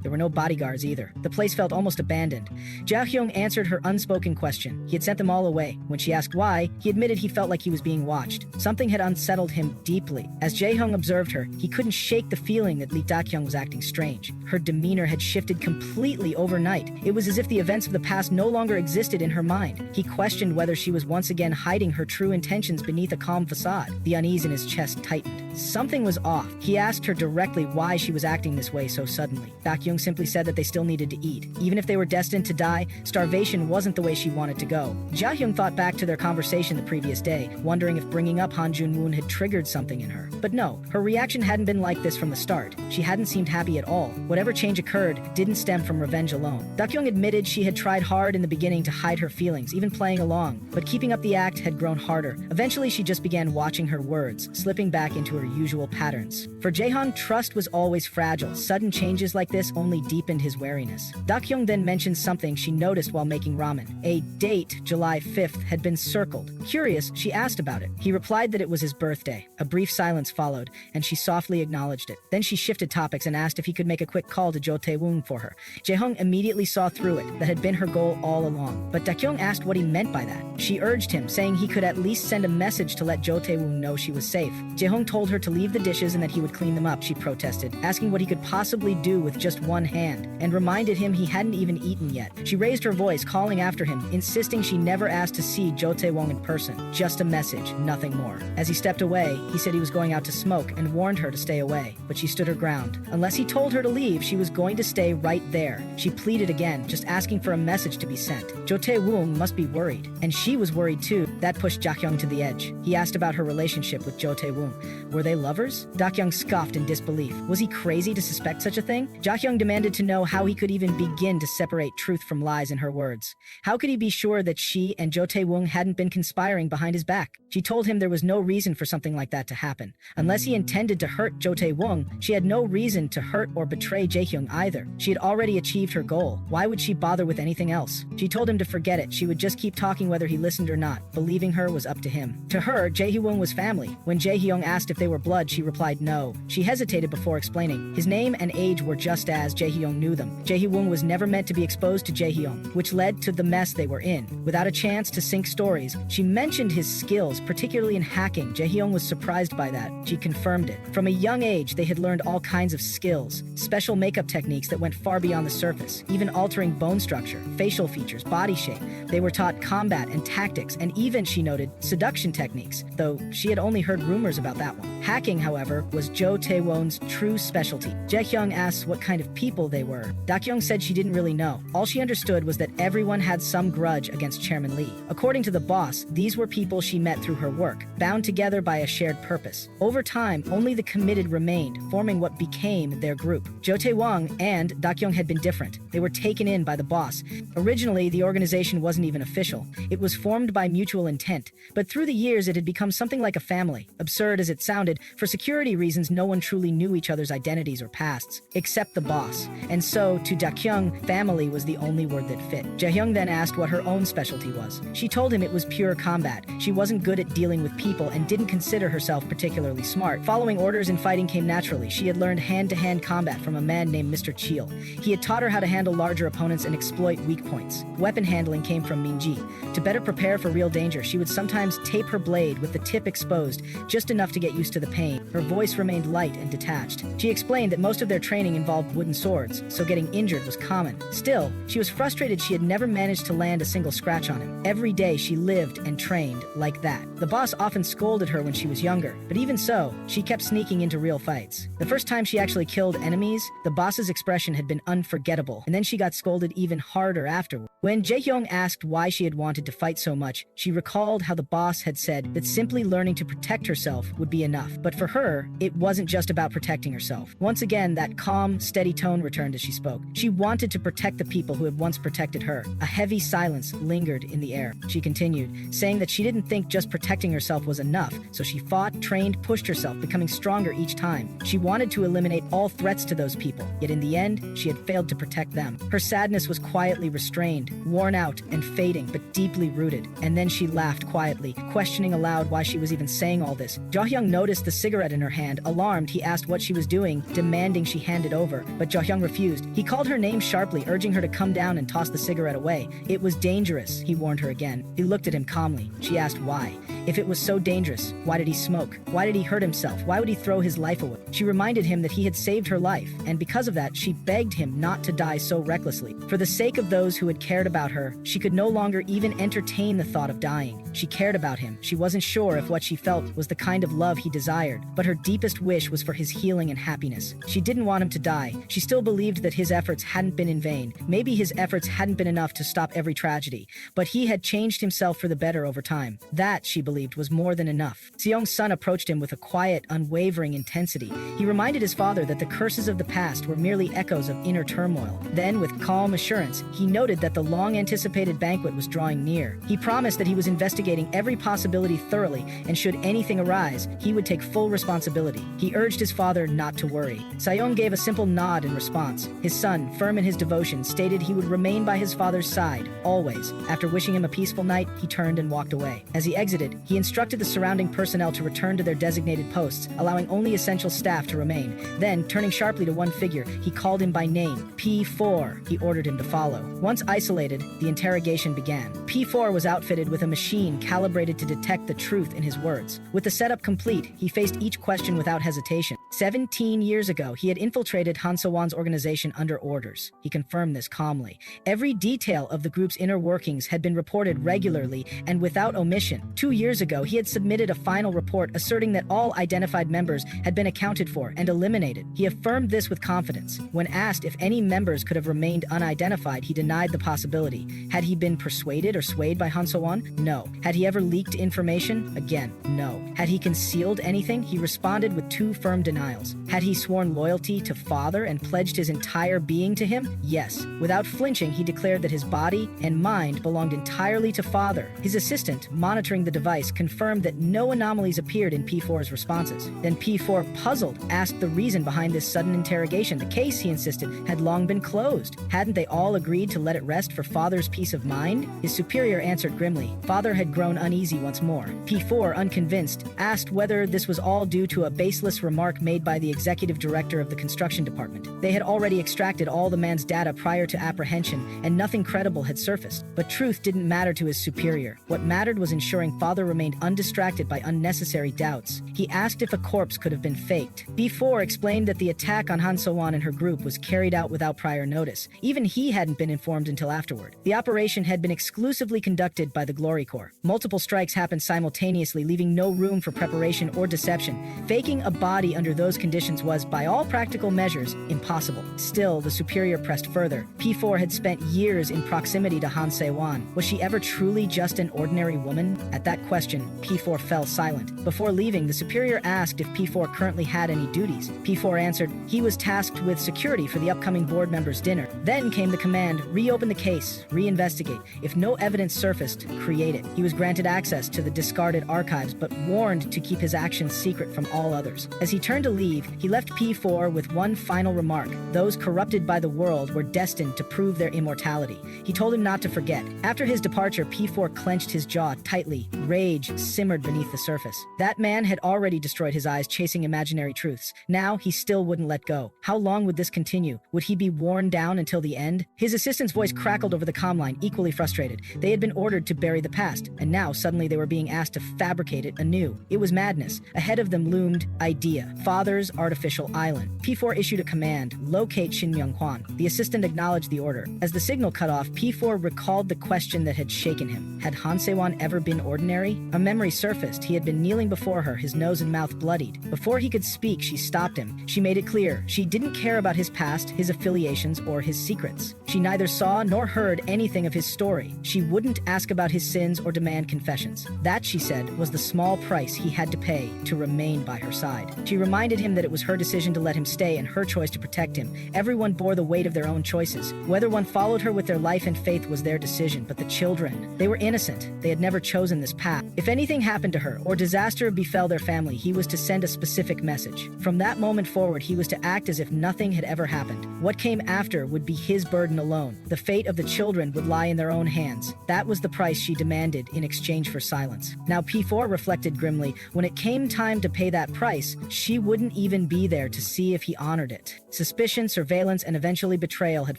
There were no bodyguards either. The place felt almost abandoned. Dakyong answered her unspoken question. He had sent them all away. When she asked why, he admitted he felt like he was being watched. Something had unsettled him deeply. As Jae-hyung observed her, he couldn't shake the feeling that Lee Dakyong was acting strange. Her demeanor had shifted completely overnight. It was as if the events of the past no longer existed in her mind. He questioned whether she was once again hiding her true intentions beneath a calm facade. The unease in his chest tightened. Something was off. He asked her directly why she was acting this way so suddenly. Dakyong simply said that they still needed to eat. Even if they were destined to die, starvation wasn't the way she wanted to go. Jae-hyung thought back to their conversation the previous day, wondering if bringing up Jung Wun had triggered something in her. But no, her reaction hadn't been like this from the start. She hadn't seemed happy at all. Whatever change occurred didn't stem from revenge alone. Dakyong admitted she had tried hard in the beginning to hide her feelings, even playing along, but keeping up the act had grown harder. Eventually, she just began watching her words, slipping back into her usual patterns. For Jae-hyung, trust was always fragile. Sudden changes like this only deepened his wariness. Dakyong then mentioned something she noticed while making ramen. A date, July 5th, had been circled. Curious, she asked about it. He replied that it was his birthday. A brief silence followed, and she softly acknowledged it. Then she shifted topics and asked if he could make a quick call to Jo Tae-woong for her. Jae-hyung immediately saw through it. That had been her goal all along. But Dakyong asked what he meant by that. She urged him, saying he could at least send a message to let Jo Tae-woong know she was safe. Jae-hyung told her to leave the dishes and that he would clean them up. She protested, asking what he could possibly do with just one hand, and reminded him he hadn't even eaten yet. She raised her voice, calling after him, insisting she never asked to see Jo Tae-woong in person. Just a message, nothing more. As he stepped away, he said he was going out to smoke and warned her to stay away, but she stood her ground. Unless he told her to leave, she was going to stay right there. She pleaded again, just asking for a message to be sent. Jo Tae-woong must be worried, and she was worried too. That pushed Dakyong to the edge. He asked about her relationship with Jo Tae-woong. Were they lovers? Dakyong scoffed in disbelief. Was he crazy to suspect such a thing? Jae-hyung demanded to know how he could even begin to separate truth from lies in her words. How could he be sure that she and Jo Tae-woong hadn't been conspiring behind his back? She told him there was no reason for something like that to happen. Unless he intended to hurt Jo Tae-woong, she had no reason to hurt or betray Jae-hyung either. She had already achieved her goal. Why would she bother with anything else? She told him to forget it. She would just keep talking whether he listened or not. Believing her was up to him. To her, Jae-hyung was family. When Jae-hyung asked if they were blood, she replied no. She hesitated before explaining. His name and age were just as Jae-hyung knew them. Jae-hyung was never meant to be exposed to Jae-hyung, which led to the mess they were in. Without a chance to sync stories, she mentioned his skills, particularly in hacking. Jae-hyung was surprised by that. She confirmed it. From a young age, they had learned all kinds of skills, special makeup techniques that went far beyond the surface, even altering bone structure, facial features, body shape. They were taught combat and tactics, and even, she noted, seduction techniques, though she had only heard rumors about that one. Hacking, however, was Jo Tae-woong's true specialty. Jae-hyung asked what kind of people they were. Dakyong said she didn't really know. All she understood was that everyone had some grudge against Chairman Lee. According to the boss, these were people she met through her work, bound together by a shared purpose. Over time, only the committed remained, forming what became their group. Jo Tae-woong and Dakyong had been different. They were taken in by the boss. Originally, the organization wasn't even official. It was formed formed by mutual intent, but through the years it had become something like a family. Absurd as it sounded, for security reasons no one truly knew each other's identities or pasts, except the boss. And so, to Dakyong, family was the only word that fit. Jaehyung then asked what her own specialty was. She told him it was pure combat. She wasn't good at dealing with people and didn't consider herself particularly smart. Following orders in fighting came naturally. She had learned hand-to-hand combat from a man named Mr. Cheel. He had taught her how to handle larger opponents and exploit weak points. Weapon handling came from Minji. To better prepare for real danger, she would sometimes tape her blade with the tip exposed, just enough to get used to the pain. Her voice remained light and detached. She explained that most of their training involved wooden swords, so getting injured was common. Still, she was frustrated she had never managed to land a single scratch on him. Every day she lived and trained like that. The boss often scolded her when she was younger, but even so, she kept sneaking into real fights. The first time she actually killed enemies, the boss's expression had been unforgettable, and then she got scolded even harder afterward. When Jaehyung asked why she had wanted to fight so much, she recalled how the boss had said that simply learning to protect herself would be enough. But for her, it wasn't just about protecting herself. Once again, that calm, steady tone returned as she spoke. She wanted to protect the people who had once protected her. A heavy silence lingered in the air. She continued, saying that she didn't think just protecting herself was enough, so she fought, trained, pushed herself, becoming stronger each time. She wanted to eliminate all threats to those people, yet in the end, she had failed to protect them. Her sadness was quietly restrained, worn out and fading, but deeply rooted. And then she laughed quietly, questioning aloud why she was even saying all this. Jaehyung noticed the cigarette in her hand. Alarmed, he asked what she was doing, demanding she hand it over, but Jaehyung refused. He called her name sharply, urging her to come down and toss the cigarette away. It was dangerous, he warned her again. He looked at him calmly. She asked why. If it was so dangerous, why did he smoke? Why did he hurt himself? Why would he throw his life away? She reminded him that he had saved her life, and because of that, she begged him not to die so recklessly. For the sake of those who had cared about her, she could no longer even entertain the thought of dying. She cared about him. She wasn't sure if what she felt was the kind of love he desired, but her deepest wish was for his healing and happiness. She didn't want him to die. She still believed that his efforts hadn't been in vain. Maybe his efforts hadn't been enough to stop every tragedy, but he had changed himself for the better over time. That, she believed, was more than enough. Seong's son approached him with a quiet, unwavering intensity. He reminded his father that the curses of the past were merely echoes of inner turmoil. Then, with calm assurance, he noted that the long-anticipated banquet was drawing near. He promised that he was investigating every possibility thoroughly, and should anything arise, he would take full responsibility. He urged his father not to worry. Seong gave a simple nod in response. His son, firm in his devotion, stated he would remain by his father's side, always. After wishing him a peaceful night, he turned and walked away. As he exited, he instructed the surrounding personnel to return to their designated posts, allowing only essential staff to remain. Then, turning sharply to one figure, he called him by name. P4, he ordered him to follow. Once isolated, the interrogation began. P4 was outfitted with a machine calibrated to detect the truth in his words. With the setup complete, he faced each question without hesitation. 17 years ago, he had infiltrated Han So-won's organization under orders. He confirmed this calmly. Every detail of the group's inner workings had been reported regularly and without omission. 2 years ago, he had submitted a final report asserting that all identified members had been accounted for and eliminated. He affirmed this with confidence. When asked if any members could have remained unidentified, he denied the possibility. Had he been persuaded or swayed by Han So-won? No. Had he ever leaked information? Again, no. Had he concealed anything? He responded with 2 firm denials. Had he sworn loyalty to Father and pledged his entire being to him? Yes. Without flinching, he declared that his body and mind belonged entirely to Father. His assistant, monitoring the device, confirmed that no anomalies appeared in P4's responses. Then P4, puzzled, asked the reason behind this sudden interrogation. The case, he insisted, had long been closed. Hadn't they all agreed to let it rest for Father's peace of mind? His superior answered grimly. Father had grown uneasy once more. P4, unconvinced, asked whether this was all due to a baseless remark made by the executive director of the construction department. They had already extracted all the man's data prior to apprehension, and nothing credible had surfaced. But truth didn't matter to his superior. What mattered was ensuring Father remained undistracted by unnecessary doubts. He asked if a corpse could have been faked. P4 explained that the attack on Han So-won and her group was carried out without prior notice. Even he hadn't been informed until afterward. The operation had been exclusively conducted by the Glory Corps. Multiple strikes happened simultaneously, leaving no room for preparation or deception. Faking a body under those conditions was, by all practical measures, impossible. Still, the superior pressed further. P4 had spent years in proximity to Han Se-won. Was she ever truly just an ordinary woman? At that question, P4 fell silent. Before leaving, the superior asked if P4 currently had any duties. P4 answered he was tasked with security for the upcoming board members' dinner. Then came the command, reopen the case, reinvestigate. If no evidence surfaced, surfaced, create it. He was granted access to the discarded archives, but warned to keep his actions secret from all others. As he turned to leave, he left P4 with one final remark. Those corrupted by the world were destined to prove their immortality. He told him not to forget. After his departure, P4 clenched his jaw tightly. Rage simmered beneath the surface. That man had already destroyed his eyes chasing imaginary truths. Now he still wouldn't let go. How long would this continue? Would he be worn down until the end? His assistant's voice crackled over the comm line, equally frustrated. They had been ordered to bury the past, and now suddenly they were being asked to fabricate it anew. It was madness. Ahead of them loomed Idea, Father's Artificial Island. P4 issued a command, locate Shin Myung-hwan. The assistant acknowledged the order. As the signal cut off, P4 recalled the question that had shaken him. Had Han Se-won ever been ordinary? A memory surfaced. He had been kneeling before her, his nose and mouth bloodied. Before he could speak, she stopped him. She made it clear. She didn't care about his past, his affiliations, or his secrets. She neither saw nor heard anything of his story. She wouldn't ask about his sins or demand confessions. That, she said, was the small price he had to pay to remain by her side. She reminded him that it was her decision to let him stay and her choice to protect him. Everyone bore the weight of their own choices. Whether one followed her with their life and faith was their decision, but the children, they were innocent. They had never chosen this path. If anything happened to her or disaster befell their family, he was to send a specific message. From that moment forward, he was to act as if nothing had ever happened. What came after would be his burden alone. The fate of the children would lie in their own hands. That was the price she demanded in exchange for silence. Now P4 reflected grimly, when it came time to pay that price, she wouldn't even be there to see if he honored it. Suspicion, surveillance, and eventually betrayal had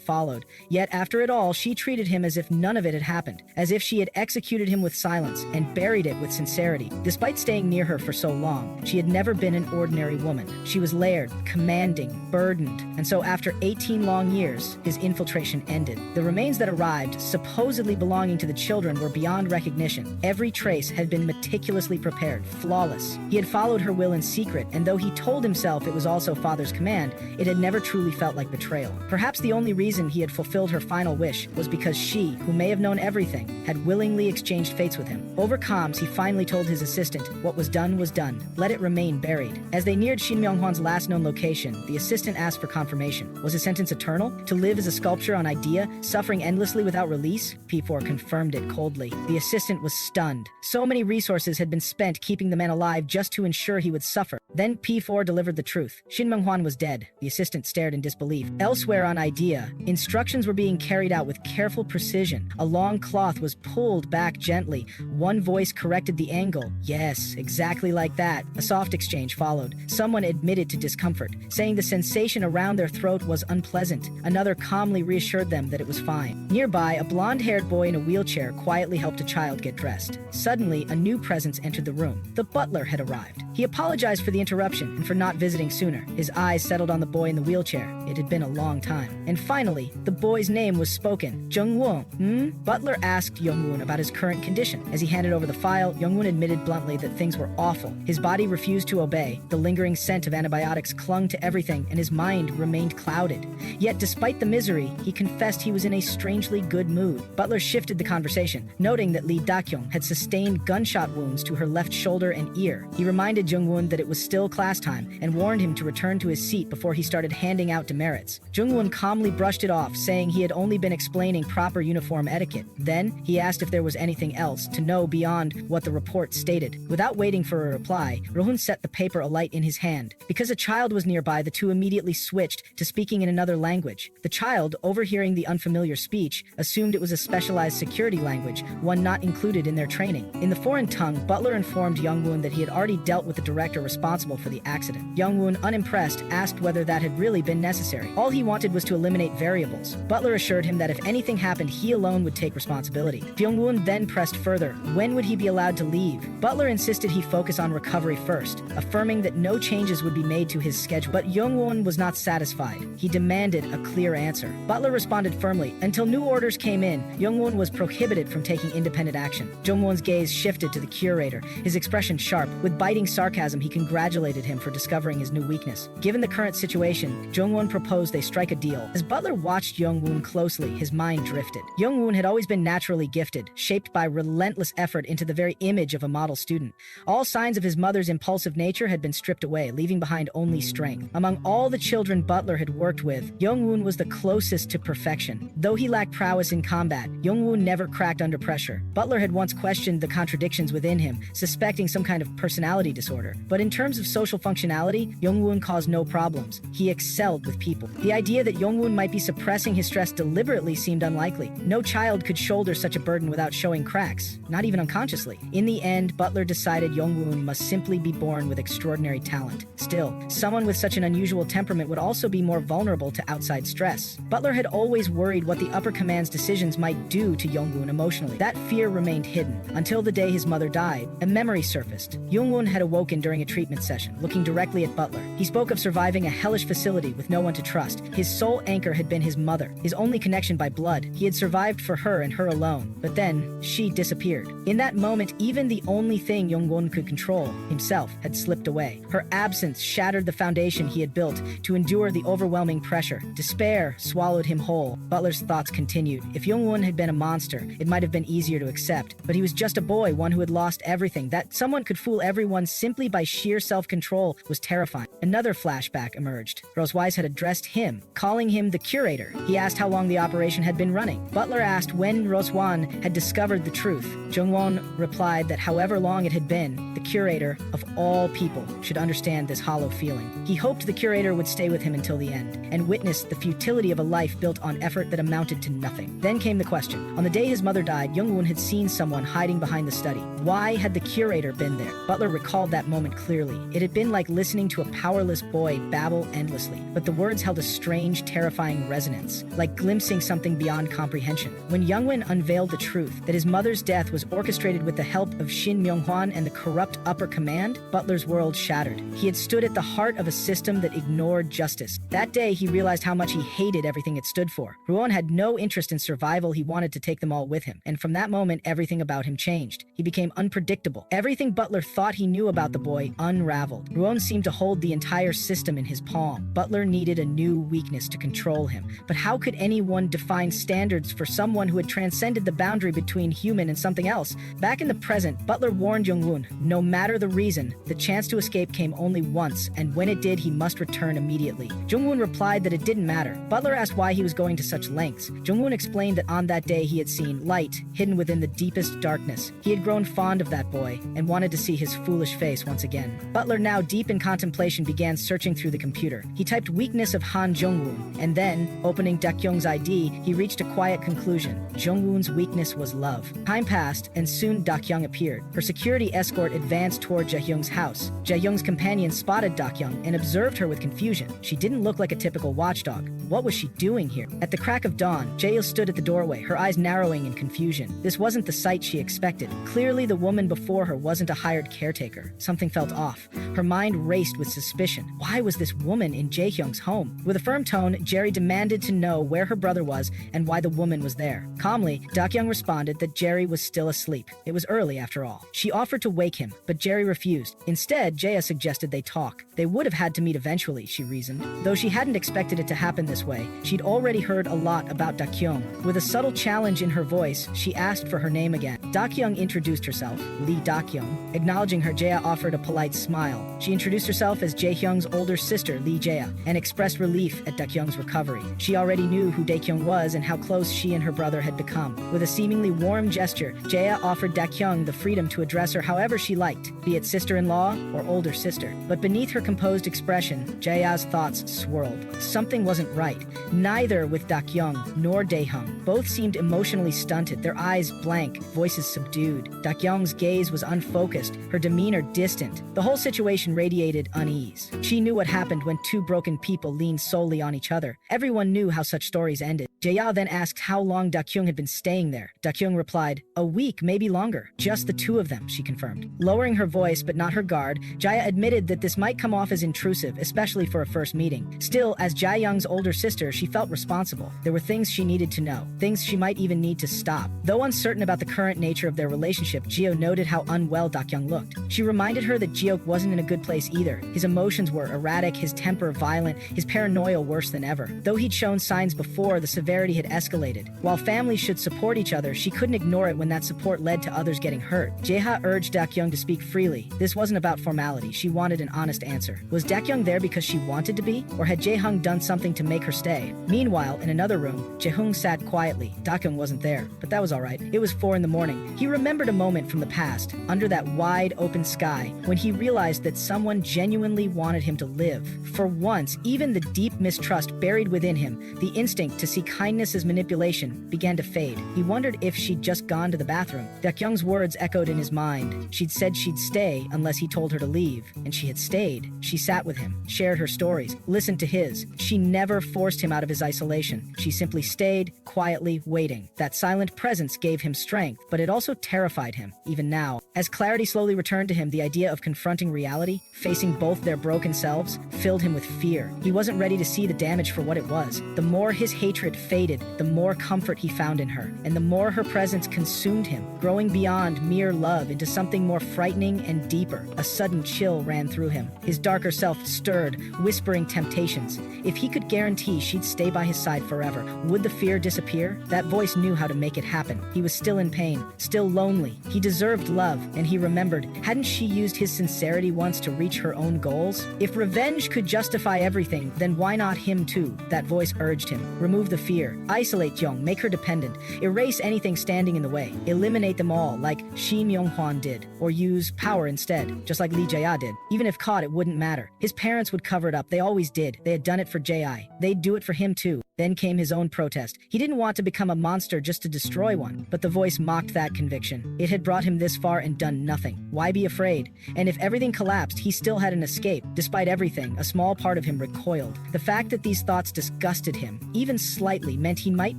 followed. Yet after it all, she treated him as if none of it had happened, as if she had executed him with silence and buried it with sincerity. Despite staying near her for so long, she had never been an ordinary woman. She was layered, commanding, burdened, and so after 18 long years, his infiltration ended. The remains that arrived, supposedly belonging to the children, were beyond recognition. Every trace had been meticulously prepared, flawless. He had followed her will in secret, and though he told himself it was also Father's command, it had never truly felt like betrayal. Perhaps the only reason he had fulfilled her final wish was because she, who may have known everything, had willingly exchanged fates with him. Over comms, he finally told his assistant, what was done was done. Let it remain buried. As they neared Shin Myung-hwan's last known location, the assistant asked for confirmation. Was his sentence eternal? To live as a sculpture on Idea, suffering endlessly without release? P4 confirmed it coldly. The assistant was stunned. So many resources had been spent keeping the man alive just to ensure he would suffer. Then P4 delivered the truth. Shin Myung-hwan was dead. The assistant stared in disbelief. Elsewhere on Idea, instructions were being carried out with careful precision. A long cloth was pulled back gently. One voice corrected the angle. Yes, exactly like that. A soft exchange followed. Someone admitted to discomfort, saying the sensation around their throat was unpleasant. Another calmly reassured them that it was fine. Nearby, a blonde-haired boy in a wheelchair quietly helped a child get dressed. Suddenly, a new presence entered the room. The butler had arrived. He apologized for the interruption and for not visiting sooner. His eyes settled on the boy in the wheelchair. It had been a long time. And finally, the boy's name was spoken. Jung Wun. Butler asked Jung Wun about his current condition. As he handed over the file, Jung Wun admitted bluntly that things were awful. His body refused to obey. The lingering scent of antibiotics clung to everything, and his mind remained clouded. Yet, despite the misery, he confessed he was in a strangely good mood. Butler shifted the conversation, noting that Dakyong had sustained gunshot wounds to her left shoulder and ear. He reminded Jung Wun that it was still class time and warned him to return to his seat before he started handing out demerits. Jung Wun calmly brushed it off, saying he had only been explaining proper uniform etiquette. Then, he asked if there was anything else to know beyond what the report stated. Without waiting for a reply, Rohun set the paper alight in his hand. Because a child was nearby, the two immediately switched to speaking in another language. The child, overhearing the unfamiliar speech, assumed it was a specialized security language, one not included in their training. In the foreign tongue, Butler informed Jung Wun that he had already dealt with the director responsible for the accident. Jung Wun, unimpressed, asked whether that had really been necessary. All he wanted was to eliminate variables. Butler assured him that if anything happened, he alone would take responsibility. Jung Wun then pressed further. When would he be allowed to leave? Butler insisted he focus on recovery first, affirming that no changes would be made to his schedule. But Jung Wun was not satisfied. He demanded a clear answer. Butler responded firmly. Until new orders came in, Jung Wun was prohibited from taking independent action. Jung Wun's gaze shifted to the curator, his expression sharp. With biting sarcasm, he congratulated congratulated him for discovering his new weakness. Given the current situation, Jung Wun proposed they strike a deal. As Butler watched Jung Wun closely, his mind drifted. Jung Wun had always been naturally gifted, shaped by relentless effort into the very image of a model student. All signs of his mother's impulsive nature had been stripped away, leaving behind only strength. Among all the children Butler had worked with, Jung Wun was the closest to perfection. Though he lacked prowess in combat, Jung Wun never cracked under pressure. Butler had once questioned the contradictions within him, suspecting some kind of personality disorder. But in terms of social functionality, Jung Wun caused no problems. He excelled with people. The idea that Jung Wun might be suppressing his stress deliberately seemed unlikely. No child could shoulder such a burden without showing cracks, not even unconsciously. In the end, Butler decided Jung Wun must simply be born with extraordinary talent. Still, someone with such an unusual temperament would also be more vulnerable to outside stress. Butler had always worried what the upper command's decisions might do to Jung Wun emotionally. That fear remained hidden until the day his mother died. A memory surfaced. Jung Wun had awoken during a treatment session, looking directly at Butler. He spoke of surviving a hellish facility with no one to trust. His sole anchor had been his mother, his only connection by blood. He had survived for her and her alone. But then, she disappeared. In that moment, even the only thing Jung Wun could control, himself, had slipped away. Her absence shattered the foundation he had built to endure the overwhelming pressure. Despair swallowed him whole. Butler's thoughts continued. If Jung Wun had been a monster, it might have been easier to accept. But he was just a boy, one who had lost everything. That someone could fool everyone simply by sheer self-control was terrifying. Another flashback emerged. Rose Wise had addressed him, calling him the curator. He asked how long the operation had been running. Butler asked when Rose Wan had discovered the truth. Jung Won replied that however long it had been, the curator, of all people, should understand this hollow feeling. He hoped the curator would stay with him until the end, and witness the futility of a life built on effort that amounted to nothing. Then came the question. On the day his mother died, Jung Won had seen someone hiding behind the study. Why had the curator been there? Butler recalled that moment clearly. It had been like listening to a powerless boy babble endlessly, but the words held a strange, terrifying resonance, like glimpsing something beyond comprehension. When Jung Won unveiled the truth, that his mother's death was orchestrated with the help of Shin Myung-hwan and the corrupt upper command, Butler's world shattered. He had stood at the heart of a system that ignored justice. That day, he realized how much he hated everything it stood for. Ruon had no interest in survival. He wanted to take them all with him. And from that moment, everything about him changed. He became unpredictable. Everything Butler thought he knew about the boy unraveled. Ruon seemed to hold the entire system in his palm. Butler needed a new weakness to control him. But how could anyone define standards for someone who had transcended the boundary between human and something else? Back in the present, Butler warned Jung Won, no matter the reason, the chance to escape came only once, and when it did, he must return immediately. Jung Won replied that it didn't matter. Butler asked why he was going to such lengths. Jung Won explained that on that day he had seen light hidden within the deepest darkness. He had grown fond of that boy and wanted to see his foolish face once again. Butler, now deep in contemplation, began searching through the computer. He typed weakness of Han Jung-woo, and then, opening Dakyong's ID, he reached a quiet conclusion. Jung-woon's weakness was love. Time passed, and soon Dakyong appeared. Her security escort advanced toward Jaehyung's house. Jaehyung's companion spotted Dakyong and observed her with confusion. She didn't look like a typical watchdog. What was she doing here? At the crack of dawn, Jaehyung stood at the doorway, her eyes narrowing in confusion. This wasn't the sight she expected. Clearly, the woman before her wasn't a hired caretaker. Something felt off. Her mind raced with suspicion. Why was this woman in Jaehyung's home? With a firm tone, Jerry demanded to know where her brother was and why the woman was there. Calmly, Dakyong responded that Jerry was still asleep. It was early after all. She offered to wake him, but Jerry refused. Instead, Jaehyung suggested they talk. They would have had to meet eventually, she reasoned. Though she hadn't expected it to happen this way, she'd already heard a lot about Dakyong. With a subtle challenge in her voice, she asked for her name again. Dakyong introduced herself, Lee Dakyong. Acknowledging her, Jaehyung offered a polite smile. She introduced herself as Jaehyung's older sister, Lee Jaehyung, and expressed relief at Dakyong's recovery. She already knew who Dakyong was and how close she and her brother had become. With a seemingly warm gesture, Jaehyung offered Dakyong the freedom to address her however she liked, be it sister-in-law or older sister. But beneath her composed expression, Jaehyung's thoughts swirled. Something wasn't right. Neither with Dakyong nor Daehyung. Both seemed emotionally stunted, their eyes blank, voices subdued. Dakyong's gaze was unfocused, her demeanor distant. The whole situation radiated unease. She knew what happened when two broken people leaned solely on each other. Everyone knew how such stories ended. Jae-ya then asked how long Dakyong had been staying there. Dakyong replied, "A week, maybe longer. Just the two of them," she confirmed. Lowering her voice but not her guard, Jae-ya admitted that this might come off as intrusive, especially for a first meeting. Still, as Jae-young's older sister, she felt responsible. There were things she needed to know, things she might even need to stop. Though uncertain about the current nature of their relationship, Jeo noted how unwell Dakyong looked. She reminded her that Jeok wasn't in a good place either. His emotions were erratic, his temper violent, his paranoia worse than ever. Though he'd shown signs before, the severity had escalated. While families should support each other, she couldn't ignore it when that support led to others getting hurt. Jae-ha urged Dakyong to speak freely. This wasn't about formality. She wanted an honest answer. Was Dakyong there because she wanted to be? Or had Jae-hung done something to make her stay? Meanwhile, in another room, Jae-hung sat quietly. Dakyong wasn't there, but that was alright. It was 4 in the morning. He remembered a moment from the past, under that wide open sky, when he realized that someone genuinely wanted him to live. For once, even the deep mistrust buried within him, the instinct to see kindness as manipulation, began to fade. He wondered if she'd just gone to the bathroom. Dakyong's words echoed in his mind. She'd said she'd stay unless he told her to leave, and she had stayed. She sat with him, shared her stories, listened to his. She never forced him out of his isolation. She simply stayed, quietly waiting. That silent presence gave him strength, but it also terrified him, even now. As clarity slowly returned to him, the idea of confronting reality, facing both their broken selves, filled him with fear. He wasn't ready to see the damage for what it was. The more his hatred faded, the more comfort he found in her, and the more her presence consumed him, growing beyond mere love into something more frightening and deeper. A sudden chill ran through him. His darker self stirred, whispering temptations. If he could guarantee she'd stay by his side forever, would the fear disappear? That voice knew how to make it happen. He was still in pain, still lonely. He deserved love, and he remembered, hadn't she used his sincerity once to reach her own goals? If revenge could justify everything, then why not him too? That voice urged him. Remove the fear. Isolate Jung, make her dependent. Erase anything standing in the way. Eliminate them all, like Shi Myung-hwan did. Or use power instead, just like Lee Jae-ya did. Even if caught, it wouldn't matter. His parents would cover it up. They always did. They had done it for Jae-i. They'd do it for him too. Then came his own protest. He didn't want to become a monster just to destroy one, but the voice mocked that conviction. It had brought him this far and done nothing. Why be afraid? And if everything collapsed, he still had an escape. Despite everything, a small part of him recoiled. The fact that these thoughts disgusted him, even slightly, meant he might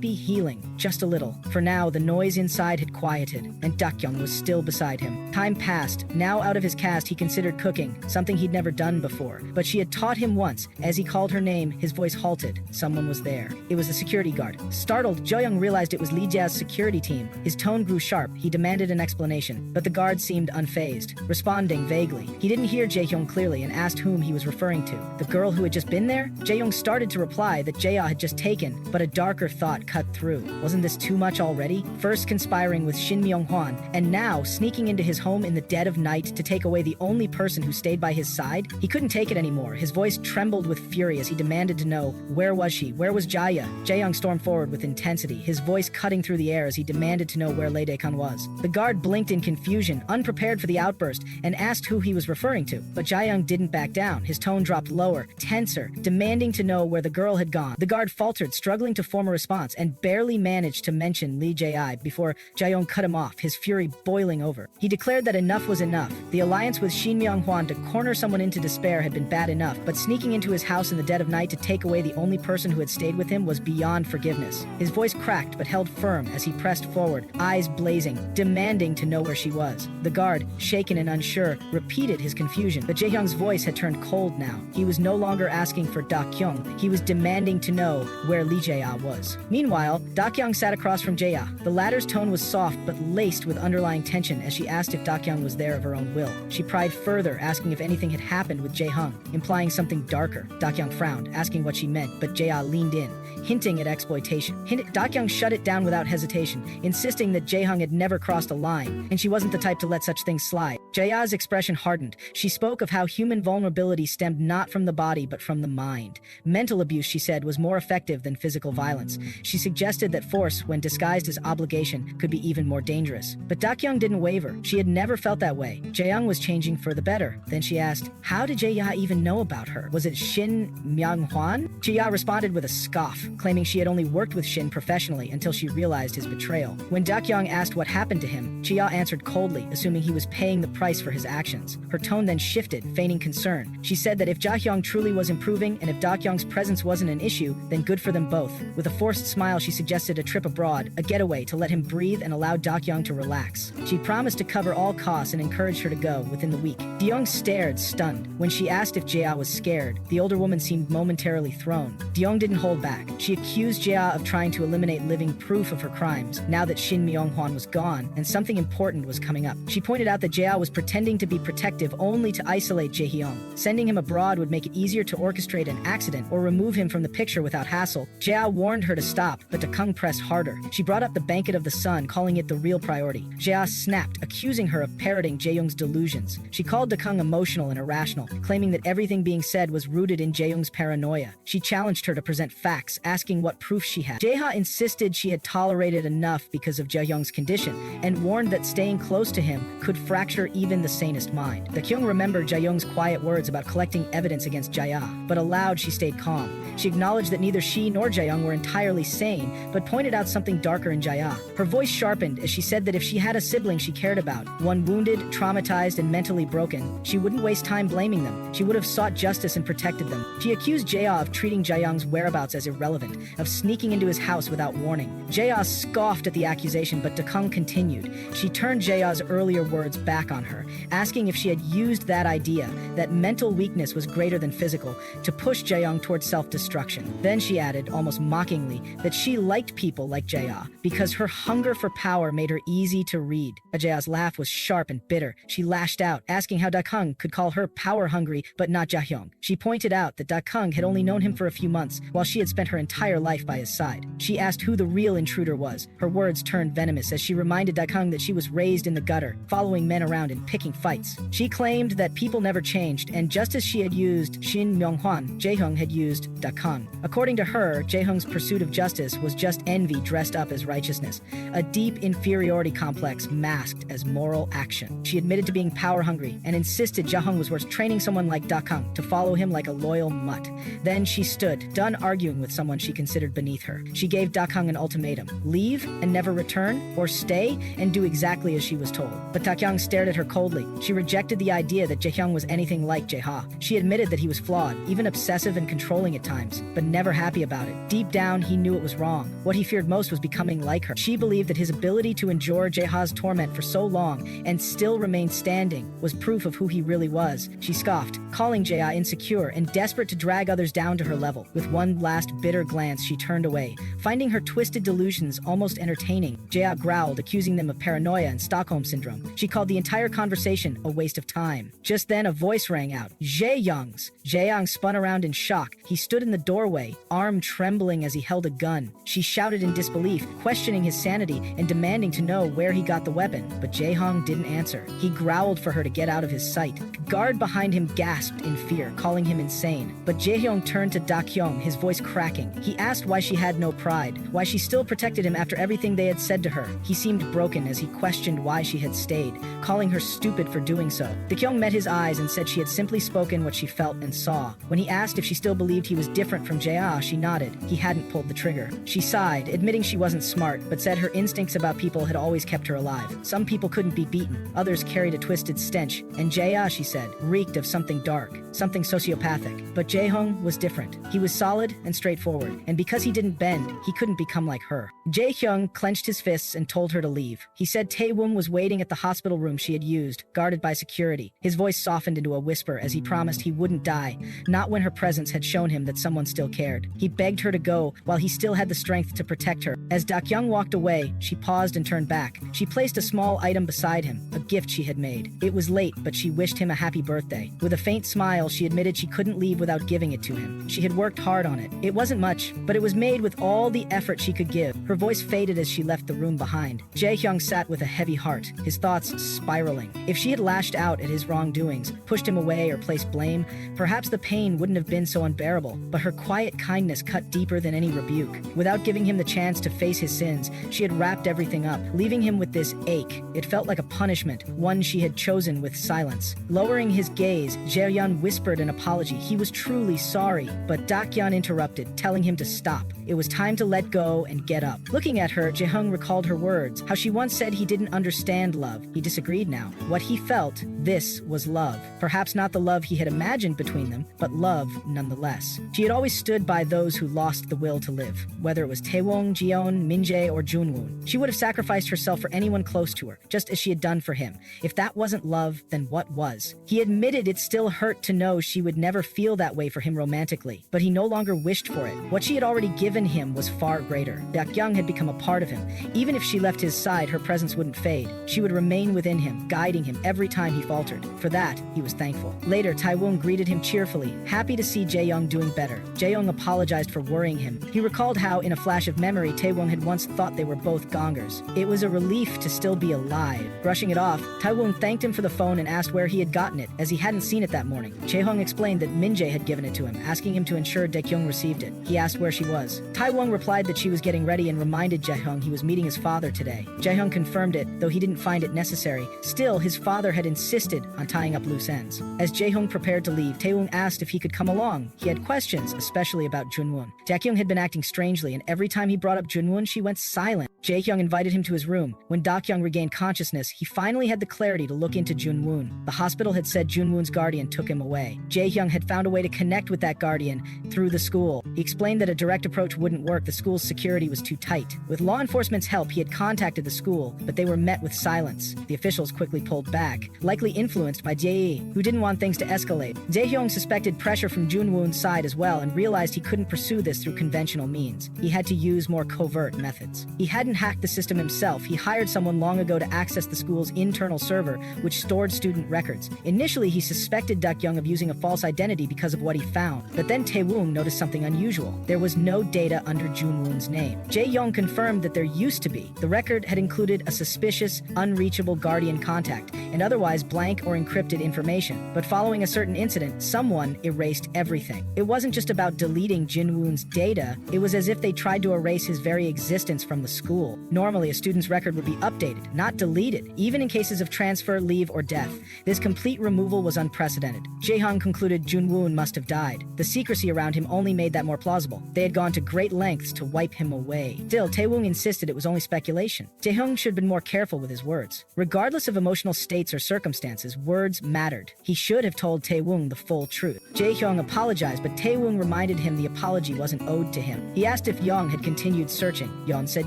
be healing, just a little. For now, the noise inside had quieted, and Dakyong was still beside him. Time passed. Now out of his cast, he considered cooking, something he'd never done before. But she had taught him once. As he called her name, his voice halted. Someone was there. It was the security guard. Startled, Jo-young realized it was Lee Jae's security team. His tone grew sharp. He demanded an explanation, but the guard seemed unfazed, responding vaguely. He didn't hear Jae-hyung clearly and asked whom he was referring to. The girl who had just been there? Jae-young started to reply that Jae-ya had just taken, but a darker thought cut through. Wasn't this too much already? First conspiring with Shin Myung-hwan, and now sneaking into his home in the dead of night to take away the only person who stayed by his side? He couldn't take it anymore. His voice trembled with fury as he demanded to know, where was she? Where was Jaya? Jae-young stormed forward with intensity, his voice cutting through the air as he demanded to know where Lee Dae-kan was. The guard blinked in confusion, unprepared for the outburst, and asked who he was referring to. But Jae-young didn't back down. His tone dropped lower, tenser, demanding to know where the girl had gone. The guard faltered, struggling to form a response, and barely managed to mention Lee Jae-i before Jae-young cut him off, his fury boiling over. He declared that enough was enough. The alliance with Shin Myung-hwan to corner someone into despair had been bad enough, but sneaking into his house in the dead of night to take away the only person who had stayed with him was beyond forgiveness. His voice cracked but held firm as he pressed forward, eyes blazing, demanding to know where she was. The guard, shaken and unsure, repeated his confusion, but Jae-hyung's voice had turned cold now. He was no longer asking for Dakyong. He was demanding to know where Lee Jae-ya was. Meanwhile, Dakyong sat across from Jae-ya. The latter's tone was soft but laced with underlying tension as she asked if Dakyong was there of her own will. She pried further, asking if anything had happened with Jae-hung, implying something darker. Dakyong frowned, asking what she meant, but Jae-ya leaned in, hinting at exploitation. Dakyong shut it down without hesitation, insisting that Jae-hung had never crossed a line, and she wasn't the type to let such things slide. Jae-ya's expression hardened. She spoke of how human vulnerability stemmed not from the body but from the mind. Mental abuse, she said, was more effective than physical violence. She suggested that force, when disguised as obligation, could be even more dangerous. But Dakyong didn't waver. She had never felt that way. Jae-young was changing for the better. Then she asked, how did Jae-ya even know about her? Was it Shin Myung-hwan? Jae-ya responded with a scoff, claiming she had only worked with Shin professionally until she realized his betrayal. When Dakyong asked what happened to him, Jae-ya answered coldly, assuming he was paying the price price for his actions. Her tone then shifted, feigning concern. She said that if Dakyong truly was improving and if Dakyong's presence wasn't an issue, then good for them both. With a forced smile, she suggested a trip abroad, a getaway to let him breathe and allow Dakyong to relax. She promised to cover all costs and encouraged her to go within the week. Dakyong stared, stunned. When she asked if Jae was scared, the older woman seemed momentarily thrown. Dakyong didn't hold back. She accused Jae of trying to eliminate living proof of her crimes, now that Shin Myung-hwan was gone and something important was coming up. She pointed out that Jae was pretending to be protective only to isolate Jaehyung. Sending him abroad would make it easier to orchestrate an accident or remove him from the picture without hassle. Jae warned her to stop, but Dakyong pressed harder. She brought up the Banquet of the Sun, calling it the real priority. Jae snapped, accusing her of parroting Jaehyung's delusions. She called Dakyong emotional and irrational, claiming that everything being said was rooted in Jaehyung's paranoia. She challenged her to present facts, asking what proof she had. Jae insisted she had tolerated enough because of Jaehyung's condition, and warned that staying close to him could fracture even the sanest mind. Dakyong remembered Jaehyung's quiet words about collecting evidence against Jae, but aloud she stayed calm. She acknowledged that neither she nor Jaehyung were entirely sane, but pointed out something darker in Jae. Her voice sharpened as she said that if she had a sibling she cared about, one wounded, traumatized, and mentally broken, she wouldn't waste time blaming them. She would have sought justice and protected them. She accused Jae of treating Jaehyung's whereabouts as irrelevant, of sneaking into his house without warning. Jae scoffed at the accusation, but Dakyong continued. She turned Jae's earlier words back on her, asking if she had used that idea, that mental weakness was greater than physical, to push Jaehyung towards self-destruction. Then she added, almost mockingly, that she liked people like Jae because her hunger for power made her easy to read. Jae's laugh was sharp and bitter. She lashed out, asking how Dakyong could call her power-hungry but not Jaehyung. She pointed out that Dakyong had only known him for a few months, while she had spent her entire life by his side. She asked who the real intruder was. Her words turned venomous as she reminded Dakyong that she was raised in the gutter, following men around and picking fights. She claimed that people never changed, and just as she had used Shin Myung-hwan, Jaehyung had used Dakyong. According to her, Jaehyung's pursuit of justice was just envy dressed up as righteousness, a deep inferiority complex masked as moral action. She admitted to being power-hungry and insisted Jaehyung was worth training someone like Dakyong to follow him like a loyal mutt. Then she stood, done arguing with someone she considered beneath her. She gave Dakyong an ultimatum: leave and never return, or stay and do exactly as she was told. But Dakyong stared at her coldly. She rejected the idea that Jaehyung was anything like Jae. She admitted that he was flawed, even obsessive and controlling at times, but never happy about it. Deep down, he knew it was wrong. What he feared most was becoming like her. She believed that his ability to endure Jaeha's torment for so long and still remain standing was proof of who he really was. She scoffed, calling Jae insecure and desperate to drag others down to her level. With one last bitter glance, she turned away, finding her twisted delusions almost entertaining. Jae growled, accusing them of paranoia and Stockholm Syndrome. She called the entire conversation a waste of time. Just then, a voice rang out. Jaehyung's. Jaehyung spun around in shock. He stood in the doorway, arm trembling as he held a gun. She shouted in disbelief, questioning his sanity and demanding to know where he got the weapon. But Jaehyung didn't answer. He growled for her to get out of his sight. The guard behind him gasped in fear, calling him insane. But Jaehyung turned to Dakyong, his voice cracking. He asked why she had no pride, why she still protected him after everything they had said to her. He seemed broken as he questioned why she had stayed, calling her stupid for doing so. Dakyong met his eyes and said she had simply spoken what she felt and saw. When he asked if she still believed he was different from Jae, she nodded. He hadn't pulled the trigger. She sighed, admitting she wasn't smart, but said her instincts about people had always kept her alive. Some people couldn't be beaten, others carried a twisted stench, and Jae, she said, reeked of something dark, something sociopathic. But Jaehyung was different. He was solid and straightforward, and because he didn't bend, he couldn't become like her. Jaehyung clenched his fists and told her to leave. He said Taewon was waiting at the hospital room she had used, guarded by security. His voice softened into a whisper as he promised he wouldn't die, not when her presence had shown him that someone still cared. He begged her to go while he still had the strength to protect her. As Dakyong walked away, she paused and turned back. She placed a small item beside him, a gift she had made. It was late, but she wished him a happy birthday. With a faint smile, she admitted she couldn't leave without giving it to him. She had worked hard on it. It wasn't much, but it was made with all the effort she could give. Her voice faded as she left the room behind. Jaehyung sat with a heavy heart, his thoughts spiraling. If she had lashed out at his wrongdoings, pushed him away, or placed blame, perhaps the pain wouldn't have been so unbearable. But her quiet kindness cut deeper than any rebuke. Without giving him the chance to face his sins, she had wrapped everything up, leaving him with this ache. It felt like a punishment, one she had chosen with silence. Lowering his gaze, Jaehyun whispered an apology. He was truly sorry, but Dakyong interrupted, telling him to stop. It was time to let go and get up. Looking at her, Jaehyung recalled her words, how she once said he didn't understand love. He disagreed now. What he felt, this was love. Perhaps not the love he had imagined between them, but love nonetheless. She had always stood by those who lost the will to live. Whether it was Taewong, Jeon, Minjae, or Jung Wun, she would have sacrificed herself for anyone close to her, just as she had done for him. If that wasn't love, then what was? He admitted it still hurt to know she would never feel that way for him romantically, but he no longer wished for it. What she had already given him was far greater. Dakyong had become a part of him. Even if she left his side, her presence wouldn't fade. She would remain within him, guiding him every time he faltered. For that, he was thankful. Later, Taewon greeted him cheerfully, happy to see Jaeyoung doing better. Jaeyoung apologized for worrying him. He recalled how, in a flash of memory, Taewon had once thought they were both gongers. It was a relief to still be alive. Brushing it off, Taewon thanked him for the phone and asked where he had gotten it, as he hadn't seen it that morning. Jaeyoung explained that Minjae had given it to him, asking him to ensure Dakyong received it. He asked where she was. Taewon replied that she was getting ready and reminded Jaeyoung he was meeting his father today. Jaeyoung confirmed it, though he didn't find it necessary. Still, his father had insisted on tying up loose ends. As Jaeyoung prepared to leave, Taewon asked if he could come along. He had questions, especially about Jung Wun. Dakyong had been acting strangely, and every time he brought up Jung Wun, she went silent. Jaeyoung invited him to his room. When Dakyong regained consciousness, he finally had the clarity to look into Jung Wun. The hospital had said Jung Wun's guardian took him away. Jaeyoung had found a way to connect with that guardian through the school. He explained that a direct approach wouldn't work. The school's security was too tight. With law enforcement's help, he had contacted the school, but they were met with silence. The officials quickly pulled back, likely influenced by Jae, who didn't want things to escalate. Jaeyoung suspected pressure from Jung Wun's side as well and realized he couldn't pursue this through conventional means. He had to use more covert methods. He hadn't hacked the system himself. He hired someone long ago to access the school's internal server, which stored student records. Initially, he suspected Dakyong of using a false identity because of what he found, but then Taewon noticed something unusual. There was no data under Jung Wun's name. Jaeyoung confirmed that there used to be. The record had included a suspicious, unreachable guardian contact, and otherwise blank or encrypted information. But following a certain incident, someone erased everything. It wasn't just about deleting Jung Wun's data, it was as if they tried to erase his very existence from the school. Normally, a student's record would be updated, not deleted, even in cases of transfer, leave, or death. This complete removal was unprecedented. Jaeyoung concluded Jung Wun must have died. The secrecy around him only made that more plausible. They had gone to great lengths to wipe him away. Still, Taewon insisted it was only speculation. Jaeyoung should have been more careful with his words. Regardless of emotional states or circumstances, words mattered. He should have told Taewon the full truth. Jaeyoung apologized, but Taewon reminded him the apology wasn't owed to him. He asked if Young had continued searching. Young said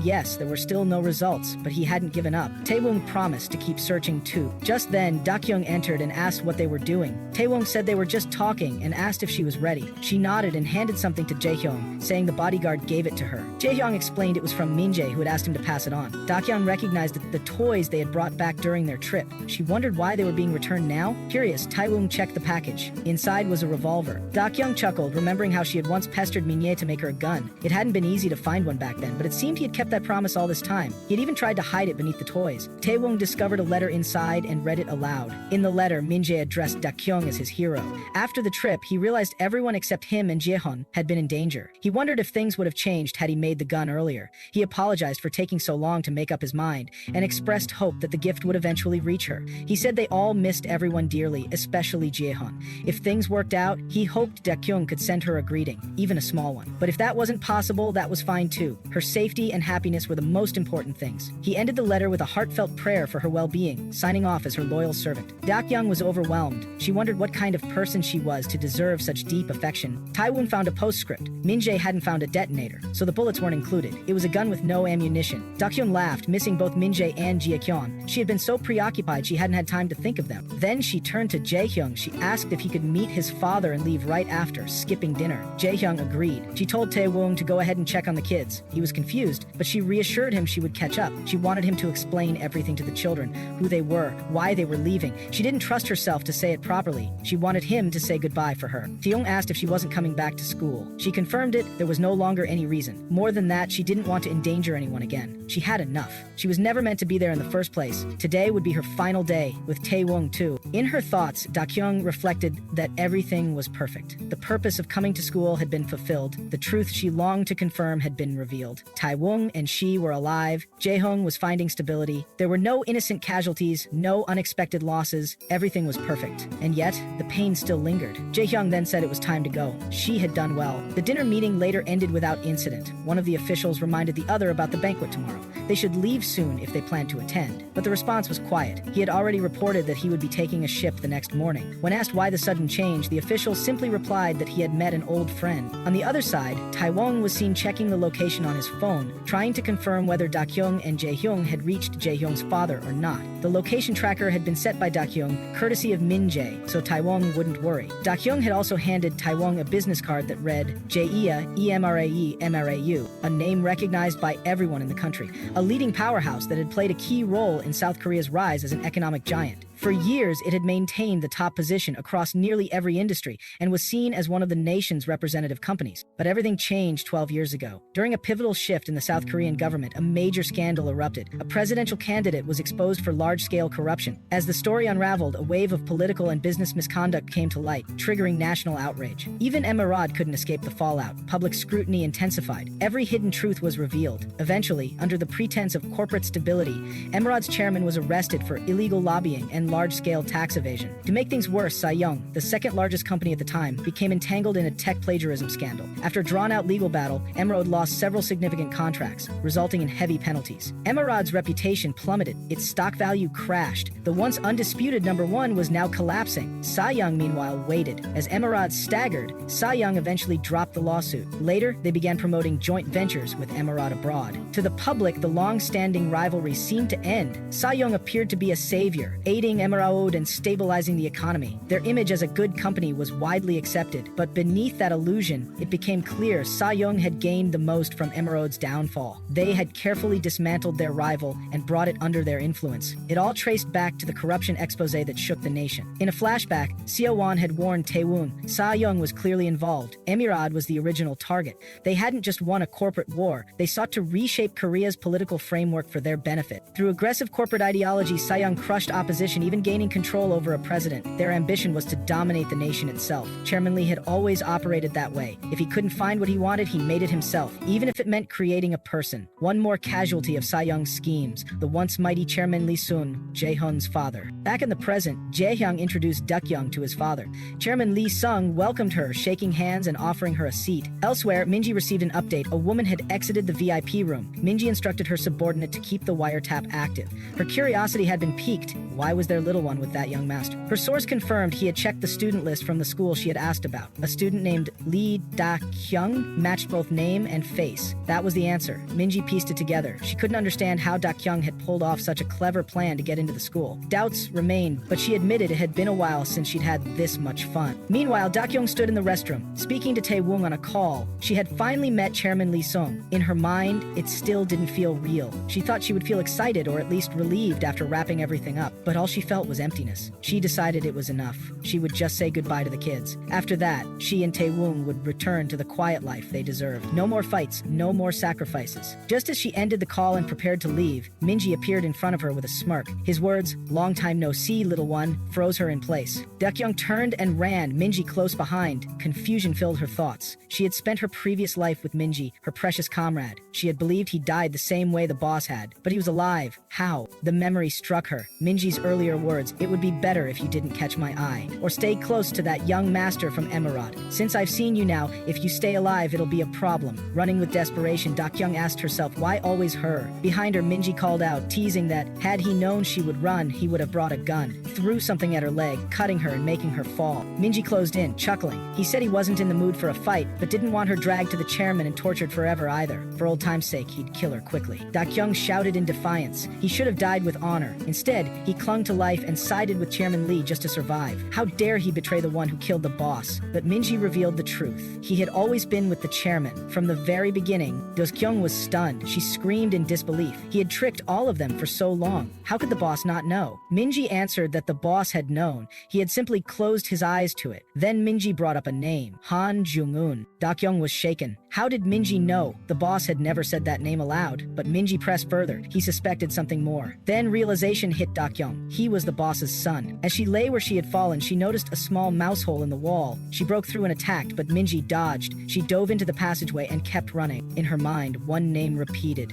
yes, there were still no results, but he hadn't given up. Taewon promised to keep searching too. Just then, Dakyong entered and asked what they were doing. Taewon said they were just talking and asked if she was ready. She nodded and handed something to Jaehyung, saying the bodyguard gave it to her. Jaehyung explained it was from Minjae, who had asked him to pass it on. Dakyong recognized the toys they had brought back during their trip. She wondered why they were being returned now. Curious, Taewon checked the package. Inside was a revolver. Dakyong chuckled, remembering how she had once pestered Minjae to make her a gun. It hadn't been easy to find one back then, but it seemed he had kept that promise all this time. He had even tried to hide it beneath the toys. Taewon discovered a letter inside and read it aloud. In the letter, Minjae addressed Dakyong as his hero. After the trip, he realized everyone except him and Jaehyun had been in danger. He wondered if things would have changed had he made the gun earlier. He apologized for taking so long to make up his mind and expressed hope that the gift would eventually reach her. He said they all missed everyone dearly, especially Jaehyun. If things worked out, he hoped Dakyong could send her a greeting, even a small one. But if that wasn't possible, that was fine too. Her safety and happiness were the most important things. He ended the letter with a heartfelt prayer for her well-being, signing off as her loyal servant. Dakyong was overwhelmed. She wondered what kind of person she was to deserve such deep affection. Taewon found a postscript. Minjae hadn't found a detonator, so the bullets weren't included. It was a gun with no ammunition. Dakyong laughed, missing both Minjae and Jaehyun. She had been so preoccupied she hadn't had time to think of them. Then she turned to Jaehyung. She asked if he could meet his father and leave right after, skipping dinner. Jaehyung agreed. She told Taewon to go ahead and check on the kids. He was confused, but she reassured him she would catch up. She wanted him to explain everything to the children, who they were, why they were leaving. She didn't trust herself to say it properly. She wanted him to say goodbye for her. Taeyong asked if she wasn't coming back to school. She confirmed it. There was no longer any reason. More than that, she didn't want to endanger anyone again. She had enough. She was never meant to be there in the first place. Today would be her final day, with Taewon too. In her thoughts, Dakyong reflected that everything was perfect. The purpose of coming to school had been fulfilled. The truth she longed to confirm had been revealed. Taewon and she were alive. Jaehyung was finding stability. There were no innocent casualties, no unexpected losses. Everything was perfect. And yet, the pain still lingered. Jaehyung then said it was time to go. She had done well. The dinner meeting later ended without incident. One of the officials reminded the other about the banquet tomorrow. They should leave soon if they planned to attend. But the response was quiet. quiet. He had already reported that he would be taking a ship the next morning. When asked why the sudden change, the official simply replied that he had met an old friend. On the other side, Taewong was seen checking the location on his phone, trying to confirm whether Dakyong and Jaehyung had reached Jaehyung's father or not. The location tracker had been set by Dakyong, courtesy of Min Jae, so Taewong wouldn't worry. Dakyong had also handed Taewong a business card that read Jaea Emrae Mrau, a name recognized by everyone in the country, a leading powerhouse that had played a key role in South Korea's rise as an economic giant. For years, it had maintained the top position across nearly every industry and was seen as one of the nation's representative companies. But everything changed 12 years ago. During a pivotal shift in the South Korean government, a major scandal erupted. A presidential candidate was exposed for large-scale corruption. As the story unraveled, a wave of political and business misconduct came to light, triggering national outrage. Even Emirad couldn't escape the fallout. Public scrutiny intensified. Every hidden truth was revealed. Eventually, under the pretense of corporate stability, Emirad's chairman was arrested for illegal lobbying and large-scale tax evasion. To make things worse, Sayoung, the second largest company at the time, became entangled in a tech plagiarism scandal. After a drawn-out legal battle, Emerald lost several significant contracts, resulting in heavy penalties. Emirad's reputation plummeted. Its stock value crashed. The once undisputed number one was now collapsing. Sayoung, meanwhile, waited. As Emirad staggered, Sayoung eventually dropped the lawsuit. Later, they began promoting joint ventures with Emirad abroad. To the public, the long-standing rivalry seemed to end. Sayoung appeared to be a savior, aiding Emirad and stabilizing the economy. Their image as a good company was widely accepted, but beneath that illusion, it became clear Sayoung had gained the most from Emirad's downfall. They had carefully dismantled their rival and brought it under their influence. It all traced back to the corruption expose that shook the nation. In a flashback, Seo Won had warned Taewon. Sayoung was clearly involved. Emirad was the original target. They hadn't just won a corporate war, they sought to reshape Korea's political framework for their benefit. Through aggressive corporate ideology, Sayoung crushed opposition, even gaining control over a president. Their ambition was to dominate the nation itself. Chairman Lee had always operated that way. If he couldn't find what he wanted, he made it himself, even if it meant creating a person. One more casualty of Sayoung's schemes, the once mighty Chairman Lee Sun, Jae-hyun's father. Back in the present, Jae-hyung introduced Dakyong to his father. Chairman Lee Sung welcomed her, shaking hands and offering her a seat. Elsewhere, Minji received an update. A woman had exited the VIP room. Minji instructed her subordinate to keep the wiretap active. Her curiosity had been piqued. Why was their little one with that young master? Her source confirmed he had checked the student list from the school she had asked about. A student named Lee Dakyong matched both name and face. That was the answer. Minji pieced it together. She couldn't understand how Dakyong had pulled off such a clever plan to get into the school. Doubts remained, but she admitted it had been a while since she'd had this much fun. Meanwhile, Dakyong stood in the restroom, speaking to Taewon on a call. She had finally met Chairman Lee Sung. In her mind, it still didn't feel real. She thought she would feel excited or at least relieved after wrapping everything up, but all she felt was emptiness. She decided it was enough. She would just say goodbye to the kids. After that, she and Taewon would return to the quiet life they deserved. No more fights, no more sacrifices. Just as she ended the call and prepared to leave, Minji appeared in front of her with a smirk. His words, "Long time no see, little one," froze her in place. Dakyong turned and ran, Minji close behind. Confusion filled her thoughts. She had spent her previous life with Minji, her precious comrade. She had believed he died the same way the boss had, but he was alive. How? The memory struck her. Minji's earlier words, "It would be better if you didn't catch my eye, or stay close to that young master from Emirad. Since I've seen you now, if you stay alive, it'll be a problem." Running with desperation, Dakyong asked herself, why always her? Behind her, Minji called out, teasing that, had he known she would run, he would have brought a gun. Threw something at her leg, cutting her and making her fall. Minji closed in, chuckling. He said he wasn't in the mood for a fight, but didn't want her dragged to the chairman and tortured forever either. For old time's sake, he'd kill her quickly. Dakyong shouted in defiance. He should have died with honor. Instead, he clung to life and sided with Chairman Lee just to survive. How dare he betray the one who killed the boss? But Minji revealed the truth. He had always been with the chairman. From the very beginning, Dakyong was stunned. She screamed in disbelief. He had tricked all of them for so long. How could the boss not know? Minji answered that the boss had known. He had simply closed his eyes to it. Then Minji brought up a name, Jung Wun. Dakyong was shaken. How did Minji know? The boss had never said that name aloud, but Minji pressed further. He suspected something more. Then realization hit Dakyong. He was the boss's son. As she lay where she had fallen, she noticed a small mouse hole in the wall. She broke through and attacked, but Minji dodged. She dove into the passageway and kept running. In her mind, one name repeated.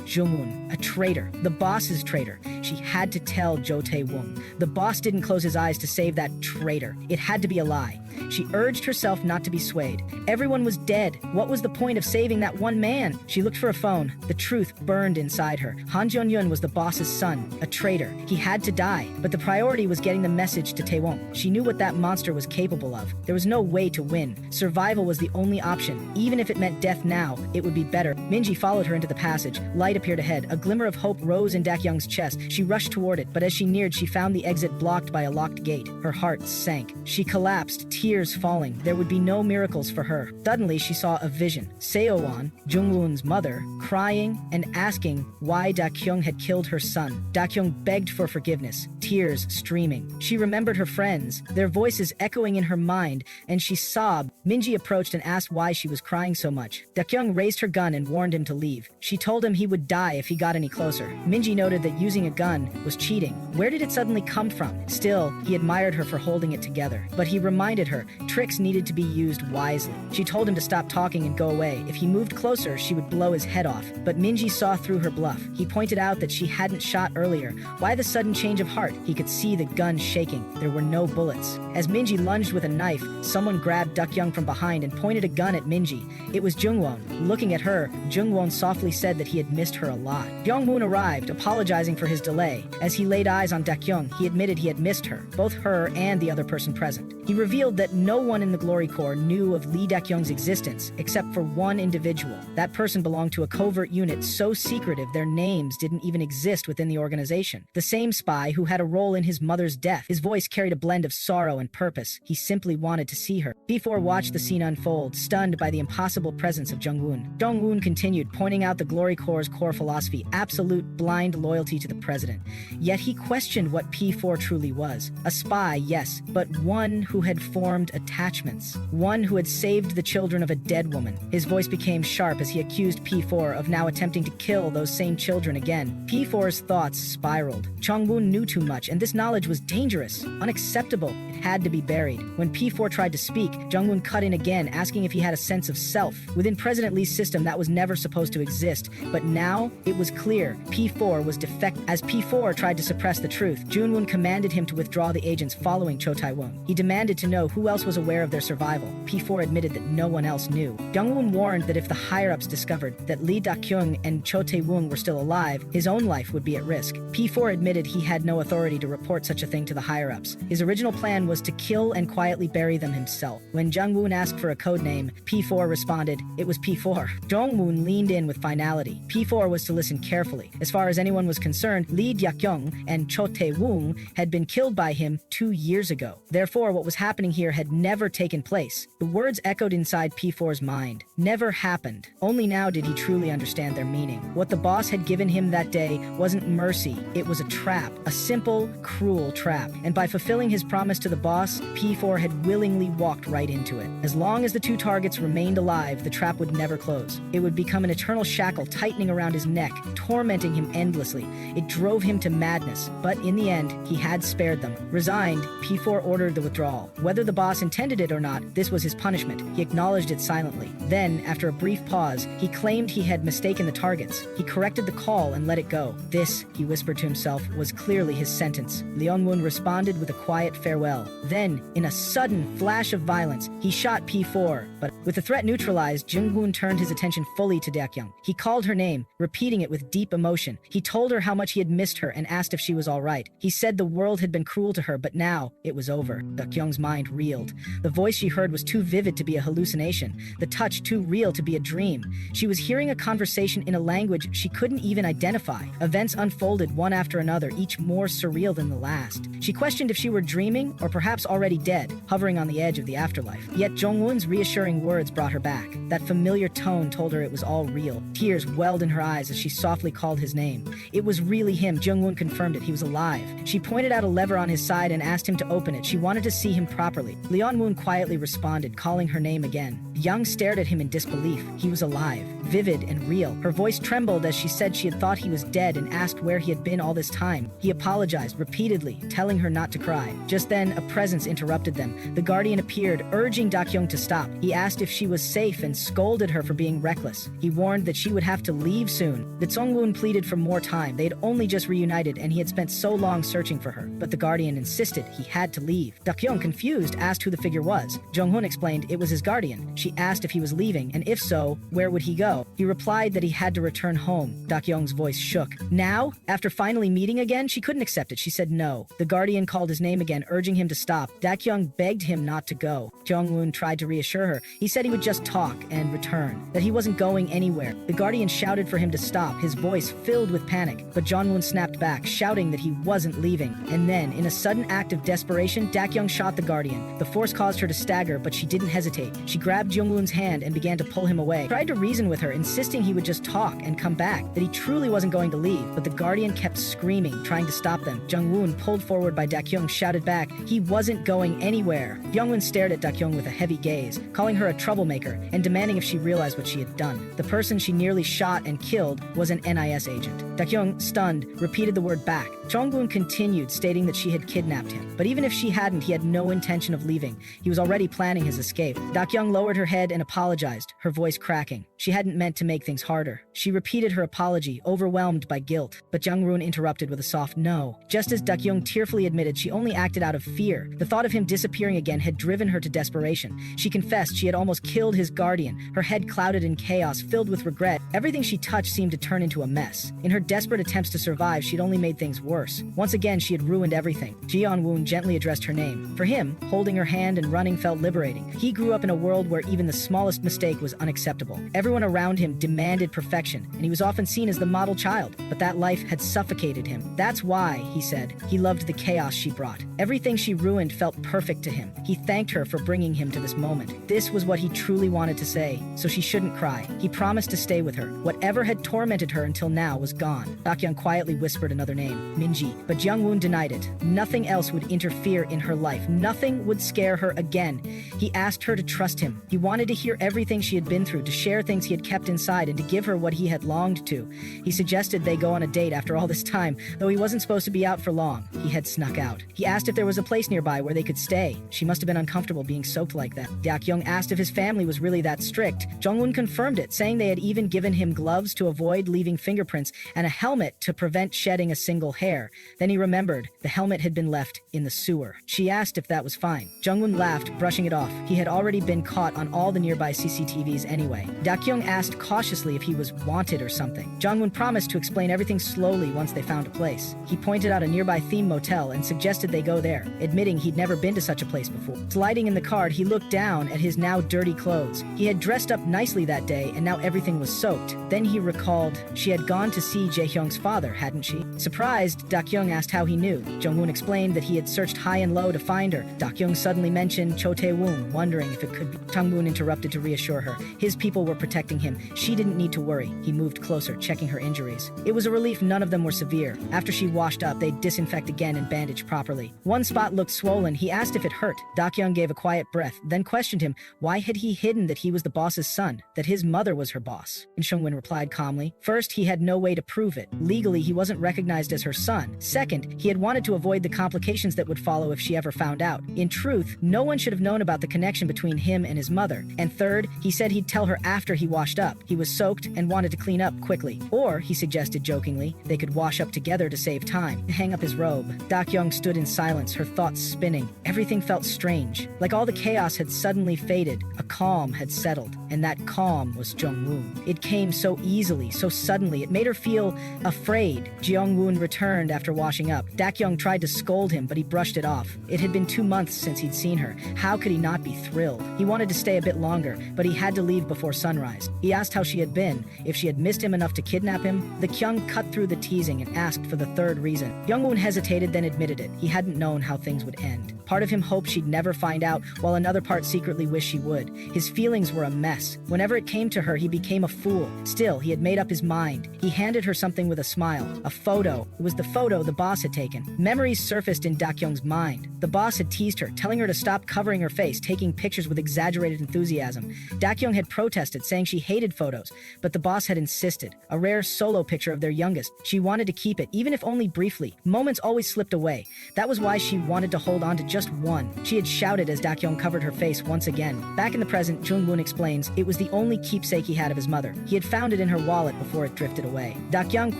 Jung Wun, a traitor. The boss's traitor. She had to tell Jo Tae-won. The boss didn't close his eyes to save that traitor. It had to be a lie. She urged herself not to be swayed. Everyone was dead. What was the point of saving that one man? She looked for a phone. The truth burned inside her. Han Jong-yun was the boss's son, a traitor. He had to die, but the priority was getting the message to Taewon. She knew what that monster was capable of. There was no way to win. Survival was the only option. Even if it meant death now, it would be better. Minji followed her into the passage. Light appeared ahead. A glimmer of hope rose in Dakyong's chest. She rushed toward it, but as she neared, she found the exit blocked by a locked gate. Her heart sank. She collapsed, tears falling. There would be no miracles for her. Suddenly, she saw a vision. Seo-won, Jung Wun's mother, crying and asking why Dakyong had killed her son. Dakyong begged for forgiveness, tears streaming. She remembered her friends, their voices echoing in her mind, and she sobbed. Minji approached and asked why she was crying so much. Dakyong raised her gun and warned him to leave. She told him he would die if he got any closer. Minji noted that using a gun was cheating. Where did it suddenly come from? Still, he admired her for holding it together. But he reminded her, tricks needed to be used wisely. She told him to stop talking and go away. If he moved closer, she would blow his head off. But Minji saw through her bluff. He pointed out that she hadn't shot earlier. Why the sudden change of heart? He could see the gun shaking. There were no bullets. As Minji lunged with a knife, someone grabbed Dakyong from behind and pointed a gun at Minji. It was Jung Wun. Looking at her, Jung Wun softly said that he had missed her a lot. Jung Wun arrived, apologizing for his delay. As he laid eyes on Dakyong, he admitted he had missed her, both her and the other person present. He revealed that no one in the Glory Corps knew of Lee Dakyong's existence, except for one individual. That person belonged to a covert unit so secretive their names didn't even exist within the organization. The same spy who had a role in his mother's death. His voice carried a blend of sorrow and purpose. He simply wanted to see her. P4 watched the scene unfold, stunned by the impossible presence of Jung Wun. Jung Wun continued, pointing out the Glory Corps' core philosophy, absolute blind loyalty to the president. Yet he questioned what P4 truly was. A spy, yes, but one who had formed attachments. One who had saved the children of a dead woman. His voice became sharp as he accused P4 of now attempting to kill those same children again. P4's thoughts spiraled. Jung Wun knew too much, and this knowledge was dangerous, unacceptable. It had to be buried. When P4 tried to speak, Jung Wun cut in again, asking if he had a sense of self. Within President Lee's system, that was never supposed to exist. But now, it was clear. P4 was defective. As P4 tried to suppress the truth, Jung Wun commanded him to withdraw the agents following Cho Tae-won. He demanded to know who else was aware of their survival. P4 admitted that no one else knew. Jung Wun warned that if the higher-ups discovered that Lee Dakyong and Cho Tae-won were still alive, his own life would be at risk. P4 admitted he had no authority to report such a thing to the higher-ups. His original plan was to kill and quietly bury them himself. When Jung Wun asked for a code name, P4 responded, it was P4. Jung Wun leaned in with finality. P4 was to listen carefully. As far as anyone was concerned, Lee Dakyong and Cho Tae-won had been killed by him 2 years ago. Therefore, what was happening here had never taken place. The words echoed inside P4's mind. Never happened. Only now did he truly understand their meaning. What the boss had given him that day wasn't mercy. It was a trap. A simple, cruel trap. And by fulfilling his promise to the boss, P4 had willingly walked right into it. As long as the two targets remained alive, the trap would never close. It would become an eternal shackle tightening around his neck, tormenting him endlessly. It drove him to madness, but in the end, he had spared them. Resigned, P4 ordered the withdrawal. Whether the boss intended it or not, this was his punishment. He acknowledged it silently. Then, after a brief pause, he claimed he had mistaken the targets. He corrected the call and let it go. This, he whispered to himself, was clearly his sentence. Leon Wun responded with a quiet farewell. Then, in a sudden flash of violence, he shot P4, but with the threat neutralized, Jung Wun turned his attention fully to Dakyong. He called her name, repeating it with deep emotion. He told her how much he had missed her and asked if she was all right. He said the world had been cruel to her, but now it was over. Dakyong's mind reeled. The voice she heard was too vivid to be a hallucination, the touch too real to be a dream. She was hearing a conversation in a language she couldn't even identify. Events unfolded one after another, each more surreal than the last. She questioned if she were dreaming or perhaps already dead, hovering on the edge of the afterlife. Yet Jung Wun's reassuring words brought her back. That familiar tone told her it was all real. Tears welled in her eyes as she softly called his name. It was really him. Jung Wun confirmed it. He was alive. She pointed out a lever on his side and asked him to open it. She wanted to see him properly. Leon Wun quietly responded, calling her name again. Young stared at him in disbelief. He was alive, vivid and real. Her voice trembled as she said she had thought he was dead and asked where he had been all this time. He apologized repeatedly, telling her not to cry. Just then, a presence interrupted them. The guardian appeared, urging Dakyong to stop. He asked if she was safe and scolded her for being reckless. He warned that she would have to leave soon. The Jung Wun pleaded for more time. They had only just reunited and he had spent so long searching for her. But the guardian insisted he had to leave. Dakyong, confused, asked who the figure was. Jung Wun explained it was his guardian. She asked if he was leaving, and if so, where would he go? He replied that he had to return home. Dakyong's voice shook. Now? After finally meeting again, she couldn't accept it. She said no. The guardian called his name again, urging him to stop. Dakyong begged him not to go. Jung Wun tried to reassure her. He said he would just talk and return, that he wasn't going anywhere. The guardian shouted for him to stop, his voice filled with panic. But Jung Wun snapped back, shouting that he wasn't leaving. And then, in a sudden act of desperation, Dakyong shot the guardian. The force caused her to stagger, but she didn't hesitate. She grabbed Jung Wun's hand and began to pull him away. Tried to reason with her, insisting he would just talk and come back, that he truly wasn't going to leave. But the guardian kept screaming, trying to stop them. Jung Wun, pulled forward by Dakyong, shouted back he wasn't going anywhere. Jung Wun stared at Dakyong with a heavy gaze, calling her a troublemaker and demanding if she realized what she had done. The person she nearly shot and killed was an NIS agent. Dakyong, stunned, repeated the word back. Jung Wun continued, stating that she had kidnapped him. But even if she hadn't, he had no intention of leaving. He was already planning his escape. Dakyong lowered her head and apologized, her voice cracking. She hadn't meant to make things harder. She repeated her apology, overwhelmed by guilt. But Jung Wun interrupted with a soft no. Just as Dakyong tearfully admitted, she only acted out of fear. The thought of him disappearing again had driven her to desperation. She confessed she had almost killed his guardian, her head clouded in chaos, filled with regret. Everything she touched seemed to turn into a mess. In her desperate attempts to survive, she'd only made things worse. Once again, she had ruined everything. Jung Wun gently addressed her name. For him, holding her hand and running felt liberating. He grew up in a world where even the smallest mistake was unacceptable. Everyone around him demanded perfection, and he was often seen as the model child. But that life had suffocated him. That's why, he said, he loved the chaos she brought. Everything she ruined felt perfect to him. He thanked her for bringing him to this moment. This was what he truly wanted to say, so she shouldn't cry. He promised to stay with her. Whatever had tormented her until now was gone. Dakyong quietly whispered another name, Minji, but Jung Wun denied it. Nothing else would interfere in her life. Nothing would scare her again. He asked her to trust him. He wanted to hear everything she had been through, to share things he had kept inside, and to give her what he had longed to. He suggested they go on a date after all this time, though he wasn't supposed to be out for long. He had snuck out. He asked if there was a place nearby where they could stay. She must have been uncomfortable being soaked like that. Dakyong asked if his family was really that strict. Jung Wun confirmed it, saying they had even given him gloves to avoid leaving fingerprints and a helmet to prevent shedding a single hair. Then he remembered the helmet had been left in the sewer. She asked if that was fine. Jung Wun laughed, brushing it off. He had already been caught on all the nearby CCTVs anyway. Dakyong asked cautiously if he was wanted or something. Jung Wun promised to explain everything slowly once they found a place. He pointed out a nearby theme motel and suggested they go there, admitting he'd never been to such a place before. Sliding in the cart, he looked down at his now dirty clothes. He had dressed up nicely that day, and now everything was soaked. Then he recalled she had gone to see Jaehyung's father, hadn't she? Surprised, Dakyong asked how he knew. Jung Wun explained that he had searched high and low to find her. Dakyong suddenly mentioned Cho Tae-woon, wondering if it could be. Jung Wun interrupted to reassure her. His people were protecting him. She didn't need to worry. He moved closer, checking her injuries. It was a relief none of them were severe. After she washed up, they'd disinfect again and bandage properly. One spot looked swollen. He asked if it hurt. Dakyong gave a quiet breath, then questioned him. Why had he hidden that he was the boss's son, that his mother was her boss? And Jung Wun replied calmly. First, he had no way to prove it. Legally, he wasn't recognized as her son. Second, he had wanted to avoid the complications that would follow if she ever found out. In truth, no one should have known about the connection between him and his mother. And third, he said he'd tell her after he washed up. He was soaked and wanted to clean up quickly. Or, he suggested jokingly, they could wash up together to save time. Hang up his robe. Dakyong stood in silence, her thoughts spinning. Everything felt strange. Like all the chaos had suddenly faded. A calm had settled. And that calm was Jung Wun. It came so easily, so suddenly, it made her feel afraid. Jung Wun returned after washing up. Dakyong tried to scold him, but he brushed it off. It had been 2 months since he'd seen her. How could he not be thrilled? He wanted to stay a bit longer, but he had to leave before sunrise. He asked how she had been, if she had missed him enough to kidnap him. The Kyung cut through the teasing and asked for the third reason. Jung Wun hesitated, then admitted it. He hadn't known how things would end. Part of him hoped she'd never find out, while another part secretly wished she would. His feelings were a mess. Whenever it came to her, he became a fool. Still, he had made up his mind. He handed her something with a smile. A photo. It was the photo the boss had taken. Memories surfaced in Dakyong's mind. The boss had teased her, telling her to stop covering her face, taking pictures with exaggerated enthusiasm. Dakyong had protested, saying she hated photos, but the boss had insisted. A rare solo picture of their youngest. She wanted to keep it, even if only briefly. Moments always slipped away. That was why she wanted to hold on to just one. She had shouted as Dakyong covered her face once again. Back in the present, Jung Wun explains, it was the only keepsake he had of his mother. He had found it in her wallet before it drifted away. Dakyong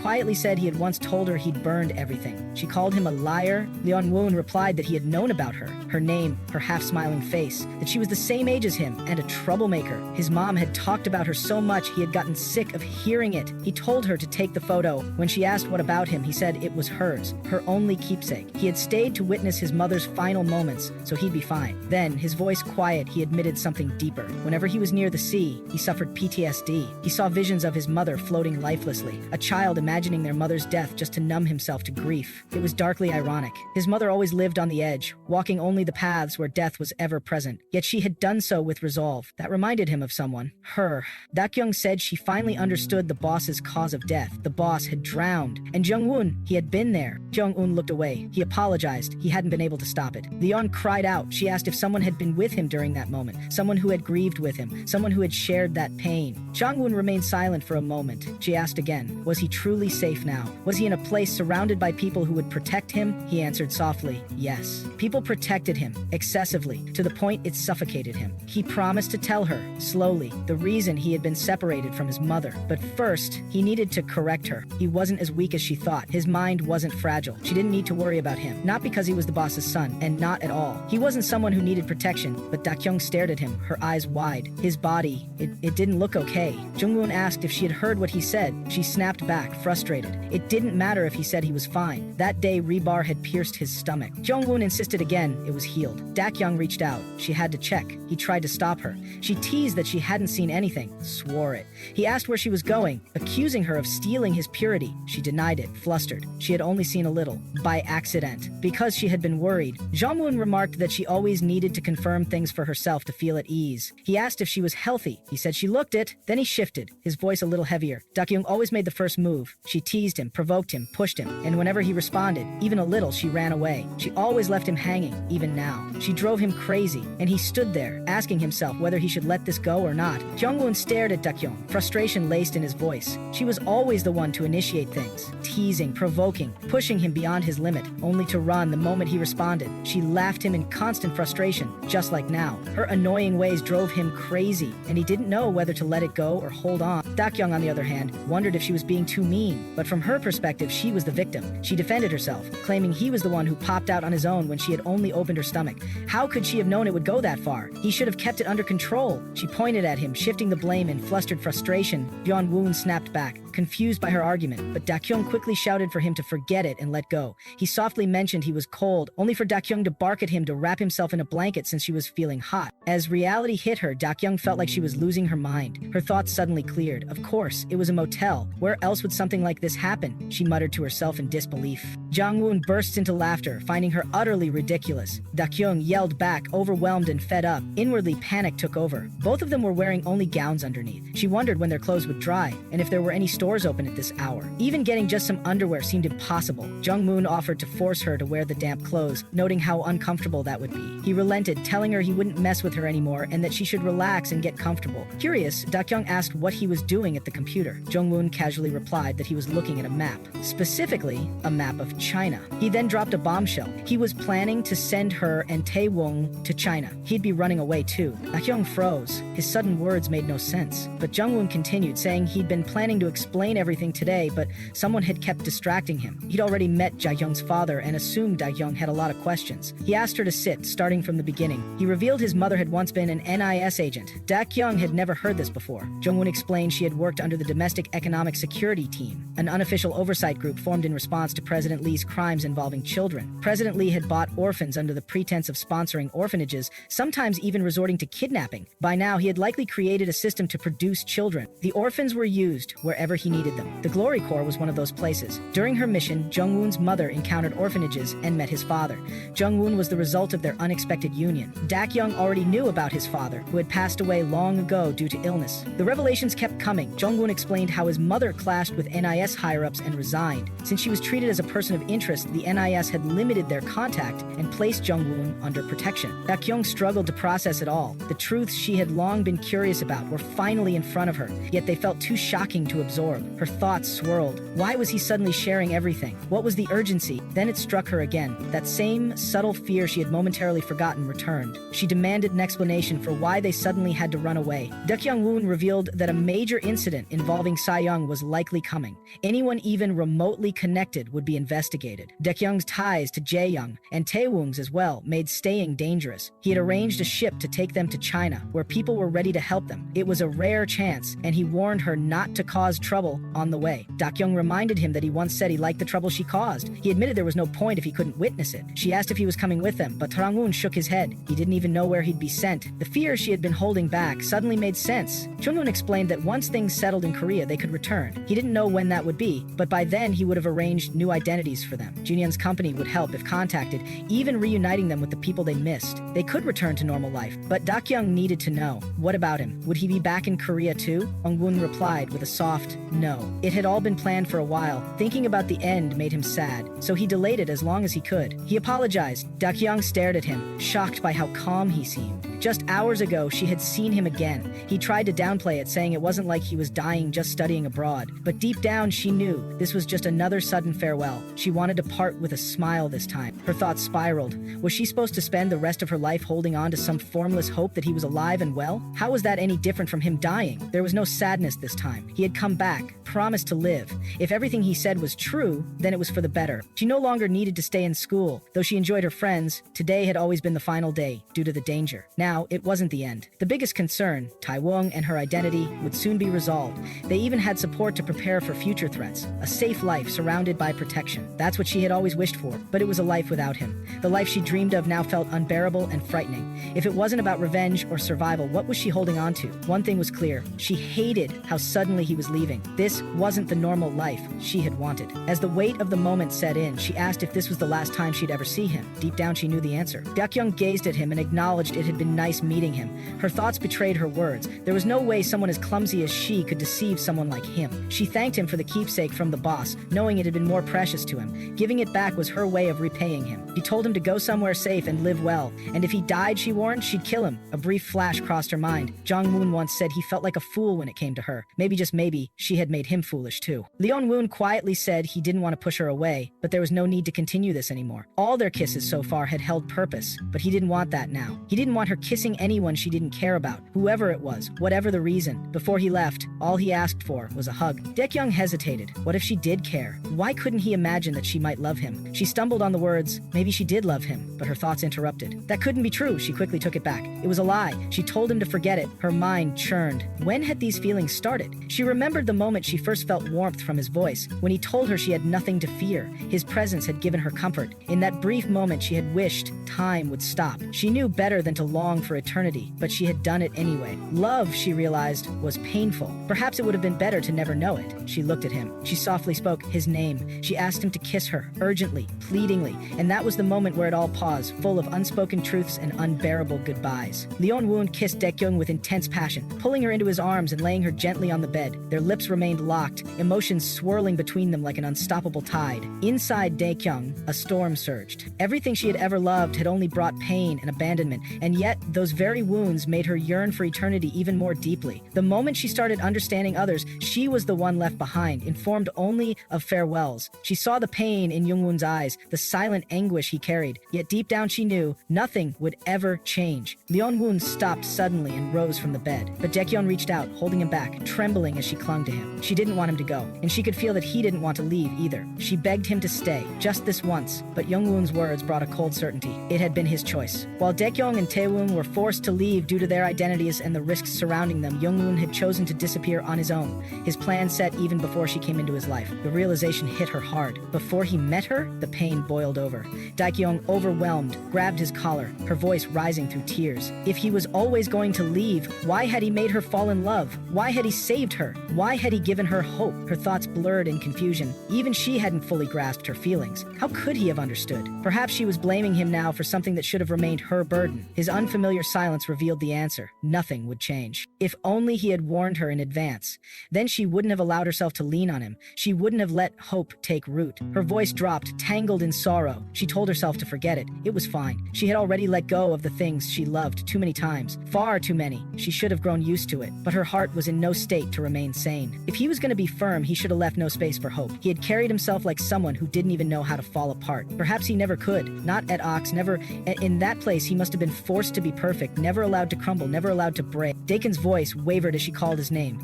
quietly said he had once told her he'd burned everything. She called him a liar. Jung Wun replied that he had known about her name, her half-smiling face, that she was the same age as him and a troublemaker. His mom had talked about her so much he had gotten sick of hearing it. He told her to take the photo. When she asked what about him, he said it was hers, her only keepsake. He had stayed to witness his mother's final moments, so he'd be fine. Then, his voice quiet, he admitted something deeper. Whenever he was near the sea, he suffered PTSD. He saw visions of his mother floating lifelessly, a child imagining their mother's death just to numb himself to grief. It was darkly ironic. His mother always lived on the edge, walking only the paths where death was ever present. Yet she had done so with resolve. That reminded him of someone. Her. Dakyong said she finally understood the boss's cause of death. The boss had drowned. And Jung Wun, he had been there. Jung Wun looked away. He apologized. He hadn't been able to stop it. Leon cried out. She asked if someone had been with him during that moment. Someone who had grieved with him. Someone who had shared that pain. Jung Wun remained silent for a moment. She asked again, was he truly safe now? Was he in a place surrounded by people who would protect him? He answered softly, yes. People protected him, excessively, to the point it suffocated him. He promised to tell her, slowly, the reason he had been separated from his mother. But first, he needed to correct her. He wasn't as weak as she thought. His mind wasn't fragile. She didn't need to worry about him. Not because he was the boss's son, and not at all. He wasn't someone who needed protection, but Dakyong stared at him, her eyes wide. His body, it didn't look okay. Jung Wun asked if she had heard what he said. She snapped back, frustrated. It didn't matter if he said he was fine. That day, rebar had pierced his stomach. Jung Wun insisted again it was healed. Dakyong reached out. She had to check. He tried to stop her. She teased that she hadn't seen anything, swore it. He asked where she was going, accusing her of stealing his purity. She denied it, flustered. She had only seen a little, by accident. Because she had been worried, Jung Wun remarked that she always needed to confirm things for herself to feel at ease. He asked if she was healthy. He said she looked it. Then he shifted, his voice a little heavier. Dakyong always made the first move. She teased him, provoked him, pushed him, and whenever he responded, even a little, she ran away. She always left him hanging, even now. She drove him crazy, and he stood there, asking himself whether he should let this go or not. Jung Wun stared at Dakyong, frustration laced in his voice. She was always the one to initiate things, teasing, provoking, pushing him beyond his limit, only to run the moment he responded. She laughed him in constant frustration, just like now. Her annoying ways drove him crazy, and he didn't know whether to let it go or hold on. Dakyong, on the other hand, wondered if she was being too mean, but from her perspective, she was the victim. She defended herself, claiming he was the one who popped out on his own when she had only opened her stomach. How could she have known it would go that far? He should have kept it under control. She pointed at him, shifting the blame in flustered frustration. Jung Wun snapped back, confused by her argument, but Dakyong quickly shouted for him to forget it and let go. He softly mentioned he was cold, only for Dakyong to bark at him to wrap himself in a blanket since she was feeling hot. As reality hit her, Dakyong felt like she was losing her mind. Her thoughts suddenly cleared. Of course, it was a motel. Where else would something like this happen? She muttered to herself in disbelief. Jung Wun burst into laughter, finding her utterly ridiculous. Dakyong yelled back, overwhelmed and fed up. Inwardly, panic took over. Both of them were wearing only gowns underneath. She wondered when their clothes would dry, and if there were any stores open at this hour. Even getting just some underwear seemed impossible. Jung Wun offered to force her to wear the damp clothes, noting how uncomfortable that would be. He relented, telling her he wouldn't mess with her anymore and that she should relax and get comfortable. Curious, Dakyong asked what he was doing at the computer. Jung Wun casually replied that he was looking at a map, specifically a map of China. He then dropped a bombshell. He was planning to send her and Tae-wong to China. He'd be running away too. Dakyong froze. His sudden words made no sense. But Jung Wun continued, saying he'd been planning to explain everything today, but someone had kept distracting him. He'd already met Jae-young's father and assumed Dakyong had a lot of questions. He asked her to sit, starting from the beginning. He revealed his mother had once been an NIS agent. Dakyong had never heard this before. Jung Wun explained she had worked under the Domestic Economic Security Team, an unofficial oversight group formed in response to President Lee's crimes involving children. President Lee had bought orphans under the pretense of sponsoring orphanages, sometimes even resorting to kidnapping. By now, he had likely created a system to produce children. The orphans were used wherever he needed them. The Glory Corps was one of those places. During her mission, Jung Wun's mother encountered orphanages and met his father. Jung Wun was the result of their unexpected union. Dakyong already knew about his father, who had passed away long ago due to illness. The revelations kept coming. Jung Wun explained how his mother clashed with NIS higher-ups and resigned. Since she was treated as a person of interest, the NIS had limited their contact and placed Jung Wun under protection. Dakyong struggled to process it all. The truths she had long been curious about were finally in front of her, yet they felt too shocking to absorb. Her thoughts swirled. Why was he suddenly sharing everything? What was the urgency? Then it struck her again. That same subtle fear she had momentarily forgotten returned. She demanded an explanation for why they suddenly had to run away. Jung Wun revealed that a major incident involving Young was likely coming. Anyone even remotely connected would be investigated. Dakyong's ties to Jaeyoung and Taewong's as well made staying dangerous. He had arranged a ship to take them to China, where people were ready to help them. It was a rare chance, and he warned her not to cause trouble on the way. Dakyong reminded him that he once said he liked the trouble she caused. He admitted there was no point if he couldn't witness it. She asked if he was coming with them, but Jung Wun shook his head. He didn't even know where he'd be sent. The fear she had been holding back suddenly made sense. Jung Wun explained that once things settled in Korea, they could return. He didn't know when that would be, but by then he would have arranged new identities for them. Junyeon's company would help if contacted, even reuniting them with the people they missed. They could return to normal life, but Dakyong needed to know. What about him? Would he be back in Korea too? Jung Wun replied with a soft no. It had all been planned for a while. Thinking about the end made him sad, so he delayed it as long as he could. He apologized. Dakyong stared at him, shocked by how calm he seemed. Just hours ago, she had seen him again. He tried to downplay it, saying it wasn't like he was dying just studying abroad. But deep down, she knew this was just another sudden farewell. She wanted to part with a smile this time. Her thoughts spiraled. Was she supposed to spend the rest of her life holding on to some formless hope that he was alive and well? How was that any different from him dying? There was no sadness this time. He had come back, promised to live. If everything he said was true, then it was for the better. She no longer needed to stay in school. Though she enjoyed her friends, today had always been the final day, due to the danger. Now, it wasn't the end. The biggest concern, Taewong and her identity, would soon be resolved. They even had support to prepare for future threats. A safe life surrounded by protection. That's what she had always wished for, but it was a life without him. The life she dreamed of now felt unbearable and frightening. If it wasn't about revenge or survival, what was she holding on to? One thing was clear. She hated how suddenly he was leaving. This wasn't the normal life she had wanted. As the weight of the moment set in, she asked if this was the last time she'd ever see him. Deep down, she knew the answer. Dakyong gazed at him and acknowledged it had been nice meeting him. Her thoughts betrayed her words. There was no way someone as clumsy as she could deceive someone like him. She thanked him for the keepsake from the boss, knowing it had been more precious to him. Giving it back was her way of repaying him. She told him to go somewhere safe and live well, and if he died, she warned, she'd kill him. A brief flash crossed her mind. Jung Wun once said he felt like a fool when it came to her. Maybe, just maybe, she had made him foolish too. Leon Woon quietly said he didn't want to push her away, but there was no need to continue this anymore. All their kisses so far had held purpose, but he didn't want that now. He didn't want her kissing anyone she didn't care about, whoever it was, whatever the reason. Before he left, all he asked for was a hug. Dakyong hesitated. What if she did care? Why couldn't he imagine that she might love him? She stumbled on the words, maybe she did love him, but her thoughts interrupted. That couldn't be true. She quickly took it back. It was a lie. She told him to forget it. Her mind churned. When had these feelings started? She remembered the moment she first felt warmth from his voice, when he told her she had nothing to fear. His presence had given her comfort. In that brief moment, she had wished time would stop. She knew better than to long for eternity, but she had done it anyway. Love, she realized, was painful. Perhaps it would have been better to never know it. She looked at him. She softly spoke his name. She asked him to kiss her, urgently, pleadingly, and that was the moment where it all paused, full of unspoken truths and unbearable goodbyes. Leon Woon kissed Dakyong with intense passion, pulling her into his arms and laying her gently on the bed. Their lips remained locked, emotions swirling between them like an unstoppable tide. Inside Dakyong, a storm surged. Everything she had ever loved had only brought pain and abandonment, and yet those very wounds made her yearn for eternity even more deeply. The moment she started understanding others, she was the one left behind, informed only of farewells. She saw the pain in Jung Wun's eyes, the silent anguish he carried, yet deep down she knew nothing would ever change. Leon Woon stopped suddenly and rose from the bed, but Dakyong reached out, holding him back, trembling as she clung to him. She didn't want him to go, and she could feel that he didn't want to leave either. She begged him to stay, just this once, but Jung Woon's words brought a cold certainty. It had been his choice. While Dakyong and Taewon were forced to leave due to their identities and the risks surrounding them, Jung Wun had chosen to disappear on his own. His plan set even before she came into his life. The realization hit her hard. Before he met her, the pain boiled over. Dakyong, overwhelmed, grabbed his collar, her voice rising through tears. If he was always going to leave, why had he made her fall in love? Why had he saved her? Why had he given her hope? Her thoughts blurred in confusion. Even she hadn't fully grasped her feelings. How could he have understood? Perhaps she was blaming him now for something that should have remained her burden. His unfamiliar unfamiliar silence revealed the answer. Nothing would change. If only he had warned her in advance. Then she wouldn't have allowed herself to lean on him. She wouldn't have let hope take root. Her voice dropped, tangled in sorrow. She told herself to forget it. It was fine. She had already let go of the things she loved too many times. Far too many. She should have grown used to it. But her heart was in no state to remain sane. If he was going to be firm, he should have left no space for hope. He had carried himself like someone who didn't even know how to fall apart. Perhaps he never could. Not at Ox, never. In that place, he must have been forced to be perfect, never allowed to crumble, never allowed to break. Dakyong's voice wavered as she called his name.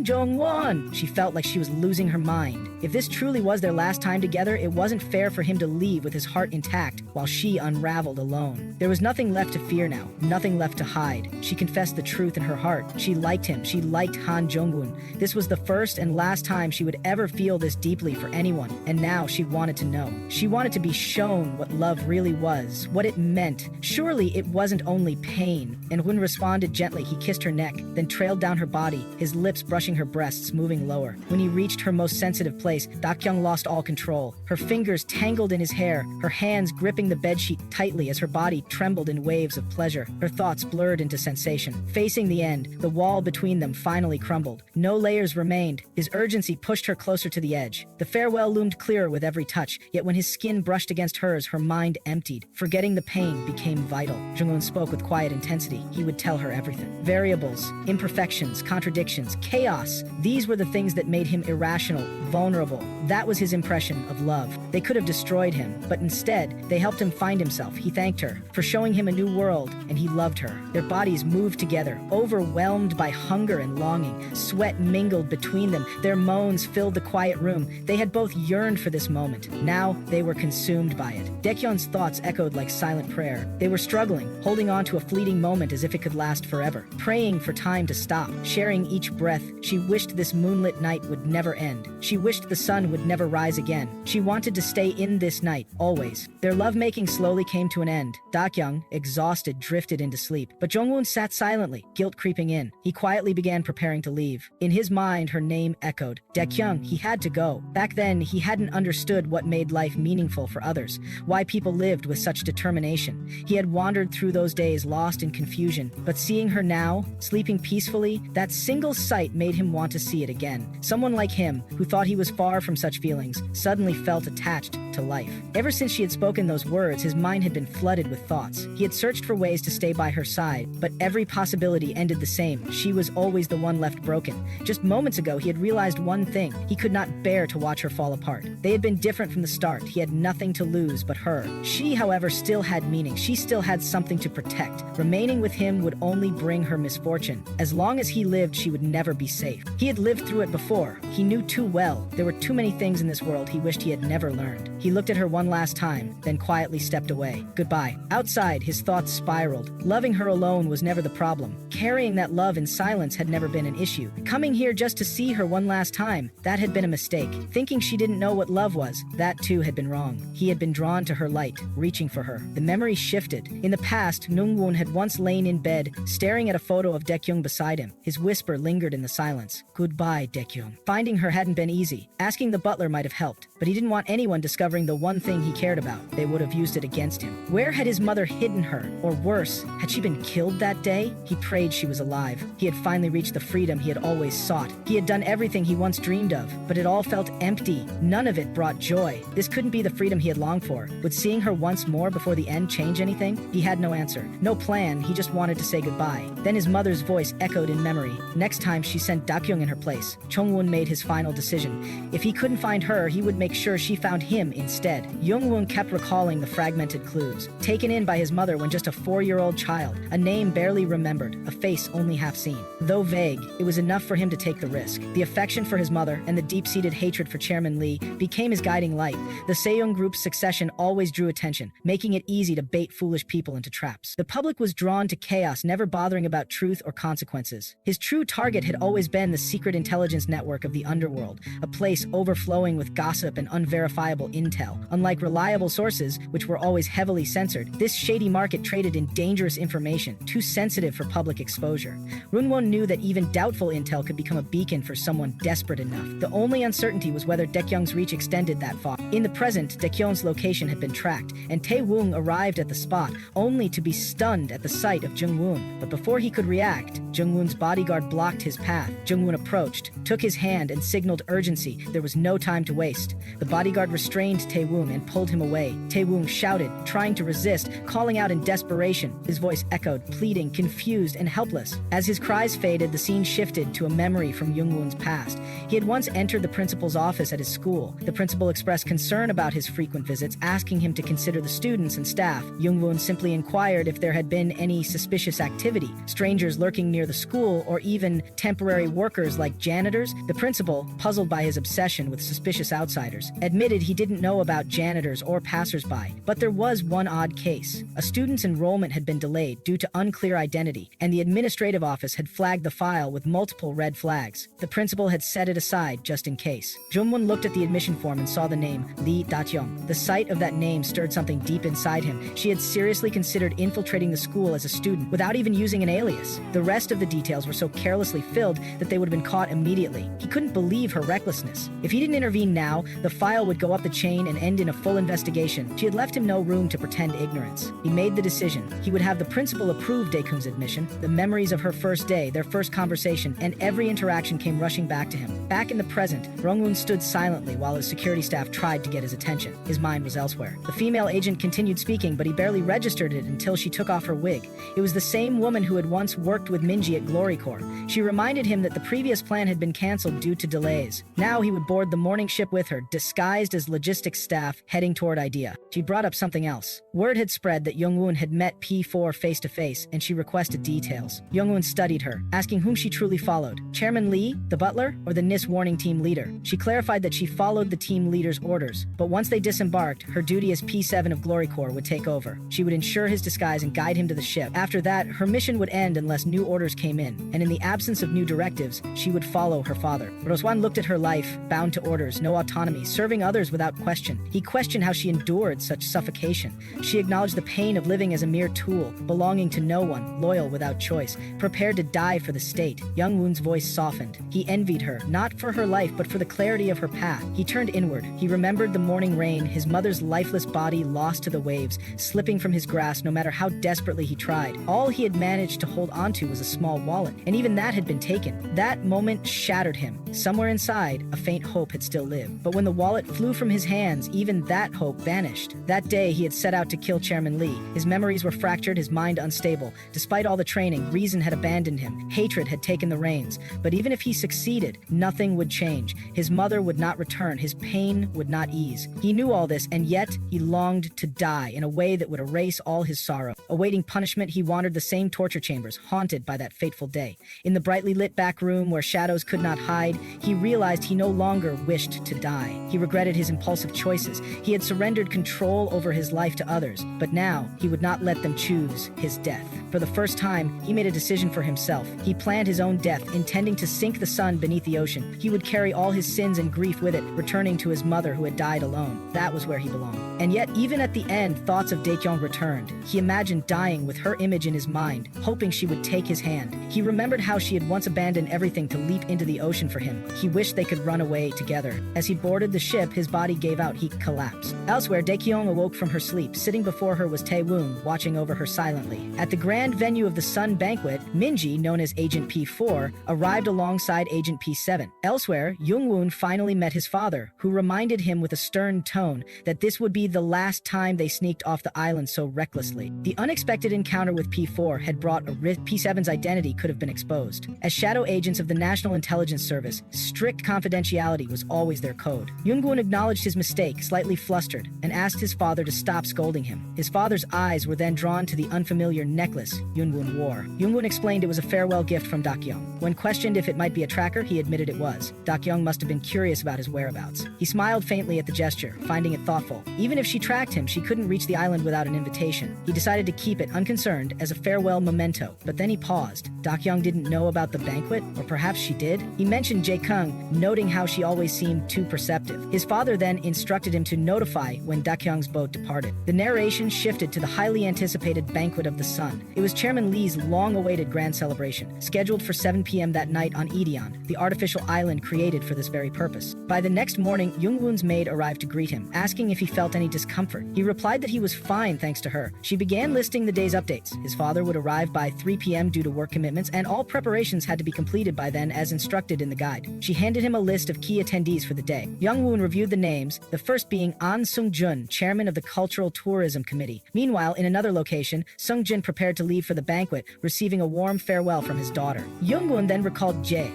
Jung Wun! She felt like she was losing her mind. If this truly was their last time together, it wasn't fair for him to leave with his heart intact while she unraveled alone. There was nothing left to fear now, nothing left to hide. She confessed the truth in her heart. She liked him. She liked Jung Wun. This was the first and last time she would ever feel this deeply for anyone, and now she wanted to know. She wanted to be shown what love really was, what it meant. Surely it wasn't only pain. And Wun responded gently. He kissed her neck, then trailed down her body, his lips brushing her breasts, moving lower. When he reached her most sensitive place, Dakyong lost all control. Her fingers tangled in his hair, her hands gripping the bedsheet tightly as her body trembled in waves of pleasure. Her thoughts blurred into sensation. Facing the end, the wall between them finally crumbled. No layers remained. His urgency pushed her closer to the edge. The farewell loomed clearer with every touch, yet when his skin brushed against hers, her mind emptied. Forgetting the pain became vital. Jung Wun spoke with quiet intensity. He would tell her everything. Variables, imperfections, contradictions, chaos. These were the things that made him irrational, vulnerable. That was his impression of love. They could have destroyed him, but instead, they helped him find himself. He thanked her for showing him a new world, and he loved her. Their bodies moved together, overwhelmed by hunger and longing. Sweat mingled between them. Their moans filled the quiet room. They had both yearned for this moment. Now, they were consumed by it. Dakyong's thoughts echoed like silent prayer. They were struggling, holding on to a fleeting moment as if it could last forever, praying for time to stop, sharing each breath. She wished this moonlit night would never end. She wished the sun would never rise again. She wanted to stay in this night, always. Their lovemaking slowly came to an end. Dakyong, exhausted, drifted into sleep. But Jung Wun sat silently, guilt creeping in. He quietly began preparing to leave. In his mind, her name echoed. Dakyong, he had to go. Back then, he hadn't understood what made life meaningful for others, why people lived with such determination. He had wandered through those days lost in confusion, but seeing her now, sleeping peacefully, that single sight made him want to see it again. Someone like him, who thought he was far from such feelings, suddenly felt attached to life. Ever since she had spoken those words, his mind had been flooded with thoughts. He had searched for ways to stay by her side, but every possibility ended the same. She was always the one left broken. Just moments ago, he had realized one thing. He could not bear to watch her fall apart. They had been different from the start. He had nothing to lose but her. She, however, still had meaning. She still had something to protect. Remaining with him would only bring her misfortune. As long as he lived, she would never be safe. He had lived through it before. He knew too well. There were too many things in this world he wished he had never learned. He looked at her one last time, then quietly stepped away. Goodbye. Outside, his thoughts spiraled. Loving her alone was never the problem. Carrying that love in silence had never been an issue. Coming here just to see her one last time, that had been a mistake. Thinking she didn't know what love was, that too had been wrong. He had been drawn to her light, reaching for her. The memory shifted. In the past, Jung Wun had once lain in bed, staring at a photo of Dakyong beside him. His whisper lingered in the silence. Goodbye, Dakyong. Finding her hadn't been easy. Asking the butler might have helped, but he didn't want anyone discovering the one thing he cared about. They would have used it against him. Where had his mother hidden her? Or worse, had she been killed that day? He prayed she was alive. He had finally reached the freedom he had always sought. He had done everything he once dreamed of, but it all felt empty. None of it brought joy. This couldn't be the freedom he had longed for. Would seeing her once more before the end change anything? He had no answer. No plan. He just wanted to say goodbye. Then his mother's voice echoed in memory. Next time she sent Dakyong in her place. Jung Wun made his final decision. If he couldn't find her, he would make sure she found him instead. Jung Wun kept recalling the fragmented clues. Taken in by his mother when just a 4-year-old child, a name barely remembered, a face only half seen. Though vague, it was enough for him to take the risk. The affection for his mother and the deep-seated hatred for Chairman Lee became his guiding light. The Sejong group's succession always drew attention, making it easy to bait foolish people into traps. The public was drawn to chaos, never bothering about truth or consequences. His true target had always been the secret intelligence network of the underworld, a place overflowing with gossip and unverifiable intel. intel. Unlike reliable sources, which were always heavily censored, this shady market traded in dangerous information, too sensitive for public exposure. Jung Wun knew that even doubtful intel could become a beacon for someone desperate enough. The only uncertainty was whether Dakyong's reach extended that far. In the present, Dakyong's location had been tracked, and Tae-woong arrived at the spot, only to be stunned at the sight of Jung Wun. But before he could react, Jung Wun's bodyguard blocked his path. Jung Wun approached, took his hand, and signaled urgency. There was no time to waste. The bodyguard restrained Tae-woong and pulled him away. Tae-woong shouted, trying to resist, calling out in desperation. His voice echoed, pleading, confused, and helpless. As his cries faded, the scene shifted to a memory from Jung Wun's past. He had once entered the principal's office at his school. The principal expressed concern about his frequent visits, asking him to consider the students and staff. Jung Wun simply inquired if there had been any suspicious activity, strangers lurking near the school, or even temporary workers like janitors. The principal, puzzled by his obsession with suspicious outsiders, admitted he didn't know about janitors or passersby. But there was one odd case. A student's enrollment had been delayed due to unclear identity, and the administrative office had flagged the file with multiple red flags. The principal had set it aside just in case. Jung Wun looked at the admission form and saw the name Lee Dakyong. The sight of that name stirred something deep inside him. She had seriously considered infiltrating the school as a student without even using an alias. The rest of the details were so carelessly filled that they would have been caught immediately. He couldn't believe her recklessness. If he didn't intervene now, the file would go up the chain and end in a full investigation. She had left him no room to pretend ignorance. He made the decision. He would have the principal approve Daekung's admission. The memories of her first day, their first conversation, and every interaction came rushing back to him. Back in the present, Jung Wun stood silently while his security staff tried to get his attention. His mind was elsewhere. The female agent continued speaking, but he barely registered it until she took off her wig. It was the same woman who had once worked with Minji at Glory Corps. She reminded him that the previous plan had been canceled due to delays. Now he would board the morning ship with her, disguised as logistics staff, heading toward Idea. She brought up something else. Word had spread that Jung Wun had met P4 face-to-face, and she requested details. Jung Wun studied her, asking whom she truly followed. Chairman Lee, the butler, or the NIS warning team leader? She clarified that she followed the team leader's orders, but once they disembarked, her duty as P7 of Glory Corps would take over. She would ensure his disguise and guide him to the ship. After that, her mission would end unless new orders came in, and in the absence of new directives, she would follow her father. Roswan looked at her life, bound to orders, no autonomy, serving others without question. He questioned how she endured such suffocation. She acknowledged the pain of living as a mere tool, belonging to no one, loyal without choice, prepared to die for the state. Jung Wun's voice softened. He envied her, not for her life, but for the clarity of her path. He turned inward. He remembered the morning rain, his mother's lifeless body lost to the waves, slipping from his grasp no matter how desperately he tried. All he had managed to hold onto was a small wallet, and even that had been taken. That moment shattered him. Somewhere inside, a faint hope had still lived. But when the wallet flew from his hands, even that hope vanished. That day, he had set out to kill Chairman Lee. His memories were fractured, his mind unstable. Despite all the training, reason had abandoned him. Hatred had taken the reins. But even if he succeeded, nothing would change. His mother would not return. His pain would not ease. He knew all this, and yet he longed to die in a way that would erase all his sorrow. Awaiting punishment, he wandered the same torture chambers, haunted by that fateful day. In the brightly lit back room where shadows could not hide, he realized he no longer wished to die. He regretted his impulsive choices. He had surrendered control over his life to others, but now he would not let them choose his death. For the first time, he made a decision for himself. He planned his own death, intending to sink the sun beneath the ocean. He would carry all his sins and grief with it, returning to his mother who had died alone. That was where he belonged. And yet, even at the end, thoughts of Dakyong returned. He imagined dying with her image in his mind, hoping she would take his hand. He remembered how she had once abandoned everything to leap into the ocean for him. He wished they could run away together. As he boarded the ship, his body gave out. He collapsed. Elsewhere, Dakyong awoke from her sleep. Sitting before her was Tae-woong, watching over her silently. At the grand venue of the Sun Banquet, Minji, known as Agent P4, arrived alongside Agent P7. Elsewhere, Jung Wun finally met his father, who reminded him with a stern tone that this would be the last time they sneaked off the island so recklessly. The unexpected encounter with P4 had brought a rift. P7's identity could have been exposed. As shadow agents of the National Intelligence Service, strict confidentiality was always their code. Jung Wun acknowledged his mistake, slightly flustered, and asked his father to stop scolding him. His father's eyes were then drawn to the unfamiliar necklace Jung Wun wore. Jung Wun explained it was a farewell gift from Dakyong. When questioned if it might be a tracker, he admitted it was. Dakyong must have been curious about his whereabouts. He smiled faintly at the gesture, finding it thoughtful. Even if she tracked him, she couldn't reach the island without an invitation. He decided to keep it unconcerned as a farewell memento, but then he paused. Dakyong didn't know about the banquet, or perhaps she did? He mentioned Jae-kung, noting how she always seemed too perceptive. His father then instructed him to notify when Dakyong's boat departed. The narration shifted to the highly anticipated Banquet of the Sun. It was Chairman Lee's long-awaited grand celebration, scheduled for 7 p.m. that night on Ideon, the artificial island created for this very purpose. By the next morning, Jung Wun's maid arrived to greet him, asking if he felt any discomfort. He replied that he was fine thanks to her. She began listing the day's updates. His father would arrive by 3 p.m. due to work commitments, and all preparations had to be completed by then as instructed in the guide. She handed him a list of key attendees for the day. Jung Wun reviewed the names, the first being An Sung-jun, chairman of the Cultural Tourism Committee. Meanwhile, in another location, Sung-jun prepared to leave for the banquet, receiving a warm farewell from his daughter. Jung Wun then recalled Jae.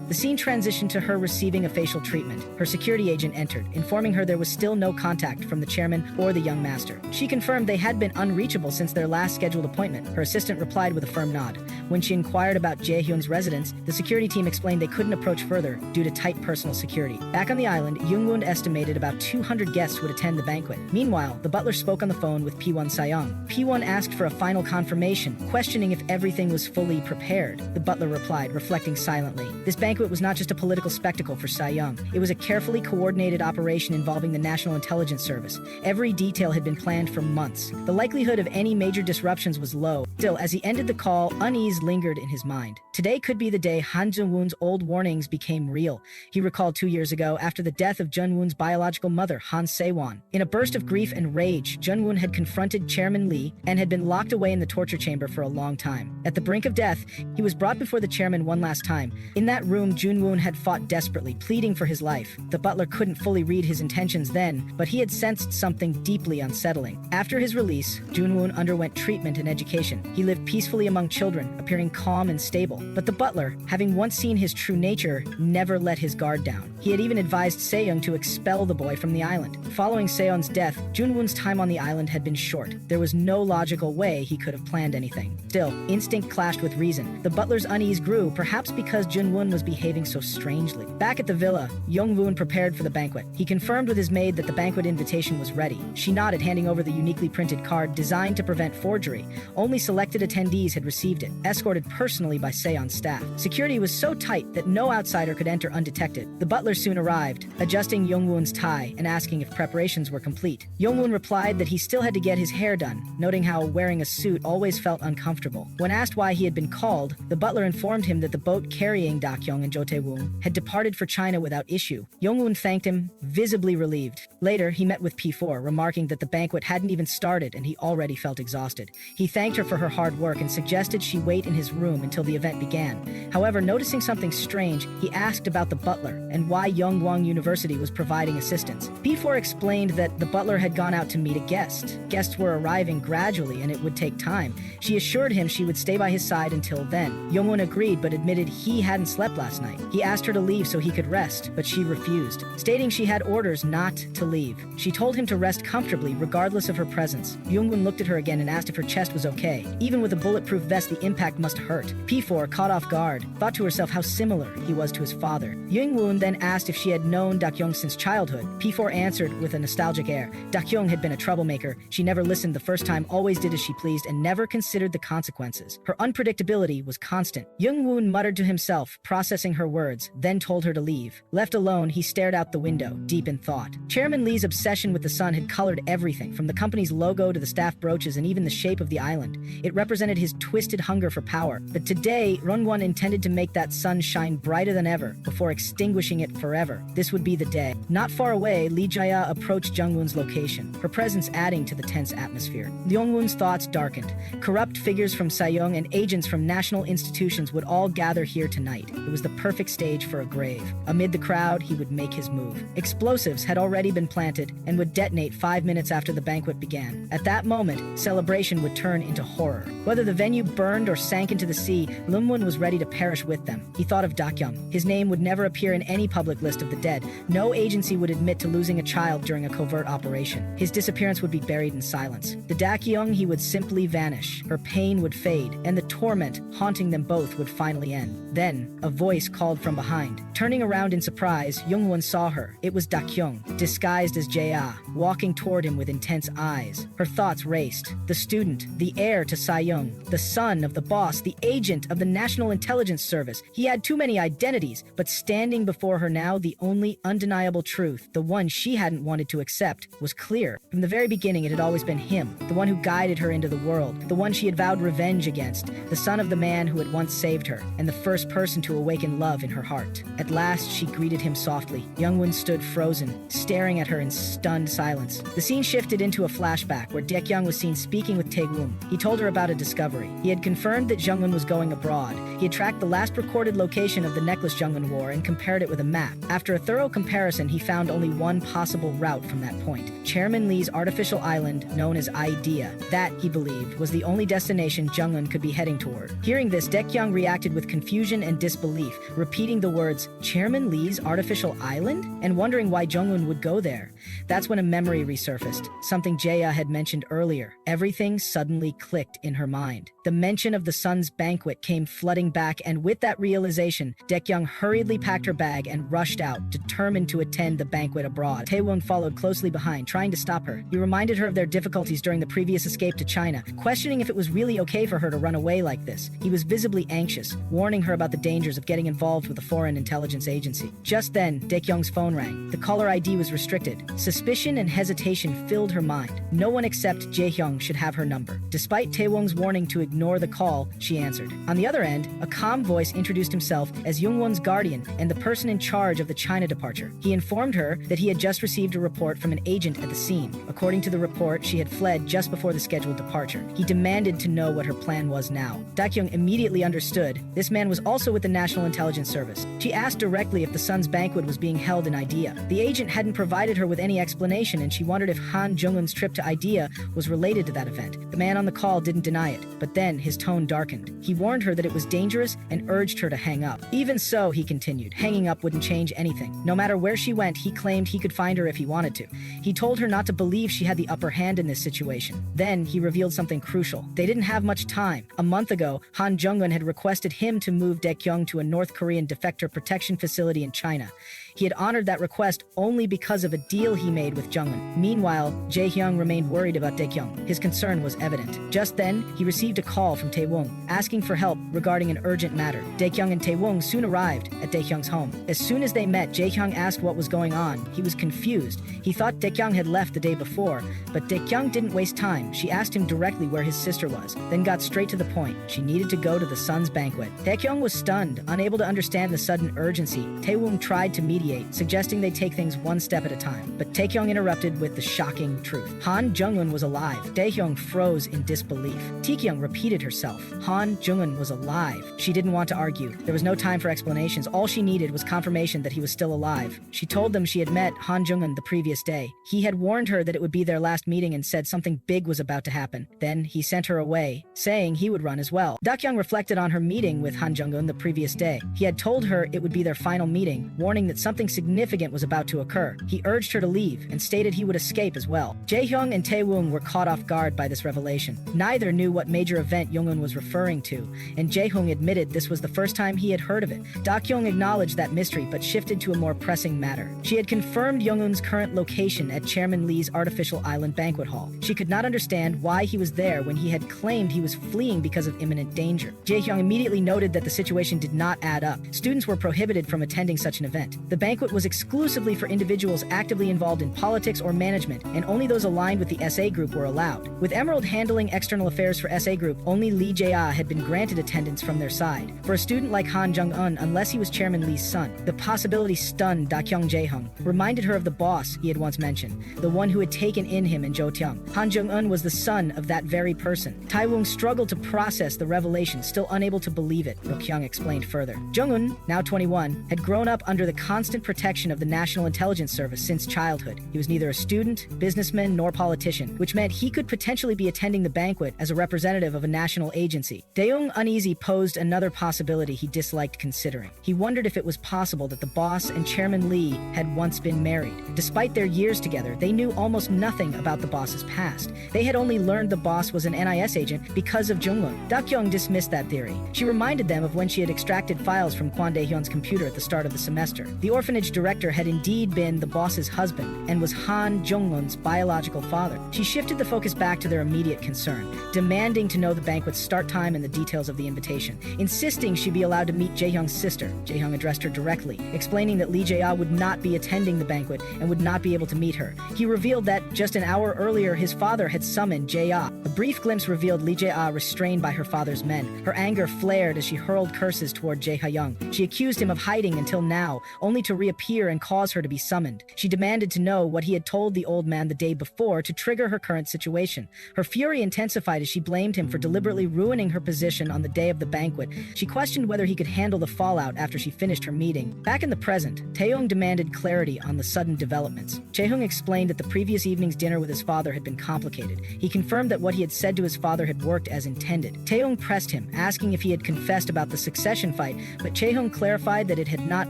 The scene transitioned to her receiving a facial treatment. Her security agent entered, informing her there was still no contact from the chairman or the young master. She confirmed they had been unreachable since their last scheduled appointment. Her assistant replied with a firm nod. When she inquired about Jae-hyun's residence, the security team explained they couldn't approach further due to tight personal security. Back on the island, Jung Wun estimated about 200 guests would attend the banquet. Meanwhile, the butler spoke on the phone with P1 Sayong. P1 asked for a final confirmation, questioning if everything was fully prepared. The butler replied, reflecting silently. This banquet was not just a political spectacle for Sayong. It was a carefully coordinated operation involving the National Intelligence Service. Every detail had been planned for months. The likelihood of any major disruptions was low. Still, as he ended the call, unease lingered in his mind. Today could be the day Han Jung-won's old warnings became real. He recalled 2 years ago, after the death of Jung-won's biological mother, Han Se-won. In a burst of grief and rage, Jung-won had confronted Chairman Lee and had been locked away in the torture chamber for a long time. At the brink of death, he was brought before the chairman one last time. In that room, Jung-won had fought desperately, pleading for his life. The butler couldn't fully read his intentions then, but he had sensed something deeply unsettling. After his release, Jung-won underwent treatment and education. He lived peacefully among children, appearing calm and stable. But the butler, having once seen his true nature, never let his guard down. He had even advised Seong to expel the boy from the island. Following Seon's death, Jung-won's time on the island had been short. There was no logical way he could have planned anything. Still, instinct clashed with reason. The butler's unease grew, perhaps because Jung-won was behaving so strangely. Back at the villa, Jung Wun prepared for the banquet. He confirmed with his maid that the banquet invitation was ready. She nodded, handing over the uniquely printed card designed to prevent forgery. Only selected attendees had received it, escorted personally by Seon's staff. Security was so tight that no outsider could enter undetected. The butler soon arrived, adjusting Jung Wun's tie and asking if preparations were complete. Jung Wun replied that he still had to get his hair done, noting how wearing a suit always felt uncomfortable. When asked why he had been called, the butler informed him that the boat carrying Dakyong and Jo Tae-woong had departed for China without issue. Jung Wun thanked him, visibly relieved. Later, he met with P4, remarking that the banquet hadn't even started and he already felt exhausted. He thanked her for her hard work and suggested she wait in his room until the event began. However, noticing something strange, he asked about the butler and why Yonggwang University was providing assistance. P4 explained that the butler had gone out to meet a guest. Guests were arriving gradually and it would take time. She assured him she would stay by his side until then. Jung-won agreed but admitted he hadn't slept last night. He asked her to leave so he could rest, but she refused, stating she had orders not to leave. She told him to rest comfortably regardless of her presence. Jung-won looked at her again and asked if her chest was okay. Even with a bulletproof vest, the impact must hurt. P4, caught off guard, thought to herself how similar he was to his father. Jung-won then asked if she had known Dakyong since childhood. P4 answered with a nostalgic air. Dakyong had been a troublemaker. She never listened the first time, always did as she pleased, and never considered the consequences. Her unpredictability was constant. Jung-won muttered to himself, processing her words, then told her to leave. Left alone, he stared out the window, deep in thought. Chairman Lee's obsession with the sun had colored everything, from the company's logo to the staff brooches and even the shape of the island. It represented his twisted hunger for power. But today, Runwon intended to make that sun shine brighter than ever, before extinguishing it forever. This would be the day. Not far away, Lee Jaya approached Jung-won's location, her presence adding to the tense atmosphere. Jung-won's thoughts darkened. Corrupt figures from Sayong and agents from national institutions would all gather here tonight. It was the perfect stage for a grave. Amid the crowd, he would make his move. Explosives had already been planted and would detonate 5 minutes after the banquet began. At that moment, celebration would turn into horror. Whether the venue burned or sank into the sea, Lumwon was ready to perish with them. He thought of Dakyong. His name would never appear in any public list of the dead. No agency would admit to losing a child during a covert operation. His disappearance would be buried in silence. The Dakyong, he would simply vanish. Her pain would fade, and the torment haunting them both would finally end. Then, a voice called from behind. Turning around in surprise, Jung-won saw her. It was Dakyong, disguised as Jae-ah, walking toward him with intense eyes. Her thoughts raced. The student, the heir to Sayong, the son of the boss, the agent of the National Intelligence Service. He had too many identities, but standing before her now, the only undeniable truth, the one she hadn't wanted to accept, was clear. From the very beginning, it had always been him, the one who guided her into the world, the one she had vowed revenge against, the son of the man who had once saved her, and the first person to awaken love in her heart. At last, she greeted him softly. Jung Wun stood frozen, staring at her in stunned silence. The scene shifted into a flashback where Dakyong was seen speaking with Tae-woong. He told her about a discovery. He had confirmed that Jung Wun was going abroad. He had tracked the last recorded location of the necklace Jung Wun wore and compared it with a map. After a thorough comparison, he found only one possible route from that point. Chairman Lee's artificial island, known as Idea. That, he believed, was the only destination Jung Wun could be heading toward. Hearing this, Dakyong reacted with confusion and disbelief, repeating the words, Chairman Lee's artificial island? And wondering why Jung Wun would go there. That's when a memory resurfaced, something Jaya had mentioned earlier. Everything suddenly clicked in her mind. The mention of the son's banquet came flooding back, and with that realization, Dakyong hurriedly packed her bag and rushed out, determined to attend the banquet abroad. Tae-woong followed closely behind, trying to stop her. He reminded her of their difficulties during the previous escape to China, questioning if it was really okay for her to run away like this. He was visibly anxious, warning her about the dangers of getting involved with a foreign intelligence agency. Just then, Dakyong's phone rang. The caller ID was restricted. Suspicion and hesitation filled her mind. No one except Jaehyung should have her number. Despite Tae-woong's warning to ignore the call, she answered. On the other end, a calm voice introduced himself as Jung Won's guardian and the person in charge of the China departure. He informed her that he had just received a report from an agent at the scene. According to the report, she had fled just before the scheduled departure. He demanded to know what her plan was now. Dakyong immediately understood. This man was also with the National Intelligence Service. She asked directly if the son's banquet was being held in Idea. The agent hadn't provided her with any explanation, and she wondered if Han Jung-un's trip to Idea was related to that event. The man on the call didn't deny it, but then his tone darkened. He warned her that it was dangerous and urged her to hang up. Even so, he continued, hanging up wouldn't change anything. No matter where she went, he claimed he could find her if he wanted to. He told her not to believe she had the upper hand in this situation. Then he revealed something crucial. They didn't have much time. A month ago, Han Jung-un had requested him to move Dakyong to a North Korean defector protection facility in China. He had honored that request only because of a deal he made with Jung-un. Meanwhile, Jae-hyung remained worried about Dakyong. His concern was evident. Just then, he received a call from Tae-woong, asking for help regarding an urgent matter. Dakyong and Tae-woong soon arrived at Dakyong's home. As soon as they met, Jae-hyung asked what was going on. He was confused. He thought Dakyong had left the day before, but Dakyong didn't waste time. She asked him directly where his sister was, then got straight to the point. She needed to go to the son's banquet. Dakyong was stunned, unable to understand the sudden urgency. Tae-woong tried to mediate, suggesting they take things one step at a time. But Dakyong interrupted with the shocking truth. Han Jung-un was alive. Daehyung froze in disbelief. Taekyung repeated herself. Han Jung-un was alive. She didn't want to argue. There was no time for explanations. All she needed was confirmation that he was still alive. She told them she had met Han Jung-un the previous day. He had warned her that it would be their last meeting and said something big was about to happen. Then he sent her away, saying he would run as well. Dakyong reflected on her meeting with Han Jung-un the previous day. He had told her it would be their final meeting, warning that something significant was about to occur. He urged her to leave and stated he would escape as well. Jae-hyung and Tae-woong were caught off guard by this revelation. Neither knew what major event Jung-un was referring to, and Jae-hyung admitted this was the first time he had heard of it. Dakyong acknowledged that mystery but shifted to a more pressing matter. She had confirmed Jung-un's current location at Chairman Lee's artificial island banquet hall. She could not understand why he was there when he had claimed he was fleeing because of imminent danger. Jae-hyung immediately noted that the situation did not add up. Students were prohibited from attending such an event. The banquet was exclusively for individuals actively involved in politics or management, and only those aligned with the SA Group were allowed. With Emerald handling external affairs for SA Group, only Lee Jae-ah had been granted attendance from their side. For a student like Han Jung-un, unless he was Chairman Lee's son, the possibility stunned Dakyong. Jae-hyung reminded her of the boss he had once mentioned, the one who had taken in him and Jo Tyung. Han Jung-un was the son of that very person. Tae-woong struggled to process the revelation, still unable to believe it. Dakyong explained further. Jung-un, now 21, had grown up under the constant protection of the National Intelligence Service since childhood. He was neither a student, businessman, nor politician, which meant he could potentially be attending the banquet as a representative of a national agency. Daeyoung, uneasy, posed another possibility he disliked considering. He wondered if it was possible that the boss and Chairman Lee had once been married. Despite their years together, they knew almost nothing about the boss's past. They had only learned the boss was an NIS agent because of Jung Wun. Dakyong dismissed that theory. She reminded them of when she had extracted files from Kwon Dae-hyun's computer at the start of the semester. The orphanage director had indeed been the boss's husband and was Han Jung-won's biological father. She shifted the focus back to their immediate concern, demanding to know the banquet's start time and the details of the invitation, insisting she be allowed to meet Jaehyung's sister. Jaehyung addressed her directly, explaining that Lee Jae-ah would not be attending the banquet and would not be able to meet her. He revealed that just an hour earlier his father had summoned Jae-ah. A brief glimpse revealed Lee Jae-ah restrained by her father's men. Her anger flared as she hurled curses toward Jae-hyung. She accused him of hiding until now, only to reappear and cause her to be summoned. She demanded to know what he had told the old man the day before to trigger her current situation. Her fury intensified as she blamed him for deliberately ruining her position on the day of the banquet. She questioned whether he could handle the fallout after she finished her meeting. Back in the present, Taeyong demanded clarity on the sudden developments. Jaehyung explained that the previous evening's dinner with his father had been complicated. He confirmed that what he had said to his father had worked as intended. Taeyong pressed him, asking if he had confessed about the succession fight, but Jaehyung clarified that it had not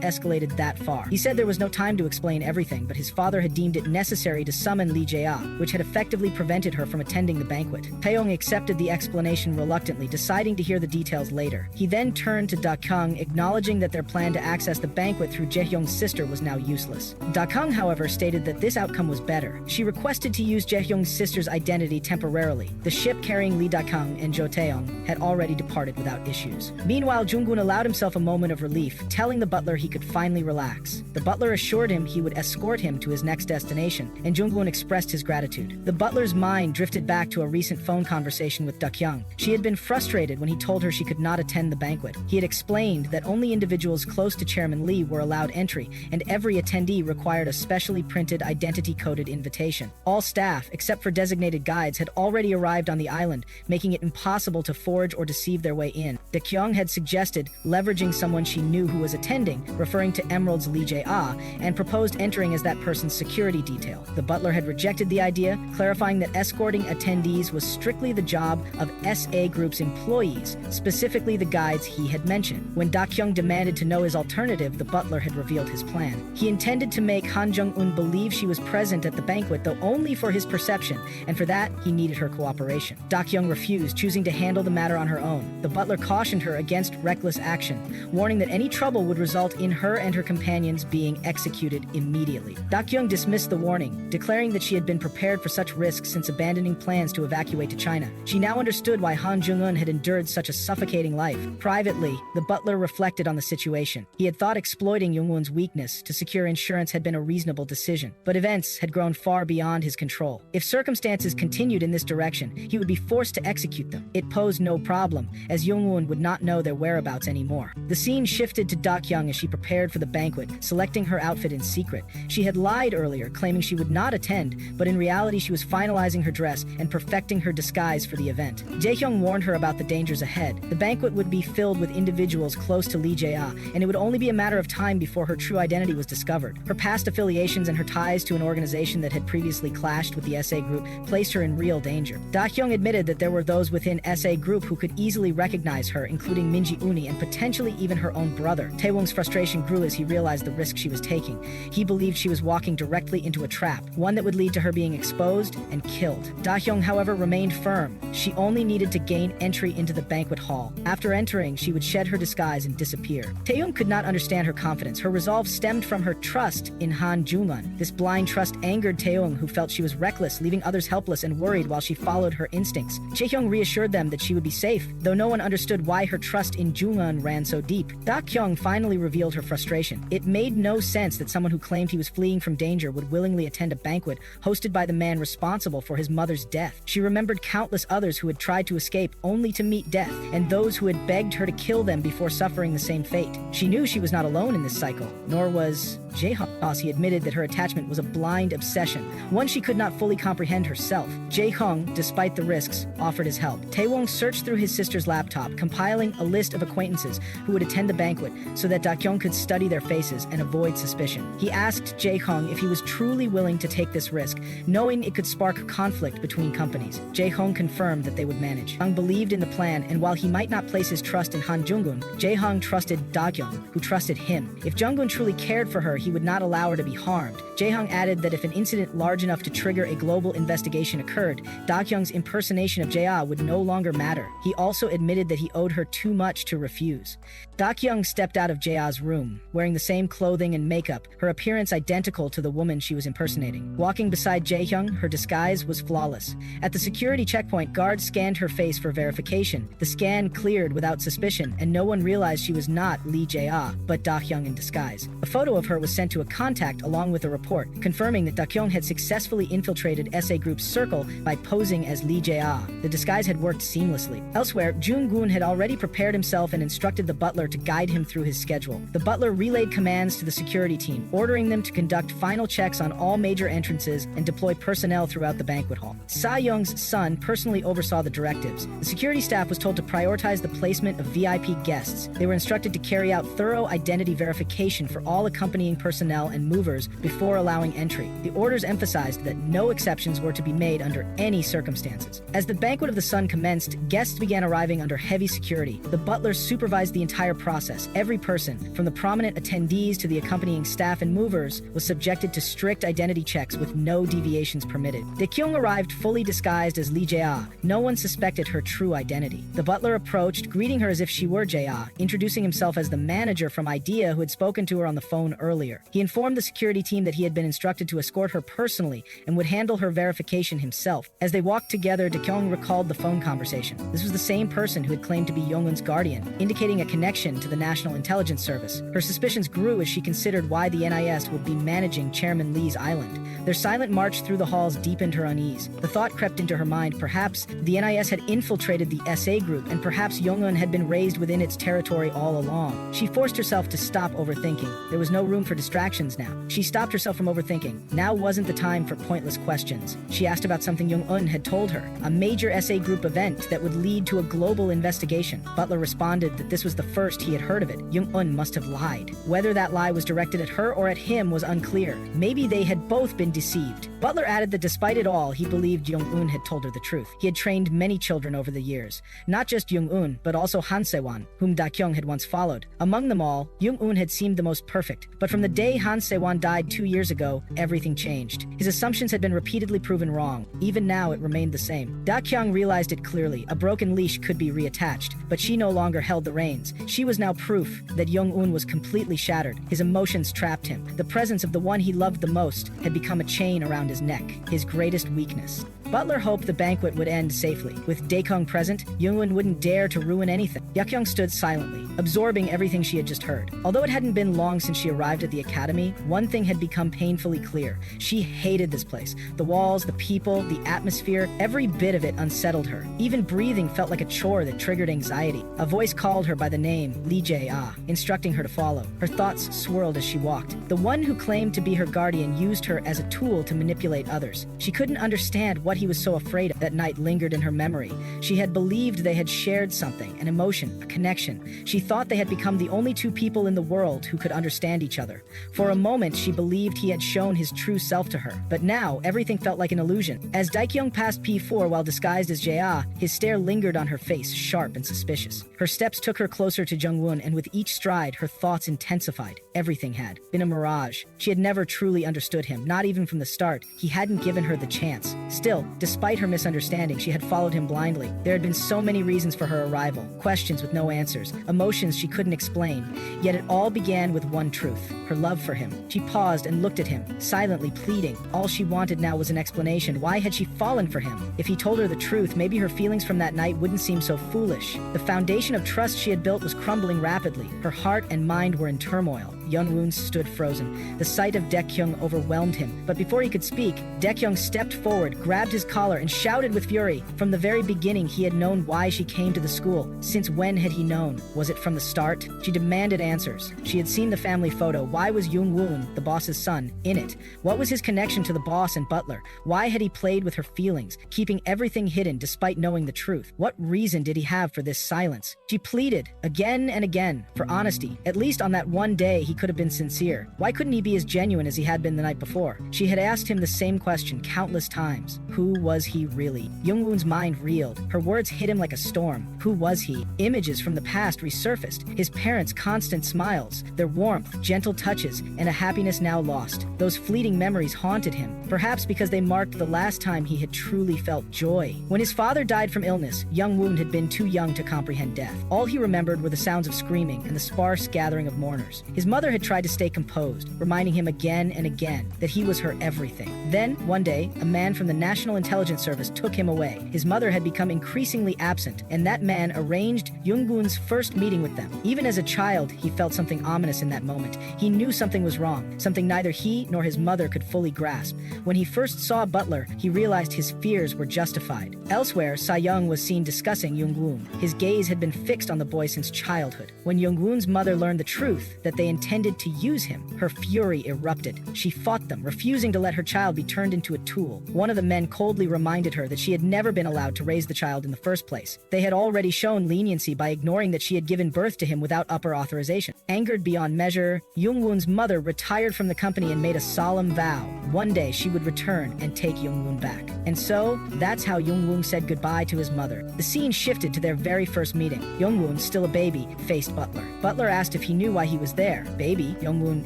escalated that far. He said there was no time to explain everything, but his father had deemed it necessary to summon Lee Jae-ah, which had effectively prevented her from attending the banquet. Taeyong accepted the explanation reluctantly, deciding to hear the details later. He then turned to Dakyong, acknowledging that their plan to access the banquet through Jaehyung's sister was now useless. Dakyong, however, stated that this outcome was better. She requested to use Jaehyung's sister's identity temporarily. The ship carrying Lee Dakyong and Jo Taeyong had already departed without issues. Meanwhile, Jung Wun allowed himself a moment of relief, telling the butler he could finally relax. The butler assured him he would escort him to his next destination, and Jung Wun expressed his gratitude. The butler's mind drifted back to a recent phone conversation with Dakyong. She had been frustrated when he told her she could not attend the banquet. He had explained that only individuals close to Chairman Lee were allowed entry, and every attendee required a specially printed identity-coded invitation. All staff, except for designated guides, had already arrived on the island, making it impossible to forge or deceive their way in. Dakyong had suggested leveraging someone she knew who was attending, referring to Emerald's Lee Jae-ah, and proposed entering as that person's security detail. The butler had rejected the idea, clarifying that escorting attendees was strictly the job of SA Group's employees, specifically the guides he had mentioned. When Dakyong demanded to know his alternative, the butler had revealed his plan. He intended to make Han Jung-un believe she was present at the banquet, though only for his perception, and for that, he needed her cooperation. Dakyong refused, choosing to handle the matter on her own. The butler cautioned her against reckless action, warning that any trouble would result in her and her companions being executed immediately. Dakyong dismissed the warning, declaring that she had been prepared for such risks since abandoning plans to evacuate to China. She now understood why Han Jung-un had endured such a suffocating life. Privately, the butler reflected on the situation. He had thought exploiting Jung-won's weakness to secure insurance had been a reasonable decision, but events had grown far beyond his control. If circumstances continued in this direction, he would be forced to execute them. It posed no problem, as Jung Wun would not know their whereabouts anymore. The scene shifted to Dakyong as she prepared for the banquet, selecting her outfit in secret. She had lied earlier, claiming she would not attend, but in reality she was finalizing her dress and perfecting her disguise for the event. Jaehyung warned her about the dangers ahead. The banquet would be filled with individuals close to Lee Jae-ah, and it would only be a matter of time before her true identity was discovered. Her past affiliations and her ties to an organization that had previously clashed with the SA Group placed her in real danger. Dakyong admitted that there were those within SA Group who could easily recognize her, including Minji Uni and potentially even her own brother. Taewong's frustration grew as he realized the risk she was taking. He believed she was walking directly into a trap, one that would lead to her being exposed and killed. Dakyong, however, remained firm. She only needed to gain entry into the banquet hall. After entering, she would shed her disguise and disappear. Taeyong could not understand her confidence. Her resolve stemmed from her trust in Han Jung-un. This blind trust angered Taeyong, who felt she was reckless, leaving others helpless and worried while she followed her instincts. Jaehyung reassured them that she would be safe, though no one understood why her trust in Jung-un ran so deep. Dakyong finally revealed her frustration. It made no sense that someone who claimed he was fleeing from danger would willingly attend a banquet hosted by the man responsible for his mother's death. She remembered countless others who had tried to escape only to meet death, and those who had begged her to kill them before suffering the same fate. She knew she was not alone in this cycle, nor was Jaehyung. He admitted that her attachment was a blind obsession, one she could not fully comprehend herself. Jaehyung, despite the risks, offered his help. Taewong searched through his sister's laptop, compiling a list of acquaintances who would attend the banquet so that Dakyong could study their faces and avoid suspicion. He asked Jaehyung if he was truly willing to take this risk, knowing it could spark conflict between companies. Jaehyung confirmed that they would manage. Jung believed in the plan, and while he might not place his trust in Han Jung-un, Jaehyung trusted Dakyong, who trusted him. If Jung-un truly cared for her, he would not allow her to be harmed. Jae-hyung added that if an incident large enough to trigger a global investigation occurred, Dakyong's impersonation of Jae-ah would no longer matter. He also admitted that he owed her too much to refuse. Dakyong stepped out of Jae-ah's room, wearing the same clothing and makeup, her appearance identical to the woman she was impersonating. Walking beside Jae-hyung, her disguise was flawless. At the security checkpoint, guards scanned her face for verification. The scan cleared without suspicion, and no one realized she was not Lee Jae-ah, but Dakyong in disguise. A photo of her was sent to a contact along with a report, confirming that Dakyong had successfully infiltrated SA Group's circle by posing as Lee Jae-ah. The disguise had worked seamlessly. Elsewhere, Jung Wun had already prepared himself and instructed the butler to guide him through his schedule. The butler relayed commands to the security team, ordering them to conduct final checks on all major entrances and deploy personnel throughout the banquet hall. Sa-young's son personally oversaw the directives. The security staff was told to prioritize the placement of VIP guests. They were instructed to carry out thorough identity verification for all accompanying personnel and movers before allowing entry. The orders emphasized that no exceptions were to be made under any circumstances. As the banquet of the sun commenced, guests began arriving under heavy security. The butler supervised the entire process. Every person, from the prominent attendees to the accompanying staff and movers, was subjected to strict identity checks with no deviations permitted. Dakyong arrived fully disguised as Lee Jae-ah. No one suspected her true identity. The butler approached, greeting her as if she were Jae-ah, introducing himself as the manager from IDEA who had spoken to her on the phone earlier. He informed the security team that he had been instructed to escort her personally and would handle her verification himself. As they walked together, Dakyong recalled the phone conversation. This was the same person who had claimed to be Jung Wun's guardian, indicating a connection to the National Intelligence Service. Her suspicions grew as she considered why the NIS would be managing Chairman Lee's island. Their silent march through the halls deepened her unease. The thought crept into her mind, perhaps the NIS had infiltrated the SA Group, and perhaps Jung Wun had been raised within its territory all along. She forced herself to stop overthinking. There was no room for distractions now. She stopped herself from overthinking. Now wasn't the time for pointless questions. She asked about something Jung Wun had told her, a major SA Group event that would lead to a global investigation. Butler responded that this was the first he had heard of it. Jung Wun must have lied. Whether that lie was directed at her or at him was unclear. Maybe they had both been deceived. Butler added that despite it all, he believed Jung Wun had told her the truth. He had trained many children over the years. Not just Jung Wun, but also Han Se-won, whom Dakyong had once followed. Among them all, Jung Wun had seemed the most perfect. But from the day Han Se-won died 2 years ago, everything changed. His assumptions had been repeatedly proven wrong. Even now, it remained the same. Dakyong realized it clearly. A broken leash could be reattached, but she no longer held the reins. She was now proof that Jung Wun was completely shattered. His emotions trapped him. The presence of the one he loved the most had become a chain around his neck, his greatest weakness. Butler hoped the banquet would end safely. With Dakyong present, Jung Wun wouldn't dare to ruin anything. Dakyong stood silently, absorbing everything she had just heard. Although it hadn't been long since she arrived at the academy, one thing had become painfully clear. She hated this place. The walls, the people, the atmosphere, every bit of it unsettled her. Even breathing felt like a chore that triggered anxiety. A voice called her by the name Lee Jae-ah, instructing her to follow. Her thoughts swirled as she walked. The one who claimed to be her guardian used her as a tool to manipulate others. She couldn't understand what he was so afraid of. That night lingered in her memory. She had believed they had shared something, an emotion, a connection. She thought they had become the only two people in the world who could understand each other. For a moment, she believed he had shown his true self to her. But now, everything felt like an illusion. As Dakyong passed P4 while disguised as Jae-ah, his stare lingered on her face, sharp and suspicious. Her steps took her closer to Jung Wun, and with each stride, her thoughts intensified. Everything had been a mirage. She had never truly understood him, not even from the start. He hadn't given her the chance. Still, despite her misunderstanding, she had followed him blindly. There had been so many reasons for her arrival, questions with no answers, emotions she couldn't explain. Yet it all began with one truth, her love for him. She paused and looked at him, silently pleading. All she wanted now was an explanation. Why had she fallen for him? If he told her the truth, maybe her feelings from that night wouldn't seem so foolish. The foundation of trust she had built was crumbling rapidly. Her heart and mind were in turmoil. Jung Wun stood frozen. The sight of Dakyong overwhelmed him. But before he could speak, Dakyong stepped forward, grabbed his collar, and shouted with fury. From the very beginning, he had known why she came to the school. Since when had he known? Was it from the start? She demanded answers. She had seen the family photo. Why was Jung Wun, the boss's son, in it? What was his connection to the boss and butler? Why had he played with her feelings, keeping everything hidden despite knowing the truth? What reason did he have for this silence? She pleaded, again and again, for honesty. At least on that one day, he he could have been sincere. Why couldn't he be as genuine as he had been the night before? She had asked him the same question countless times. Who was he really? Jung Wun's mind reeled. Her words hit him like a storm. Who was he? Images from the past resurfaced. His parents' constant smiles, their warmth, gentle touches, and a happiness now lost. Those fleeting memories haunted him, perhaps because they marked the last time he had truly felt joy. When his father died from illness, Jung Wun had been too young to comprehend death. All he remembered were the sounds of screaming and the sparse gathering of mourners. His mother had tried to stay composed, reminding him again and again that he was her everything. Then, one day, a man from the National Intelligence Service took him away. His mother had become increasingly absent, and that man arranged Jung Wun's first meeting with them. Even as a child, he felt something ominous in that moment. He knew something was wrong, something neither he nor his mother could fully grasp. When he first saw Butler, he realized his fears were justified. Elsewhere, Sa-young was seen discussing Jung Wun. His gaze had been fixed on the boy since childhood. When Jung Wun's mother learned the truth, that they intended to use him, her fury erupted. She fought them, refusing to let her child be turned into a tool. One of the men coldly reminded her that she had never been allowed to raise the child in the first place. They had already shown leniency by ignoring that she had given birth to him without upper authorization. Angered beyond measure, Jung Wun's mother retired from the company and made a solemn vow. One day she would return and take Jung Wun back. And so, that's how Jung Wun said goodbye to his mother. The scene shifted to their very first meeting. Jung Wun, still a baby, faced Butler. Butler asked if he knew why he was there. Baby, Jung Wun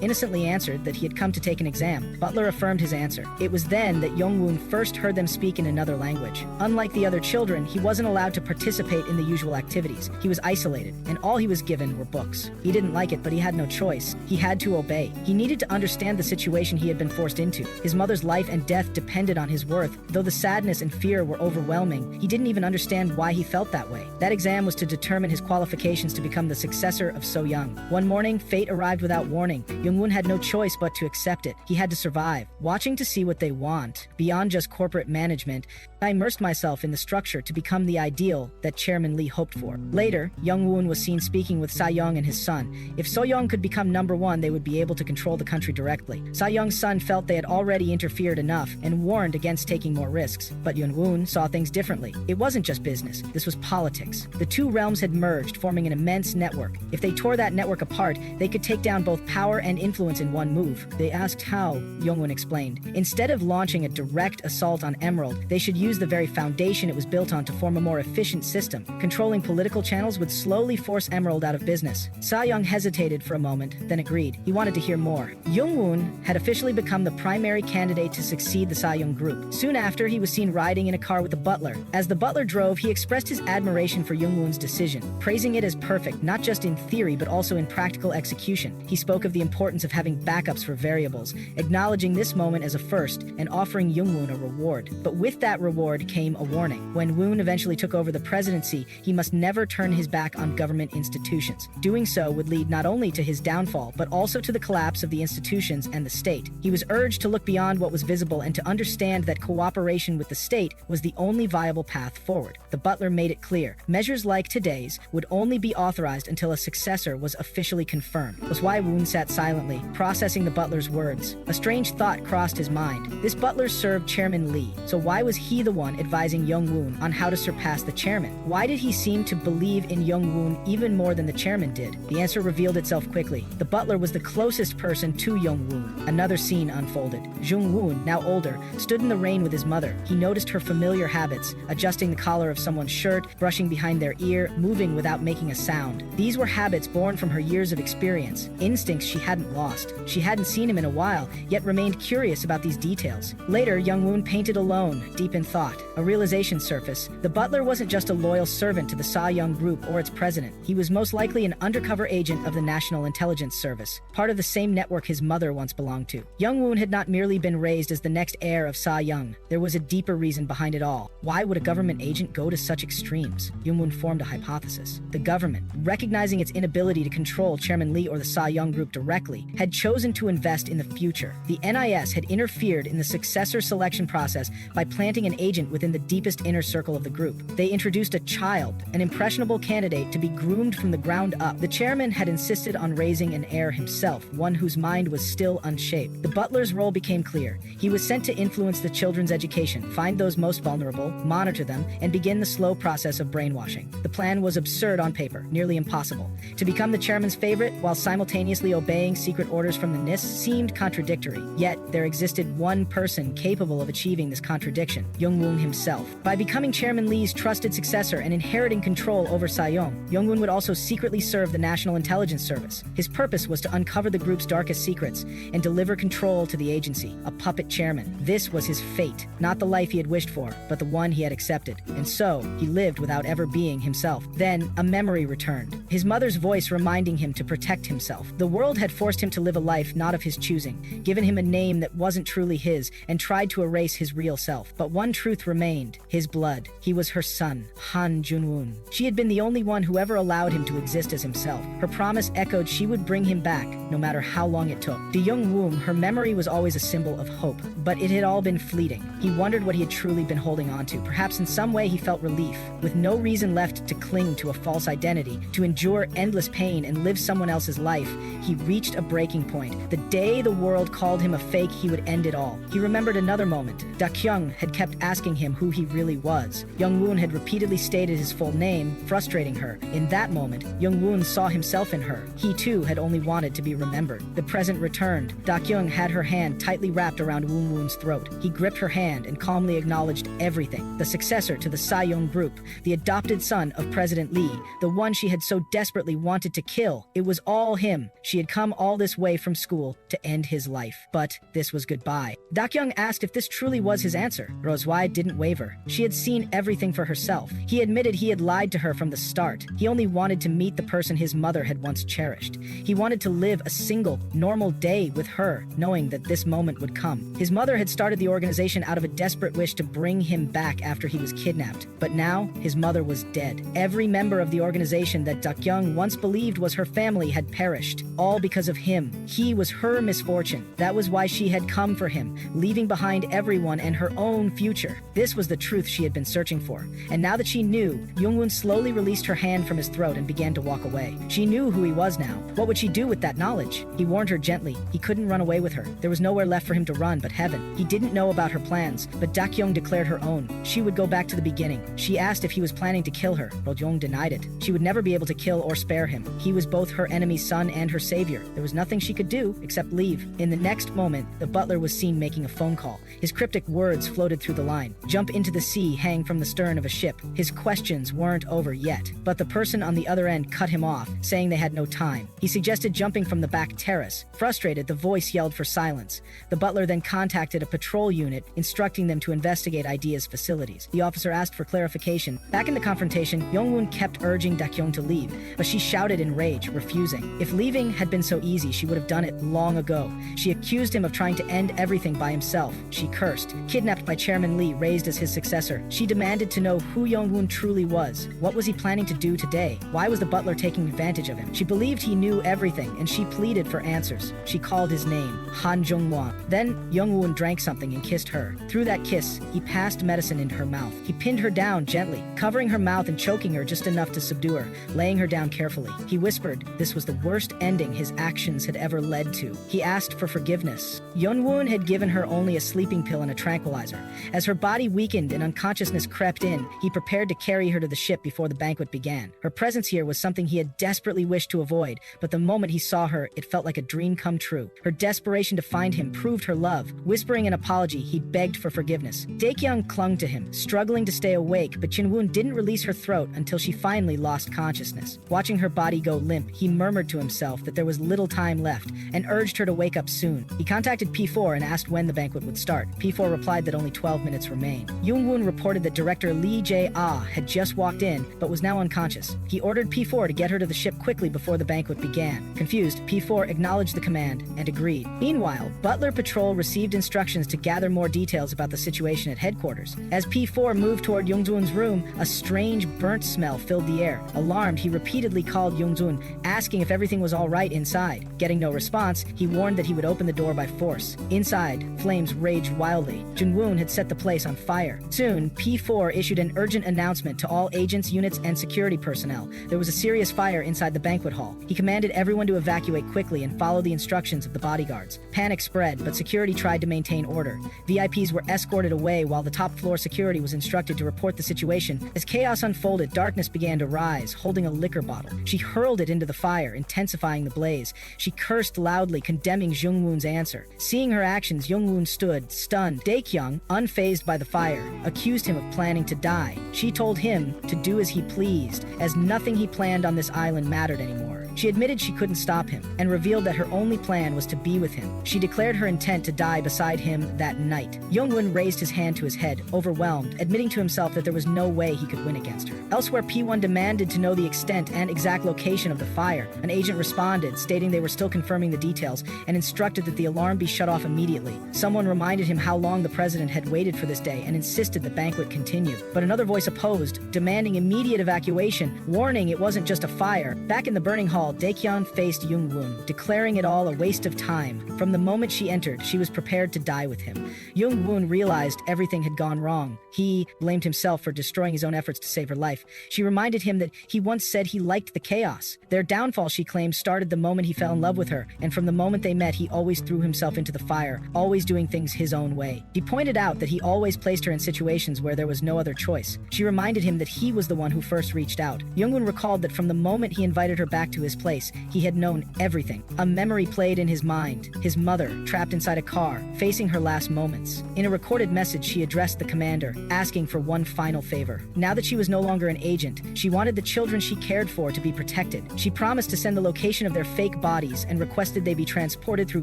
innocently answered that he had come to take an exam. Butler affirmed his answer. It was then that Jung Wun first heard them speak in another language. Unlike the other children, he wasn't allowed to participate in the usual activities. He was isolated, and all he was given were books. He didn't like it, but he had no choice. He had to obey. He needed to understand the situation he had been forced into. His mother's life and death depended on his worth. Though the sadness and fear were overwhelming, he didn't even understand why he felt that way. That exam was to determine his qualifications to become the successor of So-young. One morning, fate arrived without warning. Jung Wun had no choice but to accept it. He had to survive. Watching to see what they want, beyond just corporate management, I immersed myself in the structure to become the ideal that Chairman Lee hoped for. Later, Jung Wun was seen speaking with Sa-young and his son. If So-young could become number one, they would be able to control the country directly. Sa-young's son felt they had already interfered enough and warned against taking more risks. But Jung Wun saw things differently. It wasn't just business. This was politics. The two realms had merged, forming an immense network. If they tore that network apart, they could take down both power and influence in one move. They asked how, Jung Wun explained. Instead of launching a direct assault on Emerald, they should use the very foundation it was built on to form a more efficient system. Controlling political channels would slowly force Emerald out of business. Sa-young hesitated for a moment, then agreed. He wanted to hear more. Jung Wun had officially become the primary candidate to succeed the Sa-young group. Soon after, he was seen riding in a car with the butler. As the butler drove, he expressed his admiration for Jung Wun's decision, praising it as perfect, not just in theory but also in practical execution. He spoke of the importance of having backups for variables, acknowledging this moment as a first and offering Jung Wun a reward. But with that reward came a warning. When Wun eventually took over the presidency, he must never turn his back on government institutions. Doing so would lead not only to his downfall, but also to the collapse of the institutions and the state. He was urged to look beyond what was visible and to understand that cooperation with the state was the only viable path forward. The butler made it clear. Measures like today's would only be authorized until a successor was officially confirmed. Was why Wun sat silently, processing the butler's words. A strange thought crossed his mind. This butler served Chairman Lee, so why was he the one advising Jung Wun on how to surpass the chairman? Why did he seem to believe in Jung Wun even more than the chairman did? The answer revealed itself quickly. The butler was the closest person to Jung Wun. Another scene unfolded. Jung Wun, now older, stood in the rain with his mother. He noticed her familiar habits, adjusting the collar of someone's shirt, brushing behind their ear, moving without making a sound. These were habits born from her years of experience, instincts she hadn't lost. She hadn't seen him in a while, yet remained curious about these details. Later, Jung Wun painted alone, deep in thought. A realization surfaced. The butler wasn't just a loyal servant to the Sa-young group or its president. He was most likely an undercover agent of the National Intelligence Service, part of the same network his mother once belonged to. Jung Wun had not merely been raised as the next heir of Sa-young. There was a deeper reason behind it all. Why would a government agent go to such extremes? Jung Wun formed a hypothesis. The government, recognizing its inability to control Chairman Lee or the Sa-young group directly, had chosen to invest in the future. The NIS had interfered in the successor selection process by planting an agent within the deepest inner circle of the group. They introduced a child, an impressionable candidate to be groomed from the ground up. The chairman had insisted on raising an heir himself, one whose mind was still unshaped. The butler's role became clear. He was sent to influence the children's education, find those most vulnerable, monitor them, and begin the slow process of brainwashing. The plan was absurd on paper, nearly impossible. To become the chairman's favorite while simultaneously obeying secret orders from the NIS seemed contradictory. Yet, there existed one person capable of achieving this contradiction, Jung Wun himself. By becoming Chairman Lee's trusted successor and inheriting control over Saiyong, Jung Wun would also secretly serve the National Intelligence Service. His purpose was to uncover the group's darkest secrets and deliver control to the agency, a puppet chairman. This was his fate, not the life he had wished for, but the one he had accepted. And so, he lived without ever being himself. Then, a memory returned, his mother's voice reminding him to protect himself. The world had forced him to live a life not of his choosing, given him a name that wasn't truly his, and tried to erase his real self. But one truth remained, his blood. He was her son, Han Jung-won. She had been the only one who ever allowed him to exist as himself. Her promise echoed she would bring him back, no matter how long it took. To Jung Wun, her memory was always a symbol of hope, but it had all been fleeting. He wondered what he had truly been holding on to. Perhaps in some way he felt relief, with no reason left to cling to a false identity, to endure endless pain and live someone else's life. He reached a breaking point. The day the world called him a fake, he would end it all. He remembered another moment. Dakyong had kept asking him who he really was. Jung Wun had repeatedly stated his full name, frustrating her. In that moment, Jung Wun saw himself in her. He too had only wanted to be remembered. The present returned. Dakyong had her hand tightly wrapped around Jung Wun's throat. He gripped her hand and calmly acknowledged everything. The successor to the Saiyong group, the adopted son of President Lee, the one she had so desperately wanted to kill. It was all him. She had come all this way from school to end his life. But this was goodbye. Dakyong asked if this truly was his answer. Rosewai didn't waver. She had seen everything for herself. He admitted he had lied to her from the start. He only wanted to meet the person his mother had once cherished. He wanted to live a single, normal day with her, knowing that this moment would come. His mother had started the organization out of a desperate wish to bring him back after he was kidnapped. But now, his mother was dead. Every member of the organization that Dakyong once believed was her family had perished, all because of him. He was her misfortune. That was why she had come for him, leaving behind everyone and her own future. This was the truth she had been searching for. And now that she knew, Jung Wun slowly released her hand from his throat and began to walk away. She knew who he was now. What would she do with that knowledge? He warned her gently. He couldn't run away with her. There was nowhere left for him to run but heaven. He didn't know about her plans, but Dakyong declared her own. She would go back to the beginning. She asked if he was planning to kill her. Rodyong denied it. She would never be able to kill or spare him. He was both her enemy's son and her savior. There was nothing she could do except leave. In the next moment, the butler was seen making a phone call. His cryptic words floated through the line. Jump into the sea, hang from the stern of a ship. His questions weren't over yet, but the person on the other end cut him off, saying they had no time. He suggested jumping from the back terrace. Frustrated, the voice yelled for silence. The butler then contacted a patrol unit, instructing them to investigate IDEA's facilities. The officer asked for clarification. Back in the confrontation, Jung Wun kept urging Dakyong to leave, but she shouted in rage, refusing. If leaving had been so easy, she would have done it long ago. She accused him of trying to end everything by himself. She cursed. Kidnapped by Chairman Lee, raised as his successor, she demanded to know who Jung Wun truly was. What was he planning to do today? Why was the butler taking advantage of him? She believed he knew everything, and she pleaded for answers. She called his name, Han Jung-won. Then, Jung Wun drank something and kissed her. Through that kiss, he passed medicine into her mouth. He pinned her down gently, covering her mouth and choking her just enough to subdue her, laying her down carefully. He whispered this was the worst ending his actions had ever led to. He asked for forgiveness. Jung Wun had given her only a sleeping pill and a tranquilizer. As her body weakened and unconsciousness crept in, he prepared to carry her to the ship before the banquet began. Her presence here was something he had desperately wished to avoid, but the moment he saw her, it felt like a dream come true. Her desperation to find him proved her love. Whispering an apology, he begged for forgiveness. Dakyong clung to him, struggling to stay awake, but Jung Wun didn't release her throat until she finally lost consciousness. Watching her body go limp, he murmured to himself that there was little time left and urged her to wake up soon. He contacted P4 and asked when the banquet would start. P4 replied that only 12 minutes remained. Jung Wun reported that director Lee Jae-ah had just walked in, but was now unconscious. He ordered P4 to get her to the ship quickly before the banquet began. Confused, P4 acknowledged the command and agreed. Meanwhile, Butler Patrol received instructions to gather more details about the situation at headquarters. As P4 moved toward Jung Wun's room, a strange burnt smell filled the air. Alarmed, he repeatedly called Jung Wun, asking if everything was all right inside. Getting no response, he warned that he would open the door by force. Inside, flames raged wildly. Jung Wun had set the place place on fire. Soon, P4 issued an urgent announcement to all agents, units, and security personnel. There was a serious fire inside the banquet hall. He commanded everyone to evacuate quickly and follow the instructions of the bodyguards. Panic spread, but security tried to maintain order. VIPs were escorted away while the top floor security was instructed to report the situation. As chaos unfolded, darkness began to rise, holding a liquor bottle. She hurled it into the fire, intensifying the blaze. She cursed loudly, condemning Jung Wun's answer. Seeing her actions, Jung Wun stood, stunned. Dakyong, unfazed by the fire, accused him of planning to die. She told him to do as he pleased, as nothing he planned on this island mattered anymore. She admitted she couldn't stop him, and revealed that her only plan was to be with him. She declared her intent to die beside him that night. Jung Wun raised his hand to his head, overwhelmed, admitting to himself that there was no way he could win against her. Elsewhere, P1 demanded to know the extent and exact location of the fire. An agent responded, stating they were still confirming the details, and instructed that the alarm be shut off immediately. Someone reminded him how long the president had waited for this day and insisted the banquet continue. But another voice opposed, demanding immediate evacuation, warning it wasn't just a fire. Back in the burning hall, Dakyong faced Jung Wun, declaring it all a waste of time. From the moment she entered, she was prepared to die with him. Jung Wun realized everything had gone wrong. He blamed himself for destroying his own efforts to save her life. She reminded him that he once said he liked the chaos. Their downfall, she claimed, started the moment he fell in love with her, and from the moment they met, he always threw himself into the fire, always doing things his own way. He pointed out that he always placed her in situations where there was no other choice. She reminded him that he was the one who first reached out. Jung Wun recalled that from the moment he invited her back to his place, he had known everything. A memory played in his mind, his mother, trapped inside a car, facing her last moments. In a recorded message, she addressed the commander, asking for one final favor. Now that she was no longer an agent, she wanted the children she cared for to be protected. She promised to send the location of their fake bodies and requested they be transported through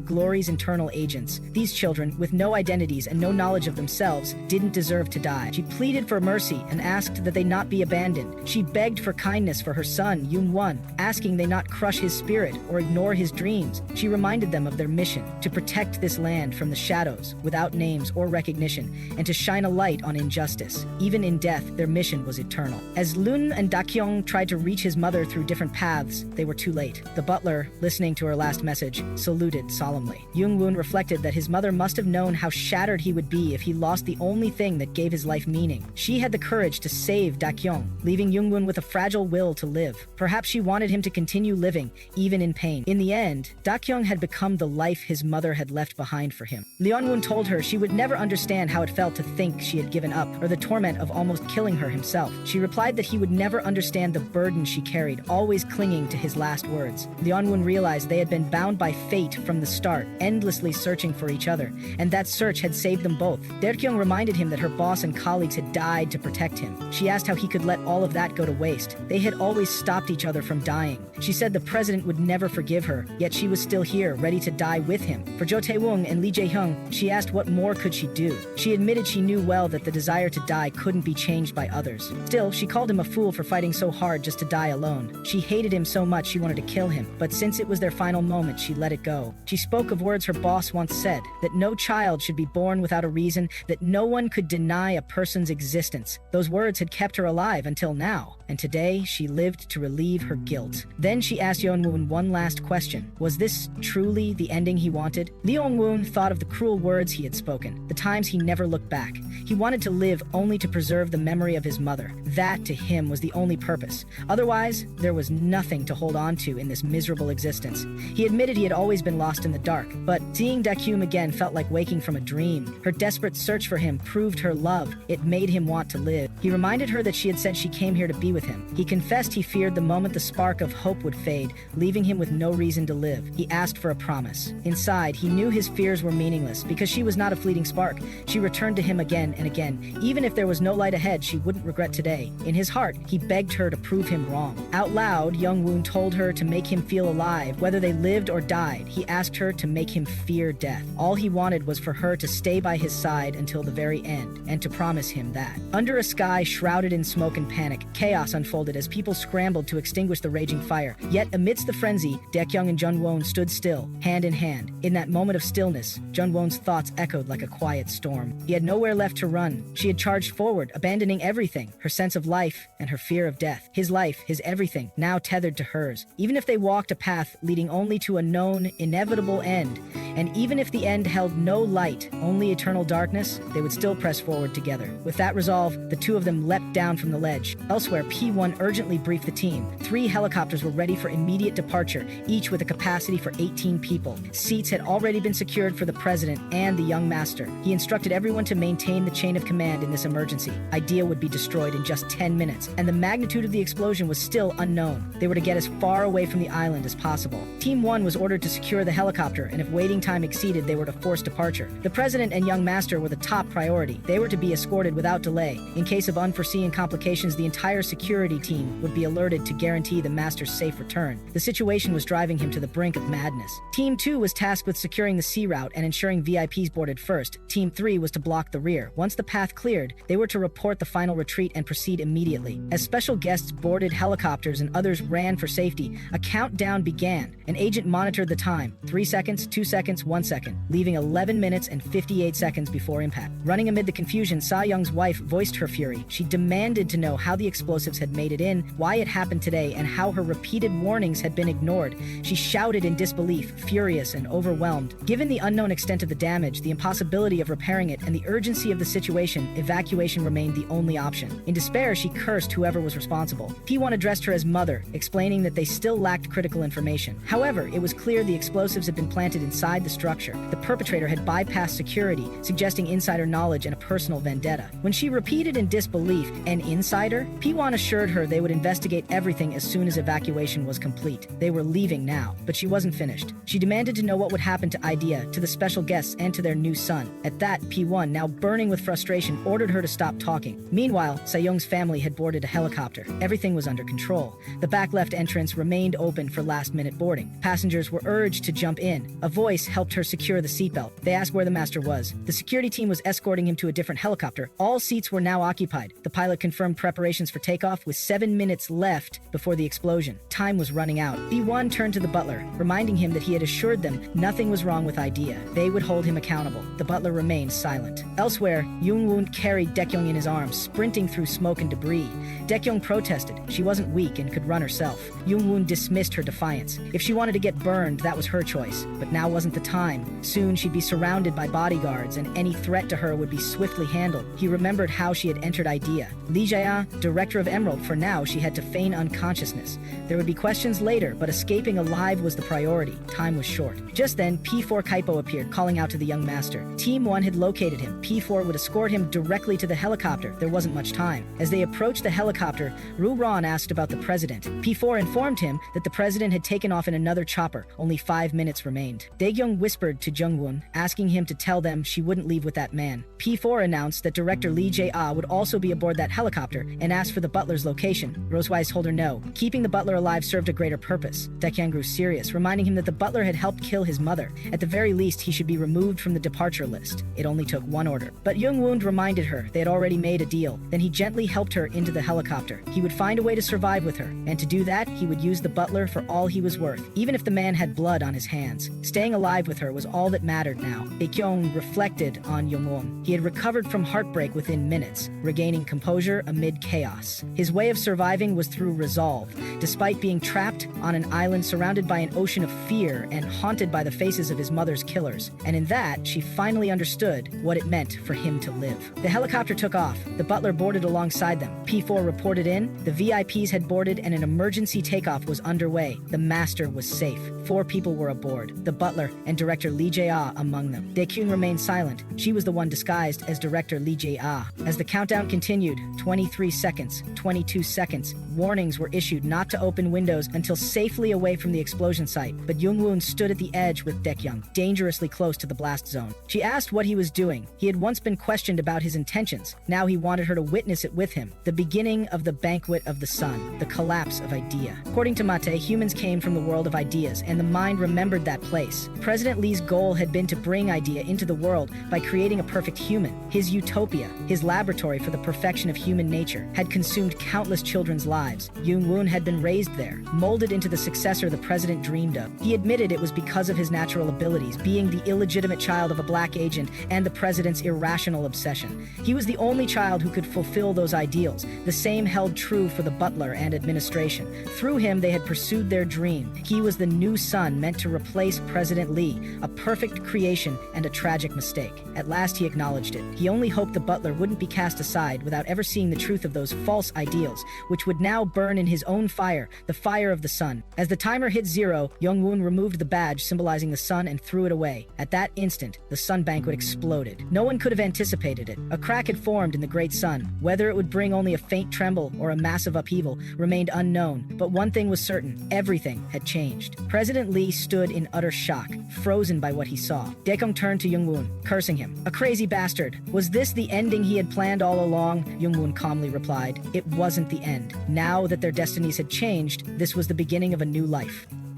Glory's internal agents. These children, with no identities and no knowledge of themselves, didn't deserve to die. She pleaded for mercy and asked that they not be abandoned. She begged for kindness for her son, Jung Wun, asking they not crush his spirit or ignore his dreams. She reminded them of their mission, to protect this land from the shadows, without names or recognition, and to shine a light on injustice. Even in death, their mission was eternal. As Lun and Dakyong tried to reach his mother through different paths, they were too late. The butler, listening to her last message, saluted solemnly. Jung Wun reflected that his mother must have known how shattered he would be if he lost the only thing that gave his life meaning. She had the courage to save Dakyong, leaving Jung Wun with a fragile will to live. Perhaps she wanted him to continue living, even in pain. In the end, Dakyong had become the life his mother had left behind for him. Leon Wun told her she would never understand how it felt to think she had given up, or the torment of almost killing her himself. She replied that he would never understand the burden she carried, always clinging to his last words. Leon Wun realized they had been bound by fate from the start, endlessly searching for each other, and that search had saved them both. Dakyong reminded him that her boss and colleagues had died to protect him. She asked how he could let all of that go to waste. They had always stopped each other from dying. She said the president would never forgive her, yet she was still here, ready to die with him. For Jo Tae-woong and Lee Jae-hyung, she asked what more could she do. She admitted she knew well that the desire to die couldn't be changed by others. Still, she called him a fool for fighting so hard just to die alone. She hated him so much she wanted to kill him, but since it was their final moment, she let it go. She spoke of words her boss once said, that no child should be born without a reason, that no one could deny a person's existence. Those words had kept her alive until now, and today she lived to relieve her guilt. Then she asked Yeon Woon one last question. Was this truly the ending he wanted? Lee Woon thought of the cruel words he had spoken, the times he never looked back. He wanted to live only to preserve the memory of his mother. That, to him, was the only purpose. Otherwise, there was nothing to hold on to in this miserable existence. He admitted he had always been lost in the dark, but seeing Dakyong again felt like waking from a dream. Her desperate search for him proved her love. It made him want to live. He reminded her that she had said she came here to be with him. He confessed he feared the moment the spark of hope would fade, leaving him with no reason to live. He asked for a promise. Inside, he knew his fears were meaningless because she was not a fleeting spark. She returned to him again and again. Even if there was no light ahead, she wouldn't regret today. In his heart, he begged her to prove him wrong. Out loud, Jung Wun told her to make him feel alive, whether they lived or died. He asked her to make him fear death. All he wanted was for her to stay by his side until the very end, and to promise him that. Under a sky shrouded in smoke and panic, chaos unfolded as people scrambled to extinguish the raging fire. Yet amidst the frenzy, Dakyong and Jung Won stood still, hand in hand. In that moment of stillness, Jung Won's thoughts echoed like a quiet storm. He had nowhere left to run. She had charged forward, abandoning everything, her sense of life and her fear of death. His life, his everything, now tethered to hers. Even if they walked a path leading only to a known, inevitable end, And even if the end held no light, only eternal darkness, they would still press forward together. With that resolve, the two of them leapt down from the ledge. Elsewhere, P1 urgently briefed the team. 3 helicopters were ready for immediate departure, each with a capacity for 18 people. Seats had already been secured for the president and the young master. He instructed everyone to maintain the chain of command in this emergency. Idea would be destroyed in just 10 minutes, and the magnitude of the explosion was still unknown. They were to get as far away from the island as possible. Team 1 was ordered to secure the helicopter, and if waiting time exceeded, they were to force departure. The president and young master were the top priority. They were to be escorted without delay. In case of unforeseen complications, the entire security team would be alerted to guarantee the master's safe return. The situation was driving him to the brink of madness. Team 2 was tasked with securing the sea route and ensuring VIPs boarded first. Team 3 was to block the rear. Once the path cleared, they were to report the final retreat and proceed immediately. As special guests boarded helicopters and others ran for safety, a countdown began. An agent monitored the time: 3 seconds, 2 seconds, 1 second, leaving 11 minutes and 58 seconds before impact. Running amid the confusion, Sa-young's wife voiced her fury. She demanded to know how the explosives had made it in, why it happened today, and how her repeated warnings had been ignored. She shouted in disbelief, furious and overwhelmed. Given the unknown extent of the damage, the impossibility of repairing it, and the urgency of the situation, evacuation remained the only option. In despair, she cursed whoever was responsible. P1 addressed her as mother, explaining that they still lacked critical information. However, it was clear the explosives had been planted inside the structure. The perpetrator had bypassed security, suggesting insider knowledge and a personal vendetta. When she repeated in disbelief, "An insider?" P1 assured her they would investigate everything as soon as evacuation was complete. They were leaving now, but she wasn't finished. She demanded to know what would happen to Idea, to the special guests, and to their new son. At that, P1, now burning with frustration, ordered her to stop talking. Meanwhile, Sa-young's family had boarded a helicopter. Everything was under control. The back left entrance remained open for last-minute boarding. Passengers were urged to jump in. A voice helped her secure the seatbelt. They asked where the master was. The security team was escorting him to a different helicopter. All seats were now occupied. The pilot confirmed preparations for takeoff with 7 minutes left before the explosion. Time was running out. P1 turned to the butler, reminding him that he had assured them nothing was wrong with Idea. They would hold him accountable. The butler remained silent. Elsewhere, Jung Wun carried Dakyong in his arms, sprinting through smoke and debris. Dakyong protested. She wasn't weak and could run herself. Jung Wun dismissed her defiance. If she wanted to get burned, that was her choice. But now wasn't the time. Soon she'd be surrounded by bodyguards, and any threat to her would be swiftly handled. He remembered how she had entered Idea. Li Jia, director of Emerald, for now she had to feign unconsciousness. There would be questions later, but escaping alive was the priority. Time was short. Just then, P4 Kaipo appeared, calling out to the young master. Team 1 had located him. P4 would escort him directly to the helicopter. There wasn't much time. As they approached the helicopter, Ru Ron asked about the president. P4 informed him that the president had taken off in another chopper. Only 5 minutes remained. Dakyong whispered to Jung Wun, asking him to tell them she wouldn't leave with that man. P4 announced that director Lee Jae-ah would also be aboard that helicopter and asked for the butler's location. Rosewise told her no. Keeping the butler alive served a greater purpose. Dakyong grew serious, reminding him that the butler had helped kill his mother. At the very least, he should be removed from the departure list. It only took one order. But Jung Wun reminded her they had already made a deal. Then he gently helped her into the helicopter. He would find a way to survive with her, and to do that, he would use the butler for all he was worth, even if the man had blood on his hands. Staying alive with her was all that mattered now. Dakyong reflected on Jung Wun. He had recovered from heartbreak within minutes, regaining composure amid chaos. His way of surviving was through resolve. Despite being trapped on an island surrounded by an ocean of fear and haunted by the faces of his mother's killers. And in that, she finally understood what it meant for him to live. The helicopter took off. The butler boarded alongside them. P4 reported in. The VIPs had boarded and an emergency takeoff was underway. The master was safe. 4 people were aboard, the butler and director Lee Jae-ah among them. Dakyong remained silent. She was the one disguised as director Lee Jae-ah. As the countdown continued, 23 seconds, 22 seconds, warnings were issued not to open windows until safely away from the explosion site. But Jung Wun stood at the edge with Dakyong, dangerously close to the blast zone. She asked what he was doing. He had once been questioned about his intentions. Now he wanted her to witness it with him. The beginning of the banquet of the sun, the collapse of Idea. According to Mate, humans came from the world of ideas, and the mind remembered that place. President Lee's goal had been to bring Idea into the world by creating a perfect human. His utopia, his laboratory for the perfection of human nature, had consumed countless children's lives. Jung Wun had been raised there, molded into the successor the president dreamed of. He admitted it was because of his natural abilities, being the illegitimate child of a black agent and the president's irrational obsession. He was the only child who could fulfill those ideals. The same held true for the butler and administration. Through him, they had pursued their dream. He was the new son meant to replace President Lee. Lee, a perfect creation and a tragic mistake. At last he acknowledged it. He only hoped the butler wouldn't be cast aside without ever seeing the truth of those false ideals, which would now burn in his own fire, the fire of the sun. As the timer hit 0, Jung Wun removed the badge symbolizing the sun and threw it away. At that instant, the sun banquet exploded. No one could have anticipated it. A crack had formed in the great sun. Whether it would bring only a faint tremble or a massive upheaval remained unknown, but one thing was certain: everything had changed. President Lee stood in utter shock, frozen by what he saw. Dakyong turned to Jung Wun, cursing him. "A crazy bastard." Was this the ending he had planned all along? Jung Wun calmly replied, "It wasn't the end. Now that their destinies had changed, this was the beginning of a new life."